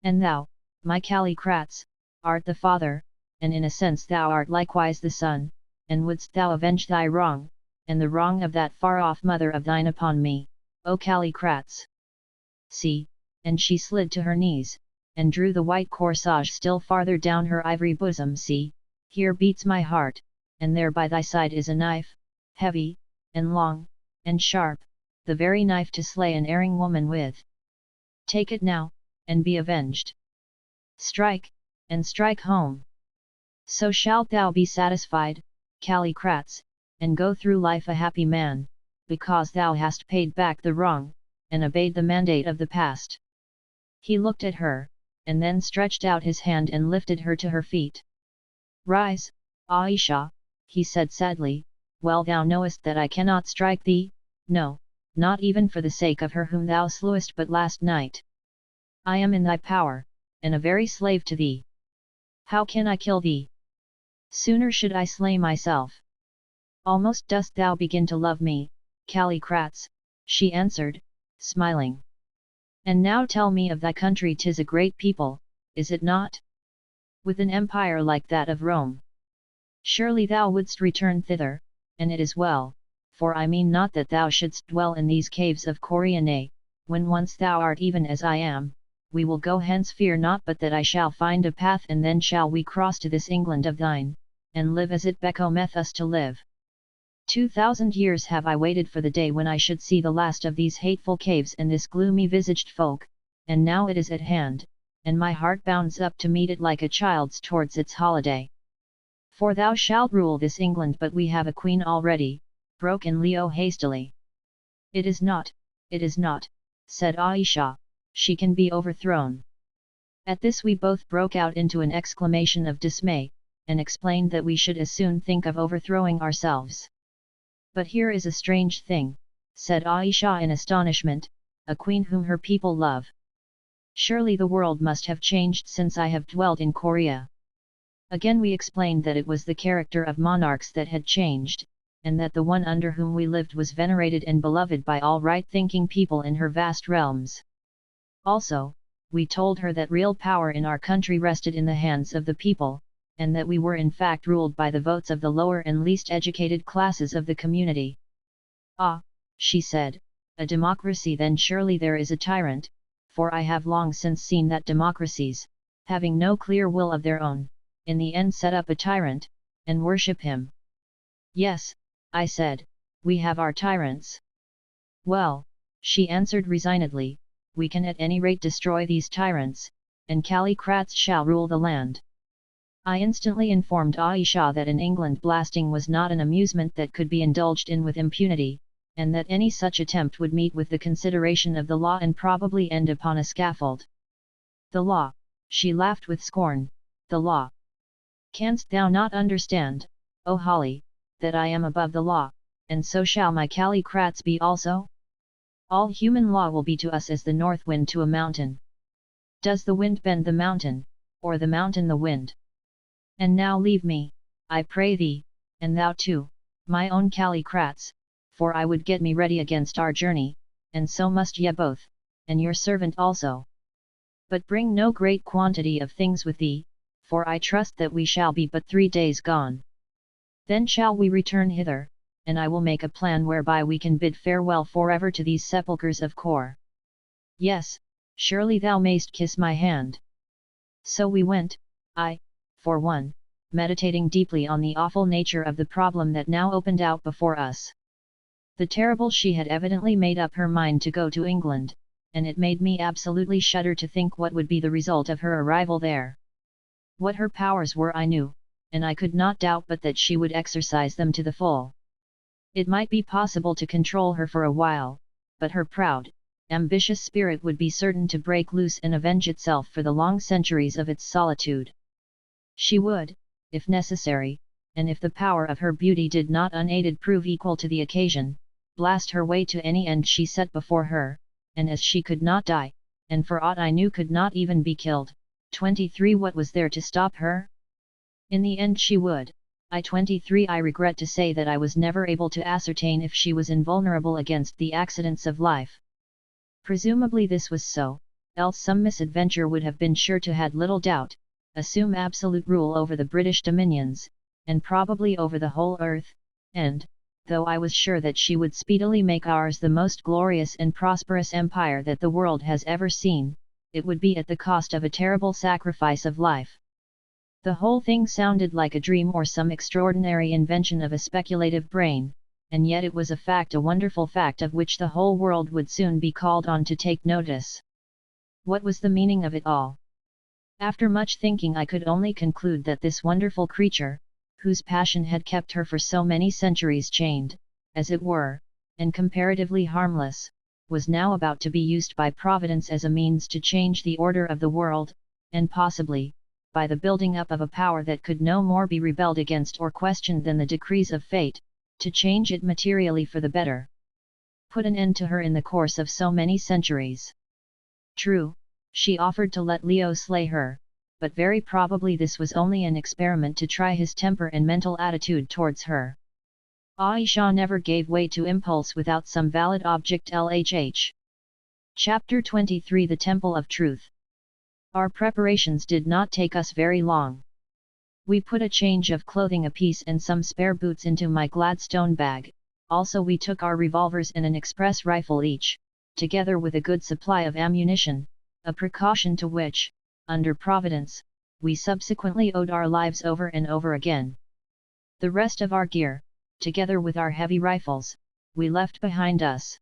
And thou, my Callicrats, art the father, and in a sense thou art likewise the son, and wouldst thou avenge thy wrong, and the wrong of that far-off mother of thine upon me, O Callicrats? See, and she slid to her knees, and drew the white corsage still farther down her ivory bosom. See, here beats my heart, and there by thy side is a knife, heavy, and long, and sharp, the very knife to slay an erring woman with. Take it now, and be avenged. Strike, and strike home. So shalt thou be satisfied, Callicrats, and go through life a happy man, because thou hast paid back the wrong, and obeyed the mandate of the past. He looked at her, and then stretched out his hand and lifted her to her feet. Rise, Ayesha, he said sadly, well thou knowest that I cannot strike thee, no, not even for the sake of her whom thou slewest but last night. I am in thy power, and a very slave to thee. How can I kill thee? Sooner should I slay myself. Almost dost thou begin to love me, Callicrats, she answered, smiling. And now tell me of thy country. 'Tis a great people, is it not? With an empire like that of Rome. Surely thou wouldst return thither, and it is well, for I mean not that thou shouldst dwell in these caves of Corianae, when once thou art even as I am. We will go hence, fear not but that I shall find a path, and then shall we cross to this England of thine, and live as it becometh us to live. 2000 years have I waited for the day when I should see the last of these hateful caves and this gloomy-visaged folk, and now it is at hand, and my heart bounds up to meet it like a child's towards its holiday. For thou shalt rule this England, but we have a queen already, broke in Leo hastily. It is not, said Ayesha, she can be overthrown. At this we both broke out into an exclamation of dismay, and explained that we should as soon think of overthrowing ourselves. But here is a strange thing, said Ayesha in astonishment, a queen whom her people love. Surely the world must have changed since I have dwelt in Korea. Again we explained that it was the character of monarchs that had changed, and that the one under whom we lived was venerated and beloved by all right-thinking people in her vast realms. Also, we told her that real power in our country rested in the hands of the people, and that we were in fact ruled by the votes of the lower and least educated classes of the community. Ah, she said, a democracy, then surely there is a tyrant, for I have long since seen that democracies, having no clear will of their own, in the end set up a tyrant, and worship him. Yes, I said, we have our tyrants. Well, she answered resignedly, we can at any rate destroy these tyrants, and callicrats shall rule the land. I instantly informed Ayesha that in England blasting was not an amusement that could be indulged in with impunity, and that any such attempt would meet with the consideration of the law and probably end upon a scaffold. The law, she laughed with scorn, the law. Canst thou not understand, O Holly, that I am above the law, and so shall my callicrats be also? All human law will be to us as the north wind to a mountain. Does the wind bend the mountain, or the mountain the wind? And now leave me, I pray thee, and thou too, my own callicrats, for I would get me ready against our journey, and so must ye both, and your servant also. But bring no great quantity of things with thee, for I trust that we shall be but 3 days gone. Then shall we return hither, and I will make a plan whereby we can bid farewell forever to these sepulchres of Kor. Yes, surely thou mayst kiss my hand. So we went, I, for one, meditating deeply on the awful nature of the problem that now opened out before us. The terrible she had evidently made up her mind to go to England, and it made me absolutely shudder to think what would be the result of her arrival there. What her powers were I knew, and I could not doubt but that she would exercise them to the full. It might be possible to control her for a while, but her proud, ambitious spirit would be certain to break loose and avenge itself for the long centuries of its solitude. She would, if necessary, and if the power of her beauty did not unaided prove equal to the occasion, blast her way to any end she set before her, and as she could not die, and for aught I knew could not even be killed, 23 what was there to stop her? In the end she would. I regret to say that I was never able to ascertain if she was invulnerable against the accidents of life. Presumably this was so, else some misadventure would have been sure to had little doubt, assume absolute rule over the British dominions, and probably over the whole earth, and, though I was sure that she would speedily make ours the most glorious and prosperous empire that the world has ever seen, it would be at the cost of a terrible sacrifice of life. The whole thing sounded like a dream or some extraordinary invention of a speculative brain, and yet it was a fact, a wonderful fact of which the whole world would soon be called on to take notice. What was the meaning of it all? After much thinking I could only conclude that this wonderful creature, whose passion had kept her for so many centuries chained, as it were, and comparatively harmless, was now about to be used by Providence as a means to change the order of the world, and possibly, by the building up of a power that could no more be rebelled against or questioned than the decrees of fate, to change it materially for the better. Put an end to her in the course of so many centuries. True, she offered to let Leo slay her, but very probably this was only an experiment to try his temper and mental attitude towards her. Ayesha never gave way to impulse without some valid object. LHH. Chapter 23 The Temple of Truth. Our preparations did not take us very long. We put a change of clothing apiece and some spare boots into my Gladstone bag, also we took our revolvers and an express rifle each, together with a good supply of ammunition, a precaution to which, under Providence, we subsequently owed our lives over and over again. The rest of our gear, together with our heavy rifles, we left behind us.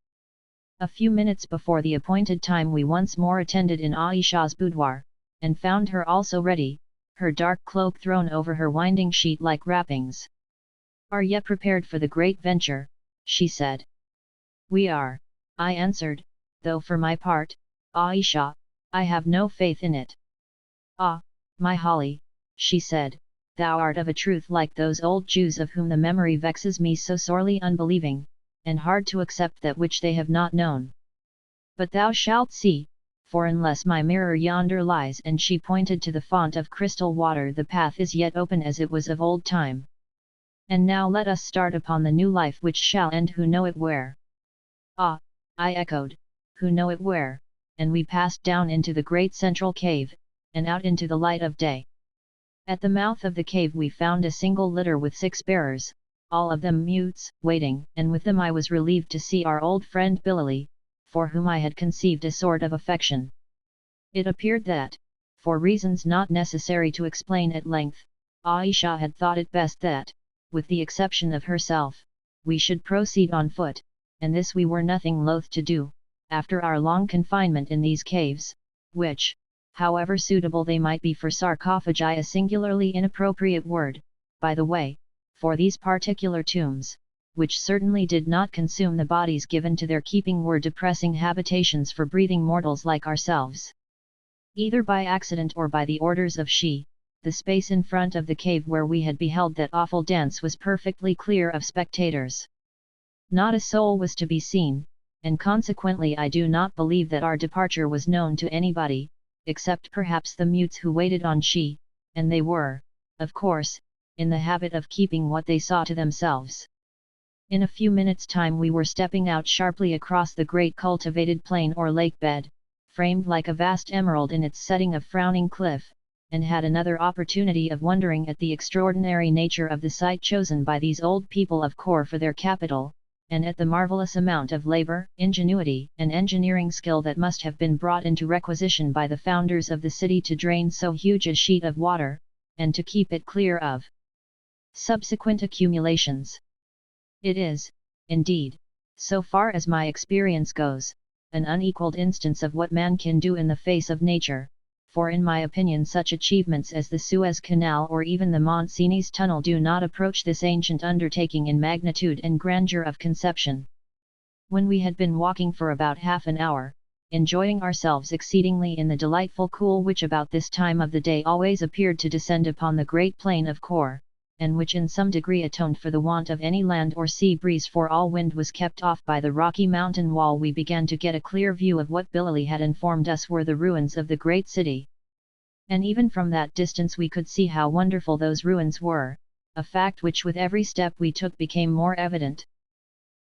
A few minutes before the appointed time we once more attended in Ayesha's boudoir, and found her also ready, her dark cloak thrown over her winding sheet like wrappings. "Are ye prepared for the great venture?" she said. "We are," I answered, though for my part, Ayesha, I have no faith in it. "Ah, my Holly," she said, "thou art of a truth like those old Jews of whom the memory vexes me so sorely, unbelieving, and hard to accept that which they have not known. But thou shalt see, for unless my mirror yonder lies," and she pointed to the font of crystal water, "the path is yet open as it was of old time. And now let us start upon the new life which shall end who know it where." "Ah," I echoed, "who know it where?" and we passed down into the great central cave, and out into the light of day. At the mouth of the cave we found a single litter with 6 bearers, all of them mutes, waiting, and with them I was relieved to see our old friend Billy, for whom I had conceived a sort of affection. It appeared that, for reasons not necessary to explain at length, Ayesha had thought it best that, with the exception of herself, we should proceed on foot, and this we were nothing loath to do, after our long confinement in these caves, which, however suitable they might be for sarcophagi, a singularly inappropriate word, by the way, for these particular tombs, which certainly did not consume the bodies given to their keeping, were depressing habitations for breathing mortals like ourselves. Either by accident or by the orders of she, the space in front of the cave where we had beheld that awful dance was perfectly clear of spectators. Not a soul was to be seen, and consequently I do not believe that our departure was known to anybody, except perhaps the mutes who waited on she, and they were, of course, in the habit of keeping what they saw to themselves. In a few minutes' time we were stepping out sharply across the great cultivated plain or lake bed, framed like a vast emerald in its setting of frowning cliff, and had another opportunity of wondering at the extraordinary nature of the site chosen by these old people of Kor for their capital, and at the marvellous amount of labour, ingenuity, and engineering skill that must have been brought into requisition by the founders of the city to drain so huge a sheet of water, and to keep it clear of subsequent accumulations. It is, indeed, so far as my experience goes, an unequalled instance of what man can do in the face of nature, for in my opinion such achievements as the Suez Canal or even the Mont Cenis Tunnel do not approach this ancient undertaking in magnitude and grandeur of conception. When we had been walking for about half an hour, enjoying ourselves exceedingly in the delightful cool which about this time of the day always appeared to descend upon the great plain of Kor, and which in some degree atoned for the want of any land or sea breeze, for all wind was kept off by the rocky mountain wall, we began to get a clear view of what Billy had informed us were the ruins of the great city. And even from that distance we could see how wonderful those ruins were, a fact which with every step we took became more evident.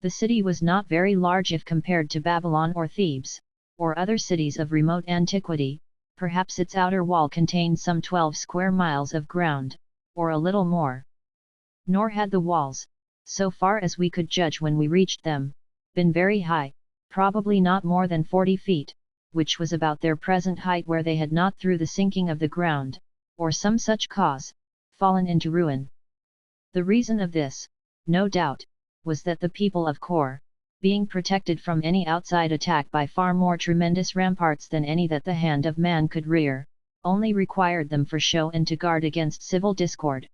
The city was not very large if compared to Babylon or Thebes, or other cities of remote antiquity. Perhaps its outer wall contained some 12 square miles of ground, or a little more. Nor had the walls, so far as we could judge when we reached them, been very high, probably not more than 40 feet, which was about their present height where they had not, through the sinking of the ground, or some such cause, fallen into ruin. The reason of this, no doubt, was that the people of Kor, being protected from any outside attack by far more tremendous ramparts than any that the hand of man could rear, only required them for show and to guard against civil discord.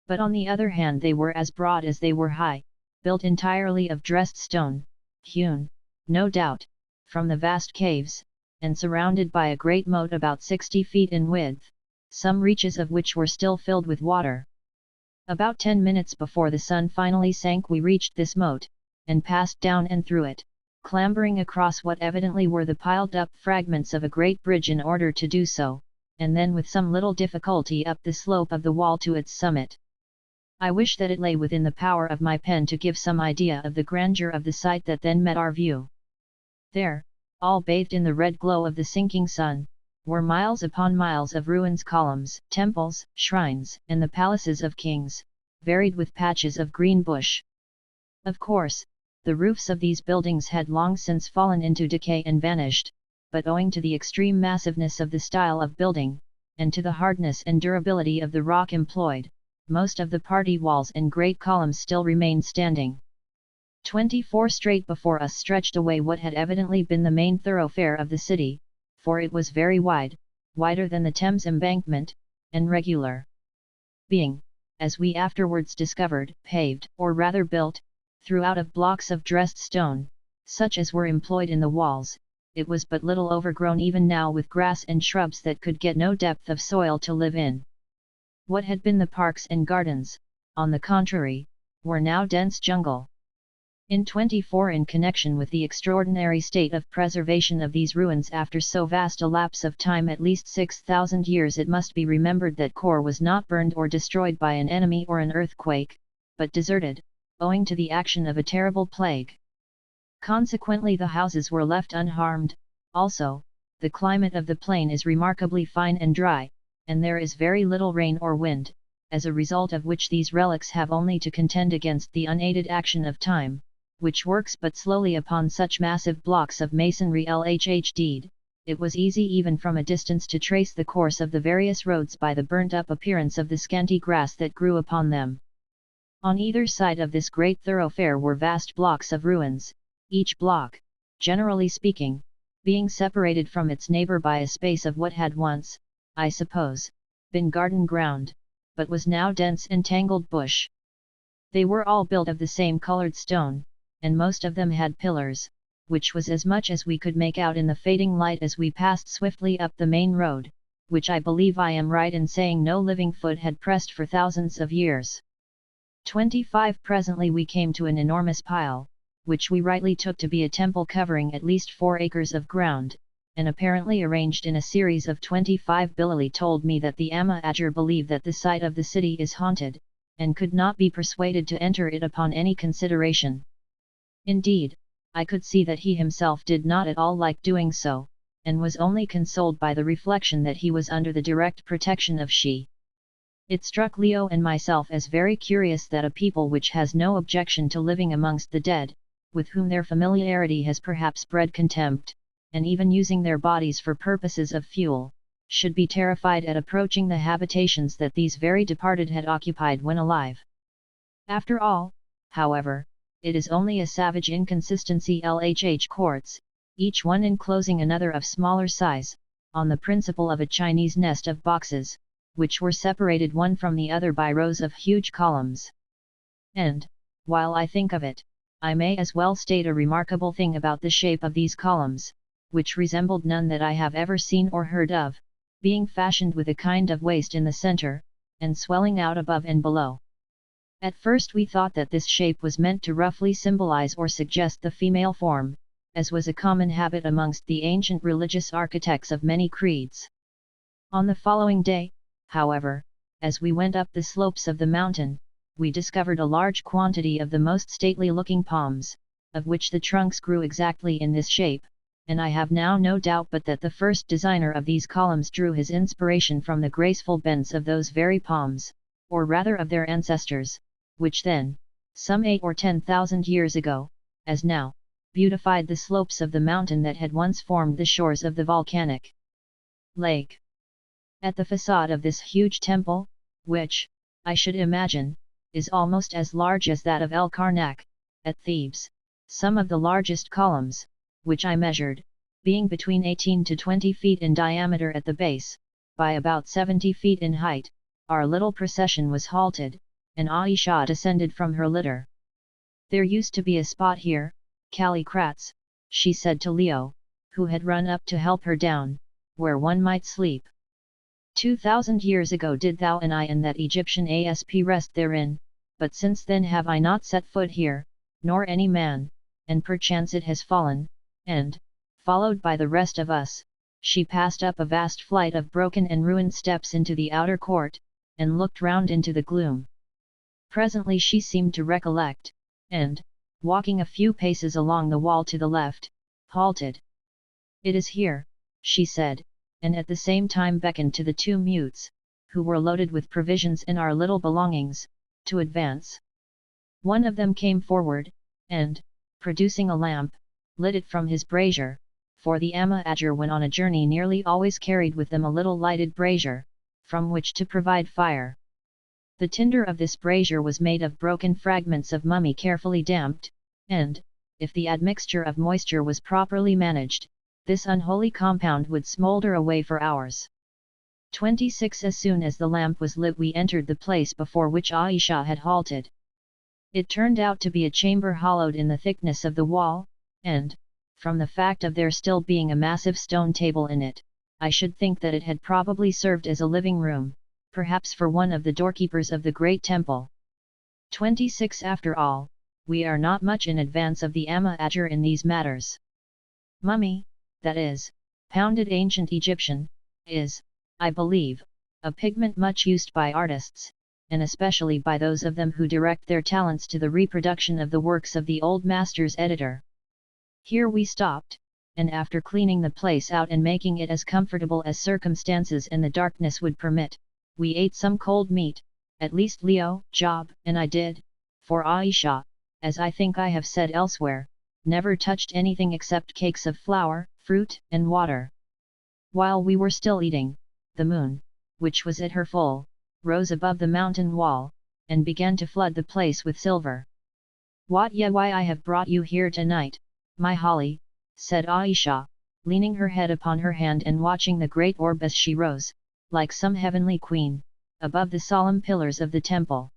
But on the other hand they were as broad as they were high, built entirely of dressed stone, hewn, no doubt, from the vast caves, and surrounded by a great moat about 60 feet in width, some reaches of which were still filled with water. About 10 minutes before the sun finally sank we reached this moat, and passed down and through it, clambering across what evidently were the piled-up fragments of a great bridge in order to do so, and then with some little difficulty up the slope of the wall to its summit. I wish that it lay within the power of my pen to give some idea of the grandeur of the sight that then met our view. There, all bathed in the red glow of the sinking sun, were miles upon miles of ruins, columns, temples, shrines, and the palaces of kings, varied with patches of green bush. Of course, the roofs of these buildings had long since fallen into decay and vanished, but owing to the extreme massiveness of the style of building, and to the hardness and durability of the rock employed, most of the party walls and great columns still remained standing. 24 straight before us stretched away what had evidently been the main thoroughfare of the city, for it was very wide, wider than the Thames embankment, and regular. Being, as we afterwards discovered, paved, or rather built, throughout of blocks of dressed stone, such as were employed in the walls, it was but little overgrown even now with grass and shrubs that could get no depth of soil to live in. What had been the parks and gardens, on the contrary, were now dense jungle. In 24, in connection with the extraordinary state of preservation of these ruins after so vast a lapse of time, at least 6,000 years, it must be remembered that Kor was not burned or destroyed by an enemy or an earthquake, but deserted, owing to the action of a terrible plague. Consequently the houses were left unharmed. Also, the climate of the plain is remarkably fine and dry, and there is very little rain or wind, as a result of which these relics have only to contend against the unaided action of time, which works but slowly upon such massive blocks of masonry. Lhd. It was easy even from a distance to trace the course of the various roads by the burnt-up appearance of the scanty grass that grew upon them. On either side of this great thoroughfare were vast blocks of ruins, each block, generally speaking, being separated from its neighbor by a space of what had once, I suppose, been garden ground, but was now dense and tangled bush. They were all built of the same colored stone, and most of them had pillars, which was as much as we could make out in the fading light as we passed swiftly up the main road, which I believe I am right in saying no living foot had pressed for thousands of years. 25 Presently we came to an enormous pile, which we rightly took to be a temple covering at least 4 acres of ground, and apparently arranged in a series of 25. Billy told me that the Ayesha believe that the site of the city is haunted, and could not be persuaded to enter it upon any consideration. Indeed, I could see that he himself did not at all like doing so, and was only consoled by the reflection that he was under the direct protection of she. It struck Leo and myself as very curious that a people which has no objection to living amongst the dead, with whom their familiarity has perhaps bred contempt, and even using their bodies for purposes of fuel, should be terrified at approaching the habitations that these very departed had occupied when alive. After all, however, it is only a savage inconsistency. Lhh courts, each one enclosing another of smaller size, on the principle of a Chinese nest of boxes, which were separated one from the other by rows of huge columns. And, while I think of it, I may as well state a remarkable thing about the shape of these columns, which resembled none that I have ever seen or heard of, being fashioned with a kind of waist in the center, and swelling out above and below. At first we thought that this shape was meant to roughly symbolize or suggest the female form, as was a common habit amongst the ancient religious architects of many creeds. On the following day, however, as we went up the slopes of the mountain, we discovered a large quantity of the most stately-looking palms, of which the trunks grew exactly in this shape, and I have now no doubt but that the first designer of these columns drew his inspiration from the graceful bends of those very palms, or rather of their ancestors, which then, some 8 or 10,000 years ago, as now, beautified the slopes of the mountain that had once formed the shores of the volcanic lake. At the facade of this huge temple, which, I should imagine, is almost as large as that of El Karnak, at Thebes, some of the largest columns, which I measured, being between 18 to 20 feet in diameter at the base, by about 70 feet in height, our little procession was halted, and Ayesha descended from her litter. "There used to be a spot here, Kali Kratz," she said to Leo, who had run up to help her down, "where one might sleep. 2,000 years ago did thou and I and that Egyptian asp rest therein, but since then have I not set foot here, nor any man, and perchance it has fallen," and, followed by the rest of us, she passed up a vast flight of broken and ruined steps into the outer court, and looked round into the gloom. Presently she seemed to recollect, and, walking a few paces along the wall to the left, halted. "It is here," she said, and at the same time beckoned to the 2 mutes, who were loaded with provisions and our little belongings, to advance. One of them came forward, and, producing a lamp, lit it from his brazier, for the Ayesha when on a journey nearly always carried with them a little lighted brazier, from which to provide fire. The tinder of this brazier was made of broken fragments of mummy carefully damped, and, if the admixture of moisture was properly managed, this unholy compound would smoulder away for hours. 26 As soon as the lamp was lit we entered the place before which Ayesha had halted. It turned out to be a chamber hollowed in the thickness of the wall, and, from the fact of there still being a massive stone table in it, I should think that it had probably served as a living room, perhaps for one of the doorkeepers of the great temple. 26 After all, we are not much in advance of the Ayesha in these matters. Mummy, that is, pounded ancient Egyptian, is, I believe, a pigment much used by artists, and especially by those of them who direct their talents to the reproduction of the works of the old master's editor. Here we stopped, and after cleaning the place out and making it as comfortable as circumstances and the darkness would permit, we ate some cold meat, at least Leo, Job, and I did, for Ayesha, as I think I have said elsewhere, never touched anything except cakes of flour, fruit, and water. While we were still eating, the moon, which was at her full, rose above the mountain wall, and began to flood the place with silver. "What ya why I have brought you here tonight, my Holly," said Ayesha, leaning her head upon her hand and watching the great orb as she rose, like some heavenly queen, above the solemn pillars of the temple.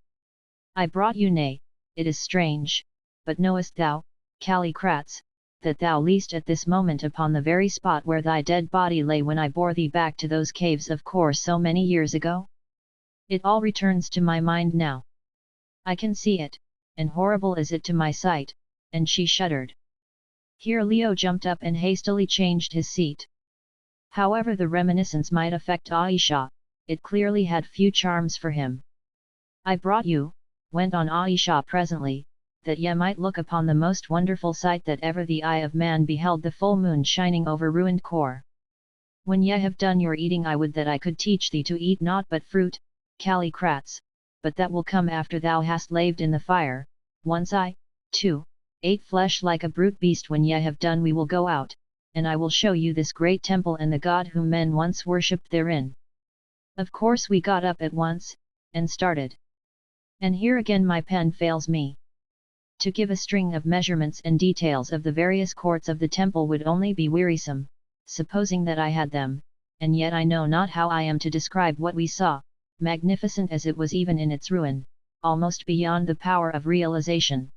"I brought you nay, it is strange, but knowest thou, Callicrates, that thou liest at this moment upon the very spot where thy dead body lay when I bore thee back to those caves of Kor so many years ago? It all returns to my mind now. I can see it, and horrible is it to my sight," and she shuddered. Here Leo jumped up and hastily changed his seat. However the reminiscence might affect Ayesha, it clearly had few charms for him. "I brought you," went on Ayesha presently, "that ye might look upon the most wonderful sight that ever the eye of man beheld, the full moon shining over ruined Kor. When ye have done your eating I would that I could teach thee to eat naught but fruit, Callicrates, but that will come after thou hast laved in the fire. Once I, too, ate flesh like a brute beast. When ye have done we will go out, and I will show you this great temple and the God whom men once worshipped therein." Of course we got up at once, and started. And here again my pen fails me. To give a string of measurements and details of the various courts of the temple would only be wearisome, supposing that I had them, and yet I know not how I am to describe what we saw, magnificent as it was even in its ruin, almost beyond the power of realization.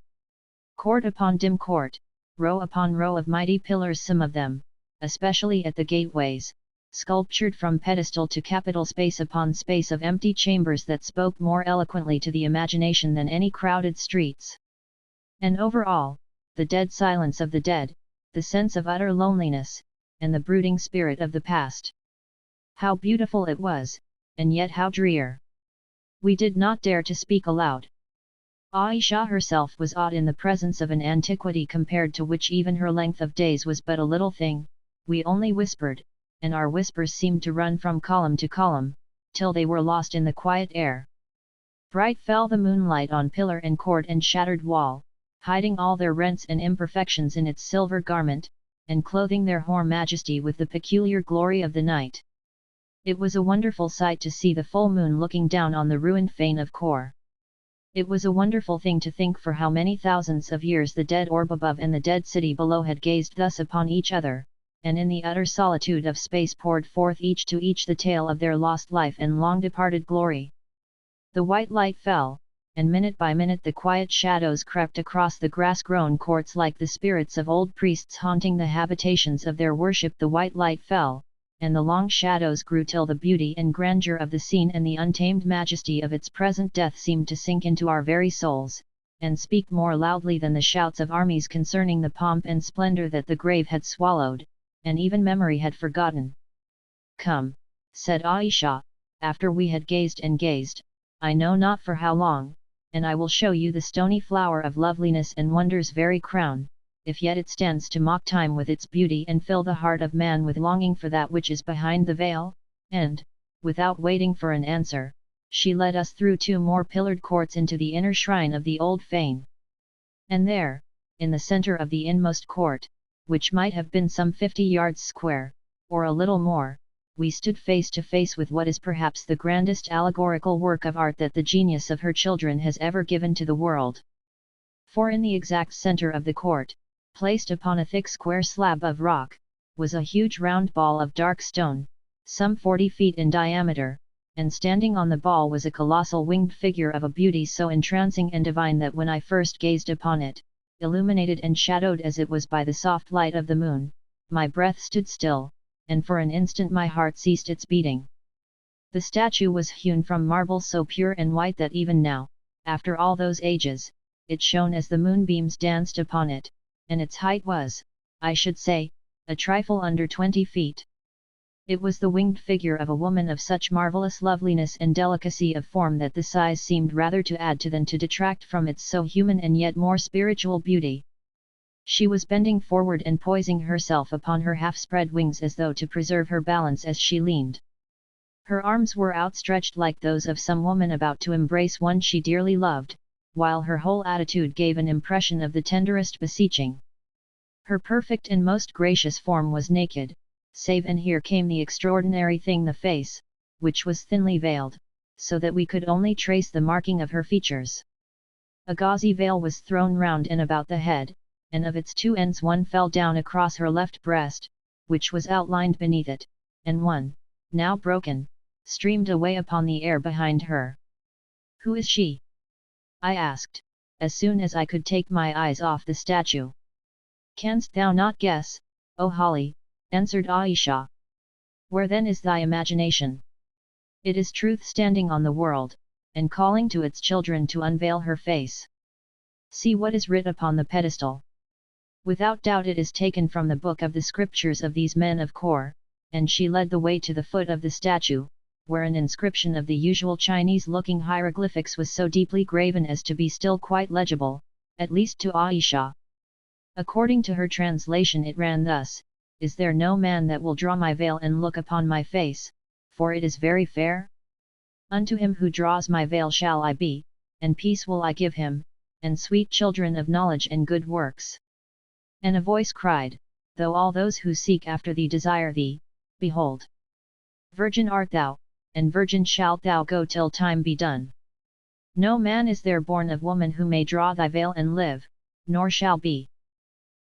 Court upon dim court, row upon row of mighty pillars, some of them, especially at the gateways, sculptured from pedestal to capital, space upon space of empty chambers that spoke more eloquently to the imagination than any crowded streets. And over all, the dead silence of the dead, the sense of utter loneliness, and the brooding spirit of the past. How beautiful it was, and yet how drear! We did not dare to speak aloud. Ayesha herself was awed in the presence of an antiquity compared to which even her length of days was but a little thing. We only whispered, and our whispers seemed to run from column to column, till they were lost in the quiet air. Bright fell the moonlight on pillar and court and shattered wall, hiding all their rents and imperfections in its silver garment, and clothing their hoar majesty with the peculiar glory of the night. It was a wonderful sight to see the full moon looking down on the ruined fane of Kor. It was a wonderful thing to think for how many thousands of years the dead orb above and the dead city below had gazed thus upon each other, and in the utter solitude of space poured forth each to each the tale of their lost life and long-departed glory. The white light fell, and minute by minute the quiet shadows crept across the grass-grown courts like the spirits of old priests haunting the habitations of their worship. The white light fell, and the long shadows grew till the beauty and grandeur of the scene and the untamed majesty of its present death seemed to sink into our very souls, and speak more loudly than the shouts of armies concerning the pomp and splendor that the grave had swallowed, and even memory had forgotten. "Come," said Ayesha, after we had gazed and gazed, I know not for how long, "and I will show you the stony flower of loveliness and wonder's very crown, if yet it stands to mock time with its beauty and fill the heart of man with longing for that which is behind the veil." And, without waiting for an answer, she led us through 2 more pillared courts into the inner shrine of the old fane. And there, in the center of the inmost court, which might have been some 50 yards square, or a little more, we stood face to face with what is perhaps the grandest allegorical work of art that the genius of her children has ever given to the world. For in the exact center of the court, placed upon a thick square slab of rock, was a huge round ball of dark stone, some 40 feet in diameter, and standing on the ball was a colossal winged figure of a beauty so entrancing and divine that when I first gazed upon it, illuminated and shadowed as it was by the soft light of the moon, my breath stood still, and for an instant my heart ceased its beating. The statue was hewn from marble so pure and white that even now, after all those ages, it shone as the moonbeams danced upon it, and its height was, I should say, a trifle under 20 feet. It was the winged figure of a woman of such marvelous loveliness and delicacy of form that the size seemed rather to add to than to detract from its so human and yet more spiritual beauty. She was bending forward and poising herself upon her half-spread wings as though to preserve her balance as she leaned. Her arms were outstretched like those of some woman about to embrace one she dearly loved, while her whole attitude gave an impression of the tenderest beseeching. Her perfect and most gracious form was naked, save and here came the extraordinary thing, the face, which was thinly veiled, so that we could only trace the marking of her features. A gauzy veil was thrown round and about the head, and of its two ends one fell down across her left breast, which was outlined beneath it, and one, now broken, streamed away upon the air behind her. "Who is she?" I asked, as soon as I could take my eyes off the statue. "Canst thou not guess, O Holly?" answered Ayesha. "Where then is thy imagination? It is truth standing on the world, and calling to its children to unveil her face. See what is writ upon the pedestal. Without doubt it is taken from the book of the scriptures of these men of Kor," and she led the way to the foot of the statue, where an inscription of the usual Chinese-looking hieroglyphics was so deeply graven as to be still quite legible, at least to Ayesha. According to her translation it ran thus: "Is there no man that will draw my veil and look upon my face, for it is very fair? Unto him who draws my veil shall I be, and peace will I give him, and sweet children of knowledge and good works." And a voice cried, "Though all those who seek after thee desire thee, behold! Virgin art thou, and virgin shalt thou go till time be done. No man is there born of woman who may draw thy veil and live, nor shall be.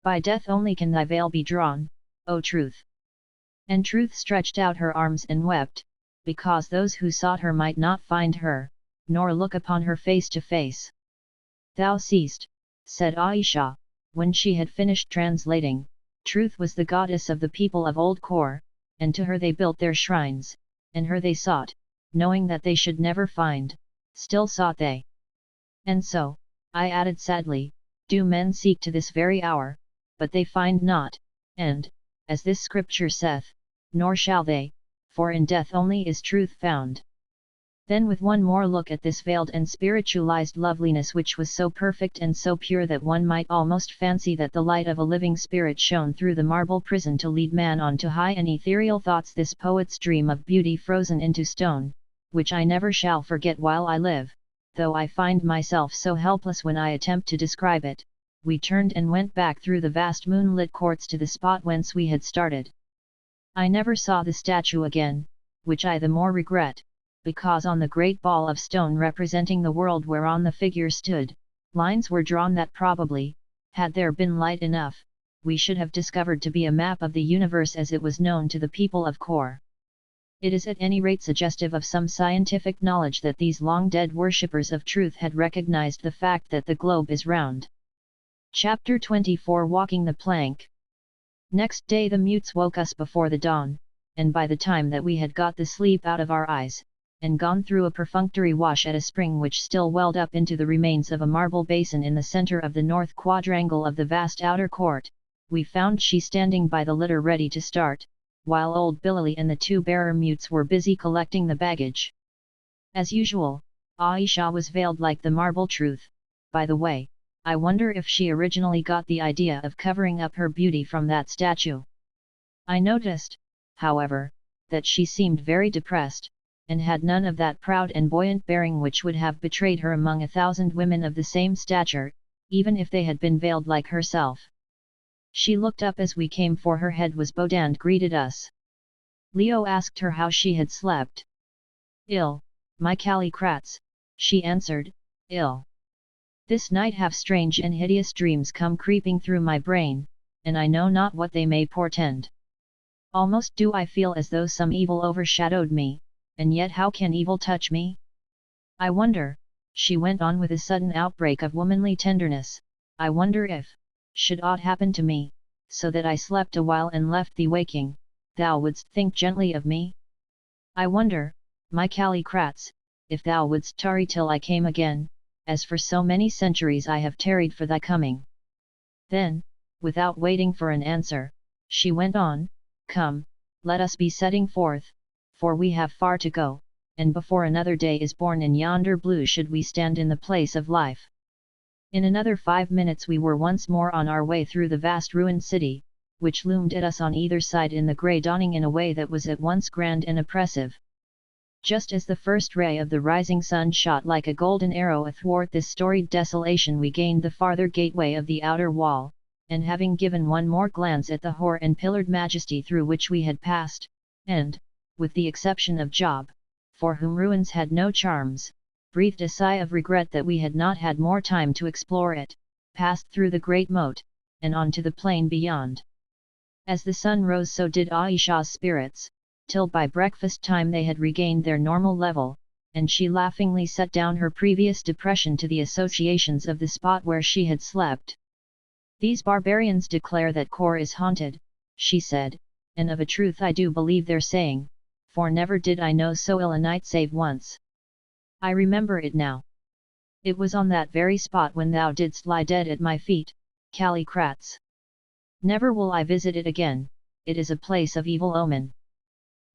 By death only can thy veil be drawn, O Truth." And Truth stretched out her arms and wept, because those who sought her might not find her, nor look upon her face to face. "Thou seest," said Ayesha, when she had finished translating, "Truth was the goddess of the people of Old Kor, and to her they built their shrines, and her they sought, knowing that they should never find, still sought they. And so," I added sadly, "do men seek to this very hour, but they find not, and, as this scripture saith, nor shall they, for in death only is truth found." Then with one more look at this veiled and spiritualized loveliness which was so perfect and so pure that one might almost fancy that the light of a living spirit shone through the marble prison to lead man on to high and ethereal thoughts, this poet's dream of beauty frozen into stone, which I never shall forget while I live, though I find myself so helpless when I attempt to describe it, we turned and went back through the vast moonlit courts to the spot whence we had started. I never saw the statue again, which I the more regret, because on the great ball of stone representing the world whereon the figure stood, lines were drawn that probably, had there been light enough, we should have discovered to be a map of the universe as it was known to the people of Kor. It is at any rate suggestive of some scientific knowledge that these long-dead worshippers of truth had recognized the fact that the globe is round. Chapter 24 Walking the Plank. Next day the mutes woke us before the dawn, and by the time that we had got the sleep out of our eyes, and gone through a perfunctory wash at a spring which still welled up into the remains of a marble basin in the center of the north quadrangle of the vast outer court, we found she standing by the litter ready to start, while old Billy and the two bearer mutes were busy collecting the baggage. As usual, Ayesha was veiled like the marble Truth. By the way, I wonder if she originally got the idea of covering up her beauty from that statue. I noticed, however, that she seemed very depressed, and had none of that proud and buoyant bearing which would have betrayed her among 1,000 women of the same stature, even if they had been veiled like herself. She looked up as we came, for her head was bowed and greeted us. Leo asked her how she had slept. "Ill, my Kratz," she answered, "ill. This night have strange and hideous dreams come creeping through my brain, and I know not what they may portend. Almost do I feel as though some evil overshadowed me, and yet how can evil touch me? I wonder," she went on with a sudden outbreak of womanly tenderness, "I wonder if, should aught happen to me, so that I slept a while and left thee waking, thou wouldst think gently of me? I wonder, my Kratz, if thou wouldst tarry till I came again, as for so many centuries I have tarried for thy coming." Then, without waiting for an answer, she went on, "Come, let us be setting forth, for we have far to go, and before another day is born in yonder blue should we stand in the place of life." In another 5 minutes we were once more on our way through the vast ruined city, which loomed at us on either side in the grey dawning in a way that was at once grand and oppressive. Just as the first ray of the rising sun shot like a golden arrow athwart this storied desolation, we gained the farther gateway of the outer wall, and having given one more glance at the hoar and pillared majesty through which we had passed, and, with the exception of Job, for whom ruins had no charms, breathed a sigh of regret that we had not had more time to explore it, passed through the great moat, and on to the plain beyond. As the sun rose, so did Ayesha's spirits, till by breakfast time they had regained their normal level, and she laughingly set down her previous depression to the associations of the spot where she had slept. "These barbarians declare that Kor is haunted," she said, "and of a truth I do believe their saying, for never did I know so ill a night save once. I remember it now. It was on that very spot when thou didst lie dead at my feet, Callicrates. Never will I visit it again, it is a place of evil omen."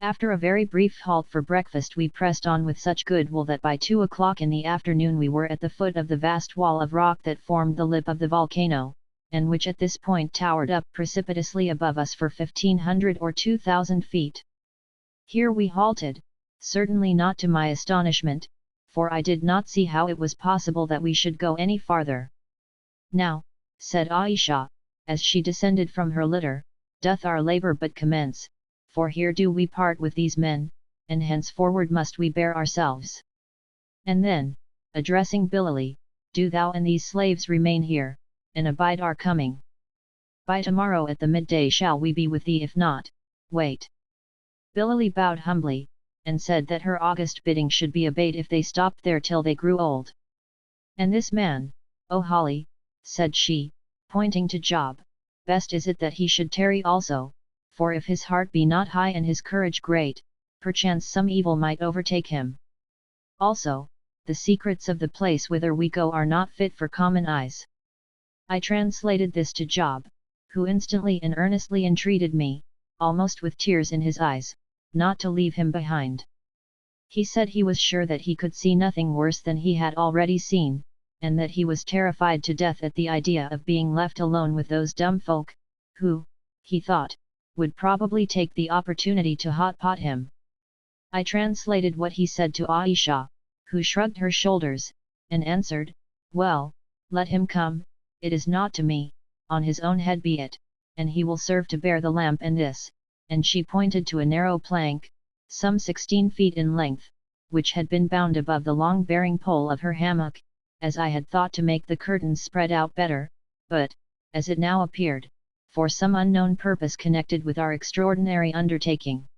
After a very brief halt for breakfast, we pressed on with such good will that by 2 o'clock in the afternoon we were at the foot of the vast wall of rock that formed the lip of the volcano, and which at this point towered up precipitously above us for 1,500 or 2,000 feet. Here we halted, certainly not to my astonishment, for I did not see how it was possible that we should go any farther. "Now," said Ayesha, as she descended from her litter, "doth our labour but commence, for here do we part with these men, and henceforward must we bear ourselves." And then, addressing Billy, "Do thou and these slaves remain here, and abide our coming. By tomorrow at the midday shall we be with thee, if not, wait." Billy bowed humbly, and said that her august bidding should be obeyed if they stopped there till they grew old. "And this man, O Holly," said she, pointing to Job, "best is it that he should tarry also, for if his heart be not high and his courage great, perchance some evil might overtake him. Also, the secrets of the place whither we go are not fit for common eyes." I translated this to Job, who instantly and earnestly entreated me, almost with tears in his eyes, not to leave him behind. He said he was sure that he could see nothing worse than he had already seen, and that he was terrified to death at the idea of being left alone with those dumb folk, who, he thought, would probably take the opportunity to hot-pot him. I translated what he said to Ayesha, who shrugged her shoulders, and answered, "Well, let him come, it is not to me, on his own head be it, and he will serve to bear the lamp and this," and she pointed to a narrow plank, some 16 feet in length, which had been bound above the long bearing pole of her hammock, as I had thought to make the curtains spread out better, but, as it now appeared, for some unknown purpose connected with our extraordinary undertaking.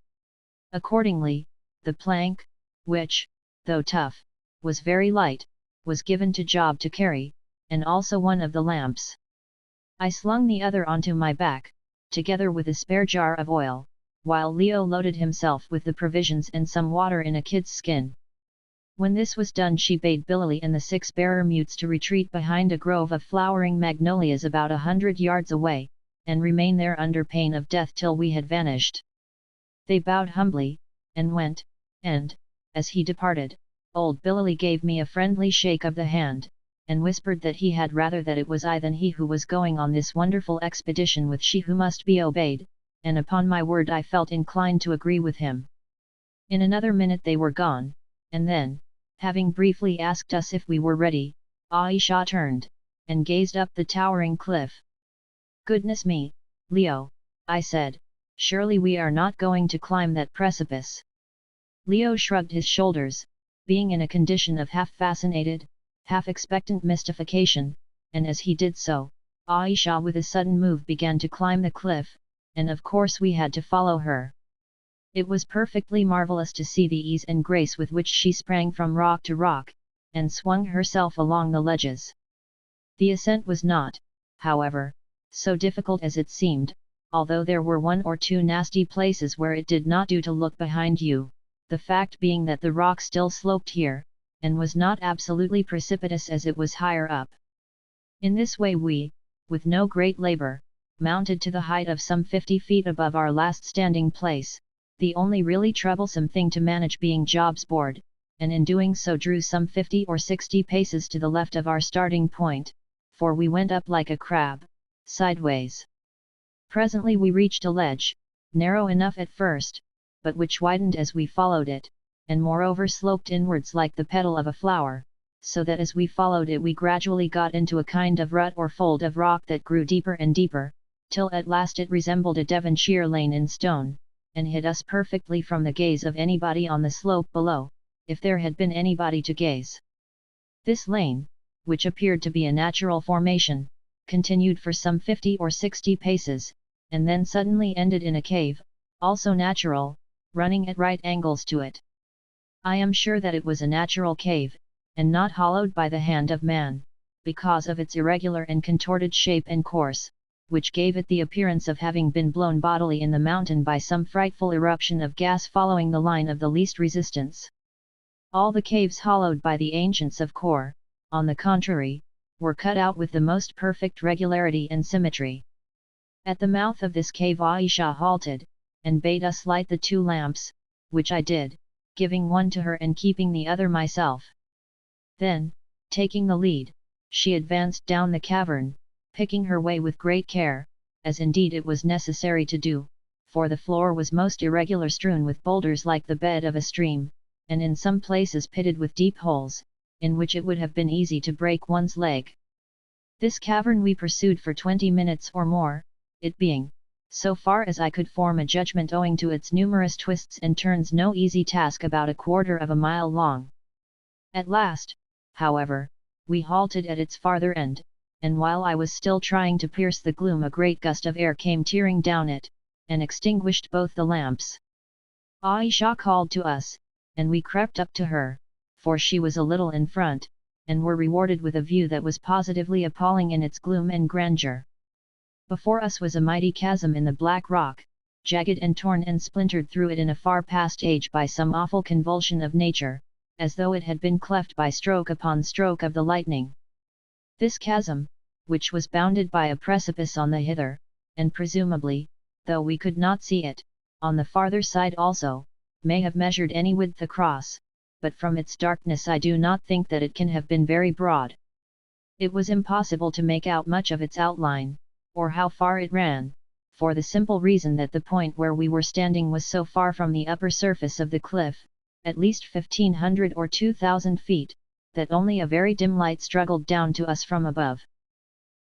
Accordingly, the plank, which, though tough, was very light, was given to Job to carry, and also one of the lamps. I slung the other onto my back, together with a spare jar of oil, while Leo loaded himself with the provisions and some water in a kid's skin. When this was done, she bade Billy and the 6 bearer mutes to retreat behind a grove of flowering magnolias about 100 yards away, and remain there under pain of death till we had vanished. They bowed humbly, and went, and, as he departed, old Billy gave me a friendly shake of the hand, and whispered that he had rather that it was I than he who was going on this wonderful expedition with she who must be obeyed, and upon my word I felt inclined to agree with him. In another minute they were gone, and then, having briefly asked us if we were ready, Ayesha turned, and gazed up the towering cliff. "Goodness me, Leo," I said, "surely we are not going to climb that precipice?" Leo shrugged his shoulders, being in a condition of half-fascinated, half-expectant mystification, and as he did so, Ayesha with a sudden move began to climb the cliff, and of course we had to follow her. It was perfectly marvelous to see the ease and grace with which she sprang from rock to rock, and swung herself along the ledges. The ascent was not, however, so difficult as it seemed, although there were 1 or 2 nasty places where it did not do to look behind you, the fact being that the rock still sloped here, and was not absolutely precipitous as it was higher up. In this way we, with no great labour, mounted to the height of some 50 feet above our last standing place, the only really troublesome thing to manage being Job's board, and in doing so drew some 50 or 60 paces to the left of our starting point, for we went up like a crab, sideways. Presently we reached a ledge, narrow enough at first, but which widened as we followed it, and moreover sloped inwards like the petal of a flower, so that as we followed it we gradually got into a kind of rut or fold of rock that grew deeper and deeper, till at last it resembled a Devonshire lane in stone, and hid us perfectly from the gaze of anybody on the slope below, if there had been anybody to gaze. This lane, which appeared to be a natural formation, continued for some 50 or 60 paces, and then suddenly ended in a cave, also natural, running at right angles to it. I am sure that it was a natural cave, and not hollowed by the hand of man, because of its irregular and contorted shape and course, which gave it the appearance of having been blown bodily in the mountain by some frightful eruption of gas following the line of the least resistance. All the caves hollowed by the ancients of Kor, on the contrary, were cut out with the most perfect regularity and symmetry. At the mouth of this cave Ayesha halted, and bade us light the 2 lamps, which I did, giving one to her and keeping the other myself. Then, taking the lead, she advanced down the cavern, picking her way with great care, as indeed it was necessary to do, for the floor was most irregular, strewn with boulders like the bed of a stream, and in some places pitted with deep holes, in which it would have been easy to break one's leg. This cavern we pursued for 20 minutes or more, it being, so far as I could form a judgment owing to its numerous twists and turns, no easy task, about a quarter of a mile long. At last, however, we halted at its farther end, and while I was still trying to pierce the gloom a great gust of air came tearing down it, and extinguished both the lamps. Ayesha called to us, and we crept up to her, for she was a little in front, and were rewarded with a view that was positively appalling in its gloom and grandeur. Before us was a mighty chasm in the black rock, jagged and torn and splintered through it in a far past age by some awful convulsion of nature, as though it had been cleft by stroke upon stroke of the lightning. This chasm, which was bounded by a precipice on the hither, and presumably, though we could not see it, on the farther side also, may have measured any width across, but from its darkness I do not think that it can have been very broad. It was impossible to make out much of its outline, or how far it ran, for the simple reason that the point where we were standing was so far from the upper surface of the cliff, at least 1,500 or 2,000 feet, that only a very dim light struggled down to us from above.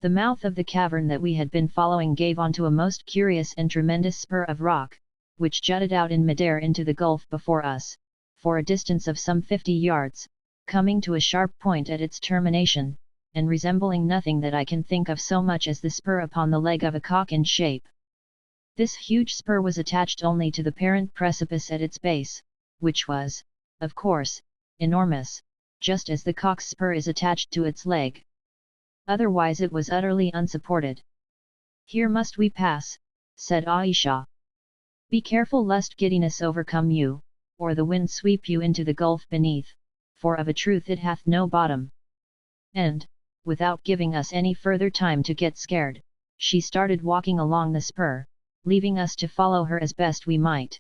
The mouth of the cavern that we had been following gave onto a most curious and tremendous spur of rock, which jutted out in midair into the gulf before us, for a distance of some 50 yards, coming to a sharp point at its termination, and resembling nothing that I can think of so much as the spur upon the leg of a cock in shape. This huge spur was attached only to the parent precipice at its base, which was, of course, enormous, just as the cock's spur is attached to its leg. Otherwise it was utterly unsupported. "Here must we pass," said Ayesha. "Be careful lest giddiness overcome you, or the wind sweep you into the gulf beneath, for of a truth it hath no bottom." And, without giving us any further time to get scared, she started walking along the spur, leaving us to follow her as best we might.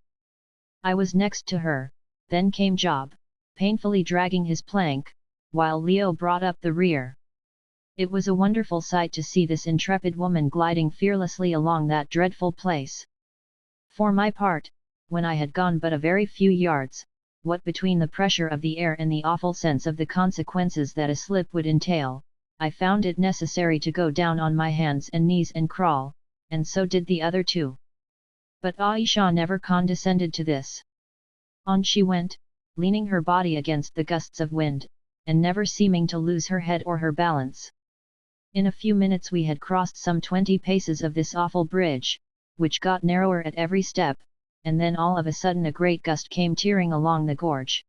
I was next to her, then came Job, painfully dragging his plank, while Leo brought up the rear. It was a wonderful sight to see this intrepid woman gliding fearlessly along that dreadful place. For my part, when I had gone but a very few yards, what between the pressure of the air and the awful sense of the consequences that a slip would entail, I found it necessary to go down on my hands and knees and crawl, and so did the other two. But Ayesha never condescended to this. On she went, leaning her body against the gusts of wind, and never seeming to lose her head or her balance. In a few minutes we had crossed some 20 paces of this awful bridge, which got narrower at every step, and then all of a sudden a great gust came tearing along the gorge.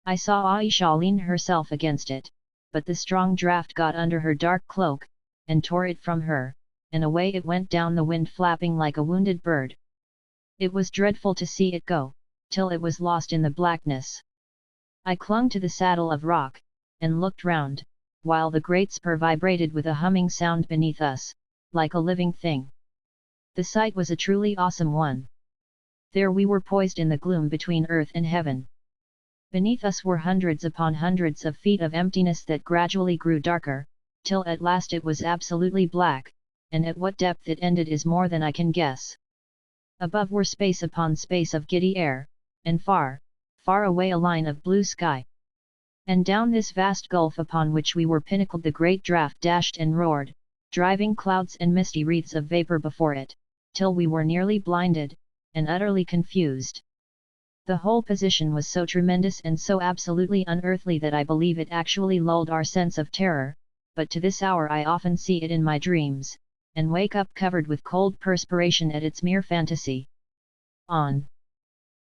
I saw Ayesha lean herself against it, but the strong draught got under her dark cloak, and tore it from her, and away it went down the wind flapping like a wounded bird. It was dreadful to see it go, till it was lost in the blackness. I clung to the saddle of rock, and looked round, while the great spur vibrated with a humming sound beneath us, like a living thing. The sight was a truly awesome one. There we were poised in the gloom between earth and heaven. Beneath us were hundreds upon hundreds of feet of emptiness that gradually grew darker, till at last it was absolutely black, and at what depth it ended is more than I can guess. Above were space upon space of giddy air, and far, far away a line of blue sky. And down this vast gulf upon which we were pinnacled the great draught dashed and roared, driving clouds and misty wreaths of vapour before it, till we were nearly blinded, and utterly confused. The whole position was so tremendous and so absolutely unearthly that I believe it actually lulled our sense of terror, but to this hour I often see it in my dreams, and wake up covered with cold perspiration at its mere fantasy. On!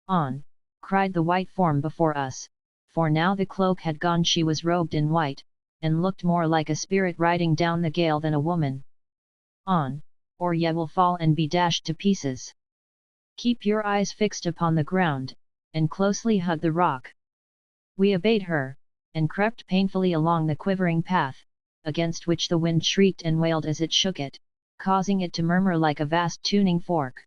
On! Cried the white form before us, for now the cloak had gone. She was robed in white, and looked more like a spirit riding down the gale than a woman. On, or ye will fall and be dashed to pieces. Keep your eyes fixed upon the ground, and closely hug the rock. We obeyed her, and crept painfully along the quivering path, against which the wind shrieked and wailed as it shook it, causing it to murmur like a vast tuning fork.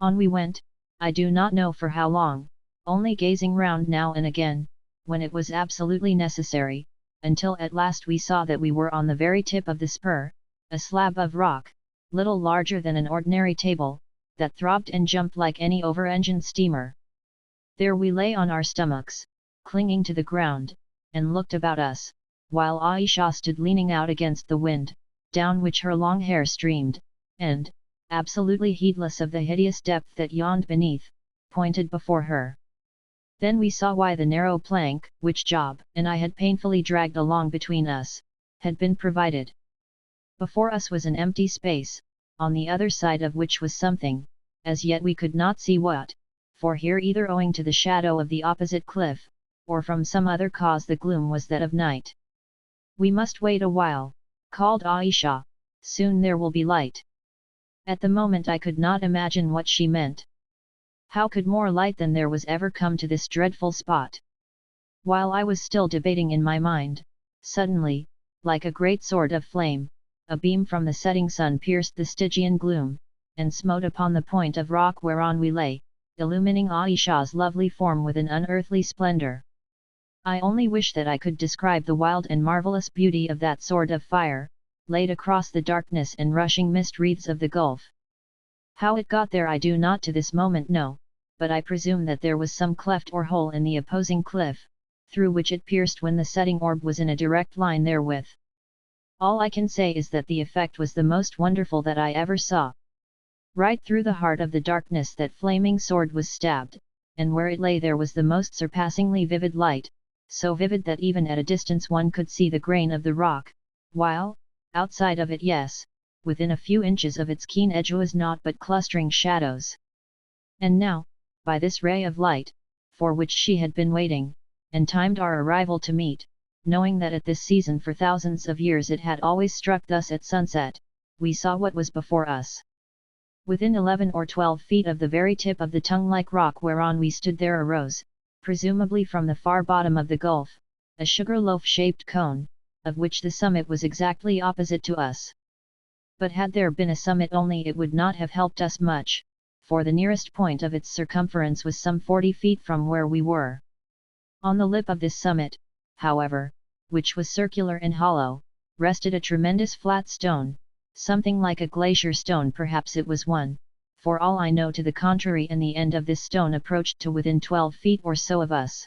On we went, I do not know for how long, only gazing round now and again, when it was absolutely necessary, until at last we saw that we were on the very tip of the spur, a slab of rock, little larger than an ordinary table, that throbbed and jumped like any over-engined steamer. There we lay on our stomachs, clinging to the ground, and looked about us, while Ayesha stood leaning out against the wind, down which her long hair streamed, and, absolutely heedless of the hideous depth that yawned beneath, pointed before her. Then we saw why the narrow plank, which Job and I had painfully dragged along between us, had been provided. Before us was an empty space, on the other side of which was something, as yet we could not see what, for here either owing to the shadow of the opposite cliff, or from some other cause the gloom was that of night. We must wait a while, called Ayesha, soon there will be light. At the moment I could not imagine what she meant. How could more light than there was ever come to this dreadful spot? While I was still debating in my mind, suddenly, like a great sword of flame, a beam from the setting sun pierced the Stygian gloom, and smote upon the point of rock whereon we lay, illumining Ayesha's lovely form with an unearthly splendor. I only wish that I could describe the wild and marvelous beauty of that sword of fire, laid across the darkness and rushing mist wreaths of the gulf. How it got there I do not to this moment know, but I presume that there was some cleft or hole in the opposing cliff, through which it pierced when the setting orb was in a direct line therewith. All I can say is that the effect was the most wonderful that I ever saw. Right through the heart of the darkness that flaming sword was stabbed, and where it lay there was the most surpassingly vivid light, so vivid that even at a distance one could see the grain of the rock, while, outside of it, yes, within a few inches of its keen edge was naught but clustering shadows. And now, by this ray of light, for which she had been waiting, and timed our arrival to meet, knowing that at this season for thousands of years it had always struck thus at sunset, we saw what was before us. Within 11 or 12 feet of the very tip of the tongue-like rock whereon we stood there arose, presumably from the far bottom of the gulf, a sugar loaf-shaped cone, of which the summit was exactly opposite to us. But had there been a summit only it would not have helped us much, for the nearest point of its circumference was some 40 feet from where we were. On the lip of this summit, however, which was circular and hollow, rested a tremendous flat stone, something like a glacier stone. Perhaps it was one, for all I know to the contrary, and the end of this stone approached to within 12 feet or so of us.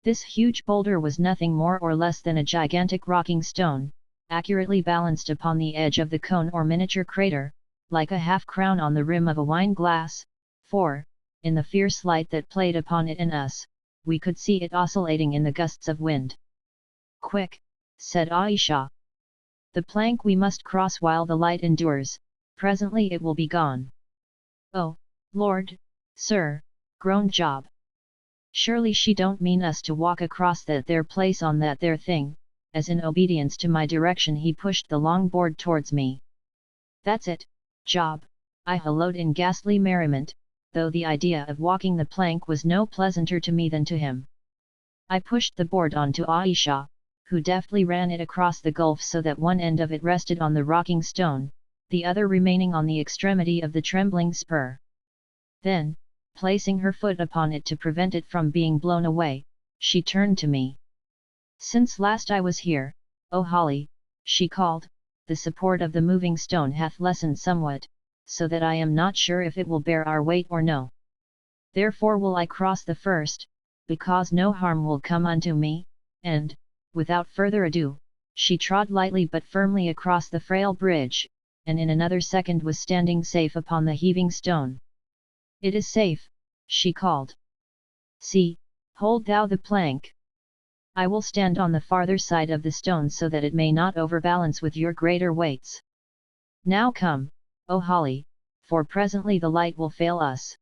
This huge boulder was nothing more or less than a gigantic rocking stone, accurately balanced upon the edge of the cone or miniature crater, like a half-crown on the rim of a wine-glass, for, in the fierce light that played upon it and us, we could see it oscillating in the gusts of wind. "Quick," said Ayesha. "The plank we must cross while the light endures, presently it will be gone." "Oh, Lord, sir," groaned Job. "Surely she don't mean us to walk across that there place on that there thing," as in obedience to my direction he pushed the long board towards me. "That's it, Job," I halloed in ghastly merriment, though the idea of walking the plank was no pleasanter to me than to him. I pushed the board on to Ayesha, who deftly ran it across the gulf so that one end of it rested on the rocking stone, the other remaining on the extremity of the trembling spur. Then, placing her foot upon it to prevent it from being blown away, she turned to me. "Since last I was here, O Holly," she called, "the support of the moving stone hath lessened somewhat, so that I am not sure if it will bear our weight or no. Therefore will I cross the first, because no harm will come unto me, and, without further ado, she trod lightly but firmly across the frail bridge, and in another second was standing safe upon the heaving stone. "It is safe," she called. "See, hold thou the plank. I will stand on the farther side of the stone so that it may not overbalance with your greater weights. Now come, O Holly, for presently the light will fail us."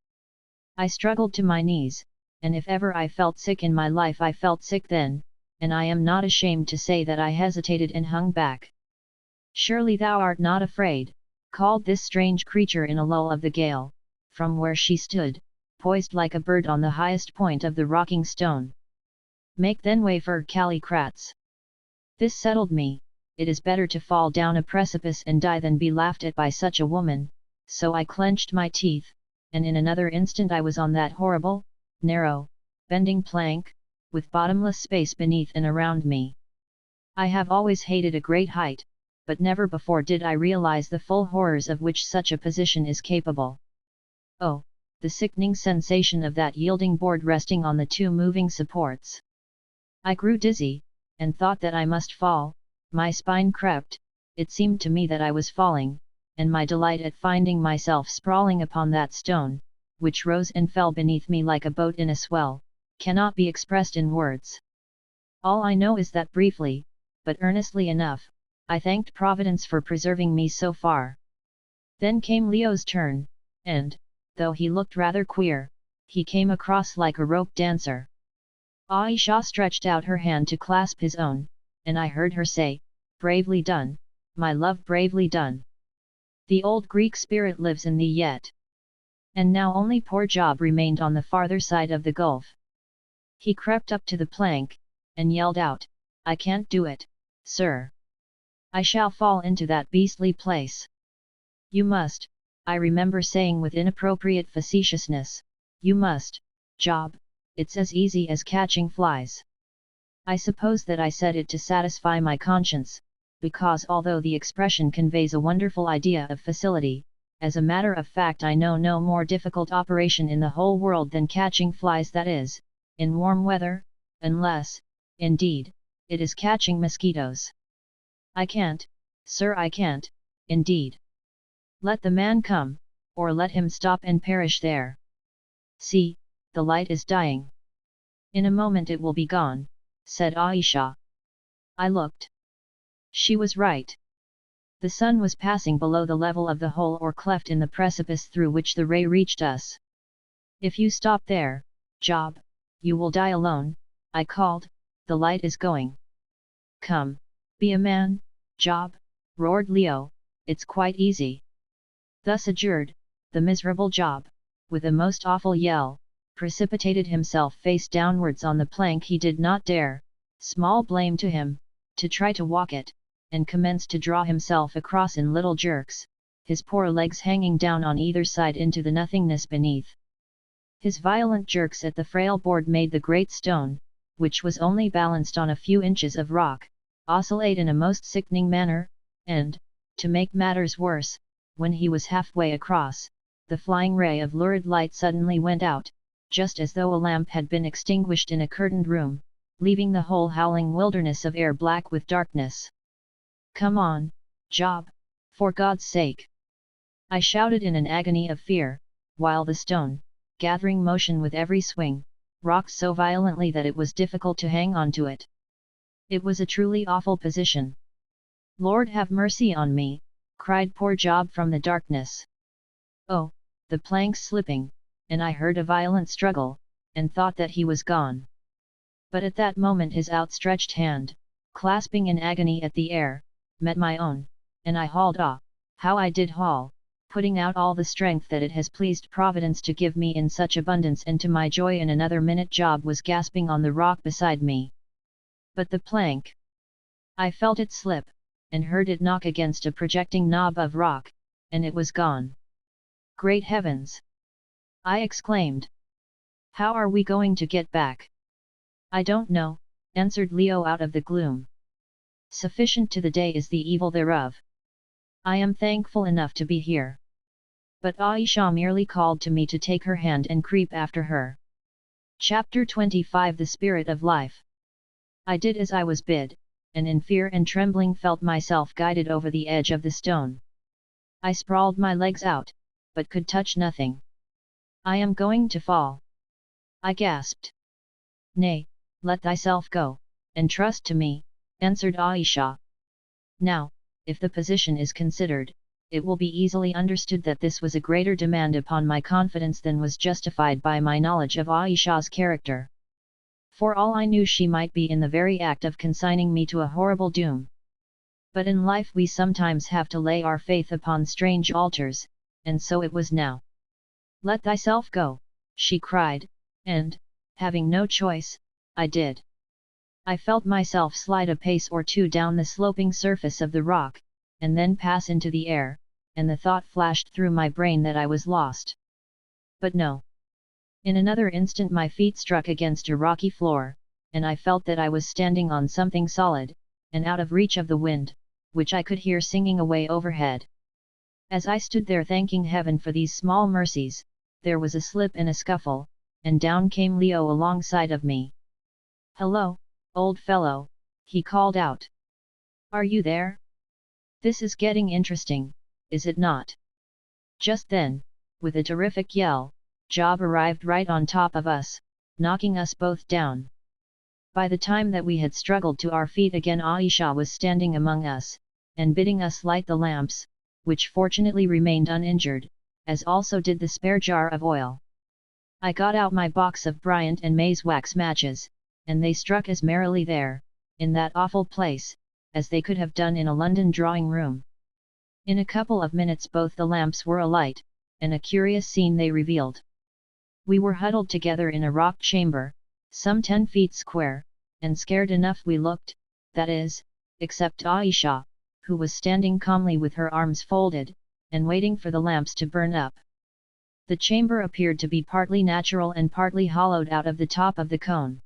I struggled to my knees, and if ever I felt sick in my life I felt sick then, and I am not ashamed to say that I hesitated and hung back. "Surely thou art not afraid," called this strange creature in a lull of the gale, from where she stood, poised like a bird on the highest point of the rocking stone. "Make then way for Callicrats." This settled me. It is better to fall down a precipice and die than be laughed at by such a woman, so I clenched my teeth, and in another instant I was on that horrible, narrow, bending plank, with bottomless space beneath and around me. I have always hated a great height, but never before did I realize the full horrors of which such a position is capable. Oh, the sickening sensation of that yielding board resting on the two moving supports! I grew dizzy, and thought that I must fall. My spine crept, it seemed to me that I was falling, and my delight at finding myself sprawling upon that stone, which rose and fell beneath me like a boat in a swell, cannot be expressed in words. All I know is that briefly, but earnestly enough, I thanked Providence for preserving me so far. Then came Leo's turn, and, though he looked rather queer, he came across like a rope dancer. Ayesha stretched out her hand to clasp his own, and I heard her say, "Bravely done, my love, bravely done. The old Greek spirit lives in thee yet." And now only poor Job remained on the farther side of the gulf. He crept up to the plank, and yelled out, "I can't do it, sir. I shall fall into that beastly place." "You must," I remember saying with inappropriate facetiousness, "you must, Job, it's as easy as catching flies." I suppose that I said it to satisfy my conscience, because although the expression conveys a wonderful idea of facility, as a matter of fact I know no more difficult operation in the whole world than catching flies, that is, in warm weather, unless, indeed, it is catching mosquitoes. "I can't, sir, I can't, indeed. Let the man come, or let him stop and perish there. See, the light is dying. In a moment it will be gone," said Ayesha. I looked. She was right. The sun was passing below the level of the hole or cleft in the precipice through which the ray reached us. "If you stop there, Job, you will die alone," I called, "the light is going." "Come, be a man, Job," roared Leo, "it's quite easy." Thus adjured, the miserable Job, with a most awful yell, precipitated himself face downwards on the plank he did not dare, small blame to him, to try to walk it, and commenced to draw himself across in little jerks, his poor legs hanging down on either side into the nothingness beneath. His violent jerks at the frail board made the great stone, which was only balanced on a few inches of rock, oscillate in a most sickening manner, and, to make matters worse, when he was halfway across, the flying ray of lurid light suddenly went out, just as though a lamp had been extinguished in a curtained room, leaving the whole howling wilderness of air black with darkness. "Come on, Job, for God's sake!" I shouted in an agony of fear, while the stone, gathering motion with every swing, rocked so violently that it was difficult to hang on to it. It was a truly awful position. "Lord have mercy on me," cried poor Job from the darkness. Oh, the planks slipping, and I heard a violent struggle, and thought that he was gone. But at that moment his outstretched hand, clasping in agony at the air, met my own, and I hauled. How I did haul, putting out all the strength that it has pleased Providence to give me in such abundance, and to my joy in another minute Job was gasping on the rock beside me. But the plank! I felt it slip, and heard it knock against a projecting knob of rock, and it was gone. "Great heavens!" I exclaimed. "How are we going to get back?" "I don't know," answered Leo out of the gloom. "Sufficient to the day is the evil thereof. I am thankful enough to be here." But Ayesha merely called to me to take her hand and creep after her. Chapter 25 The Spirit of Life. I did as I was bid, and in fear and trembling felt myself guided over the edge of the stone. I sprawled my legs out, but could touch nothing. I am going to fall, I gasped. Nay, let thyself go, and trust to me, answered Ayesha. Now, if the position is considered, it will be easily understood that this was a greater demand upon my confidence than was justified by my knowledge of Ayesha's character. For all I knew, she might be in the very act of consigning me to a horrible doom. But in life we sometimes have to lay our faith upon strange altars, and so it was now. Let thyself go, she cried, and, having no choice, I did. I felt myself slide a pace or two down the sloping surface of the rock, and then pass into the air, and the thought flashed through my brain that I was lost. But no. In another instant my feet struck against a rocky floor, and I felt that I was standing on something solid, and out of reach of the wind, which I could hear singing away overhead. As I stood there thanking heaven for these small mercies, there was a slip and a scuffle, and down came Leo alongside of me. "Hello, old fellow," he called out. "Are you there? This is getting interesting, is it not?" Just then, with a terrific yell, Job arrived right on top of us, knocking us both down. By the time that we had struggled to our feet again, Ayesha was standing among us, and bidding us light the lamps, which fortunately remained uninjured, as also did the spare jar of oil. I got out my box of Bryant and May's wax matches, and they struck as merrily there, in that awful place, as they could have done in a London drawing room. In a couple of minutes both the lamps were alight, and a curious scene they revealed. We were huddled together in a rock chamber, some 10 feet square, and scared enough we looked, that is, except Ayesha, who was standing calmly with her arms folded, and waiting for the lamps to burn up. The chamber appeared to be partly natural and partly hollowed out of the top of the cone.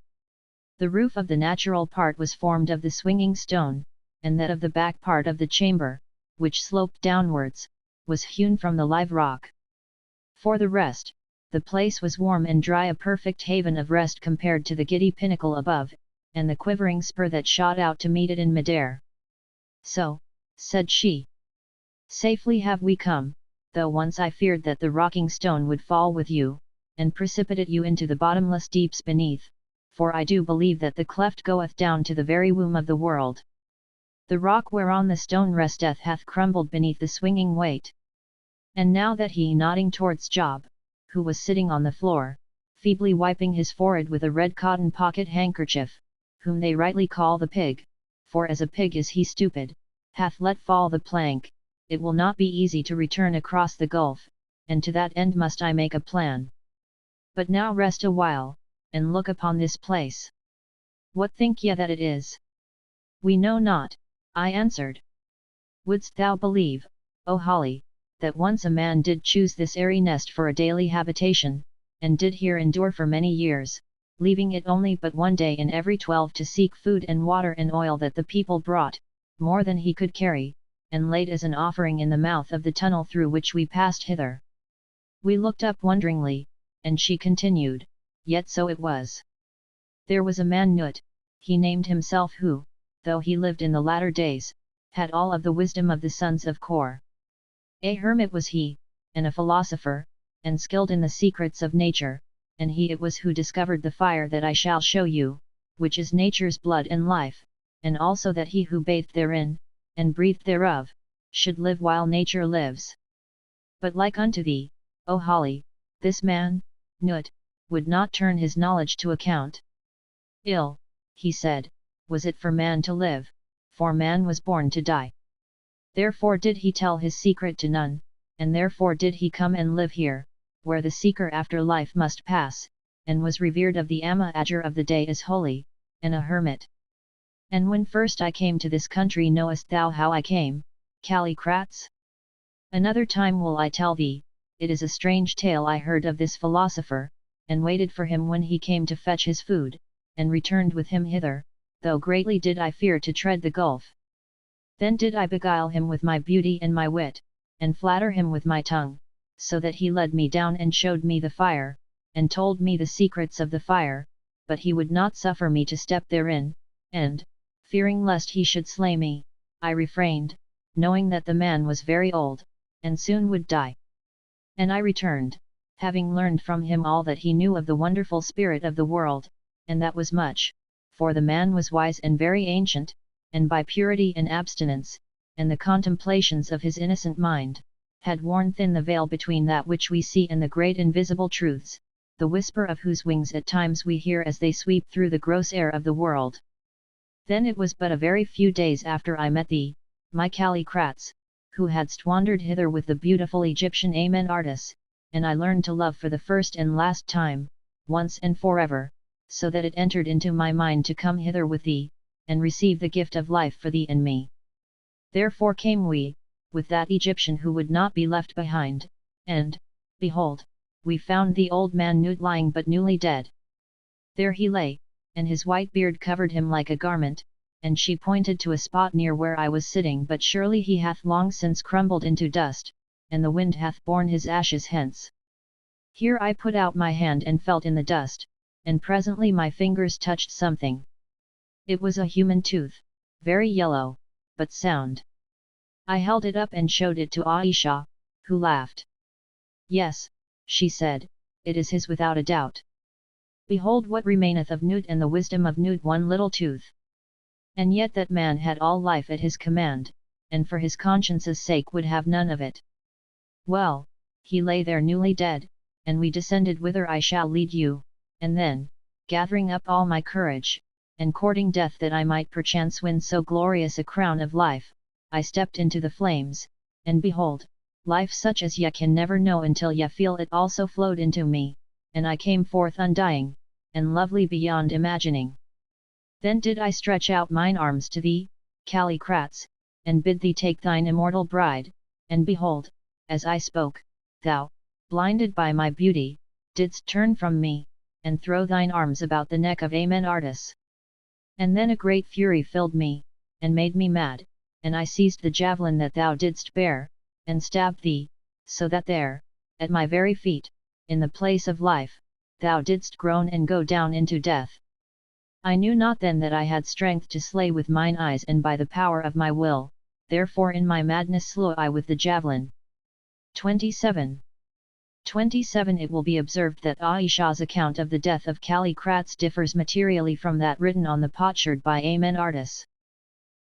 The roof of the natural part was formed of the swinging stone, and that of the back part of the chamber, which sloped downwards, was hewn from the live rock. For the rest, the place was warm and dry, a perfect haven of rest compared to the giddy pinnacle above, and the quivering spur that shot out to meet it in midair. "So," said she, "safely have we come, though once I feared that the rocking stone would fall with you, and precipitate you into the bottomless deeps beneath, for I do believe that the cleft goeth down to the very womb of the world. The rock whereon the stone resteth hath crumbled beneath the swinging weight." And now that he, nodding towards Job, who was sitting on the floor, feebly wiping his forehead with a red cotton pocket handkerchief, whom they rightly call the pig, for as a pig is he stupid, hath let fall the plank, it will not be easy to return across the gulf, and to that end must I make a plan. But now rest a while, and look upon this place. What think ye that it is? "We know not," I answered. "Wouldst thou believe, O Holly, that once a man did choose this airy nest for a daily habitation, and did here endure for many years, leaving it only but one day in every 12 to seek food and water and oil that the people brought, more than he could carry, and laid as an offering in the mouth of the tunnel through which we passed hither?" We looked up wonderingly, and she continued, "Yet so it was. There was a man Nut, he named himself, who, though he lived in the latter days, had all of the wisdom of the sons of Kor. A hermit was he, and a philosopher, and skilled in the secrets of nature, and he it was who discovered the fire that I shall show you, which is nature's blood and life, and also that he who bathed therein, and breathed thereof, should live while nature lives. But like unto thee, O Holly, this man, Nut, would not turn his knowledge to account. Ill, he said, was it for man to live, for man was born to die. Therefore did he tell his secret to none, and therefore did he come and live here, where the seeker after life must pass, and was revered of the Amahajur of the day as holy, and a hermit. And when first I came to this country, knowest thou how I came, Callicrats? Another time will I tell thee. It is a strange tale I heard of this philosopher, and waited for him when he came to fetch his food, and returned with him hither, though greatly did I fear to tread the gulf. Then did I beguile him with my beauty and my wit, and flatter him with my tongue, so that he led me down and showed me the fire, and told me the secrets of the fire, but he would not suffer me to step therein, and, fearing lest he should slay me, I refrained, knowing that the man was very old, and soon would die. And I returned, having learned from him all that he knew of the wonderful spirit of the world, and that was much, for the man was wise and very ancient, and by purity and abstinence, and the contemplations of his innocent mind, had worn thin the veil between that which we see and the great invisible truths, the whisper of whose wings at times we hear as they sweep through the gross air of the world. Then it was but a very few days after I met thee, my Callicrates, who hadst wandered hither with the beautiful Egyptian Amen artist, and I learned to love for the first and last time, once and forever, so that it entered into my mind to come hither with thee, and receive the gift of life for thee and me. Therefore came we, with that Egyptian who would not be left behind, and, behold, we found the old man nude lying but newly dead. There he lay, and his white beard covered him like a garment, and she pointed to a spot near where I was sitting, but surely he hath long since crumbled into dust, and the wind hath borne his ashes hence. Here I put out my hand and felt in the dust, and presently my fingers touched something. It was a human tooth, very yellow, but sound. I held it up and showed it to Ayesha, who laughed. Yes, she said, it is his without a doubt. Behold what remaineth of Nut and the wisdom of Nut, one little tooth. And yet that man had all life at his command, and for his conscience's sake would have none of it. Well, he lay there newly dead, and we descended whither I shall lead you, and then, gathering up all my courage, and courting death that I might perchance win so glorious a crown of life, I stepped into the flames, and behold, life such as ye can never know until ye feel it also flowed into me, and I came forth undying, and lovely beyond imagining. Then did I stretch out mine arms to thee, Callicrates, and bid thee take thine immortal bride, and behold, as I spoke, thou, blinded by my beauty, didst turn from me, and throw thine arms about the neck of Amen artist. And then a great fury filled me, and made me mad, and I seized the javelin that thou didst bear, and stabbed thee, so that there, at my very feet, in the place of life, thou didst groan and go down into death. I knew not then that I had strength to slay with mine eyes and by the power of my will, therefore in my madness slew I with the javelin. 27. It will be observed that Ayesha's account of the death of Callicrates differs materially from that written on the potsherd by Amen artist.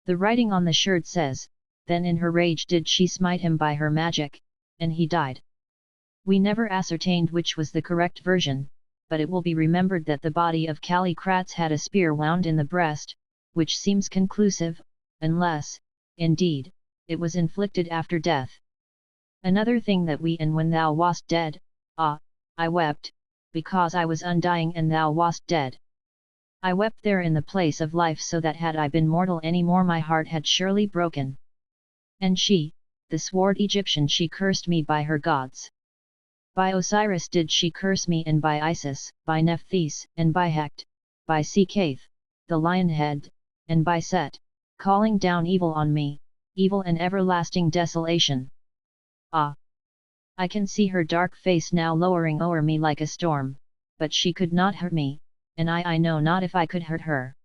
The writing on the sherd says, then in her rage did she smite him by her magic, and he died. We never ascertained which was the correct version, but it will be remembered that the body of Callicrates had a spear wound in the breast, which seems conclusive, unless, indeed, it was inflicted after death. Another thing that we and when thou wast dead, I wept, because I was undying and thou wast dead. I wept there in the place of life, so that had I been mortal any more my heart had surely broken. And she, the swart Egyptian, she cursed me by her gods. By Osiris did she curse me, and by Isis, by Nephthys, and by Hecht, by Secath, the lion-head, and by Set, calling down evil on me, evil and everlasting desolation. I can see her dark face now lowering o'er me like a storm, but she could not hurt me, and I know not if I could hurt her.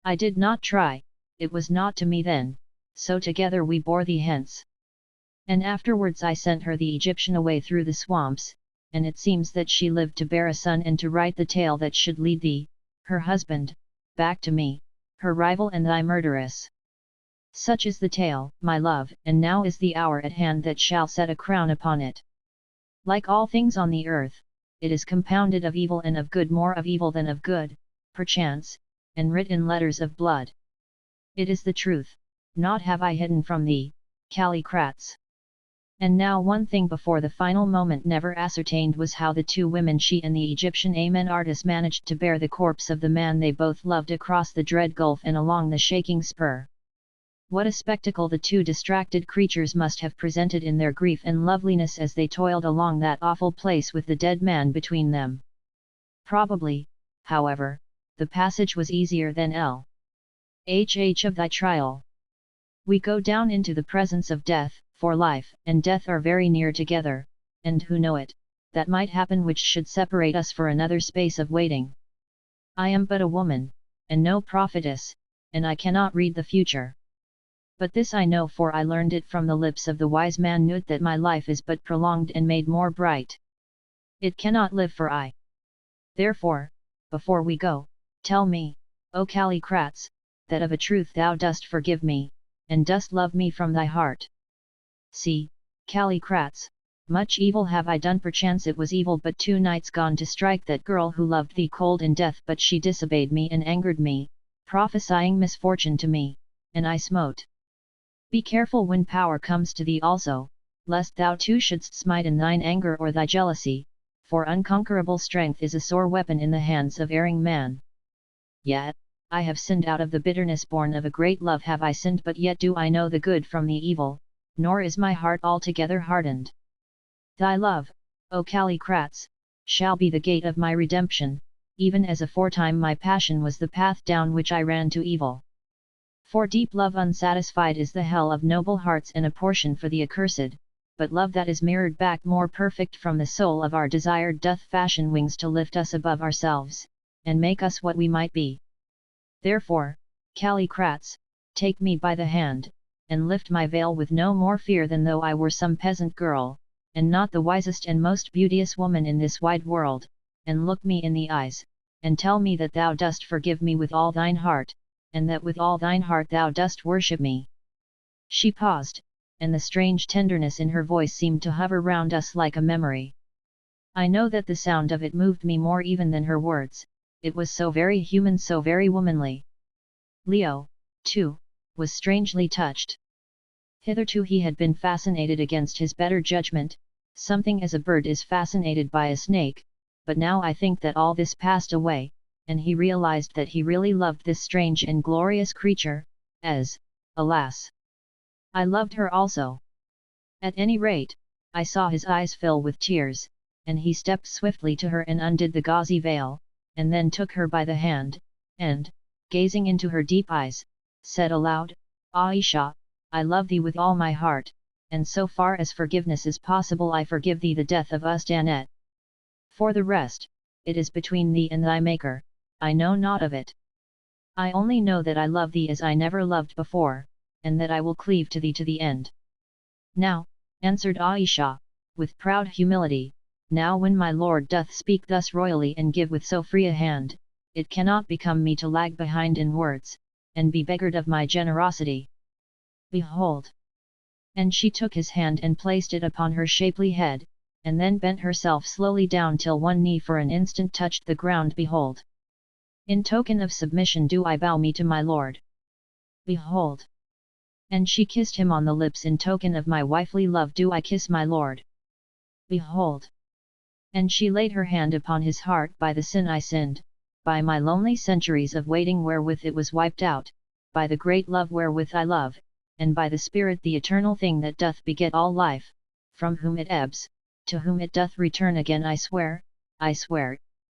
I did not try, it was not to me then, so together we bore thee hence. And afterwards I sent her the Egyptian away through the swamps, and it seems that she lived to bear a son and to write the tale that should lead thee, her husband, back to me, her rival and thy murderess. Such is the tale, my love, and now is the hour at hand that shall set a crown upon it. Like all things on the earth, it is compounded of evil and of good, more of evil than of good, perchance, and writ in letters of blood. It is the truth, naught have I hidden from thee, Callicrates. And now one thing before the final moment never ascertained was how the two women, she and the Egyptian Amen artist, managed to bear the corpse of the man they both loved across the dread gulf and along the shaking spur. What a spectacle the two distracted creatures must have presented in their grief and loveliness as they toiled along that awful place with the dead man between them. Probably, however, the passage was easier than L.H. of thy trial. We go down into the presence of death, for life and death are very near together, and who know it, that might happen which should separate us for another space of waiting. I am but a woman, and no prophetess, and I cannot read the future. But this I know, for I learned it from the lips of the wise man Nut, that my life is but prolonged and made more bright. It cannot live for I. Therefore, before we go, tell me, O Callicrates, that of a truth thou dost forgive me, and dost love me from thy heart. See, Callicrates, much evil have I done, perchance it was evil but 2 nights gone to strike that girl who loved thee cold in death, but she disobeyed me and angered me, prophesying misfortune to me, and I smote. Be careful when power comes to thee also, lest thou too shouldst smite in thine anger or thy jealousy, for unconquerable strength is a sore weapon in the hands of erring man. Yet, I have sinned out of the bitterness born of a great love have I sinned, but yet do I know the good from the evil, nor is my heart altogether hardened. Thy love, O Callicrates, shall be the gate of my redemption, even as aforetime my passion was the path down which I ran to evil. For deep love unsatisfied is the hell of noble hearts and a portion for the accursed, but love that is mirrored back more perfect from the soul of our desired doth fashion wings to lift us above ourselves, and make us what we might be. Therefore, Callicrates, take me by the hand, and lift my veil with no more fear than though I were some peasant girl, and not the wisest and most beauteous woman in this wide world, and look me in the eyes, and tell me that thou dost forgive me with all thine heart, and that with all thine heart thou dost worship me. She paused, and the strange tenderness in her voice seemed to hover round us like a memory. I know that the sound of it moved me more even than her words, it was so very human, so very womanly. Leo, too, was strangely touched. Hitherto he had been fascinated against his better judgment, something as a bird is fascinated by a snake, but now I think that all this passed away, and he realized that he really loved this strange and glorious creature, as, alas, I loved her also. At any rate, I saw his eyes fill with tears, and he stepped swiftly to her and undid the gauzy veil, and then took her by the hand, and, gazing into her deep eyes, said aloud, Ayesha, I love thee with all my heart, and so far as forgiveness is possible I forgive thee the death of us Danet. For the rest, it is between thee and thy Maker, I know not of it. I only know that I love thee as I never loved before, and that I will cleave to thee to the end. Now, answered Ayesha, with proud humility, now when my lord doth speak thus royally and give with so free a hand, it cannot become me to lag behind in words, and be beggared of my generosity. Behold! And she took his hand and placed it upon her shapely head, and then bent herself slowly down till one knee for an instant touched the ground. Behold! In token of submission do I bow me to my lord. Behold! And she kissed him on the lips. In token of my wifely love do I kiss my lord. Behold! And she laid her hand upon his heart. By the sin I sinned, by my lonely centuries of waiting wherewith it was wiped out, by the great love wherewith I love, and by the Spirit the eternal thing that doth beget all life, from whom it ebbs, to whom it doth return again, I swear,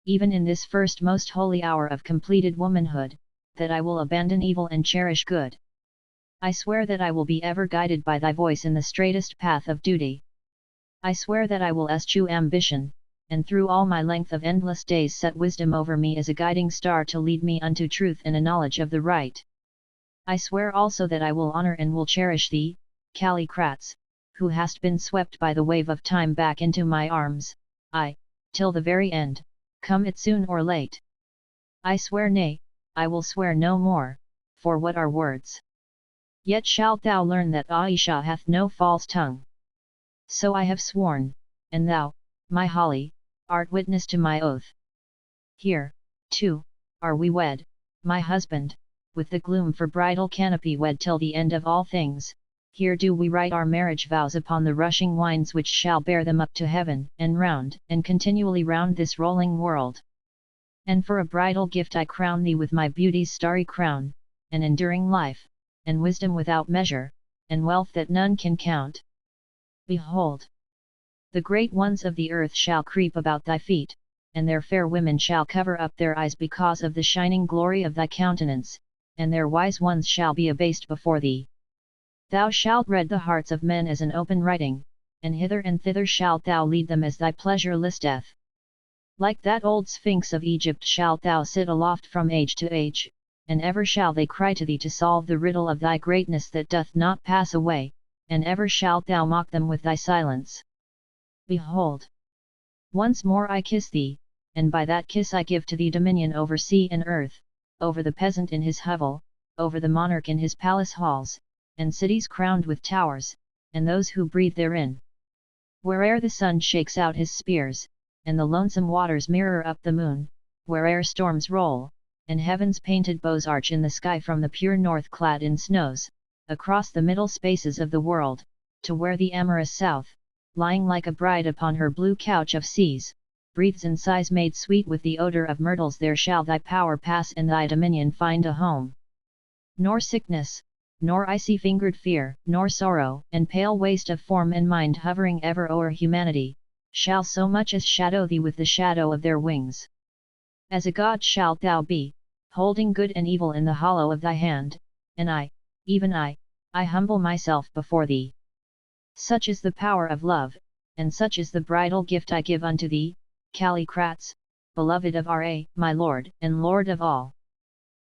even in this first most holy hour of completed womanhood, that I will abandon evil and cherish good. I swear that I will be ever guided by thy voice in the straightest path of duty. I swear that I will eschew ambition, and through all my length of endless days set wisdom over me as a guiding star to lead me unto truth and a knowledge of the right. I swear also that I will honor and will cherish thee, Callicrates, who hast been swept by the wave of time back into my arms, till the very end, come it soon or late. I swear, nay, I will swear no more, for what are words? Yet shalt thou learn that Ayesha hath no false tongue. So I have sworn, and thou, my Holly, art witness to my oath. Here, too, are we wed, my husband, with the gloom for bridal canopy wed till the end of all things. Here do we write our marriage vows upon the rushing winds which shall bear them up to heaven, and round, and continually round this rolling world. And for a bridal gift I crown thee with my beauty's starry crown, an enduring life, and wisdom without measure, and wealth that none can count. Behold! The great ones of the earth shall creep about thy feet, and their fair women shall cover up their eyes because of the shining glory of thy countenance, and their wise ones shall be abased before thee. Thou shalt read the hearts of men as an open writing, and hither and thither shalt thou lead them as thy pleasure listeth. Like that old Sphinx of Egypt shalt thou sit aloft from age to age, and ever shall they cry to thee to solve the riddle of thy greatness that doth not pass away, and ever shalt thou mock them with thy silence. Behold! Once more I kiss thee, and by that kiss I give to thee dominion over sea and earth, over the peasant in his hovel, over the monarch in his palace halls, and cities crowned with towers, and those who breathe therein. Where'er the sun shakes out his spears, and the lonesome waters mirror up the moon, where'er storms roll, and heaven's painted bows arch in the sky from the pure north clad in snows, across the middle spaces of the world, to where the amorous south, lying like a bride upon her blue couch of seas, breathes in sighs made sweet with the odour of myrtles, there shall thy power pass and thy dominion find a home. Nor sickness, nor icy-fingered fear, nor sorrow, and pale waste of form and mind hovering ever o'er humanity, shall so much as shadow thee with the shadow of their wings. As a god shalt thou be, holding good and evil in the hollow of thy hand, and I, even I humble myself before thee. Such is the power of love, and such is the bridal gift I give unto thee, Callicrates, beloved of Ra, my lord and lord of all.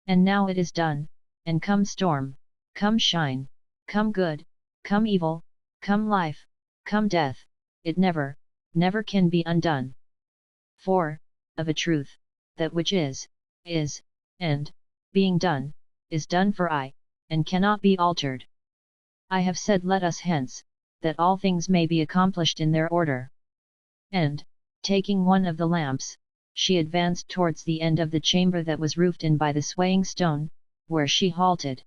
And now it is done, and come storm, come shine, come good, come evil, come life, come death, it never, never can be undone. For, of a truth, that which is, and, being done, is done for aye, and cannot be altered. I have said let us hence, that all things may be accomplished in their order. And, taking one of the lamps, she advanced towards the end of the chamber that was roofed in by the swaying stone, where she halted.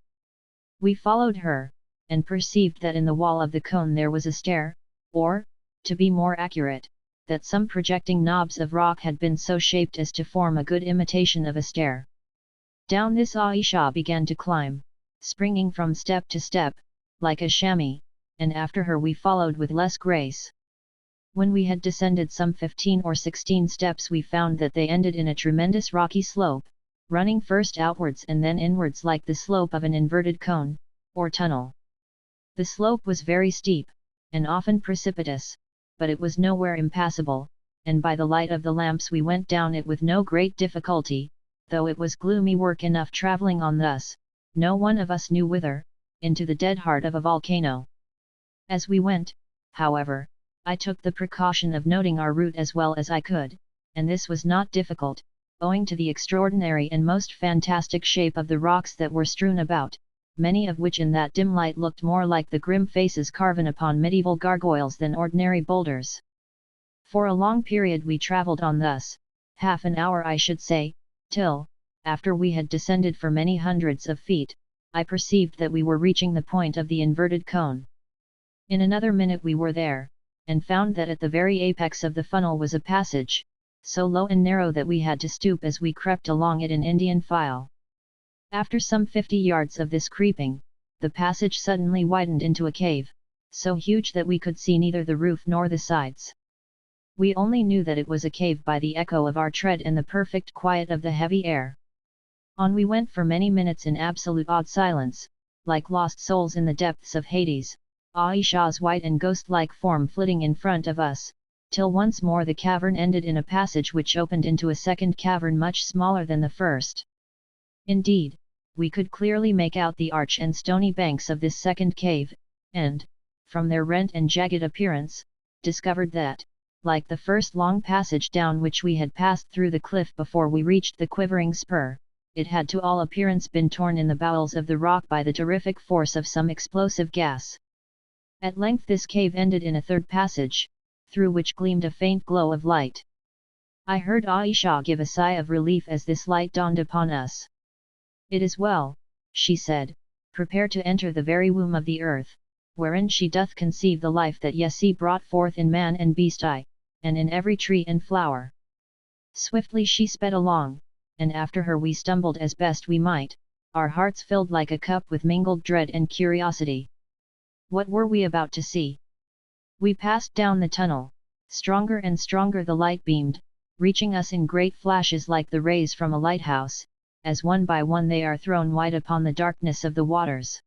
We followed her, and perceived that in the wall of the cone there was a stair, or, to be more accurate, that some projecting knobs of rock had been so shaped as to form a good imitation of a stair. Down this Ayesha began to climb, springing from step to step, like a chamois, and after her we followed with less grace. When we had descended some 15 or 16 steps we found that they ended in a tremendous rocky slope, running first outwards and then inwards like the slope of an inverted cone, or tunnel. The slope was very steep, and often precipitous, but it was nowhere impassable, and by the light of the lamps we went down it with no great difficulty, though it was gloomy work enough travelling on thus, no one of us knew whither, into the dead heart of a volcano. As we went, however, I took the precaution of noting our route as well as I could, and this was not difficult, owing to the extraordinary and most fantastic shape of the rocks that were strewn about, many of which in that dim light looked more like the grim faces carven upon medieval gargoyles than ordinary boulders. For a long period we travelled on thus, half an hour I should say, till, after we had descended for many hundreds of feet, I perceived that we were reaching the point of the inverted cone. In another minute we were there, and found that at the very apex of the funnel was a passage, so low and narrow that we had to stoop as we crept along it in Indian file. After some 50 yards of this creeping, the passage suddenly widened into a cave, so huge that we could see neither the roof nor the sides. We only knew that it was a cave by the echo of our tread and the perfect quiet of the heavy air. On we went for many minutes in absolute awed silence, like lost souls in the depths of Hades, Ayesha's white and ghost-like form flitting in front of us, till once more the cavern ended in a passage which opened into a second cavern much smaller than the first. Indeed, we could clearly make out the arch and stony banks of this second cave, and, from their rent and jagged appearance, discovered that, like the first long passage down which we had passed through the cliff before we reached the quivering spur, it had to all appearance been torn in the bowels of the rock by the terrific force of some explosive gas. At length this cave ended in a third passage, through which gleamed a faint glow of light. I heard Ayesha give a sigh of relief as this light dawned upon us. "It is well," she said, "prepare to enter the very womb of the earth, wherein she doth conceive the life that Yesi brought forth in man and beast and in every tree and flower." Swiftly she sped along, and after her we stumbled as best we might, our hearts filled like a cup with mingled dread and curiosity. What were we about to see? We passed down the tunnel, stronger and stronger the light beamed, reaching us in great flashes like the rays from a lighthouse, as one by one they are thrown wide upon the darkness of the waters.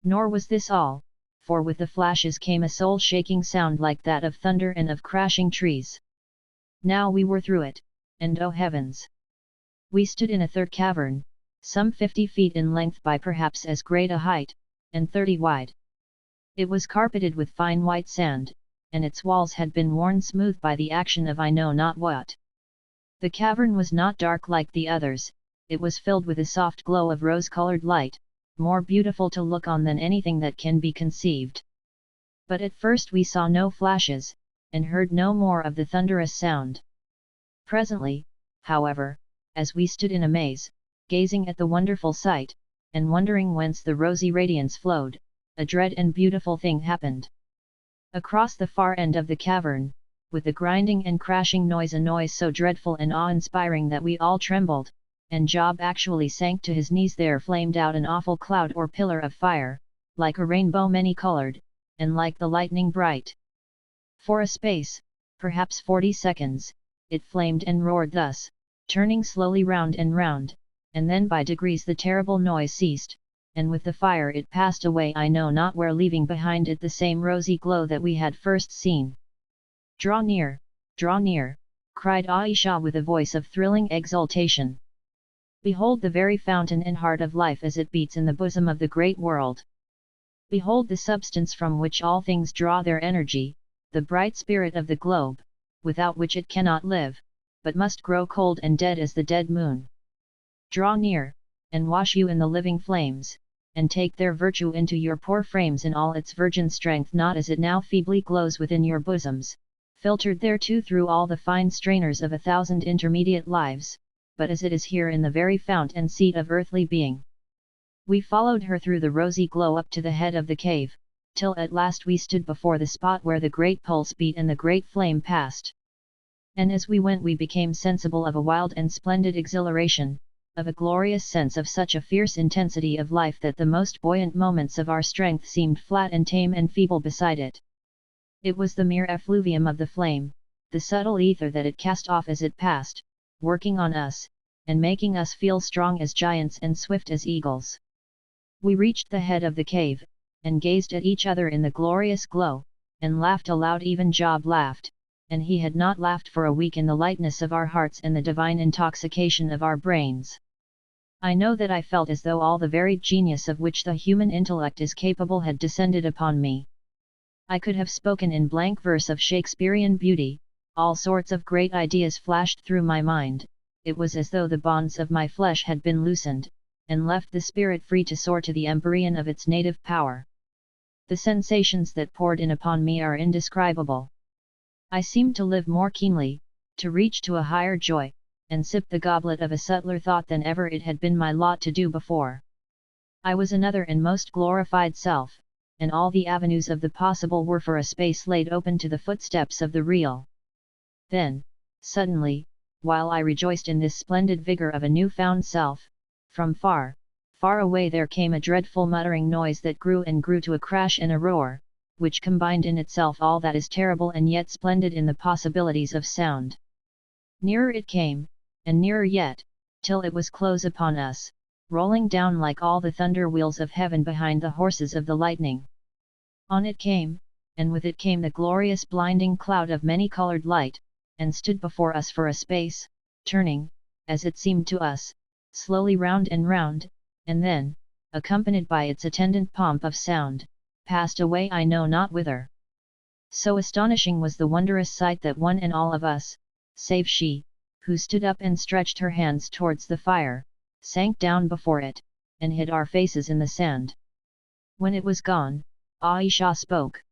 Nor was this all, for with the flashes came a soul-shaking sound like that of thunder and of crashing trees. Now we were through it, and oh heavens! We stood in a third cavern, some 50 feet in length by perhaps as great a height, and 30 wide. It was carpeted with fine white sand, and its walls had been worn smooth by the action of I know not what. The cavern was not dark like the others, it was filled with a soft glow of rose-colored light, more beautiful to look on than anything that can be conceived. But at first we saw no flashes, and heard no more of the thunderous sound. Presently, however, as we stood in amaze, gazing at the wonderful sight, and wondering whence the rosy radiance flowed, a dread and beautiful thing happened. Across the far end of the cavern, with a grinding and crashing noise, a noise so dreadful and awe-inspiring that we all trembled, and Job actually sank to his knees, there flamed out an awful cloud or pillar of fire, like a rainbow many-colored, and like the lightning bright. For a space, perhaps 40 seconds, it flamed and roared thus, turning slowly round and round, and then by degrees the terrible noise ceased, and with the fire it passed away I know not where, leaving behind it the same rosy glow that we had first seen. Draw near, cried Ayesha with a voice of thrilling exultation. Behold the very fountain and heart of life as it beats in the bosom of the great world. Behold the substance from which all things draw their energy, the bright spirit of the globe, without which it cannot live, but must grow cold and dead as the dead moon. Draw near, and wash you in the living flames, and take their virtue into your poor frames in all its virgin strength, not as it now feebly glows within your bosoms, filtered thereto through all the fine strainers of 1,000 intermediate lives, but as it is here in the very fount and seat of earthly being. We followed her through the rosy glow up to the head of the cave, till at last we stood before the spot where the great pulse beat and the great flame passed. And as we went we became sensible of a wild and splendid exhilaration, of a glorious sense of such a fierce intensity of life that the most buoyant moments of our strength seemed flat and tame and feeble beside it. It was the mere effluvium of the flame, the subtle ether that it cast off as it passed, working on us, and making us feel strong as giants and swift as eagles. We reached the head of the cave, and gazed at each other in the glorious glow, and laughed aloud. Even Job laughed, and he had not laughed for a week in the lightness of our hearts and the divine intoxication of our brains. I know that I felt as though all the varied genius of which the human intellect is capable had descended upon me. I could have spoken in blank verse of Shakespearean beauty, all sorts of great ideas flashed through my mind, it was as though the bonds of my flesh had been loosened, and left the spirit free to soar to the empyrean of its native power. The sensations that poured in upon me are indescribable. I seemed to live more keenly, to reach to a higher joy, and sip the goblet of a subtler thought than ever it had been my lot to do before. I was another and most glorified self, and all the avenues of the possible were for a space laid open to the footsteps of the real. Then, suddenly, while I rejoiced in this splendid vigor of a new-found self, from far, far away there came a dreadful muttering noise that grew and grew to a crash and a roar, which combined in itself all that is terrible and yet splendid in the possibilities of sound. Nearer it came, and nearer yet, till it was close upon us, rolling down like all the thunder wheels of heaven behind the horses of the lightning. On it came, and with it came the glorious blinding cloud of many-colored light, and stood before us for a space, turning, as it seemed to us, slowly round and round, and then, accompanied by its attendant pomp of sound, passed away I know not whither. So astonishing was the wondrous sight that one and all of us, save she, who stood up and stretched her hands towards the fire, sank down before it, and hid our faces in the sand. When it was gone, Ayesha spoke.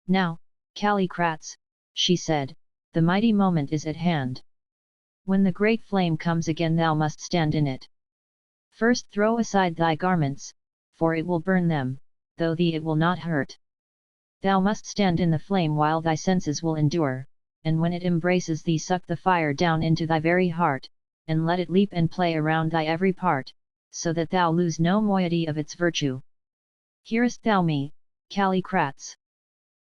Now, Callicrats, she said, the mighty moment is at hand. When the great flame comes again thou must stand in it. First throw aside thy garments, for it will burn them, though thee it will not hurt. Thou must stand in the flame while thy senses will endure, and when it embraces thee suck the fire down into thy very heart, and let it leap and play around thy every part, so that thou lose no moiety of its virtue. Hearest thou me, Callicrats?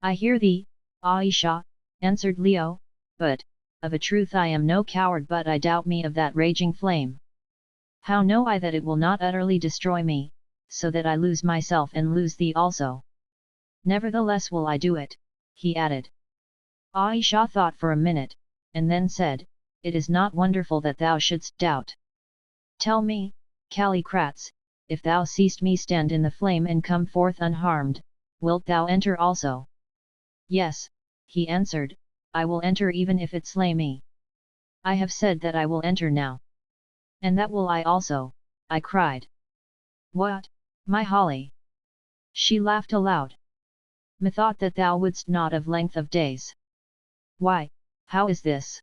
I hear thee, Ayesha, answered Leo, but, of a truth I am no coward, but I doubt me of that raging flame. How know I that it will not utterly destroy me, so that I lose myself and lose thee also? Nevertheless will I do it, he added. Ayesha thought for a minute, and then said, It is not wonderful that thou shouldst doubt. Tell me, Callicrates, if thou seest me stand in the flame and come forth unharmed, wilt thou enter also? Yes, he answered, I will enter even if it slay me. I have said that I will enter now. And that will I also, I cried. What, my Holly? She laughed aloud. Methought that thou wouldst not of length of days. Why, how is this?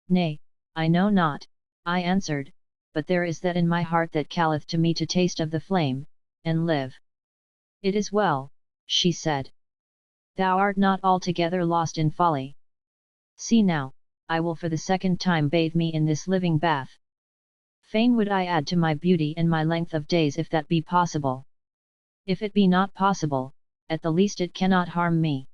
Nay, I know not, I answered, but there is that in my heart that calleth to me to taste of the flame, and live. It is well, she said. Thou art not altogether lost in folly. See now, I will for the second time bathe me in this living bath. Fain would I add to my beauty and my length of days if that be possible. If it be not possible, at the least it cannot harm me.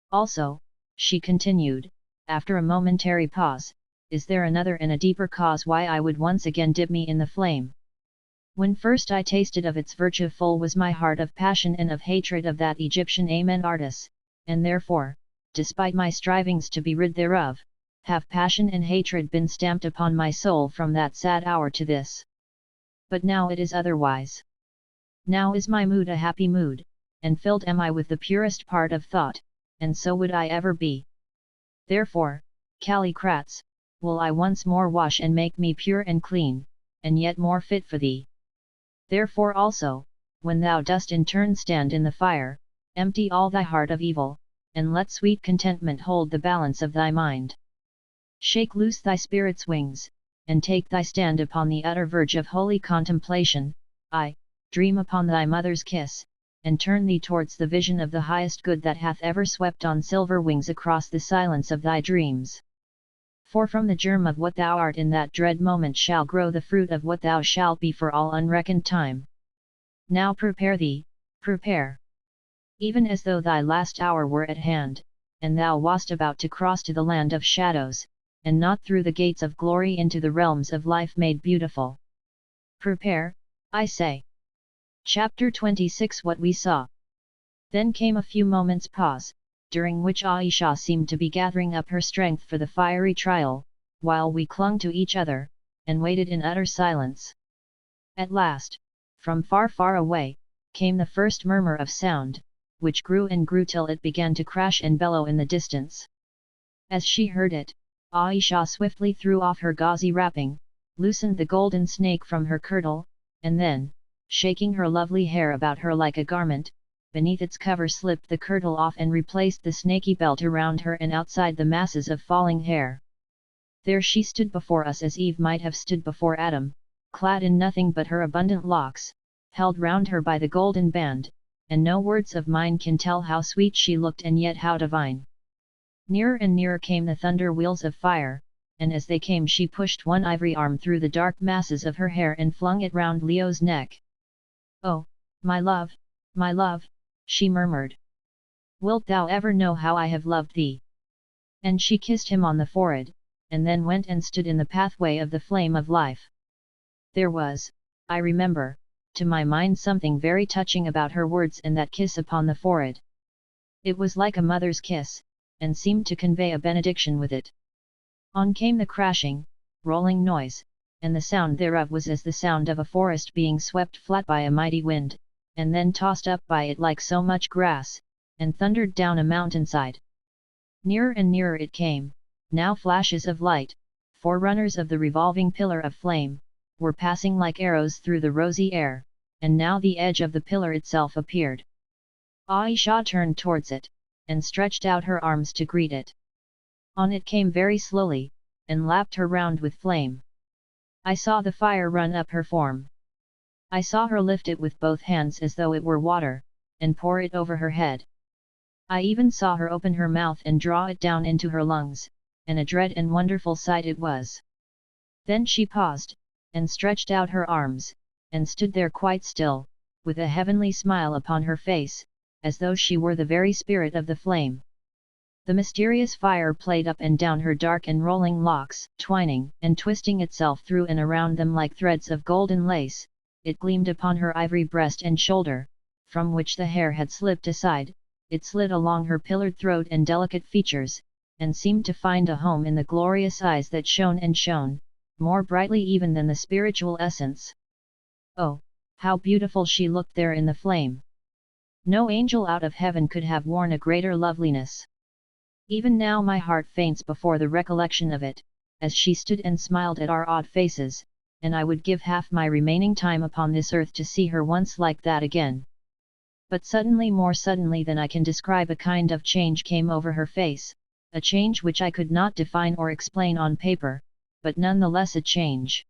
Also, she continued, after a momentary pause, is there another and a deeper cause why I would once again dip me in the flame? When first I tasted of its virtue full was my heart of passion and of hatred of that Egyptian Amenartis, and therefore, despite my strivings to be rid thereof, have passion and hatred been stamped upon my soul from that sad hour to this. But now it is otherwise. Now is my mood a happy mood, and filled am I with the purest part of thought, and so would I ever be. Therefore, Callicrates, will I once more wash and make me pure and clean, and yet more fit for thee. Therefore also, when thou dost in turn stand in the fire, empty all thy heart of evil, and let sweet contentment hold the balance of thy mind. Shake loose thy spirit's wings, and take thy stand upon the utter verge of holy contemplation, dream upon thy mother's kiss, and turn thee towards the vision of the highest good that hath ever swept on silver wings across the silence of thy dreams. For from the germ of what thou art in that dread moment shall grow the fruit of what thou shalt be for all unreckoned time. Now prepare thee, prepare. Even as though thy last hour were at hand, and thou wast about to cross to the land of shadows, and not through the gates of glory into the realms of life made beautiful. Prepare, I say. Chapter 26 What we saw. Then came a few moments' pause, during which Ayesha seemed to be gathering up her strength for the fiery trial, while we clung to each other, and waited in utter silence. At last, from far far away, came the first murmur of sound, which grew and grew till it began to crash and bellow in the distance. As she heard it, Ayesha swiftly threw off her gauzy wrapping, loosened the golden snake from her kirtle, and then, shaking her lovely hair about her like a garment, beneath its cover slipped the kirtle off and replaced the snaky belt around her and outside the masses of falling hair. There she stood before us as Eve might have stood before Adam, clad in nothing but her abundant locks, held round her by the golden band, and no words of mine can tell how sweet she looked and yet how divine. Nearer and nearer came the thunder wheels of fire, and as they came she pushed one ivory arm through the dark masses of her hair and flung it round Leo's neck. Oh, my love, she murmured. Wilt thou ever know how I have loved thee? And she kissed him on the forehead, and then went and stood in the pathway of the flame of life. There was, I remember, to my mind something very touching about her words and that kiss upon the forehead. It was like a mother's kiss, and seemed to convey a benediction with it. On came the crashing, rolling noise, and the sound thereof was as the sound of a forest being swept flat by a mighty wind, and then tossed up by it like so much grass, and thundered down a mountainside. Nearer and nearer it came, now flashes of light, forerunners of the revolving pillar of flame, were passing like arrows through the rosy air, and now the edge of the pillar itself appeared. Ayesha turned towards it, and stretched out her arms to greet it. On it came very slowly, and lapped her round with flame. I saw the fire run up her form. I saw her lift it with both hands as though it were water, and pour it over her head. I even saw her open her mouth and draw it down into her lungs, and a dread and wonderful sight it was. Then she paused, and stretched out her arms, and stood there quite still, with a heavenly smile upon her face, as though she were the very spirit of the flame. The mysterious fire played up and down her dark and rolling locks, twining and twisting itself through and around them like threads of golden lace. It gleamed upon her ivory breast and shoulder, from which the hair had slipped aside, it slid along her pillared throat and delicate features, and seemed to find a home in the glorious eyes that shone and shone, more brightly even than the spiritual essence. Oh, how beautiful she looked there in the flame! No angel out of heaven could have worn a greater loveliness. Even now my heart faints before the recollection of it, as she stood and smiled at our odd faces, and I would give half my remaining time upon this earth to see her once like that again. But suddenly, more suddenly than I can describe, a kind of change came over her face, a change which I could not define or explain on paper, but none the less a change.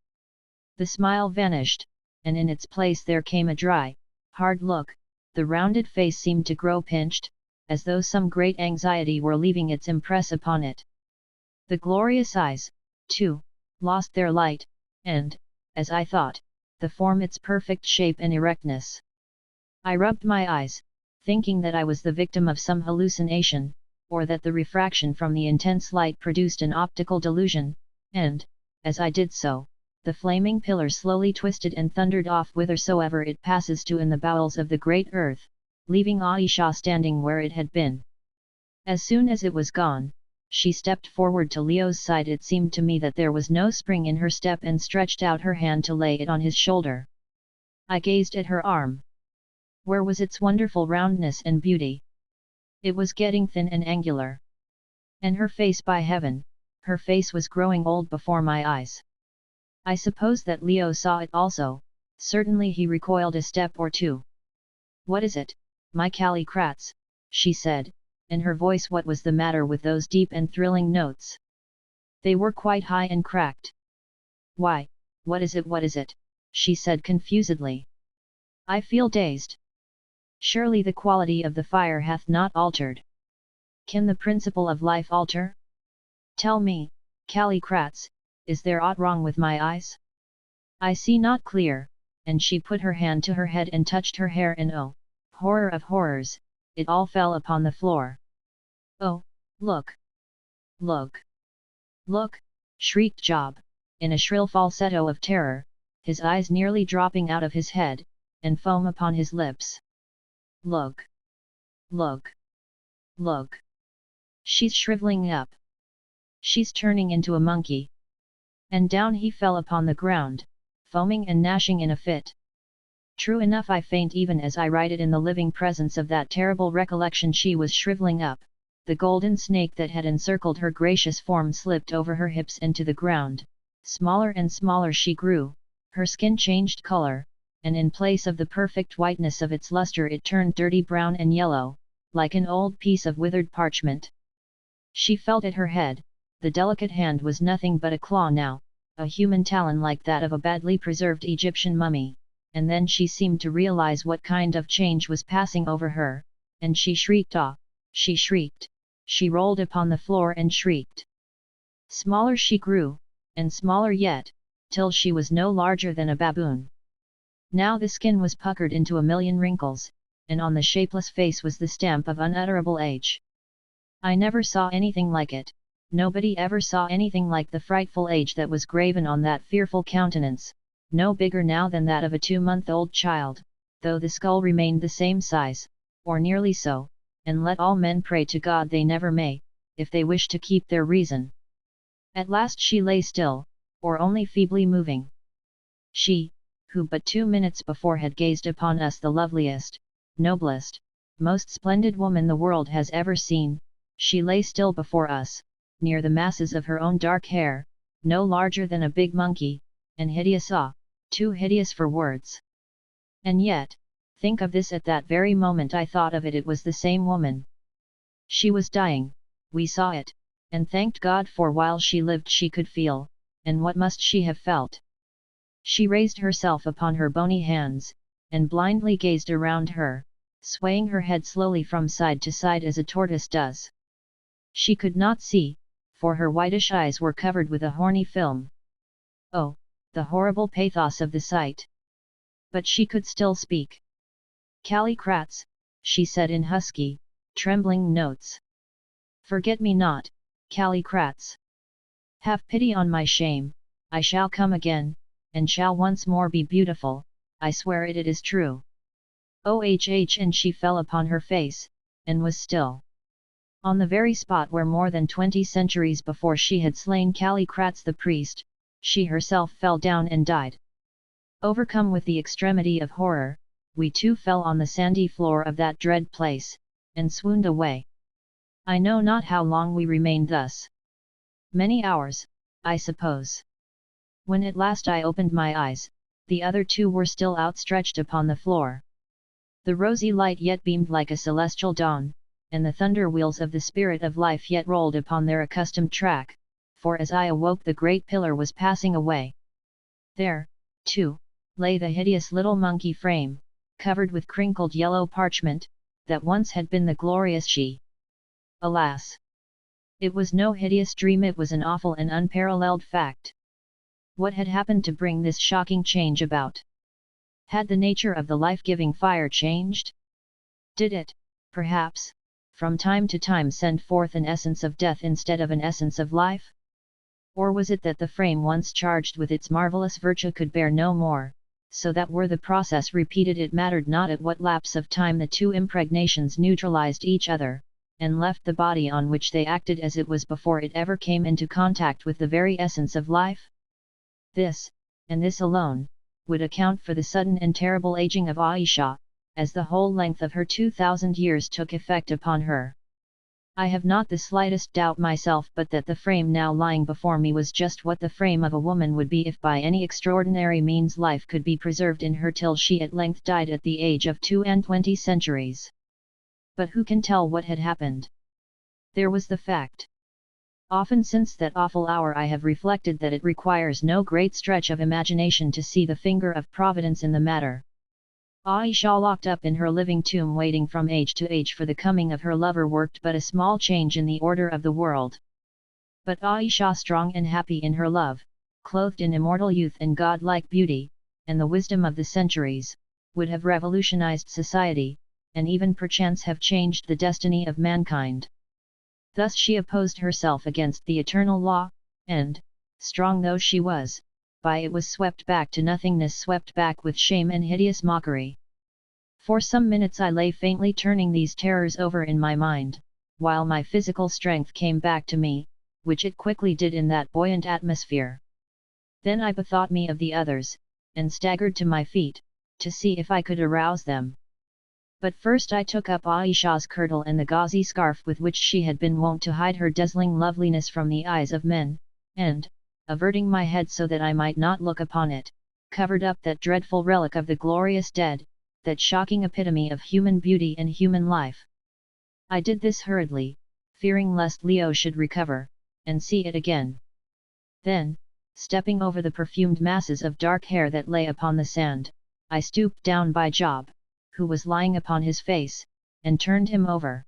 The smile vanished, and in its place there came a dry, hard look. The rounded face seemed to grow pinched, as though some great anxiety were leaving its impress upon it. The glorious eyes, too, lost their light, and, as I thought, the form its perfect shape and erectness. I rubbed my eyes, thinking that I was the victim of some hallucination, or that the refraction from the intense light produced an optical delusion, and, as I did so, the flaming pillar slowly twisted and thundered off whithersoever it passes to in the bowels of the great earth, leaving Ayesha standing where it had been. As soon as it was gone, she stepped forward to Leo's side. It seemed to me that there was no spring in her step, and stretched out her hand to lay it on his shoulder. I gazed at her arm. Where was its wonderful roundness and beauty? It was getting thin and angular. And her face, by heaven, her face was growing old before my eyes. I suppose that Leo saw it also. Certainly he recoiled a step or two. "What is it, my Callicrats?" she said, and her voice, what was the matter with those deep and thrilling notes? They were quite high and cracked. "Why, what is it?" she said confusedly. "I feel dazed. Surely the quality of the fire hath not altered. Can the principle of life alter? Tell me, Callicrats, is there aught wrong with my eyes? I see not clear," and she put her hand to her head and touched her hair, and oh, horror of horrors, it all fell upon the floor. "Oh, look! Look! Look!" shrieked Job, in a shrill falsetto of terror, his eyes nearly dropping out of his head, and foam upon his lips. "Look! Look! Look! She's shriveling up! She's turning into a monkey!" And down he fell upon the ground, foaming and gnashing in a fit. True enough, I faint even as I write it in the living presence of that terrible recollection. She was shriveling up. The golden snake that had encircled her gracious form slipped over her hips and to the ground. Smaller and smaller she grew, her skin changed color, and in place of the perfect whiteness of its luster it turned dirty brown and yellow, like an old piece of withered parchment. She felt at her head. The delicate hand was nothing but a claw now, a human talon like that of a badly preserved Egyptian mummy, and then she seemed to realize what kind of change was passing over her, and she shrieked. Ah! She shrieked. She rolled upon the floor and shrieked. Smaller she grew, and smaller yet, till she was no larger than a baboon. Now the skin was puckered into a million wrinkles, and on the shapeless face was the stamp of unutterable age. I never saw anything like it. Nobody ever saw anything like the frightful age that was graven on that fearful countenance, no bigger now than that of a 2-month-old child, though the skull remained the same size, or nearly so, and let all men pray to God they never may, if they wish to keep their reason. At last she lay still, or only feebly moving. She, who but 2 minutes before had gazed upon us the loveliest, noblest, most splendid woman the world has ever seen, she lay still before us, near the masses of her own dark hair, no larger than a big monkey, and hideous, too hideous for words. And yet, think of this, at that very moment I thought of it, it was the same woman. She was dying, we saw it, and thanked God, for while she lived she could feel, and what must she have felt? She raised herself upon her bony hands, and blindly gazed around her, swaying her head slowly from side to side as a tortoise does. She could not see, for her whitish eyes were covered with a horny film. Oh, the horrible pathos of the sight! But she could still speak. "Callicrats," she said in husky, trembling notes. "Forget me not, Callicrats. Have pity on my shame. I shall come again, and shall once more be beautiful, I swear it is true. Oh!" And she fell upon her face, and was still. On the very spot where more than 20 centuries before she had slain Callicrates the priest, she herself fell down and died. Overcome with the extremity of horror, we too fell on the sandy floor of that dread place, and swooned away. I know not how long we remained thus. Many hours, I suppose. When at last I opened my eyes, the other two were still outstretched upon the floor. The rosy light yet beamed like a celestial dawn, and the thunder wheels of the spirit of life yet rolled upon their accustomed track, for as I awoke the great pillar was passing away. There, too, lay the hideous little monkey frame, covered with crinkled yellow parchment, that once had been the glorious she. Alas! It was no hideous dream, it was an awful and unparalleled fact. What had happened to bring this shocking change about? Had the nature of the life-giving fire changed? Did it, perhaps, from time to time send forth an essence of death instead of an essence of life? Or was it that the frame once charged with its marvelous virtue could bear no more, so that were the process repeated it mattered not at what lapse of time the two impregnations neutralized each other, and left the body on which they acted as it was before it ever came into contact with the very essence of life? This, and this alone, would account for the sudden and terrible aging of Ayesha, as the whole length of her 2,000 years took effect upon her. I have not the slightest doubt myself but that the frame now lying before me was just what the frame of a woman would be if by any extraordinary means life could be preserved in her till she at length died at the age of 22 centuries. But who can tell what had happened? There was the fact. Often since that awful hour I have reflected that it requires no great stretch of imagination to see the finger of Providence in the matter. Ayesha locked up in her living tomb waiting from age to age for the coming of her lover worked but a small change in the order of the world. But Ayesha strong and happy in her love, clothed in immortal youth and god-like beauty, and the wisdom of the centuries, would have revolutionized society, and even perchance have changed the destiny of mankind. Thus she opposed herself against the eternal law, and, strong though she was, by it was swept back to nothingness, swept back with shame and hideous mockery. For some minutes I lay faintly turning these terrors over in my mind, while my physical strength came back to me, which it quickly did in that buoyant atmosphere. Then I bethought me of the others, and staggered to my feet, to see if I could arouse them. But first I took up Ayesha's kirtle and the gauzy scarf with which she had been wont to hide her dazzling loveliness from the eyes of men, and, averting my head so that I might not look upon it, covered up that dreadful relic of the glorious dead, that shocking epitome of human beauty and human life. I did this hurriedly, fearing lest Leo should recover, and see it again. Then, stepping over the perfumed masses of dark hair that lay upon the sand, I stooped down by Job, who was lying upon his face, and turned him over.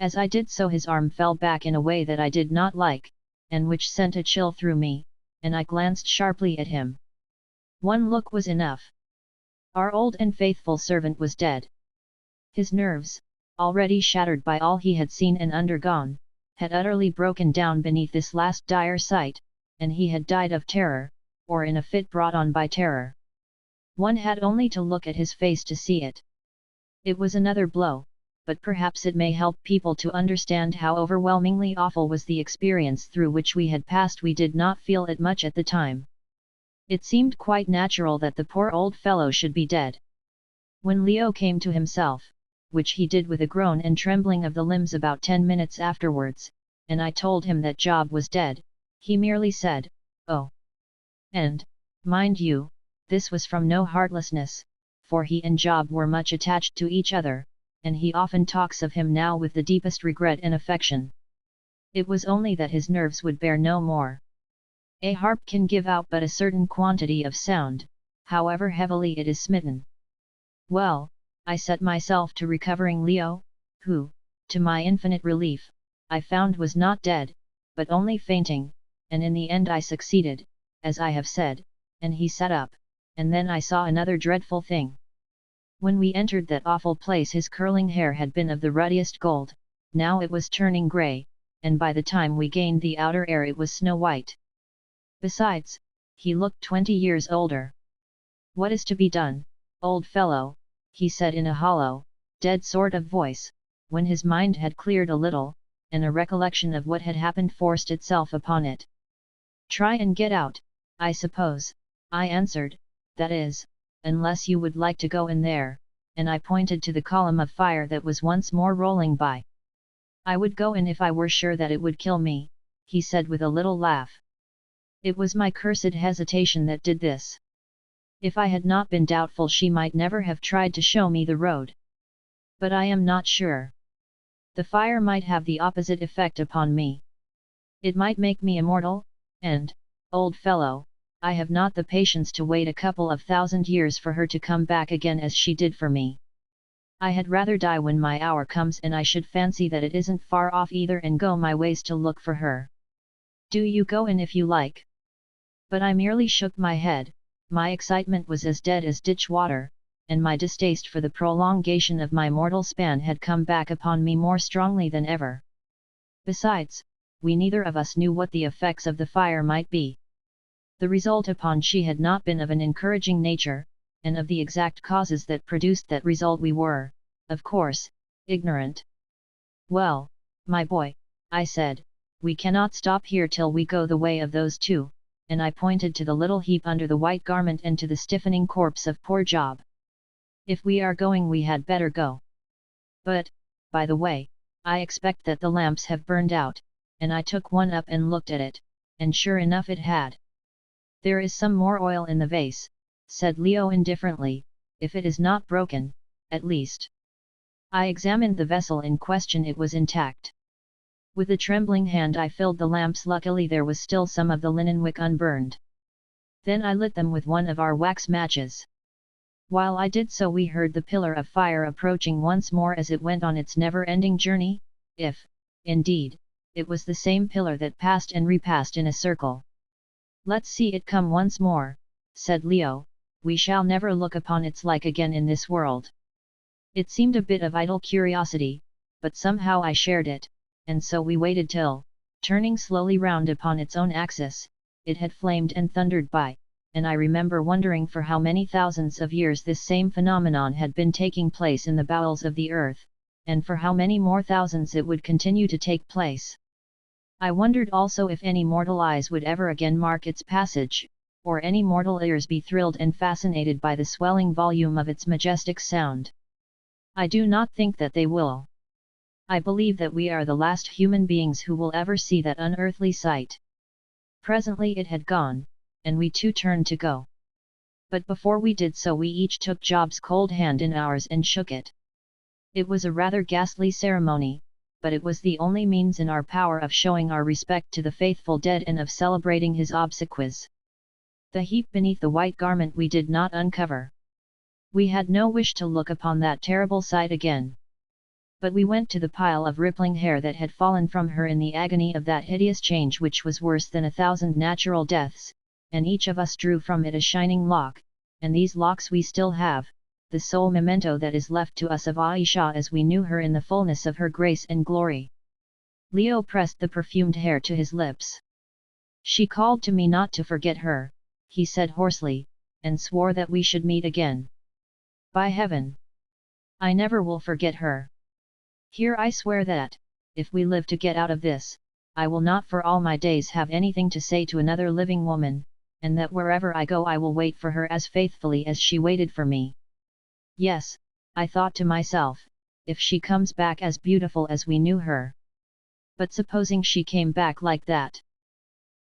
As I did so his arm fell back in a way that I did not like, and which sent a chill through me, and I glanced sharply at him. One look was enough. Our old and faithful servant was dead. His nerves, already shattered by all he had seen and undergone, had utterly broken down beneath this last dire sight, and he had died of terror, or in a fit brought on by terror. One had only to look at his face to see it. It was another blow, but perhaps it may help people to understand how overwhelmingly awful was the experience through which we had passed. We did not feel it much at the time. It seemed quite natural that the poor old fellow should be dead. When Leo came to himself, which he did with a groan and trembling of the limbs about 10 minutes afterwards, and I told him that Job was dead, he merely said, "Oh!" And, mind you, this was from no heartlessness, for he and Job were much attached to each other, and he often talks of him now with the deepest regret and affection. It was only that his nerves would bear no more. A harp can give out but a certain quantity of sound, however heavily it is smitten. Well, I set myself to recovering Leo, who, to my infinite relief, I found was not dead, but only fainting, and in the end I succeeded, as I have said, and he sat up, and then I saw another dreadful thing. When we entered that awful place his curling hair had been of the ruddiest gold, now it was turning grey, and by the time we gained the outer air it was snow white. Besides, he looked 20 years older. "What is to be done, old fellow?" he said in a hollow, dead sort of voice, when his mind had cleared a little, and a recollection of what had happened forced itself upon it. "Try and get out, I suppose," I answered, "that is, unless you would like to go in there," and I pointed to the column of fire that was once more rolling by. "I would go in if I were sure that it would kill me," he said with a little laugh. "It was my cursed hesitation that did this. If I had not been doubtful she might never have tried to show me the road. But I am not sure. The fire might have the opposite effect upon me. It might make me immortal, and, old fellow, I have not the patience to wait a couple of 1,000 years for her to come back again as she did for me. I had rather die when my hour comes, and I should fancy that it isn't far off either, and go my ways to look for her. Do you go in if you like." But I merely shook my head. My excitement was as dead as ditch water, and my distaste for the prolongation of my mortal span had come back upon me more strongly than ever. Besides, we neither of us knew what the effects of the fire might be. The result upon she had not been of an encouraging nature, and of the exact causes that produced that result we were, of course, ignorant. "Well, my boy," I said, "we cannot stop here till we go the way of those two," and I pointed to the little heap under the white garment and to the stiffening corpse of poor Job. "If we are going we had better go. But, by the way, I expect that the lamps have burned out," and I took one up and looked at it, and sure enough it had. "There is some more oil in the vase," said Leo indifferently, "if it is not broken, at least." I examined the vessel in question. It was intact. With a trembling hand I filled the lamps. Luckily there was still some of the linen wick unburned. Then I lit them with one of our wax matches. While I did so we heard the pillar of fire approaching once more as it went on its never-ending journey, if, indeed, it was the same pillar that passed and repassed in a circle. "Let's see it come once more," said Leo, "we shall never look upon its like again in this world." It seemed a bit of idle curiosity, but somehow I shared it, and so we waited till, turning slowly round upon its own axis, it had flamed and thundered by, and I remember wondering for how many thousands of years this same phenomenon had been taking place in the bowels of the earth, and for how many more thousands it would continue to take place. I wondered also if any mortal eyes would ever again mark its passage, or any mortal ears be thrilled and fascinated by the swelling volume of its majestic sound. I do not think that they will. I believe that we are the last human beings who will ever see that unearthly sight. Presently it had gone, and we too turned to go. But before we did so we each took Job's cold hand in ours and shook it. It was a rather ghastly ceremony, but it was the only means in our power of showing our respect to the faithful dead and of celebrating his obsequies. The heap beneath the white garment we did not uncover. We had no wish to look upon that terrible sight again. But we went to the pile of rippling hair that had fallen from her in the agony of that hideous change which was worse than 1,000 natural deaths, and each of us drew from it a shining lock, and these locks we still have, the sole memento that is left to us of Ayesha as we knew her in the fullness of her grace and glory. Leo pressed the perfumed hair to his lips. "She called to me not to forget her," he said hoarsely, "and swore that we should meet again. By heaven! I never will forget her. Here I swear that, if we live to get out of this, I will not for all my days have anything to say to another living woman, and that wherever I go I will wait for her as faithfully as she waited for me. Yes," I thought to myself, "if she comes back as beautiful as we knew her. But supposing she came back like that?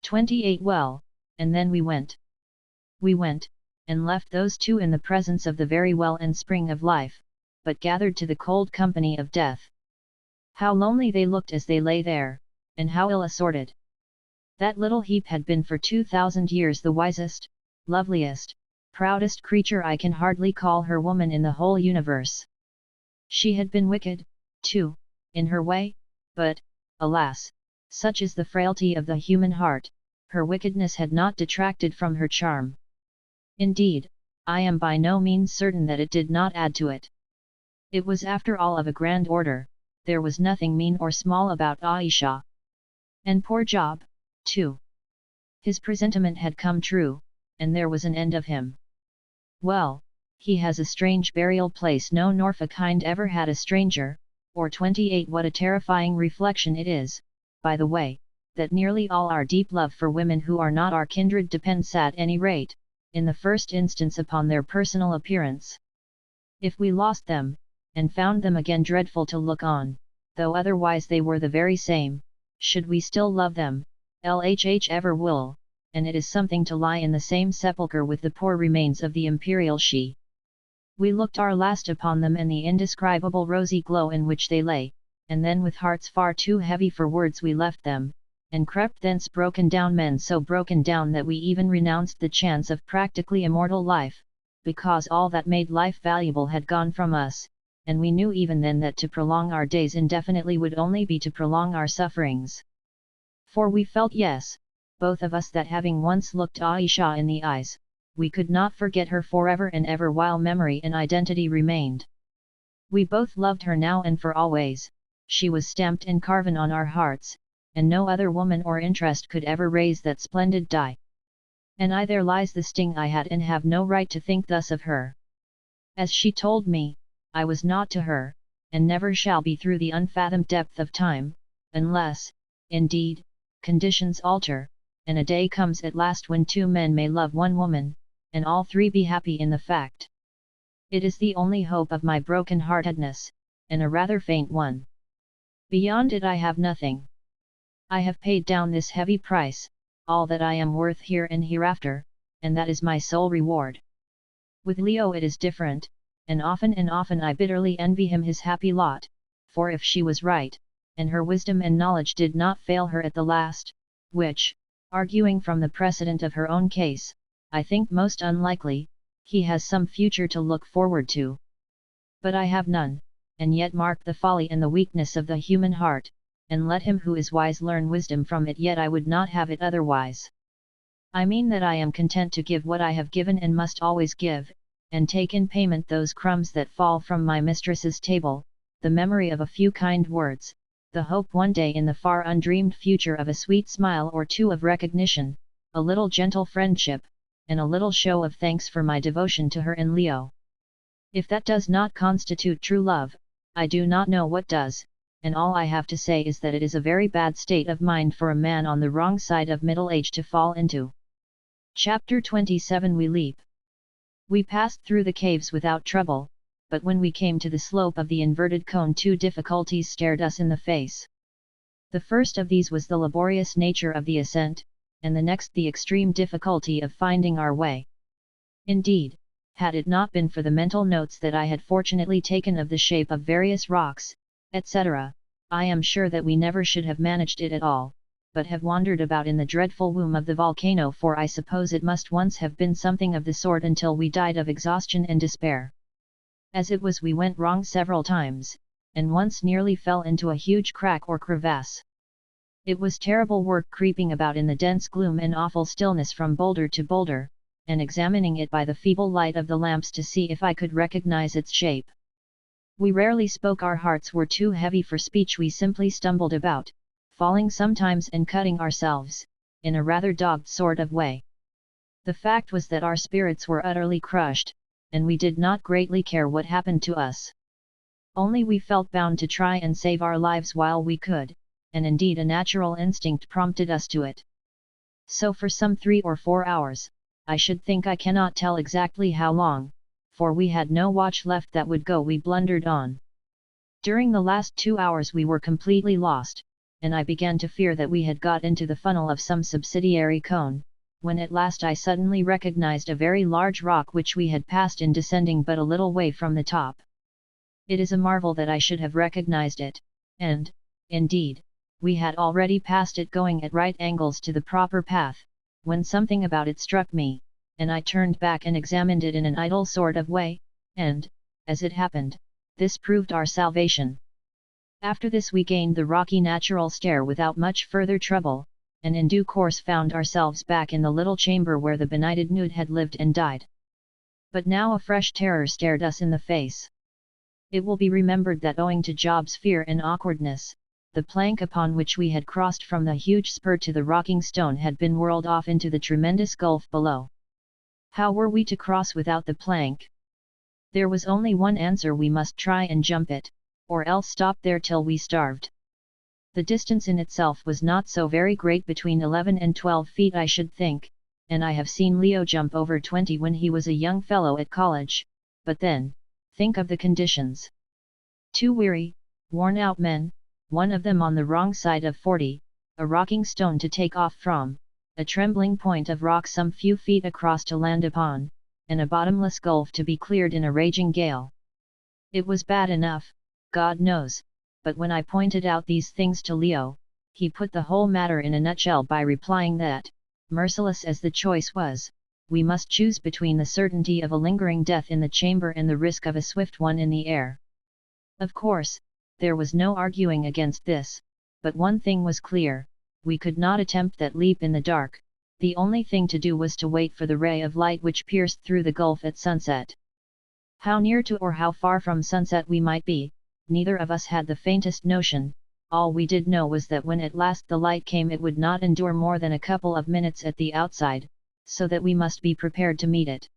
28 Well, and then we went. We went, and left those two in the presence of the very well and spring of life, but gathered to the cold company of death. How lonely they looked as they lay there, and how ill-assorted. That little heap had been for 2,000 years the wisest, loveliest, proudest creature, I can hardly call her woman, in the whole universe. She had been wicked, too, in her way, but, alas, such is the frailty of the human heart, her wickedness had not detracted from her charm. Indeed, I am by no means certain that it did not add to it. It was after all of a grand order, there was nothing mean or small about Ayesha. And poor Job, too. His presentiment had come true, and there was an end of him. Well, he has a strange burial place no Norfolk hind ever had a stranger, or 28. What a terrifying reflection it is, by the way, that nearly all our deep love for women who are not our kindred depends at any rate, in the first instance upon their personal appearance. If we lost them, and found them again dreadful to look on, though otherwise they were the very same, should we still love them? LHH ever will, and it is something to lie in the same sepulchre with the poor remains of the imperial she. We looked our last upon them and the indescribable rosy glow in which they lay, and then with hearts far too heavy for words we left them, and crept thence broken down men, so broken down that we even renounced the chance of practically immortal life, because all that made life valuable had gone from us, and we knew even then that to prolong our days indefinitely would only be to prolong our sufferings. For we felt, yes, both of us, that having once looked Ayesha in the eyes, we could not forget her forever and ever while memory and identity remained. We both loved her now and for always, she was stamped and carven on our hearts, and no other woman or interest could ever raise that splendid die. And there lies the sting I had and have no right to think thus of her. As she told me, I was not to her, and never shall be through the unfathomed depth of time, unless, indeed, conditions alter, and a day comes at last when two men may love one woman, and all three be happy in the fact. It is the only hope of my broken-heartedness, and a rather faint one. Beyond it I have nothing. I have paid down this heavy price, all that I am worth here and hereafter, and that is my sole reward. With Leo it is different, and often I bitterly envy him his happy lot, for if she was right, and her wisdom and knowledge did not fail her at the last, which, arguing from the precedent of her own case, I think most unlikely, he has some future to look forward to. But I have none, and yet mark the folly and the weakness of the human heart, and let him who is wise learn wisdom from it, yet I would not have it otherwise. I mean that I am content to give what I have given and must always give, and take in payment those crumbs that fall from my mistress's table, the memory of a few kind words, the hope one day in the far undreamed future of a sweet smile or two of recognition, a little gentle friendship, and a little show of thanks for my devotion to her and Leo. If that does not constitute true love, I do not know what does, and all I have to say is that it is a very bad state of mind for a man on the wrong side of middle age to fall into. Chapter 27. We leap. We passed through the caves without trouble, but when we came to the slope of the inverted cone two difficulties stared us in the face. The first of these was the laborious nature of the ascent, and the next the extreme difficulty of finding our way. Indeed, had it not been for the mental notes that I had fortunately taken of the shape of various rocks, etc., I am sure that we never should have managed it at all, but have wandered about in the dreadful womb of the volcano, for I suppose it must once have been something of the sort until we died of exhaustion and despair. As it was, we went wrong several times, and once nearly fell into a huge crack or crevasse. It was terrible work creeping about in the dense gloom and awful stillness from boulder to boulder, and examining it by the feeble light of the lamps to see if I could recognize its shape. We rarely spoke, our hearts were too heavy for speech, we simply stumbled about, falling sometimes and cutting ourselves, in a rather dogged sort of way. The fact was that our spirits were utterly crushed, and we did not greatly care what happened to us. Only we felt bound to try and save our lives while we could, and indeed a natural instinct prompted us to it. So for some 3 or 4 hours, I should think, I cannot tell exactly how long, for we had no watch left that would go, we blundered on. During the last 2 hours we were completely lost, and I began to fear that we had got into the funnel of some subsidiary cone, when at last I suddenly recognized a very large rock which we had passed in descending but a little way from the top. It is a marvel that I should have recognized it, and, indeed, we had already passed it going at right angles to the proper path, when something about it struck me, and I turned back and examined it in an idle sort of way, and, as it happened, this proved our salvation. After this we gained the rocky natural stair without much further trouble, and in due course found ourselves back in the little chamber where the benighted nude had lived and died. But now a fresh terror stared us in the face. It will be remembered that owing to Job's fear and awkwardness, the plank upon which we had crossed from the huge spur to the rocking stone had been whirled off into the tremendous gulf below. How were we to cross without the plank? There was only one answer: we must try and jump it, or else stop there till we starved. The distance in itself was not so very great, between 11 and 12 feet I should think, and I have seen Leo jump over 20 when he was a young fellow at college, but then, think of the conditions. 2 weary, worn-out men, one of them on the wrong side of 40, a rocking stone to take off from, a trembling point of rock some few feet across to land upon, and a bottomless gulf to be cleared in a raging gale. It was bad enough, God knows, but when I pointed out these things to Leo, he put the whole matter in a nutshell by replying that, merciless as the choice was, we must choose between the certainty of a lingering death in the chamber and the risk of a swift one in the air. Of course, there was no arguing against this, but one thing was clear, we could not attempt that leap in the dark. The only thing to do was to wait for the ray of light which pierced through the gulf at sunset. How near to or how far from sunset we might be, neither of us had the faintest notion. All we did know was that when at last the light came it would not endure more than a couple of minutes at the outside, so that we must be prepared to meet it.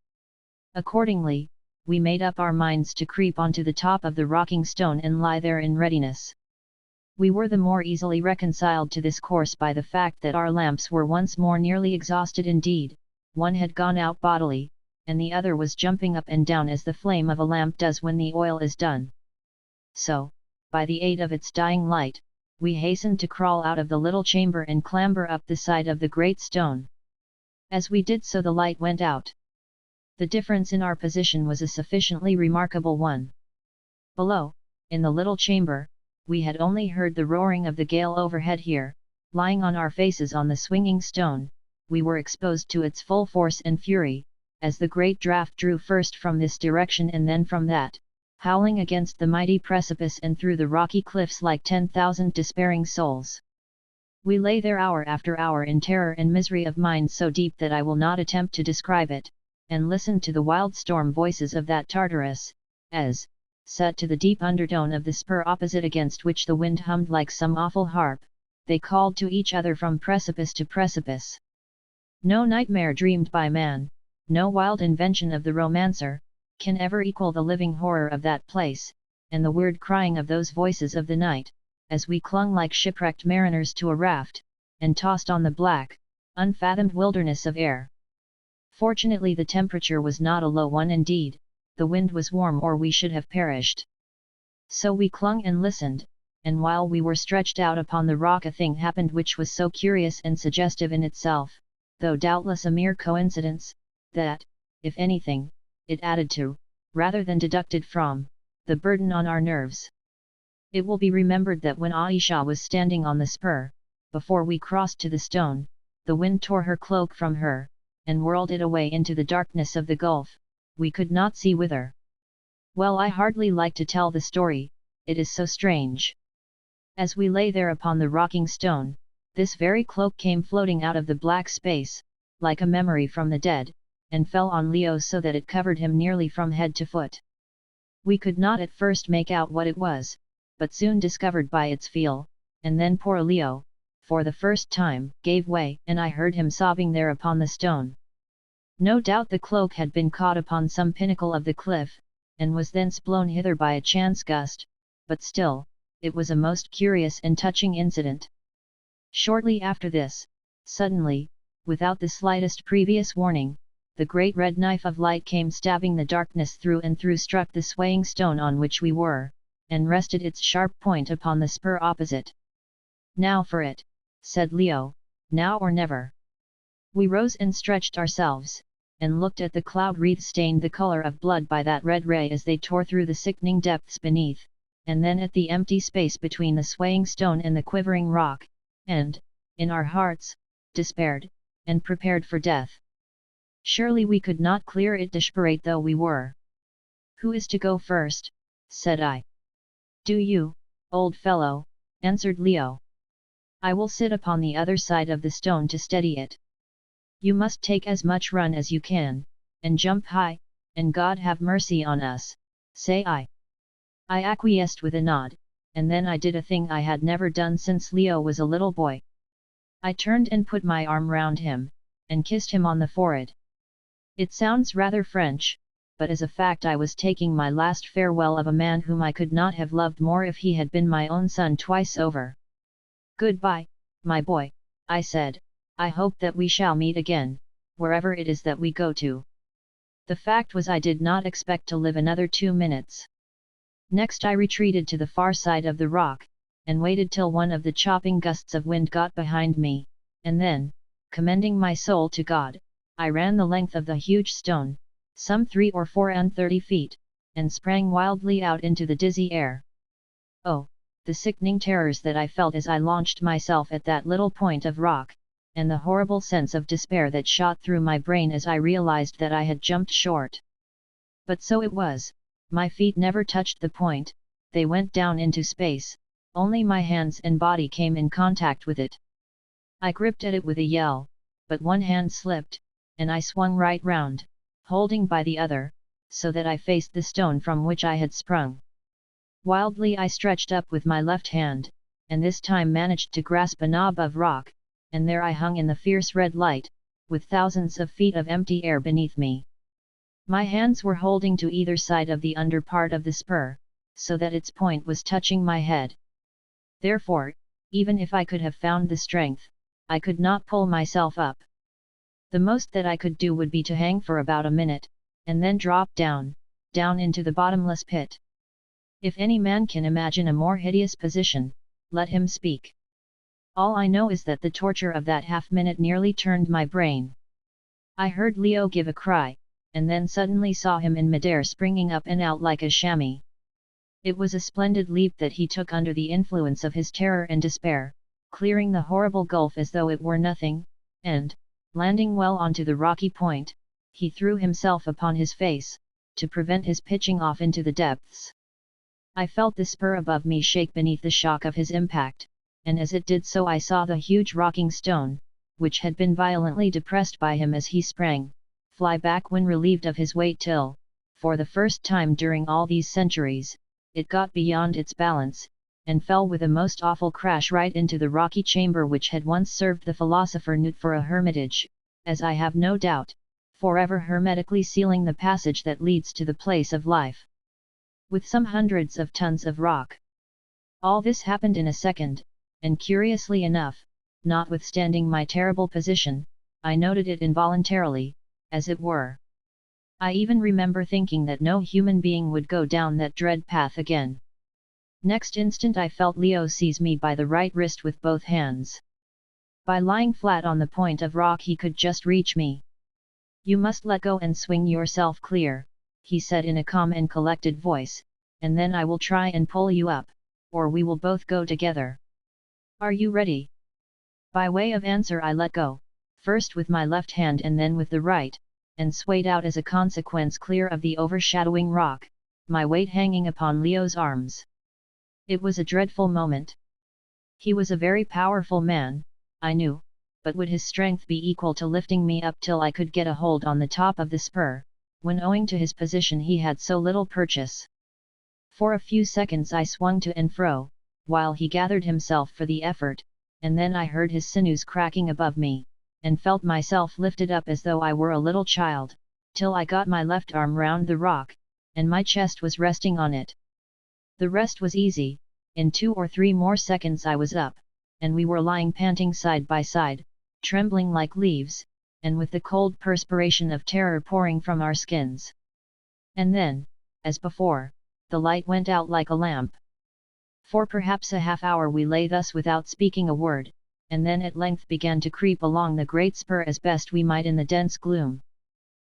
Accordingly, we made up our minds to creep onto the top of the rocking stone and lie there in readiness. We were the more easily reconciled to this course by the fact that our lamps were once more nearly exhausted indeed, one had gone out bodily, and the other was jumping up and down as the flame of a lamp does when the oil is done. So, by the aid of its dying light, we hastened to crawl out of the little chamber and clamber up the side of the great stone. As we did so the light went out. The difference in our position was a sufficiently remarkable one. Below, in the little chamber, we had only heard the roaring of the gale overhead. Here, lying on our faces on the swinging stone, we were exposed to its full force and fury, as the great draught drew first from this direction and then from that, howling against the mighty precipice and through the rocky cliffs like 10,000 despairing souls. We lay there hour after hour in terror and misery of mind so deep that I will not attempt to describe it, and listened to the wild storm voices of that Tartarus, as, set to the deep undertone of the spur opposite against which the wind hummed like some awful harp, they called to each other from precipice to precipice. No nightmare dreamed by man, no wild invention of the romancer, can ever equal the living horror of that place, and the weird crying of those voices of the night, as we clung like shipwrecked mariners to a raft, and tossed on the black, unfathomed wilderness of air. Fortunately the temperature was not a low one indeed, the wind was warm or we should have perished. So we clung and listened, and while we were stretched out upon the rock a thing happened which was so curious and suggestive in itself, though doubtless a mere coincidence, that, if anything, it added to, rather than deducted from, the burden on our nerves. It will be remembered that when Ayesha was standing on the spur, before we crossed to the stone, the wind tore her cloak from her, and whirled it away into the darkness of the gulf, we could not see whither. Well, I hardly like to tell the story, it is so strange. As we lay there upon the rocking stone, this very cloak came floating out of the black space, like a memory from the dead, and fell on Leo so that it covered him nearly from head to foot. We could not at first make out what it was, but soon discovered by its feel, and then poor Leo, for the first time, gave way, and I heard him sobbing there upon the stone. No doubt the cloak had been caught upon some pinnacle of the cliff, and was thence blown hither by a chance gust, but still, it was a most curious and touching incident. Shortly after this, suddenly, without the slightest previous warning, the great red knife of light came stabbing the darkness through and through, struck the swaying stone on which we were, and rested its sharp point upon the spur opposite. "Now for it," said Leo, "now or never." We rose and stretched ourselves, and looked at the cloud wreath stained the color of blood by that red ray as they tore through the sickening depths beneath, and then at the empty space between the swaying stone and the quivering rock, and, in our hearts, despaired, and prepared for death. Surely we could not clear it, desperate though we were. "Who is to go first?" said I. "Do you, old fellow," answered Leo. "I will sit upon the other side of the stone to steady it. You must take as much run as you can, and jump high, and God have mercy on us," say I. I acquiesced with a nod, and then I did a thing I had never done since Leo was a little boy. I turned and put my arm round him, and kissed him on the forehead. It sounds rather French, but as a fact I was taking my last farewell of a man whom I could not have loved more if he had been my own son twice over. "Goodbye, my boy," I said, "I hope that we shall meet again, wherever it is that we go to." The fact was I did not expect to live another 2 minutes. Next I retreated to the far side of the rock, and waited till one of the chopping gusts of wind got behind me, and then, commending my soul to God, I ran the length of the huge stone, some 3 or 34 feet, and sprang wildly out into the dizzy air. Oh, the sickening terrors that I felt as I launched myself at that little point of rock, and the horrible sense of despair that shot through my brain as I realized that I had jumped short. But so it was, my feet never touched the point, they went down into space, only my hands and body came in contact with it. I gripped at it with a yell, but one hand slipped, and I swung right round, holding by the other, so that I faced the stone from which I had sprung. Wildly I stretched up with my left hand, and this time managed to grasp a knob of rock, and there I hung in the fierce red light, with thousands of feet of empty air beneath me. My hands were holding to either side of the under part of the spur, so that its point was touching my head. Therefore, even if I could have found the strength, I could not pull myself up. The most that I could do would be to hang for about a minute, and then drop down into the bottomless pit. If any man can imagine a more hideous position, let him speak. All I know is that the torture of that half-minute nearly turned my brain. I heard Leo give a cry, and then suddenly saw him in midair springing up and out like a chamois. It was a splendid leap that he took under the influence of his terror and despair, clearing the horrible gulf as though it were nothing, and, landing well onto the rocky point, he threw himself upon his face, to prevent his pitching off into the depths. I felt the spur above me shake beneath the shock of his impact, and as it did so I saw the huge rocking stone, which had been violently depressed by him as he sprang, fly back when relieved of his weight till, for the first time during all these centuries, it got beyond its balance, and fell with a most awful crash right into the rocky chamber which had once served the philosopher Newt for a hermitage, as I have no doubt, forever hermetically sealing the passage that leads to the place of life. With some hundreds of tons of rock. All this happened in a second, and curiously enough, notwithstanding my terrible position, I noted it involuntarily, as it were. I even remember thinking that no human being would go down that dread path again. Next instant I felt Leo seize me by the right wrist with both hands. By lying flat on the point of rock he could just reach me. "You must let go and swing yourself clear," he said in a calm and collected voice, "and then I will try and pull you up, or we will both go together. Are you ready?" By way of answer I let go, first with my left hand and then with the right, and swayed out as a consequence clear of the overshadowing rock, my weight hanging upon Leo's arms. It was a dreadful moment. He was a very powerful man, I knew, but would his strength be equal to lifting me up till I could get a hold on the top of the spur, when owing to his position he had so little purchase? For a few seconds I swung to and fro, while he gathered himself for the effort, and then I heard his sinews cracking above me, and felt myself lifted up as though I were a little child, till I got my left arm round the rock, and my chest was resting on it. The rest was easy. In 2 or 3 more seconds I was up, and we were lying panting side by side, trembling like leaves, and with the cold perspiration of terror pouring from our skins. And then, as before, the light went out like a lamp. For perhaps a half hour we lay thus without speaking a word, and then at length began to creep along the great spur as best we might in the dense gloom.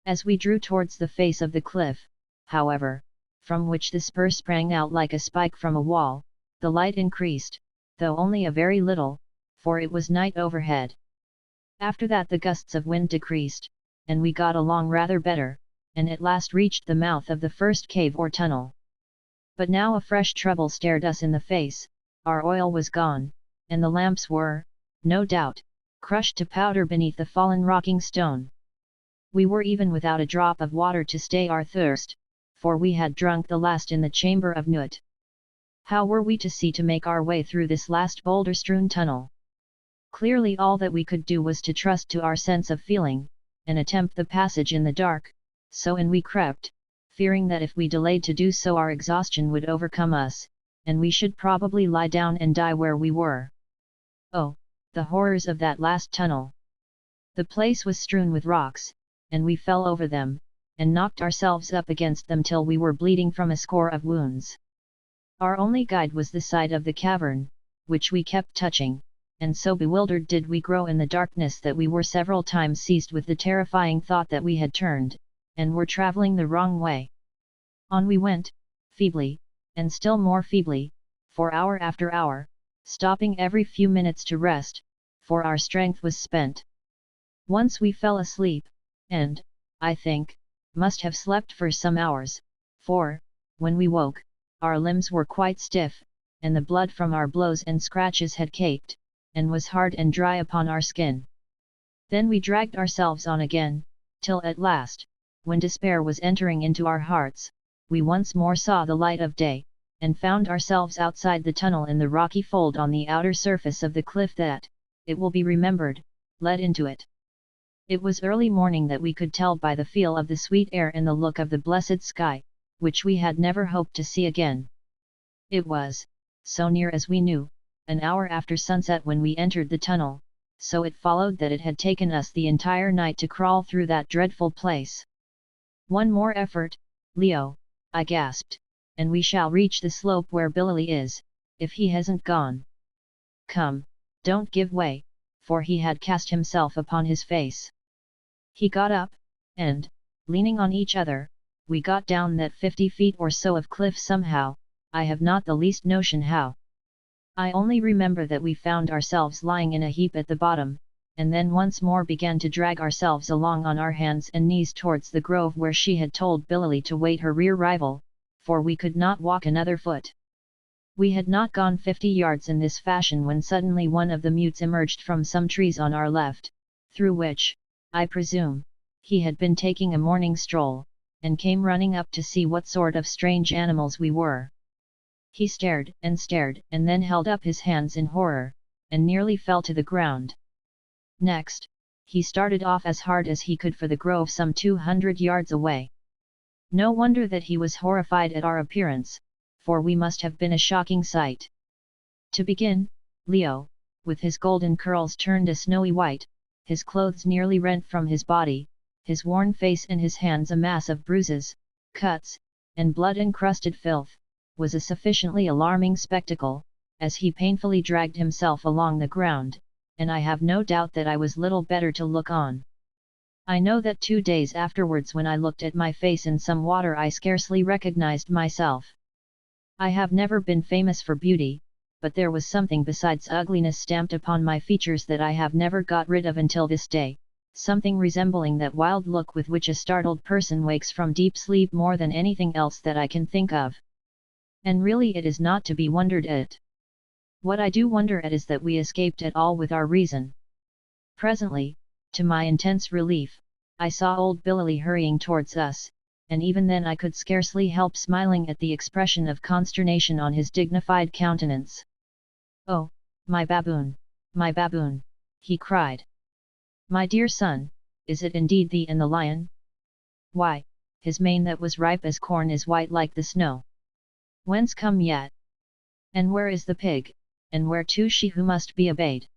As we drew towards the face of the cliff, however, from which the spur sprang out like a spike from a wall, the light increased, though only a very little, for it was night overhead. After that the gusts of wind decreased, and we got along rather better, and at last reached the mouth of the first cave or tunnel. But now a fresh trouble stared us in the face. Our oil was gone, and the lamps were, no doubt, crushed to powder beneath the fallen rocking stone. We were even without a drop of water to stay our thirst, for we had drunk the last in the chamber of Nut. How were we to see to make our way through this last boulder-strewn tunnel? Clearly all that we could do was to trust to our sense of feeling, and attempt the passage in the dark, so in we crept, fearing that if we delayed to do so our exhaustion would overcome us, and we should probably lie down and die where we were. Oh, the horrors of that last tunnel! The place was strewn with rocks, and we fell over them, and knocked ourselves up against them till we were bleeding from a score of wounds. Our only guide was the side of the cavern, which we kept touching, and so bewildered did we grow in the darkness that we were several times seized with the terrifying thought that we had turned, and were travelling the wrong way. On we went, feebly, and still more feebly, for hour after hour, stopping every few minutes to rest, for our strength was spent. Once we fell asleep, and, I think, must have slept for some hours, for, when we woke, our limbs were quite stiff, and the blood from our blows and scratches had caked, and was hard and dry upon our skin. Then we dragged ourselves on again, till at last, when despair was entering into our hearts, we once more saw the light of day, and found ourselves outside the tunnel in the rocky fold on the outer surface of the cliff that, it will be remembered, led into it. It was early morning that we could tell by the feel of the sweet air and the look of the blessed sky, which we had never hoped to see again. It was, so near as we knew, an hour after sunset when we entered the tunnel, so it followed that it had taken us the entire night to crawl through that dreadful place. "One more effort, Leo," I gasped, "and we shall reach the slope where Billy is, if he hasn't gone. Come, don't give way," for he had cast himself upon his face. He got up, and, leaning on each other, we got down that 50 feet or so of cliff somehow, I have not the least notion how. I only remember that we found ourselves lying in a heap at the bottom, and then once more began to drag ourselves along on our hands and knees towards the grove where she had told Billy to wait her rear rival, for we could not walk another foot. We had not gone 50 yards in this fashion when suddenly one of the mutes emerged from some trees on our left, through which, I presume, he had been taking a morning stroll, and came running up to see what sort of strange animals we were. He stared, and then held up his hands in horror, and nearly fell to the ground. Next, he started off as hard as he could for the grove some 200 yards away. No wonder that he was horrified at our appearance, for we must have been a shocking sight. To begin, Leo, with his golden curls turned a snowy white, his clothes nearly rent from his body, his worn face and his hands a mass of bruises, cuts, and blood-encrusted filth, was a sufficiently alarming spectacle, as he painfully dragged himself along the ground, and I have no doubt that I was little better to look on. I know that 2 days afterwards when I looked at my face in some water I scarcely recognized myself. I have never been famous for beauty, but there was something besides ugliness stamped upon my features that I have never got rid of until this day, something resembling that wild look with which a startled person wakes from deep sleep more than anything else that I can think of. And really it is not to be wondered at. What I do wonder at is that we escaped at all with our reason. Presently, to my intense relief, I saw old Billy hurrying towards us, and even then I could scarcely help smiling at the expression of consternation on his dignified countenance. "Oh, my baboon, he cried. "My dear son, is it indeed thee and the lion? Why, his mane that was ripe as corn is white like the snow. Whence come yet? And where is the pig, and where to she who must be obeyed?"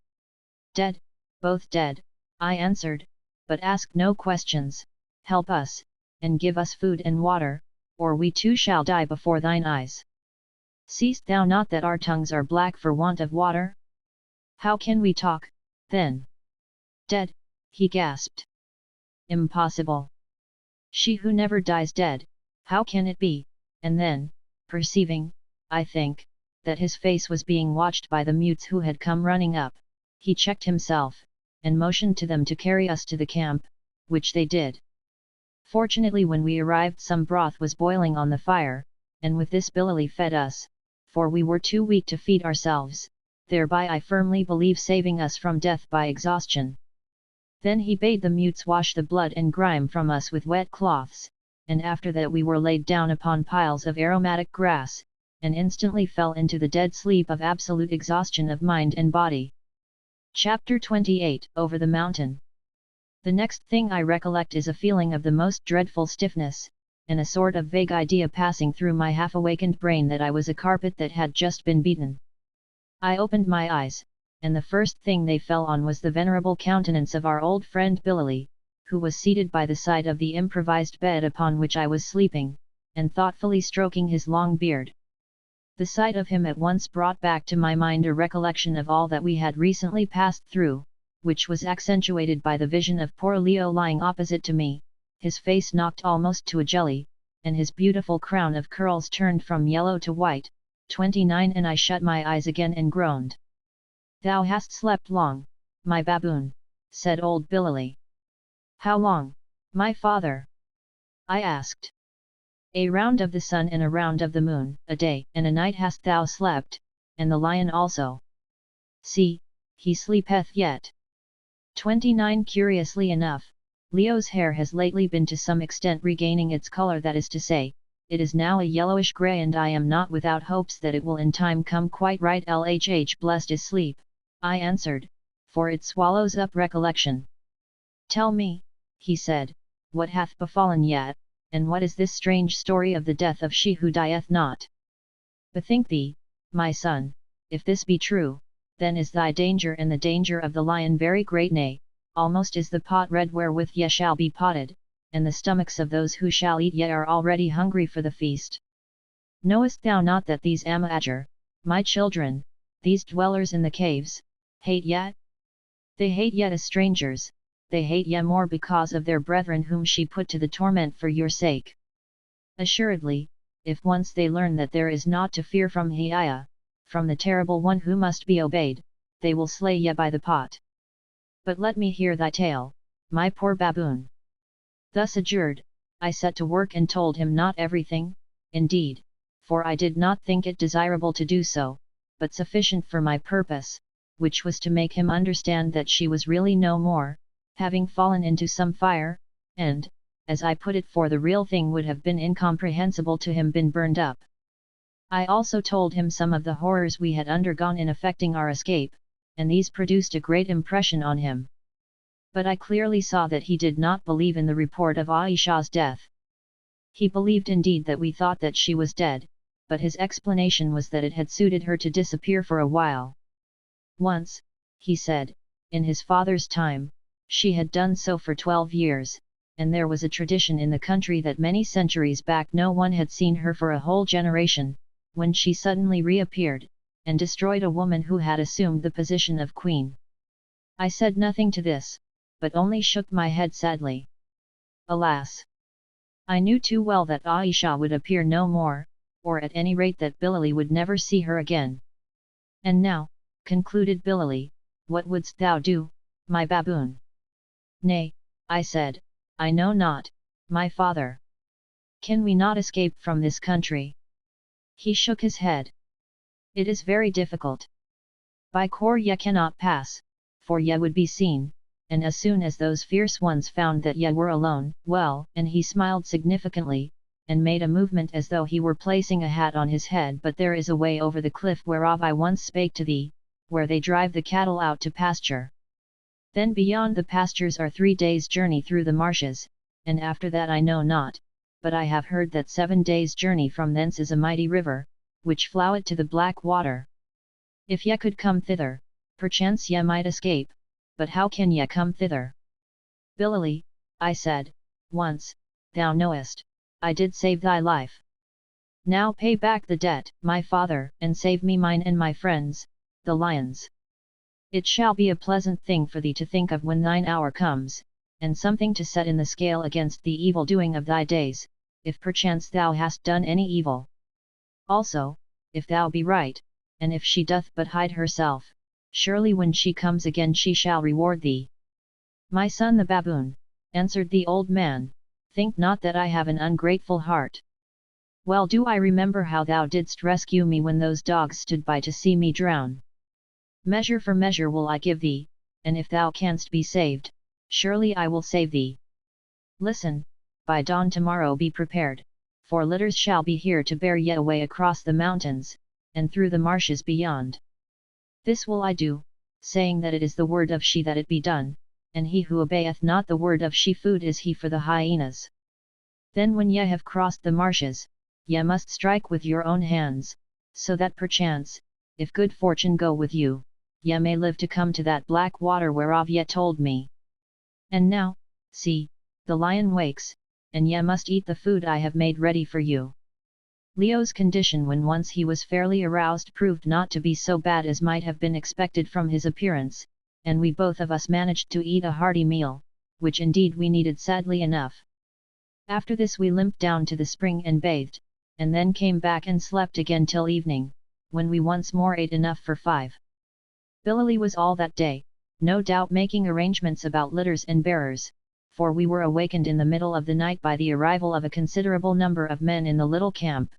"Dead, both dead," I answered, "but ask no questions, help us, and give us food and water, or we too shall die before thine eyes. Seest thou not that our tongues are black for want of water? How can we talk, then?" "Dead," he gasped. "Impossible! She who never dies dead, how can it be?" And then, perceiving, I think, that his face was being watched by the mutes who had come running up, he checked himself, and motioned to them to carry us to the camp, which they did. Fortunately when we arrived some broth was boiling on the fire, and with this Billy fed us, for we were too weak to feed ourselves, thereby I firmly believe saving us from death by exhaustion. Then he bade the mutes wash the blood and grime from us with wet cloths, and after that we were laid down upon piles of aromatic grass, and instantly fell into the dead sleep of absolute exhaustion of mind and body. Chapter 28 Over the Mountain. The next thing I recollect is a feeling of the most dreadful stiffness, and a sort of vague idea passing through my half-awakened brain that I was a carpet that had just been beaten. I opened my eyes, and the first thing they fell on was the venerable countenance of our old friend Billy, who was seated by the side of the improvised bed upon which I was sleeping, and thoughtfully stroking his long beard. The sight of him at once brought back to my mind a recollection of all that we had recently passed through, which was accentuated by the vision of poor Leo lying opposite to me, his face knocked almost to a jelly, and his beautiful crown of curls turned from yellow to white. 29 And I shut my eyes again and groaned. "Thou hast slept long, my baboon," said old Billy. "How long, my father?" I asked. "A round of the sun and a round of the moon, a day and a night hast thou slept, and the lion also. See, he sleepeth yet." 29 Curiously enough, Leo's hair has lately been to some extent regaining its color, that is to say, it is now a yellowish grey, and I am not without hopes that it will in time come quite right. LHH blessed is sleep, I answered, for it swallows up recollection. "Tell me," he said, "what hath befallen yet, and what is this strange story of the death of she who dieth not? Bethink thee, my son, if this be true, then is thy danger and the danger of the lion very great, nay, almost is the pot red wherewith ye shall be potted, and the stomachs of those who shall eat ye are already hungry for the feast. Knowest thou not that these Amahagger, my children, these dwellers in the caves, hate ye? They hate ye as strangers, they hate ye more because of their brethren whom she put to the torment for your sake. Assuredly, if once they learn that there is naught to fear from Ayesha, from the terrible one who must be obeyed, they will slay ye by the pot. But let me hear thy tale, my poor baboon." Thus adjured, I set to work and told him not everything, indeed, for I did not think it desirable to do so, but sufficient for my purpose, which was to make him understand that she was really no more, having fallen into some fire, and, as I put it, for the real thing would have been incomprehensible to him, been burned up. I also told him some of the horrors we had undergone in effecting our escape, and these produced a great impression on him. But I clearly saw that he did not believe in the report of Ayesha's death. He believed indeed that we thought that she was dead, but his explanation was that it had suited her to disappear for a while. Once, he said, in his father's time, she had done so for 12 years, and there was a tradition in the country that many centuries back no one had seen her for a whole generation, when she suddenly reappeared, and destroyed a woman who had assumed the position of queen. I said nothing to this, but only shook my head sadly. Alas! I knew too well that Ayesha would appear no more, or at any rate that Billy would never see her again. "And now," concluded Billy, "what wouldst thou do, my baboon?" "Nay," I said, "I know not, my father. Can we not escape from this country?" He shook his head. "It is very difficult. By Kor ye cannot pass, for ye would be seen, and as soon as those fierce ones found that ye were alone, well," and he smiled significantly, and made a movement as though he were placing a hat on his head, "but there is a way over the cliff whereof I once spake to thee, where they drive the cattle out to pasture. Then beyond the pastures are 3 days' journey through the marshes, and after that I know not, but I have heard that 7 days' journey from thence is a mighty river, which floweth to the black water. If ye could come thither, perchance ye might escape, but how can ye come thither?" "Billy," I said, "once, thou knowest, I did save thy life. Now pay back the debt, my father, and save me mine and my friends, the lions. It shall be a pleasant thing for thee to think of when thine hour comes, and something to set in the scale against the evil doing of thy days, if perchance thou hast done any evil. Also, if thou be right, and if she doth but hide herself, surely when she comes again she shall reward thee." "My son the baboon," answered the old man, "think not that I have an ungrateful heart. Well do I remember how thou didst rescue me when those dogs stood by to see me drown. Measure for measure will I give thee, and if thou canst be saved, surely I will save thee. Listen, by dawn tomorrow be prepared, for litters shall be here to bear ye away across the mountains, and through the marshes beyond. This will I do, saying that it is the word of she that it be done, and he who obeyeth not the word of she, food is he for the hyenas." Then when ye have crossed the marshes, ye must strike with your own hands, so that perchance, if good fortune go with you, ye may live to come to that black water whereof ye told me. And now, see, the lion wakes, and ye must eat the food I have made ready for you." Leo's condition when once he was fairly aroused proved not to be so bad as might have been expected from his appearance, and we both of us managed to eat a hearty meal, which indeed we needed sadly enough. After this we limped down to the spring and bathed, and then came back and slept again till evening, when we once more ate enough for 5. Billely was all that day, no doubt making arrangements about litters and bearers, for we were awakened in the middle of the night by the arrival of a considerable number of men in the little camp.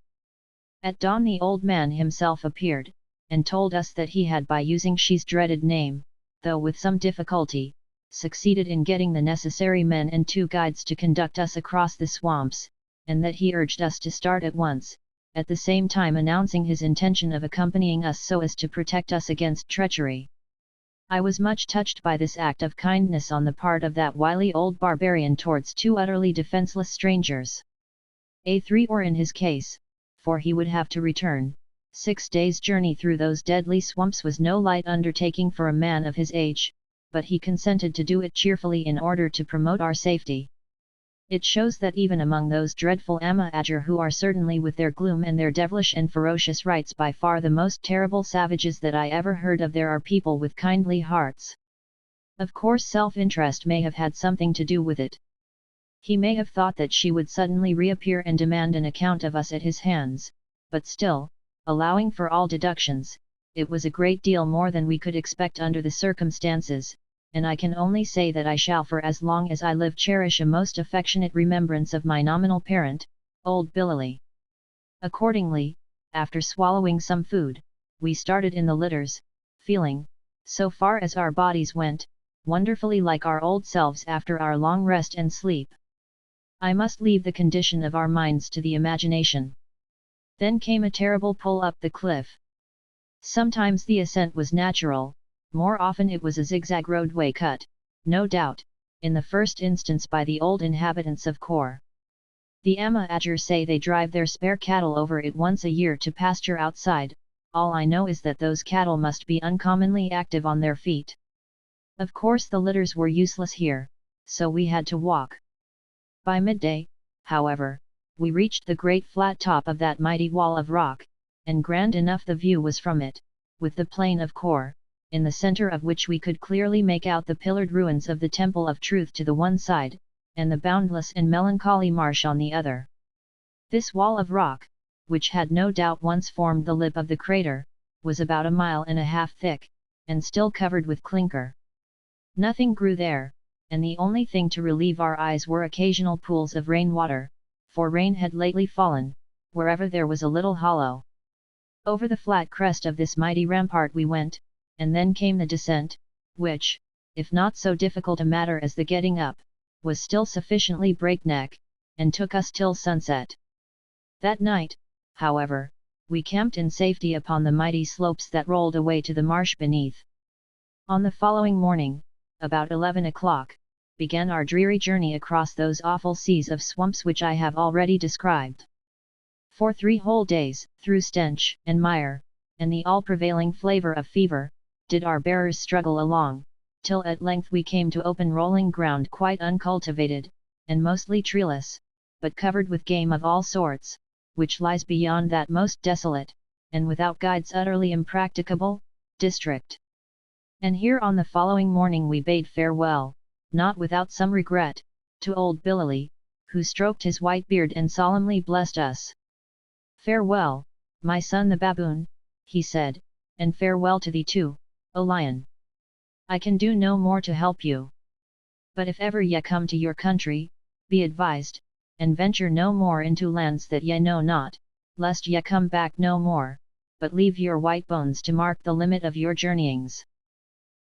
At dawn the old man himself appeared, and told us that he had by using she's dreaded name, though with some difficulty, succeeded in getting the necessary men and 2 guides to conduct us across the swamps, and that he urged us to start at once, at the same time announcing his intention of accompanying us so as to protect us against treachery. I was much touched by this act of kindness on the part of that wily old barbarian towards 2 utterly defenceless strangers. A3 or in his case, for he would have to return, 6 days' journey through those deadly swamps was no light undertaking for a man of his age, but he consented to do it cheerfully in order to promote our safety. It shows that even among those dreadful Haggard who are certainly with their gloom and their devilish and ferocious rites by far the most terrible savages that I ever heard of, there are people with kindly hearts. Of course self-interest may have had something to do with it. He may have thought that she would suddenly reappear and demand an account of us at his hands, but still, allowing for all deductions, it was a great deal more than we could expect under the circumstances, and I can only say that I shall for as long as I live cherish a most affectionate remembrance of my nominal parent, old Billely. Accordingly, after swallowing some food, we started in the litters, feeling, so far as our bodies went, wonderfully like our old selves after our long rest and sleep. I must leave the condition of our minds to the imagination. Then came a terrible pull up the cliff. Sometimes the ascent was natural, more often it was a zigzag roadway cut, no doubt, in the first instance by the old inhabitants of Kor. The Haggard say they drive their spare cattle over it once a year to pasture outside. All I know is that those cattle must be uncommonly active on their feet. Of course the litters were useless here, so we had to walk. By midday, however, we reached the great flat top of that mighty wall of rock, and grand enough the view was from it, with the plain of Kor, in the center of which we could clearly make out the pillared ruins of the Temple of Truth to the one side, and the boundless and melancholy marsh on the other. This wall of rock, which had no doubt once formed the lip of the crater, was about 1.5 miles thick, and still covered with clinker. Nothing grew there, and the only thing to relieve our eyes were occasional pools of rainwater, for rain had lately fallen, wherever there was a little hollow. Over the flat crest of this mighty rampart we went, and then came the descent, which, if not so difficult a matter as the getting up, was still sufficiently breakneck, and took us till sunset. That night, however, we camped in safety upon the mighty slopes that rolled away to the marsh beneath. On the following morning, about 11 o'clock, began our dreary journey across those awful seas of swamps which I have already described. For 3 whole days, through stench and mire, and the all-prevailing flavor of fever, did our bearers struggle along, till at length we came to open rolling ground quite uncultivated, and mostly treeless, but covered with game of all sorts, which lies beyond that most desolate, and without guides utterly impracticable, district. And here on the following morning we bade farewell, not without some regret, to old Billely, who stroked his white beard and solemnly blessed us. "Farewell, my son the baboon," he said, "and farewell to thee too, O lion. I can do no more to help you. But if ever ye come to your country, be advised, and venture no more into lands that ye know not, lest ye come back no more, but leave your white bones to mark the limit of your journeyings.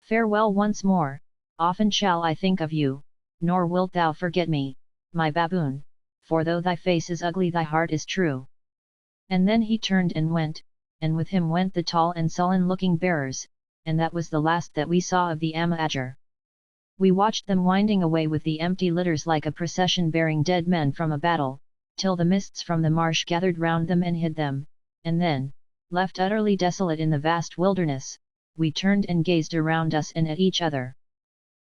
Farewell once more, often shall I think of you, nor wilt thou forget me, my baboon, for though thy face is ugly thy heart is true." And then he turned and went, and with him went the tall and sullen-looking bearers, and that was the last that we saw of the Haggard. We watched them winding away with the empty litters like a procession bearing dead men from a battle, till the mists from the marsh gathered round them and hid them, and then, left utterly desolate in the vast wilderness, we turned and gazed around us and at each other.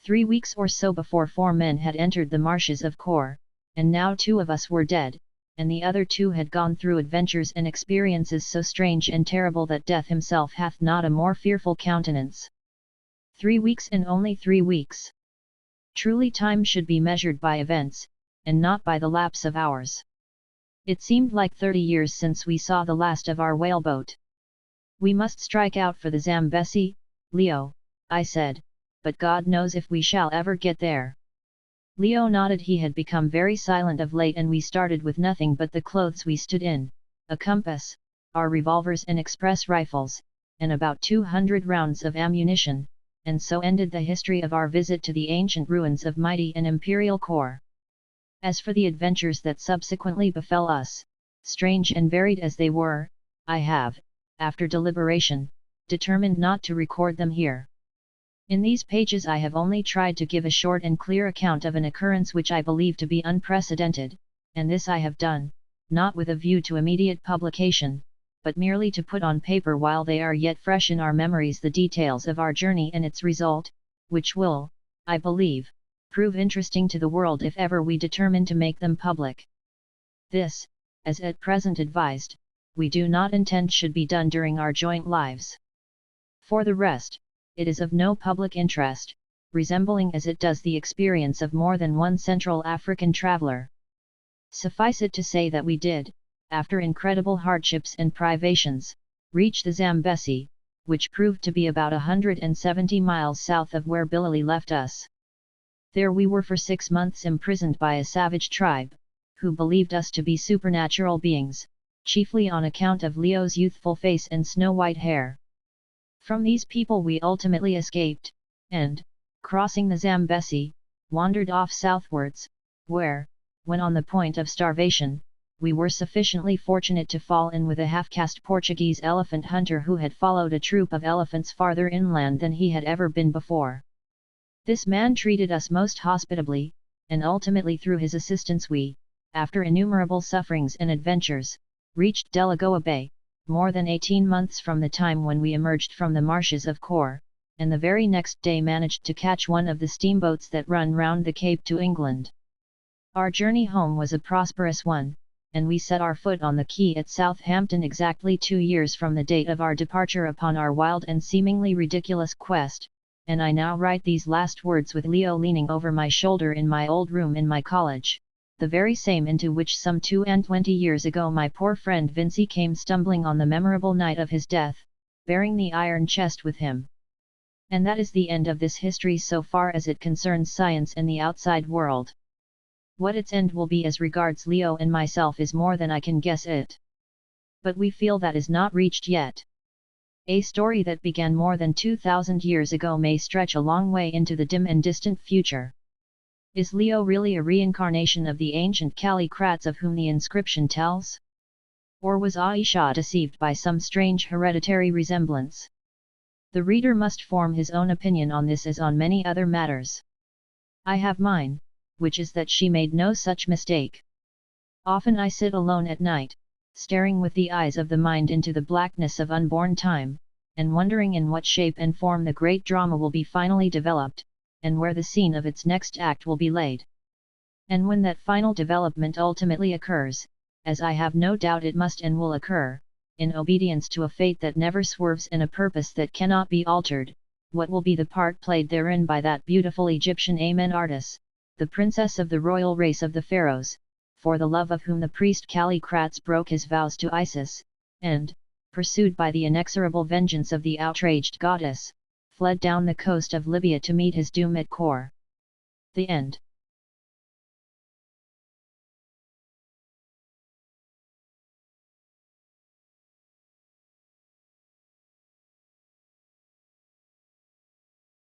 3 weeks or so before 4 men had entered the marshes of Kor, and now 2 of us were dead, and the other 2 had gone through adventures and experiences so strange and terrible that death himself hath not a more fearful countenance. 3 weeks and only 3 weeks. Truly time should be measured by events, and not by the lapse of hours. It seemed like 30 years since we saw the last of our whaleboat. We must strike out for the Zambesi, Leo, I said, but God knows if we shall ever get there. Leo nodded. He had become very silent of late, and we started with nothing but the clothes we stood in, a compass, our revolvers and express rifles, and about 200 rounds of ammunition, and so ended the history of our visit to the ancient ruins of mighty and imperial Kor. As for the adventures that subsequently befell us, strange and varied as they were, I have, after deliberation, determined not to record them here. In these pages I have only tried to give a short and clear account of an occurrence which I believe to be unprecedented, and this I have done, not with a view to immediate publication, but merely to put on paper while they are yet fresh in our memories the details of our journey and its result, which will, I believe, prove interesting to the world if ever we determine to make them public. This, as at present advised, we do not intend should be done during our joint lives. For the rest, it is of no public interest, resembling as it does the experience of more than one Central African traveler. Suffice it to say that we did, after incredible hardships and privations, reach the Zambesi, which proved to be about 170 miles south of where Billy left us. There we were for 6 months imprisoned by a savage tribe, who believed us to be supernatural beings, chiefly on account of Leo's youthful face and snow-white hair. From these people we ultimately escaped, and, crossing the Zambesi, wandered off southwards, where, when on the point of starvation, we were sufficiently fortunate to fall in with a half-caste Portuguese elephant hunter who had followed a troop of elephants farther inland than he had ever been before. This man treated us most hospitably, and ultimately through his assistance we, after innumerable sufferings and adventures, reached Delagoa Bay, more than 18 months from the time when we emerged from the marshes of Kor, and the very next day managed to catch one of the steamboats that run round the Cape to England. Our journey home was a prosperous one, and we set our foot on the quay at Southampton exactly 2 years from the date of our departure upon our wild and seemingly ridiculous quest, and I now write these last words with Leo leaning over my shoulder in my old room in my college, the very same into which some 22 years ago my poor friend Vincey came stumbling on the memorable night of his death, bearing the iron chest with him. And that is the end of this history so far as it concerns science and the outside world. What its end will be as regards Leo and myself is more than I can guess it. But we feel that is not reached yet. A story that began more than 2,000 years ago may stretch a long way into the dim and distant future. Is Leo really a reincarnation of the ancient Kallikrats of whom the inscription tells? Or was Ayesha deceived by some strange hereditary resemblance? The reader must form his own opinion on this as on many other matters. I have mine, which is that she made no such mistake. Often I sit alone at night, staring with the eyes of the mind into the blackness of unborn time, and wondering in what shape and form the great drama will be finally developed, and where the scene of its next act will be laid. And when that final development ultimately occurs, as I have no doubt it must and will occur, in obedience to a fate that never swerves and a purpose that cannot be altered, what will be the part played therein by that beautiful Egyptian Amenartis, the princess of the royal race of the pharaohs, for the love of whom the priest Kallikrats broke his vows to Isis, and, pursued by the inexorable vengeance of the outraged goddess, fled down the coast of Libya to meet his doom at Kor. The end.